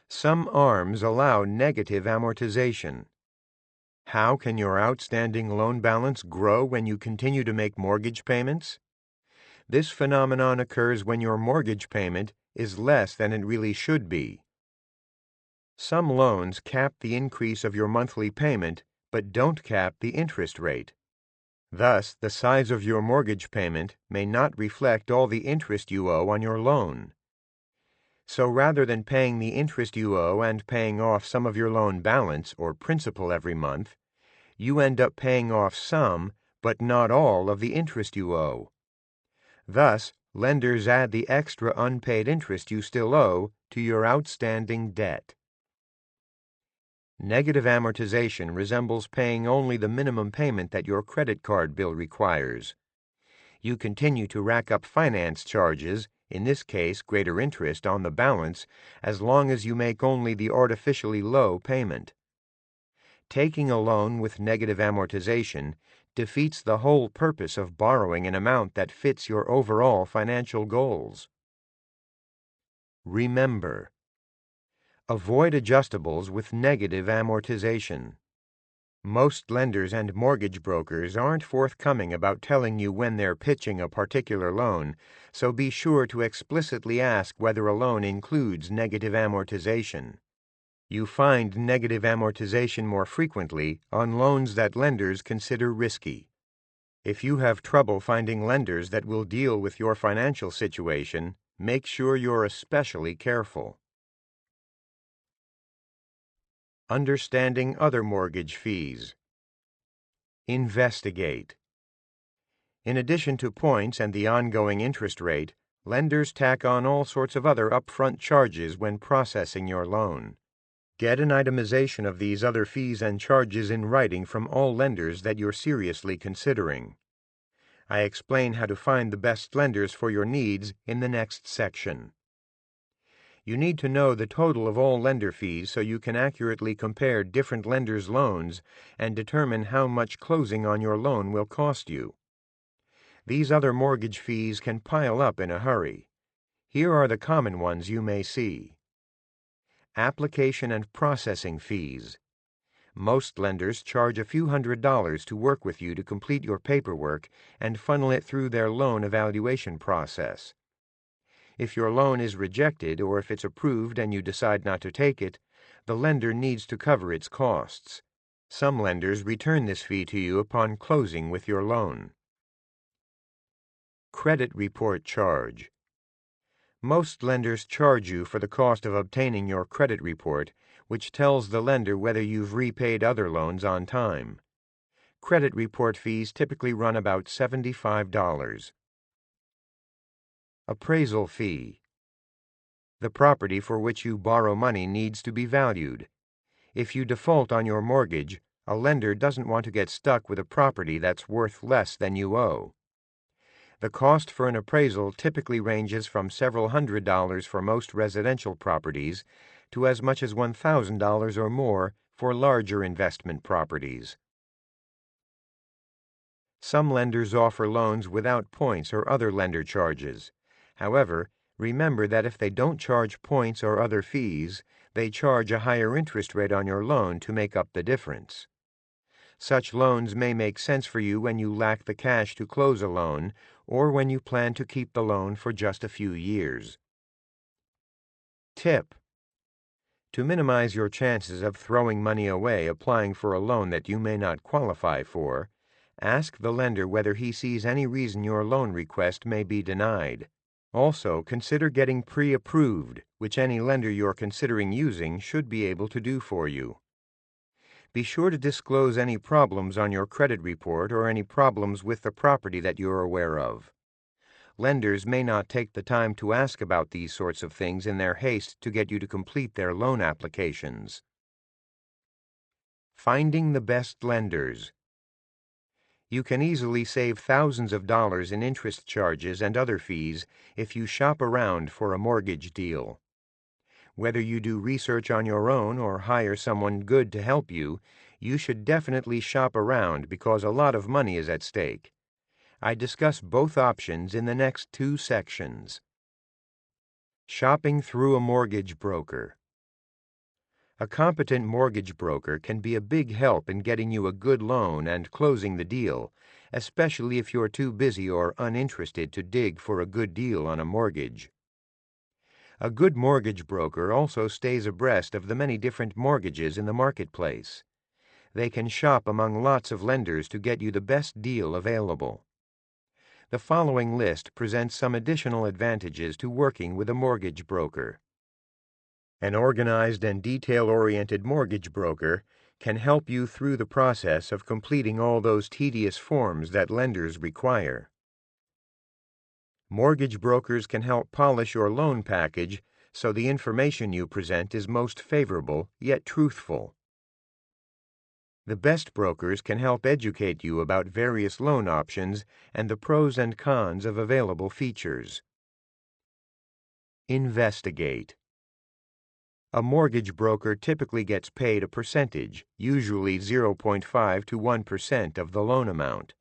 Some ARMs allow negative amortization. How can your outstanding loan balance grow when you continue to make mortgage payments? This phenomenon occurs when your mortgage payment is less than it really should be. Some loans cap the increase of your monthly payment, but don't cap the interest rate. Thus, the size of your mortgage payment may not reflect all the interest you owe on your loan. So rather than paying the interest you owe and paying off some of your loan balance or principal every month, you end up paying off some, but not all of the interest you owe. Thus, lenders add the extra unpaid interest you still owe to your outstanding debt. Negative amortization resembles paying only the minimum payment that your credit card bill requires. You continue to rack up finance charges, in this case greater interest on the balance, as long as you make only the artificially low payment. Taking a loan with negative amortization defeats the whole purpose of borrowing an amount that fits your overall financial goals. Remember: avoid adjustables with negative amortization. Most lenders and mortgage brokers aren't forthcoming about telling you when they're pitching a particular loan, so be sure to explicitly ask whether a loan includes negative amortization. You find negative amortization more frequently on loans that lenders consider risky. If you have trouble finding lenders that will deal with your financial situation, make sure you're especially careful. Understanding other mortgage fees. Investigate. In addition to points and the ongoing interest rate, lenders tack on all sorts of other upfront charges when processing your loan. Get an itemization of these other fees and charges in writing from all lenders that you're seriously considering. I explain how to find the best lenders for your needs in the next section. You need to know the total of all lender fees so you can accurately compare different lenders' loans and determine how much closing on your loan will cost you. These other mortgage fees can pile up in a hurry. Here are the common ones you may see. Application and processing fees. Most lenders charge a few $100s to work with you to complete your paperwork and funnel it through their loan evaluation process. If your loan is rejected or if it's approved and you decide not to take it, the lender needs to cover its costs. Some lenders return this fee to you upon closing with your loan. Credit report charge. Most lenders charge you for the cost of obtaining your credit report, which tells the lender whether you've repaid other loans on time. Credit report fees typically run about $75. Appraisal fee. The property for which you borrow money needs to be valued. If you default on your mortgage, a lender doesn't want to get stuck with a property that's worth less than you owe. The cost for an appraisal typically ranges from several $100s for most residential properties to as much as $1,000 or more for larger investment properties. Some lenders offer loans without points or other lender charges. However, remember that if they don't charge points or other fees, they charge a higher interest rate on your loan to make up the difference. Such loans may make sense for you when you lack the cash to close a loan or when you plan to keep the loan for just a few years. Tip: to minimize your chances of throwing money away applying for a loan that you may not qualify for, ask the lender whether he sees any reason your loan request may be denied. Also, consider getting pre-approved, which any lender you're considering using should be able to do for you. Be sure to disclose any problems on your credit report or any problems with the property that you're aware of. Lenders may not take the time to ask about these sorts of things in their haste to get you to complete their loan applications. Finding the best lenders. You can easily save thousands of dollars in interest charges and other fees if you shop around for a mortgage deal. Whether you do research on your own or hire someone good to help you, you should definitely shop around because a lot of money is at stake. I discuss both options in the next 2 sections. Shopping through a mortgage broker. A competent mortgage broker can be a big help in getting you a good loan and closing the deal, especially if you're too busy or uninterested to dig for a good deal on a mortgage. A good mortgage broker also stays abreast of the many different mortgages in the marketplace. They can shop among lots of lenders to get you the best deal available. The following list presents some additional advantages to working with a mortgage broker. An organized and detail-oriented mortgage broker can help you through the process of completing all those tedious forms that lenders require. Mortgage brokers can help polish your loan package so the information you present is most favorable yet truthful. The best brokers can help educate you about various loan options and the pros and cons of available features. Investigate. A mortgage broker typically gets paid a percentage, usually 0.5 to 1% of the loan amount.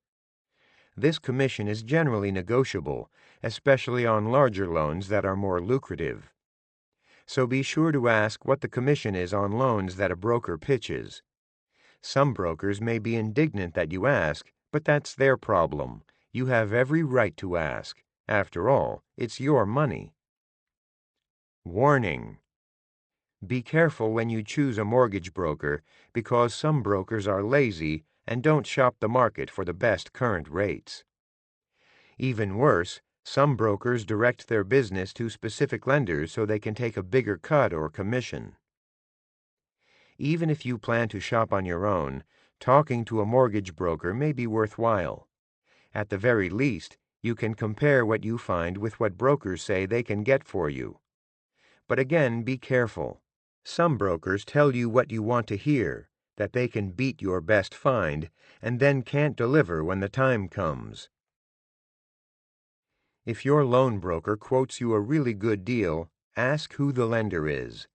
This commission is generally negotiable, especially on larger loans that are more lucrative. So be sure to ask what the commission is on loans that a broker pitches. Some brokers may be indignant that you ask, but that's their problem. You have every right to ask. After all, it's your money. Warning. Be careful when you choose a mortgage broker because some brokers are lazy and don't shop the market for the best current rates. Even worse, some brokers direct their business to specific lenders so they can take a bigger cut or commission. Even if you plan to shop on your own, talking to a mortgage broker may be worthwhile. At the very least, you can compare what you find with what brokers say they can get for you. But again, be careful. Some brokers tell you what you want to hear, that they can beat your best find, and then can't deliver when the time comes. If your loan broker quotes you a really good deal, ask who the lender is.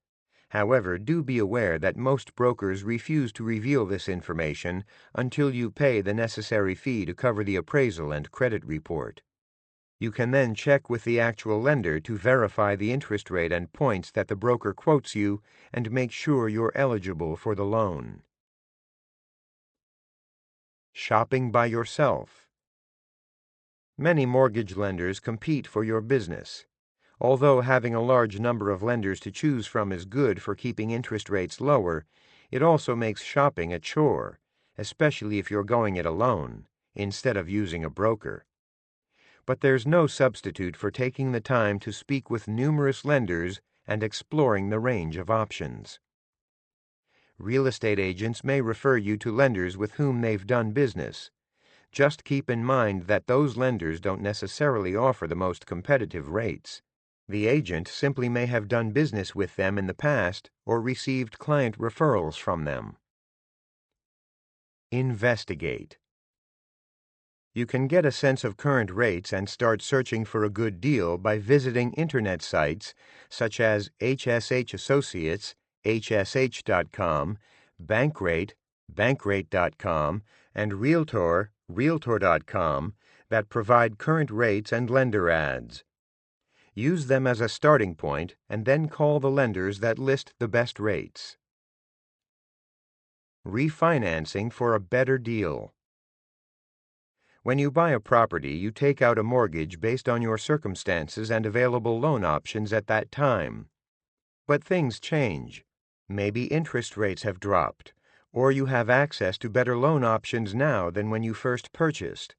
However, do be aware that most brokers refuse to reveal this information until you pay the necessary fee to cover the appraisal and credit report. You can then check with the actual lender to verify the interest rate and points that the broker quotes you and make sure you're eligible for the loan. Shopping by yourself. Many mortgage lenders compete for your business. Although having a large number of lenders to choose from is good for keeping interest rates lower, it also makes shopping a chore, especially if you're going it alone, instead of using a broker. But there's no substitute for taking the time to speak with numerous lenders and exploring the range of options. Real estate agents may refer you to lenders with whom they've done business. Just keep in mind that those lenders don't necessarily offer the most competitive rates. The agent simply may have done business with them in the past or received client referrals from them. Investigate. You can get a sense of current rates and start searching for a good deal by visiting internet sites such as HSH Associates, hsh.com, Bankrate, bankrate.com, and Realtor, realtor.com, that provide current rates and lender ads. Use them as a starting point and then call the lenders that list the best rates. Refinancing for a better deal. When you buy a property, you take out a mortgage based on your circumstances and available loan options at that time. But things change. Maybe interest rates have dropped, or you have access to better loan options now than when you first purchased.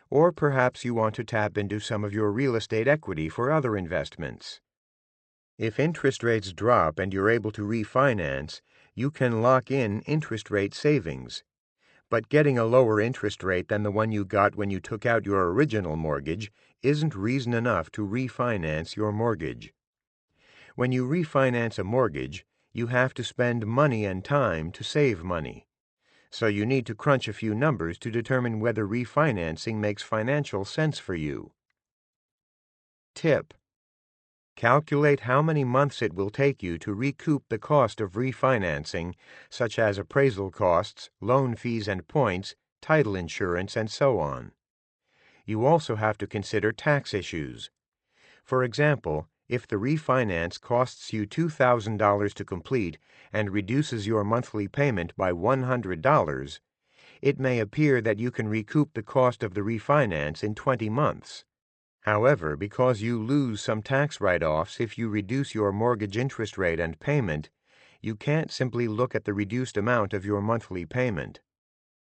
Or perhaps you want to tap into some of your real estate equity for other investments. If interest rates drop and you're able to refinance, You can lock in interest rate savings, but getting a lower interest rate than the one you got when you took out your original mortgage isn't reason enough to refinance your mortgage. When you refinance a mortgage, you have to spend money and time to save money. So you need to crunch a few numbers to determine whether refinancing makes financial sense for you. Tip: calculate how many months it will take you to recoup the cost of refinancing, such as appraisal costs, loan fees and points, title insurance, and so on. You also have to consider tax issues. For example, if the refinance costs you $2,000 to complete and reduces your monthly payment by $100, it may appear that you can recoup the cost of the refinance in 20 months. However, because you lose some tax write-offs if you reduce your mortgage interest rate and payment, you can't simply look at the reduced amount of your monthly payment.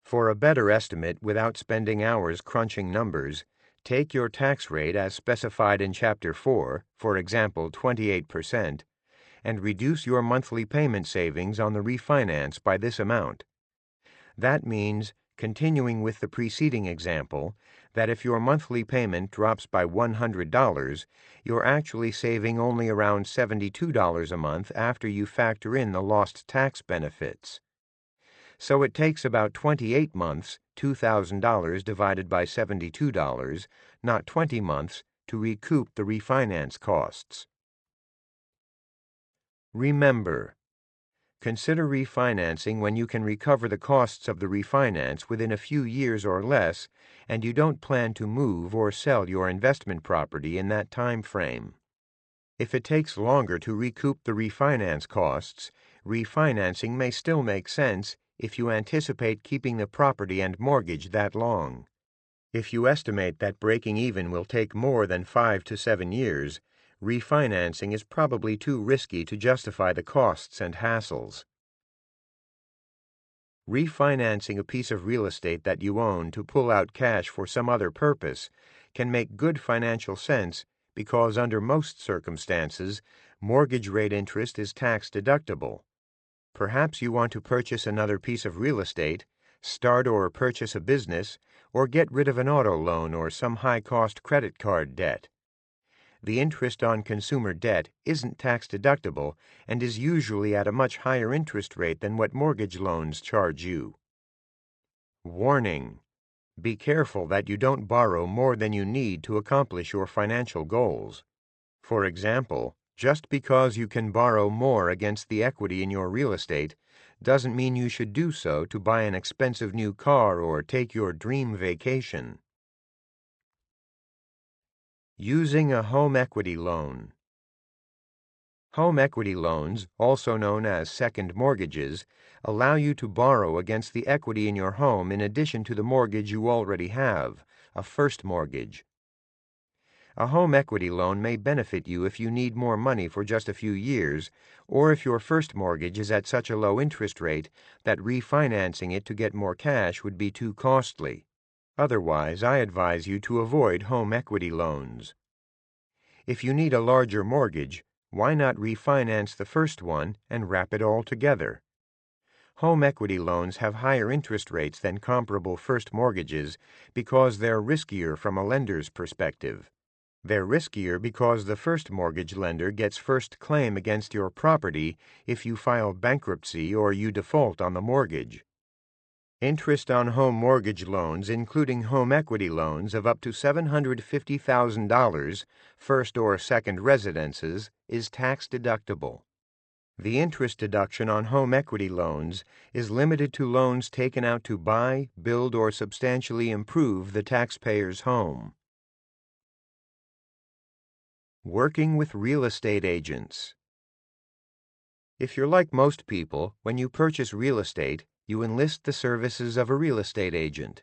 For a better estimate without spending hours crunching numbers, take your tax rate as specified in Chapter 4, for example 28%, and reduce your monthly payment savings on the refinance by this amount. That means, continuing with the preceding example, that if your monthly payment drops by $100, you're actually saving only around $72 a month after you factor in the lost tax benefits. So it takes about 28 months, $2,000 divided by $72, not 20 months, to recoup the refinance costs. Remember, consider refinancing when you can recover the costs of the refinance within a few years or less, and you don't plan to move or sell your investment property in that time frame. If it takes longer to recoup the refinance costs, refinancing may still make sense if you anticipate keeping the property and mortgage that long. If you estimate that breaking even will take more than 5 to 7 years, refinancing is probably too risky to justify the costs and hassles. Refinancing a piece of real estate that you own to pull out cash for some other purpose can make good financial sense because under most circumstances, mortgage rate interest is tax deductible. Perhaps you want to purchase another piece of real estate, start or purchase a business, or get rid of an auto loan or some high-cost credit card debt. The interest on consumer debt isn't tax deductible and is usually at a much higher interest rate than what mortgage loans charge you. Warning: be careful that you don't borrow more than you need to accomplish your financial goals. For example, just because you can borrow more against the equity in your real estate doesn't mean you should do so to buy an expensive new car or take your dream vacation. Using a home equity loan. Home equity loans, also known as second mortgages, allow you to borrow against the equity in your home in addition to the mortgage you already have, a first mortgage. A home equity loan may benefit you if you need more money for just a few years, or if your first mortgage is at such a low interest rate that refinancing it to get more cash would be too costly. Otherwise, I advise you to avoid home equity loans. If you need a larger mortgage, why not refinance the first one and wrap it all together? Home equity loans have higher interest rates than comparable first mortgages because they're riskier from a lender's perspective. They're riskier because the first mortgage lender gets first claim against your property if you file bankruptcy or you default on the mortgage. Interest on home mortgage loans, including home equity loans of up to $750,000, first or second residences, is tax deductible. The interest deduction on home equity loans is limited to loans taken out to buy, build, or substantially improve the taxpayer's home. Working with real estate agents. If you're like most people, when you purchase real estate, you enlist the services of a real estate agent.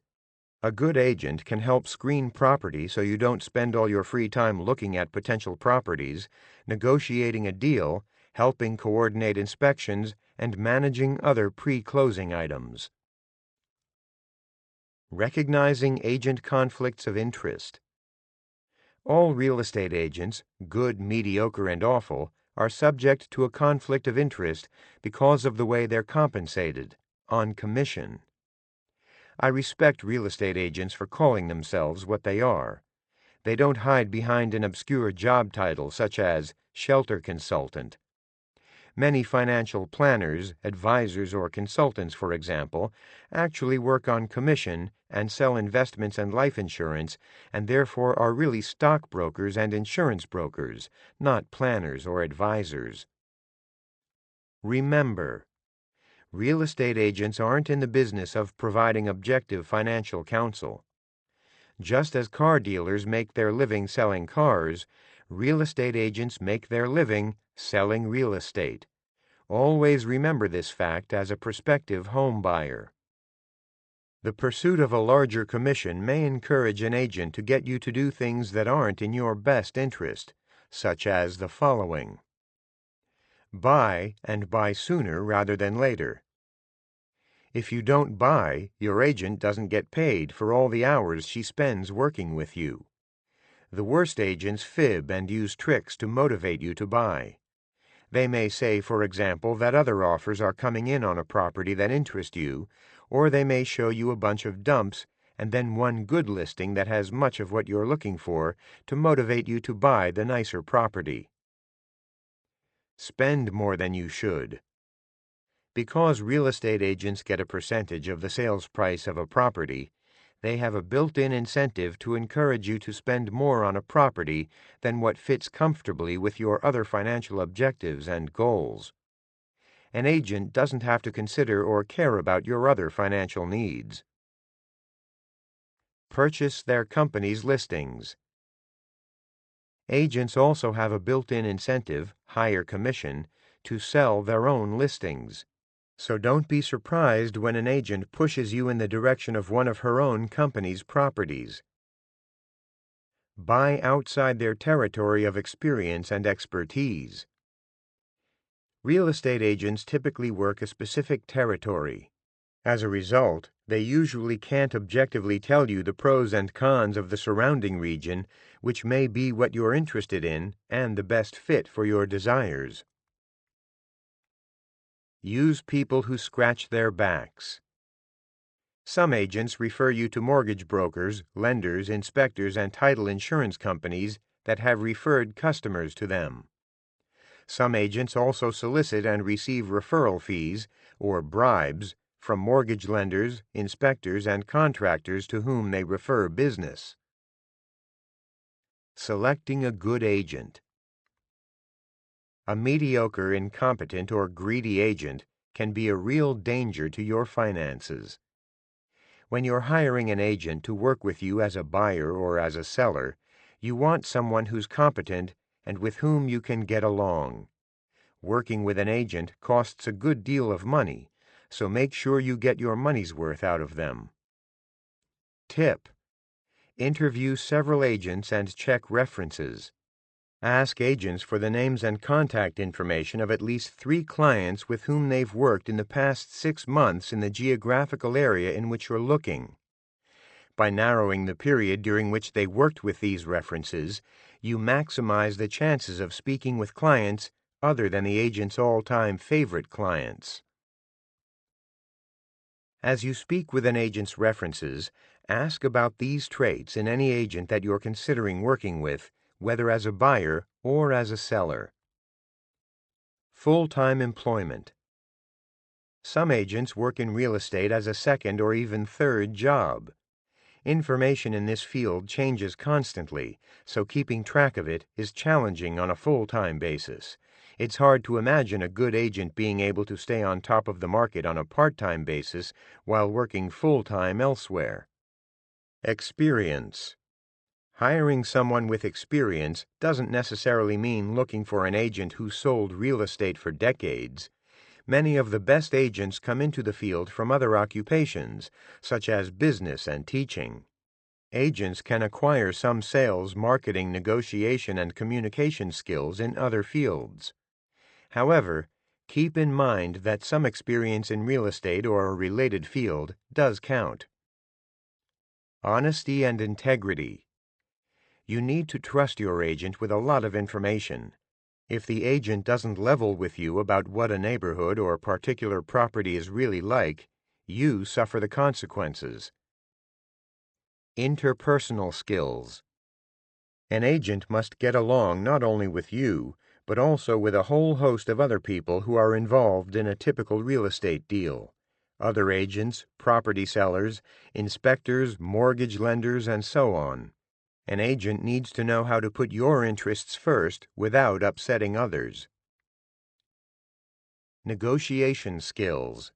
A good agent can help screen property so you don't spend all your free time looking at potential properties, negotiating a deal, helping coordinate inspections, and managing other pre-closing items. Recognizing agent conflicts of interest. All real estate agents, good, mediocre, and awful, are subject to a conflict of interest because of the way they're compensated, on commission. I respect real estate agents for calling themselves what they are. They don't hide behind an obscure job title such as shelter consultant. Many financial planners, advisors, or consultants, for example, actually work on commission and sell investments and life insurance, and therefore are really stockbrokers and insurance brokers, not planners or advisors. Remember, real estate agents aren't in the business of providing objective financial counsel. Just as car dealers make their living selling cars, real estate agents make their living selling real estate. Always remember this fact as a prospective home buyer. The pursuit of a larger commission may encourage an agent to get you to do things that aren't in your best interest, such as the following. Buy, and buy sooner rather than later. If you don't buy, your agent doesn't get paid for all the hours she spends working with you. The worst agents fib and use tricks to motivate you to buy. They may say, for example, that other offers are coming in on a property that interest you, or they may show you a bunch of dumps and then one good listing that has much of what you're looking for to motivate you to buy the nicer property. Spend more than you should. Because real estate agents get a percentage of the sales price of a property, they have a built-in incentive to encourage you to spend more on a property than what fits comfortably with your other financial objectives and goals. An agent doesn't have to consider or care about your other financial needs. Purchase their company's listings. Agents also have a built-in incentive, higher commission, to sell their own listings. So don't be surprised when an agent pushes you in the direction of one of her own company's properties. Buy outside their territory of experience and expertise. Real estate agents typically work a specific territory. As a result, they usually can't objectively tell you the pros and cons of the surrounding region, which may be what you're interested in and the best fit for your desires. Use people who scratch their backs. Some agents refer you to mortgage brokers, lenders, inspectors, and title insurance companies that have referred customers to them. Some agents also solicit and receive referral fees, or bribes, from mortgage lenders, inspectors, and contractors to whom they refer business. Selecting a good agent. A mediocre, incompetent, or greedy agent can be a real danger to your finances. When you're hiring an agent to work with you as a buyer or as a seller, you want someone who's competent and with whom you can get along. Working with an agent costs a good deal of money, so make sure you get your money's worth out of them. Tip: interview several agents and check references. Ask agents for the names and contact information of at least 3 clients with whom they've worked in the past 6 months in the geographical area in which you're looking. By narrowing the period during which they worked with these references, you maximize the chances of speaking with clients other than the agent's all-time favorite clients. As you speak with an agent's references, ask about these traits in any agent that you're considering working with, whether as a buyer or as a seller. Full-time employment. Some agents work in real estate as a second or even third job. Information in this field changes constantly, so keeping track of it is challenging on a full-time basis. It's hard to imagine a good agent being able to stay on top of the market on a part-time basis while working full-time elsewhere. Experience. Hiring someone with experience doesn't necessarily mean looking for an agent who sold real estate for decades. Many of the best agents come into the field from other occupations, such as business and teaching. Agents can acquire some sales, marketing, negotiation, and communication skills in other fields. However, keep in mind that some experience in real estate or a related field does count. Honesty and integrity. You need to trust your agent with a lot of information. If the agent doesn't level with you about what a neighborhood or particular property is really like, you suffer the consequences. Interpersonal skills. An agent must get along not only with you, but also with a whole host of other people who are involved in a typical real estate deal. Other agents, property sellers, inspectors, mortgage lenders, and so on. An agent needs to know how to put your interests first without upsetting others. Negotiation skills.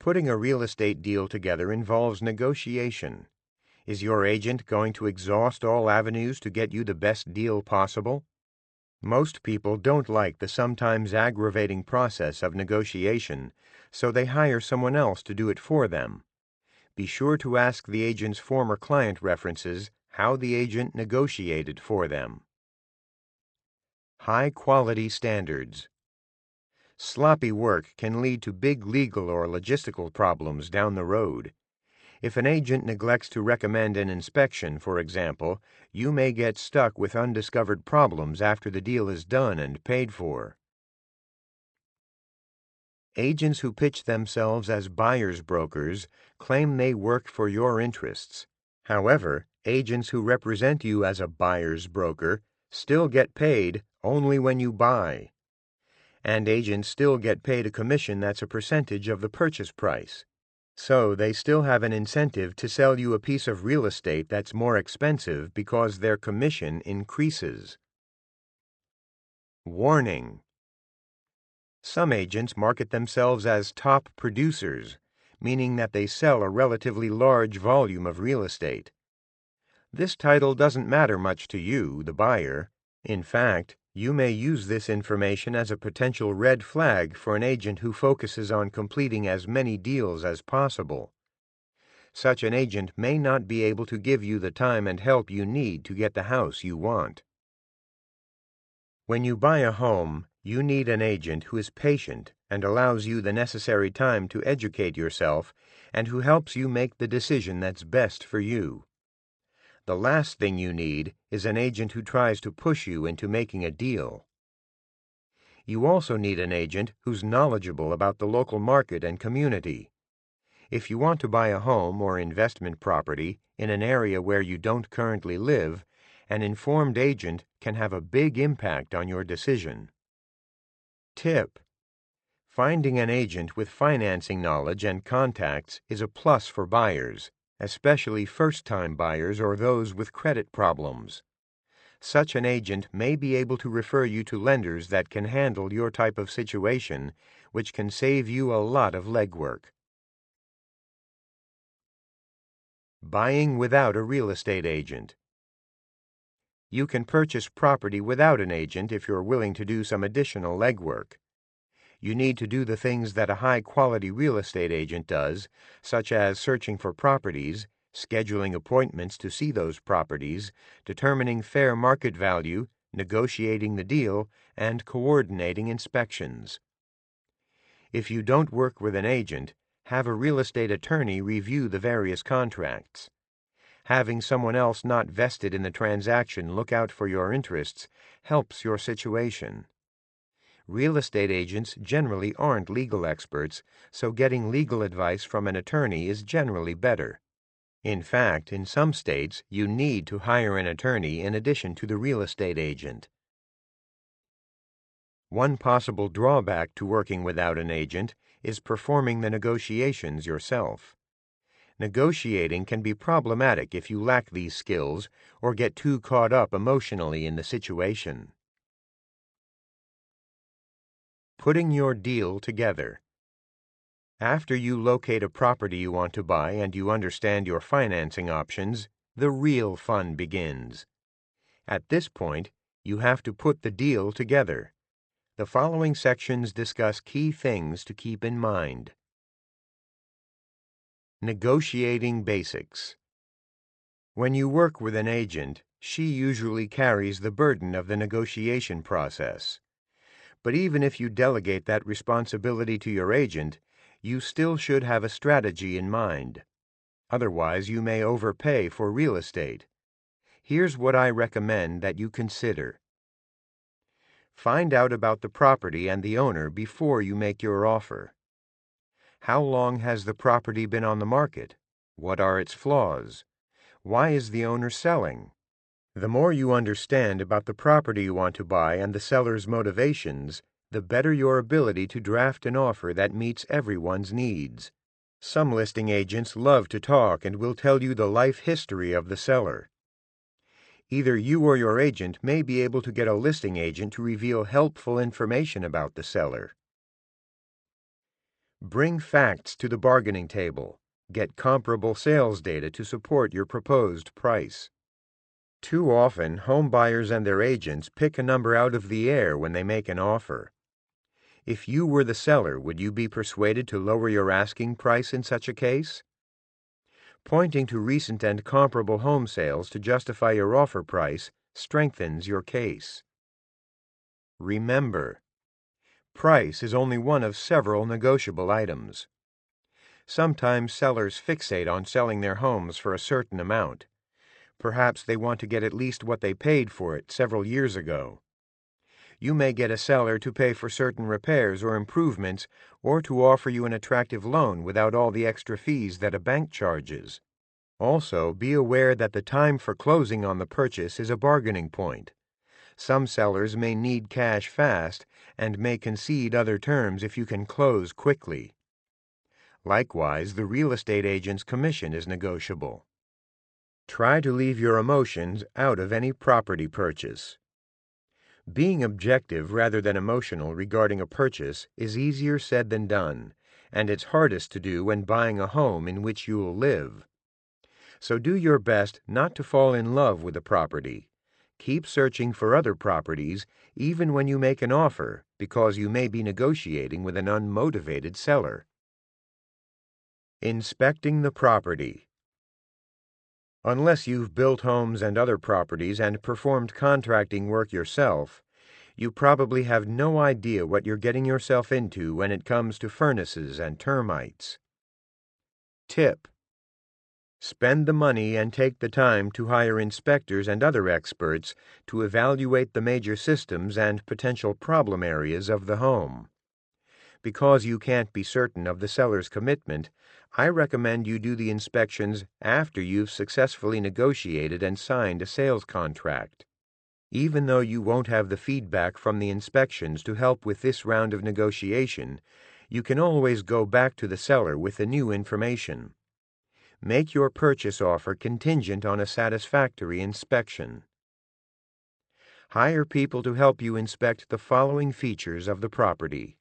Putting a real estate deal together involves negotiation. Is your agent going to exhaust all avenues to get you the best deal possible? Most people don't like the sometimes aggravating process of negotiation, so they hire someone else to do it for them. Be sure to ask the agent's former client references how the agent negotiated for them. High-quality standards. Sloppy work can lead to big legal or logistical problems down the road. If an agent neglects to recommend an inspection, for example, you may get stuck with undiscovered problems after the deal is done and paid for. Agents who pitch themselves as buyer's brokers claim they work for your interests. However, agents who represent you as a buyer's broker still get paid only when you buy. And agents still get paid a commission that's a percentage of the purchase price. So they still have an incentive to sell you a piece of real estate that's more expensive because their commission increases. Warning. Some agents market themselves as top producers, meaning that they sell a relatively large volume of real estate. This title doesn't matter much to you, the buyer. In fact, you may use this information as a potential red flag for an agent who focuses on completing as many deals as possible. Such an agent may not be able to give you the time and help you need to get the house you want. When you buy a home, you need an agent who is patient and allows you the necessary time to educate yourself and who helps you make the decision that's best for you. The last thing you need is an agent who tries to push you into making a deal. You also need an agent who's knowledgeable about the local market and community. If you want to buy a home or investment property in an area where you don't currently live, an informed agent can have a big impact on your decision. Tip: finding an agent with financing knowledge and contacts is a plus for buyers, especially first-time buyers or those with credit problems. Such an agent may be able to refer you to lenders that can handle your type of situation, which can save you a lot of legwork. Buying without a real estate agent. You can purchase property without an agent if you're willing to do some additional legwork. You need to do the things that a high-quality real estate agent does, such as searching for properties, scheduling appointments to see those properties, determining fair market value, negotiating the deal, and coordinating inspections. If you don't work with an agent, have a real estate attorney review the various contracts. Having someone else not vested in the transaction look out for your interests helps your situation. Real estate agents generally aren't legal experts, so getting legal advice from an attorney is generally better. In fact, in some states, you need to hire an attorney in addition to the real estate agent. One possible drawback to working without an agent is performing the negotiations yourself. Negotiating can be problematic if you lack these skills or get too caught up emotionally in the situation. Putting your deal together. After you locate a property you want to buy and you understand your financing options, the real fun begins. At this point, you have to put the deal together. The following sections discuss key things to keep in mind. Negotiating basics. When you work with an agent, she usually carries the burden of the negotiation process. But even if you delegate that responsibility to your agent, you still should have a strategy in mind. Otherwise, you may overpay for real estate. Here's what I recommend that you consider. Find out about the property and the owner before you make your offer. How long has the property been on the market? What are its flaws? Why is the owner selling? The more you understand about the property you want to buy and the seller's motivations, the better your ability to draft an offer that meets everyone's needs. Some listing agents love to talk and will tell you the life history of the seller. Either you or your agent may be able to get a listing agent to reveal helpful information about the seller. Bring facts to the bargaining table. Get comparable sales data to support your proposed price. Too often, home buyers and their agents pick a number out of the air when they make an offer. If you were the seller, would you be persuaded to lower your asking price in such a case? Pointing to recent and comparable home sales to justify your offer price strengthens your case. Remember, price is only one of several negotiable items. Sometimes sellers fixate on selling their homes for a certain amount. Perhaps they want to get at least what they paid for it several years ago. You may get a seller to pay for certain repairs or improvements, or to offer you an attractive loan without all the extra fees that a bank charges. Also, be aware that the time for closing on the purchase is a bargaining point. Some sellers may need cash fast and may concede other terms if you can close quickly. Likewise, the real estate agent's commission is negotiable. Try to leave your emotions out of any property purchase. Being objective rather than emotional regarding a purchase is easier said than done, and it's hardest to do when buying a home in which you'll live. So do your best not to fall in love with a property. Keep searching for other properties even when you make an offer, because you may be negotiating with an unmotivated seller. Inspecting the property. Unless you've built homes and other properties and performed contracting work yourself, you probably have no idea what you're getting yourself into when it comes to furnaces and termites. Tip: spend the money and take the time to hire inspectors and other experts to evaluate the major systems and potential problem areas of the home. Because you can't be certain of the seller's commitment, I recommend you do the inspections after you've successfully negotiated and signed a sales contract. Even though you won't have the feedback from the inspections to help with this round of negotiation, you can always go back to the seller with the new information. Make your purchase offer contingent on a satisfactory inspection. Hire people to help you inspect the following features of the property.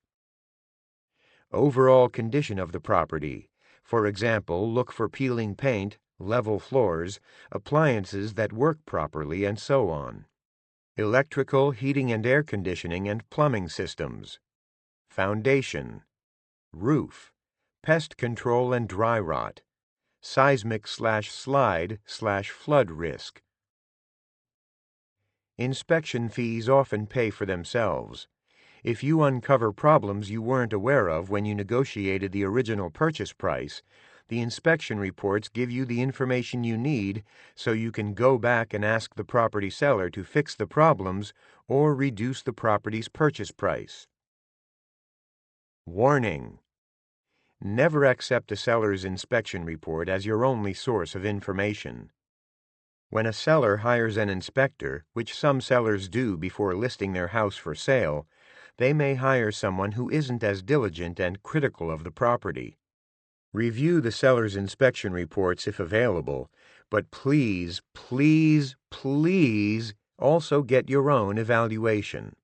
Overall condition of the property. For example, look for peeling paint, level floors, appliances that work properly, and so on. Electrical, heating and air conditioning and plumbing systems. Foundation. Roof. Pest control and dry rot. Seismic/slide/flood risk. Inspection fees often pay for themselves. If you uncover problems you weren't aware of when you negotiated the original purchase price, the inspection reports give you the information you need so you can go back and ask the property seller to fix the problems or reduce the property's purchase price. Warning: never accept a seller's inspection report as your only source of information. When a seller hires an inspector, which some sellers do before listing their house for sale, they may hire someone who isn't as diligent and critical of the property. Review the seller's inspection reports if available, but please, please, please also get your own evaluation.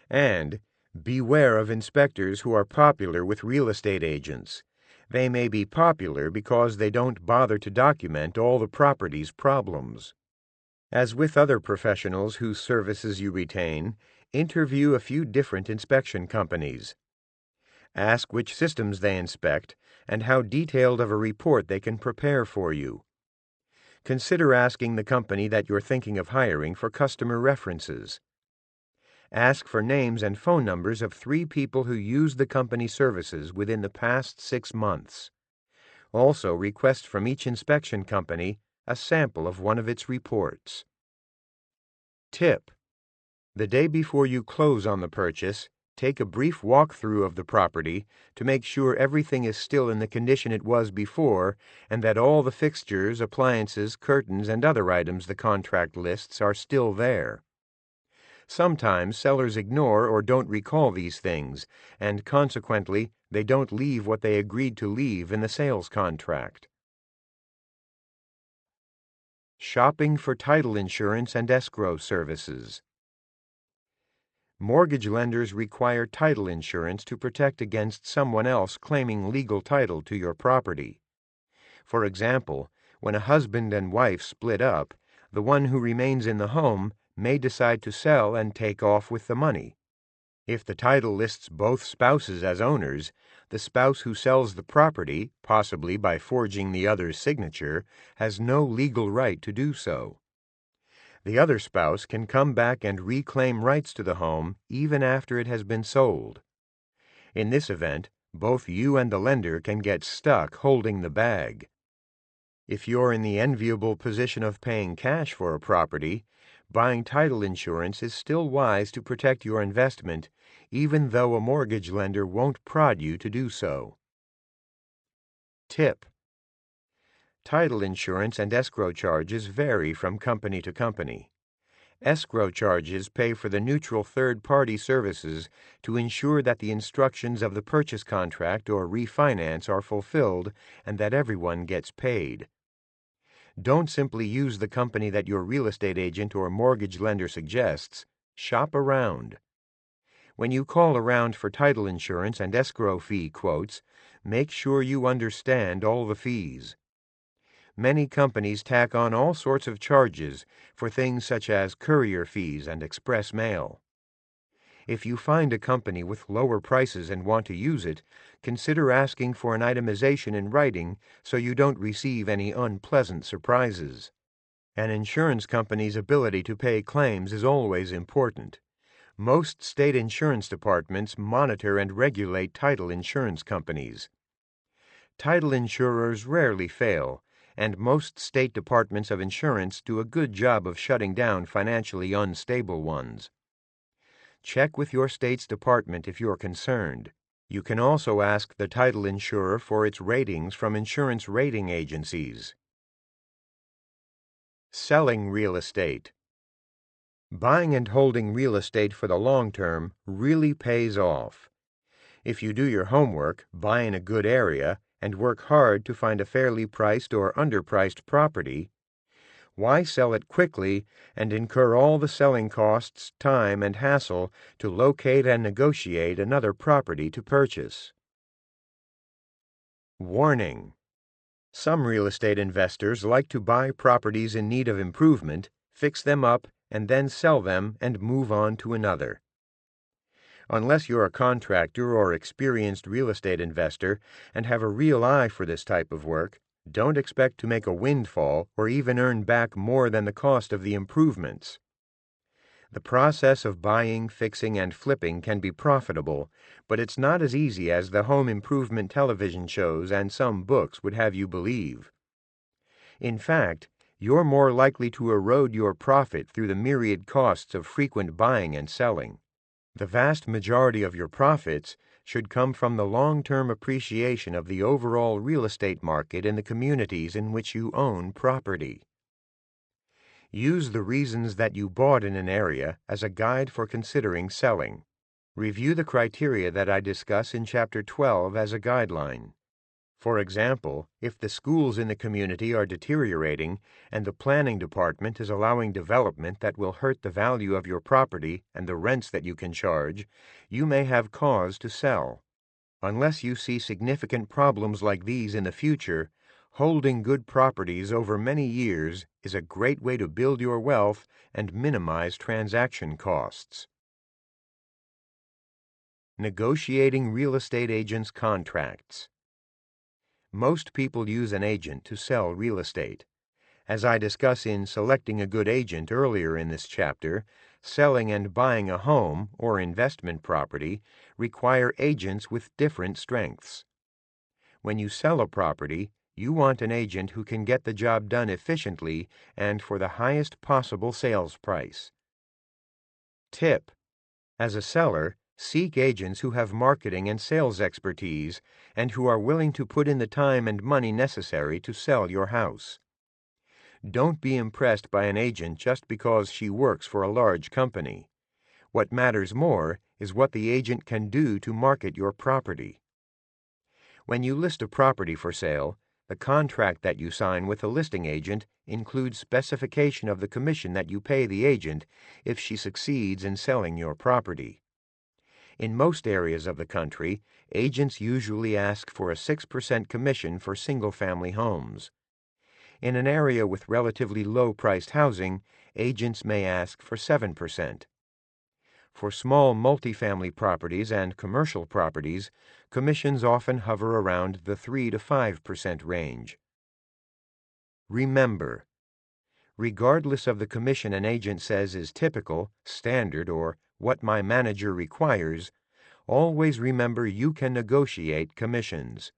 And beware of inspectors who are popular with real estate agents. They may be popular because they don't bother to document all the property's problems. As with other professionals whose services you retain, interview a few different inspection companies. Ask which systems they inspect and how detailed of a report they can prepare for you. Consider asking the company that you're thinking of hiring for customer references. Ask for names and phone numbers of 3 people who used the company's services within the past 6 months. Also, request from each inspection company a sample of one of its reports. Tip: The day before you close on the purchase, take a brief walkthrough of the property to make sure everything is still in the condition it was before and that all the fixtures, appliances, curtains, and other items the contract lists are still there. Sometimes sellers ignore or don't recall these things, and consequently, they don't leave what they agreed to leave in the sales contract. Shopping for title insurance and escrow services. Mortgage lenders require title insurance to protect against someone else claiming legal title to your property. For example, when a husband and wife split up, the one who remains in the home may decide to sell and take off with the money. If the title lists both spouses as owners, the spouse who sells the property, possibly by forging the other's signature, has no legal right to do so. The other spouse can come back and reclaim rights to the home even after it has been sold. In this event, both you and the lender can get stuck holding the bag. If you're in the enviable position of paying cash for a property, buying title insurance is still wise to protect your investment, even though a mortgage lender won't prod you to do so. Tip: title insurance and escrow charges vary from company to company. Escrow charges pay for the neutral third-party services to ensure that the instructions of the purchase contract or refinance are fulfilled and that everyone gets paid. Don't simply use the company that your real estate agent or mortgage lender suggests. Shop around. When you call around for title insurance and escrow fee quotes, make sure you understand all the fees. Many companies tack on all sorts of charges for things such as courier fees and express mail. If you find a company with lower prices and want to use it, consider asking for an itemization in writing so you don't receive any unpleasant surprises. An insurance company's ability to pay claims is always important. Most state insurance departments monitor and regulate title insurance companies. Title insurers rarely fail, and most state departments of insurance do a good job of shutting down financially unstable ones. Check with your state's department if you're concerned. You can also ask the title insurer for its ratings from insurance rating agencies. Selling real estate. Buying and holding real estate for the long term really pays off. If you do your homework, buy in a good area, and work hard to find a fairly priced or underpriced property, why sell it quickly and incur all the selling costs, time, and hassle to locate and negotiate another property to purchase? Warning: some real estate investors like to buy properties in need of improvement, fix them up, and then sell them and move on to another. Unless you're a contractor or experienced real estate investor and have a real eye for this type of work, don't expect to make a windfall or even earn back more than the cost of the improvements. The process of buying, fixing, and flipping can be profitable, but it's not as easy as the home improvement television shows and some books would have you believe. In fact, you're more likely to erode your profit through the myriad costs of frequent buying and selling. The vast majority of your profits should come from the long-term appreciation of the overall real estate market in the communities in which you own property. Use the reasons that you bought in an area as a guide for considering selling. Review the criteria that I discuss in Chapter 12 as a guideline. For example, if the schools in the community are deteriorating and the planning department is allowing development that will hurt the value of your property and the rents that you can charge, you may have cause to sell. Unless you see significant problems like these in the future, holding good properties over many years is a great way to build your wealth and minimize transaction costs. Negotiating real estate agents' contracts. Most people use an agent to sell real estate. As I discuss in Selecting a Good Agent earlier in this chapter, selling and buying a home or investment property require agents with different strengths. When you sell a property, you want an agent who can get the job done efficiently and for the highest possible sales price. Tip: as a seller, seek agents who have marketing and sales expertise and who are willing to put in the time and money necessary to sell your house. Don't be impressed by an agent just because she works for a large company. What matters more is what the agent can do to market your property. When you list a property for sale, the contract that you sign with the listing agent includes specification of the commission that you pay the agent if she succeeds in selling your property. In most areas of the country, agents usually ask for a 6% commission for single-family homes. In an area with relatively low-priced housing, agents may ask for 7%. For small multifamily properties and commercial properties, commissions often hover around the 3 to 5% range. Remember, regardless of the commission an agent says is typical, standard, or what my manager requires, always remember you can negotiate commissions.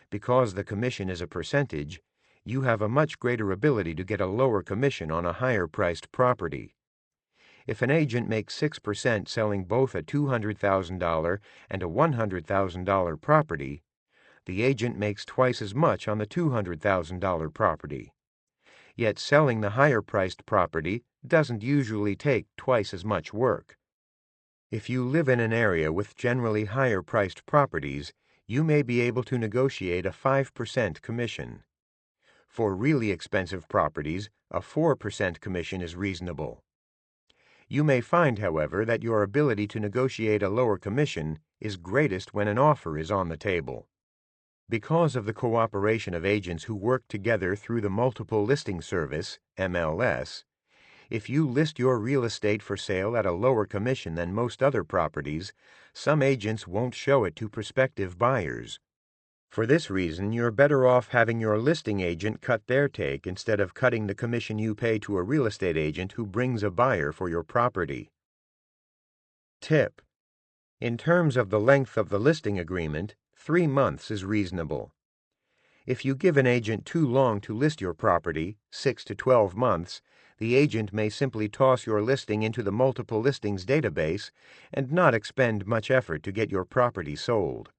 Because the commission is a percentage, you have a much greater ability to get a lower commission on a higher-priced property. If an agent makes 6% selling both a $200,000 and a $100,000 property, the agent makes twice as much on the $200,000 property. Yet selling the higher-priced property doesn't usually take twice as much work. If you live in an area with generally higher-priced properties, you may be able to negotiate a 5% commission. For really expensive properties, a 4% commission is reasonable. You may find, however, that your ability to negotiate a lower commission is greatest when an offer is on the table. Because of the cooperation of agents who work together through the Multiple Listing Service, MLS, if you list your real estate for sale at a lower commission than most other properties, some agents won't show it to prospective buyers. For this reason, you're better off having your listing agent cut their take instead of cutting the commission you pay to a real estate agent who brings a buyer for your property. Tip: in terms of the length of the listing agreement, 3 months is reasonable. If you give an agent too long to list your property, 6 to 12 months, the agent may simply toss your listing into the multiple listings database and not expend much effort to get your property sold.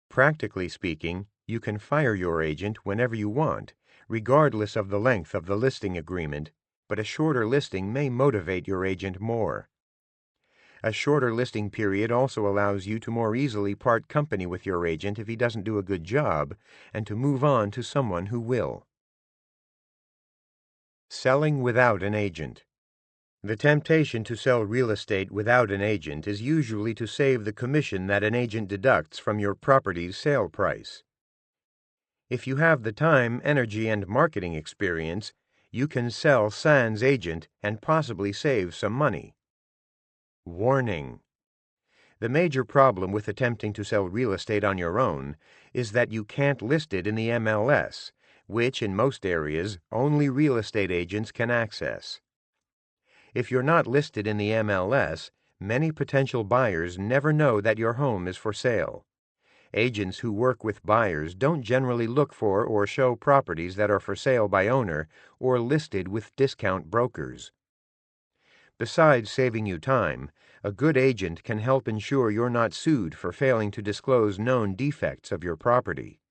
Practically speaking, you can fire your agent whenever you want, regardless of the length of the listing agreement, but a shorter listing may motivate your agent more. A shorter listing period also allows you to more easily part company with your agent if he doesn't do a good job, and to move on to someone who will. Selling without an agent. The temptation to sell real estate without an agent is usually to save the commission that an agent deducts from your property's sale price. If you have the time, energy, and marketing experience, you can sell sans agent and possibly save some money. Warning: the major problem with attempting to sell real estate on your own is that you can't list it in the MLS, which in most areas only real estate agents can access. If you're not listed in the MLS, many potential buyers never know that your home is for sale. Agents who work with buyers don't generally look for or show properties that are for sale by owner or listed with discount brokers. Besides saving you time, a good agent can help ensure you're not sued for failing to disclose known defects of your property.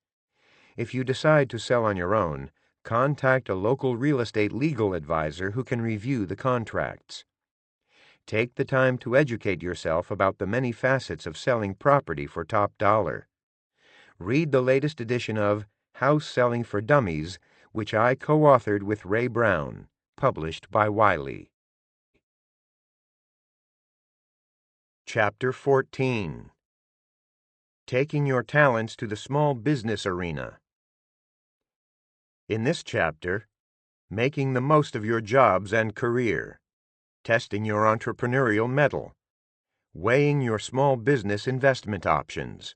If you decide to sell on your own, contact a local real estate legal advisor who can review the contracts. Take the time to educate yourself about the many facets of selling property for top dollar. Read the latest edition of House Selling for Dummies, which I co-authored with Ray Brown, published by Wiley. Chapter 14: Taking Your Talents to the Small Business Arena. In this chapter, making the most of your jobs and career, testing your entrepreneurial mettle, weighing your small business investment options.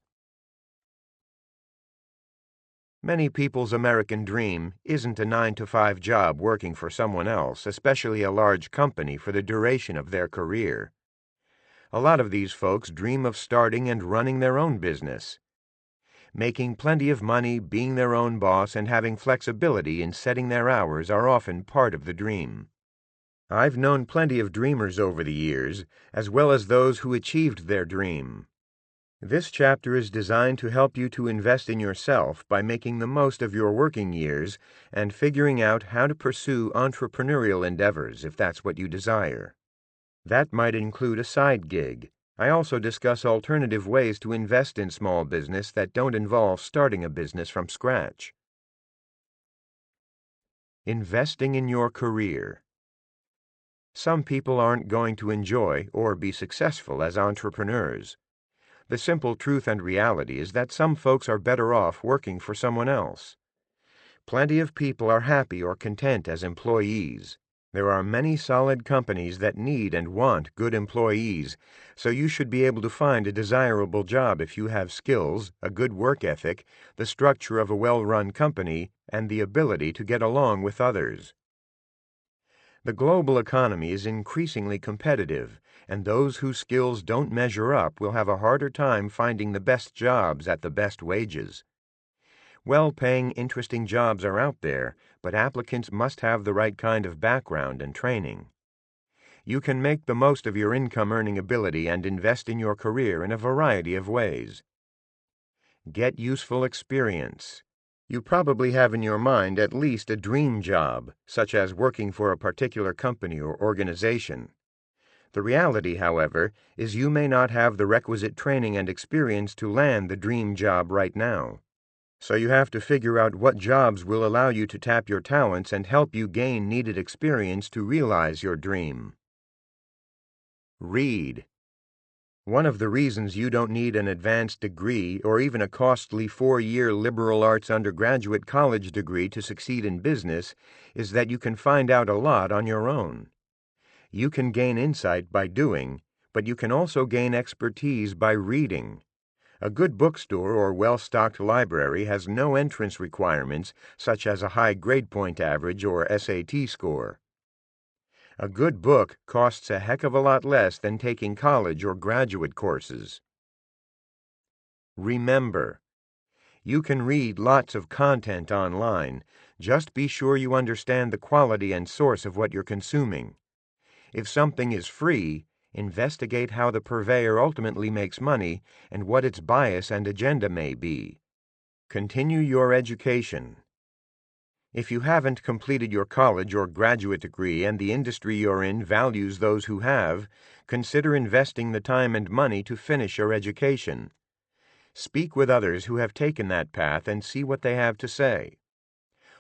Many people's American dream isn't a 9-to-5 job working for someone else, especially a large company, for the duration of their career. A lot of these folks dream of starting and running their own business. Making plenty of money, being their own boss, and having flexibility in setting their hours are often part of the dream. I've known plenty of dreamers over the years, as well as those who achieved their dream. This chapter is designed to help you to invest in yourself by making the most of your working years and figuring out how to pursue entrepreneurial endeavors if that's what you desire. That might include a side gig. I also discuss alternative ways to invest in small business that don't involve starting a business from scratch. Investing in your career. Some people aren't going to enjoy or be successful as entrepreneurs. The simple truth and reality is that some folks are better off working for someone else. Plenty of people are happy or content as employees. There are many solid companies that need and want good employees, so you should be able to find a desirable job if you have skills, a good work ethic, the structure of a well-run company, and the ability to get along with others. The global economy is increasingly competitive, and those whose skills don't measure up will have a harder time finding the best jobs at the best wages. Well-paying, interesting jobs are out there, but applicants must have the right kind of background and training. You can make the most of your income-earning ability and invest in your career in a variety of ways. Get useful experience. You probably have in your mind at least a dream job, such as working for a particular company or organization. The reality, however, is you may not have the requisite training and experience to land the dream job right now. So you have to figure out what jobs will allow you to tap your talents and help you gain needed experience to realize your dream. Read. One of the reasons you don't need an advanced degree or even a costly 4-year liberal arts undergraduate college degree to succeed in business is that you can find out a lot on your own. You can gain insight by doing, but you can also gain expertise by reading. A good bookstore or well-stocked library has no entrance requirements such as a high grade point average or SAT score. A good book costs a heck of a lot less than taking college or graduate courses. Remember, you can read lots of content online. Just be sure you understand the quality and source of what you're consuming. If something is free, investigate how the purveyor ultimately makes money and what its bias and agenda may be. Continue your education. If you haven't completed your college or graduate degree and the industry you're in values those who have, consider investing the time and money to finish your education. Speak with others who have taken that path and see what they have to say.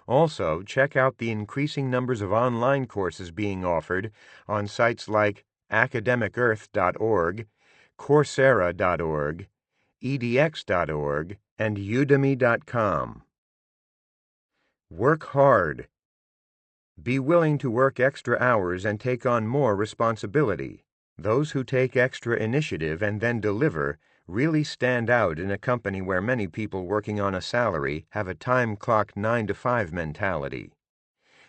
Also, check out the increasing numbers of online courses being offered on sites like academicearth.org, coursera.org, edx.org, and udemy.com. Work hard. Be willing to work extra hours and take on more responsibility. Those who take extra initiative and then deliver really stand out in a company where many people working on a salary have a time-clocked 9-to-5 mentality.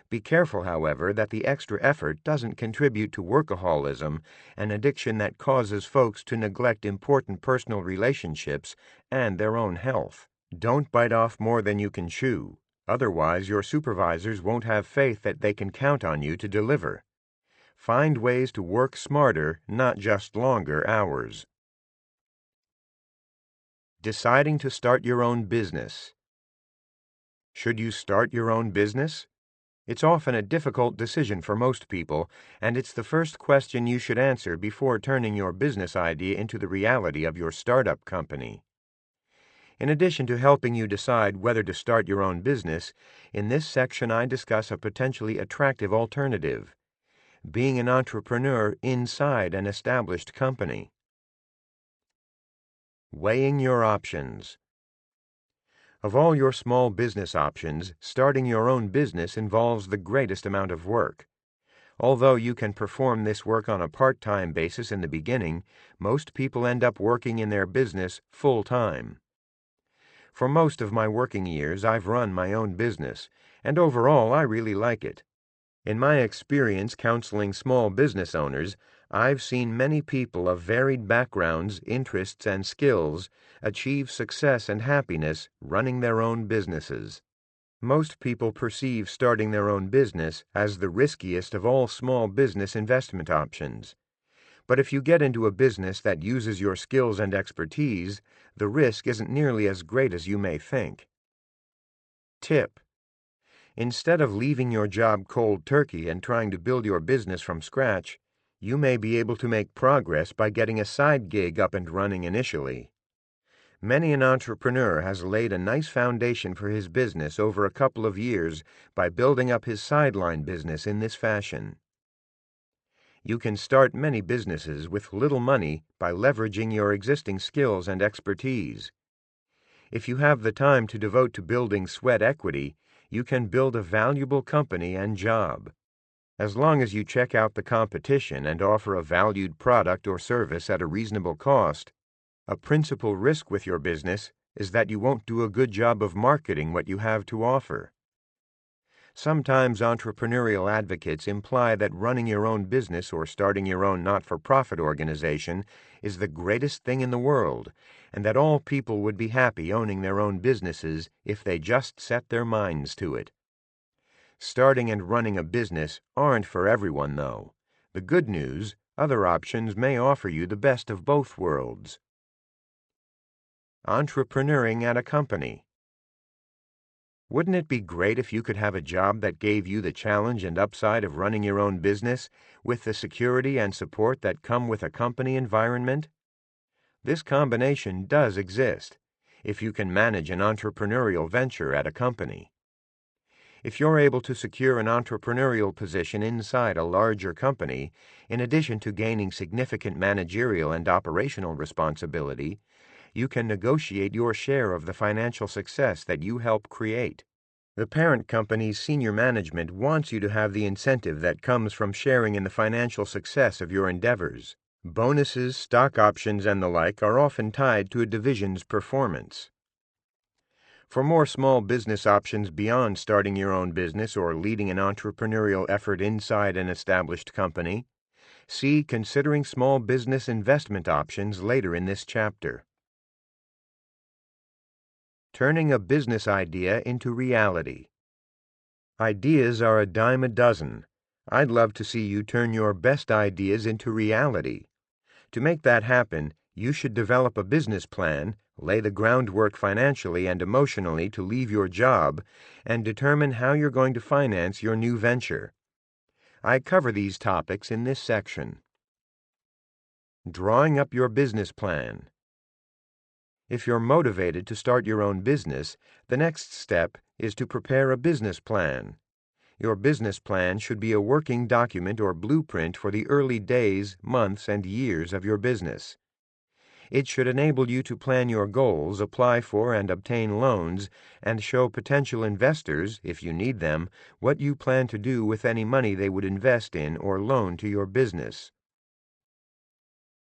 Be careful, however, that the extra effort doesn't contribute to workaholism, an addiction that causes folks to neglect important personal relationships and their own health. Don't bite off more than you can chew. Otherwise, your supervisors won't have faith that they can count on you to deliver. Find ways to work smarter, not just longer hours. Deciding to start your own business. Should you start your own business? It's often a difficult decision for most people, and it's the first question you should answer before turning your business idea into the reality of your startup company. In addition to helping you decide whether to start your own business, in this section I discuss a potentially attractive alternative: being an entrepreneur inside an established company. Weighing your options. Of all your small business options, starting your own business involves the greatest amount of work. Although you can perform this work on a part-time basis in the beginning, most people end up working in their business full-time. For most of my working years, I've run my own business, and overall I really like it. In my experience counseling small business owners, I've seen many people of varied backgrounds, interests, and skills achieve success and happiness running their own businesses. Most people perceive starting their own business as the riskiest of all small business investment options. But if you get into a business that uses your skills and expertise, the risk isn't nearly as great as you may think. Tip: instead of leaving your job cold turkey and trying to build your business from scratch, you may be able to make progress by getting a side gig up and running initially. Many an entrepreneur has laid a nice foundation for his business over a couple of years by building up his sideline business in this fashion. You can start many businesses with little money by leveraging your existing skills and expertise. If you have the time to devote to building sweat equity, you can build a valuable company and job. As long as you check out the competition and offer a valued product or service at a reasonable cost, a principal risk with your business is that you won't do a good job of marketing what you have to offer. Sometimes entrepreneurial advocates imply that running your own business or starting your own not-for-profit organization is the greatest thing in the world, and that all people would be happy owning their own businesses if they just set their minds to it. Starting and running a business aren't for everyone, though. The good news, other options may offer you the best of both worlds. Entrepreneuring at a company. Wouldn't it be great if you could have a job that gave you the challenge and upside of running your own business, with the security and support that come with a company environment? This combination does exist, if you can manage an entrepreneurial venture at a company. If you're able to secure an entrepreneurial position inside a larger company, in addition to gaining significant managerial and operational responsibility, you can negotiate your share of the financial success that you help create. The parent company's senior management wants you to have the incentive that comes from sharing in the financial success of your endeavors. Bonuses, stock options, and the like are often tied to a division's performance. For more small business options beyond starting your own business or leading an entrepreneurial effort inside an established company, see Considering Small Business Investment Options later in this chapter. Turning a business idea into reality. Ideas are a dime a dozen. I'd love to see you turn your best ideas into reality. To make that happen, you should develop a business plan, lay the groundwork financially and emotionally to leave your job, and determine how you're going to finance your new venture. I cover these topics in this section. Drawing up your business plan. If you're motivated to start your own business, the next step is to prepare a business plan. Your business plan should be a working document or blueprint for the early days, months, and years of your business. It should enable you to plan your goals, apply for and obtain loans, and show potential investors, if you need them, what you plan to do with any money they would invest in or loan to your business.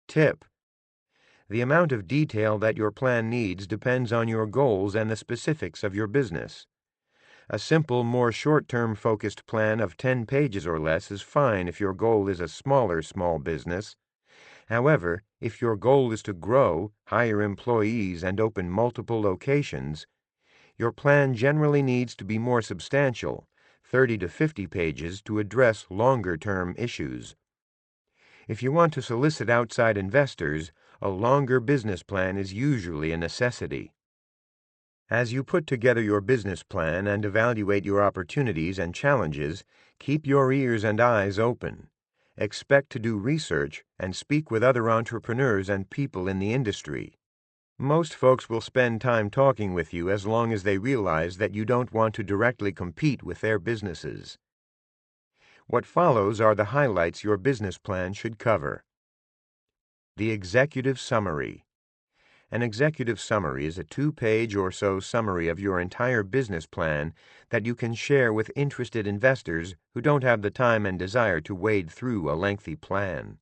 Tip: the amount of detail that your plan needs depends on your goals and the specifics of your business. A simple, more short-term focused plan of 10 pages or less is fine if your goal is a smaller small business. However, if your goal is to grow, hire employees, and open multiple locations, your plan generally needs to be more substantial, 30 to 50 pages, to address longer-term issues. If you want to solicit outside investors, a longer business plan is usually a necessity. As you put together your business plan and evaluate your opportunities and challenges, keep your ears and eyes open. Expect to do research and speak with other entrepreneurs and people in the industry. Most folks will spend time talking with you as long as they realize that you don't want to directly compete with their businesses. What follows are the highlights your business plan should cover. The executive summary. An executive summary is a 2-page or so summary of your entire business plan that you can share with interested investors who don't have the time and desire to wade through a lengthy plan.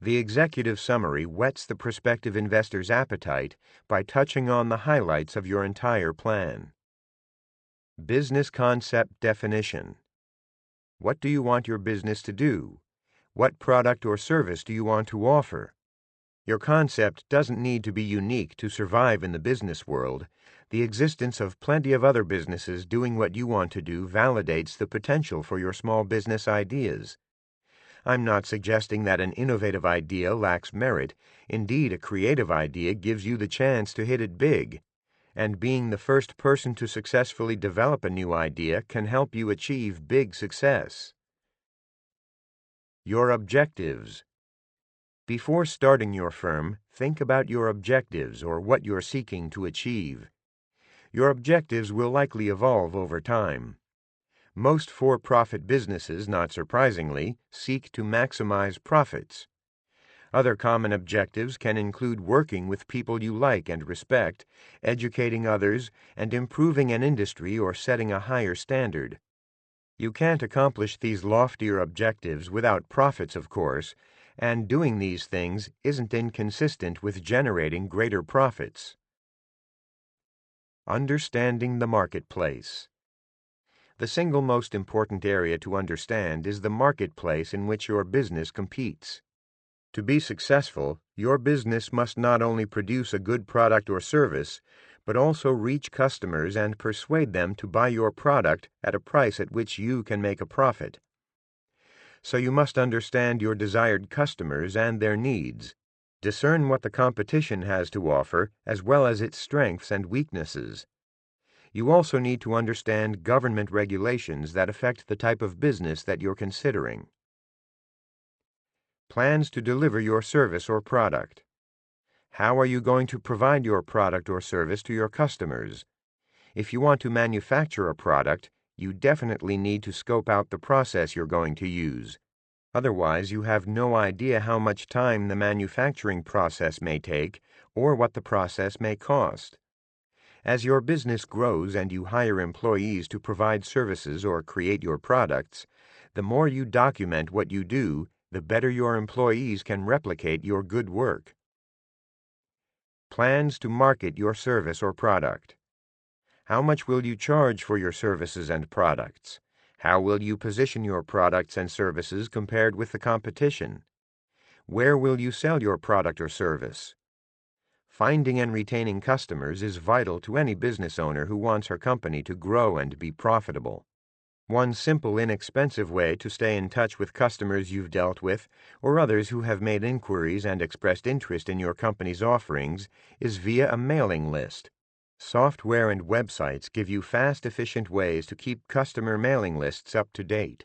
The executive summary whets the prospective investor's appetite by touching on the highlights of your entire plan. Business concept definition. What do you want your business to do? What product or service do you want to offer? Your concept doesn't need to be unique to survive in the business world. The existence of plenty of other businesses doing what you want to do validates the potential for your small business ideas. I'm not suggesting that an innovative idea lacks merit. Indeed, a creative idea gives you the chance to hit it big. And being the first person to successfully develop a new idea can help you achieve big success. Your objectives. Before starting your firm, think about your objectives or what you're seeking to achieve. Your objectives will likely evolve over time. Most for-profit businesses, not surprisingly, seek to maximize profits. Other common objectives can include working with people you like and respect, educating others, and improving an industry or setting a higher standard. You can't accomplish these loftier objectives without profits, of course, and doing these things isn't inconsistent with generating greater profits. Understanding the marketplace. The single most important area to understand is the marketplace in which your business competes. To be successful, your business must not only produce a good product or service, but also reach customers and persuade them to buy your product at a price at which you can make a profit. So you must understand your desired customers and their needs. Discern what the competition has to offer, as well as its strengths and weaknesses. You also need to understand government regulations that affect the type of business that you're considering. Plans to deliver your service or product. How are you going to provide your product or service to your customers? If you want to manufacture a product, you definitely need to scope out the process you're going to use. Otherwise, you have no idea how much time the manufacturing process may take or what the process may cost. As your business grows and you hire employees to provide services or create your products, the more you document what you do, the better your employees can replicate your good work. Plans to market your service or product. How much will you charge for your services and products? How will you position your products and services compared with the competition? Where will you sell your product or service? Finding and retaining customers is vital to any business owner who wants her company to grow and be profitable. One simple, inexpensive way to stay in touch with customers you've dealt with or others who have made inquiries and expressed interest in your company's offerings is via a mailing list. Software and websites give you fast, efficient ways to keep customer mailing lists up to date.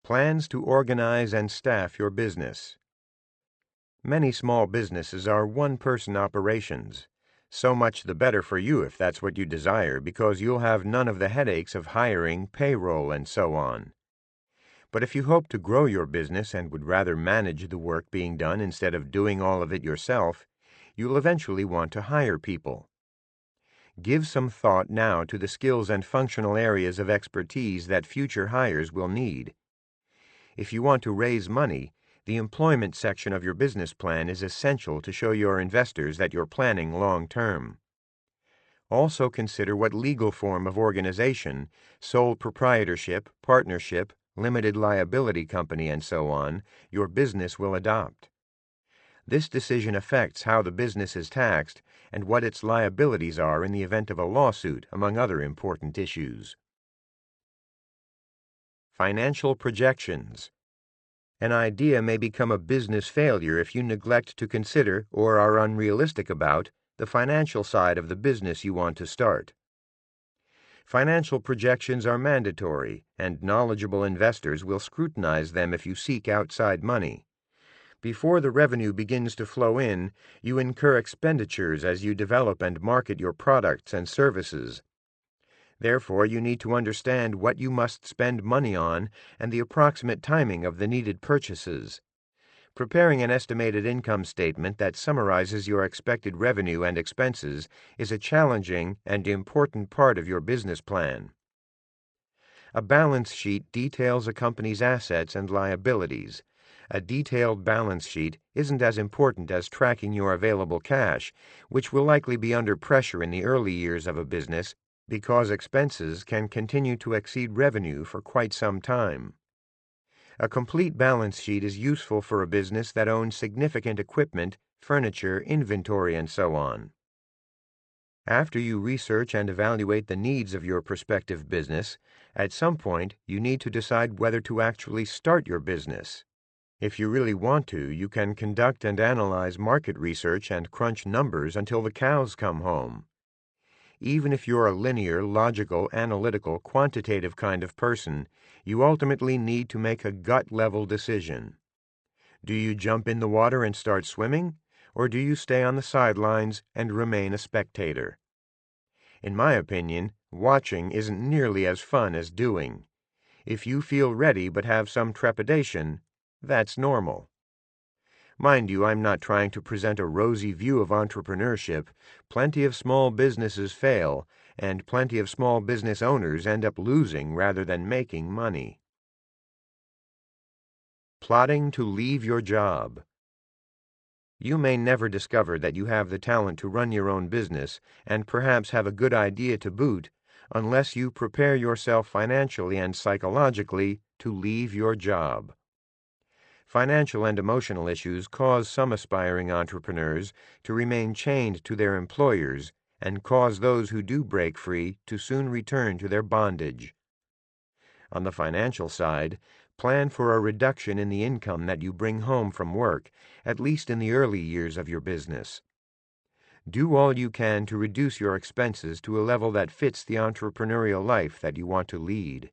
Plans to organize and staff your business. Many small businesses are one-person operations. So much the better for you if that's what you desire, because you'll have none of the headaches of hiring, payroll, and so on. But if you hope to grow your business and would rather manage the work being done instead of doing all of it yourself, you'll eventually want to hire people. Give some thought now to the skills and functional areas of expertise that future hires will need. If you want to raise money, the employment section of your business plan is essential to show your investors that you're planning long-term. Also consider what legal form of organization, sole proprietorship, partnership, limited liability company, and so on, your business will adopt. This decision affects how the business is taxed and what its liabilities are in the event of a lawsuit, among other important issues. Financial projections. An idea may become a business failure if you neglect to consider or are unrealistic about the financial side of the business you want to start. Financial projections are mandatory, and knowledgeable investors will scrutinize them if you seek outside money. Before the revenue begins to flow in, you incur expenditures as you develop and market your products and services. Therefore, you need to understand what you must spend money on and the approximate timing of the needed purchases. Preparing an estimated income statement that summarizes your expected revenue and expenses is a challenging and important part of your business plan. A balance sheet details a company's assets and liabilities. A detailed balance sheet isn't as important as tracking your available cash, which will likely be under pressure in the early years of a business because expenses can continue to exceed revenue for quite some time. A complete balance sheet is useful for a business that owns significant equipment, furniture, inventory, and so on. After you research and evaluate the needs of your prospective business, at some point you need to decide whether to actually start your business. If you really want to, you can conduct and analyze market research and crunch numbers until the cows come home. Even if you're a linear, logical, analytical, quantitative kind of person, you ultimately need to make a gut-level decision. Do you jump in the water and start swimming, or do you stay on the sidelines and remain a spectator? In my opinion, watching isn't nearly as fun as doing. If you feel ready but have some trepidation, that's normal. Mind you, I'm not trying to present a rosy view of entrepreneurship. Plenty of small businesses fail, and plenty of small business owners end up losing rather than making money. Plotting to leave your job. You may never discover that you have the talent to run your own business, and perhaps have a good idea to boot, unless you prepare yourself financially and psychologically to leave your job. Financial and emotional issues cause some aspiring entrepreneurs to remain chained to their employers and cause those who do break free to soon return to their bondage. On the financial side, plan for a reduction in the income that you bring home from work, at least in the early years of your business. Do all you can to reduce your expenses to a level that fits the entrepreneurial life that you want to lead.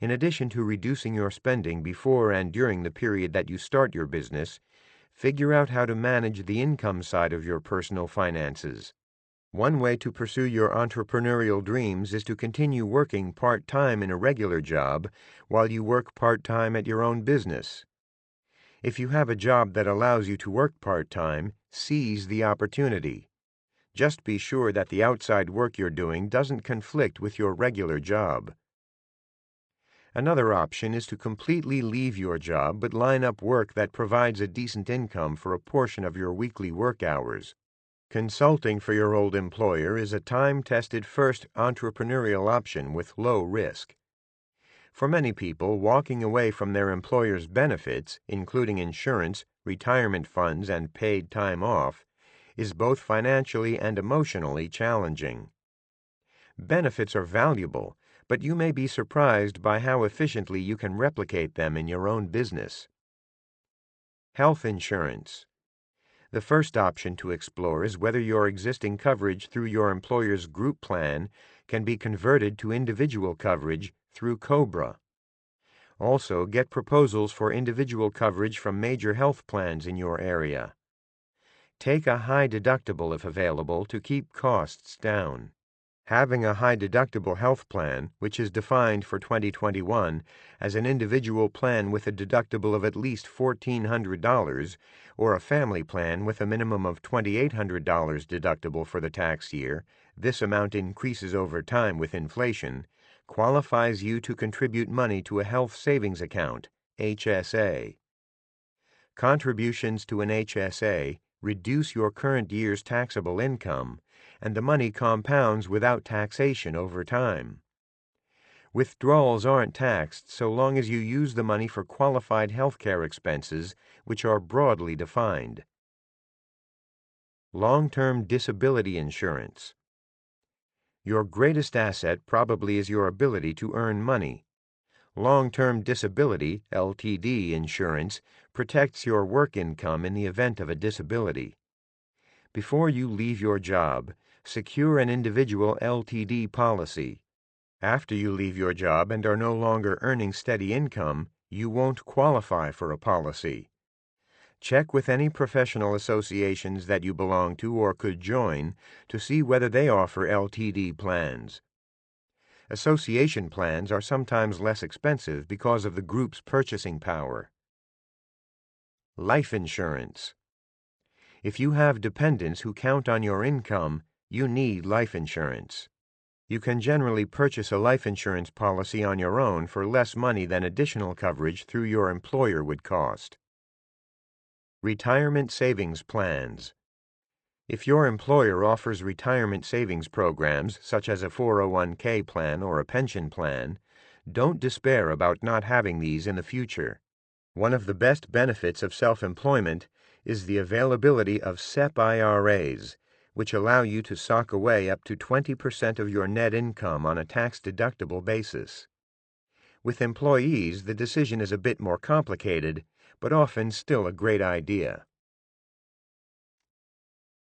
In addition to reducing your spending before and during the period that you start your business, figure out how to manage the income side of your personal finances. One way to pursue your entrepreneurial dreams is to continue working part-time in a regular job while you work part-time at your own business. If you have a job that allows you to work part-time, seize the opportunity. Just be sure that the outside work you're doing doesn't conflict with your regular job. Another option is to completely leave your job but line up work that provides a decent income for a portion of your weekly work hours. Consulting for your old employer is a time-tested first entrepreneurial option with low risk. For many people, walking away from their employer's benefits, including insurance, retirement funds, and paid time off, is both financially and emotionally challenging. Benefits are valuable, but you may be surprised by how efficiently you can replicate them in your own business. Health insurance. The first option to explore is whether your existing coverage through your employer's group plan can be converted to individual coverage through COBRA. Also, get proposals for individual coverage from major health plans in your area. Take a high deductible if available to keep costs down. Having a high-deductible health plan, which is defined for 2021 as an individual plan with a deductible of at least $1,400, or a family plan with a minimum of $2,800 deductible for the tax year, this amount increases over time with inflation, qualifies you to contribute money to a health savings account, HSA. Contributions to an HSA reduce your current year's taxable income, and the money compounds without taxation over time. Withdrawals aren't taxed so long as you use the money for qualified health care expenses, which are broadly defined. Long-term disability insurance. Your greatest asset probably is your ability to earn money. Long-term disability, LTD, insurance protects your work income in the event of a disability. Before you leave your job, secure an individual LTD policy. After you leave your job and are no longer earning steady income, you won't qualify for a policy. Check with any professional associations that you belong to or could join to see whether they offer LTD plans. Association plans are sometimes less expensive because of the group's purchasing power. Life insurance. If you have dependents who count on your income, you need life insurance. You can generally purchase a life insurance policy on your own for less money than additional coverage through your employer would cost. Retirement savings plans. If your employer offers retirement savings programs, such as a 401k plan or a pension plan, Don't despair about not having these in the future. One of the best benefits of self-employment is the availability of SEP IRAs, which allow you to sock away up to 20% of your net income on a tax-deductible basis. With employees, the decision is a bit more complicated, but often still a great idea.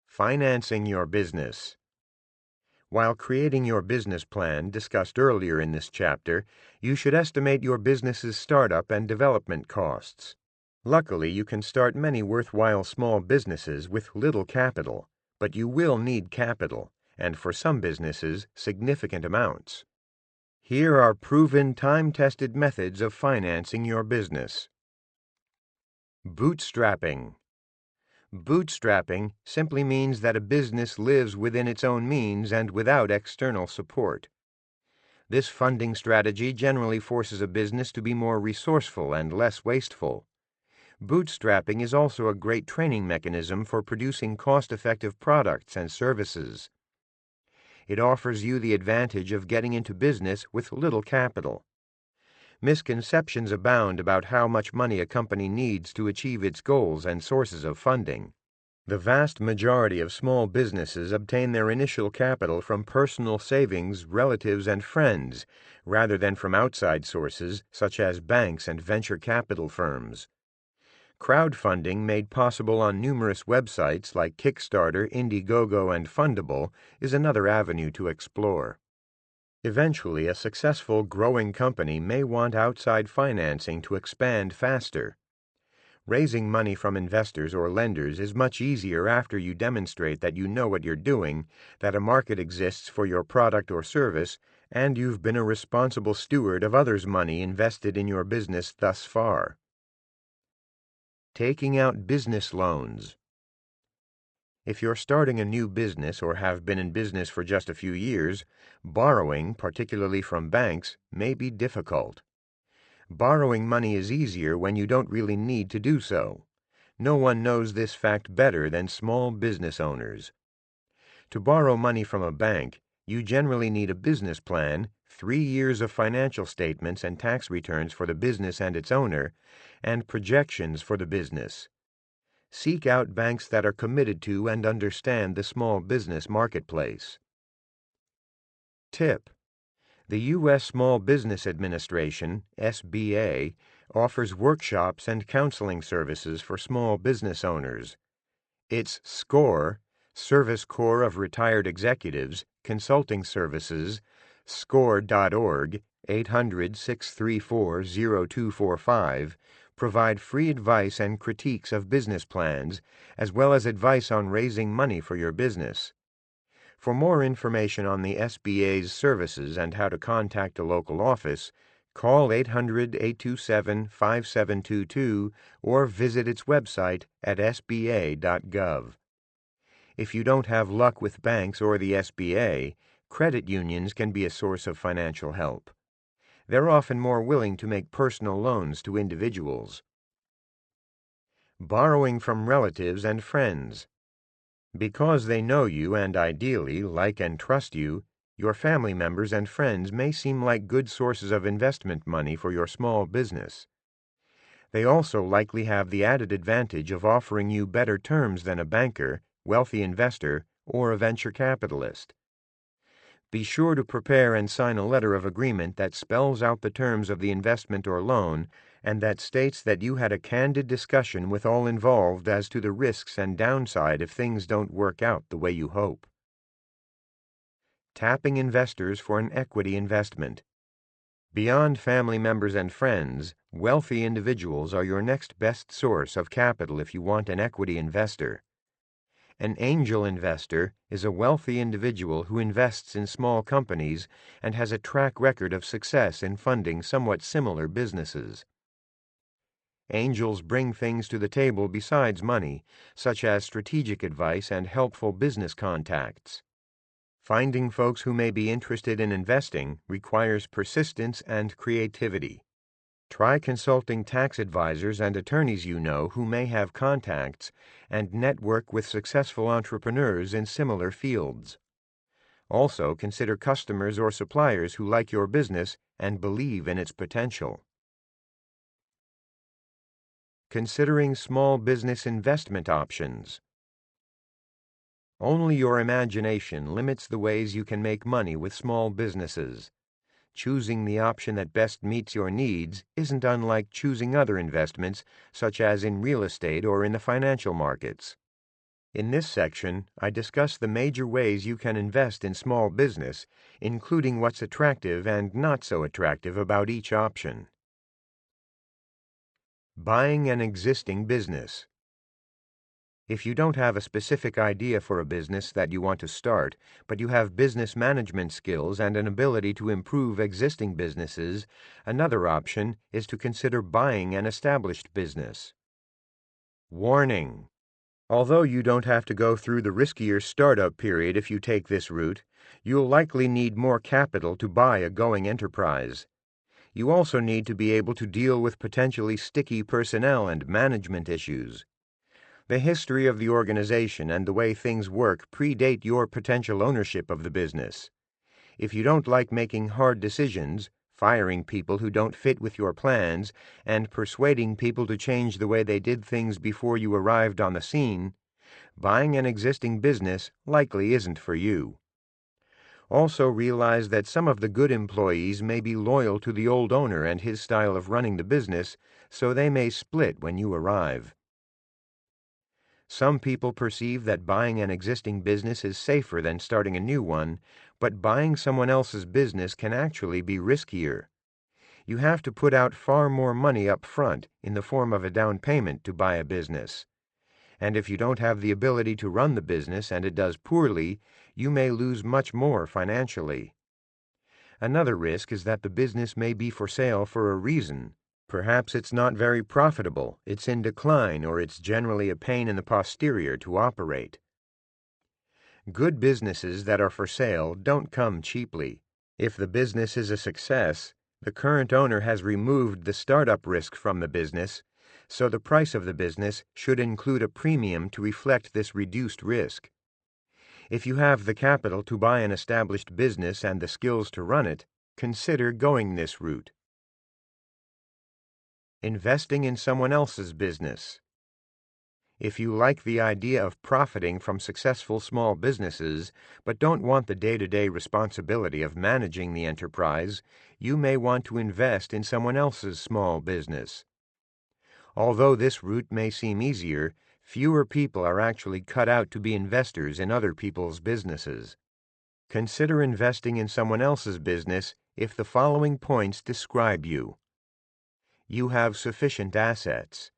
Financing your business. While creating your business plan, discussed earlier in this chapter, you should estimate your business's startup and development costs. Luckily, you can start many worthwhile small businesses with little capital, but you will need capital, and for some businesses, significant amounts. Here are proven, time-tested methods of financing your business. Bootstrapping. Bootstrapping simply means that a business lives within its own means and without external support. This funding strategy generally forces a business to be more resourceful and less wasteful. Bootstrapping is also a great training mechanism for producing cost-effective products and services. It offers you the advantage of getting into business with little capital. Misconceptions abound about how much money a company needs to achieve its goals and sources of funding. The vast majority of small businesses obtain their initial capital from personal savings, relatives, and friends, rather than from outside sources such as banks and venture capital firms. Crowdfunding, made possible on numerous websites like Kickstarter, Indiegogo, and Fundable, is another avenue to explore. Eventually, a successful, growing company may want outside financing to expand faster. Raising money from investors or lenders is much easier after you demonstrate that you know what you're doing, that a market exists for your product or service, and you've been a responsible steward of others' money invested in your business thus far. Taking out business loans. If you're starting a new business or have been in business for just a few years, borrowing, particularly from banks, may be difficult. Borrowing money is easier when you don't really need to do so. No one knows this fact better than small business owners. To borrow money from a bank, you generally need a business plan, 3 years of financial statements and tax returns for the business and its owner, and projections for the business. Seek out banks that are committed to and understand the small business marketplace. Tip: the U.S. Small Business Administration, SBA, offers workshops and counseling services for small business owners. Its SCORE, Service Corps of Retired Executives, Consulting Services, score.org, 800-634-0245, provide free advice and critiques of business plans, as well as advice on raising money for your business. For more information on the SBA's services and how to contact a local office, call 800-827-5722 or visit its website at sba.gov. If you don't have luck with banks or the SBA, credit unions can be a source of financial help. They're often more willing to make personal loans to individuals. Borrowing from relatives and friends. Because they know you and ideally like and trust you, your family members and friends may seem like good sources of investment money for your small business. They also likely have the added advantage of offering you better terms than a banker, wealthy investor, or a venture capitalist. Be sure to prepare and sign a letter of agreement that spells out the terms of the investment or loan and that states that you had a candid discussion with all involved as to the risks and downside if things don't work out the way you hope. Tapping investors for an equity investment. Beyond family members and friends, wealthy individuals are your next best source of capital if you want an equity investor. An angel investor is a wealthy individual who invests in small companies and has a track record of success in funding somewhat similar businesses. Angels bring things to the table besides money, such as strategic advice and helpful business contacts. Finding folks who may be interested in investing requires persistence and creativity. Try consulting tax advisors and attorneys you know who may have contacts, and network with successful entrepreneurs in similar fields. Also, consider customers or suppliers who like your business and believe in its potential. Considering small business investment options. Only your imagination limits the ways you can make money with small businesses. Choosing the option that best meets your needs isn't unlike choosing other investments, such as in real estate or in the financial markets. In this section, I discuss the major ways you can invest in small business, including what's attractive and not so attractive about each option. Buying an existing business. If you don't have a specific idea for a business that you want to start, but you have business management skills and an ability to improve existing businesses, another option is to consider buying an established business. Warning: although you don't have to go through the riskier startup period if you take this route, you'll likely need more capital to buy a going enterprise. You also need to be able to deal with potentially sticky personnel and management issues. The history of the organization and the way things work predate your potential ownership of the business. If you don't like making hard decisions, firing people who don't fit with your plans, and persuading people to change the way they did things before you arrived on the scene, buying an existing business likely isn't for you. Also realize that some of the good employees may be loyal to the old owner and his style of running the business, so they may split when you arrive. Some people perceive that buying an existing business is safer than starting a new one, but buying someone else's business can actually be riskier. You have to put out far more money up front in the form of a down payment to buy a business. And if you don't have the ability to run the business and it does poorly, you may lose much more financially. Another risk is that the business may be for sale for a reason. Perhaps it's not very profitable, it's in decline, or it's generally a pain in the posterior to operate. Good businesses that are for sale don't come cheaply. If the business is a success, the current owner has removed the startup risk from the business, so the price of the business should include a premium to reflect this reduced risk. If you have the capital to buy an established business and the skills to run it, consider going this route. Investing in someone else's business. If you like the idea of profiting from successful small businesses, but don't want the day-to-day responsibility of managing the enterprise, you may want to invest in someone else's small business. Although this route may seem easier, fewer people are actually cut out to be investors in other people's businesses. Consider investing in someone else's business if the following points describe you. You have sufficient assets.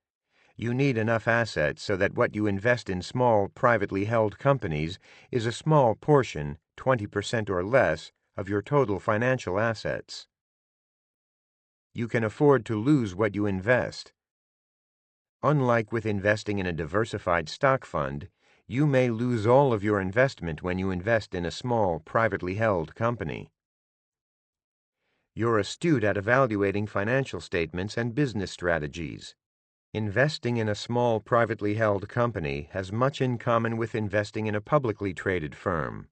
You need enough assets so that what you invest in small, privately held companies is a small portion, 20% or less, of your total financial assets. You can afford to lose what you invest. Unlike with investing in a diversified stock fund, you may lose all of your investment when you invest in a small, privately held company. You're astute at evaluating financial statements and business strategies. Investing in a small, privately held company has much in common with investing in a publicly traded firm.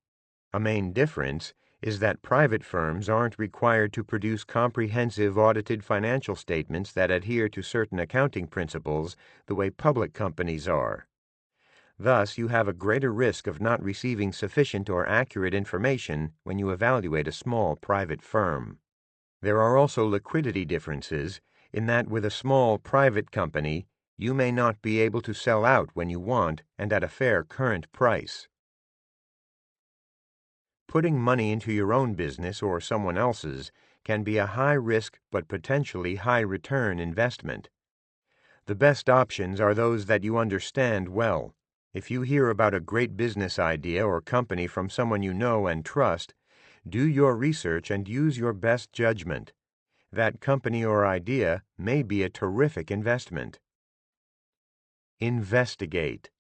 A main difference is that private firms aren't required to produce comprehensive audited financial statements that adhere to certain accounting principles the way public companies are. Thus, you have a greater risk of not receiving sufficient or accurate information when you evaluate a small private firm. There are also liquidity differences in that with a small private company, you may not be able to sell out when you want and at a fair current price. Putting money into your own business or someone else's can be a high-risk but potentially high-return investment. The best options are those that you understand well. If you hear about a great business idea or company from someone you know and trust, do your research and use your best judgment. That company or idea may be a terrific investment. Investigate.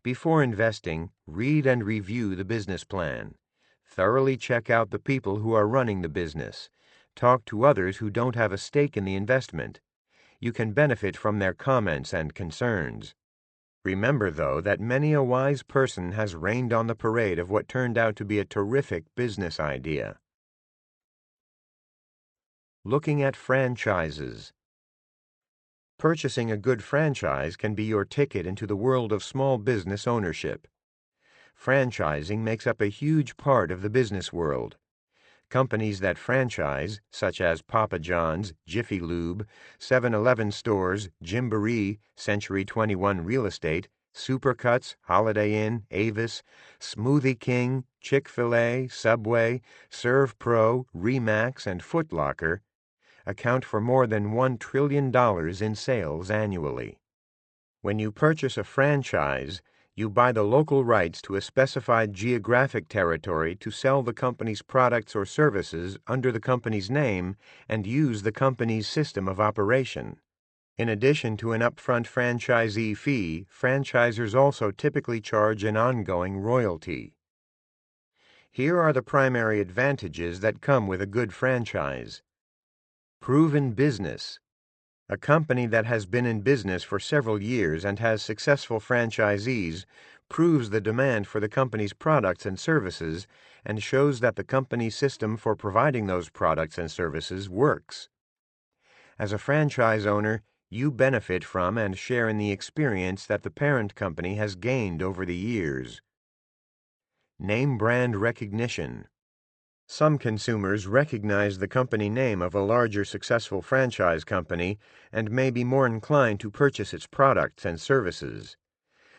Before investing, read and review the business plan. Thoroughly check out the people who are running the business. Talk to others who don't have a stake in the investment. You can benefit from their comments and concerns. Remember, though, that many a wise person has rained on the parade of what turned out to be a terrific business idea. Looking at franchises. Purchasing a good franchise can be your ticket into the world of small business ownership. Franchising makes up a huge part of the business world. Companies that franchise, such as Papa John's, Jiffy Lube, 7-Eleven stores, Gymboree, Century 21 Real Estate, Supercuts, Holiday Inn, Avis, Smoothie King, Chick-fil-A, Subway, Serve Pro, Remax, and Foot Locker, account for more than $1 trillion in sales annually. When you purchase a franchise, you buy the local rights to a specified geographic territory to sell the company's products or services under the company's name and use the company's system of operation. In addition to an upfront franchisee fee, franchisors also typically charge an ongoing royalty. Here are the primary advantages that come with a good franchise. Proven business. A company that has been in business for several years and has successful franchisees proves the demand for the company's products and services and shows that the company's system for providing those products and services works. As a franchise owner, you benefit from and share in the experience that the parent company has gained over the years. Name brand recognition. Some consumers recognize the company name of a larger successful franchise company and may be more inclined to purchase its products and services.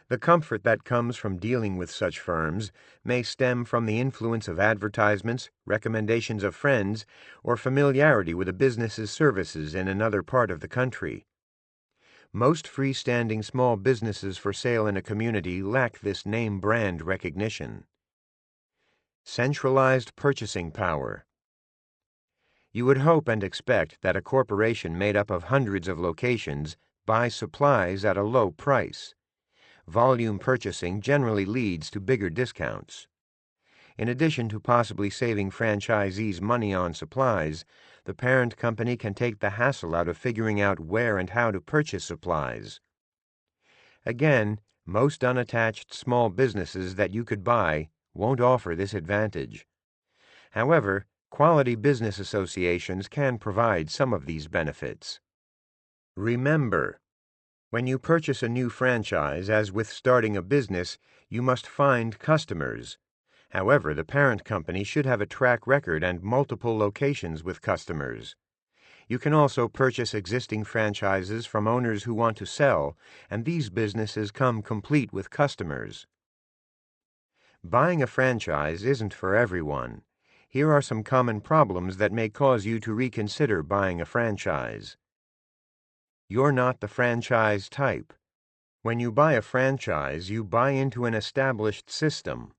The comfort that comes from dealing with such firms may stem from the influence of advertisements, recommendations of friends, or familiarity with a business's services in another part of the country. Most freestanding small businesses for sale in a community lack this name brand recognition. Centralized purchasing power. You would hope and expect that a corporation made up of hundreds of locations buys supplies at a low price. Volume purchasing generally leads to bigger discounts. In addition to possibly saving franchisees money on supplies, the parent company can take the hassle out of figuring out where and how to purchase supplies. Again, most unattached small businesses that you could buy won't offer this advantage. However, quality business associations can provide some of these benefits. Remember, when you purchase a new franchise, as with starting a business, you must find customers. However, the parent company should have a track record and multiple locations with customers. You can also purchase existing franchises from owners who want to sell, and these businesses come complete with customers. Buying a franchise isn't for everyone. Here are some common problems that may cause you to reconsider buying a franchise. You're not the franchise type. When you buy a franchise, you buy into an established system.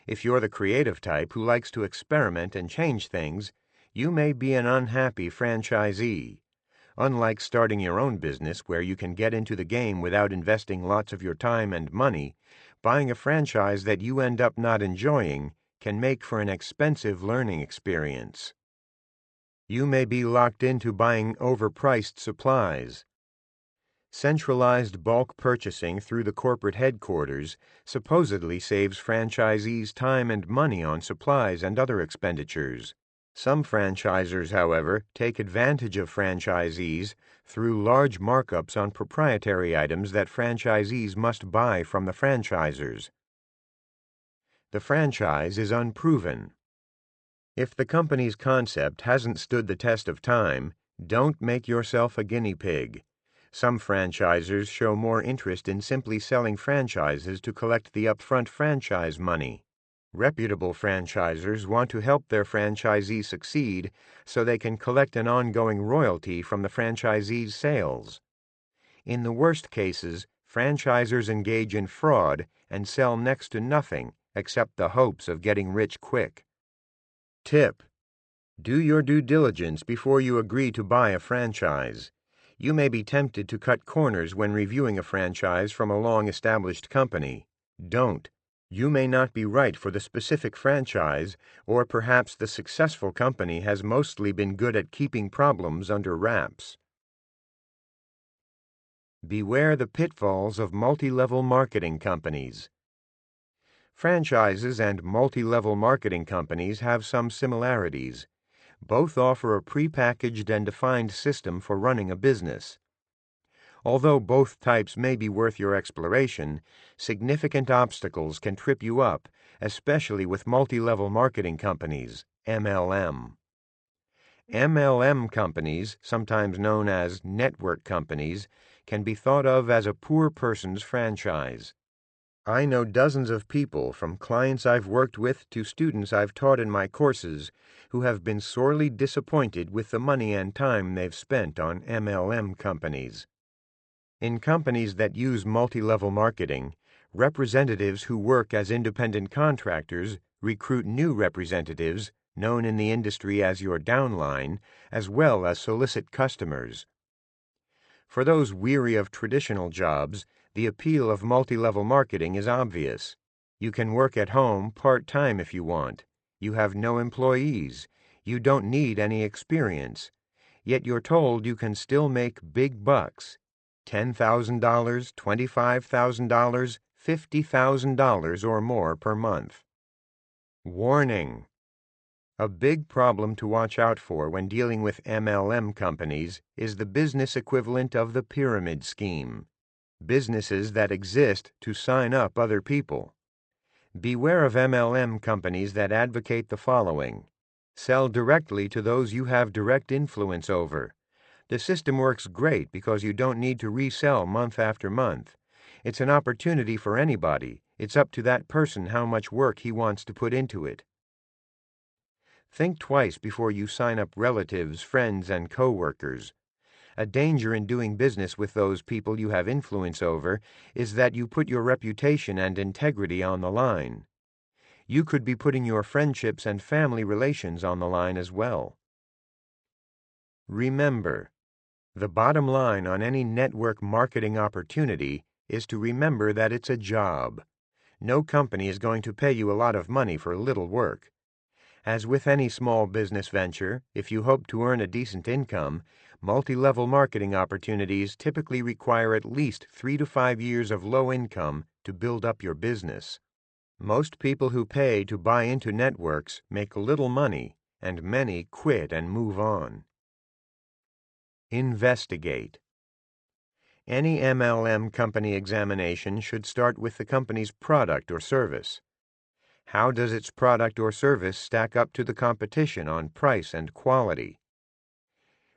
If you're the creative type who likes to experiment and change things, you may be an unhappy franchisee. Unlike starting your own business where you can get into the game without investing lots of your time and money, buying a franchise that you end up not enjoying can make for an expensive learning experience. You may be locked into buying overpriced supplies. Centralized bulk purchasing through the corporate headquarters supposedly saves franchisees time and money on supplies and other expenditures. Some franchisors, however, take advantage of franchisees through large markups on proprietary items that franchisees must buy from the franchisors. The franchise is unproven. If the company's concept hasn't stood the test of time, don't make yourself a guinea pig. Some franchisors show more interest in simply selling franchises to collect the upfront franchise money. Reputable franchisors want to help their franchisee succeed so they can collect an ongoing royalty from the franchisee's sales. In the worst cases, franchisors engage in fraud and sell next to nothing except the hopes of getting rich quick. Tip: do your due diligence before you agree to buy a franchise. You may be tempted to cut corners when reviewing a franchise from a long-established company. Don't. You may not be right for the specific franchise, or perhaps the successful company has mostly been good at keeping problems under wraps. Beware the pitfalls of multi-level marketing companies. Franchises and multi-level marketing companies have some similarities. Both offer a prepackaged and defined system for running a business. Although both types may be worth your exploration, significant obstacles can trip you up, especially with multi-level marketing companies, MLM. MLM companies, sometimes known as network companies, can be thought of as a poor person's franchise. I know dozens of people, from clients I've worked with to students I've taught in my courses, who have been sorely disappointed with the money and time they've spent on MLM companies. In companies that use multi-level marketing, representatives who work as independent contractors recruit new representatives, known in the industry as your downline, as well as solicit customers. For those weary of traditional jobs, the appeal of multi-level marketing is obvious. You can work at home part-time if you want. You have no employees. You don't need any experience. Yet you're told you can still make big bucks. $10,000, $25,000, $50,000 or more per month. Warning: a big problem to watch out for when dealing with MLM companies is the business equivalent of the pyramid scheme. Businesses that exist to sign up other people. Beware of MLM companies that advocate the following: sell directly to those you have direct influence over. The system works great because you don't need to resell month after month. It's an opportunity for anybody. It's up to that person how much work he wants to put into it. Think twice before you sign up relatives, friends, and co-workers. A danger in doing business with those people you have influence over is that you put your reputation and integrity on the line. You could be putting your friendships and family relations on the line as well. Remember, the bottom line on any network marketing opportunity is to remember that it's a job. No company is going to pay you a lot of money for little work. As with any small business venture, if you hope to earn a decent income, multi-level marketing opportunities typically require at least 3 to 5 years of low income to build up your business. Most people who pay to buy into networks make little money, and many quit and move on. Investigate. Any MLM company examination should start with the company's product or service. How does its product or service stack up to the competition on price and quality?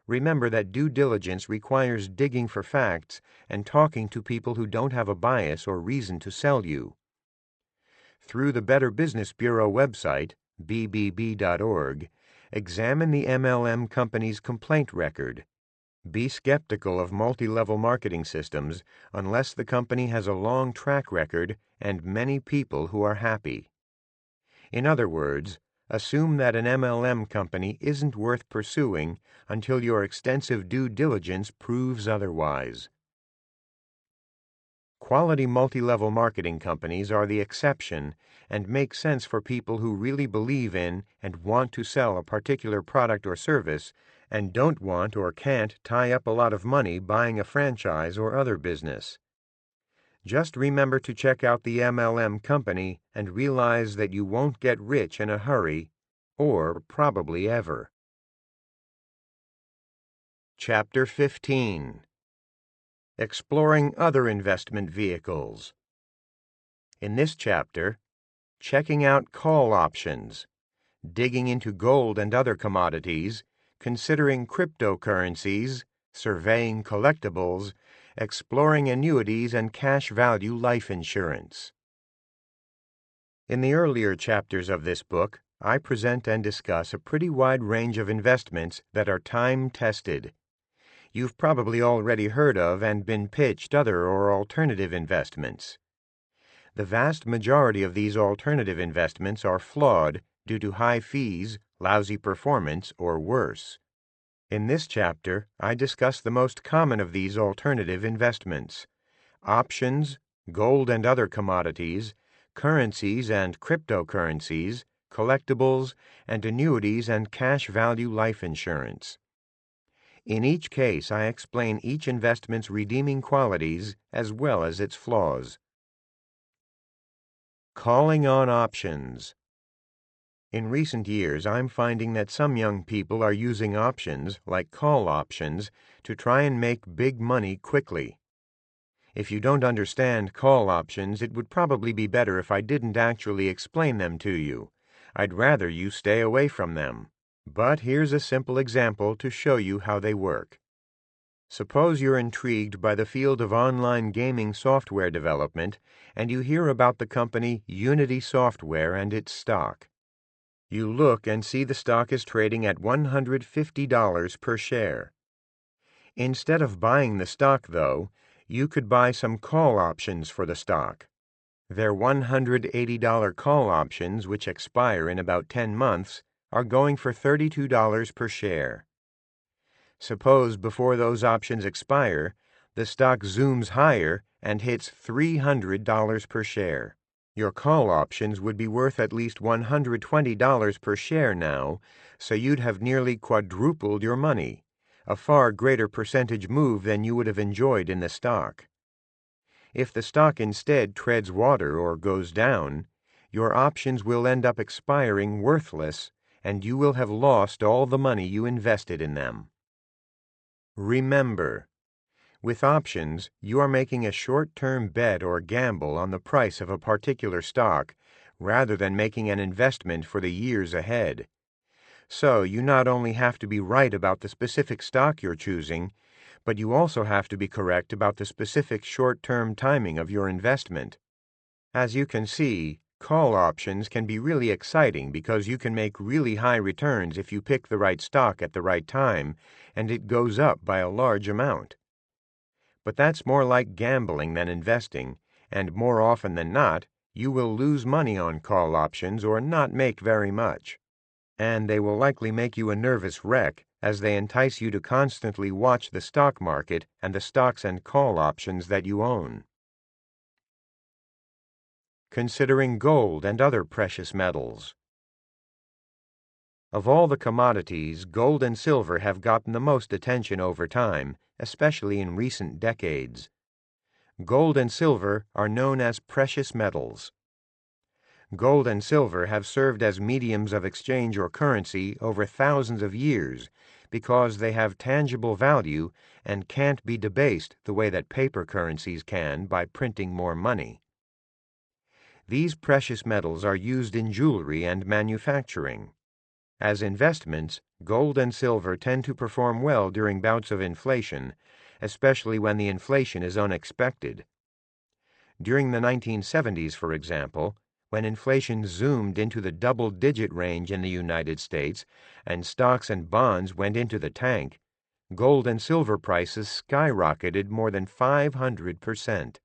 Remember that due diligence requires digging for facts and talking to people who don't have a bias or reason to sell you. Through the Better Business Bureau website, bbb.org, examine the MLM company's complaint record. Be skeptical of multi-level marketing systems unless the company has a long track record and many people who are happy. In other words, assume that an MLM company isn't worth pursuing until your extensive due diligence proves otherwise. Quality multi-level marketing companies are the exception and make sense for people who really believe in and want to sell a particular product or service and don't want or can't tie up a lot of money buying a franchise or other business. Just remember to check out the MLM company and realize that you won't get rich in a hurry, or probably ever. Chapter 15. Exploring other investment vehicles. In this chapter, checking out call options, digging into gold and other commodities, considering cryptocurrencies, surveying collectibles, exploring annuities and cash value life insurance. In the earlier chapters of this book, I present and discuss a pretty wide range of investments that are time-tested. You've probably already heard of and been pitched other or alternative investments. The vast majority of these alternative investments are flawed due to high fees, lousy performance, or worse. In this chapter, I discuss the most common of these alternative investments: options, gold and other commodities, currencies and cryptocurrencies, collectibles, and annuities and cash value life insurance. In each case, I explain each investment's redeeming qualities as well as its flaws. Calling on options. In recent years, I'm finding that some young people are using options, like call options, to try and make big money quickly. If you don't understand call options, it would probably be better if I didn't actually explain them to you. I'd rather you stay away from them. But here's a simple example to show you how they work. Suppose you're intrigued by the field of online gaming software development, and you hear about the company Unity Software and its stock. You look and see the stock is trading at $150 per share. Instead of buying the stock, though, you could buy some call options for the stock. Their $180 call options, which expire in about 10 months, are going for $32 per share. Suppose before those options expire, the stock zooms higher and hits $300 per share. Your call options would be worth at least $120 per share now, so you'd have nearly quadrupled your money, a far greater percentage move than you would have enjoyed in the stock. If the stock instead treads water or goes down, your options will end up expiring worthless, and you will have lost all the money you invested in them. Remember, with options, you are making a short-term bet or gamble on the price of a particular stock, rather than making an investment for the years ahead. So you not only have to be right about the specific stock you're choosing, but you also have to be correct about the specific short-term timing of your investment. As you can see, call options can be really exciting because you can make really high returns if you pick the right stock at the right time, and it goes up by a large amount. But that's more like gambling than investing, and more often than not, you will lose money on call options or not make very much. And they will likely make you a nervous wreck, as they entice you to constantly watch the stock market and the stocks and call options that you own. Considering gold and other precious metals. Of all the commodities, gold and silver have gotten the most attention over time, especially in recent decades. Gold and silver are known as precious metals. Gold and silver have served as mediums of exchange or currency over thousands of years because they have tangible value and can't be debased the way that paper currencies can by printing more money. These precious metals are used in jewelry and manufacturing. As investments, gold and silver tend to perform well during bouts of inflation, especially when the inflation is unexpected. During the 1970s, for example, when inflation zoomed into the double-digit range in the United States and stocks and bonds went into the tank, gold and silver prices skyrocketed more than 500%.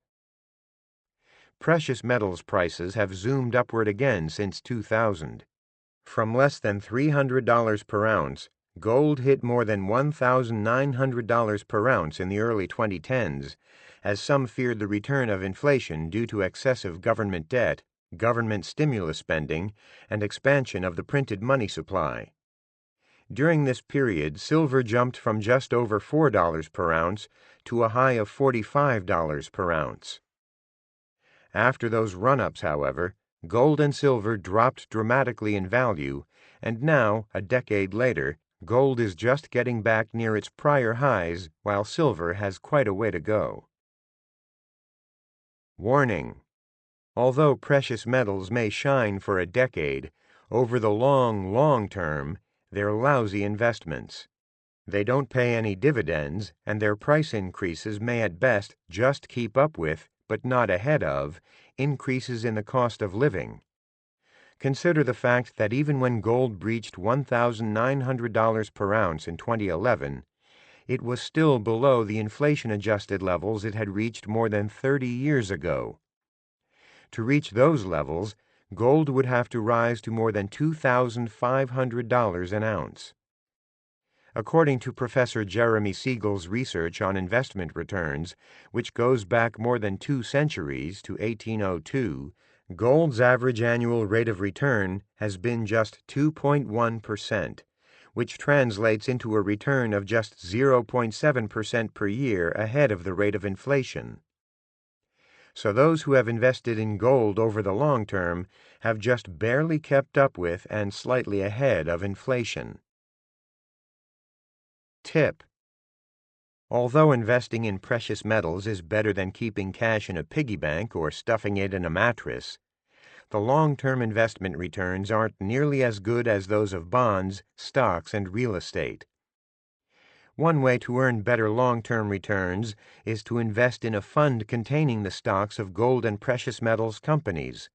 Precious metals prices have zoomed upward again since 2000. From less than $300 per ounce, gold hit more than $1,900 per ounce in the early 2010s, as some feared the return of inflation due to excessive government debt, government stimulus spending, and expansion of the printed money supply. During this period, silver jumped from just over $4 per ounce to a high of $45 per ounce. After those run-ups, however, gold and silver dropped dramatically in value, and now, a decade later, gold is just getting back near its prior highs, while silver has quite a way to go. Warning: although precious metals may shine for a decade, over the long term, they're lousy investments. They don't pay any dividends, and their price increases may at best just keep up with, but not ahead of, increases in the cost of living. Consider the fact that even when gold breached $1,900 per ounce in 2011, it was still below the inflation-adjusted levels it had reached more than 30 years ago. To reach those levels, gold would have to rise to more than $2,500 an ounce. According to Professor Jeremy Siegel's research on investment returns, which goes back more than 2 centuries to 1802, gold's average annual rate of return has been just 2.1%, which translates into a return of just 0.7% per year ahead of the rate of inflation. So those who have invested in gold over the long term have just barely kept up with and slightly ahead of inflation. Tip: although investing in precious metals is better than keeping cash in a piggy bank or stuffing it in a mattress, the long-term investment returns aren't nearly as good as those of bonds, stocks, and real estate. One way to earn better long-term returns is to invest in a fund containing the stocks of gold and precious metals companies.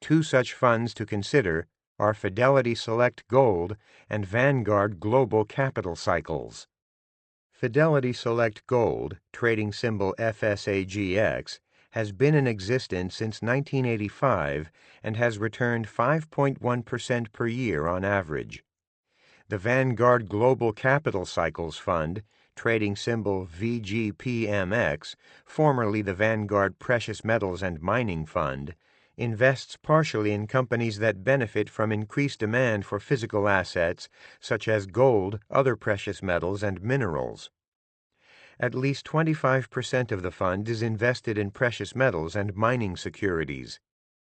Two such funds to consider are Fidelity Select Gold and Vanguard Global Capital Cycles. Fidelity Select Gold, trading symbol FSAGX, has been in existence since 1985 and has returned 5.1% per year on average. The Vanguard Global Capital Cycles Fund, trading symbol VGPMX, formerly the Vanguard Precious Metals and Mining Fund, invests partially in companies that benefit from increased demand for physical assets such as gold, other precious metals, and minerals. At least 25% of the fund is invested in precious metals and mining securities.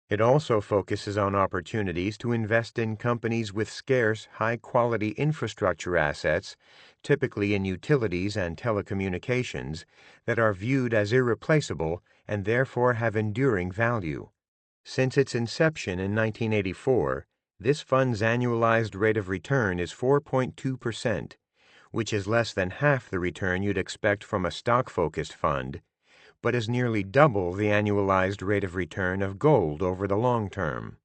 It also focuses on opportunities to invest in companies with scarce, high-quality infrastructure assets, typically in utilities and telecommunications, that are viewed as irreplaceable and therefore have enduring value. Since its inception in 1984, this fund's annualized rate of return is 4.2%, which is less than half the return you'd expect from a stock-focused fund, but is nearly double the annualized rate of return of gold over the long term.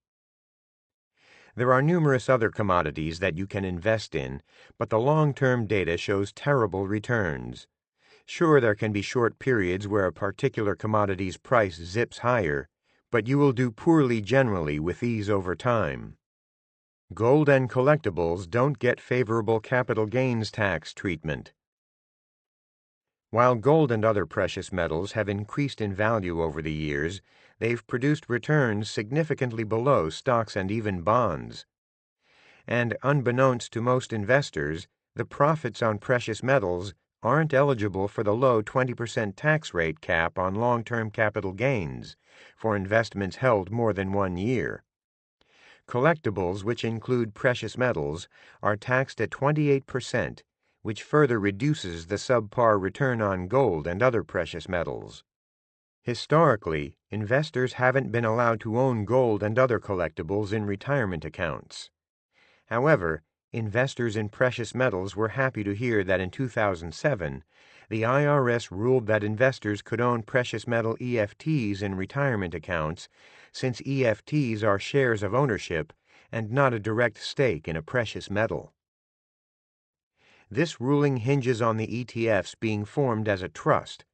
There are numerous other commodities that you can invest in, but the long-term data shows terrible returns. Sure, there can be short periods where a particular commodity's price zips higher, but you will do poorly generally with these over time. Gold and collectibles don't get favorable capital gains tax treatment. While gold and other precious metals have increased in value over the years, they've produced returns significantly below stocks and even bonds. And unbeknownst to most investors, the profits on precious metals aren't eligible for the low 20% tax rate cap on long-term capital gains for investments held more than 1 year. Collectibles, which include precious metals, are taxed at 28%, which further reduces the subpar return on gold and other precious metals. Historically, investors haven't been allowed to own gold and other collectibles in retirement accounts. However, investors in precious metals were happy to hear that in 2007, the IRS ruled that investors could own precious metal EFTs in retirement accounts, since EFTs are shares of ownership and not a direct stake in a precious metal. This ruling hinges on the ETFs being formed as a trust.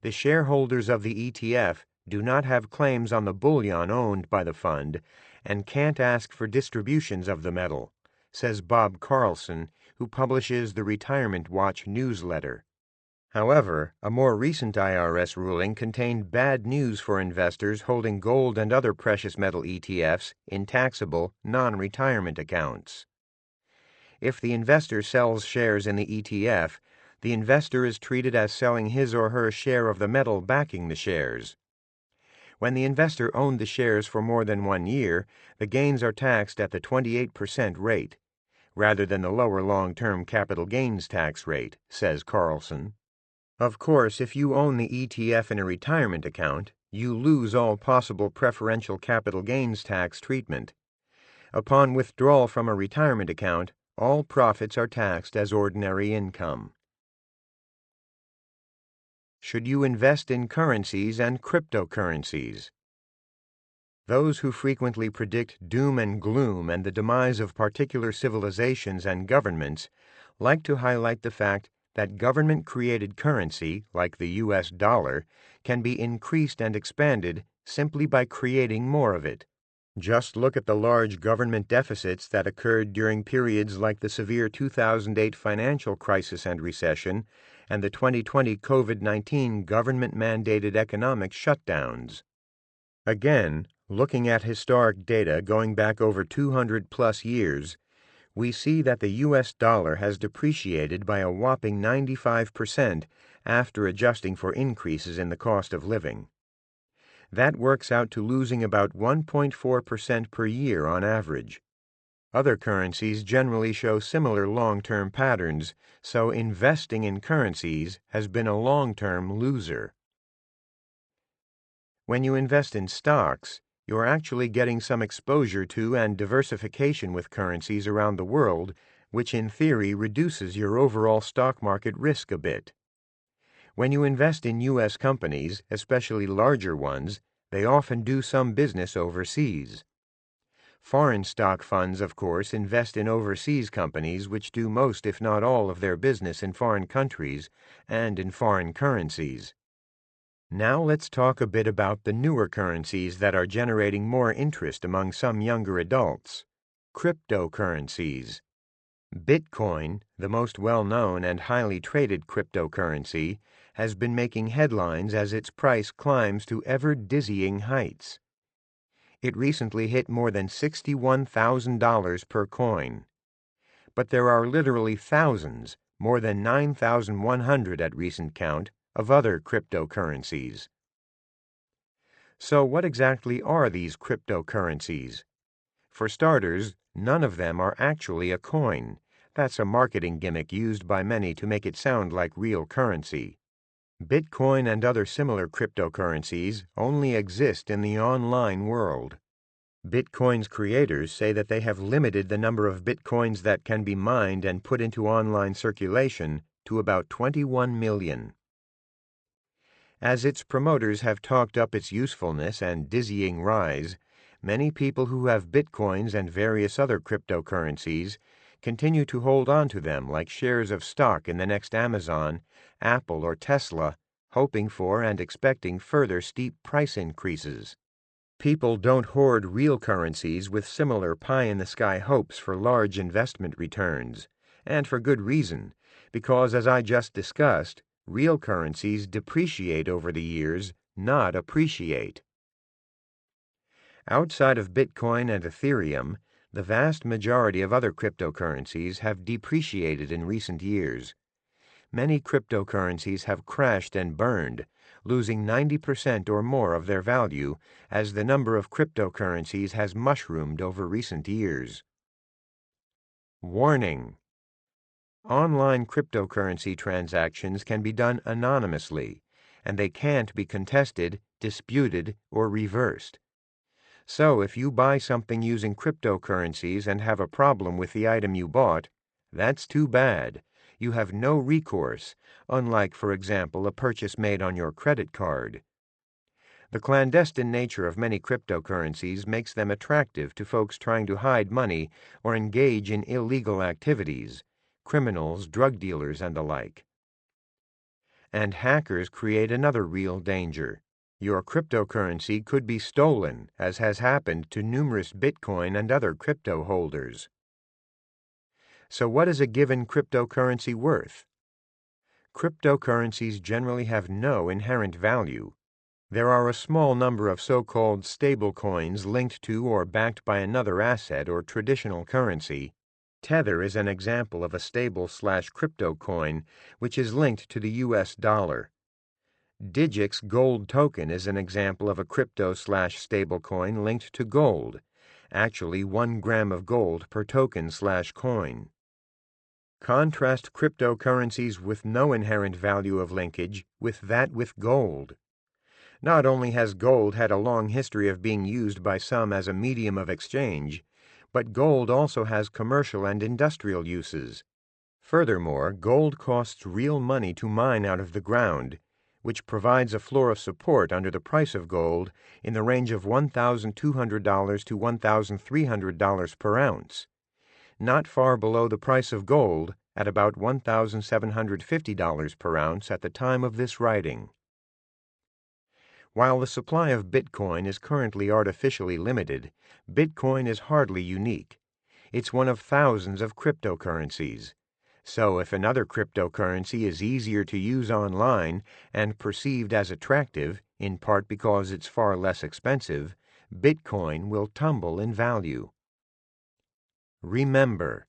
The shareholders of the ETF do not have claims on the bullion owned by the fund and can't ask for distributions of the metal, says Bob Carlson, who publishes the Retirement Watch newsletter. However, a more recent IRS ruling contained bad news for investors holding gold and other precious metal ETFs in taxable, non-retirement accounts. If the investor sells shares in the ETF, the investor is treated as selling his or her share of the metal backing the shares. When the investor owned the shares for more than 1 year, the gains are taxed at the 28% rate, rather than the lower long-term capital gains tax rate, says Carlson. Of course, if you own the ETF in a retirement account, you lose all possible preferential capital gains tax treatment. Upon withdrawal from a retirement account, all profits are taxed as ordinary income. Should you invest in currencies and cryptocurrencies? Those who frequently predict doom and gloom and the demise of particular civilizations and governments like to highlight the fact that government-created currency, like the U.S. dollar, can be increased and expanded simply by creating more of it. Just look at the large government deficits that occurred during periods like the severe 2008 financial crisis and recession and the 2020 COVID-19 government-mandated economic shutdowns. Again, looking at historic data going back over 200-plus years, we see that the U.S. dollar has depreciated by a whopping 95% after adjusting for increases in the cost of living. That works out to losing about 1.4% per year on average. Other currencies generally show similar long-term patterns, so investing in currencies has been a long-term loser. When you invest in stocks, you're actually getting some exposure to and diversification with currencies around the world, which in theory reduces your overall stock market risk a bit. When you invest in U.S. companies, especially larger ones, they often do some business overseas. Foreign stock funds, of course, invest in overseas companies which do most, if not all, of their business in foreign countries and in foreign currencies. Now let's talk a bit about the newer currencies that are generating more interest among some younger adults: cryptocurrencies. Bitcoin, the most well-known and highly traded cryptocurrency, has been making headlines as its price climbs to ever-dizzying heights. It recently hit more than $61,000 per coin. But there are literally thousands, more than 9,100 at recent count, of other cryptocurrencies. So what exactly are these cryptocurrencies? For starters, none of them are actually a coin. That's a marketing gimmick used by many to make it sound like real currency. Bitcoin and other similar cryptocurrencies only exist in the online world. Bitcoin's creators say that they have limited the number of Bitcoins that can be mined and put into online circulation to about 21 million. As its promoters have talked up its usefulness and dizzying rise, many people who have Bitcoins and various other cryptocurrencies continue to hold on to them like shares of stock in the next Amazon, Apple, or Tesla, hoping for and expecting further steep price increases. People don't hoard real currencies with similar pie-in-the-sky hopes for large investment returns, and for good reason, because, as I just discussed, real currencies depreciate over the years, not appreciate. Outside of Bitcoin and Ethereum, the vast majority of other cryptocurrencies have depreciated in recent years. Many cryptocurrencies have crashed and burned, losing 90% or more of their value as the number of cryptocurrencies has mushroomed over recent years. Warning: online cryptocurrency transactions can be done anonymously, and they can't be contested, disputed, or reversed. So if you buy something using cryptocurrencies and have a problem with the item you bought, that's too bad. You have no recourse, unlike, for example, a purchase made on your credit card. The clandestine nature of many cryptocurrencies makes them attractive to folks trying to hide money or engage in illegal activities, criminals, drug dealers, and the like. And hackers create another real danger. Your cryptocurrency could be stolen, as has happened to numerous Bitcoin and other crypto holders. So what is a given cryptocurrency worth? Cryptocurrencies generally have no inherent value. There are a small number of so-called stable coins linked to or backed by another asset or traditional currency. Tether is an example of a stable/crypto coin which is linked to the U.S. dollar. Digic's gold token is an example of a crypto/stablecoin linked to gold, actually 1 gram of gold per token/coin. Contrast cryptocurrencies with no inherent value of linkage with that with gold. Not only has gold had a long history of being used by some as a medium of exchange, but gold also has commercial and industrial uses. Furthermore, gold costs real money to mine out of the ground, which provides a floor of support under the price of gold in the range of $1,200 to $1,300 per ounce, not far below the price of gold at about $1,750 per ounce at the time of this writing. While the supply of Bitcoin is currently artificially limited, Bitcoin is hardly unique. It's one of thousands of cryptocurrencies. So if another cryptocurrency is easier to use online and perceived as attractive, in part because it's far less expensive, Bitcoin will tumble in value. Remember,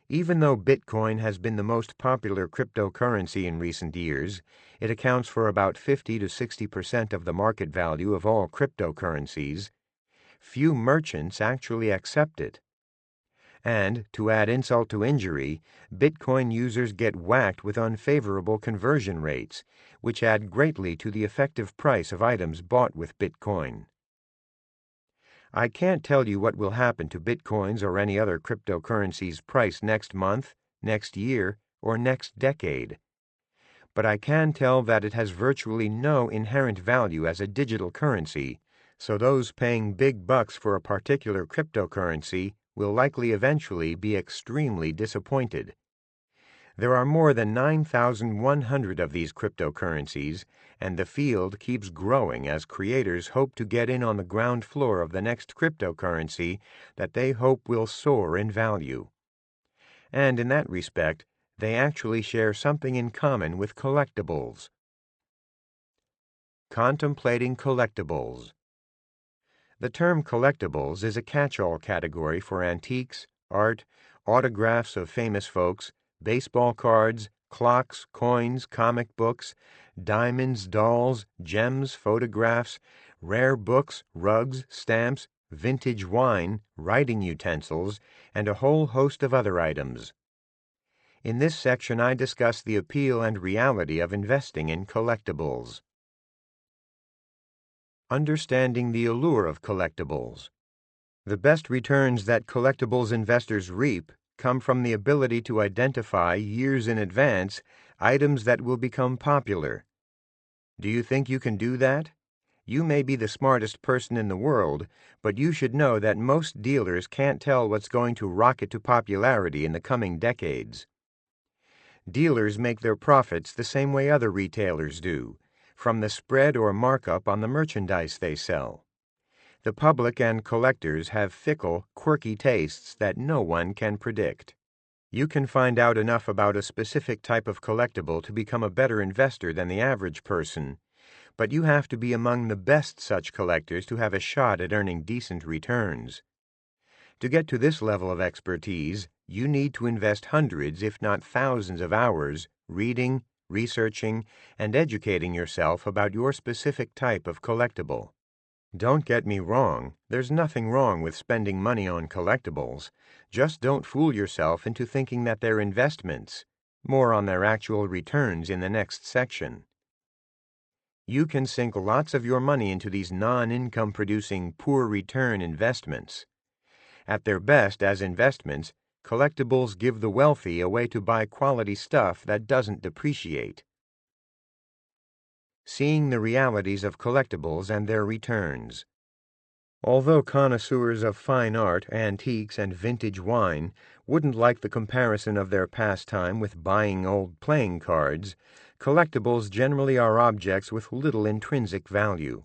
Even though Bitcoin has been the most popular cryptocurrency in recent years, it accounts for about 50 to 60% of the market value of all cryptocurrencies. Few merchants actually accept it. And, to add insult to injury, Bitcoin users get whacked with unfavorable conversion rates, which add greatly to the effective price of items bought with Bitcoin. I can't tell you what will happen to Bitcoin's or any other cryptocurrency's price next month, next year, or next decade. But I can tell that it has virtually no inherent value as a digital currency, so those paying big bucks for a particular cryptocurrency will likely eventually be extremely disappointed. There are more than 9,100 of these cryptocurrencies, and the field keeps growing as creators hope to get in on the ground floor of the next cryptocurrency that they hope will soar in value. And in that respect, they actually share something in common with collectibles. Contemplating collectibles. The term collectibles is a catch-all category for antiques, art, autographs of famous folks, baseball cards, clocks, coins, comic books, diamonds, dolls, gems, photographs, rare books, rugs, stamps, vintage wine, writing utensils, and a whole host of other items. In this section I discuss the appeal and reality of investing in collectibles. Understanding the allure of collectibles. The best returns that collectibles investors reap come from the ability to identify years in advance items that will become popular. Do you think you can do that? You may be the smartest person in the world, but you should know that most dealers can't tell what's going to rocket to popularity in the coming decades. Dealers make their profits the same way other retailers do, from the spread or markup on the merchandise they sell. The public and collectors have fickle, quirky tastes that no one can predict. You can find out enough about a specific type of collectible to become a better investor than the average person, but you have to be among the best such collectors to have a shot at earning decent returns. To get to this level of expertise, you need to invest hundreds, if not thousands of hours reading, researching, and educating yourself about your specific type of collectible. Don't get me wrong, there's nothing wrong with spending money on collectibles. Just don't fool yourself into thinking that they're investments. More on their actual returns in the next section. You can sink lots of your money into these non-income producing poor return investments. At their best as investments, collectibles give the wealthy a way to buy quality stuff that doesn't depreciate. Seeing the realities of collectibles and their returns. Although connoisseurs of fine art, antiques, and vintage wine wouldn't like the comparison of their pastime with buying old playing cards, collectibles generally are objects with little intrinsic value.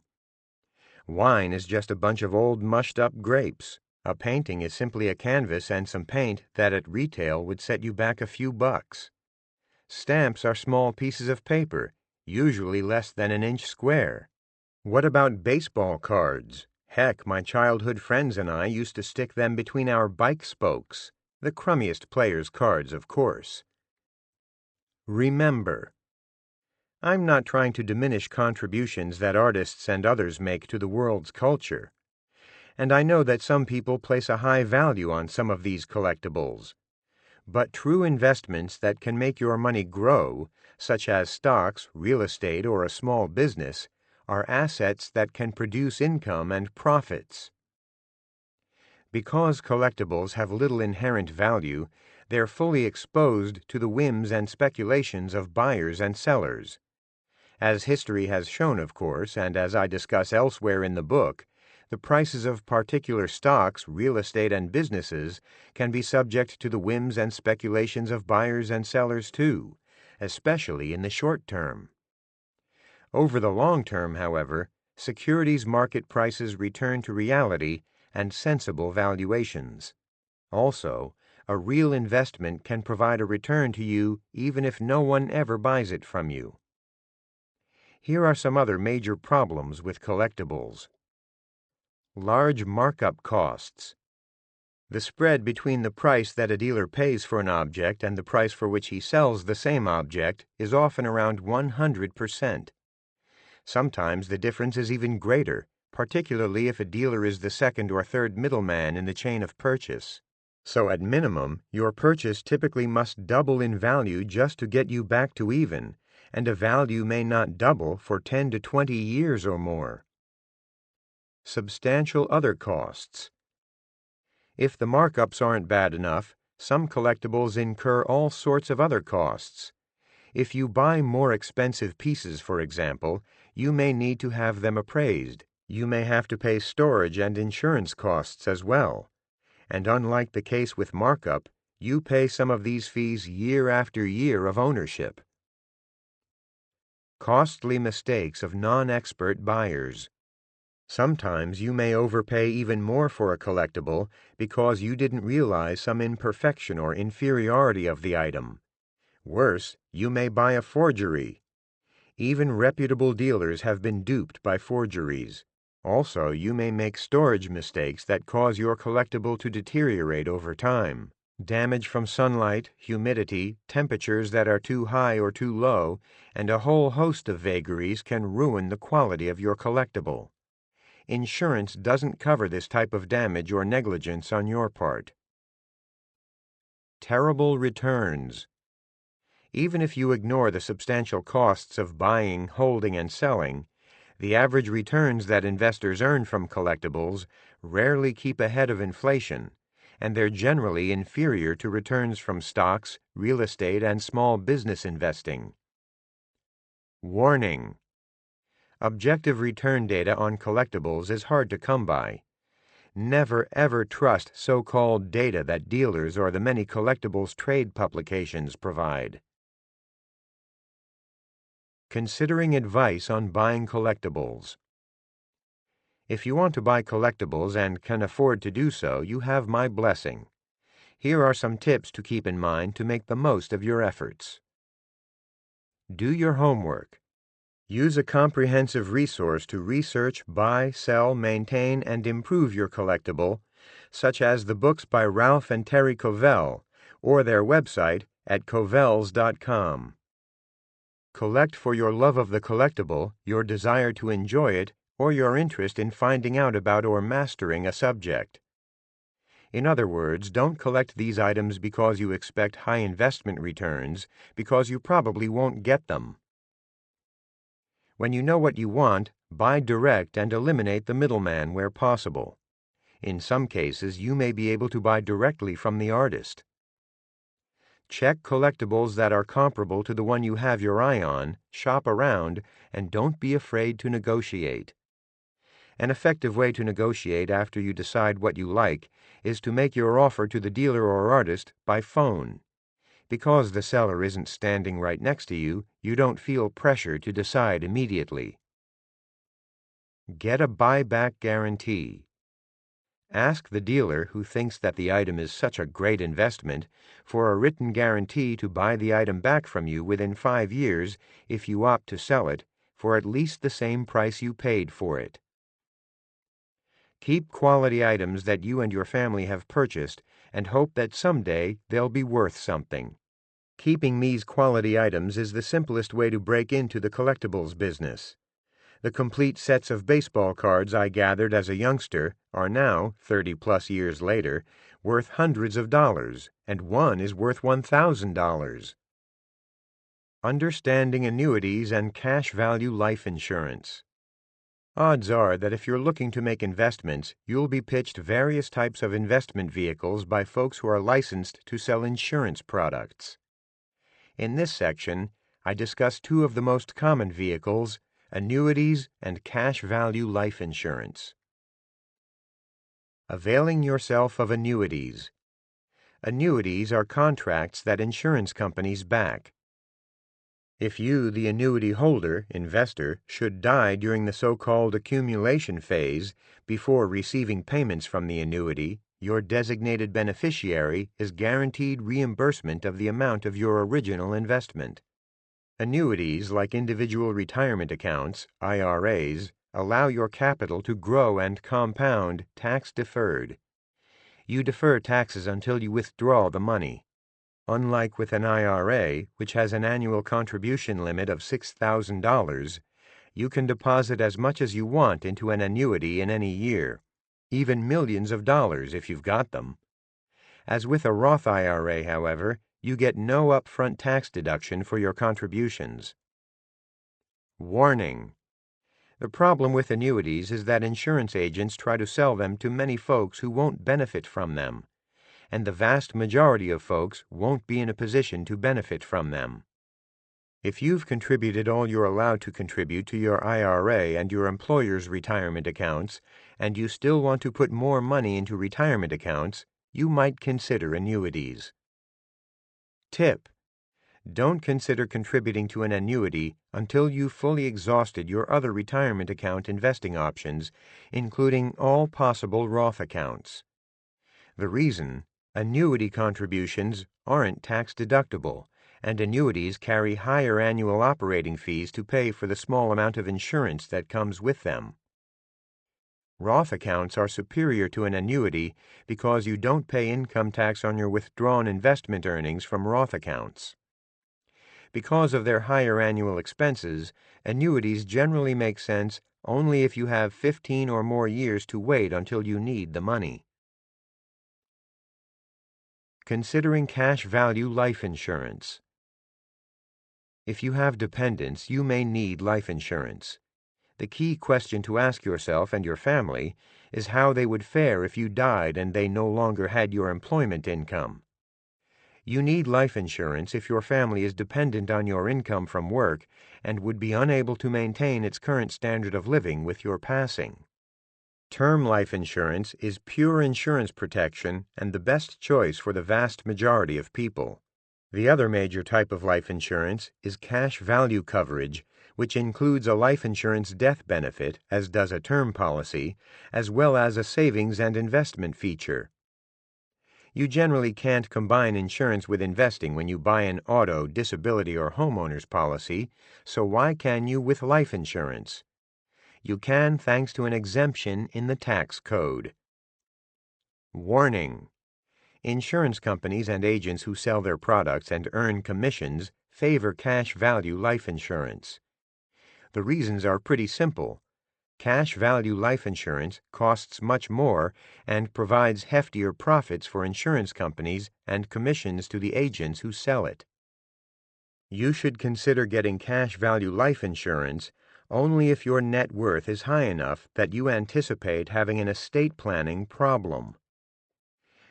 Wine is just a bunch of old mushed-up grapes. A painting is simply a canvas and some paint that at retail would set you back a few bucks. Stamps are small pieces of paper, usually less than an inch square. What about baseball cards? Heck, my childhood friends and I used to stick them between our bike spokes. The crummiest players' cards, of course. Remember. I'm not trying to diminish contributions that artists and others make to the world's culture. And I know that some people place a high value on some of these collectibles. But true investments that can make your money grow, such as stocks, real estate, or a small business, are assets that can produce income and profits. Because collectibles have little inherent value, they're fully exposed to the whims and speculations of buyers and sellers. As history has shown, of course, and as I discuss elsewhere in the book, the prices of particular stocks, real estate, and businesses can be subject to the whims and speculations of buyers and sellers too, especially in the short term. Over the long term, however, securities market prices return to reality and sensible valuations. Also, a real investment can provide a return to you even if no one ever buys it from you. Here are some other major problems with collectibles. Large markup costs. The spread between the price that a dealer pays for an object and the price for which he sells the same object is often around 100%. Sometimes the difference is even greater, particularly if a dealer is the second or third middleman in the chain of purchase. So at minimum, your purchase typically must double in value just to get you back to even, and a value may not double for 10 to 20 years or more. Substantial other costs. If the markups aren't bad enough, some collectibles incur all sorts of other costs. If you buy more expensive pieces, for example, you may need to have them appraised. You may have to pay storage and insurance costs as well. And unlike the case with markup, you pay some of these fees year after year of ownership. Costly mistakes of non-expert buyers. Sometimes you may overpay even more for a collectible because you didn't realize some imperfection or inferiority of the item. Worse, you may buy a forgery. Even reputable dealers have been duped by forgeries. Also, you may make storage mistakes that cause your collectible to deteriorate over time. Damage from sunlight, humidity, temperatures that are too high or too low, and a whole host of vagaries can ruin the quality of your collectible. Insurance doesn't cover this type of damage or negligence on your part. Terrible returns. Even if you ignore the substantial costs of buying, holding, and selling, the average returns that investors earn from collectibles rarely keep ahead of inflation, and they're generally inferior to returns from stocks, real estate, and small business investing. Warning: objective return data on collectibles is hard to come by. Never ever trust so-called data that dealers or the many collectibles trade publications provide. Considering advice on buying collectibles. If you want to buy collectibles and can afford to do so, you have my blessing. Here are some tips to keep in mind to make the most of your efforts. Do your homework. Use a comprehensive resource to research, buy, sell, maintain, and improve your collectible, such as the books by Ralph and Terry Covell, or their website at covells.com. Collect for your love of the collectible, your desire to enjoy it, or your interest in finding out about or mastering a subject. In other words, don't collect these items because you expect high investment returns, because you probably won't get them. When you know what you want, buy direct and eliminate the middleman where possible. In some cases, you may be able to buy directly from the artist. Check collectibles that are comparable to the one you have your eye on, shop around, and don't be afraid to negotiate. An effective way to negotiate after you decide what you like is to make your offer to the dealer or artist by phone. Because the seller isn't standing right next to you, you don't feel pressure to decide immediately. Get a buyback guarantee. Ask the dealer, who thinks that the item is such a great investment, for a written guarantee to buy the item back from you within 5 years if you opt to sell it for at least the same price you paid for it. Keep quality items that you and your family have purchased and hope that someday they'll be worth something. Keeping these quality items is the simplest way to break into the collectibles business. The complete sets of baseball cards I gathered as a youngster are now, 30-plus years later, worth hundreds of dollars, and one is worth $1,000. Understanding annuities and cash value life insurance. Odds are that if you're looking to make investments, you'll be pitched various types of investment vehicles by folks who are licensed to sell insurance products. In this section, I discuss two of the most common vehicles: annuities and cash value life insurance. Availing yourself of annuities. Annuities are contracts that insurance companies back. If you, the annuity holder, investor, should die during the so-called accumulation phase before receiving payments from the annuity, your designated beneficiary is guaranteed reimbursement of the amount of your original investment. Annuities, like individual retirement accounts, IRAs, allow your capital to grow and compound tax-deferred. You defer taxes until you withdraw the money. Unlike with an IRA, which has an annual contribution limit of $6,000, you can deposit as much as you want into an annuity in any year, even millions of dollars if you've got them. As with a Roth IRA, however, you get no upfront tax deduction for your contributions. Warning: the problem with annuities is that insurance agents try to sell them to many folks who won't benefit from them, and the vast majority of folks won't be in a position to benefit from them. If you've contributed all you're allowed to contribute to your IRA and your employer's retirement accounts, and you still want to put more money into retirement accounts, you might consider annuities. Tip: don't consider contributing to an annuity until you've fully exhausted your other retirement account investing options, including all possible Roth accounts. The reason: annuity contributions aren't tax-deductible, and annuities carry higher annual operating fees to pay for the small amount of insurance that comes with them. Roth accounts are superior to an annuity because you don't pay income tax on your withdrawn investment earnings from Roth accounts. Because of their higher annual expenses, annuities generally make sense only if you have 15 or more years to wait until you need the money. Considering cash value life insurance. If you have dependents, you may need life insurance. The key question to ask yourself and your family is how they would fare if you died and they no longer had your employment income. You need life insurance if your family is dependent on your income from work and would be unable to maintain its current standard of living with your passing. Term life insurance is pure insurance protection and the best choice for the vast majority of people. The other major type of life insurance is cash value coverage, which includes a life insurance death benefit, as does a term policy, as well as a savings and investment feature. You generally can't combine insurance with investing when you buy an auto, disability, or homeowner's policy, so why can you with life insurance? You can thanks to an exemption in the tax code. Warning: insurance companies and agents who sell their products and earn commissions favor cash value life insurance. The reasons are pretty simple. Cash value life insurance costs much more and provides heftier profits for insurance companies and commissions to the agents who sell it. You should consider getting cash value life insurance only if your net worth is high enough that you anticipate having an estate planning problem.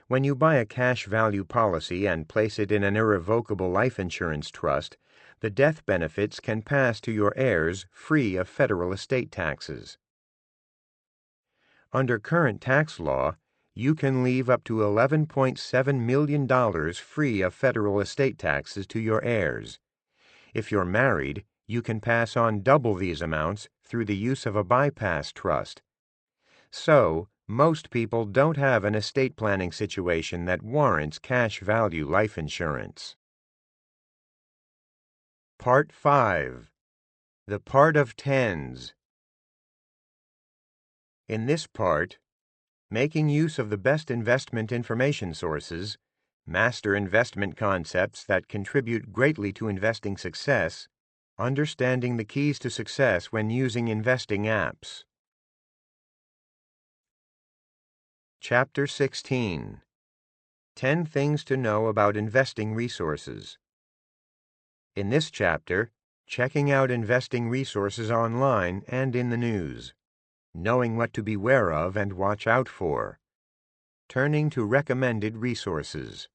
When you buy a cash value policy and place it in an irrevocable life insurance trust, the death benefits can pass to your heirs free of federal estate taxes. Under current tax law, you can leave up to $11.7 million free of federal estate taxes to your heirs. If you're married, you can pass on double these amounts through the use of a bypass trust. So, most people don't have an estate planning situation that warrants cash value life insurance. Part 5. The Part of Tens. In this part, making use of the best investment information sources, master investment concepts that contribute greatly to investing success, understanding the keys to success when using investing apps. Chapter 16. 10 Things to Know About Investing Resources. In this chapter, checking out investing resources online and in the news, knowing what to beware of and watch out for, turning to recommended resources.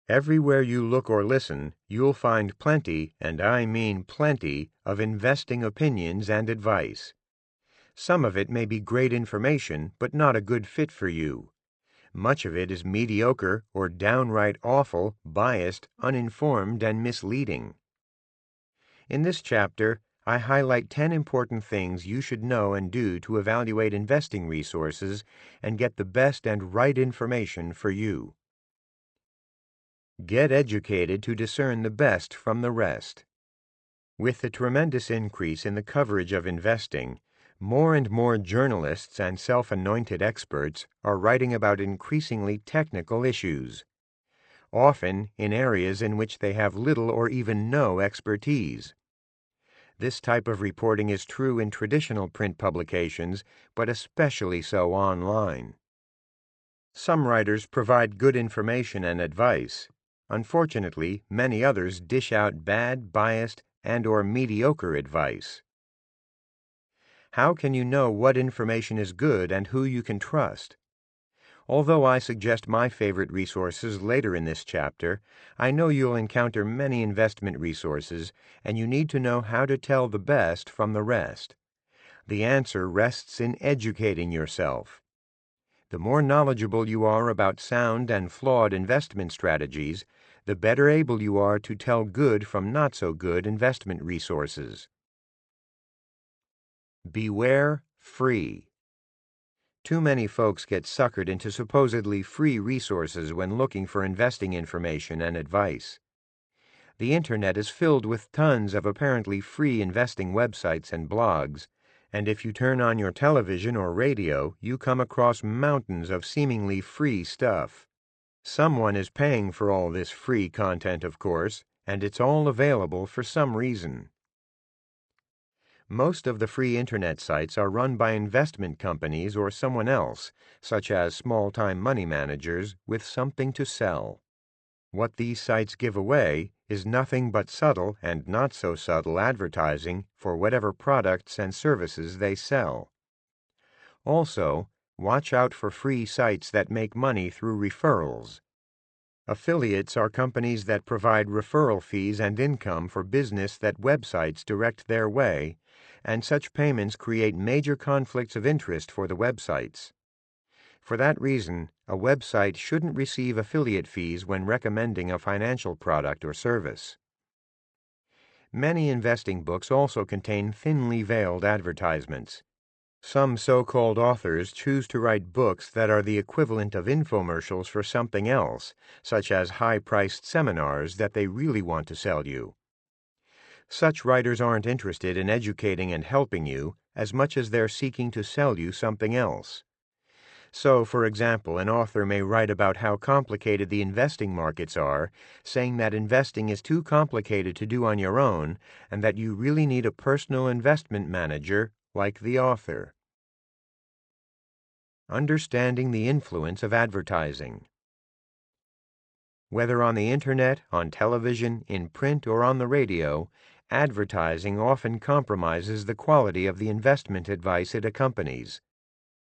Everywhere you look or listen, you'll find plenty, and I mean plenty, of investing opinions and advice. Some of it may be great information, but not a good fit for you. Much of it is mediocre or downright awful, biased, uninformed, and misleading. In this chapter, I highlight 10 important things you should know and do to evaluate investing resources and get the best and right information for you. Get educated to discern the best from the rest. With the tremendous increase in the coverage of investing, More and more journalists and self-anointed experts are writing about increasingly technical issues, often in areas in which they have little or even no expertise. This type of reporting is true in traditional print publications, but especially so online. Some writers provide good information and advice. Unfortunately, many others dish out bad, biased, and/or mediocre advice. How can you know what information is good and who you can trust? Although I suggest my favorite resources later in this chapter, I know you'll encounter many investment resources, and you need to know how to tell the best from the rest. The answer rests in educating yourself. The more knowledgeable you are about sound and flawed investment strategies, the better able you are to tell good from not so good investment resources. Beware free. Too many folks get suckered into supposedly free resources when looking for investing information and advice. The Internet is filled with tons of apparently free investing websites and blogs, and if you turn on your television or radio, you come across mountains of seemingly free stuff. Someone is paying for all this free content, of course, and it's all available for some reason. Most of the free Internet sites are run by investment companies or someone else, such as small-time money managers, with something to sell. What these sites give away is nothing but subtle and not so subtle advertising for whatever products and services they sell. Also, watch out for free sites that make money through referrals. Affiliates are companies that provide referral fees and income for business that websites direct their way, and such payments create major conflicts of interest for the websites. For that reason, a website shouldn't receive affiliate fees when recommending a financial product or service. Many investing books also contain thinly veiled advertisements. Some so-called authors choose to write books that are the equivalent of infomercials for something else, such as high-priced seminars that they really want to sell you. Such writers aren't interested in educating and helping you as much as they're seeking to sell you something else. So, for example, an author may write about how complicated the investing markets are, saying that investing is too complicated to do on your own and that you really need a personal investment manager like the author. Understanding the influence of advertising. Whether on the Internet, on television, in print, or on the radio, advertising often compromises the quality of the investment advice it accompanies.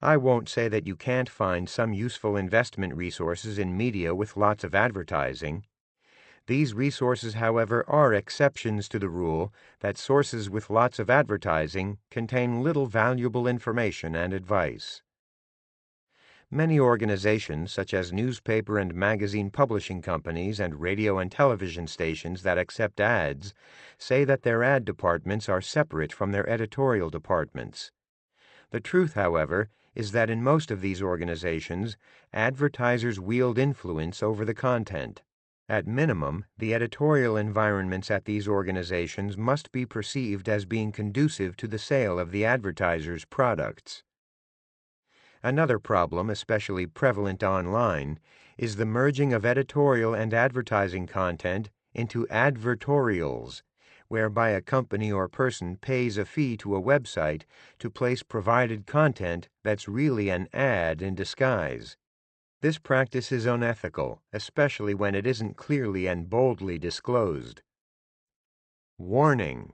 I won't say that you can't find some useful investment resources in media with lots of advertising. These resources, however, are exceptions to the rule that sources with lots of advertising contain little valuable information and advice. Many organizations, such as newspaper and magazine publishing companies and radio and television stations that accept ads, say that their ad departments are separate from their editorial departments. The truth, however, is that in most of these organizations, advertisers wield influence over the content. At minimum, the editorial environments at these organizations must be perceived as being conducive to the sale of the advertiser's products. Another problem, especially prevalent online, is the merging of editorial and advertising content into advertorials, whereby a company or person pays a fee to a website to place provided content that's really an ad in disguise. This practice is unethical, especially when it isn't clearly and boldly disclosed. Warning: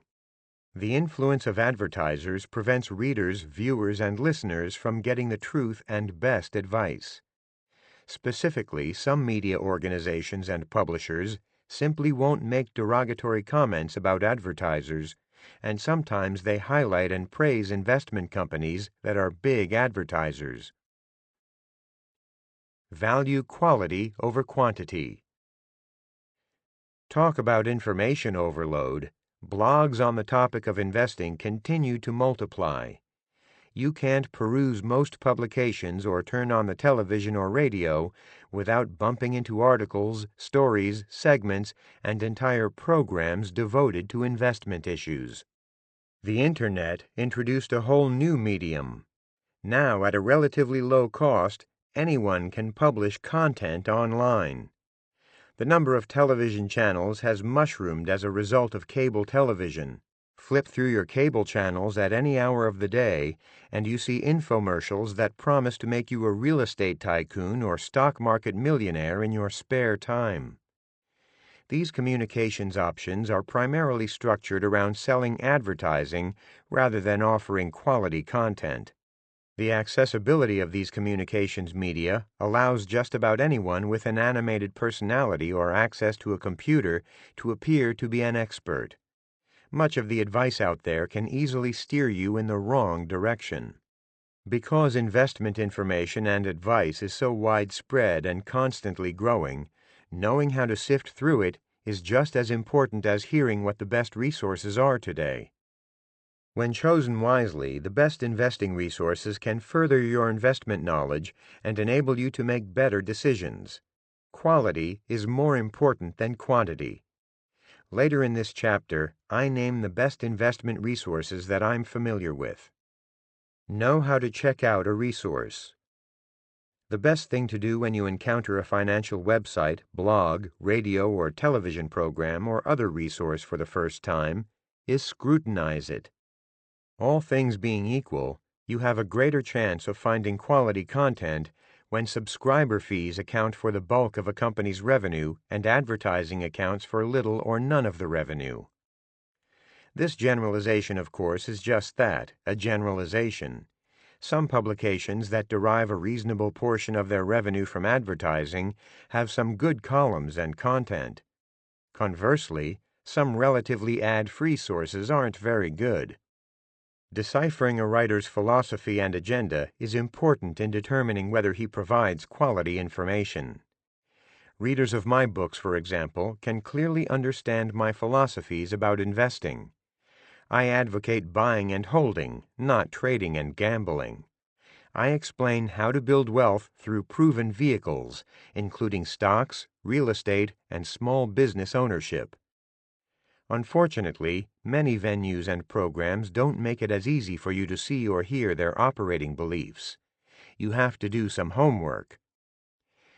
the influence of advertisers prevents readers, viewers, and listeners from getting the truth and best advice. Specifically, some media organizations and publishers simply won't make derogatory comments about advertisers, and sometimes they highlight and praise investment companies that are big advertisers. Value quality over quantity. Talk about information overload. Blogs on the topic of investing continue to multiply. You can't peruse most publications or turn on the television or radio without bumping into articles, stories, segments, and entire programs devoted to investment issues. The Internet introduced a whole new medium. Now, at a relatively low cost, anyone can publish content online. The number of television channels has mushroomed as a result of cable television. Flip through your cable channels at any hour of the day, and you see infomercials that promise to make you a real estate tycoon or stock market millionaire in your spare time. These communications options are primarily structured around selling advertising rather than offering quality content. The accessibility of these communications media allows just about anyone with an animated personality or access to a computer to appear to be an expert. Much of the advice out there can easily steer you in the wrong direction. Because investment information and advice is so widespread and constantly growing, knowing how to sift through it is just as important as hearing what the best resources are today. When chosen wisely, the best investing resources can further your investment knowledge and enable you to make better decisions. Quality is more important than quantity. Later in this chapter, I name the best investment resources that I'm familiar with. Know how to check out a resource. The best thing to do when you encounter a financial website, blog, radio or television program or other resource for the first time is scrutinize it. All things being equal, you have a greater chance of finding quality content when subscriber fees account for the bulk of a company's revenue and advertising accounts for little or none of the revenue. This generalization, of course, is just that, a generalization. Some publications that derive a reasonable portion of their revenue from advertising have some good columns and content. Conversely, some relatively ad-free sources aren't very good. Deciphering a writer's philosophy and agenda is important in determining whether he provides quality information. Readers of my books, for example, can clearly understand my philosophies about investing. I advocate buying and holding, not trading and gambling. I explain how to build wealth through proven vehicles, including stocks, real estate, and small business ownership. Unfortunately, many venues and programs don't make it as easy for you to see or hear their operating beliefs. You have to do some homework.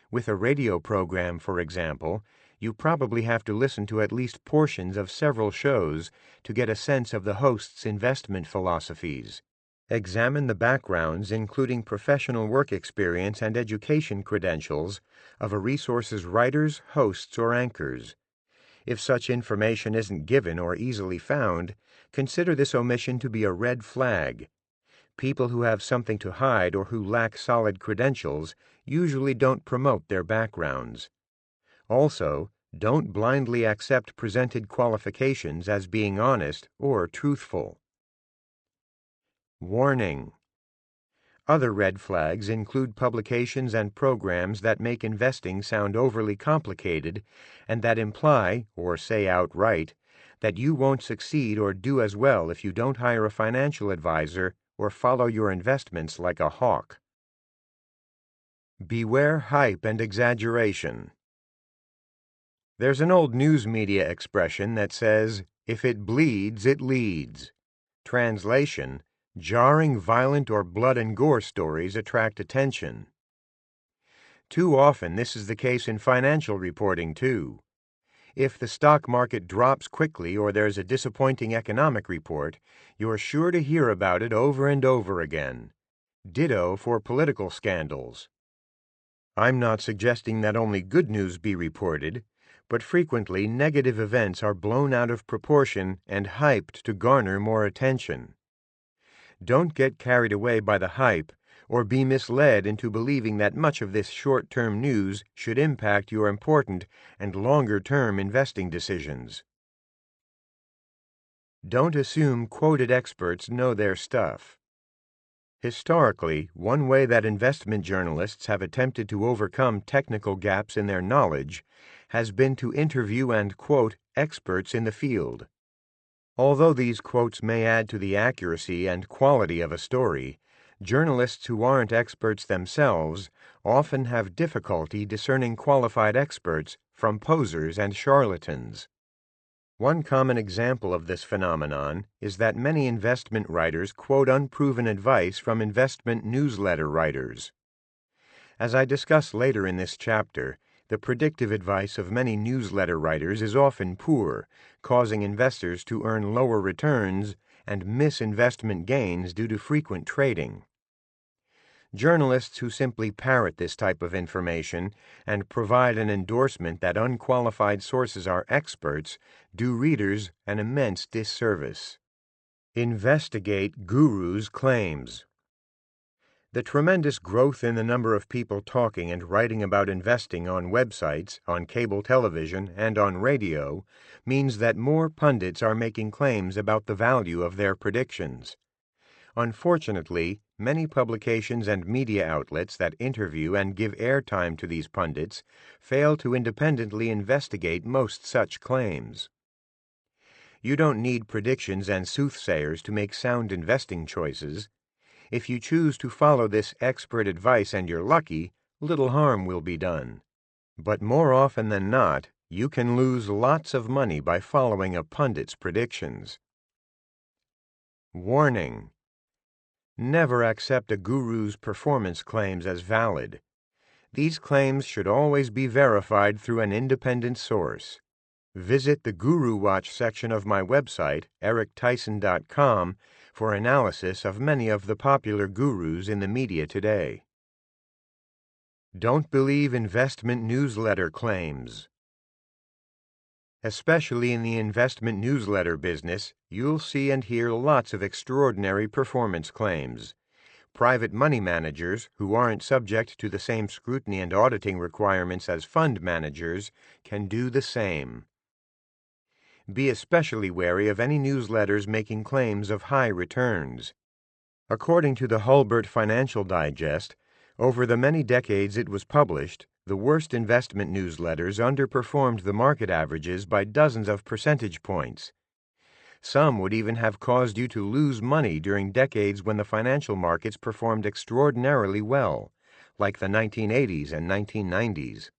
With a radio program, for example, you probably have to listen to at least portions of several shows to get a sense of the host's investment philosophies. Examine the backgrounds, including professional work experience and education credentials, of a resource's writers, hosts, or anchors. If such information isn't given or easily found, consider this omission to be a red flag. People who have something to hide or who lack solid credentials usually don't promote their backgrounds. Also, don't blindly accept presented qualifications as being honest or truthful. Warning: other red flags include publications and programs that make investing sound overly complicated and that imply, or say outright, that you won't succeed or do as well if you don't hire a financial advisor or follow your investments like a hawk. Beware hype and exaggeration. There's an old news media expression that says, "If it bleeds, it leads." Translation: jarring, violent, or blood and gore stories attract attention. Too often this is the case in financial reporting, too. If the stock market drops quickly or there's a disappointing economic report, you're sure to hear about it over and over again. Ditto for political scandals. I'm not suggesting that only good news be reported, but frequently negative events are blown out of proportion and hyped to garner more attention. Don't get carried away by the hype or be misled into believing that much of this short-term news should impact your important and longer-term investing decisions. Don't assume quoted experts know their stuff. Historically, one way that investment journalists have attempted to overcome technical gaps in their knowledge has been to interview and quote experts in the field. Although these quotes may add to the accuracy and quality of a story, journalists who aren't experts themselves often have difficulty discerning qualified experts from posers and charlatans. One common example of this phenomenon is that many investment writers quote unproven advice from investment newsletter writers. As I discuss later in this chapter, the predictive advice of many newsletter writers is often poor, causing investors to earn lower returns and miss investment gains due to frequent trading. Journalists who simply parrot this type of information and provide an endorsement that unqualified sources are experts do readers an immense disservice. Investigate gurus' claims. The tremendous growth in the number of people talking and writing about investing on websites, on cable television, and on radio means that more pundits are making claims about the value of their predictions. Unfortunately, many publications and media outlets that interview and give airtime to these pundits fail to independently investigate most such claims. You don't need predictions and soothsayers to make sound investing choices. If you choose to follow this expert advice and you're lucky, little harm will be done. But more often than not, you can lose lots of money by following a pundit's predictions. Warning: never accept a guru's performance claims as valid. These claims should always be verified through an independent source. Visit the Guru Watch section of my website, erictyson.com, for analysis of many of the popular gurus in the media today. Don't believe investment newsletter claims. Especially in the investment newsletter business, you'll see and hear lots of extraordinary performance claims. Private money managers, who aren't subject to the same scrutiny and auditing requirements as fund managers, can do the same. Be especially wary of any newsletters making claims of high returns. According to the Hulbert Financial Digest, over the many decades it was published, the worst investment newsletters underperformed the market averages by dozens of percentage points. Some would even have caused you to lose money during decades when the financial markets performed extraordinarily well, like the 1980s and 1990s.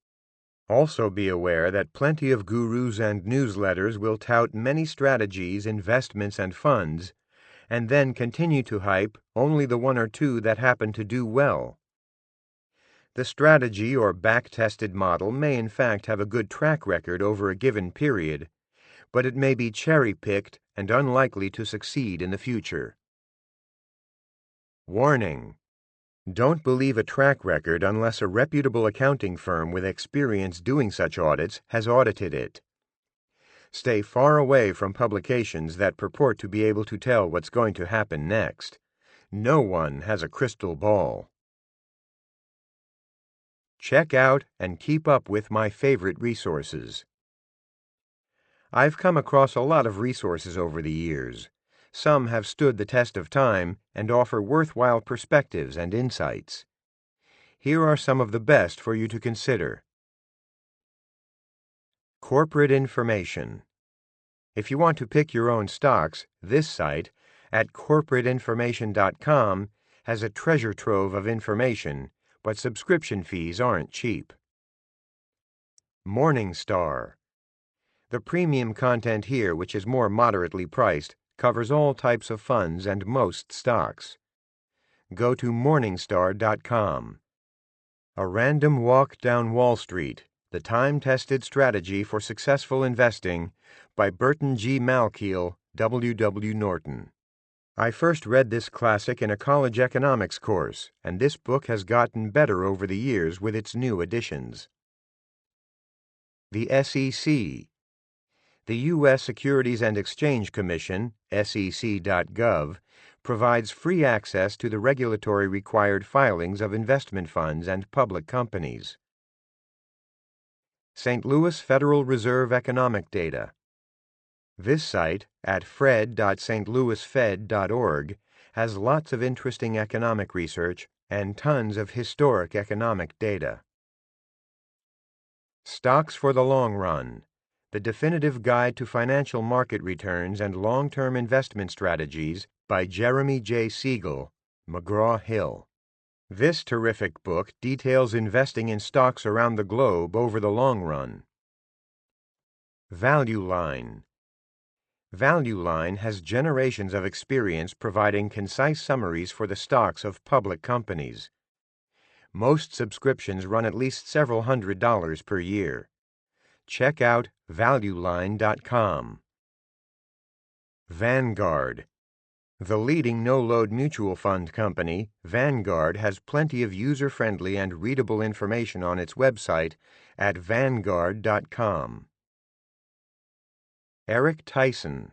Also be aware that plenty of gurus and newsletters will tout many strategies, investments, and funds, and then continue to hype only the one or two that happen to do well. The strategy or back-tested model may in fact have a good track record over a given period, but it may be cherry-picked and unlikely to succeed in the future. Warning: don't believe a track record unless a reputable accounting firm with experience doing such audits has audited it. Stay far away from publications that purport to be able to tell what's going to happen next. No one has a crystal ball. Check out and keep up with my favorite resources. I've come across a lot of resources over the years. Some have stood the test of time and offer worthwhile perspectives and insights. Here are some of the best for you to consider. Corporate information. If you want to pick your own stocks, this site, at corporateinformation.com, has a treasure trove of information, but subscription fees aren't cheap. Morningstar. The premium content here, which is more moderately priced, covers all types of funds and most stocks. Go to morningstar.com. A Random Walk Down Wall Street, The Time-Tested Strategy for Successful Investing, by Burton G. Malkiel, W. W. Norton. I first read this classic in a college economics course, and this book has gotten better over the years with its new additions. The SEC. The U.S. Securities and Exchange Commission, SEC.gov, provides free access to the regulatory required filings of investment funds and public companies. St. Louis Federal Reserve Economic Data. This site, at fred.stlouisfed.org, has lots of interesting economic research and tons of historic economic data. Stocks for the Long Run. The Definitive Guide to Financial Market Returns and Long-Term Investment Strategies by Jeremy J. Siegel, McGraw-Hill. This terrific book details investing in stocks around the globe over the long run. Value Line. Value Line has generations of experience providing concise summaries for the stocks of public companies. Most subscriptions run at least several $100s per year. Check out valueline.com. Vanguard. The leading no-load mutual fund company, Vanguard has plenty of user-friendly and readable information on its website at vanguard.com. Eric Tyson.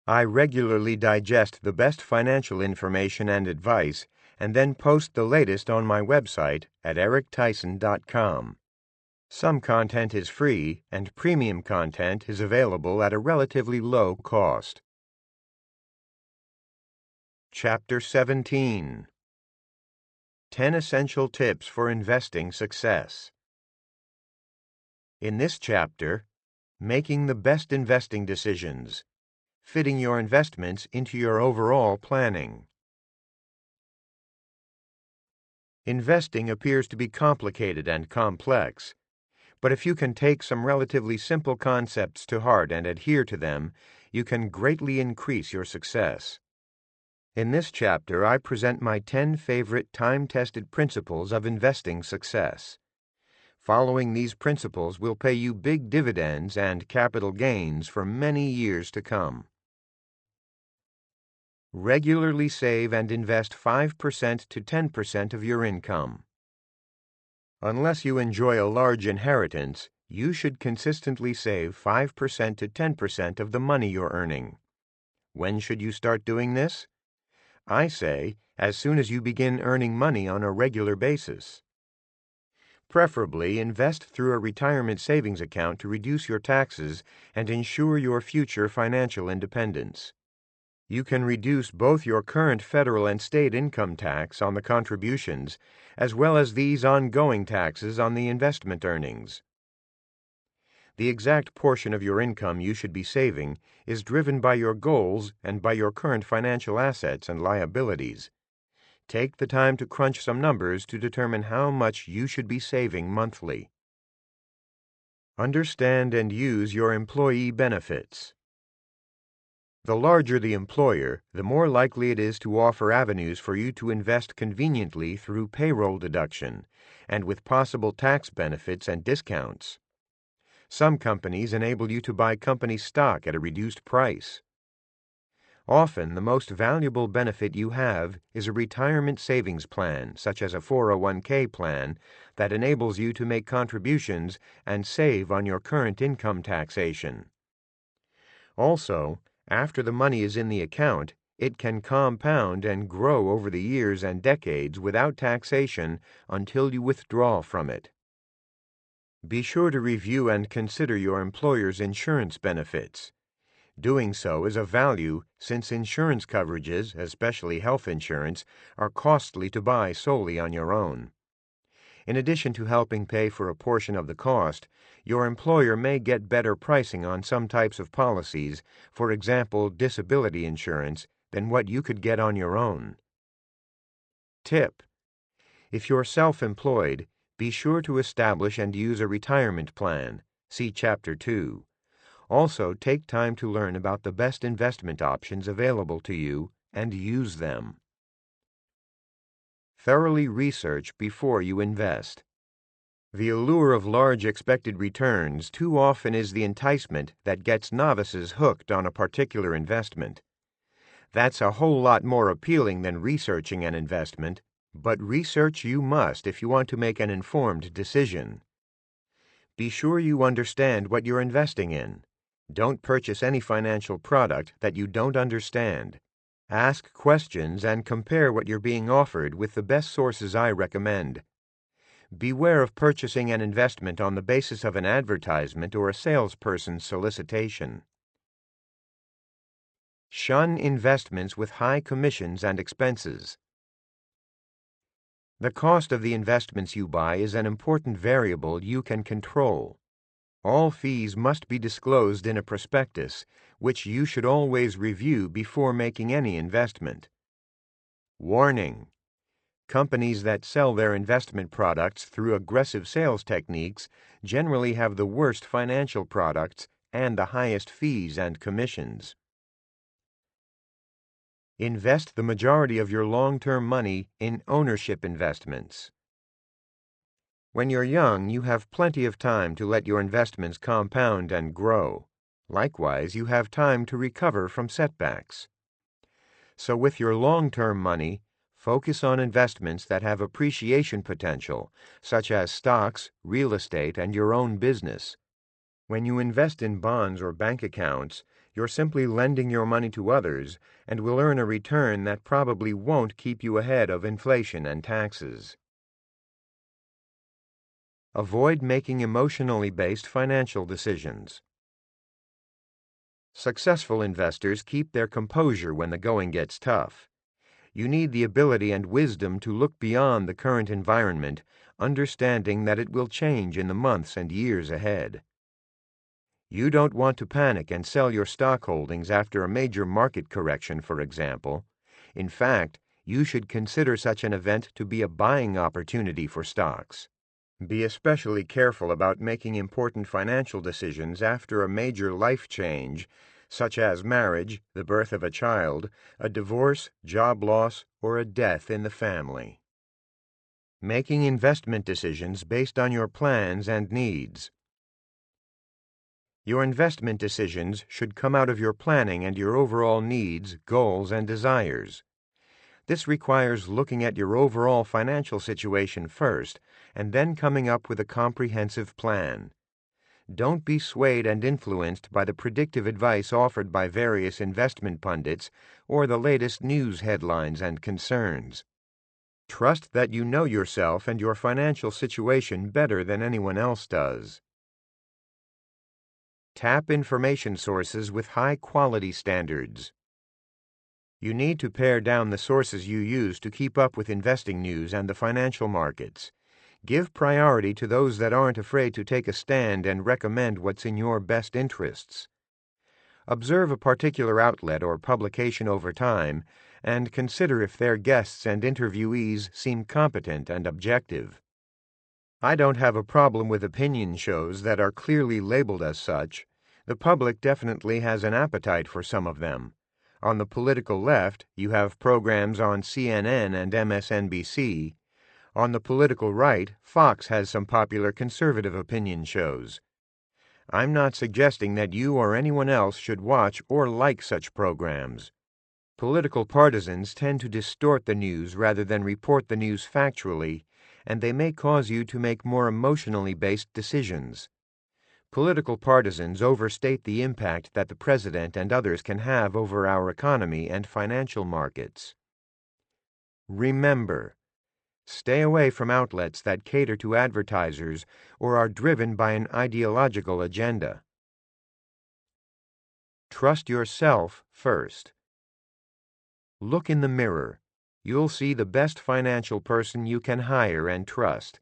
I regularly digest the best financial information and advice and then post the latest on my website at erictyson.com. Some content is free and premium content is available at a relatively low cost. Chapter 17. 10 Essential Tips for Investing Success. In this chapter, making the best investing decisions, fitting your investments into your overall planning. Investing appears to be complicated and complex, but if you can take some relatively simple concepts to heart and adhere to them, you can greatly increase your success. In this chapter, I present my 10 favorite time-tested principles of investing success. Following these principles will pay you big dividends and capital gains for many years to come. Regularly save and invest 5% to 10% of your income. Unless you enjoy a large inheritance, you should consistently save 5% to 10% of the money you're earning. When should you start doing this? I say, as soon as you begin earning money on a regular basis. Preferably, invest through a retirement savings account to reduce your taxes and ensure your future financial independence. You can reduce both your current federal and state income tax on the contributions, as well as these ongoing taxes on the investment earnings. The exact portion of your income you should be saving is driven by your goals and by your current financial assets and liabilities. Take the time to crunch some numbers to determine how much you should be saving monthly. Understand and use your employee benefits. The larger the employer, the more likely it is to offer avenues for you to invest conveniently through payroll deduction and with possible tax benefits and discounts. Some companies enable you to buy company stock at a reduced price. Often, the most valuable benefit you have is a retirement savings plan, such as a 401k plan, that enables you to make contributions and save on your current income taxation. Also, after the money is in the account, it can compound and grow over the years and decades without taxation until you withdraw from it. Be sure to review and consider your employer's insurance benefits. Doing so is of value since insurance coverages, especially health insurance, are costly to buy solely on your own. In addition to helping pay for a portion of the cost, your employer may get better pricing on some types of policies, for example, disability insurance, than what you could get on your own. Tip: if you're self-employed, be sure to establish and use a retirement plan. See Chapter 2. Also, take time to learn about the best investment options available to you and use them. Thoroughly research before you invest. The allure of large expected returns too often is the enticement that gets novices hooked on a particular investment. That's a whole lot more appealing than researching an investment, but research you must if you want to make an informed decision. Be sure you understand what you're investing in. Don't purchase any financial product that you don't understand. Ask questions and compare what you're being offered with the best sources I recommend. Beware of purchasing an investment on the basis of an advertisement or a salesperson's solicitation. Shun investments with high commissions and expenses. The cost of the investments you buy is an important variable you can control. All fees must be disclosed in a prospectus, which you should always review before making any investment. Warning: companies that sell their investment products through aggressive sales techniques generally have the worst financial products and the highest fees and commissions. Invest the majority of your long-term money in ownership investments. When you're young, you have plenty of time to let your investments compound and grow. Likewise, you have time to recover from setbacks. So with your long-term money, focus on investments that have appreciation potential, such as stocks, real estate, and your own business. When you invest in bonds or bank accounts, you're simply lending your money to others and will earn a return that probably won't keep you ahead of inflation and taxes. Avoid making emotionally based financial decisions. Successful investors keep their composure when the going gets tough. You need the ability and wisdom to look beyond the current environment, understanding that it will change in the months and years ahead. You don't want to panic and sell your stock holdings after a major market correction, for example. In fact, you should consider such an event to be a buying opportunity for stocks. Be especially careful about making important financial decisions after a major life change, such as marriage, the birth of a child, a divorce, job loss, or a death in the family. Making investment decisions based on your plans and needs. Your investment decisions should come out of your planning and your overall needs, goals, and desires. This requires looking at your overall financial situation first and then coming up with a comprehensive plan. Don't be swayed and influenced by the predictive advice offered by various investment pundits or the latest news headlines and concerns. Trust that you know yourself and your financial situation better than anyone else does. Tap information sources with high-quality standards. You need to pare down the sources you use to keep up with investing news and the financial markets. Give priority to those that aren't afraid to take a stand and recommend what's in your best interests. Observe a particular outlet or publication over time and consider if their guests and interviewees seem competent and objective. I don't have a problem with opinion shows that are clearly labeled as such. The public definitely has an appetite for some of them. On the political left, you have programs on CNN and MSNBC. On the political right, Fox has some popular conservative opinion shows. I'm not suggesting that you or anyone else should watch or like such programs. Political partisans tend to distort the news rather than report the news factually, and they may cause you to make more emotionally based decisions. Political partisans overstate the impact that the president and others can have over our economy and financial markets. Remember, stay away from outlets that cater to advertisers or are driven by an ideological agenda. Trust yourself first. Look in the mirror. You'll see the best financial person you can hire and trust.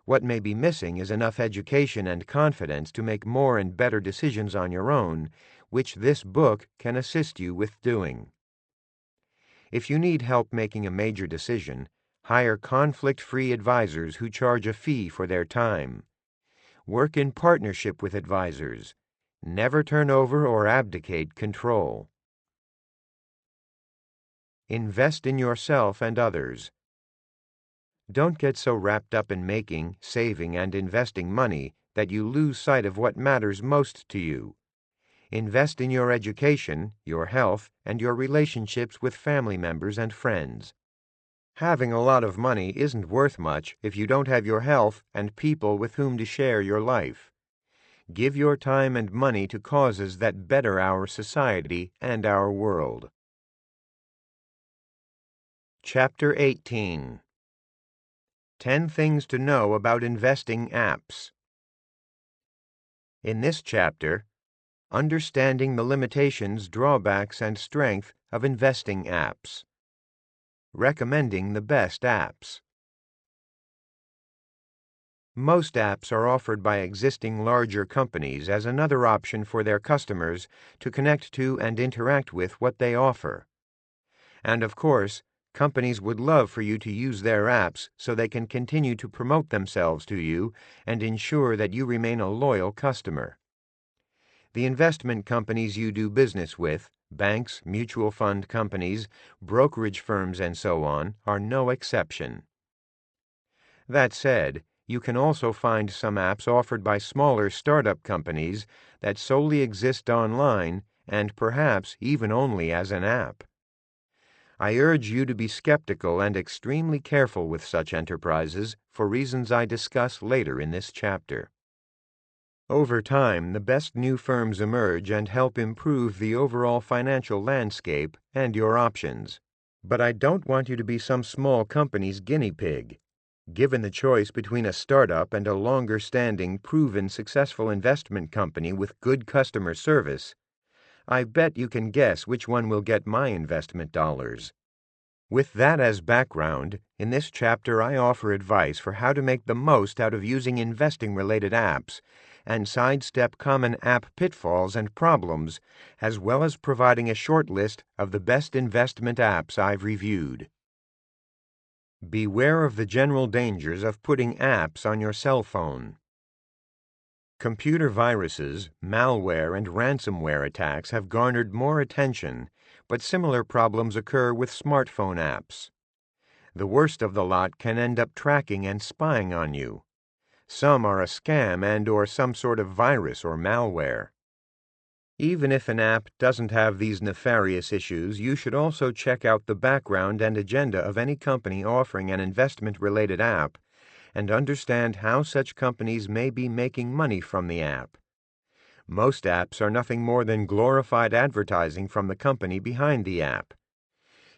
What may be missing is enough education and confidence to make more and better decisions on your own, which this book can assist you with doing. If you need help making a major decision, hire conflict-free advisors who charge a fee for their time. Work in partnership with advisors. Never turn over or abdicate control. Invest in yourself and others. Don't get so wrapped up in making, saving, and investing money that you lose sight of what matters most to you. Invest in your education, your health, and your relationships with family members and friends. Having a lot of money isn't worth much if you don't have your health and people with whom to share your life. Give your time and money to causes that better our society and our world. Chapter 18. 10 Things to Know About Investing Apps. In this chapter, understanding the limitations, drawbacks, and strength of investing apps. Recommending the best apps. Most apps are offered by existing larger companies as another option for their customers to connect to and interact with what they offer. And of course, companies would love for you to use their apps so they can continue to promote themselves to you and ensure that you remain a loyal customer. The investment companies you do business with, Banks, mutual fund companies, brokerage firms, and so on are no exception. That said, you can also find some apps offered by smaller startup companies that solely exist online and perhaps even only as an app. I urge you to be skeptical and extremely careful with such enterprises for reasons I discuss later in this chapter. Over time, the best new firms emerge and help improve the overall financial landscape and your options. But I don't want you to be some small company's guinea pig. Given the choice between a startup and a longer-standing, proven, successful investment company with good customer service, I bet you can guess which one will get my investment dollars. With that as background, in this chapter I offer advice for how to make the most out of using investing-related apps and sidestep common app pitfalls and problems, as well as providing a short list of the best investment apps I've reviewed. Beware of the general dangers of putting apps on your cell phone. Computer viruses, malware, and ransomware attacks have garnered more attention, but similar problems occur with smartphone apps. The worst of the lot can end up tracking and spying on you. Some are a scam and/or some sort of virus or malware. Even if an app doesn't have these nefarious issues, you should also check out the background and agenda of any company offering an investment-related app and understand how such companies may be making money from the app. Most apps are nothing more than glorified advertising from the company behind the app.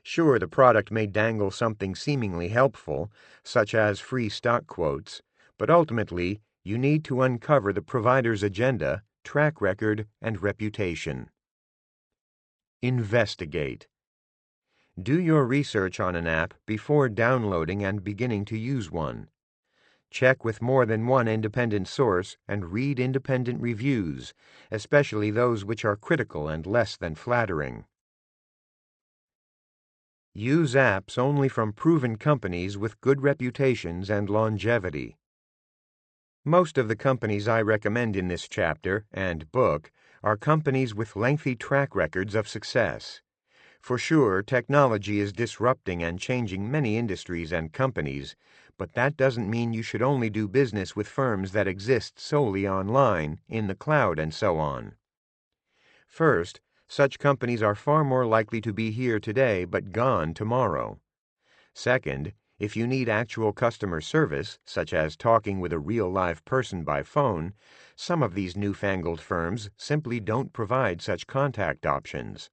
Sure, the product may dangle something seemingly helpful, such as free stock quotes, but ultimately, you need to uncover the provider's agenda, track record, and reputation. Investigate. Do your research on an app before downloading and beginning to use one. Check with more than one independent source and read independent reviews, especially those which are critical and less than flattering. Use apps only from proven companies with good reputations and longevity. Most of the companies I recommend in this chapter and book are companies with lengthy track records of success. For sure, technology is disrupting and changing many industries and companies, but that doesn't mean you should only do business with firms that exist solely online, in the cloud, and so on. First, such companies are far more likely to be here today but gone tomorrow. Second, if you need actual customer service, such as talking with a real live person by phone, some of these newfangled firms simply don't provide such contact options.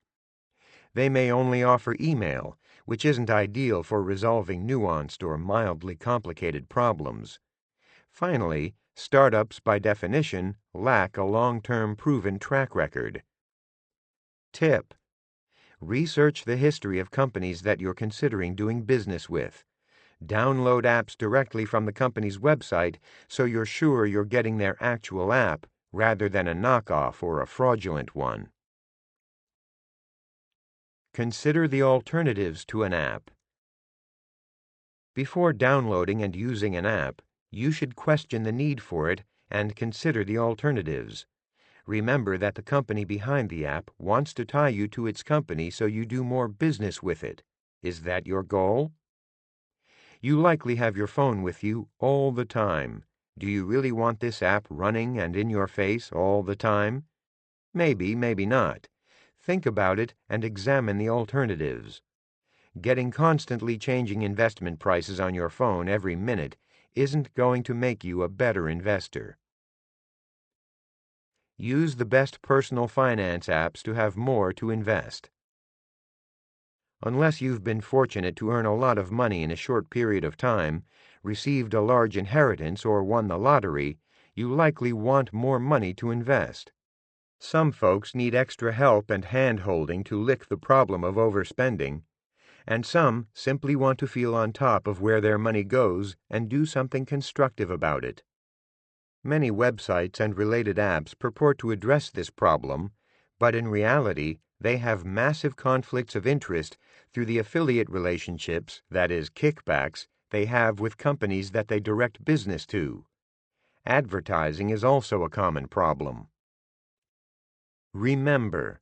They may only offer email, which isn't ideal for resolving nuanced or mildly complicated problems. Finally, startups by definition lack a long-term proven track record. Tip: research the history of companies that you're considering doing business with. Download apps directly from the company's website so you're sure you're getting their actual app rather than a knockoff or a fraudulent one. Consider the alternatives to an app. Before downloading and using an app, you should question the need for it and consider the alternatives. Remember that the company behind the app wants to tie you to its company so you do more business with it. Is that your goal? You likely have your phone with you all the time. Do you really want this app running and in your face all the time? Maybe, maybe not. Think about it and examine the alternatives. Getting constantly changing investment prices on your phone every minute isn't going to make you a better investor. Use the best personal finance apps to have more to invest. Unless you've been fortunate to earn a lot of money in a short period of time, received a large inheritance, or won the lottery, you likely want more money to invest. Some folks need extra help and hand-holding to lick the problem of overspending, and some simply want to feel on top of where their money goes and do something constructive about it. Many websites and related apps purport to address this problem, but in reality, they have massive conflicts of interest through the affiliate relationships, that is, kickbacks, they have with companies that they direct business to. Advertising is also a common problem. Remember,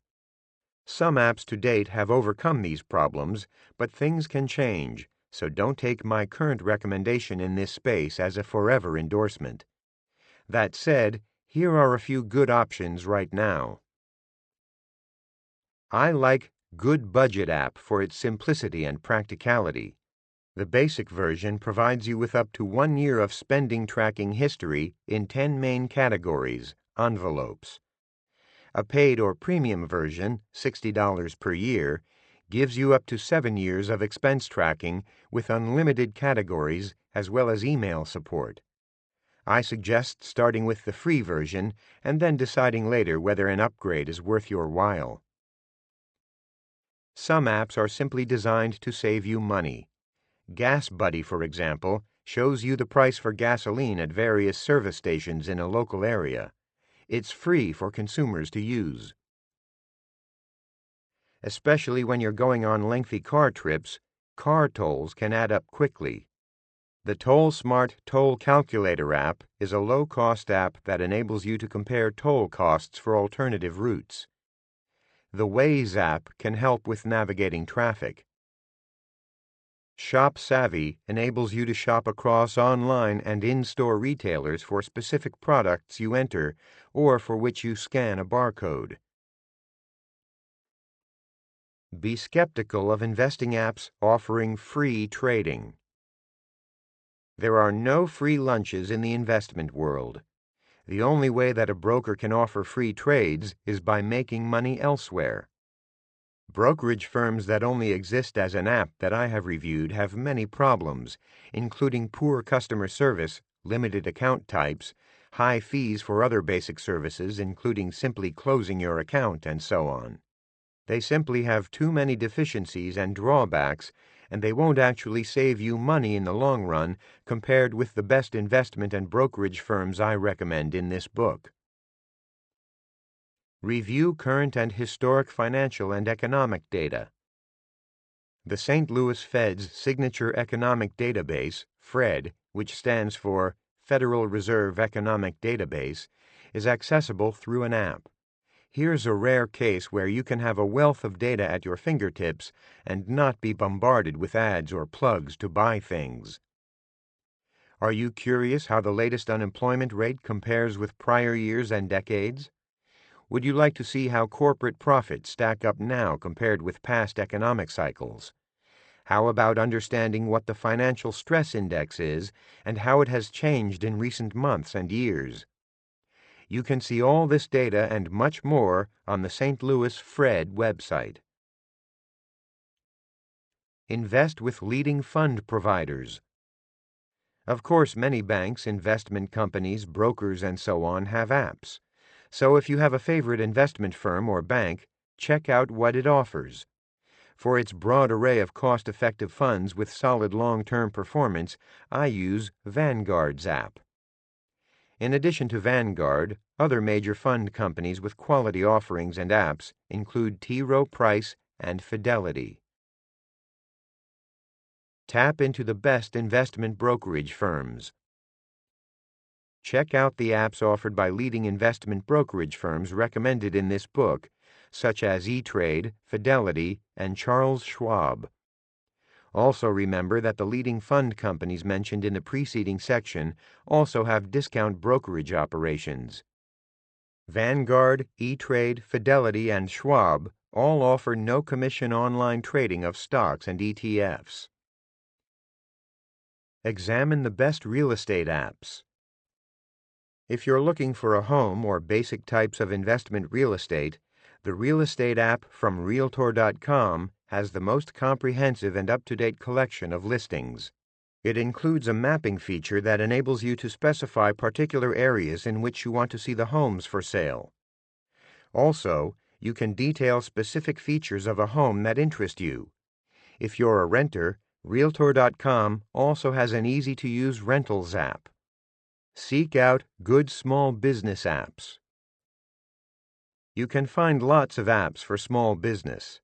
Some apps to date have overcome these problems, but things can change, so don't take my current recommendation in this space as a forever endorsement. That said, here are a few good options right now. I like Good Budget app for its simplicity and practicality. The basic version provides you with up to 1 year of spending tracking history in 10 main categories, envelopes. A paid or premium version, $60 per year, gives you up to 7 years of expense tracking with unlimited categories as well as email support. I suggest starting with the free version and then deciding later whether an upgrade is worth your while. Some apps are simply designed to save you money. Gas Buddy, for example, shows you the price for gasoline at various service stations in a local area. It's free for consumers to use. Especially when you're going on lengthy car trips, car tolls can add up quickly. The TollSmart Toll Calculator app is a low-cost app that enables you to compare toll costs for alternative routes. The Waze app can help with navigating traffic. Shop Savvy enables you to shop across online and in-store retailers for specific products you enter or for which you scan a barcode. Be skeptical of investing apps offering free trading. There are no free lunches in the investment world. The only way that a broker can offer free trades is by making money elsewhere. Brokerage firms that only exist as an app that I have reviewed have many problems, including poor customer service, limited account types, high fees for other basic services including simply closing your account and so on. They simply have too many deficiencies and drawbacks, and they won't actually save you money in the long run compared with the best investment and brokerage firms I recommend in this book. Review current and historic financial and economic data. The St. Louis Fed's signature economic database, FRED, which stands for Federal Reserve Economic Database, is accessible through an app. Here's a rare case where you can have a wealth of data at your fingertips and not be bombarded with ads or plugs to buy things. Are you curious how the latest unemployment rate compares with prior years and decades? Would you like to see how corporate profits stack up now compared with past economic cycles? How about understanding what the financial stress index is and how it has changed in recent months and years? You can see all this data and much more on the St. Louis FRED website. Invest with leading fund providers. Of course, many banks, investment companies, brokers, and so on have apps. So if you have a favorite investment firm or bank, check out what it offers. For its broad array of cost-effective funds with solid long-term performance, I use Vanguard's app. In addition to Vanguard, other major fund companies with quality offerings and apps include T. Rowe Price and Fidelity. Tap into the best investment brokerage firms. Check out the apps offered by leading investment brokerage firms recommended in this book, such as E-Trade, Fidelity, and Charles Schwab. Also remember that the leading fund companies mentioned in the preceding section also have discount brokerage operations. Vanguard, E-Trade, Fidelity, and Schwab all offer no-commission online trading of stocks and ETFs. Examine the best real estate apps. If you're looking for a home or basic types of investment real estate, the real estate app from Realtor.com has the most comprehensive and up-to-date collection of listings. It includes a mapping feature that enables you to specify particular areas in which you want to see the homes for sale. Also, you can detail specific features of a home that interest you. If you're a renter, Realtor.com also has an easy-to-use rentals app. Seek out good small business apps. You can find lots of apps for small business.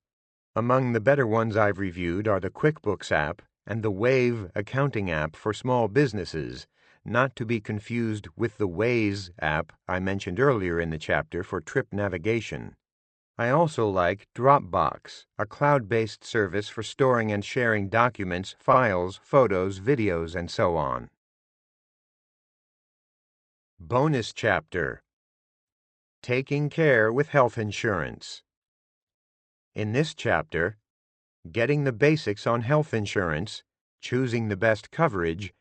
Among the better ones I've reviewed are the QuickBooks app and the Wave accounting app for small businesses, not to be confused with the Waze app I mentioned earlier in the chapter for trip navigation. I also like Dropbox, a cloud-based service for storing and sharing documents, files, photos, videos, and so on. Bonus Chapter: Taking Care with Health Insurance. In this chapter, getting the basics on health insurance, choosing the best coverage,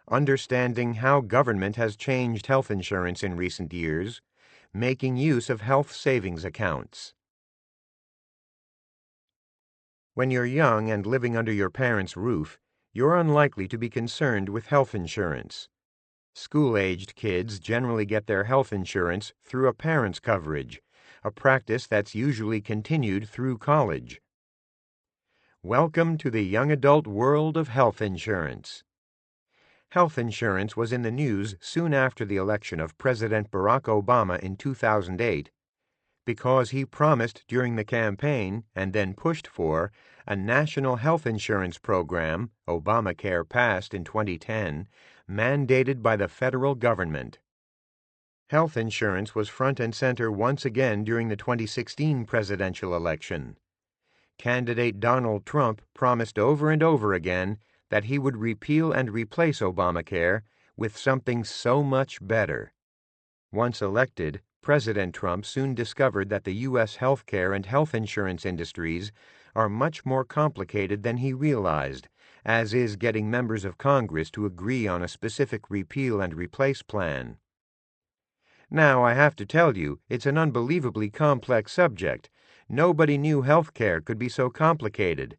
understanding how government has changed health insurance in recent years, making use of health savings accounts. When you're young and living under your parents' roof, you're unlikely to be concerned with health insurance. School-aged kids generally get their health insurance through a parent's coverage, a practice that's usually continued through college. Welcome to the young adult world of health insurance. Health insurance was in the news soon after the election of President Barack Obama in 2008 because he promised during the campaign and then pushed for a national health insurance program, Obamacare passed in 2010, mandated by the federal government. Health insurance was front and center once again during the 2016 presidential election. Candidate Donald Trump promised over and over again that he would repeal and replace Obamacare with something so much better. Once elected, President Trump soon discovered that the U.S. healthcare and health insurance industries are much more complicated than he realized, as is getting members of Congress to agree on a specific repeal and replace plan. Now, I have to tell you, it's an unbelievably complex subject. Nobody knew healthcare could be so complicated,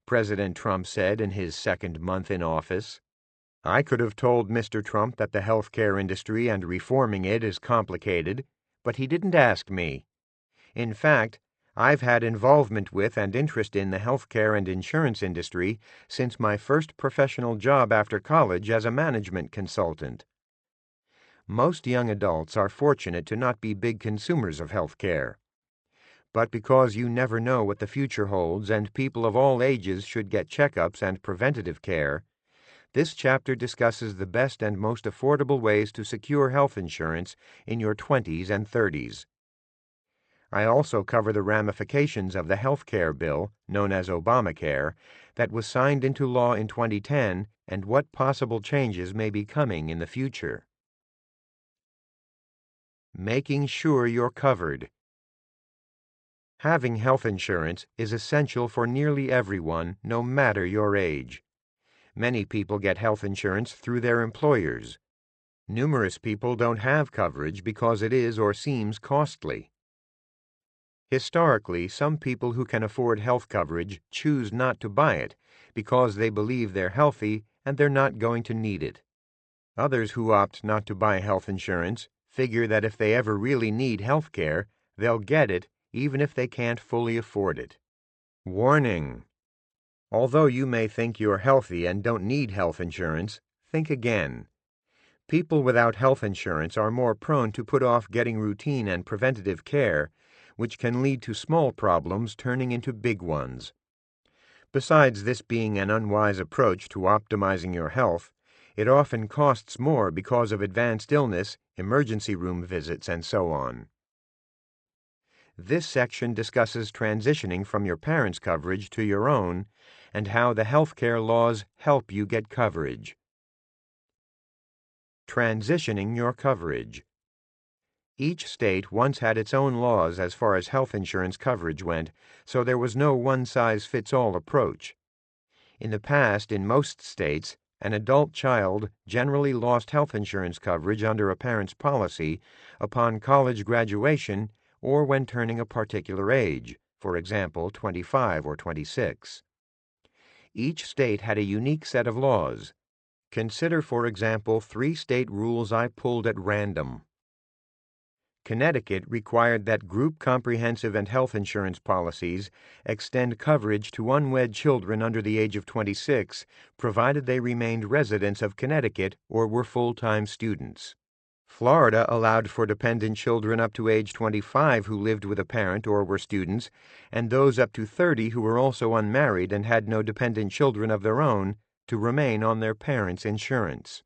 President Trump said in his second month in office. I could have told Mr. Trump that the healthcare industry and reforming it is complicated, but he didn't ask me. In fact, I've had involvement with and interest in the healthcare and insurance industry since my first professional job after college as a management consultant. Most young adults are fortunate to not be big consumers of healthcare. But because you never know what the future holds and people of all ages should get checkups and preventative care, this chapter discusses the best and most affordable ways to secure health insurance in your 20s and 30s. I also cover the ramifications of the health care bill, known as Obamacare, that was signed into law in 2010 and what possible changes may be coming in the future. Making sure you're covered. Having health insurance is essential for nearly everyone, no matter your age. Many people get health insurance through their employers. Numerous people don't have coverage because it is or seems costly. Historically, some people who can afford health coverage choose not to buy it because they believe they're healthy and they're not going to need it. Others who opt not to buy health insurance figure that if they ever really need health care, they'll get it even if they can't fully afford it. Warning: although you may think you're healthy and don't need health insurance, think again. People without health insurance are more prone to put off getting routine and preventative care, which can lead to small problems turning into big ones. Besides this being an unwise approach to optimizing your health, it often costs more because of advanced illness, emergency room visits, and so on. This section discusses transitioning from your parents' coverage to your own and how the healthcare laws help you get coverage. Transitioning your coverage. Each state once had its own laws as far as health insurance coverage went, so there was no one-size-fits-all approach. In the past, in most states, an adult child generally lost health insurance coverage under a parent's policy upon college graduation or when turning a particular age, for example, 25 or 26. Each state had a unique set of laws. Consider, for example, 3 state rules I pulled at random. Connecticut required that group comprehensive and health insurance policies extend coverage to unwed children under the age of 26, provided they remained residents of Connecticut or were full-time students. Florida allowed for dependent children up to age 25 who lived with a parent or were students, and those up to 30 who were also unmarried and had no dependent children of their own to remain on their parents' insurance.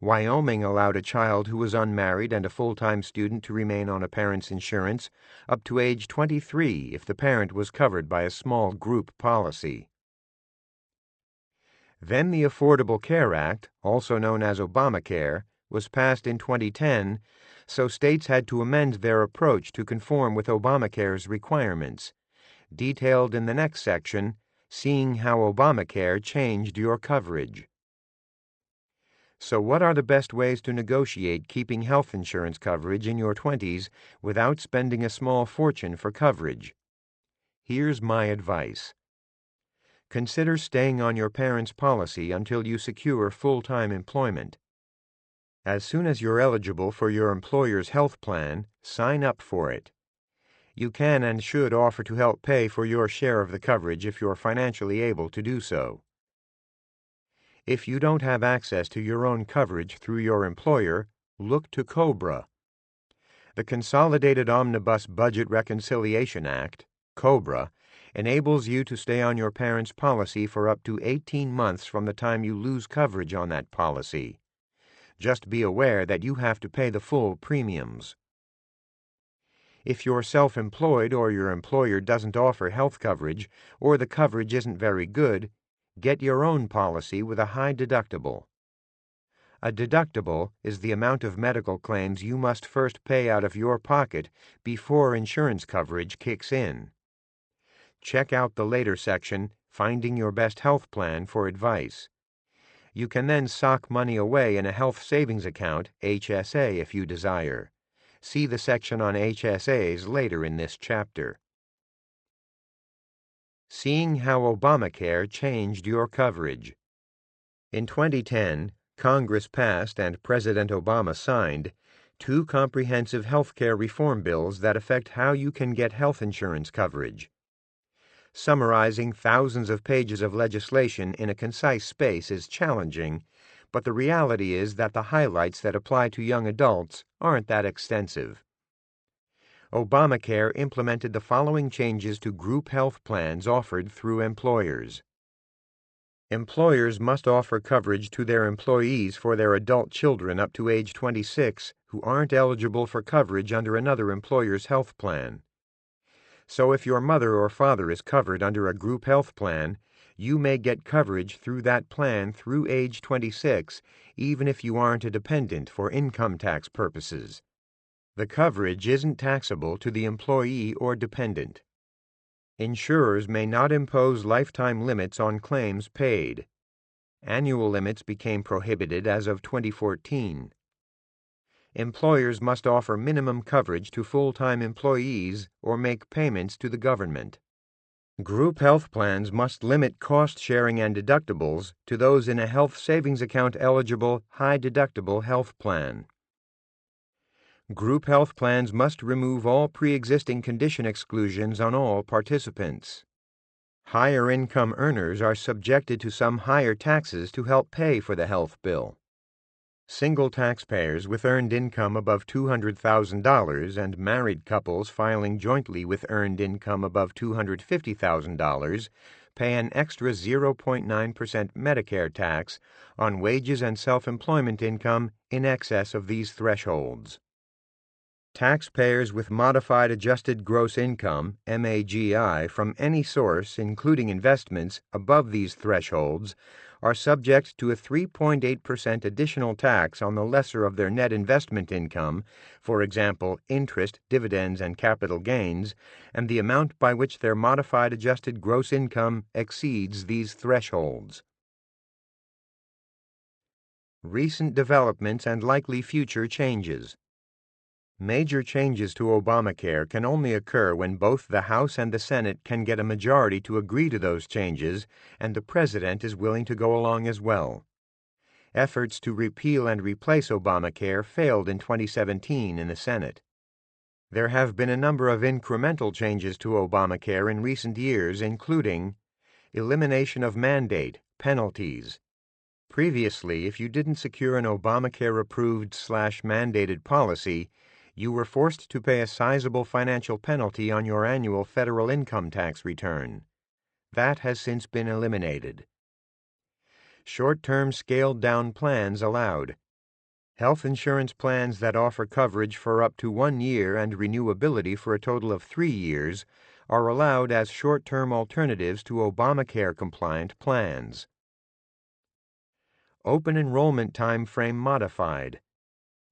Wyoming allowed a child who was unmarried and a full-time student to remain on a parent's insurance up to age 23 if the parent was covered by a small group policy. Then the Affordable Care Act, also known as Obamacare, was passed in 2010, so states had to amend their approach to conform with Obamacare's requirements, detailed in the next section, Seeing How Obamacare Changed Your Coverage. So what are the best ways to negotiate keeping health insurance coverage in your 20s without spending a small fortune for coverage? Here's my advice. Consider staying on your parents' policy until you secure full-time employment. As soon as you're eligible for your employer's health plan, sign up for it. You can and should offer to help pay for your share of the coverage if you're financially able to do so. If you don't have access to your own coverage through your employer, look to COBRA. The Consolidated Omnibus Budget Reconciliation Act, COBRA, enables you to stay on your parents' policy for up to 18 months from the time you lose coverage on that policy. Just be aware that you have to pay the full premiums. If you're self-employed or your employer doesn't offer health coverage or the coverage isn't very good, get your own policy with a high deductible. A deductible is the amount of medical claims you must first pay out of your pocket before insurance coverage kicks in. Check out the later section, Finding Your Best Health Plan, for advice. You can then sock money away in a health savings account, HSA, if you desire. See the section on HSAs later in this chapter. Seeing How Obamacare Changed Your Coverage. In 2010, Congress passed and President Obama signed 2 comprehensive health care reform bills that affect how you can get health insurance coverage. Summarizing thousands of pages of legislation in a concise space is challenging, but the reality is that the highlights that apply to young adults aren't that extensive. Obamacare implemented the following changes to group health plans offered through employers. Employers must offer coverage to their employees for their adult children up to age 26 who aren't eligible for coverage under another employer's health plan. So if your mother or father is covered under a group health plan, you may get coverage through that plan through age 26, even if you aren't a dependent for income tax purposes. The coverage isn't taxable to the employee or dependent. Insurers may not impose lifetime limits on claims paid. Annual limits became prohibited as of 2014. Employers must offer minimum coverage to full-time employees or make payments to the government. Group health plans must limit cost-sharing and deductibles to those in a health savings account eligible high-deductible health plan. Group health plans must remove all pre-existing condition exclusions on all participants. Higher income earners are subjected to some higher taxes to help pay for the health bill. Single taxpayers with earned income above $200,000 and married couples filing jointly with earned income above $250,000 pay an extra 0.9% Medicare tax on wages and self-employment income in excess of these thresholds. Taxpayers with modified adjusted gross income, MAGI, from any source, including investments, above these thresholds are subject to a 3.8% additional tax on the lesser of their net investment income, for example, interest, dividends, and capital gains, and the amount by which their modified adjusted gross income exceeds these thresholds. Recent developments and likely future changes. Major changes to Obamacare can only occur when both the House and the Senate can get a majority to agree to those changes, and the President is willing to go along as well. Efforts to repeal and replace Obamacare failed in 2017 in the Senate. There have been a number of incremental changes to Obamacare in recent years, including elimination of mandate, penalties. Previously, if you didn't secure an Obamacare-approved/mandated policy, you were forced to pay a sizable financial penalty on your annual federal income tax return. That has since been eliminated. Short-term scaled-down plans allowed. Health insurance plans that offer coverage for up to 1 year and renewability for a total of 3 years are allowed as short-term alternatives to Obamacare-compliant plans. Open enrollment time frame modified.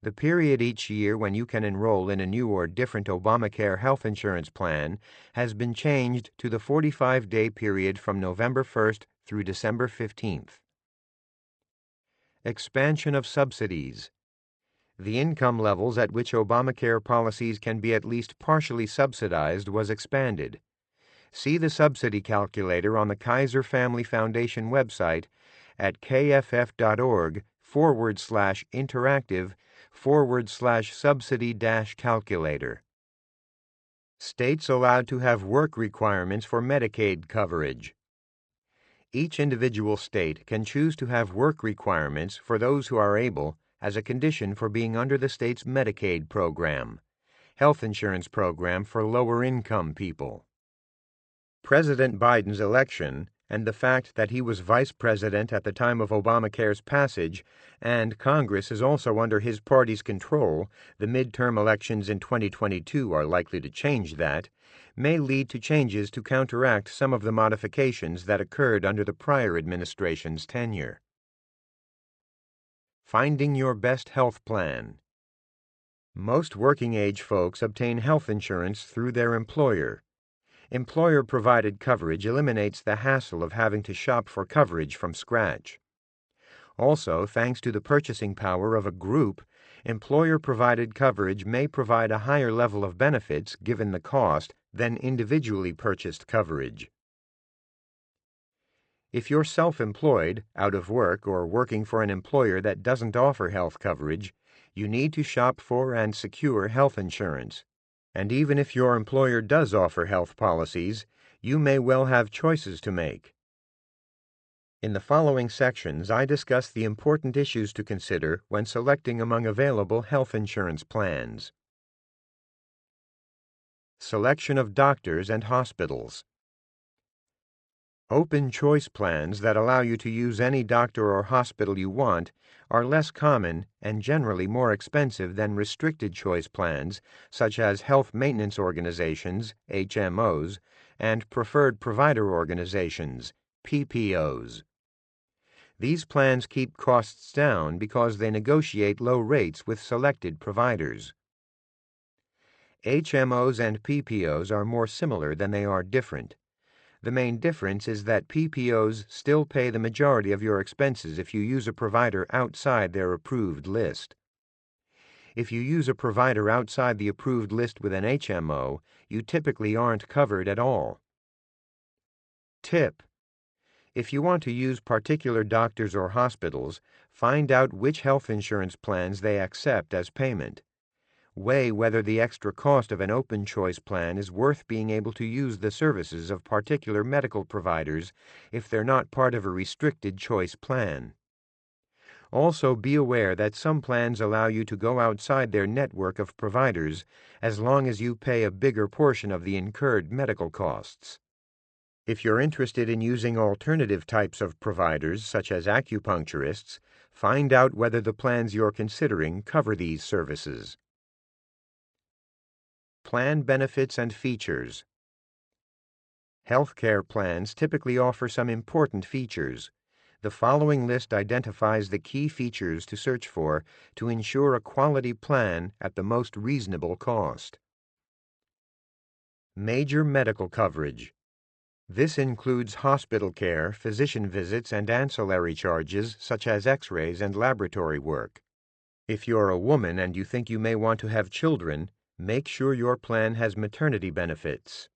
The period each year when you can enroll in a new or different Obamacare health insurance plan has been changed to the 45-day period from November 1st through December 15th. Expansion of subsidies. The income levels at which Obamacare policies can be at least partially subsidized was expanded. See the subsidy calculator on the Kaiser Family Foundation website at kff.org/interactive/subsidy-calculator. States allowed to have work requirements for Medicaid coverage. Each individual state can choose to have work requirements for those who are able as a condition for being under the state's Medicaid program, health insurance program for lower-income people. President Biden's election and the fact that he was vice president at the time of Obamacare's passage and Congress is also under his party's control, the midterm elections in 2022 are likely to change that, may lead to changes to counteract some of the modifications that occurred under the prior administration's tenure. Finding your best health plan. Most working-age folks obtain health insurance through their employer. Employer-provided coverage eliminates the hassle of having to shop for coverage from scratch. Also, thanks to the purchasing power of a group, employer-provided coverage may provide a higher level of benefits given the cost than individually purchased coverage. If you're self-employed, out of work, or working for an employer that doesn't offer health coverage, you need to shop for and secure health insurance. And even if your employer does offer health policies, you may well have choices to make. In the following sections, I discuss the important issues to consider when selecting among available health insurance plans. Selection of doctors and hospitals. Open choice plans that allow you to use any doctor or hospital you want are less common and generally more expensive than restricted choice plans such as health maintenance organizations, HMOs, and preferred provider organizations, PPOs. These plans keep costs down because they negotiate low rates with selected providers. HMOs and PPOs are more similar than they are different. The main difference is that PPOs still pay the majority of your expenses if you use a provider outside their approved list. If you use a provider outside the approved list with an HMO, you typically aren't covered at all. Tip: if you want to use particular doctors or hospitals, find out which health insurance plans they accept as payment. Weigh whether the extra cost of an open choice plan is worth being able to use the services of particular medical providers if they're not part of a restricted choice plan. Also, be aware that some plans allow you to go outside their network of providers as long as you pay a bigger portion of the incurred medical costs. If you're interested in using alternative types of providers, such as acupuncturists, find out whether the plans you're considering cover these services. Plan benefits and features. Healthcare plans typically offer some important features. The following list identifies the key features to search for to ensure a quality plan at the most reasonable cost. Major medical coverage. This includes hospital care, physician visits, and ancillary charges such as X-rays and laboratory work. If you're a woman and you think you may want to have children, make sure your plan has maternity benefits.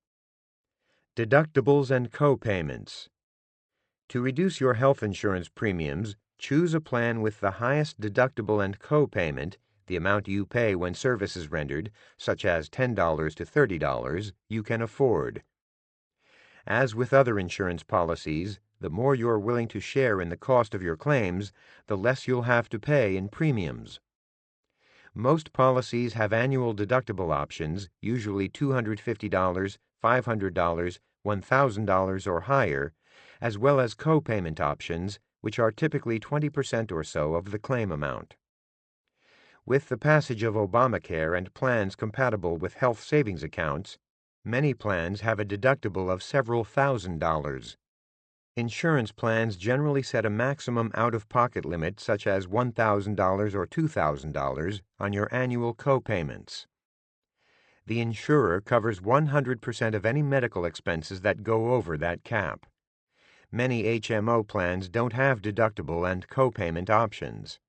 Deductibles and co-payments. To reduce your health insurance premiums, choose a plan with the highest deductible and co-payment, the amount you pay when service is rendered, such as $10 to $30, you can afford. As with other insurance policies, the more you're willing to share in the cost of your claims, the less you'll have to pay in premiums. Most policies have annual deductible options, usually $250, $500, $1,000 or higher, as well as co-payment options, which are typically 20% or so of the claim amount. With the passage of Obamacare and plans compatible with health savings accounts, many plans have a deductible of several $1,000s. Insurance plans generally set a maximum out-of-pocket limit such as $1,000 or $2,000 on your annual co-payments. The insurer covers 100% of any medical expenses that go over that cap. Many HMO plans don't have deductible and co-payment options.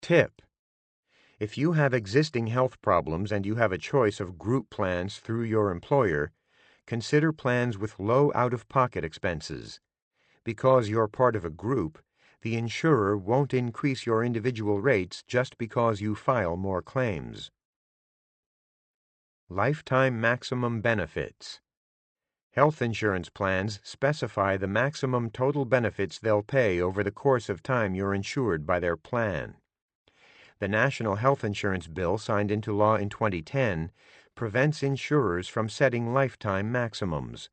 Tip: if you have existing health problems and you have a choice of group plans through your employer, consider plans with low out-of-pocket expenses. Because you're part of a group, the insurer won't increase your individual rates just because you file more claims. Lifetime maximum benefits. Health insurance plans specify the maximum total benefits they'll pay over the course of time you're insured by their plan. The National Health Insurance Bill, signed into law in 2010, prevents insurers from setting lifetime maximums.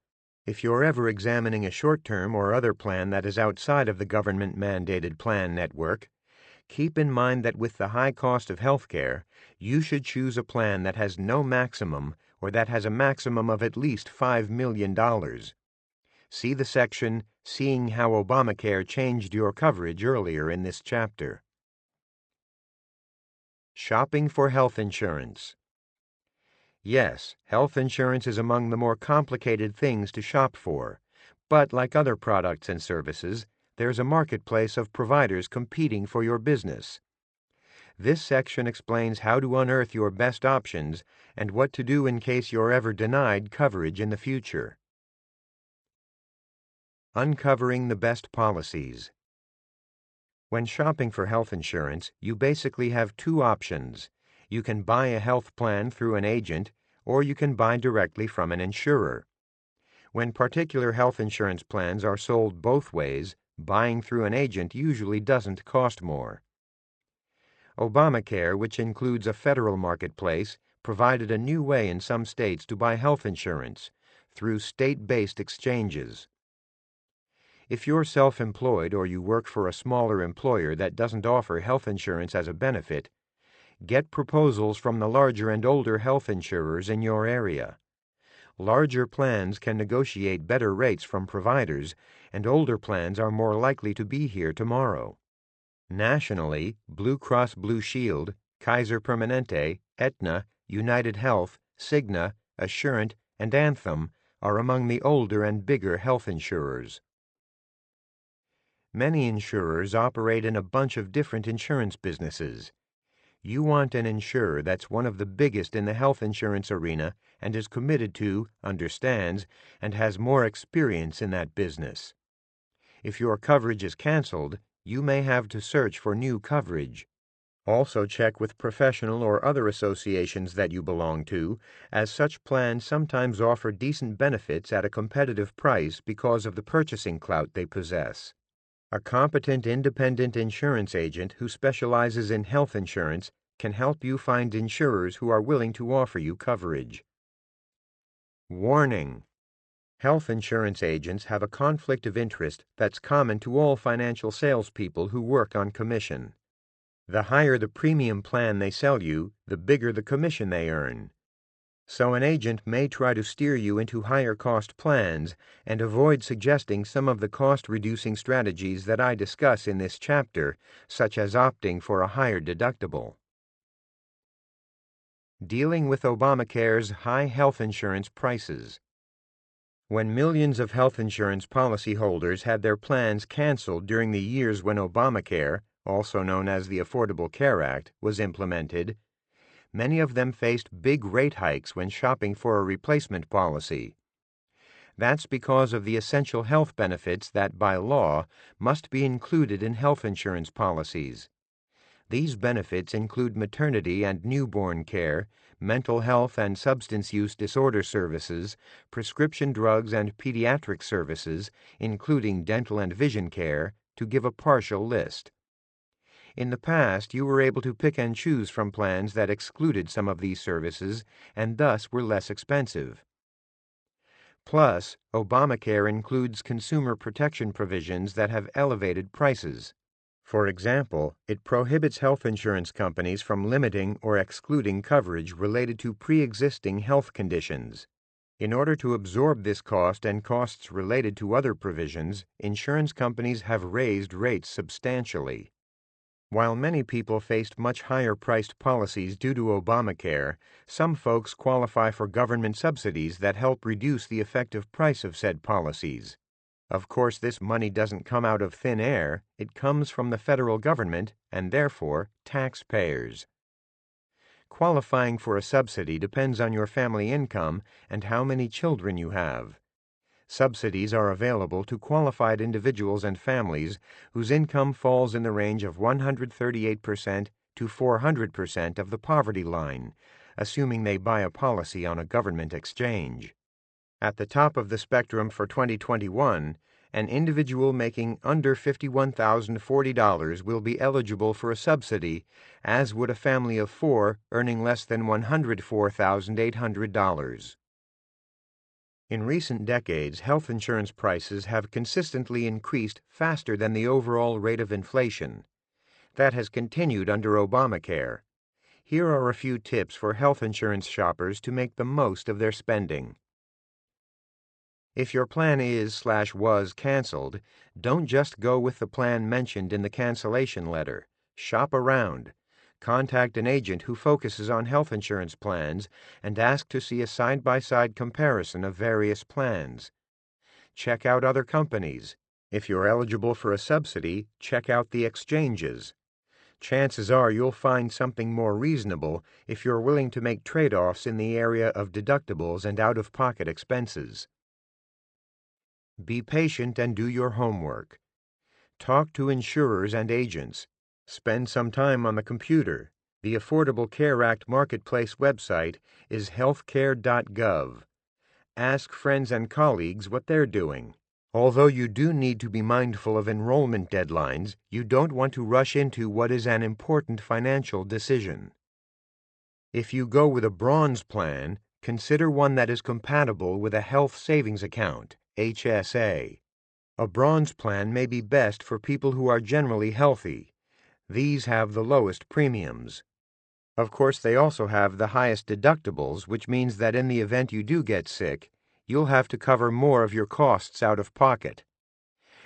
If you're ever examining a short-term or other plan that is outside of the government-mandated plan network, keep in mind that with the high cost of health care, you should choose a plan that has no maximum or that has a maximum of at least $5 million. See the section, Seeing How Obamacare Changed Your Coverage, earlier in this chapter. Shopping for health insurance. Yes, health insurance is among the more complicated things to shop for, but like other products and services, there's a marketplace of providers competing for your business. This section explains how to unearth your best options and what to do in case you're ever denied coverage in the future. Uncovering the best policies. When shopping for health insurance, you basically have two options. You can buy a health plan through an agent, or you can buy directly from an insurer. When particular health insurance plans are sold both ways, buying through an agent usually doesn't cost more. Obamacare, which includes a federal marketplace, provided a new way in some states to buy health insurance, through state-based exchanges. If you're self-employed or you work for a smaller employer that doesn't offer health insurance as a benefit, get proposals from the larger and older health insurers in your area. Larger plans can negotiate better rates from providers, and older plans are more likely to be here tomorrow. Nationally, Blue Cross Blue Shield, Kaiser Permanente, Aetna, United Health, Cigna, Assurant, and Anthem are among the older and bigger health insurers. Many insurers operate in a bunch of different insurance businesses. You want an insurer that's one of the biggest in the health insurance arena and is committed to, understands, and has more experience in that business. If your coverage is canceled, you may have to search for new coverage. Also check with professional or other associations that you belong to, as such plans sometimes offer decent benefits at a competitive price because of the purchasing clout they possess. A competent independent insurance agent who specializes in health insurance can help you find insurers who are willing to offer you coverage. Warning: health insurance agents have a conflict of interest that's common to all financial salespeople who work on commission. The higher the premium plan they sell you, the bigger the commission they earn. So an agent may try to steer you into higher-cost plans and avoid suggesting some of the cost-reducing strategies that I discuss in this chapter, such as opting for a higher deductible. Dealing with Obamacare's high health insurance prices. When millions of health insurance policyholders had their plans canceled during the years when Obamacare, also known as the Affordable Care Act, was implemented, many of them faced big rate hikes when shopping for a replacement policy. That's because of the essential health benefits that, by law, must be included in health insurance policies. These benefits include maternity and newborn care, mental health and substance use disorder services, prescription drugs and pediatric services, including dental and vision care, to give a partial list. In the past, you were able to pick and choose from plans that excluded some of these services and thus were less expensive. Plus, Obamacare includes consumer protection provisions that have elevated prices. For example, it prohibits health insurance companies from limiting or excluding coverage related to pre-existing health conditions. In order to absorb this cost and costs related to other provisions, insurance companies have raised rates substantially. While many people faced much higher-priced policies due to Obamacare, some folks qualify for government subsidies that help reduce the effective price of said policies. Of course, this money doesn't come out of thin air. It comes from the federal government and, therefore, taxpayers. Qualifying for a subsidy depends on your family income and how many children you have. Subsidies are available to qualified individuals and families whose income falls in the range of 138% to 400% of the poverty line, assuming they buy a policy on a government exchange. At the top of the spectrum for 2021, an individual making under $51,040 will be eligible for a subsidy, as would a family of four earning less than $104,800. In recent decades, health insurance prices have consistently increased faster than the overall rate of inflation. That has continued under Obamacare. Here are a few tips for health insurance shoppers to make the most of their spending. If your plan is/was canceled, don't just go with the plan mentioned in the cancellation letter. Shop around. Contact an agent who focuses on health insurance plans and ask to see a side-by-side comparison of various plans. Check out other companies. If you're eligible for a subsidy, check out the exchanges. Chances are you'll find something more reasonable if you're willing to make trade-offs in the area of deductibles and out-of-pocket expenses. Be patient and do your homework. Talk to insurers and agents. Spend some time on the computer. The Affordable Care Act Marketplace website is healthcare.gov. Ask friends and colleagues what they're doing. Although you do need to be mindful of enrollment deadlines, you don't want to rush into what is an important financial decision. If you go with a bronze plan, consider one that is compatible with a health savings account, HSA. A bronze plan may be best for people who are generally healthy. These have the lowest premiums. Of course, they also have the highest deductibles, which means that in the event you do get sick, you'll have to cover more of your costs out of pocket.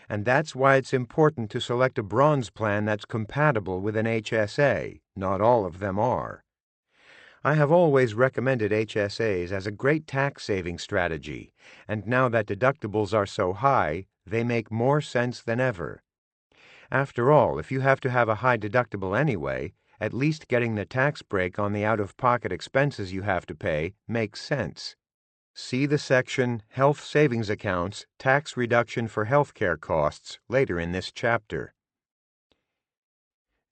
And that's why it's important to select a bronze plan that's compatible with an HSA. Not all of them are. I have always recommended HSAs as a great tax-saving strategy, and now that deductibles are so high, they make more sense than ever. After all, if you have to have a high deductible anyway, at least getting the tax break on the out-of-pocket expenses you have to pay makes sense. See the section Health Savings Accounts, Tax Reduction for Healthcare Costs later in this chapter.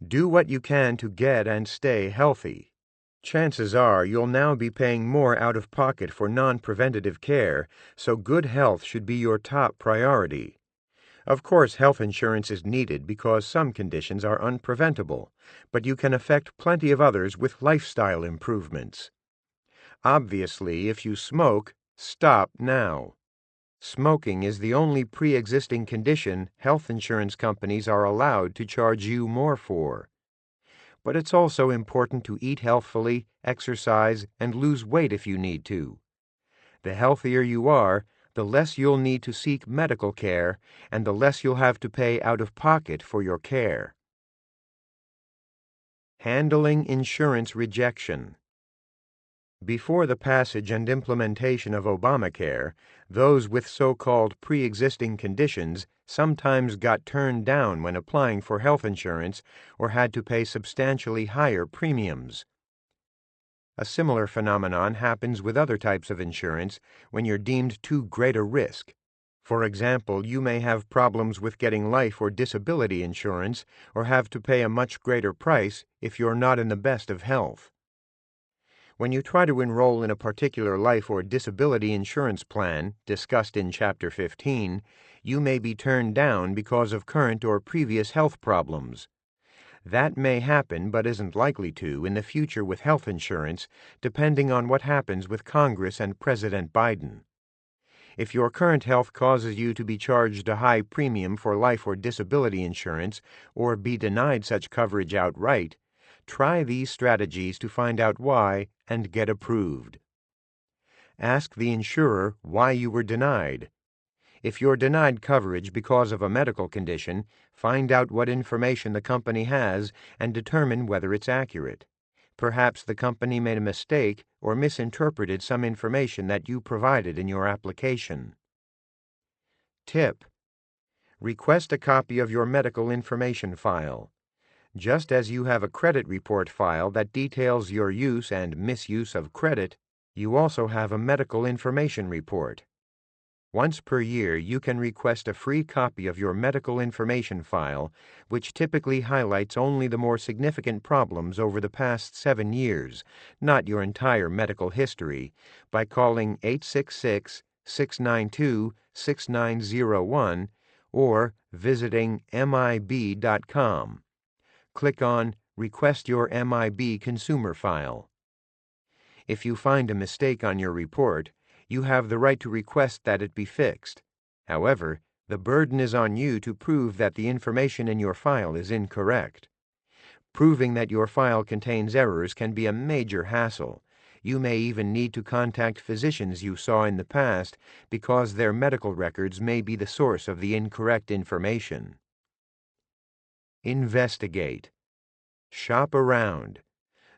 Do what you can to get and stay healthy. Chances are you'll now be paying more out-of-pocket for non-preventative care, so good health should be your top priority. Of course, health insurance is needed because some conditions are unpreventable, but you can affect plenty of others with lifestyle improvements. Obviously, if you smoke, stop now. Smoking is the only pre-existing condition health insurance companies are allowed to charge you more for. But it's also important to eat healthfully, exercise, and lose weight if you need to. The healthier you are, the less you'll need to seek medical care, and the less you'll have to pay out of pocket for your care. Handling insurance rejection. Before the passage and implementation of Obamacare, those with so-called pre-existing conditions sometimes got turned down when applying for health insurance or had to pay substantially higher premiums. A similar phenomenon happens with other types of insurance when you're deemed too great a risk. For example, you may have problems with getting life or disability insurance or have to pay a much greater price if you're not in the best of health. When you try to enroll in a particular life or disability insurance plan, discussed in Chapter 15, you may be turned down because of current or previous health problems. That may happen, but isn't likely to, in the future with health insurance, depending on what happens with Congress and President Biden. If your current health causes you to be charged a high premium for life or disability insurance, or be denied such coverage outright, try these strategies to find out why and get approved. Ask the insurer why you were denied. If you're denied coverage because of a medical condition, find out what information the company has and determine whether it's accurate. Perhaps the company made a mistake or misinterpreted some information that you provided in your application. Tip: request a copy of your medical information file. Just as you have a credit report file that details your use and misuse of credit, you also have a medical information report. Once per year, you can request a free copy of your medical information file, which typically highlights only the more significant problems over the past 7 years, not your entire medical history, by calling 866-692-6901 or visiting MIB.com. Click on Request Your MIB Consumer File. If you find a mistake on your report, you have the right to request that it be fixed. However, the burden is on you to prove that the information in your file is incorrect. Proving that your file contains errors can be a major hassle. You may even need to contact physicians you saw in the past because their medical records may be the source of the incorrect information. Investigate. Shop around.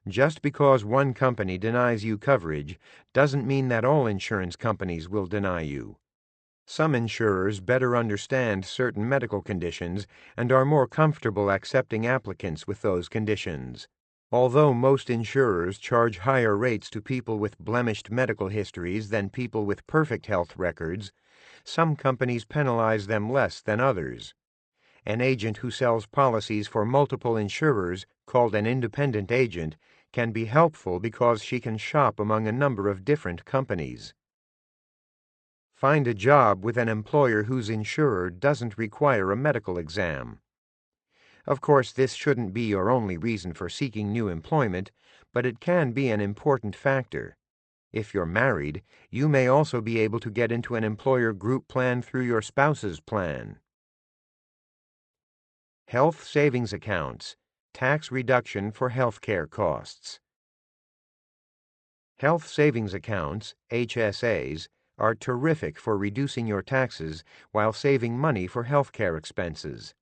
Just because one company denies you coverage doesn't mean that all insurance companies will deny you. Some insurers better understand certain medical conditions and are more comfortable accepting applicants with those conditions. Although most insurers charge higher rates to people with blemished medical histories than people with perfect health records, some companies penalize them less than others. An agent who sells policies for multiple insurers, called an independent agent, can be helpful because she can shop among a number of different companies. Find a job with an employer whose insurer doesn't require a medical exam. Of course, this shouldn't be your only reason for seeking new employment, but it can be an important factor. If you're married, you may also be able to get into an employer group plan through your spouse's plan. Health savings accounts. Tax reduction for health care costs. Health savings accounts, HSAs, are terrific for reducing your taxes while saving money for health care expenses.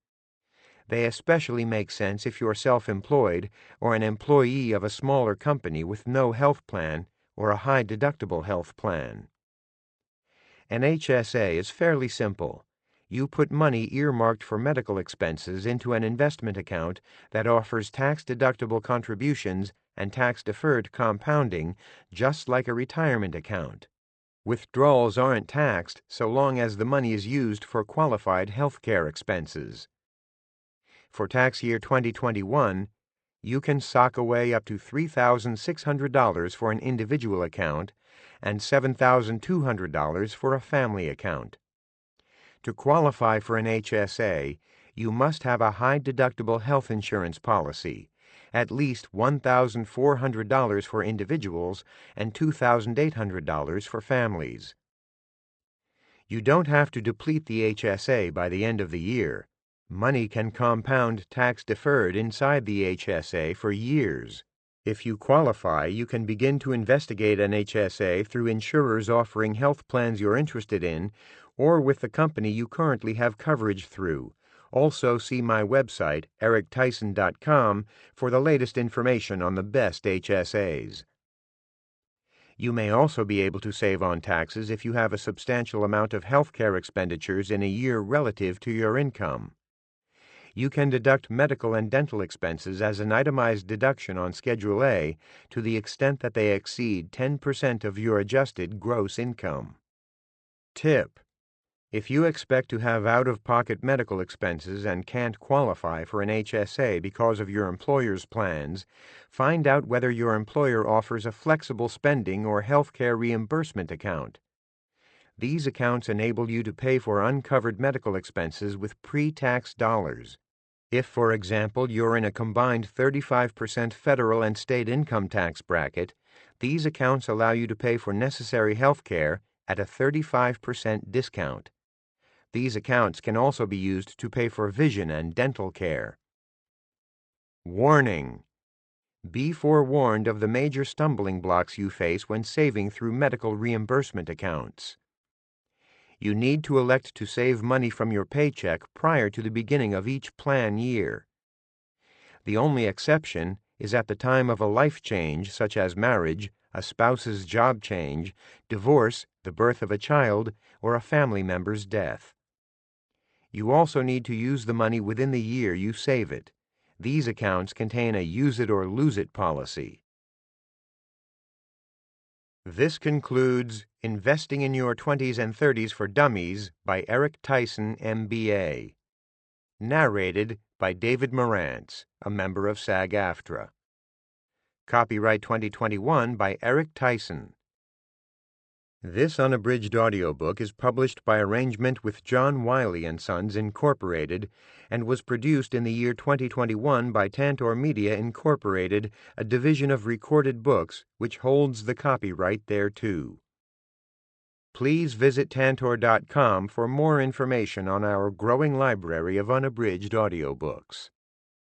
They especially make sense if you're self-employed or an employee of a smaller company with no health plan or a high-deductible health plan. An HSA is fairly simple. You put money earmarked for medical expenses into an investment account that offers tax-deductible contributions and tax-deferred compounding, just like a retirement account. Withdrawals aren't taxed so long as the money is used for qualified health care expenses. For tax year 2021, you can sock away up to $3,600 for an individual account and $7,200 for a family account. To qualify for an HSA, you must have a high-deductible health insurance policy, at least $1,400 for individuals and $2,800 for families. You don't have to deplete the HSA by the end of the year. Money can compound tax-deferred inside the HSA for years. If you qualify, you can begin to investigate an HSA through insurers offering health plans you're interested in or with the company you currently have coverage through. Also, see my website, erictyson.com, for the latest information on the best HSAs. You may also be able to save on taxes if you have a substantial amount of health care expenditures in a year relative to your income. You can deduct medical and dental expenses as an itemized deduction on Schedule A to the extent that they exceed 10% of your adjusted gross income. Tip: if you expect to have out-of-pocket medical expenses and can't qualify for an HSA because of your employer's plans, find out whether your employer offers a flexible spending or health care reimbursement account. These accounts enable you to pay for uncovered medical expenses with pre-tax dollars. If, for example, you're in a combined 35% federal and state income tax bracket, these accounts allow you to pay for necessary health care at a 35% discount. These accounts can also be used to pay for vision and dental care. Warning: be forewarned of the major stumbling blocks you face when saving through medical reimbursement accounts. You need to elect to save money from your paycheck prior to the beginning of each plan year. The only exception is at the time of a life change such as marriage, a spouse's job change, divorce, the birth of a child, or a family member's death. You also need to use the money within the year you save it. These accounts contain a use-it-or-lose-it policy. This concludes Investing in Your 20s and 30s for Dummies by Eric Tyson, MBA. Narrated by David Marantz, a member of SAG-AFTRA. Copyright 2021 by Eric Tyson. This unabridged audiobook is published by arrangement with John Wiley & Sons, Incorporated, and was produced in the year 2021 by Tantor Media, Incorporated, a division of Recorded Books, which holds the copyright thereto. Please visit Tantor.com for more information on our growing library of unabridged audiobooks.